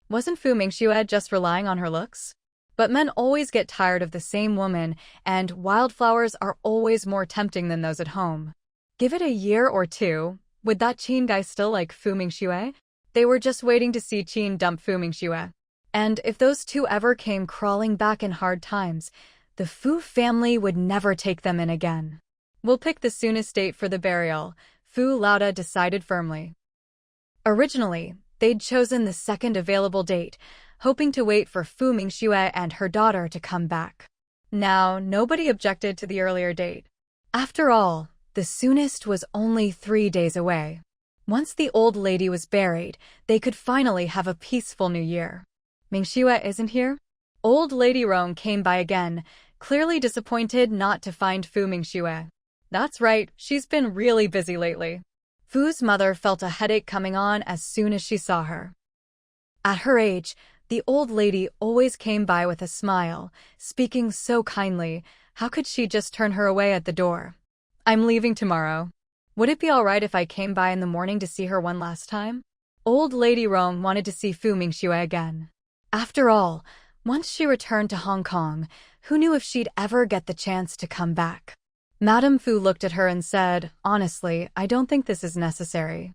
Wasn't Fu Mingxue just relying on her looks? But men always get tired of the same woman, and wildflowers are always more tempting than those at home. Give it a year or two, would that Qin guy still like Fu Mingxue? They were just waiting to see Qin dump Fu Mingxue. And if those two ever came crawling back in hard times, the Fu family would never take them in again. We'll pick the soonest date for the burial, Fu Laoda decided firmly. Originally, they'd chosen the second available date, hoping to wait for Fu Mingxue and her daughter to come back. Now, nobody objected to the earlier date. After all, the soonest was only 3 days away. Once the old lady was buried, they could finally have a peaceful new year. Mingxue isn't here? Old Lady Rong came by again, clearly disappointed not to find Fu Mingxue. That's right, she's been really busy lately. Fu's mother felt a headache coming on as soon as she saw her. At her age, the old lady always came by with a smile, speaking so kindly. How could she just turn her away at the door? I'm leaving tomorrow. Would it be all right if I came by in the morning to see her one last time? Old Lady Rong wanted to see Fu Mingxue again. After all, once she returned to Hong Kong, who knew if she'd ever get the chance to come back? Madame Fu looked at her and said, honestly, I don't think this is necessary.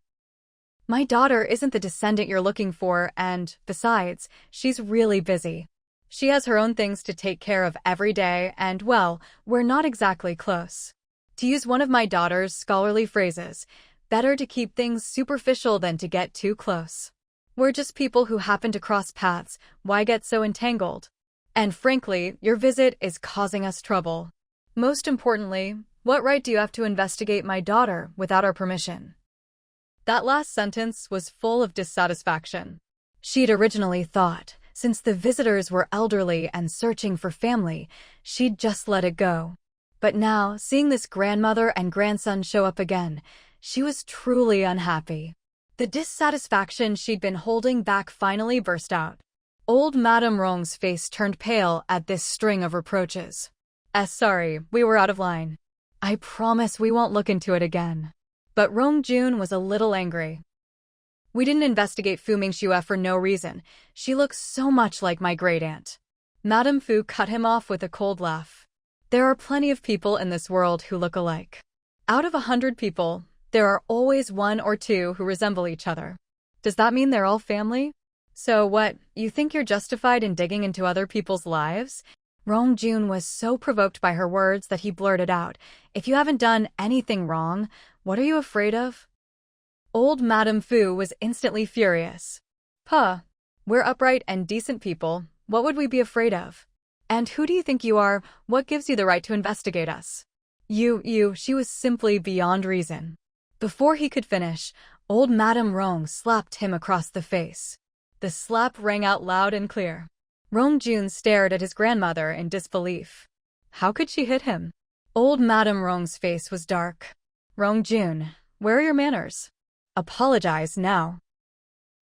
My daughter isn't the descendant you're looking for, and, besides, she's really busy. She has her own things to take care of every day, and, well, we're not exactly close. To use one of my daughter's scholarly phrases, better to keep things superficial than to get too close. We're just people who happen to cross paths, why get so entangled? And frankly, your visit is causing us trouble. Most importantly, what right do you have to investigate my daughter without our permission? That last sentence was full of dissatisfaction. She'd originally thought, since the visitors were elderly and searching for family, she'd just let it go. But now, seeing this grandmother and grandson show up again, she was truly unhappy. The dissatisfaction she'd been holding back finally burst out. Old Madame Rong's face turned pale at this string of reproaches. Sorry, we were out of line. I promise we won't look into it again. But Rong Jun was a little angry. We didn't investigate Fu Mingxue for no reason. She looks so much like my great-aunt. Madame Fu cut him off with a cold laugh. There are plenty of people in this world who look alike. Out of 100 people, there are always 1 or 2 who resemble each other. Does that mean they're all family? So what, you think you're justified in digging into other people's lives? Rong Jun was so provoked by her words that he blurted out, if you haven't done anything wrong, what are you afraid of? Old Madame Fu was instantly furious. Puh, we're upright and decent people, what would we be afraid of? And who do you think you are? What gives you the right to investigate us? She was simply beyond reason. Before he could finish, old Madame Rong slapped him across the face. The slap rang out loud and clear. Rong Jun stared at his grandmother in disbelief. How could she hit him? Old Madame Rong's face was dark. Rong Jun, where are your manners? Apologize now.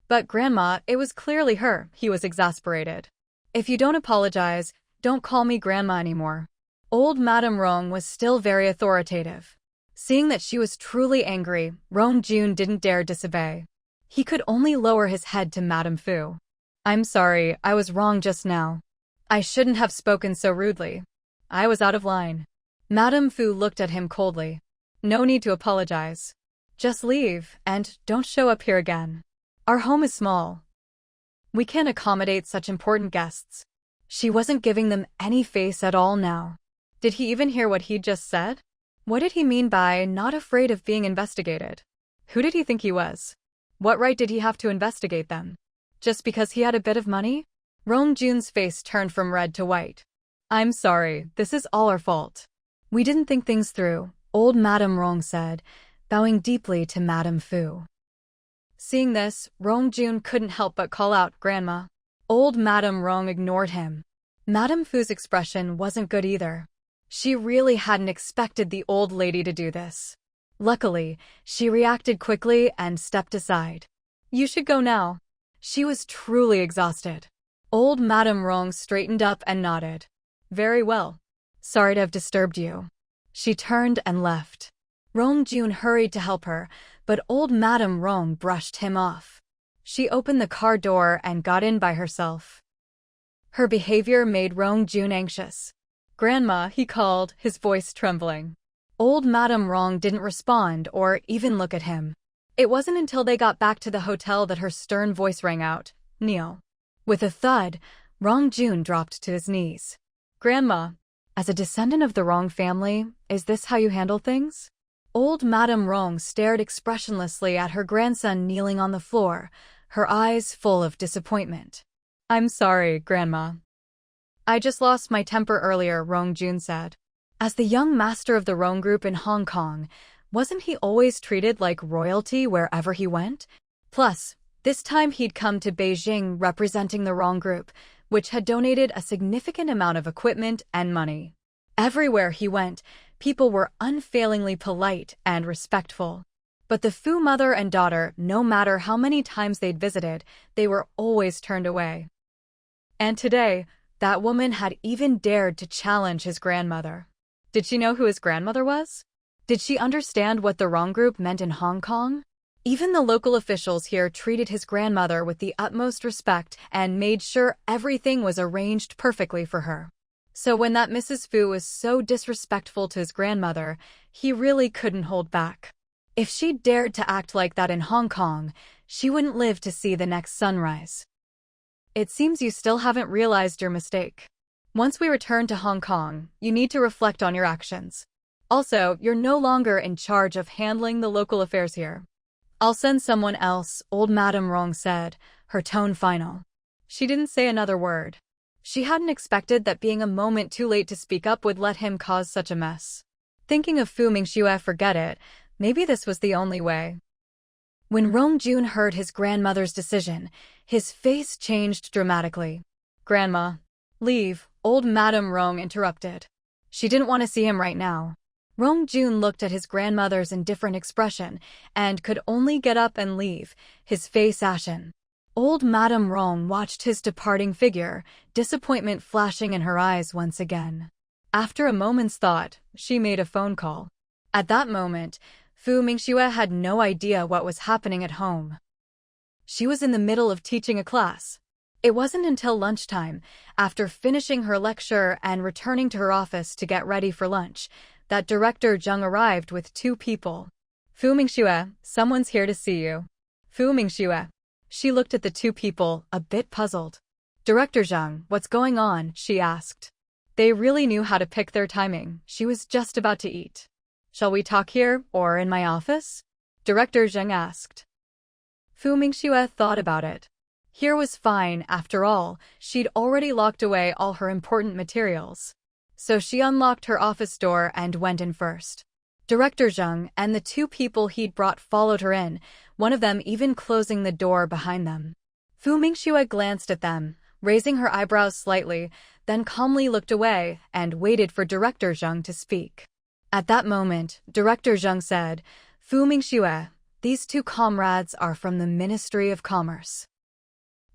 But Grandma, it was clearly her. He was exasperated. If you don't apologize, don't call me Grandma anymore. Old Madame Rong was still very authoritative. Seeing that she was truly angry, Rong Jun didn't dare disobey. He could only lower his head to Madame Fu. I'm sorry, I was wrong just now. I shouldn't have spoken so rudely. I was out of line. Madame Fu looked at him coldly. No need to apologize. Just leave, and don't show up here again. Our home is small. We can't accommodate such important guests. She wasn't giving them any face at all now. Did he even hear what he'd just said? What did he mean by not afraid of being investigated? Who did he think he was? What right did he have to investigate them? Just because he had a bit of money? Rong Jun's face turned from red to white. I'm sorry, this is all our fault. We didn't think things through, old Madame Rong said, bowing deeply to Madame Fu. Seeing this, Rong Jun couldn't help but call out, Grandma. Old Madame Rong ignored him. Madame Fu's expression wasn't good either. She really hadn't expected the old lady to do this. Luckily, she reacted quickly and stepped aside. You should go now. She was truly exhausted. Old Madame Rong straightened up and nodded. Very well. Sorry to have disturbed you. She turned and left. Rong Jun hurried to help her, but old Madame Rong brushed him off. She opened the car door and got in by herself. Her behavior made Rong Jun anxious. Grandma, he called, his voice trembling. Old Madame Rong didn't respond or even look at him. It wasn't until they got back to the hotel that her stern voice rang out, Kneel. With a thud, Rong Jun dropped to his knees. Grandma, as a descendant of the Rong family, is this how you handle things? Old Madame Rong stared expressionlessly at her grandson kneeling on the floor, her eyes full of disappointment. I'm sorry, Grandma. I just lost my temper earlier, Rong Jun said. As the young master of the Rong group in Hong Kong, wasn't he always treated like royalty wherever he went? Plus, this time he'd come to Beijing representing the Rong group, which had donated a significant amount of equipment and money. Everywhere he went, people were unfailingly polite and respectful. But the Fu mother and daughter, no matter how many times they'd visited, they were always turned away. And today, that woman had even dared to challenge his grandmother. Did she know who his grandmother was? Did she understand what the Rong group meant in Hong Kong? Even the local officials here treated his grandmother with the utmost respect and made sure everything was arranged perfectly for her. So when that Mrs. Fu was so disrespectful to his grandmother, he really couldn't hold back. If she dared to act like that in Hong Kong, she wouldn't live to see the next sunrise. It seems you still haven't realized your mistake. Once we return to Hong Kong, you need to reflect on your actions. Also, you're no longer in charge of handling the local affairs here. I'll send someone else, old Madame Rong said, her tone final. She didn't say another word. She hadn't expected that being a moment too late to speak up would let him cause such a mess. Thinking of Fu Mingxue, forget it, maybe this was the only way. When Rong Jun heard his grandmother's decision, his face changed dramatically. Grandma. Leave, old Madame Rong interrupted. She didn't want to see him right now. Rong Jun looked at his grandmother's indifferent expression and could only get up and leave, his face ashen. Old Madame Rong watched his departing figure, disappointment flashing in her eyes once again. After a moment's thought, she made a phone call. At that moment, Fu Mingxue had no idea what was happening at home. She was in the middle of teaching a class. It wasn't until lunchtime, after finishing her lecture and returning to her office to get ready for lunch, that Director Zheng arrived with 2 people. Fu Mingxue, someone's here to see you. Fu Mingxue. She looked at the 2 people, a bit puzzled. Director Zheng, what's going on? She asked. They really knew how to pick their timing. She was just about to eat. Shall we talk here, or in my office? Director Zheng asked. Fu Mingxue thought about it. Here was fine, after all, she'd already locked away all her important materials. So she unlocked her office door and went in first. Director Zheng and the 2 people he'd brought followed her in, one of them even closing the door behind them. Fu Mingxue glanced at them, raising her eyebrows slightly, then calmly looked away and waited for Director Zheng to speak. At that moment, Director Zheng said, Fu Mingxue, these 2 comrades are from the Ministry of Commerce.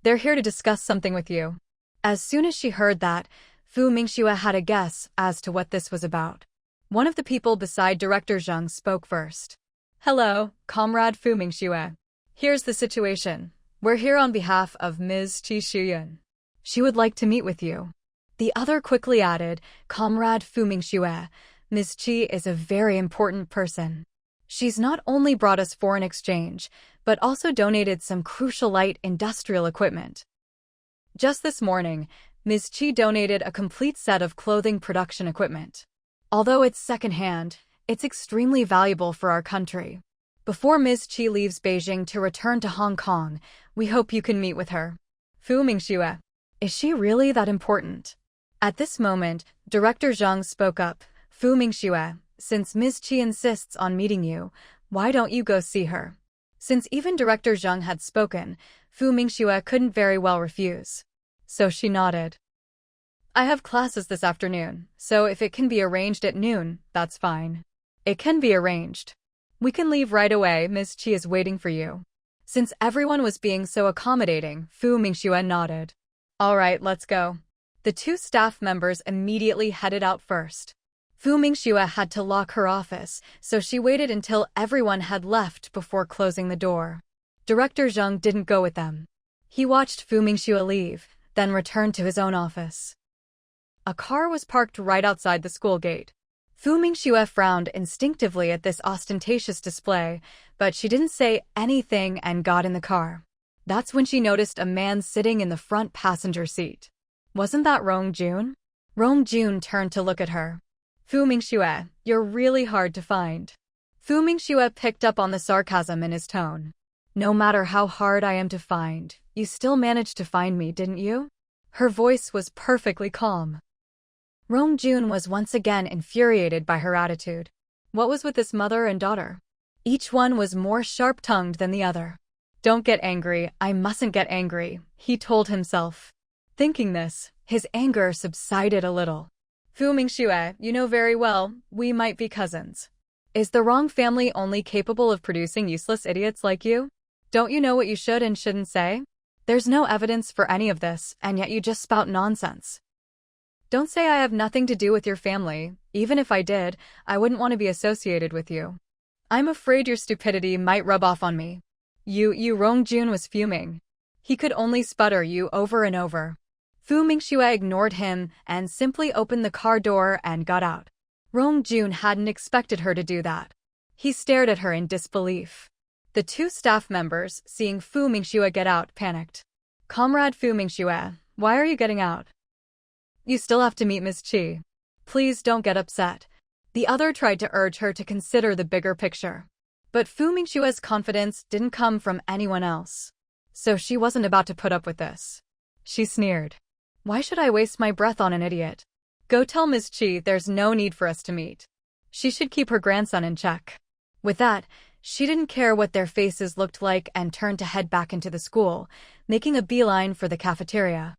They're here to discuss something with you. As soon as she heard that, Fu Mingxue had a guess as to what this was about. One of the people beside Director Zheng spoke first. Hello, Comrade Fu Mingxue. Here's the situation. We're here on behalf of Ms. Qi Shuyun. She would like to meet with you. The other quickly added, Comrade Fu Mingxue, Ms. Qi is a very important person. She's not only brought us foreign exchange, but also donated some crucial light industrial equipment. Just this morning, Ms. Qi donated a complete set of clothing production equipment. Although it's secondhand, it's extremely valuable for our country. Before Ms. Qi leaves Beijing to return to Hong Kong, we hope you can meet with her. Fu Mingxue. Is she really that important? At this moment, Director Zheng spoke up. Fu Mingxue, since Ms. Qi insists on meeting you, why don't you go see her? Since even Director Zheng had spoken, Fu Mingxue couldn't very well refuse. So she nodded. I have classes this afternoon, so if it can be arranged at noon, that's fine. It can be arranged. We can leave right away, Ms. Qi is waiting for you. Since everyone was being so accommodating, Fu Mingxue nodded. All right, let's go. The 2 staff members immediately headed out first. Fu Mingxue had to lock her office, so she waited until everyone had left before closing the door. Director Zheng didn't go with them. He watched Fu Mingxue leave, then returned to his own office. A car was parked right outside the school gate. Fu Mingxue frowned instinctively at this ostentatious display, but she didn't say anything and got in the car. That's when she noticed a man sitting in the front passenger seat. Wasn't that Rong Jun? Rong Jun turned to look at her. Fu Mingxue, you're really hard to find. Fu Mingxue picked up on the sarcasm in his tone. No matter how hard I am to find, you still managed to find me, didn't you? Her voice was perfectly calm. Rong Jun was once again infuriated by her attitude. What was with this mother and daughter? Each one was more sharp-tongued than the other. Don't get angry, I mustn't get angry, he told himself. Thinking this, his anger subsided a little. Fu Mingxue, you know very well, we might be cousins. Is the Rong family only capable of producing useless idiots like you? Don't you know what you should and shouldn't say? There's no evidence for any of this, and yet you just spout nonsense. Don't say I have nothing to do with your family. Even if I did, I wouldn't want to be associated with you. I'm afraid your stupidity might rub off on me. You Rong Jun was fuming. He could only sputter you over and over. Fu Mingxue ignored him and simply opened the car door and got out. Rong Jun hadn't expected her to do that. He stared at her in disbelief. The 2 staff members, seeing Fu Mingxue get out, panicked. Comrade Fu Mingxue, why are you getting out? You still have to meet Ms. Qi. Please don't get upset. The other tried to urge her to consider the bigger picture. But Fu Mingxue's confidence didn't come from anyone else. So she wasn't about to put up with this. She sneered. Why should I waste my breath on an idiot? Go tell Ms. Qi there's no need for us to meet. She should keep her grandson in check. With that, she didn't care what their faces looked like and turned to head back into the school, making a beeline for the cafeteria.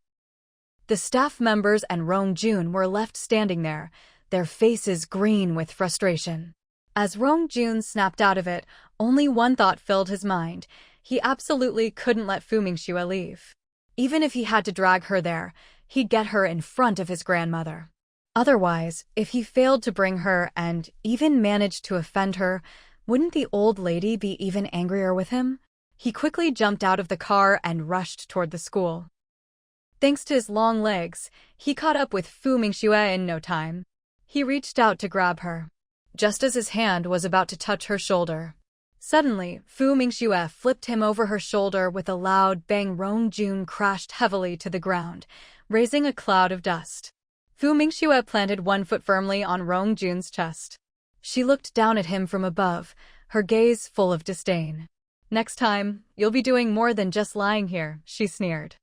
The staff members and Rong Jun were left standing there, their faces green with frustration. As Rong Jun snapped out of it, only one thought filled his mind. He absolutely couldn't let Fu Mingxue leave. Even if he had to drag her there, he'd get her in front of his grandmother. Otherwise, if he failed to bring her and even managed to offend her, wouldn't the old lady be even angrier with him? He quickly jumped out of the car and rushed toward the school. Thanks to his long legs, he caught up with Fu Mingxue in no time. He reached out to grab her. Just as his hand was about to touch her shoulder, suddenly, Fu Mingxue flipped him over her shoulder with a loud bang. Rongjun crashed heavily to the ground, raising a cloud of dust. Fu Mingxue planted one foot firmly on Rongjun's chest. She looked down at him from above, her gaze full of disdain. "Next time, you'll be doing more than just lying here," she sneered.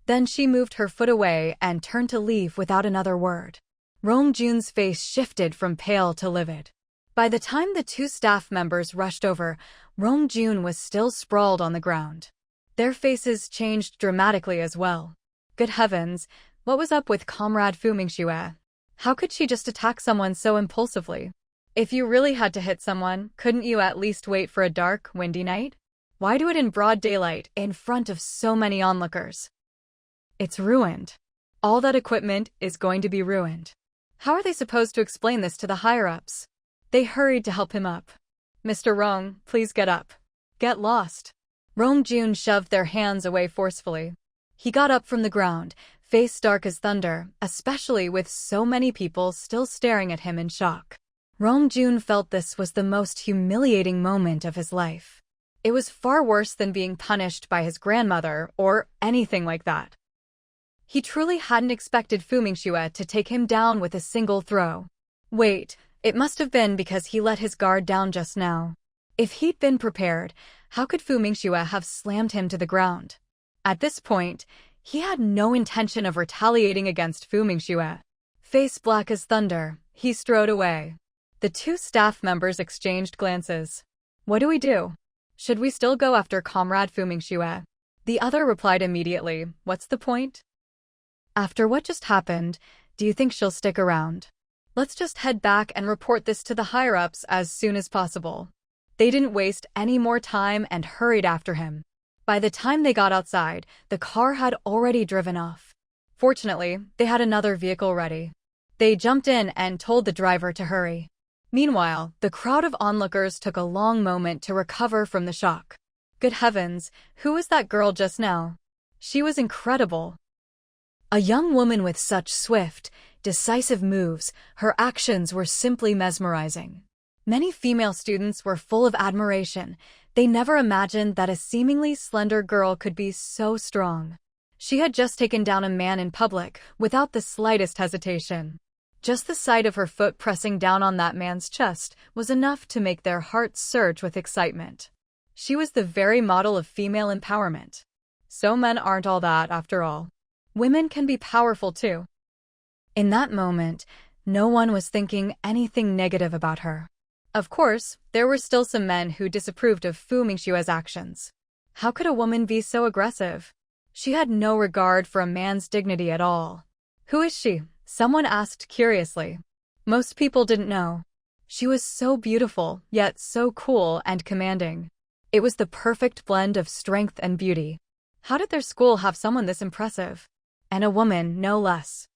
Then she moved her foot away and turned to leave without another word. Rongjun's face shifted from pale to livid. By the time the two staff members rushed over, Rongjun was still sprawled on the ground. Their faces changed dramatically as well. Good heavens, what was up with Comrade Fu Mingxue? How could she just attack someone so impulsively? If you really had to hit someone, couldn't you at least wait for a dark, windy night? Why do it in broad daylight, in front of so many onlookers? It's ruined. All that equipment is going to be ruined. How are they supposed to explain this to the higher-ups? They hurried to help him up. "Mr. Rong, please get up. Get lost." Rongjun shoved their hands away forcefully. He got up from the ground, face dark as thunder, especially with so many people still staring at him in shock. Rongjun felt this was the most humiliating moment of his life. It was far worse than being punished by his grandmother or anything like that. He truly hadn't expected Fu Mingxue to take him down with a single throw. Wait, it must have been because he let his guard down just now. If he'd been prepared, how could Fu Mingxue have slammed him to the ground? At this point, he had no intention of retaliating against Fu Mingxue. Face black as thunder, he strode away. The two staff members exchanged glances. "What do we do? Should we still go after Comrade Fu Mingxue?" The other replied immediately, "What's the point? After what just happened, do you think she'll stick around? Let's just head back and report this to the higher-ups as soon as possible." They didn't waste any more time and hurried after him. By the time they got outside, the car had already driven off. Fortunately, they had another vehicle ready. They jumped in and told the driver to hurry. Meanwhile, the crowd of onlookers took a long moment to recover from the shock. Good heavens, who was that girl just now? She was incredible. A young woman with such swift, decisive moves, her actions were simply mesmerizing. Many female students were full of admiration. They never imagined that a seemingly slender girl could be so strong. She had just taken down a man in public, without the slightest hesitation. Just the sight of her foot pressing down on that man's chest was enough to make their hearts surge with excitement. She was the very model of female empowerment. So men aren't all that, after all. Women can be powerful too. In that moment, no one was thinking anything negative about her. Of course, there were still some men who disapproved of Fu Mingxue's actions. How could a woman be so aggressive? She had no regard for a man's dignity at all. "Who is she?" someone asked curiously. Most people didn't know. She was so beautiful, yet so cool and commanding. It was the perfect blend of strength and beauty. How did their school have someone this impressive? And a woman, no less.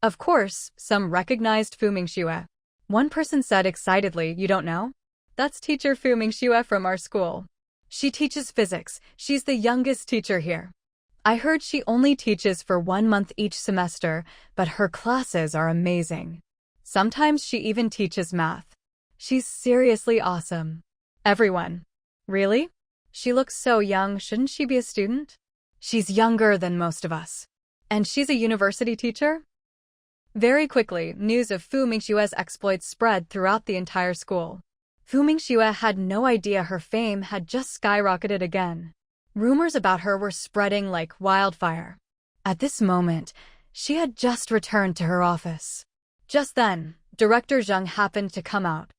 Of course, some recognized Fu Mingxue. One person said excitedly, "You don't know? That's teacher Fu Mingxue from our school. She teaches physics. She's the youngest teacher here. I heard she only teaches for 1 month each semester, but her classes are amazing. Sometimes she even teaches math. She's seriously awesome." Everyone. "Really? She looks so young, shouldn't she be a student?" "She's younger than most of us. And she's a university teacher?" Very quickly, news of Fu Mingxue's exploits spread throughout the entire school. Fu Mingxue had no idea her fame had just skyrocketed again. Rumors about her were spreading like wildfire. At this moment, she had just returned to her office. Just then, Director Zheng happened to come out.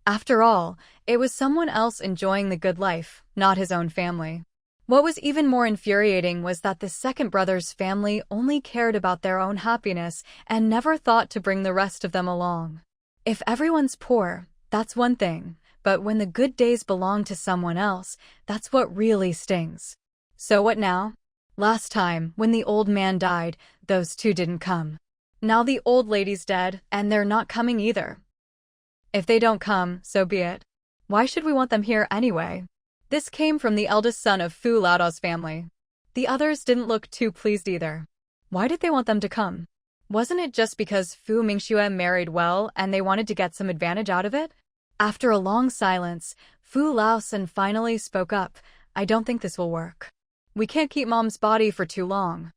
After all, it was someone else enjoying the good life, not his own family. What was even more infuriating was that the second brother's family only cared about their own happiness and never thought to bring the rest of them along. If everyone's poor, that's one thing, but when the good days belong to someone else, that's what really stings. So what now? Last time, when the old man died, those two didn't come. Now the old lady's dead, and they're not coming either. If they don't come, so be it. Why should we want them here anyway? This came from the eldest son of Fu Laodao's family. The others didn't look too pleased either. Why did they want them to come? Wasn't it just because Fu Mingxue married well and they wanted to get some advantage out of it? After a long silence, Fu Laosan finally spoke up. I don't think this will work. We can't keep Mom's body for too long.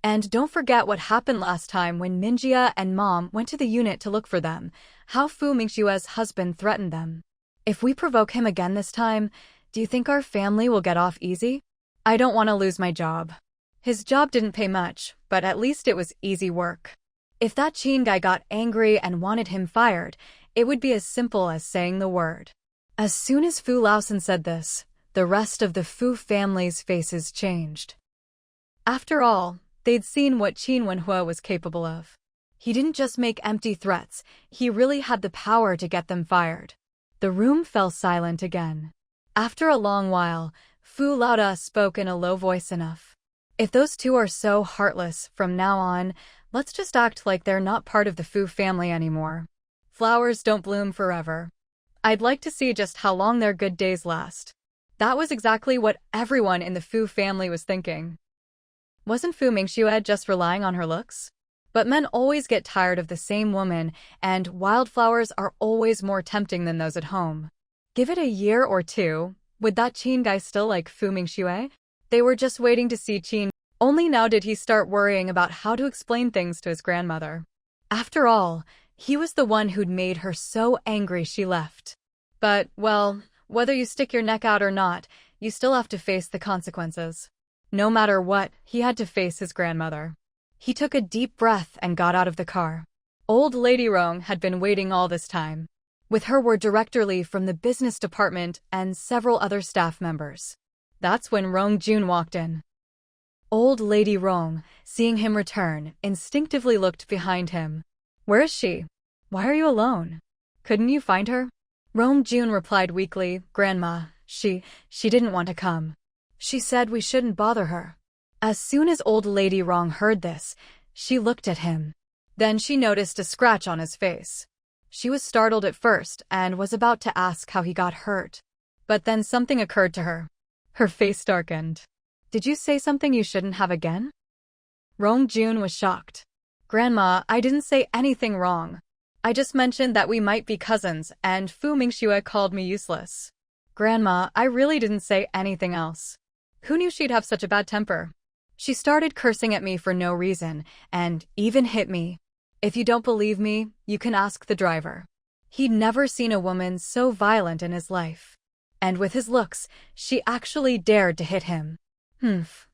And don't forget what happened last time when Mingxue and Mom went to the unit to look for them, how Fu Mingxue's husband threatened them. If we provoke him again this time, do you think our family will get off easy? I don't want to lose my job. His job didn't pay much, but at least it was easy work. If that Qin guy got angry and wanted him fired, it would be as simple as saying the word. As soon as Fu Laosan said this, the rest of the Fu family's faces changed. After all, they'd seen what Qin Wenhua was capable of. He didn't just make empty threats, he really had the power to get them fired. The room fell silent again. After a long while, Fu Laoda spoke in a low voice enough. If those two are so heartless from now on, let's just act like they're not part of the Fu family anymore. Flowers don't bloom forever. I'd like to see just how long their good days last. That was exactly what everyone in the Fu family was thinking. Wasn't Fu Mingxue just relying on her looks? But men always get tired of the same woman, and wildflowers are always more tempting than those at home. Give it a year or two, would that Qin guy still like Fu Mingxue? They were just waiting to see Qin. Only now did he start worrying about how to explain things to his grandmother. After all, he was the one who'd made her so angry she left. But, well, whether you stick your neck out or not, you still have to face the consequences. No matter what, he had to face his grandmother. He took a deep breath and got out of the car. Old Lady Rong had been waiting all this time. With her were Director Li from the business department and several other staff members. That's when Rong Jun walked in. Old Lady Rong, seeing him return, instinctively looked behind him. Where is she? Why are you alone? Couldn't you find her? Rong Jun replied weakly, Grandma, she didn't want to come. She said we shouldn't bother her. As soon as Old Lady Rong heard this, she looked at him. Then she noticed a scratch on his face. She was startled at first and was about to ask how he got hurt. But then something occurred to her. Her face darkened. Did you say something you shouldn't have again? Rong Jun was shocked. Grandma, I didn't say anything wrong. I just mentioned that we might be cousins, and Fu Mingxue called me useless. Grandma, I really didn't say anything else. Who knew she'd have such a bad temper? She started cursing at me for no reason, and even hit me. If you don't believe me, you can ask the driver. He'd never seen a woman so violent in his life. And with his looks, she actually dared to hit him.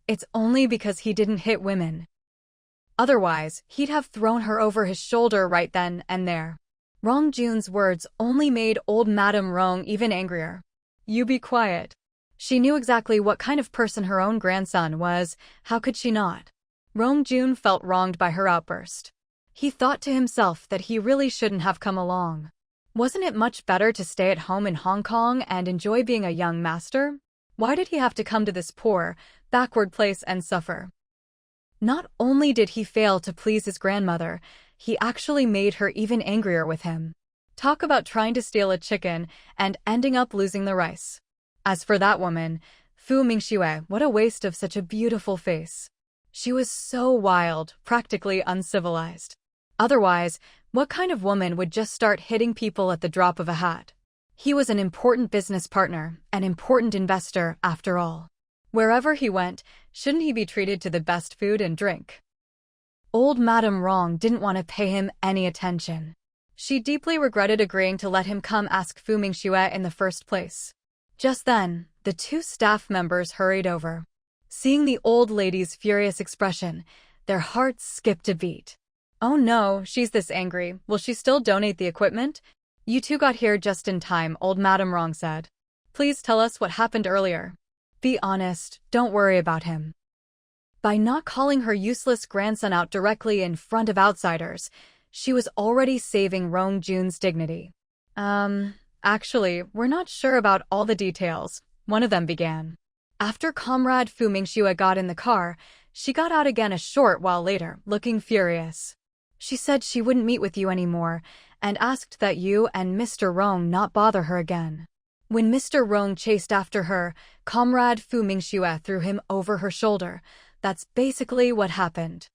It's only because he didn't hit women. Otherwise, he'd have thrown her over his shoulder right then and there. Rong Jun's words only made old Madame Rong even angrier. You be quiet. She knew exactly what kind of person her own grandson was, how could she not? Rong Jun felt wronged by her outburst. He thought to himself that he really shouldn't have come along. Wasn't it much better to stay at home in Hong Kong and enjoy being a young master? Why did he have to come to this poor, backward place and suffer? Not only did he fail to please his grandmother, he actually made her even angrier with him. Talk about trying to steal a chicken and ending up losing the rice. As for that woman, Fu Mingxue, what a waste of such a beautiful face. She was so wild, practically uncivilized. Otherwise, what kind of woman would just start hitting people at the drop of a hat? He was an important business partner, an important investor, after all. Wherever he went, shouldn't he be treated to the best food and drink? Old Madame Rong didn't want to pay him any attention. She deeply regretted agreeing to let him come ask Fu Mingxue in the first place. Just then, the two staff members hurried over. Seeing the old lady's furious expression, their hearts skipped a beat. Oh no, she's this angry. Will she still donate the equipment? You two got here just in time, old Madame Rong said. Please tell us what happened earlier. Be honest, don't worry about him. By not calling her useless grandson out directly in front of outsiders, she was already saving Rong Jun's dignity. Actually, we're not sure about all the details, one of them began. After Comrade Fu Mingxue got in the car, she got out again a short while later, looking furious. She said she wouldn't meet with you anymore, and asked that you and Mr. Rong not bother her again. When Mr. Rong chased after her, Comrade Fu Mingxue threw him over her shoulder. That's basically what happened.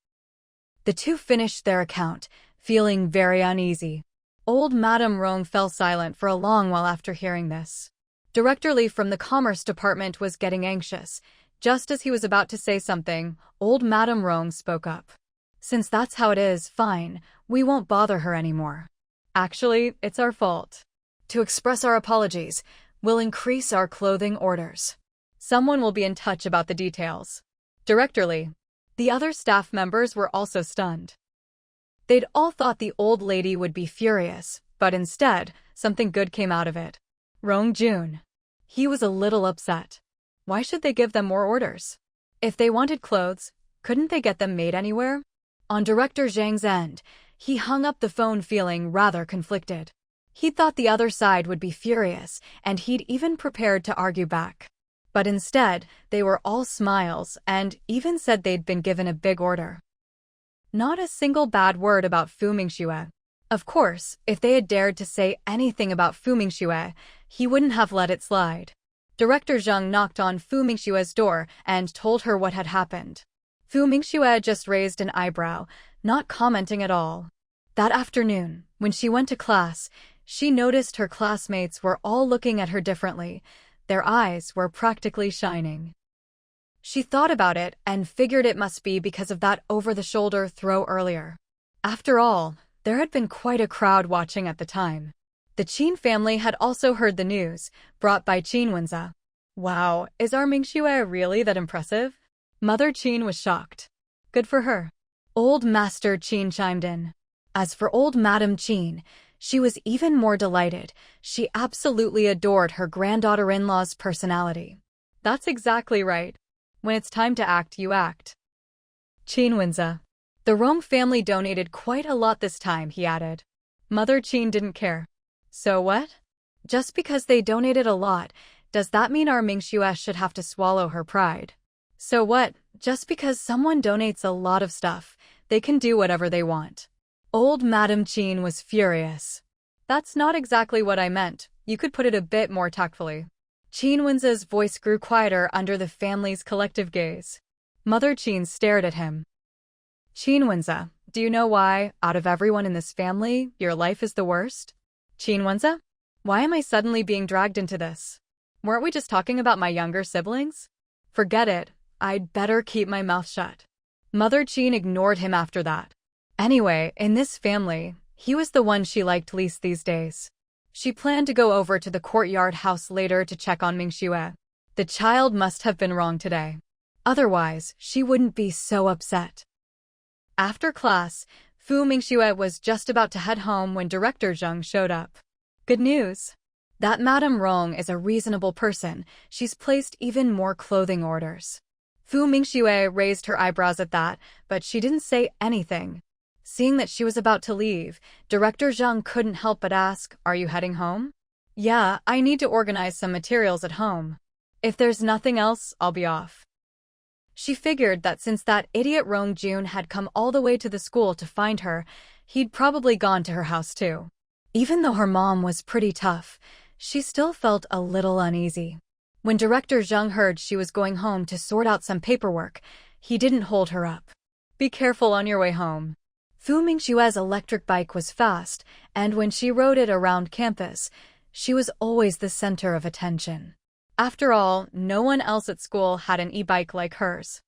The two finished their account, feeling very uneasy. Old Madame Rong fell silent for a long while after hearing this. Director Li from the Commerce Department was getting anxious. Just as he was about to say something, old Madame Rong spoke up. Since that's how it is, fine, we won't bother her anymore. Actually, it's our fault. To express our apologies, we'll increase our clothing orders. Someone will be in touch about the details. Director Li. The other staff members were also stunned. They'd all thought the old lady would be furious, but instead, something good came out of it. Rong Jun. He was a little upset. Why should they give them more orders? If they wanted clothes, couldn't they get them made anywhere? On Director Zhang's end, he hung up the phone feeling rather conflicted. He thought the other side would be furious, and he'd even prepared to argue back. But instead, they were all smiles and even said they'd been given a big order. Not a single bad word about Fu Mingxue. Of course, if they had dared to say anything about Fu Mingxue, he wouldn't have let it slide. Director Zhang knocked on Fu Mingxue's door and told her what had happened. Fu Mingxue just raised an eyebrow, not commenting at all. That afternoon, when she went to class, she noticed her classmates were all looking at her differently. Their eyes were practically shining. She thought about it and figured it must be because of that over-the-shoulder throw earlier. After all, there had been quite a crowd watching at the time. The Qin family had also heard the news, brought by Qin Wenza. Wow, is our Mingxue really that impressive? Mother Qin was shocked. Good for her. Old Master Qin chimed in. As for old Madame Qin, she was even more delighted. She absolutely adored her granddaughter-in-law's personality. That's exactly right. When it's time to act, you act. Qin Wenza. The Rong family donated quite a lot this time, he added. Mother Qin didn't care. So what? Just because they donated a lot, does that mean our Mingxue should have to swallow her pride? So what? Just because someone donates a lot of stuff, they can do whatever they want. Old Madame Qin was furious. That's not exactly what I meant. You could put it a bit more tactfully. Qin Wenza's voice grew quieter under the family's collective gaze. Mother Qin stared at him. Qin Wenza, do you know why, out of everyone in this family, your life is the worst? Qin Wenza? Why am I suddenly being dragged into this? Weren't we just talking about my younger siblings? Forget it. I'd better keep my mouth shut. Mother Qin ignored him after that. Anyway, in this family, he was the one she liked least these days. She planned to go over to the courtyard house later to check on Mingxue. The child must have been wrong today. Otherwise, she wouldn't be so upset. After class, Fu Mingxue was just about to head home when Director Zhang showed up. Good news. That Madame Rong is a reasonable person. She's placed even more clothing orders. Fu Mingxue raised her eyebrows at that, but she didn't say anything. Seeing that she was about to leave, Director Zhang couldn't help but ask, "Are you heading home?" "Yeah, I need to organize some materials at home. If there's nothing else, I'll be off." She figured that since that idiot Rong Jun had come all the way to the school to find her, he'd probably gone to her house too. Even though her mom was pretty tough, she still felt a little uneasy. When Director Zhang heard she was going home to sort out some paperwork, he didn't hold her up. "Be careful on your way home." Fu Mingxue's electric bike was fast, and when she rode it around campus, she was always the center of attention. After all, no one else at school had an e-bike like hers.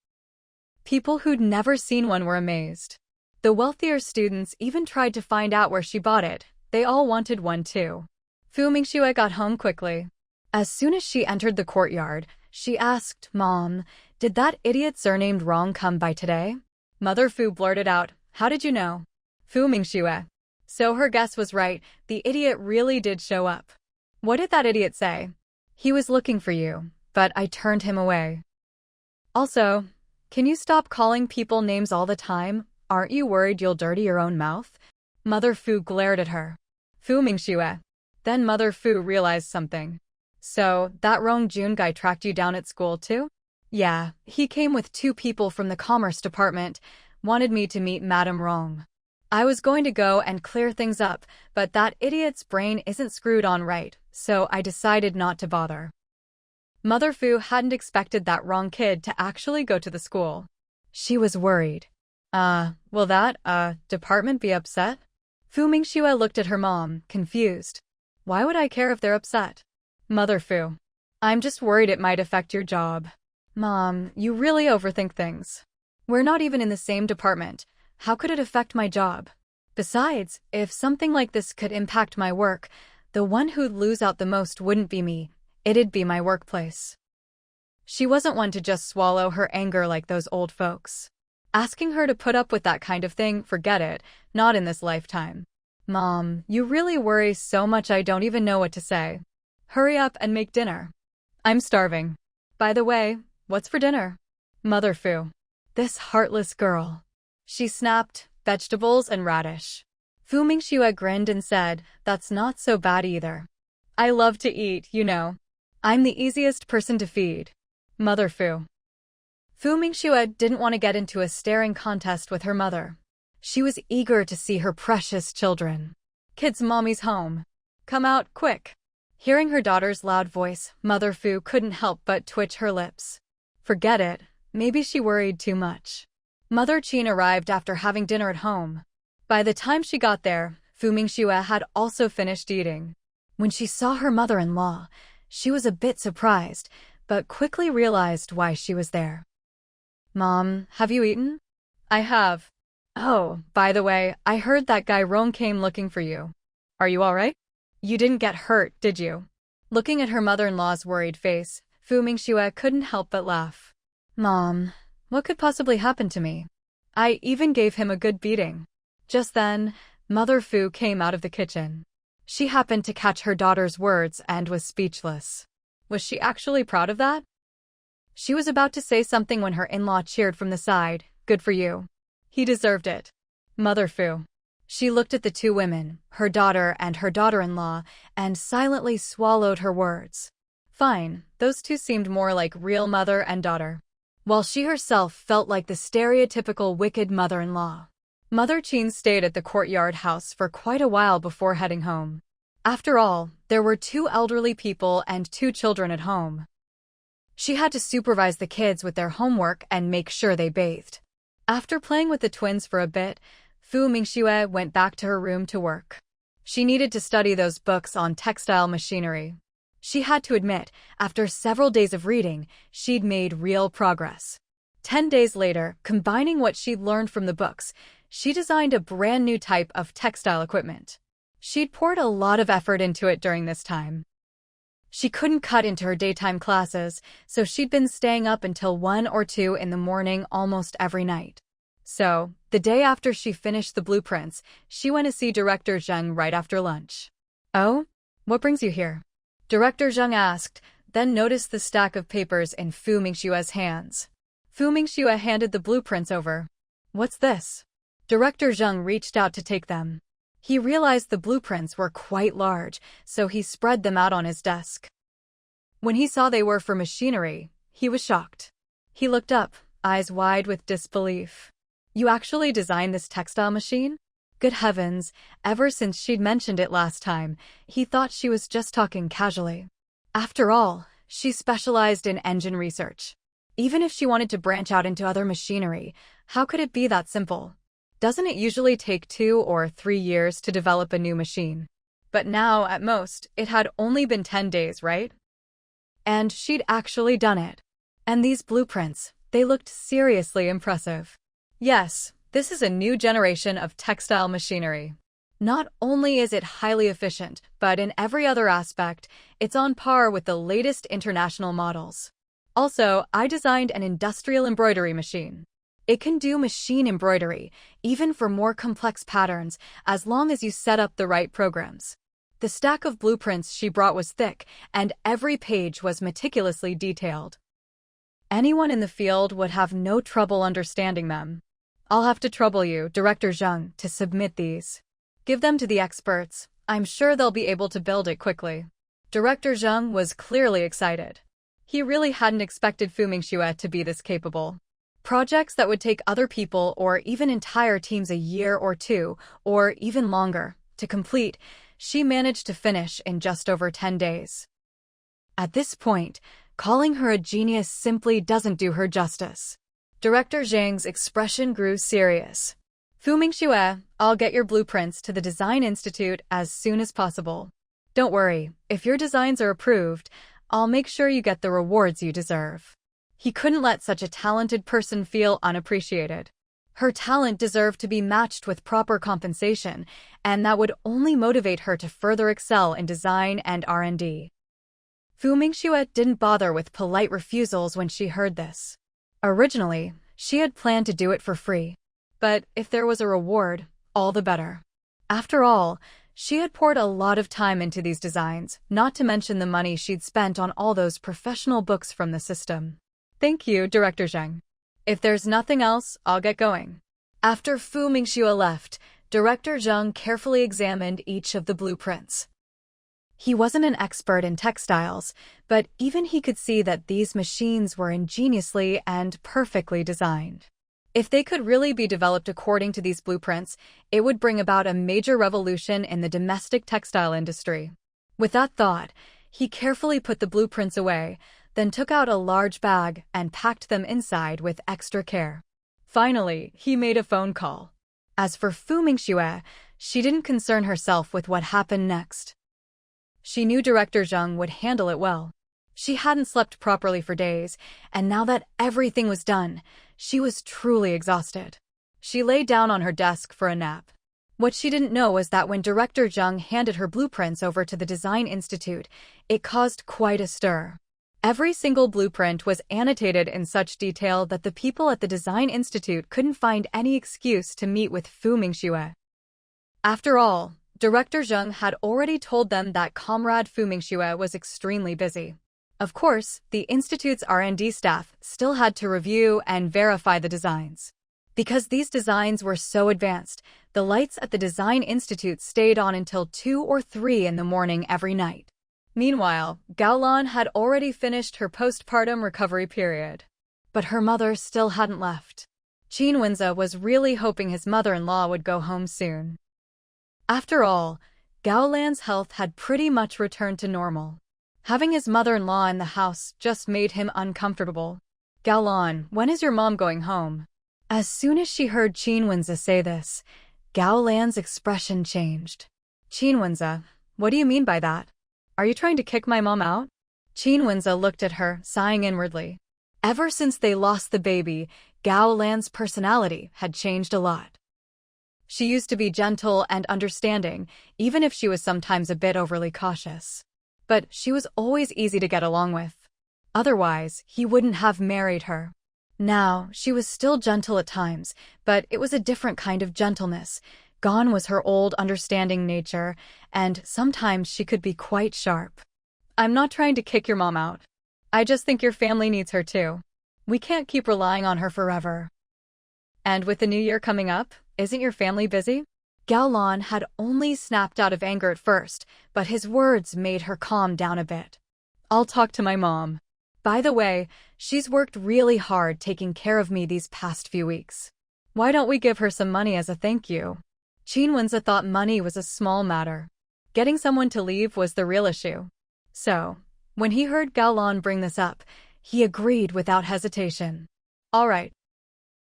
People who'd never seen one were amazed. The wealthier students even tried to find out where she bought it. They all wanted one too. Fu Mingxue got home quickly. As soon as she entered the courtyard, she asked, "Mom, did that idiot surnamed Rong come by today?" Mother Fu blurted out, "How did you know?" Fu Mingxue. So her guess was right, the idiot really did show up. "What did that idiot say?" "He was looking for you, but I turned him away." "Also, can you stop calling people names all the time? Aren't you worried you'll dirty your own mouth?" Mother Fu glared at her. Fu Mingxue. Then Mother Fu realized something. So, that Rong Jun guy tracked you down at school too? Yeah, he came with 2 people from the Commerce Department, wanted me to meet Madame Rong. I was going to go and clear things up, but that idiot's brain isn't screwed on right, so I decided not to bother. Mother Fu hadn't expected that wrong kid to actually go to the school. She was worried. Will that, department be upset? Fu Mingxue looked at her mom, confused. Why would I care if they're upset? Mother Fu. I'm just worried it might affect your job. Mom, you really overthink things. We're not even in the same department. How could it affect my job? Besides, if something like this could impact my work, the one who'd lose out the most wouldn't be me. It'd be my workplace. She wasn't one to just swallow her anger like those old folks. Asking her to put up with that kind of thing, forget it, not in this lifetime. Mom, you really worry so much I don't even know what to say. Hurry up and make dinner. I'm starving. By the way, what's for dinner? Mother Fu. This heartless girl. She snapped, vegetables and radish. Fu Mingxue grinned and said, that's not so bad either. I love to eat, you know. I'm the easiest person to feed. Mother Fu. Fu Mingxue didn't want to get into a staring contest with her mother. She was eager to see her precious children. Kids, mommy's home. Come out, quick. Hearing her daughter's loud voice, Mother Fu couldn't help but twitch her lips. Forget it, maybe she worried too much. Mother Qin arrived after having dinner at home. By the time she got there, Fu Mingxue had also finished eating. When she saw her mother-in-law, she was a bit surprised, but quickly realized why she was there. Mom, have you eaten? I have. Oh, by the way, I heard that guy Rong came looking for you. Are you all right? You didn't get hurt, did you? Looking at her mother-in-law's worried face, Fu Mingxue couldn't help but laugh. Mom, what could possibly happen to me? I even gave him a good beating. Just then, Mother Fu came out of the kitchen. She happened to catch her daughter's words and was speechless. Was she actually proud of that? She was about to say something when her in-law cheered from the side. Good for you. He deserved it. Mother Fu. She looked at the 2 women, her daughter and her daughter-in-law, and silently swallowed her words. Fine, those 2 seemed more like real mother and daughter. While she herself felt like the stereotypical wicked mother-in-law. Mother Qin stayed at the courtyard house for quite a while before heading home. After all, there were 2 elderly people and 2 children at home. She had to supervise the kids with their homework and make sure they bathed. After playing with the twins for a bit, Fu Mingxue went back to her room to work. She needed to study those books on textile machinery. She had to admit, after several days of reading, she'd made real progress. 10 days later, combining what she'd learned from the books, she designed a brand new type of textile equipment. She'd poured a lot of effort into it during this time. She couldn't cut into her daytime classes, so she'd been staying up until 1 or 2 in the morning almost every night. So, the day after she finished the blueprints, she went to see Director Zheng right after lunch. Oh? What brings you here? Director Zheng asked, then noticed the stack of papers in Fu Mingxue's hands. Fu Mingxue handed the blueprints over. What's this? Director Zheng reached out to take them. He realized the blueprints were quite large, so he spread them out on his desk. When he saw they were for machinery, he was shocked. He looked up, eyes wide with disbelief. You actually designed this textile machine? Good heavens, ever since she'd mentioned it last time, he thought she was just talking casually. After all, she specialized in engine research. Even if she wanted to branch out into other machinery, how could it be that simple? Doesn't it usually take 2 or 3 years to develop a new machine? But now, at most, it had only been 10 days, right? And she'd actually done it. And these blueprints, they looked seriously impressive. Yes, this is a new generation of textile machinery. Not only is it highly efficient, but in every other aspect, it's on par with the latest international models. Also, I designed an industrial embroidery machine. It can do machine embroidery, even for more complex patterns, as long as you set up the right programs. The stack of blueprints she brought was thick, and every page was meticulously detailed. Anyone in the field would have no trouble understanding them. I'll have to trouble you, Director Zheng, to submit these. Give them to the experts. I'm sure they'll be able to build it quickly. Director Zheng was clearly excited. He really hadn't expected Fu Mingxue to be this capable. Projects that would take other people or even entire teams a year or two, or even longer, to complete, she managed to finish in just over 10 days. At this point, calling her a genius simply doesn't do her justice. Director Zhang's expression grew serious. Fu Mingxue, I'll get your blueprints to the Design Institute as soon as possible. Don't worry, if your designs are approved, I'll make sure you get the rewards you deserve. He couldn't let such a talented person feel unappreciated. Her talent deserved to be matched with proper compensation, and that would only motivate her to further excel in design and R&D. Fu Mingxue didn't bother with polite refusals when she heard this. Originally, she had planned to do it for free. But if there was a reward, all the better. After all, she had poured a lot of time into these designs, not to mention the money she'd spent on all those professional books from the system. Thank you, Director Zheng. If there's nothing else, I'll get going. After Fu Mingxue left, Director Zheng carefully examined each of the blueprints. He wasn't an expert in textiles, but even he could see that these machines were ingeniously and perfectly designed. If they could really be developed according to these blueprints, it would bring about a major revolution in the domestic textile industry. With that thought, he carefully put the blueprints away, then took out a large bag and packed them inside with extra care. Finally, he made a phone call. As for Fu Mingxue, she didn't concern herself with what happened next. She knew Director Zheng would handle it well. She hadn't slept properly for days, and now that everything was done, she was truly exhausted. She lay down on her desk for a nap. What she didn't know was that when Director Zheng handed her blueprints over to the Design Institute, it caused quite a stir. Every single blueprint was annotated in such detail that the people at the Design Institute couldn't find any excuse to meet with Fu Mingxue. After all, Director Zheng had already told them that Comrade Fu Mingxue was extremely busy. Of course, the Institute's R&D staff still had to review and verify the designs. Because these designs were so advanced, the lights at the Design Institute stayed on until 2 or 3 in the morning every night. Meanwhile, Gaolan had already finished her postpartum recovery period. But her mother still hadn't left. Qin Wenze was really hoping his mother-in-law would go home soon. After all, Gaolan's health had pretty much returned to normal. Having his mother-in-law in the house just made him uncomfortable. Gaolan, when is your mom going home? As soon as she heard Qin Wenze say this, Gaolan's expression changed. Qin Wenze, what do you mean by that? Are you trying to kick my mom out? Qin Wenze looked at her, sighing inwardly. Ever since they lost the baby, Gaolan's personality had changed a lot. She used to be gentle and understanding, even if she was sometimes a bit overly cautious. But she was always easy to get along with. Otherwise, he wouldn't have married her. Now, she was still gentle at times, but it was a different kind of gentleness. Gone was her old understanding nature, and sometimes she could be quite sharp. I'm not trying to kick your mom out. I just think your family needs her too. We can't keep relying on her forever. And with the new year coming up, isn't your family busy? Gaolan had only snapped out of anger at first, but his words made her calm down a bit. I'll talk to my mom. By the way, she's worked really hard taking care of me these past few weeks. Why don't we give her some money as a thank you? Qin Wenze thought money was a small matter. Getting someone to leave was the real issue. So, when he heard Gaolan bring this up, he agreed without hesitation. All right.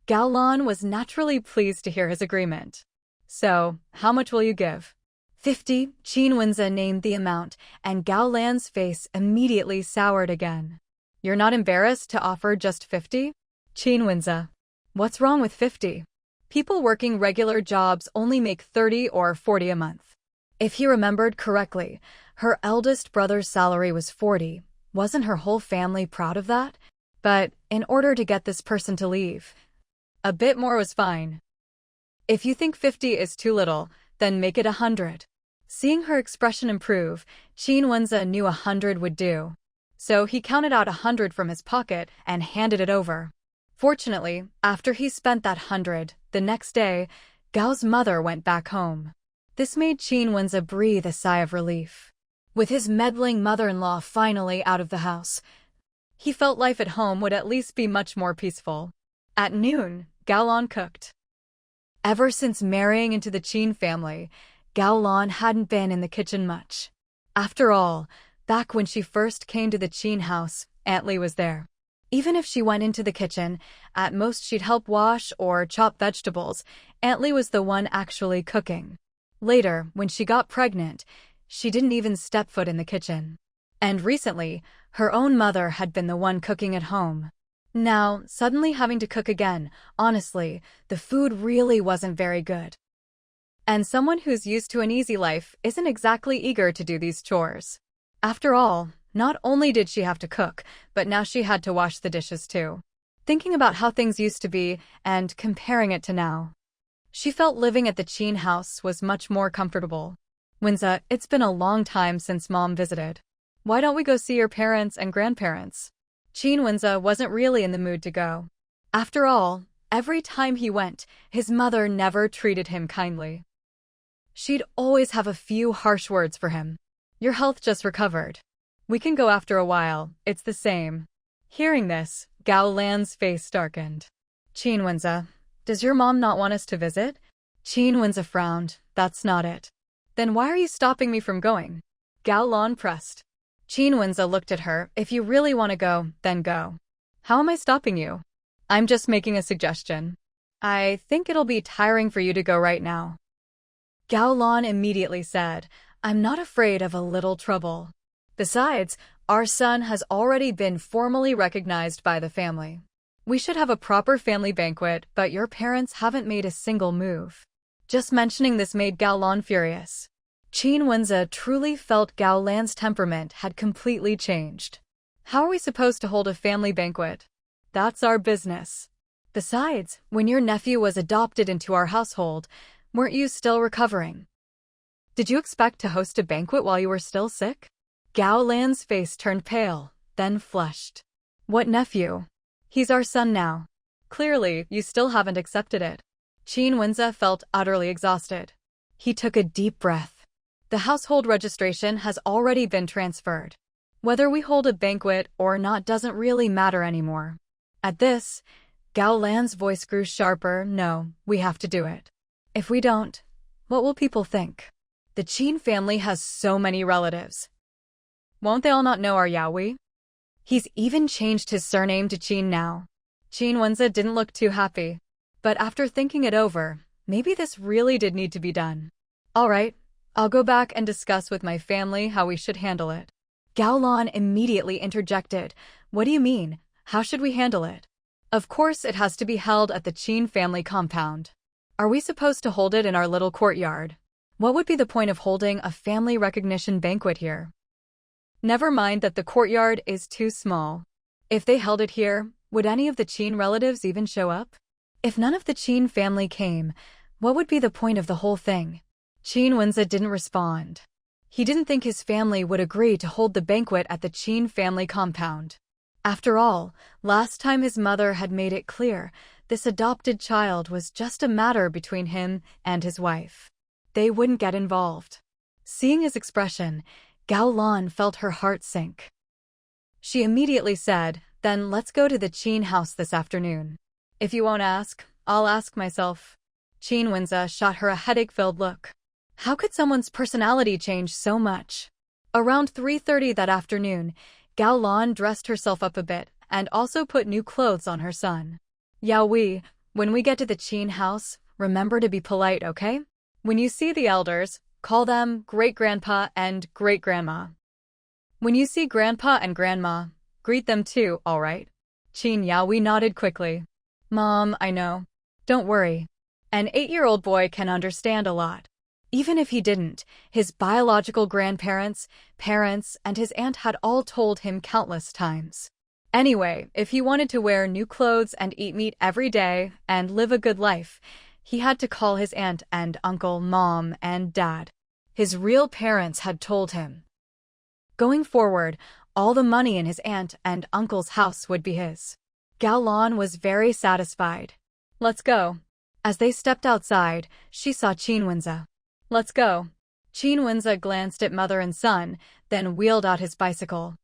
Gaolan was naturally pleased to hear his agreement. So, how much will you give? 50, Qin Wenze named the amount, and Gaolan's face immediately soured again. You're not embarrassed to offer just 50? Qin Wenze. What's wrong with 50? People working regular jobs only make 30 or 40 a month. If he remembered correctly, her eldest brother's salary was 40. Wasn't her whole family proud of that? But in order to get this person to leave, a bit more was fine. If you think 50 is too little, then make it 100. Seeing her expression improve, Qin Wenze knew 100 would do. So he counted out 100 from his pocket and handed it over. Fortunately, after he spent that 100, the next day, Gao's mother went back home. This made Qin Wenza breathe a sigh of relief. With his meddling mother-in-law finally out of the house, he felt life at home would at least be much more peaceful. At noon, Gao Lan cooked. Ever since marrying into the Qin family, Gao Lan hadn't been in the kitchen much. After all, back when she first came to the Qin house, Aunt Li was there. Even if she went into the kitchen, at most she'd help wash or chop vegetables. Aunt Li was the one actually cooking. Later, when she got pregnant, she didn't even step foot in the kitchen. And recently, her own mother had been the one cooking at home. Now, suddenly having to cook again, honestly, the food really wasn't very good. And someone who's used to an easy life isn't exactly eager to do these chores. After all, not only did she have to cook, but now she had to wash the dishes too. Thinking about how things used to be and comparing it to now, she felt living at the Qin house was much more comfortable. Wenza, it's been a long time since Mom visited. Why don't we go see your parents and grandparents? Qin Wenza wasn't really in the mood to go. After all, every time he went, his mother never treated him kindly. She'd always have a few harsh words for him. Your health just recovered. We can go after a while, it's the same. Hearing this, Gao Lan's face darkened. Qin Wenza, does your mom not want us to visit? Qin Wenza frowned. That's not it. Then why are you stopping me from going? Gao Lan pressed. Qin Wenza looked at her. If you really want to go, then go. How am I stopping you? I'm just making a suggestion. I think it'll be tiring for you to go right now. Gao Lan immediately said, I'm not afraid of a little trouble. Besides, our son has already been formally recognized by the family. We should have a proper family banquet, but your parents haven't made a single move. Just mentioning this made Gao Lan furious. Qin Wenza truly felt Gao Lan's temperament had completely changed. How are we supposed to hold a family banquet? That's our business. Besides, when your nephew was adopted into our household, weren't you still recovering? Did you expect to host a banquet while you were still sick? Gao Lan's face turned pale, then flushed. What nephew? He's our son now. Clearly, you still haven't accepted it. Qin Wenza felt utterly exhausted. He took a deep breath. The household registration has already been transferred. Whether we hold a banquet or not doesn't really matter anymore. At this, Gao Lan's voice grew sharper. No, we have to do it. If we don't, what will people think? The Qin family has so many relatives. Won't they all not know our Yaoi? He's even changed his surname to Qin now. Qin Wenza didn't look too happy. But after thinking it over, maybe this really did need to be done. All right, I'll go back and discuss with my family how we should handle it. Gao Lan immediately interjected. What do you mean? How should we handle it? Of course it has to be held at the Qin family compound. Are we supposed to hold it in our little courtyard? What would be the point of holding a family recognition banquet here? Never mind that the courtyard is too small. If they held it here, would any of the Qin relatives even show up? If none of the Qin family came, what would be the point of the whole thing? Qin Wenza didn't respond. He didn't think his family would agree to hold the banquet at the Qin family compound. After all, last time his mother had made it clear, this adopted child was just a matter between him and his wife. They wouldn't get involved. Seeing his expression, Gao Lan felt her heart sink. She immediately said, then let's go to the Qin house this afternoon. If you won't ask, I'll ask myself. Qin Wenza shot her a headache-filled look. How could someone's personality change so much? Around 3:30 that afternoon, Gao Lan dressed herself up a bit and also put new clothes on her son. Yaoi, when we get to the Qin house, remember to be polite, okay? When you see the elders, call them great-grandpa and great-grandma. When you see grandpa and grandma, greet them too, all right? Qin Yaoi nodded quickly. Mom, I know. Don't worry. An 8-year-old boy can understand a lot. Even if he didn't, his biological grandparents, parents, and his aunt had all told him countless times. Anyway, if he wanted to wear new clothes and eat meat every day and live a good life, he had to call his aunt and uncle mom and dad. His real parents had told him. Going forward, all the money in his aunt and uncle's house would be his. Gao Lan was very satisfied. Let's go. As they stepped outside, she saw Qin Wenza. Let's go. Qin Wenza glanced at mother and son, then wheeled out his bicycle.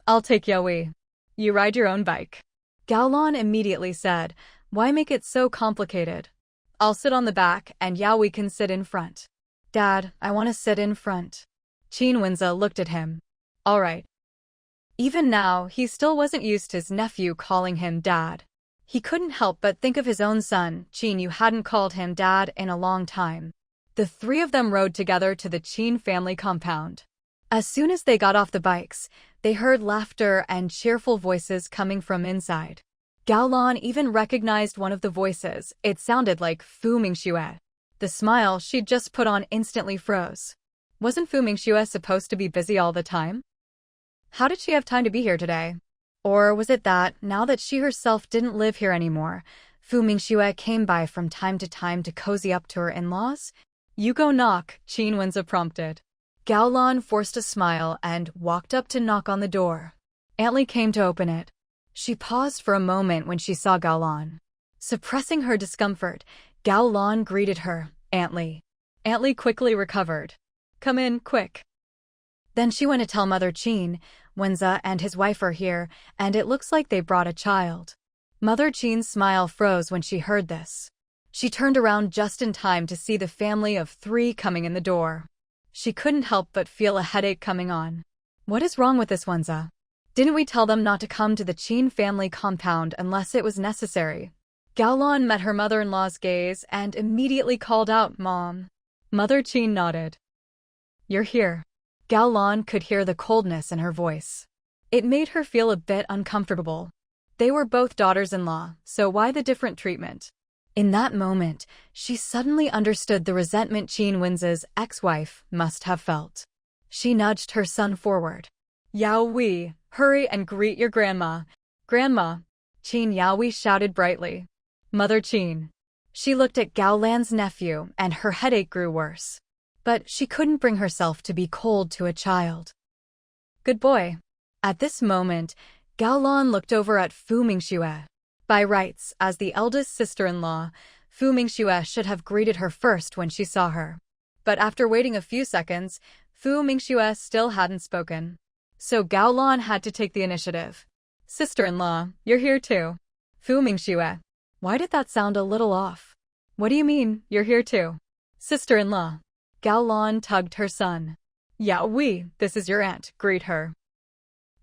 I'll take Yaoi. You ride your own bike. Gaolan immediately said, why make it so complicated? I'll sit on the back and Yaoi can sit in front. Dad, I want to sit in front. Qin Wenza looked at him. All right. Even now, he still wasn't used to his nephew calling him dad. He couldn't help but think of his own son, Qin, who hadn't called him dad in a long time. The three of them rode together to the Qin family compound. As soon as they got off the bikes, they heard laughter and cheerful voices coming from inside. Gaolan even recognized one of the voices. It sounded like Fu Mingxue. The smile she'd just put on instantly froze. Wasn't Fu Mingxue supposed to be busy all the time? How did she have time to be here today? Or was it that, now that she herself didn't live here anymore, Fu Mingxue came by from time to time to cozy up to her in-laws? You go knock, Qin Wenza prompted. Gaolan forced a smile and walked up to knock on the door. Aunt Li came to open it. She paused for a moment when she saw Gaolan. Suppressing her discomfort, Gaolan greeted her, Aunt Li. Aunt Li quickly recovered. Come in, quick. Then she went to tell Mother Qin, Wenza and his wife are here, and it looks like they brought a child. Mother Qin's smile froze when she heard this. She turned around just in time to see the family of three coming in the door. She couldn't help but feel a headache coming on. What is wrong with this, Wenza? Didn't we tell them not to come to the Qin family compound unless it was necessary? Gaolan met her mother-in-law's gaze and immediately called out, Mom. Mother Qin nodded. You're here. Gaolan could hear the coldness in her voice. It made her feel a bit uncomfortable. They were both daughters-in-law, so why the different treatment? In that moment, she suddenly understood the resentment Qin Wenza's ex-wife must have felt. She nudged her son forward. Yaoi, hurry and greet your grandma. Grandma. Qin Yaoi shouted brightly. Mother Qin. She looked at Gaolan's nephew and her headache grew worse. But she couldn't bring herself to be cold to a child. Good boy. At this moment, Gaolan looked over at Fu Mingxue. By rights, as the eldest sister-in-law, Fu Mingxue should have greeted her first when she saw her. But after waiting a few seconds, Fu Mingxue still hadn't spoken. So Gaolan had to take the initiative. Sister-in-law, you're here too. Fu Mingxue. Why did that sound a little off? What do you mean, you're here too? Sister-in-law. Gaolan tugged her son. Yaoi, this is your aunt, greet her.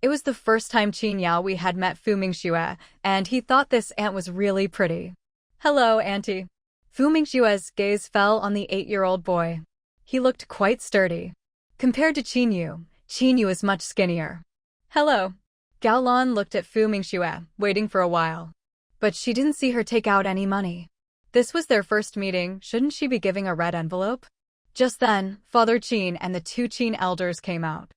It was the first time Qin Yaoi had met Fu Mingxue, and he thought this aunt was really pretty. Hello, auntie. Fu Mingxue's gaze fell on the 8-year-old boy. He looked quite sturdy. Compared to Qin Yu is much skinnier. Hello. Gaolan looked at Fu Mingxue, waiting for a while. But she didn't see her take out any money. This was their first meeting, shouldn't she be giving a red envelope? Just then, Father Qin and the two Qin elders came out.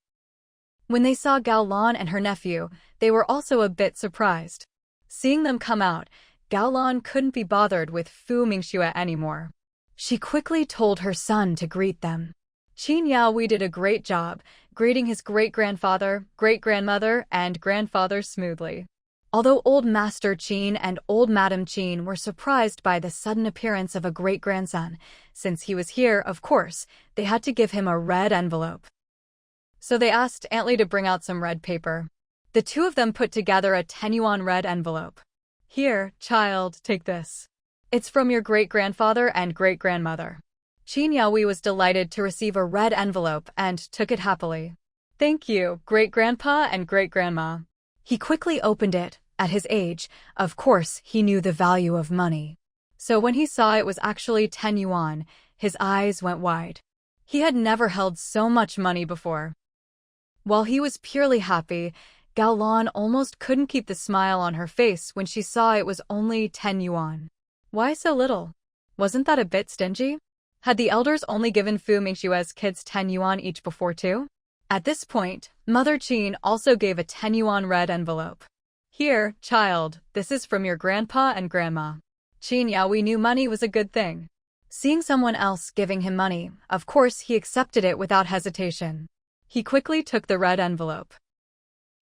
When they saw Gaolan and her nephew, they were also a bit surprised. Seeing them come out, Gaolan couldn't be bothered with Fu Mingxue anymore. She quickly told her son to greet them. Qin Yaoi did a great job, greeting his great-grandfather, great-grandmother, and grandfather smoothly. Although Old Master Qin and Old Madam Qin were surprised by the sudden appearance of a great-grandson, since he was here, of course, they had to give him a red envelope. So they asked Aunt Li to bring out some red paper. The two of them put together a 10-yuan red envelope. Here, child, take this. It's from your great-grandfather and great-grandmother. Qin Yaoi was delighted to receive a red envelope and took it happily. Thank you, great-grandpa and great-grandma. He quickly opened it. At his age, of course, he knew the value of money. So when he saw it was actually 10 yuan, his eyes went wide. He had never held so much money before. While he was purely happy, Gaolan almost couldn't keep the smile on her face when she saw it was only 10 yuan. Why so little? Wasn't that a bit stingy? Had the elders only given Fu Mingxue's kids 10 yuan each before too? At this point, Mother Qin also gave a 10 yuan red envelope. Here, child, this is from your grandpa and grandma. Qin Yaoi knew money was a good thing. Seeing someone else giving him money, of course he accepted it without hesitation. He quickly took the red envelope.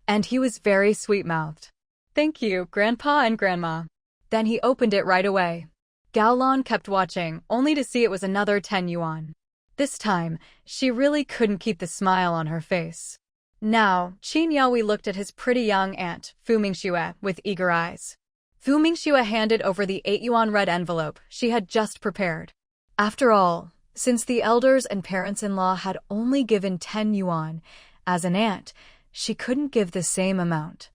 And he was very sweet-mouthed. Thank you, grandpa and grandma. Then he opened it right away. Gaolan kept watching, only to see it was another 10 yuan. This time, she really couldn't keep the smile on her face. Now, Qin Yaoi looked at his pretty young aunt, Fu Mingxue, with eager eyes. Fu Mingxue handed over the 8 yuan red envelope she had just prepared. After all, since the elders and parents-in-law had only given 10 yuan, as an aunt, she couldn't give the same amount.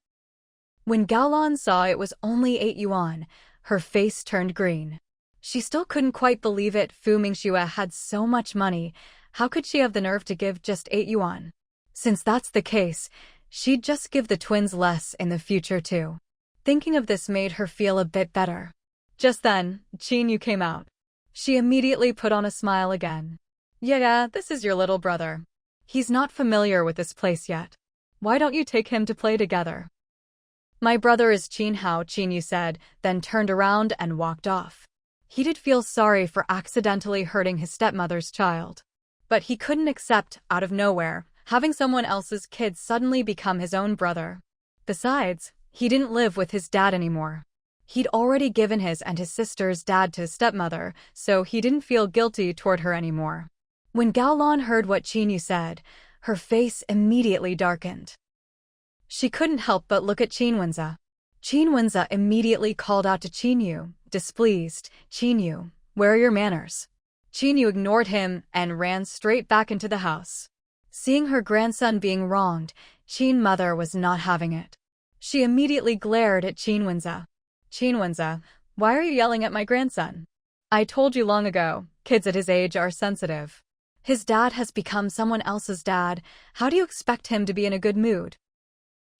When Gaolan saw it was only 8 yuan, her face turned green. She still couldn't quite believe it. Fu Mingxue had so much money. How could she have the nerve to give just 8 yuan? Since that's the case, she'd just give the twins less in the future too. Thinking of this made her feel a bit better. Just then, Qin Yu came out. She immediately put on a smile again. Yeah, this is your little brother. He's not familiar with this place yet. Why don't you take him to play together? My brother is Qin Hao, Qin Yu said, then turned around and walked off. He did feel sorry for accidentally hurting his stepmother's child. But he couldn't accept, out of nowhere, having someone else's kid suddenly become his own brother. Besides, he didn't live with his dad anymore. He'd already given his and his sister's dad to his stepmother, so he didn't feel guilty toward her anymore. When Gaolan heard what Qin Yu said, her face immediately darkened. She couldn't help but look at Qin Wenza. Qin Wenza immediately called out to Qin Yu, displeased, "Qin Yu, where are your manners?" Qin Yu ignored him and ran straight back into the house. Seeing her grandson being wronged, Qin mother was not having it. She immediately glared at Qin Wenza. "Qin Wenza, why are you yelling at my grandson? I told you long ago, kids at his age are sensitive. His dad has become someone else's dad. How do you expect him to be in a good mood?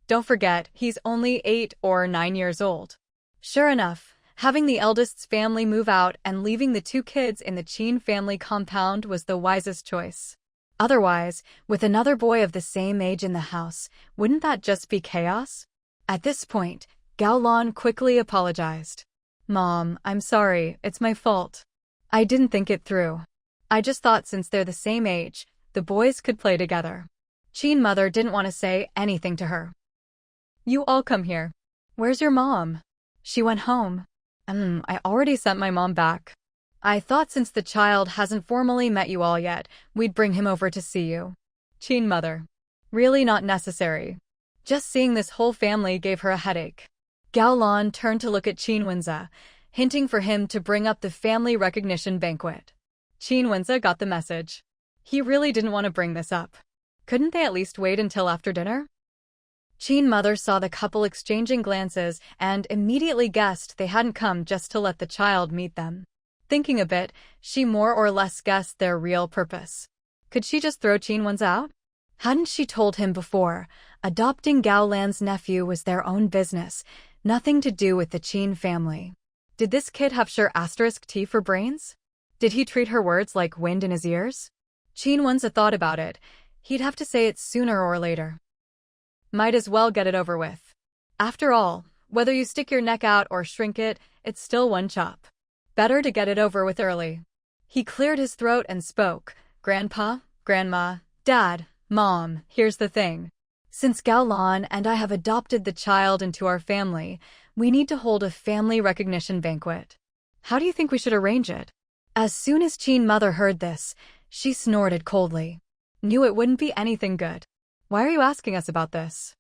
Don't forget, he's only 8 or 9 years old." Sure enough, having the eldest's family move out and leaving the 2 kids in the Qin family compound was the wisest choice. Otherwise, with another boy of the same age in the house, wouldn't that just be chaos? At this point, Gaolan quickly apologized. "Mom, I'm sorry, it's my fault. I didn't think it through. I just thought since they're the same age, the boys could play together." Qin mother didn't want to say anything to her. "You all come here. Where's your mom?" "She went home." I already sent my mom back. I thought since the child hasn't formally met you all yet, we'd bring him over to see you." Qin mother. Really not necessary. Just seeing this whole family gave her a headache. Gaolan turned to look at Qin Wenza, hinting for him to bring up the family recognition banquet. Qin Wenza got the message. He really didn't want to bring this up. Couldn't they at least wait until after dinner? Qin mother saw the couple exchanging glances and immediately guessed they hadn't come just to let the child meet them. Thinking a bit, she more or less guessed their real purpose. Could she just throw Qin Wenza out? Hadn't she told him before, adopting Gaolan's nephew was their own business, nothing to do with the Qin family? Did this kid have sure *T for brains? Did he treat her words like wind in his ears? Qin Wenza thought about it. He'd have to say it sooner or later. Might as well get it over with. After all, whether you stick your neck out or shrink it, it's still one chop. Better to get it over with early. He cleared his throat and spoke. "Grandpa, Grandma, Dad, Mom, here's the thing. Since Gaolan and I have adopted the child into our family, we need to hold a family recognition banquet. How do you think we should arrange it?" As soon as Qin mother heard this, she snorted coldly. Knew it wouldn't be anything good. "Why are you asking us about this?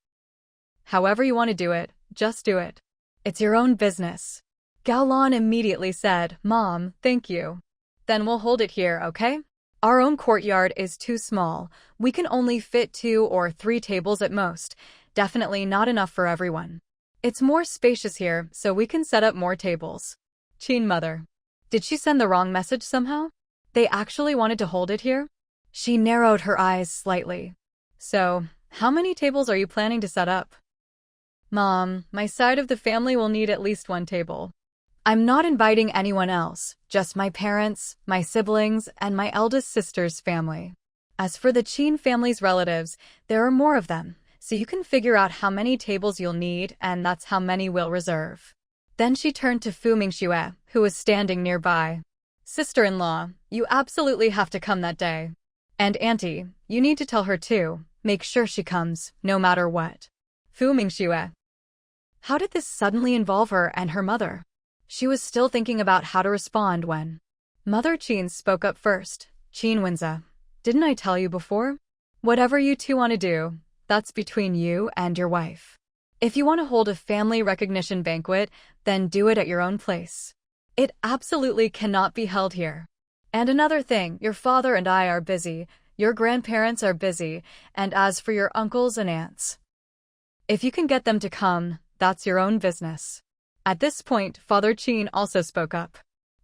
However you want to do it, just do it. It's your own business." Gaolan immediately said, "Mom, thank you. Then we'll hold it here, okay? Our own courtyard is too small. We can only fit 2 or 3 tables at most. Definitely not enough for everyone. It's more spacious here, so we can set up more tables." Qin mother. Did she send the wrong message somehow? They actually wanted to hold it here? She narrowed her eyes slightly. "So, how many tables are you planning to set up?" "Mom, my side of the family will need at least 1 table. I'm not inviting anyone else, just my parents, my siblings, and my eldest sister's family. As for the Qin family's relatives, there are more of them, so you can figure out how many tables you'll need, and that's how many we'll reserve." Then she turned to Fu Mingxue, who was standing nearby. "Sister-in-law, you absolutely have to come that day. And Auntie, you need to tell her too. Make sure she comes, no matter what." Fu Mingxue. How did this suddenly involve her and her mother? She was still thinking about how to respond when Mother Qin spoke up first. Qin Wenze, didn't I tell you before? Whatever you two want to do, that's between you and your wife. If you want to hold a family recognition banquet, then do it at your own place. It absolutely cannot be held here. And another thing, your father and I are busy, your grandparents are busy, and as for your uncles and aunts, if you can get them to come, that's your own business. At this point, Father Qin also spoke up.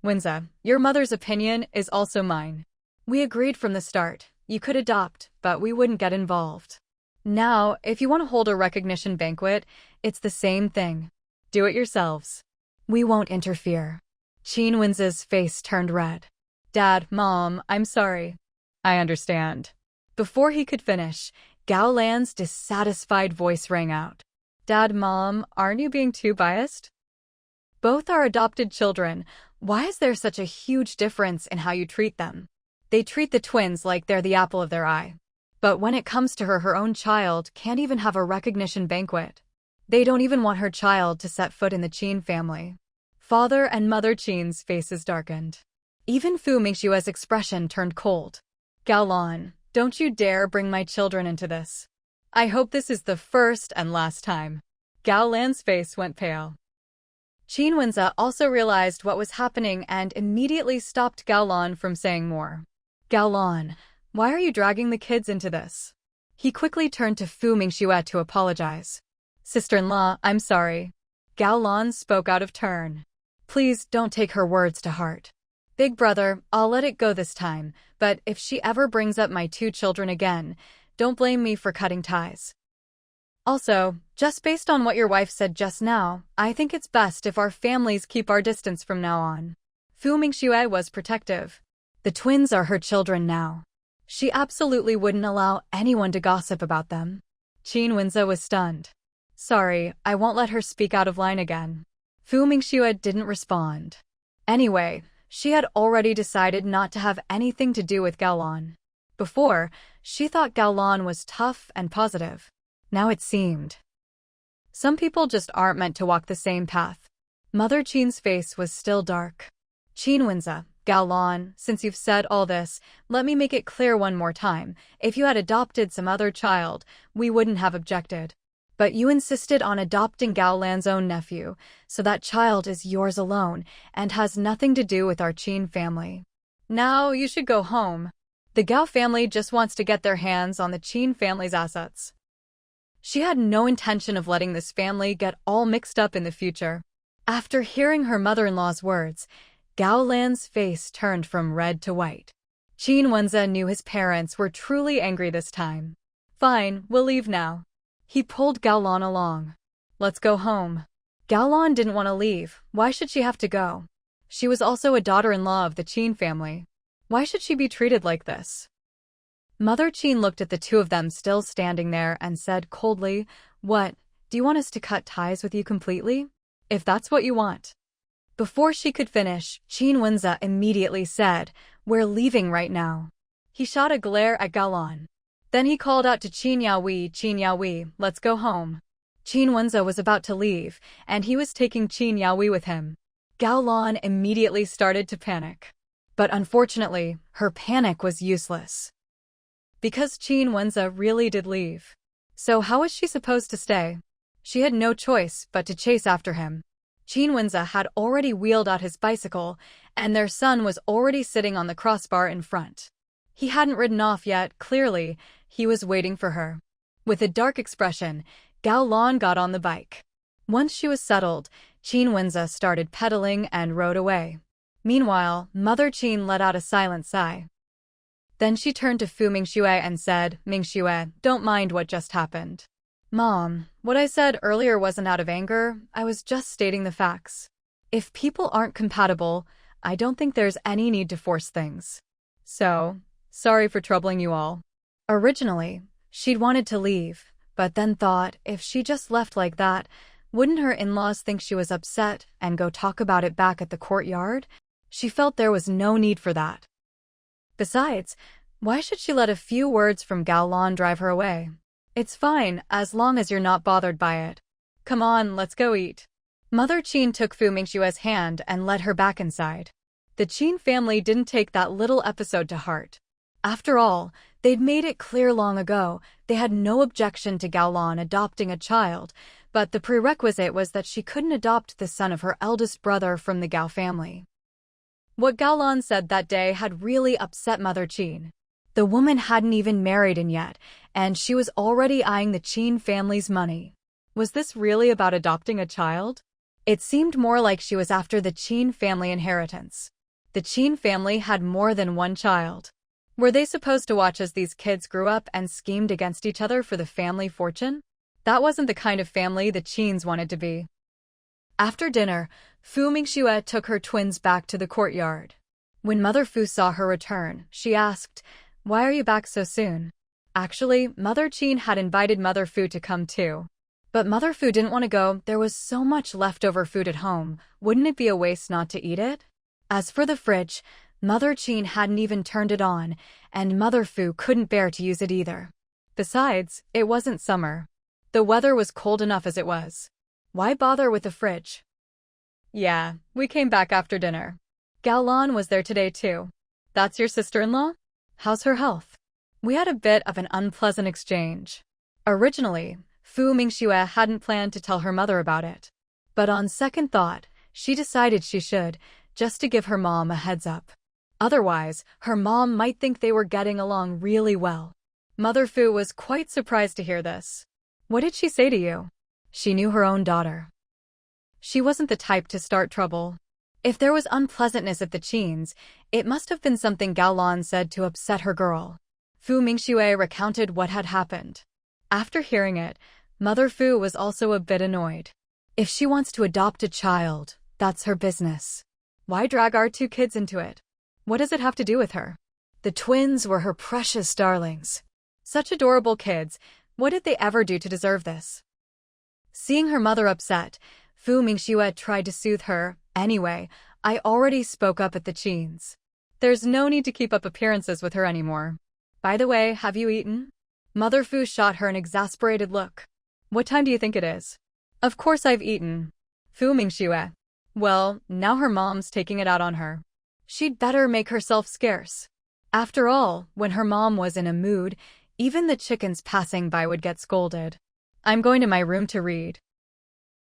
Wenze, your mother's opinion is also mine. We agreed from the start. You could adopt, but we wouldn't get involved. Now, if you want to hold a recognition banquet, it's the same thing. Do it yourselves. We won't interfere. Qin Wenze's face turned red. Dad, Mom, I'm sorry. I understand. Before he could finish, Gao Lan's dissatisfied voice rang out. Dad, Mom, aren't you being too biased? Both are adopted children. Why is there such a huge difference in how you treat them? They treat the twins like they're the apple of their eye. But when it comes to her own child can't even have a recognition banquet. They don't even want her child to set foot in the Qin family. Father and Mother Qin's faces darkened. Even Fu Mingxue's expression turned cold. Gao Lan, don't you dare bring my children into this. I hope this is the first and last time. Gao Lan's face went pale. Qin Wenze also realized what was happening and immediately stopped Gao Lan from saying more. Gao Lan, why are you dragging the kids into this? He quickly turned to Fu Mingxue to apologize. Sister-in-law, I'm sorry. Gao Lan spoke out of turn. Please don't take her words to heart. Big brother, I'll let it go this time, but if she ever brings up my two children again, don't blame me for cutting ties. Also, just based on what your wife said just now, I think it's best if our families keep our distance from now on. Fu Mingxue was protective. The twins are her children now. She absolutely wouldn't allow anyone to gossip about them. Qin Wenze was stunned. Sorry, I won't let her speak out of line again. Fu Mingxue didn't respond. Anyway, she had already decided not to have anything to do with Gao Lan. Before, she thought Gao Lan was tough and positive. Now it seemed. Some people just aren't meant to walk the same path. Mother Qin's face was still dark. Qin Wenze, Gao Lan, since you've said all this, let me make it clear one more time. If you had adopted some other child, we wouldn't have objected. But you insisted on adopting Gao Lan's own nephew, so that child is yours alone and has nothing to do with our Qin family. Now you should go home. The Gao family just wants to get their hands on the Qin family's assets. She had no intention of letting this family get all mixed up in the future. After hearing her mother-in-law's words, Gao Lan's face turned from red to white. Qin Wenze knew his parents were truly angry this time. Fine, we'll leave now. He pulled Gao Lan along. Let's go home. Gao Lan didn't want to leave. Why should she have to go? She was also a daughter-in-law of the Qin family. Why should she be treated like this? Mother Qin looked at the two of them still standing there and said coldly, What, do you want us to cut ties with you completely? If that's what you want. Before she could finish, Qin Wenze immediately said, We're leaving right now. He shot a glare at Gao Lan. Then he called out to Qin Yaohui, let's go home. Qin Wenze was about to leave, and he was taking Qin Yaohui with him. Gao Lan immediately started to panic. But unfortunately, her panic was useless. Because Qin Wenze really did leave. So how was she supposed to stay? She had no choice but to chase after him. Qin Wenze had already wheeled out his bicycle, and their son was already sitting on the crossbar in front. He hadn't ridden off yet, clearly, he was waiting for her. With a dark expression, Gao Lan got on the bike. Once she was settled, Qin Wenze started pedaling and rode away. Meanwhile, Mother Qin let out a silent sigh. Then she turned to Fu Mingxue and said, Mingxue, don't mind what just happened. Mom, what I said earlier wasn't out of anger, I was just stating the facts. If people aren't compatible, I don't think there's any need to force things. So, sorry for troubling you all. Originally, she'd wanted to leave, but then thought if she just left like that, wouldn't her in-laws think she was upset and go talk about it back at the courtyard? She felt there was no need for that. Besides, why should she let a few words from Gao Lan drive her away? It's fine, as long as you're not bothered by it. Come on, let's go eat. Mother Qin took Fu Mingxue's hand and led her back inside. The Qin family didn't take that little episode to heart. After all, they'd made it clear long ago they had no objection to Gaolan adopting a child, but the prerequisite was that she couldn't adopt the son of her eldest brother from the Gao family. What Gaolan said that day had really upset Mother Qin. The woman hadn't even married in yet, and she was already eyeing the Qin family's money. Was this really about adopting a child? It seemed more like she was after the Qin family inheritance. The Qin family had more than one child. Were they supposed to watch as these kids grew up and schemed against each other for the family fortune? That wasn't the kind of family the Qins wanted to be. After dinner, Fu Mingxue took her twins back to the courtyard. When Mother Fu saw her return, she asked, "Why are you back so soon?" Actually, Mother Qin had invited Mother Fu to come too. But Mother Fu didn't want to go. There was so much leftover food at home. Wouldn't it be a waste not to eat it? As for the fridge, Mother Qin hadn't even turned it on, and Mother Fu couldn't bear to use it either. Besides, it wasn't summer. The weather was cold enough as it was. Why bother with the fridge? Yeah, we came back after dinner. Gaolan was there today too. That's your sister-in-law? How's her health? We had a bit of an unpleasant exchange. Originally, Fu Mingxue hadn't planned to tell her mother about it. But on second thought, she decided she should, just to give her mom a heads up. Otherwise, her mom might think they were getting along really well. Mother Fu was quite surprised to hear this. What did she say to you? She knew her own daughter. She wasn't the type to start trouble. If there was unpleasantness at the Qins, it must have been something Gaolan said to upset her girl. Fu Mingxue recounted what had happened. After hearing it, Mother Fu was also a bit annoyed. If she wants to adopt a child, that's her business. Why drag our two kids into it? What does it have to do with her? The twins were her precious darlings. Such adorable kids. What did they ever do to deserve this? Seeing her mother upset, Fu Mingxue tried to soothe her. Anyway, I already spoke up at the Qins. There's no need to keep up appearances with her anymore. By the way, have you eaten? Mother Fu shot her an exasperated look. What time do you think it is? Of course I've eaten. Fu Mingxue. Well, now her mom's taking it out on her. She'd better make herself scarce. After all, when her mom was in a mood, even the chickens passing by would get scolded. I'm going to my room to read.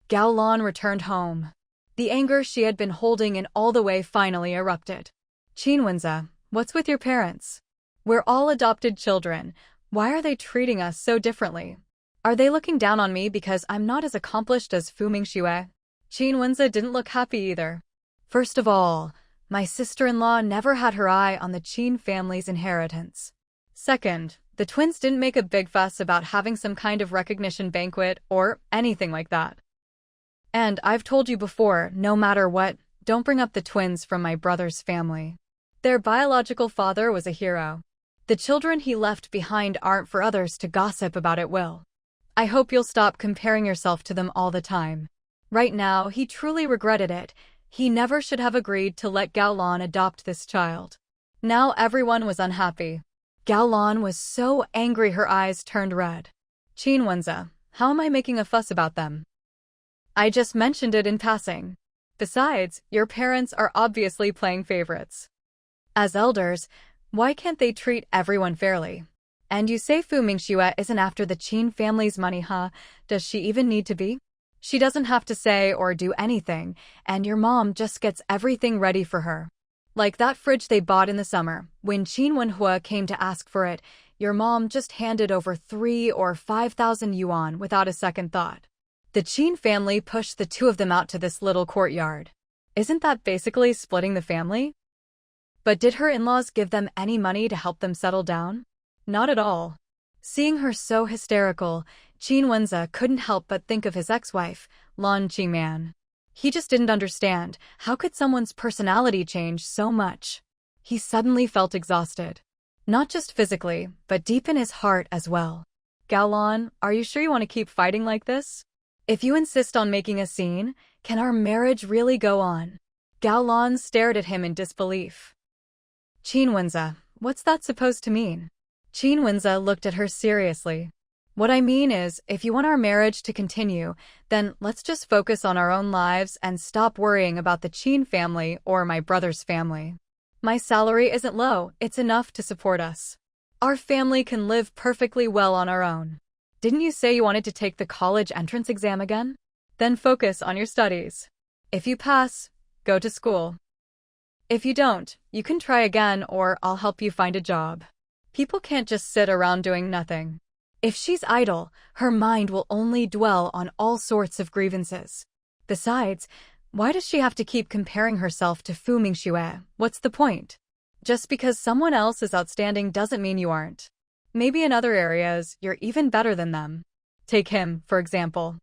Gaolan returned home. The anger she had been holding in all the way finally erupted. Qinwenza, what's with your parents? We're all adopted children. Why are they treating us so differently? Are they looking down on me because I'm not as accomplished as Fu Mingxue? Qinwenza didn't look happy either. First of all, my sister-in-law never had her eye on the Qin family's inheritance. Second, the twins didn't make a big fuss about having some kind of recognition banquet or anything like that. And I've told you before, no matter what, don't bring up the twins from my brother's family. Their biological father was a hero. The children he left behind aren't for others to gossip about at will. I hope you'll stop comparing yourself to them all the time. Right now, he truly regretted it. He never should have agreed to let Gaolan adopt this child. Now everyone was unhappy. Gaolan was so angry her eyes turned red. Qinwenza, how am I making a fuss about them? I just mentioned it in passing. Besides, your parents are obviously playing favorites. As elders, why can't they treat everyone fairly? And you say Fu Mingxue isn't after the Qin family's money, huh? Does she even need to be? She doesn't have to say or do anything, and your mom just gets everything ready for her. Like that fridge they bought in the summer. When Qin Wenhua came to ask for it, your mom just handed over 3,000 or 5,000 yuan without a second thought. The Qin family pushed the two of them out to this little courtyard. Isn't that basically splitting the family? But did her in-laws give them any money to help them settle down? Not at all. Seeing her so hysterical, Qinwenza couldn't help but think of his ex-wife, Lan Qingman. He just didn't understand, how could someone's personality change so much? He suddenly felt exhausted. Not just physically, but deep in his heart as well. Gaolan, are you sure you want to keep fighting like this? If you insist on making a scene, can our marriage really go on? Gaolan stared at him in disbelief. Qinwenza, what's that supposed to mean? Qinwenza looked at her seriously. What I mean is, if you want our marriage to continue, then let's just focus on our own lives and stop worrying about the Qin family or my brother's family. My salary isn't low, it's enough to support us. Our family can live perfectly well on our own. Didn't you say you wanted to take the college entrance exam again? Then focus on your studies. If you pass, go to school. If you don't, you can try again or I'll help you find a job. People can't just sit around doing nothing. If she's idle, her mind will only dwell on all sorts of grievances. Besides, why does she have to keep comparing herself to Fu Mingxue? What's the point? Just because someone else is outstanding doesn't mean you aren't. Maybe in other areas, you're even better than them. Take him, for example.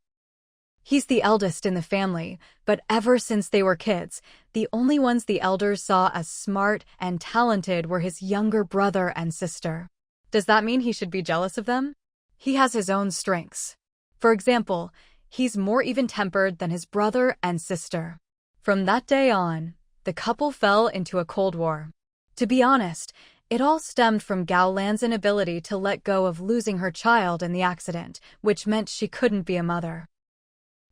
He's the eldest in the family, but ever since they were kids, the only ones the elders saw as smart and talented were his younger brother and sister. Does that mean he should be jealous of them? He has his own strengths. For example, he's more even-tempered than his brother and sister. From that day on, the couple fell into a cold war. To be honest, it all stemmed from Gao Lan's inability to let go of losing her child in the accident, which meant she couldn't be a mother.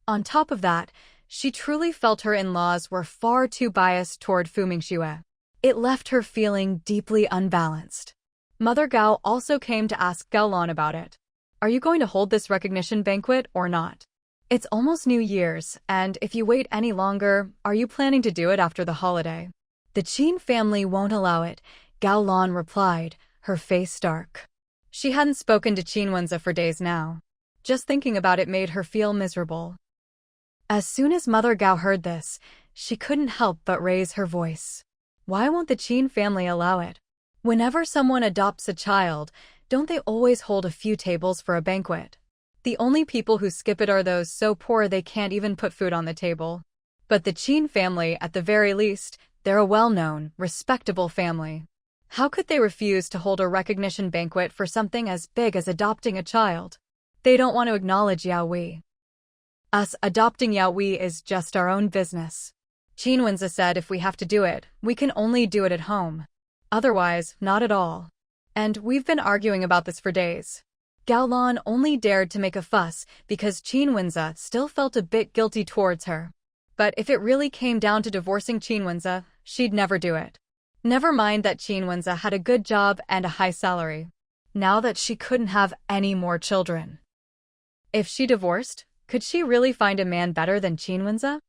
On top of that, she truly felt her in-laws were far too biased toward Fu Mingxue. It left her feeling deeply unbalanced. Mother Gao also came to ask Gao Lan about it. Are you going to hold this recognition banquet or not? It's almost New Year's, and if you wait any longer, are you planning to do it after the holiday? The Qin family won't allow it, Gao Lan replied, her face dark. She hadn't spoken to Qin Wenzi for days now. Just thinking about it made her feel miserable. As soon as Mother Gao heard this, she couldn't help but raise her voice. Why won't the Qin family allow it? Whenever someone adopts a child, don't they always hold a few tables for a banquet? The only people who skip it are those so poor they can't even put food on the table. But the Qin family, at the very least, they're a well-known, respectable family. How could they refuse to hold a recognition banquet for something as big as adopting a child? They don't want to acknowledge Yao Wei. Us adopting Yao Wei is just our own business. Qin Wenzi said if we have to do it, we can only do it at home. Otherwise, not at all. And we've been arguing about this for days. Gao Lan only dared to make a fuss because Qin Wenzi still felt a bit guilty towards her. But if it really came down to divorcing Qin Wenzi, she'd never do it. Never mind that Qin Wenzi had a good job and a high salary. Now that she couldn't have any more children. If she divorced, could she really find a man better than Qin Wenzi?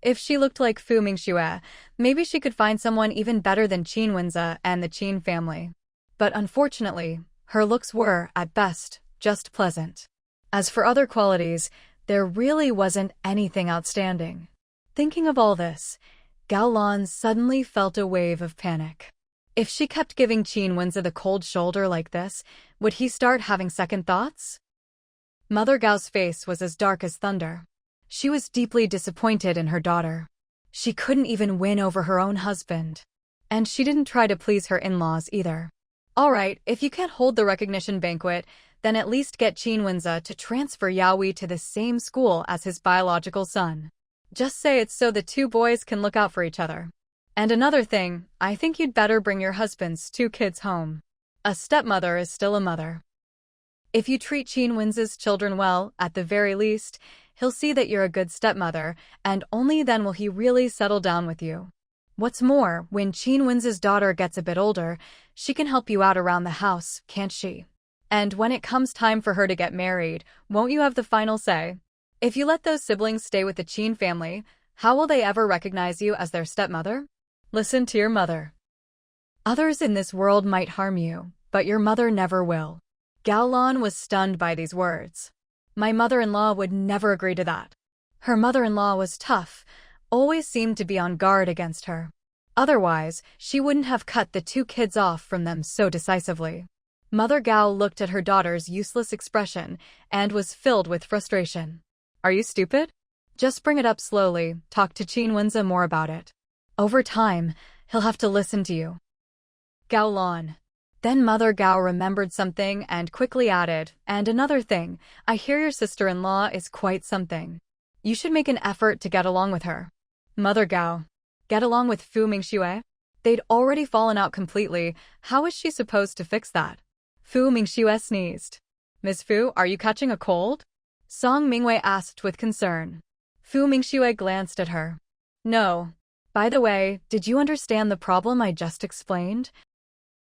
If she looked like Fu Mingxue, maybe she could find someone even better than Qin Wenzi and the Qin family. But unfortunately, her looks were, at best, just pleasant. As for other qualities, there really wasn't anything outstanding. Thinking of all this, Gao Lan suddenly felt a wave of panic. If she kept giving Qin Wenzi the cold shoulder like this, would he start having second thoughts? Mother Gao's face was as dark as thunder. She was deeply disappointed in her daughter. She couldn't even win over her own husband. And she didn't try to please her in-laws either. Alright, if you can't hold the recognition banquet, then at least get Qin Wenzi to transfer Yao Wei to the same school as his biological son. Just say it's so the two boys can look out for each other. And another thing, I think you'd better bring your husband's 2 kids home. A stepmother is still a mother. If you treat Qin Wenzi's children well, at the very least, he'll see that you're a good stepmother, and only then will he really settle down with you. What's more, when Qin Wenzi's daughter gets a bit older, she can help you out around the house, can't she? And when it comes time for her to get married, won't you have the final say? If you let those siblings stay with the Qin family, how will they ever recognize you as their stepmother? Listen to your mother. Others in this world might harm you, but your mother never will. Gao Lan was stunned by these words. My mother-in-law would never agree to that. Her mother-in-law was tough, always seemed to be on guard against her. Otherwise, she wouldn't have cut the 2 kids off from them so decisively. Mother Gao looked at her daughter's useless expression and was filled with frustration. Are you stupid? Just bring it up slowly, talk to Qin Wenzi more about it. Over time, he'll have to listen to you. Gao Lan. Then Mother Gao remembered something and quickly added, and another thing, I hear your sister-in-law is quite something. You should make an effort to get along with her. Mother Gao. Get along with Fu Mingxue? They'd already fallen out completely, how is she supposed to fix that? Fu Mingxue sneezed. Miss Fu, are you catching a cold? Song Mingwei asked with concern. Fu Mingxue glanced at her. No. By the way, did you understand the problem I just explained?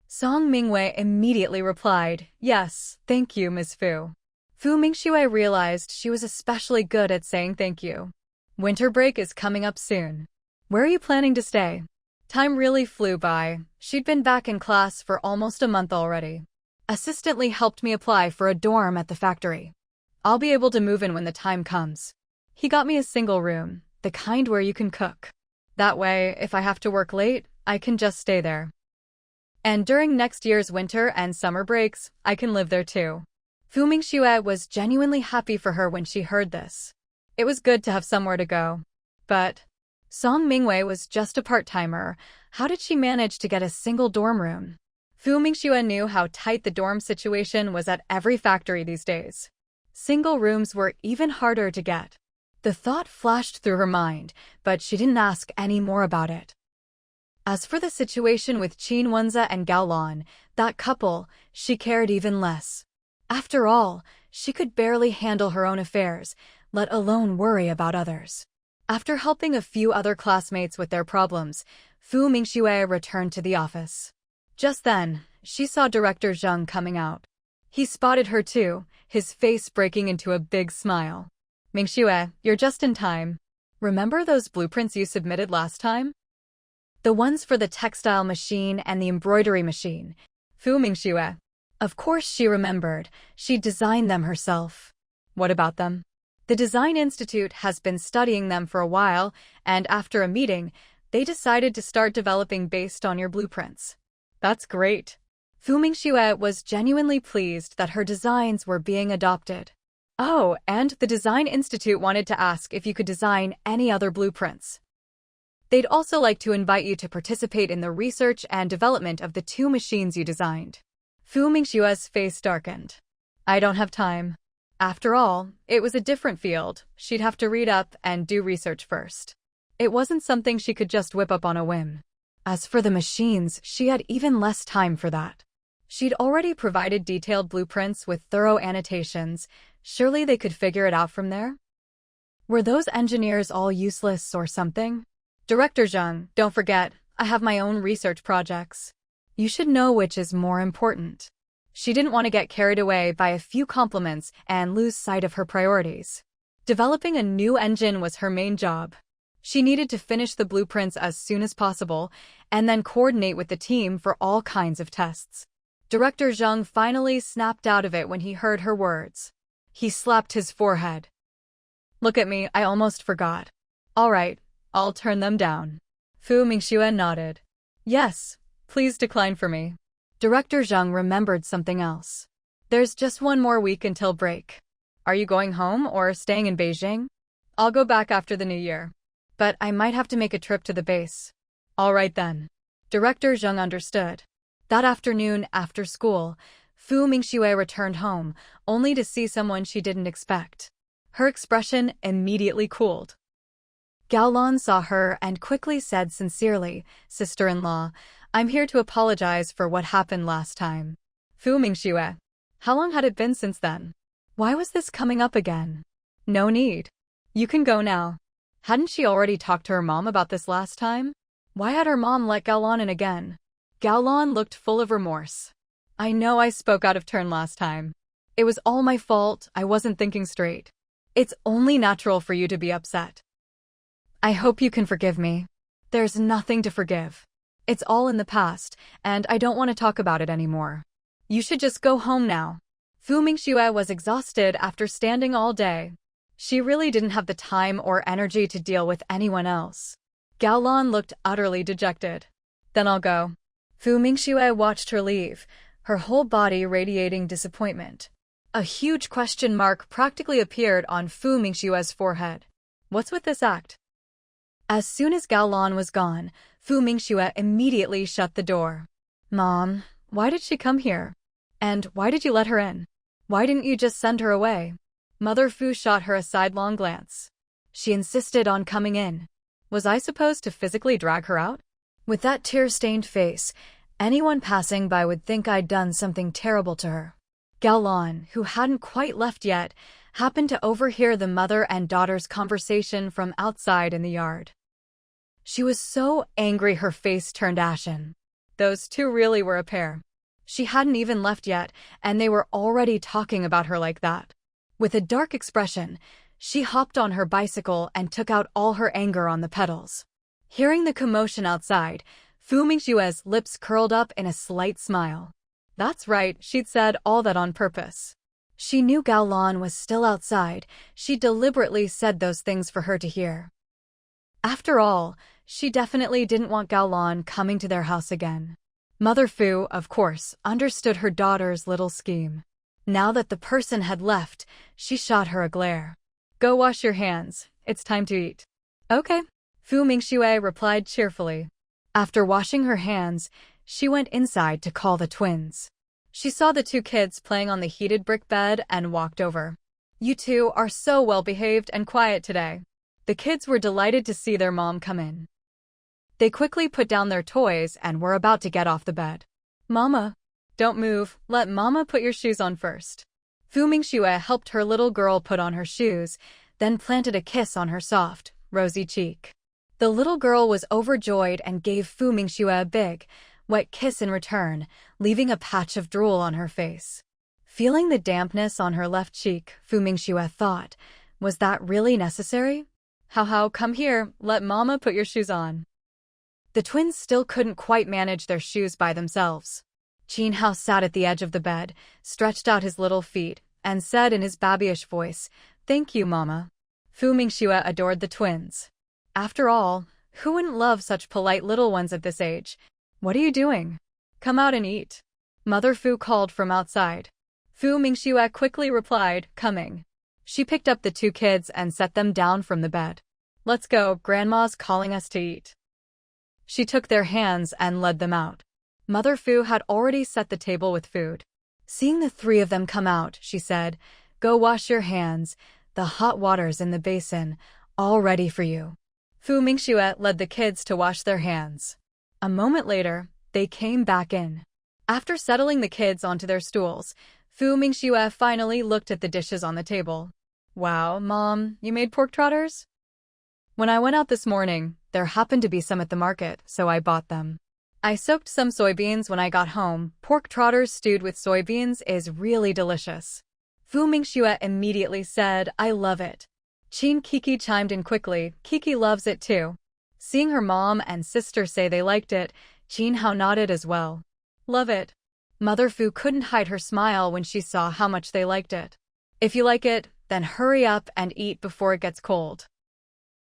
Song Mingwei immediately replied, yes, thank you, Miss Fu. Fu Mingxue realized she was especially good at saying thank you. Winter break is coming up soon. Where are you planning to stay? Time really flew by. She'd been back in class for almost a month already. Assistant Lee helped me apply for a dorm at the factory. I'll be able to move in when the time comes. He got me a single room, the kind where you can cook. That way, if I have to work late, I can just stay there. And during next year's winter and summer breaks, I can live there too. Fu Mingxue was genuinely happy for her when she heard this. It was good to have somewhere to go. But Song Mingwei was just a part-timer. How did she manage to get a single dorm room? Fu Mingxue knew how tight the dorm situation was at every factory these days. Single rooms were even harder to get. The thought flashed through her mind, but she didn't ask any more about it. As for the situation with Qin Wenze and Gao Lan, that couple, she cared even less. After all, she could barely handle her own affairs, let alone worry about others. After helping a few other classmates with their problems, Fu Mingxue returned to the office. Just then, she saw Director Zheng coming out. He spotted her too, his face breaking into a big smile. Mingxue, you're just in time. Remember those blueprints you submitted last time? The ones for the textile machine and the embroidery machine. Fu Mingxue. Of course she remembered. She designed them herself. What about them? The Design Institute has been studying them for a while, and after a meeting, they decided to start developing based on your blueprints. That's great. Fu Mingxue was genuinely pleased that her designs were being adopted. Oh, and the Design Institute wanted to ask if you could design any other blueprints. They'd also like to invite you to participate in the research and development of the 2 machines you designed. Fu Mingxue's face darkened. I don't have time. After all, it was a different field. She'd have to read up and do research first. It wasn't something she could just whip up on a whim. As for the machines, she had even less time for that. She'd already provided detailed blueprints with thorough annotations. Surely they could figure it out from there? Were those engineers all useless or something? Director Zheng, don't forget, I have my own research projects. You should know which is more important. She didn't want to get carried away by a few compliments and lose sight of her priorities. Developing a new engine was her main job. She needed to finish the blueprints as soon as possible and then coordinate with the team for all kinds of tests. Director Zheng finally snapped out of it when he heard her words. He slapped his forehead. Look at me, I almost forgot. All right, I'll turn them down. Fu Mingxue nodded. Yes, please decline for me. Director Zheng remembered something else. There's just one more week until break. Are you going home or staying in Beijing? I'll go back after the new year. But I might have to make a trip to the base. All right then. Director Zheng understood. That afternoon after school, Fu Mingxue returned home, only to see someone she didn't expect. Her expression immediately cooled. Gao Lan saw her and quickly said sincerely, "Sister-in-law, I'm here to apologize for what happened last time." Fu Mingxue. How long had it been since then? Why was this coming up again? No need. You can go now. Hadn't she already talked to her mom about this last time? Why had her mom let Gao Lan in again? Gao Lan looked full of remorse. I know I spoke out of turn last time. It was all my fault, I wasn't thinking straight. It's only natural for you to be upset. I hope you can forgive me. There's nothing to forgive. It's all in the past, and I don't want to talk about it anymore. You should just go home now. Fu Mingxue was exhausted after standing all day. She really didn't have the time or energy to deal with anyone else. Gao Lan looked utterly dejected. Then I'll go. Fu Mingxue watched her leave, her whole body radiating disappointment. A huge question mark practically appeared on Fu Mingxue's forehead. What's with this act? As soon as Gao Lan was gone, Fu Mingxue immediately shut the door. Mom, why did she come here? And why did you let her in? Why didn't you just send her away? Mother Fu shot her a sidelong glance. She insisted on coming in. Was I supposed to physically drag her out? With that tear-stained face, anyone passing by would think I'd done something terrible to her. Gao Lan, who hadn't quite left yet, happened to overhear the mother and daughter's conversation from outside in the yard. She was so angry her face turned ashen. Those two really were a pair. She hadn't even left yet, and they were already talking about her like that. With a dark expression, she hopped on her bicycle and took out all her anger on the pedals. Hearing the commotion outside, Fu Mingxue's lips curled up in a slight smile. That's right, she'd said all that on purpose. She knew Gao Lan was still outside. She deliberately said those things for her to hear. After all, she definitely didn't want Gao Lan coming to their house again. Mother Fu, of course, understood her daughter's little scheme. Now that the person had left, she shot her a glare. Go wash your hands. It's time to eat. Okay, Fu Mingxue replied cheerfully. After washing her hands, she went inside to call the twins. She saw the two kids playing on the heated brick bed and walked over. You two are so well-behaved and quiet today. The kids were delighted to see their mom come in. They quickly put down their toys and were about to get off the bed. Mama, don't move. Let Mama put your shoes on first. Fu Mingxue helped her little girl put on her shoes, then planted a kiss on her soft, rosy cheek. The little girl was overjoyed and gave Fu Mingxue a big, wet kiss in return, leaving a patch of drool on her face. Feeling the dampness on her left cheek, Fu Mingxue thought, was that really necessary? How, come here, let Mama put your shoes on. The twins still couldn't quite manage their shoes by themselves. Qin Hao sat at the edge of the bed, stretched out his little feet, and said in his babyish voice, "Thank you, Mama." Fu Mingxue adored the twins. After all, who wouldn't love such polite little ones at this age? What are you doing? Come out and eat. Mother Fu called from outside. Fu Mingxue quickly replied, coming. She picked up the two kids and set them down from the bed. Let's go, Grandma's calling us to eat. She took their hands and led them out. Mother Fu had already set the table with food. Seeing the three of them come out, she said, Go wash your hands, the hot water's in the basin, all ready for you. Fu Mingxue led the kids to wash their hands. A moment later, they came back in. After settling the kids onto their stools, Fu Mingxue finally looked at the dishes on the table. Wow, Mom, you made pork trotters? When I went out this morning, there happened to be some at the market, so I bought them. I soaked some soybeans when I got home. Pork trotters stewed with soybeans is really delicious. Fu Mingxue immediately said, I love it. Qin Kiki chimed in quickly, Kiki loves it too. Seeing her mom and sister say they liked it, Qin Hao nodded as well. Love it. Mother Fu couldn't hide her smile when she saw how much they liked it. If you like it, then hurry up and eat before it gets cold.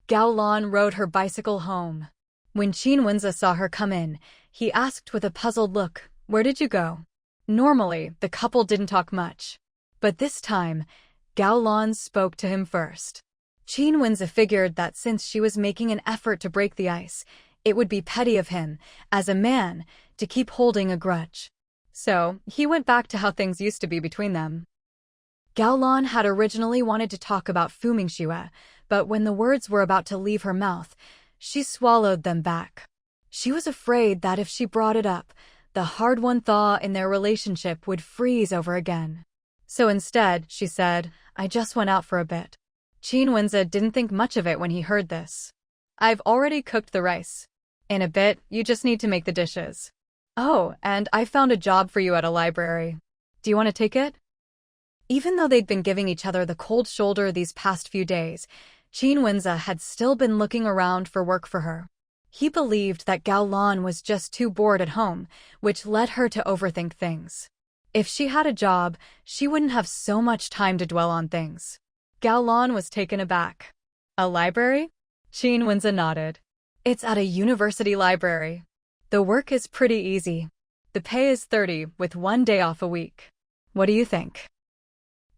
Gao Lan rode her bicycle home. When Qin Wenze saw her come in, he asked with a puzzled look, Where did you go? Normally, the couple didn't talk much. But this time, Gao Lan spoke to him first. Qin Wenze figured that since she was making an effort to break the ice, it would be petty of him, as a man, to keep holding a grudge. So, he went back to how things used to be between them. Gao Lan had originally wanted to talk about Fu Mingxue, but when the words were about to leave her mouth, she swallowed them back. She was afraid that if she brought it up, the hard-won thaw in their relationship would freeze over again. So instead, she said, I just went out for a bit. Qin Wenze didn't think much of it when he heard this. I've already cooked the rice. In a bit, you just need to make the dishes. Oh, and I found a job for you at a library. Do you want to take it? Even though they'd been giving each other the cold shoulder these past few days, Qin Wenze had still been looking around for work for her. He believed that Gao Lan was just too bored at home, which led her to overthink things. If she had a job, she wouldn't have so much time to dwell on things. Gao Lan was taken aback. A library? Qin Wenze nodded. It's at a university library. The work is pretty easy. The pay is 30, with 1 day off a week. What do you think?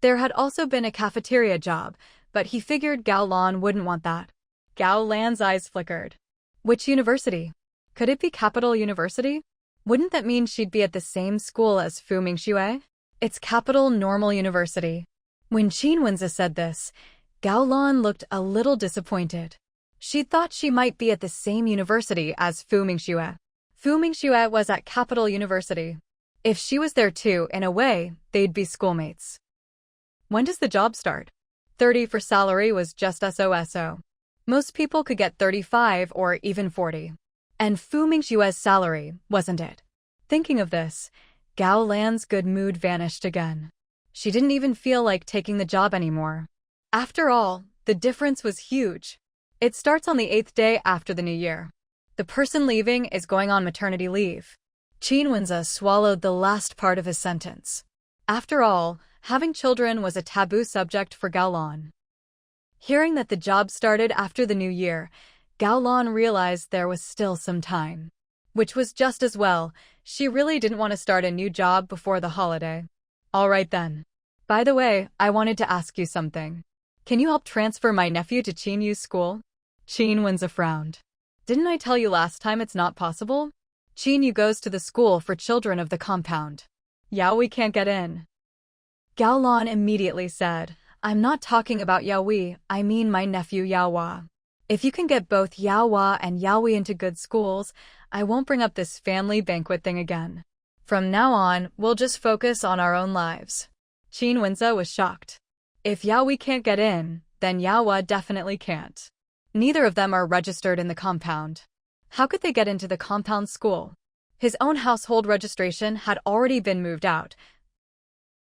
There had also been a cafeteria job, but he figured Gao Lan wouldn't want that. Gao Lan's eyes flickered. Which university? Could it be Capital University? Wouldn't that mean she'd be at the same school as Fu Mingxue? It's Capital Normal University. When Qin Wenze said this, Gao Lan looked a little disappointed. She thought she might be at the same university as Fu Mingxue. Fu Mingxue was at Capital University. If she was there too, in a way, they'd be schoolmates. When does the job start? 30 for salary was just SOSO. Most people could get 35 or even 40. And Fu Mingxue's salary, wasn't it? Thinking of this, Gao Lan's good mood vanished again. She didn't even feel like taking the job anymore. After all, the difference was huge. It starts on the 8th day after the new year. The person leaving is going on maternity leave. Qin Wenze swallowed the last part of his sentence. After all, having children was a taboo subject for Gao Lan. Hearing that the job started after the new year, Gao Lan realized there was still some time. Which was just as well. She really didn't want to start a new job before the holiday. All right then. By the way, I wanted to ask you something. Can you help transfer my nephew to Qin Yu's school? Qin Wenze frowned. Didn't I tell you last time it's not possible? Qin Yu goes to the school for children of the compound. Yaoi can't get in. Gao Lan immediately said, I'm not talking about Yaoi, I mean my nephew Yaohua. If you can get both Yaohua and Yaoi into good schools, I won't bring up this family banquet thing again. From now on, we'll just focus on our own lives. Qin Wenze was shocked. If Yaoi can't get in, then Yaohua definitely can't. Neither of them are registered in the compound. How could they get into the compound school? His own household registration had already been moved out.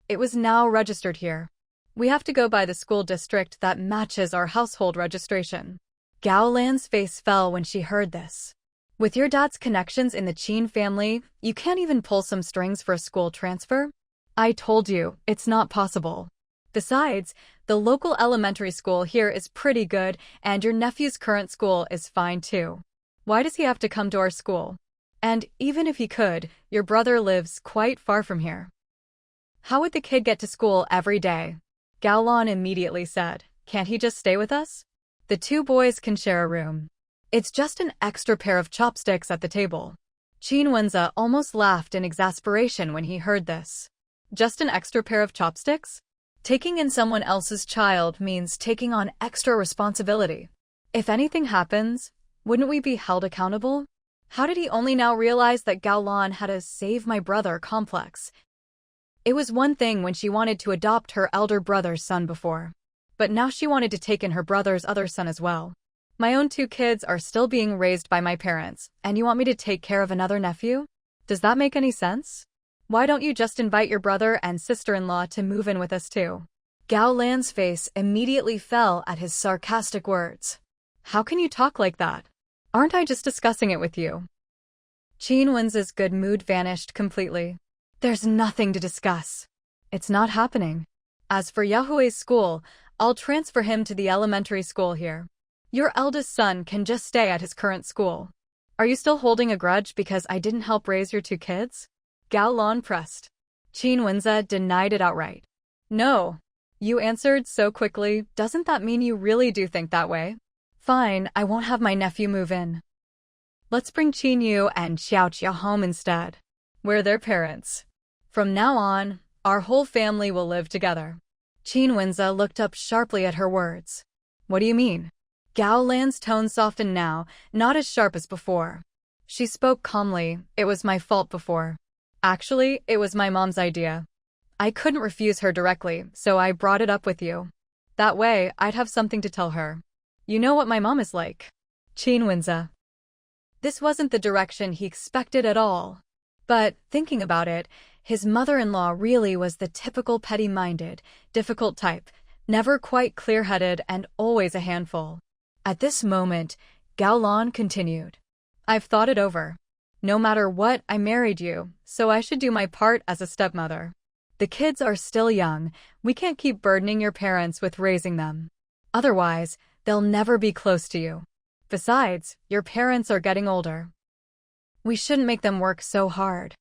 It was now registered here. We have to go by the school district that matches our household registration. Gao Lan's face fell when she heard this. With your dad's connections in the Qin family, you can't even pull some strings for a school transfer? I told you, it's not possible. Besides, the local elementary school here is pretty good, and your nephew's current school is fine too. Why does he have to come to our school? And even if he could, your brother lives quite far from here. How would the kid get to school every day? Gao Lan immediately said, can't he just stay with us? The two boys can share a room. It's just an extra pair of chopsticks at the table. Qin Wenze almost laughed in exasperation when he heard this. Just an extra pair of chopsticks? Taking in someone else's child means taking on extra responsibility. If anything happens, wouldn't we be held accountable? How did he only now realize that Gao Lan had a save my brother complex? It was one thing when she wanted to adopt her elder brother's son before. But now she wanted to take in her brother's other son as well. My own two kids are still being raised by my parents, and you want me to take care of another nephew? Does that make any sense? Why don't you just invite your brother and sister-in-law to move in with us too? Gao Lan's face immediately fell at his sarcastic words. How can you talk like that? Aren't I just discussing it with you? Qin Wenze's good mood vanished completely. There's nothing to discuss. It's not happening. As for Yahui's school, I'll transfer him to the elementary school here. Your eldest son can just stay at his current school. Are you still holding a grudge because I didn't help raise your two kids? Gao Lan pressed. Qin Wenze denied it outright. No. You answered so quickly, doesn't that mean you really do think that way? Fine, I won't have my nephew move in. Let's bring Qin Yu and Xiao Jia home instead. We're their parents. From now on, our whole family will live together. Qin Wenze looked up sharply at her words. What do you mean? Gao Lan's tone softened now, not as sharp as before. She spoke calmly, it was my fault before. Actually, it was my mom's idea. I couldn't refuse her directly, so I brought it up with you. That way, I'd have something to tell her. You know what my mom is like. Qin Wenze. This wasn't the direction he expected at all. But, thinking about it, his mother-in-law really was the typical petty-minded, difficult type, never quite clear-headed and always a handful. At this moment, Gao Lan continued. I've thought it over. No matter what, I married you, so I should do my part as a stepmother. The kids are still young, we can't keep burdening your parents with raising them. Otherwise, they'll never be close to you. Besides, your parents are getting older. We shouldn't make them work so hard.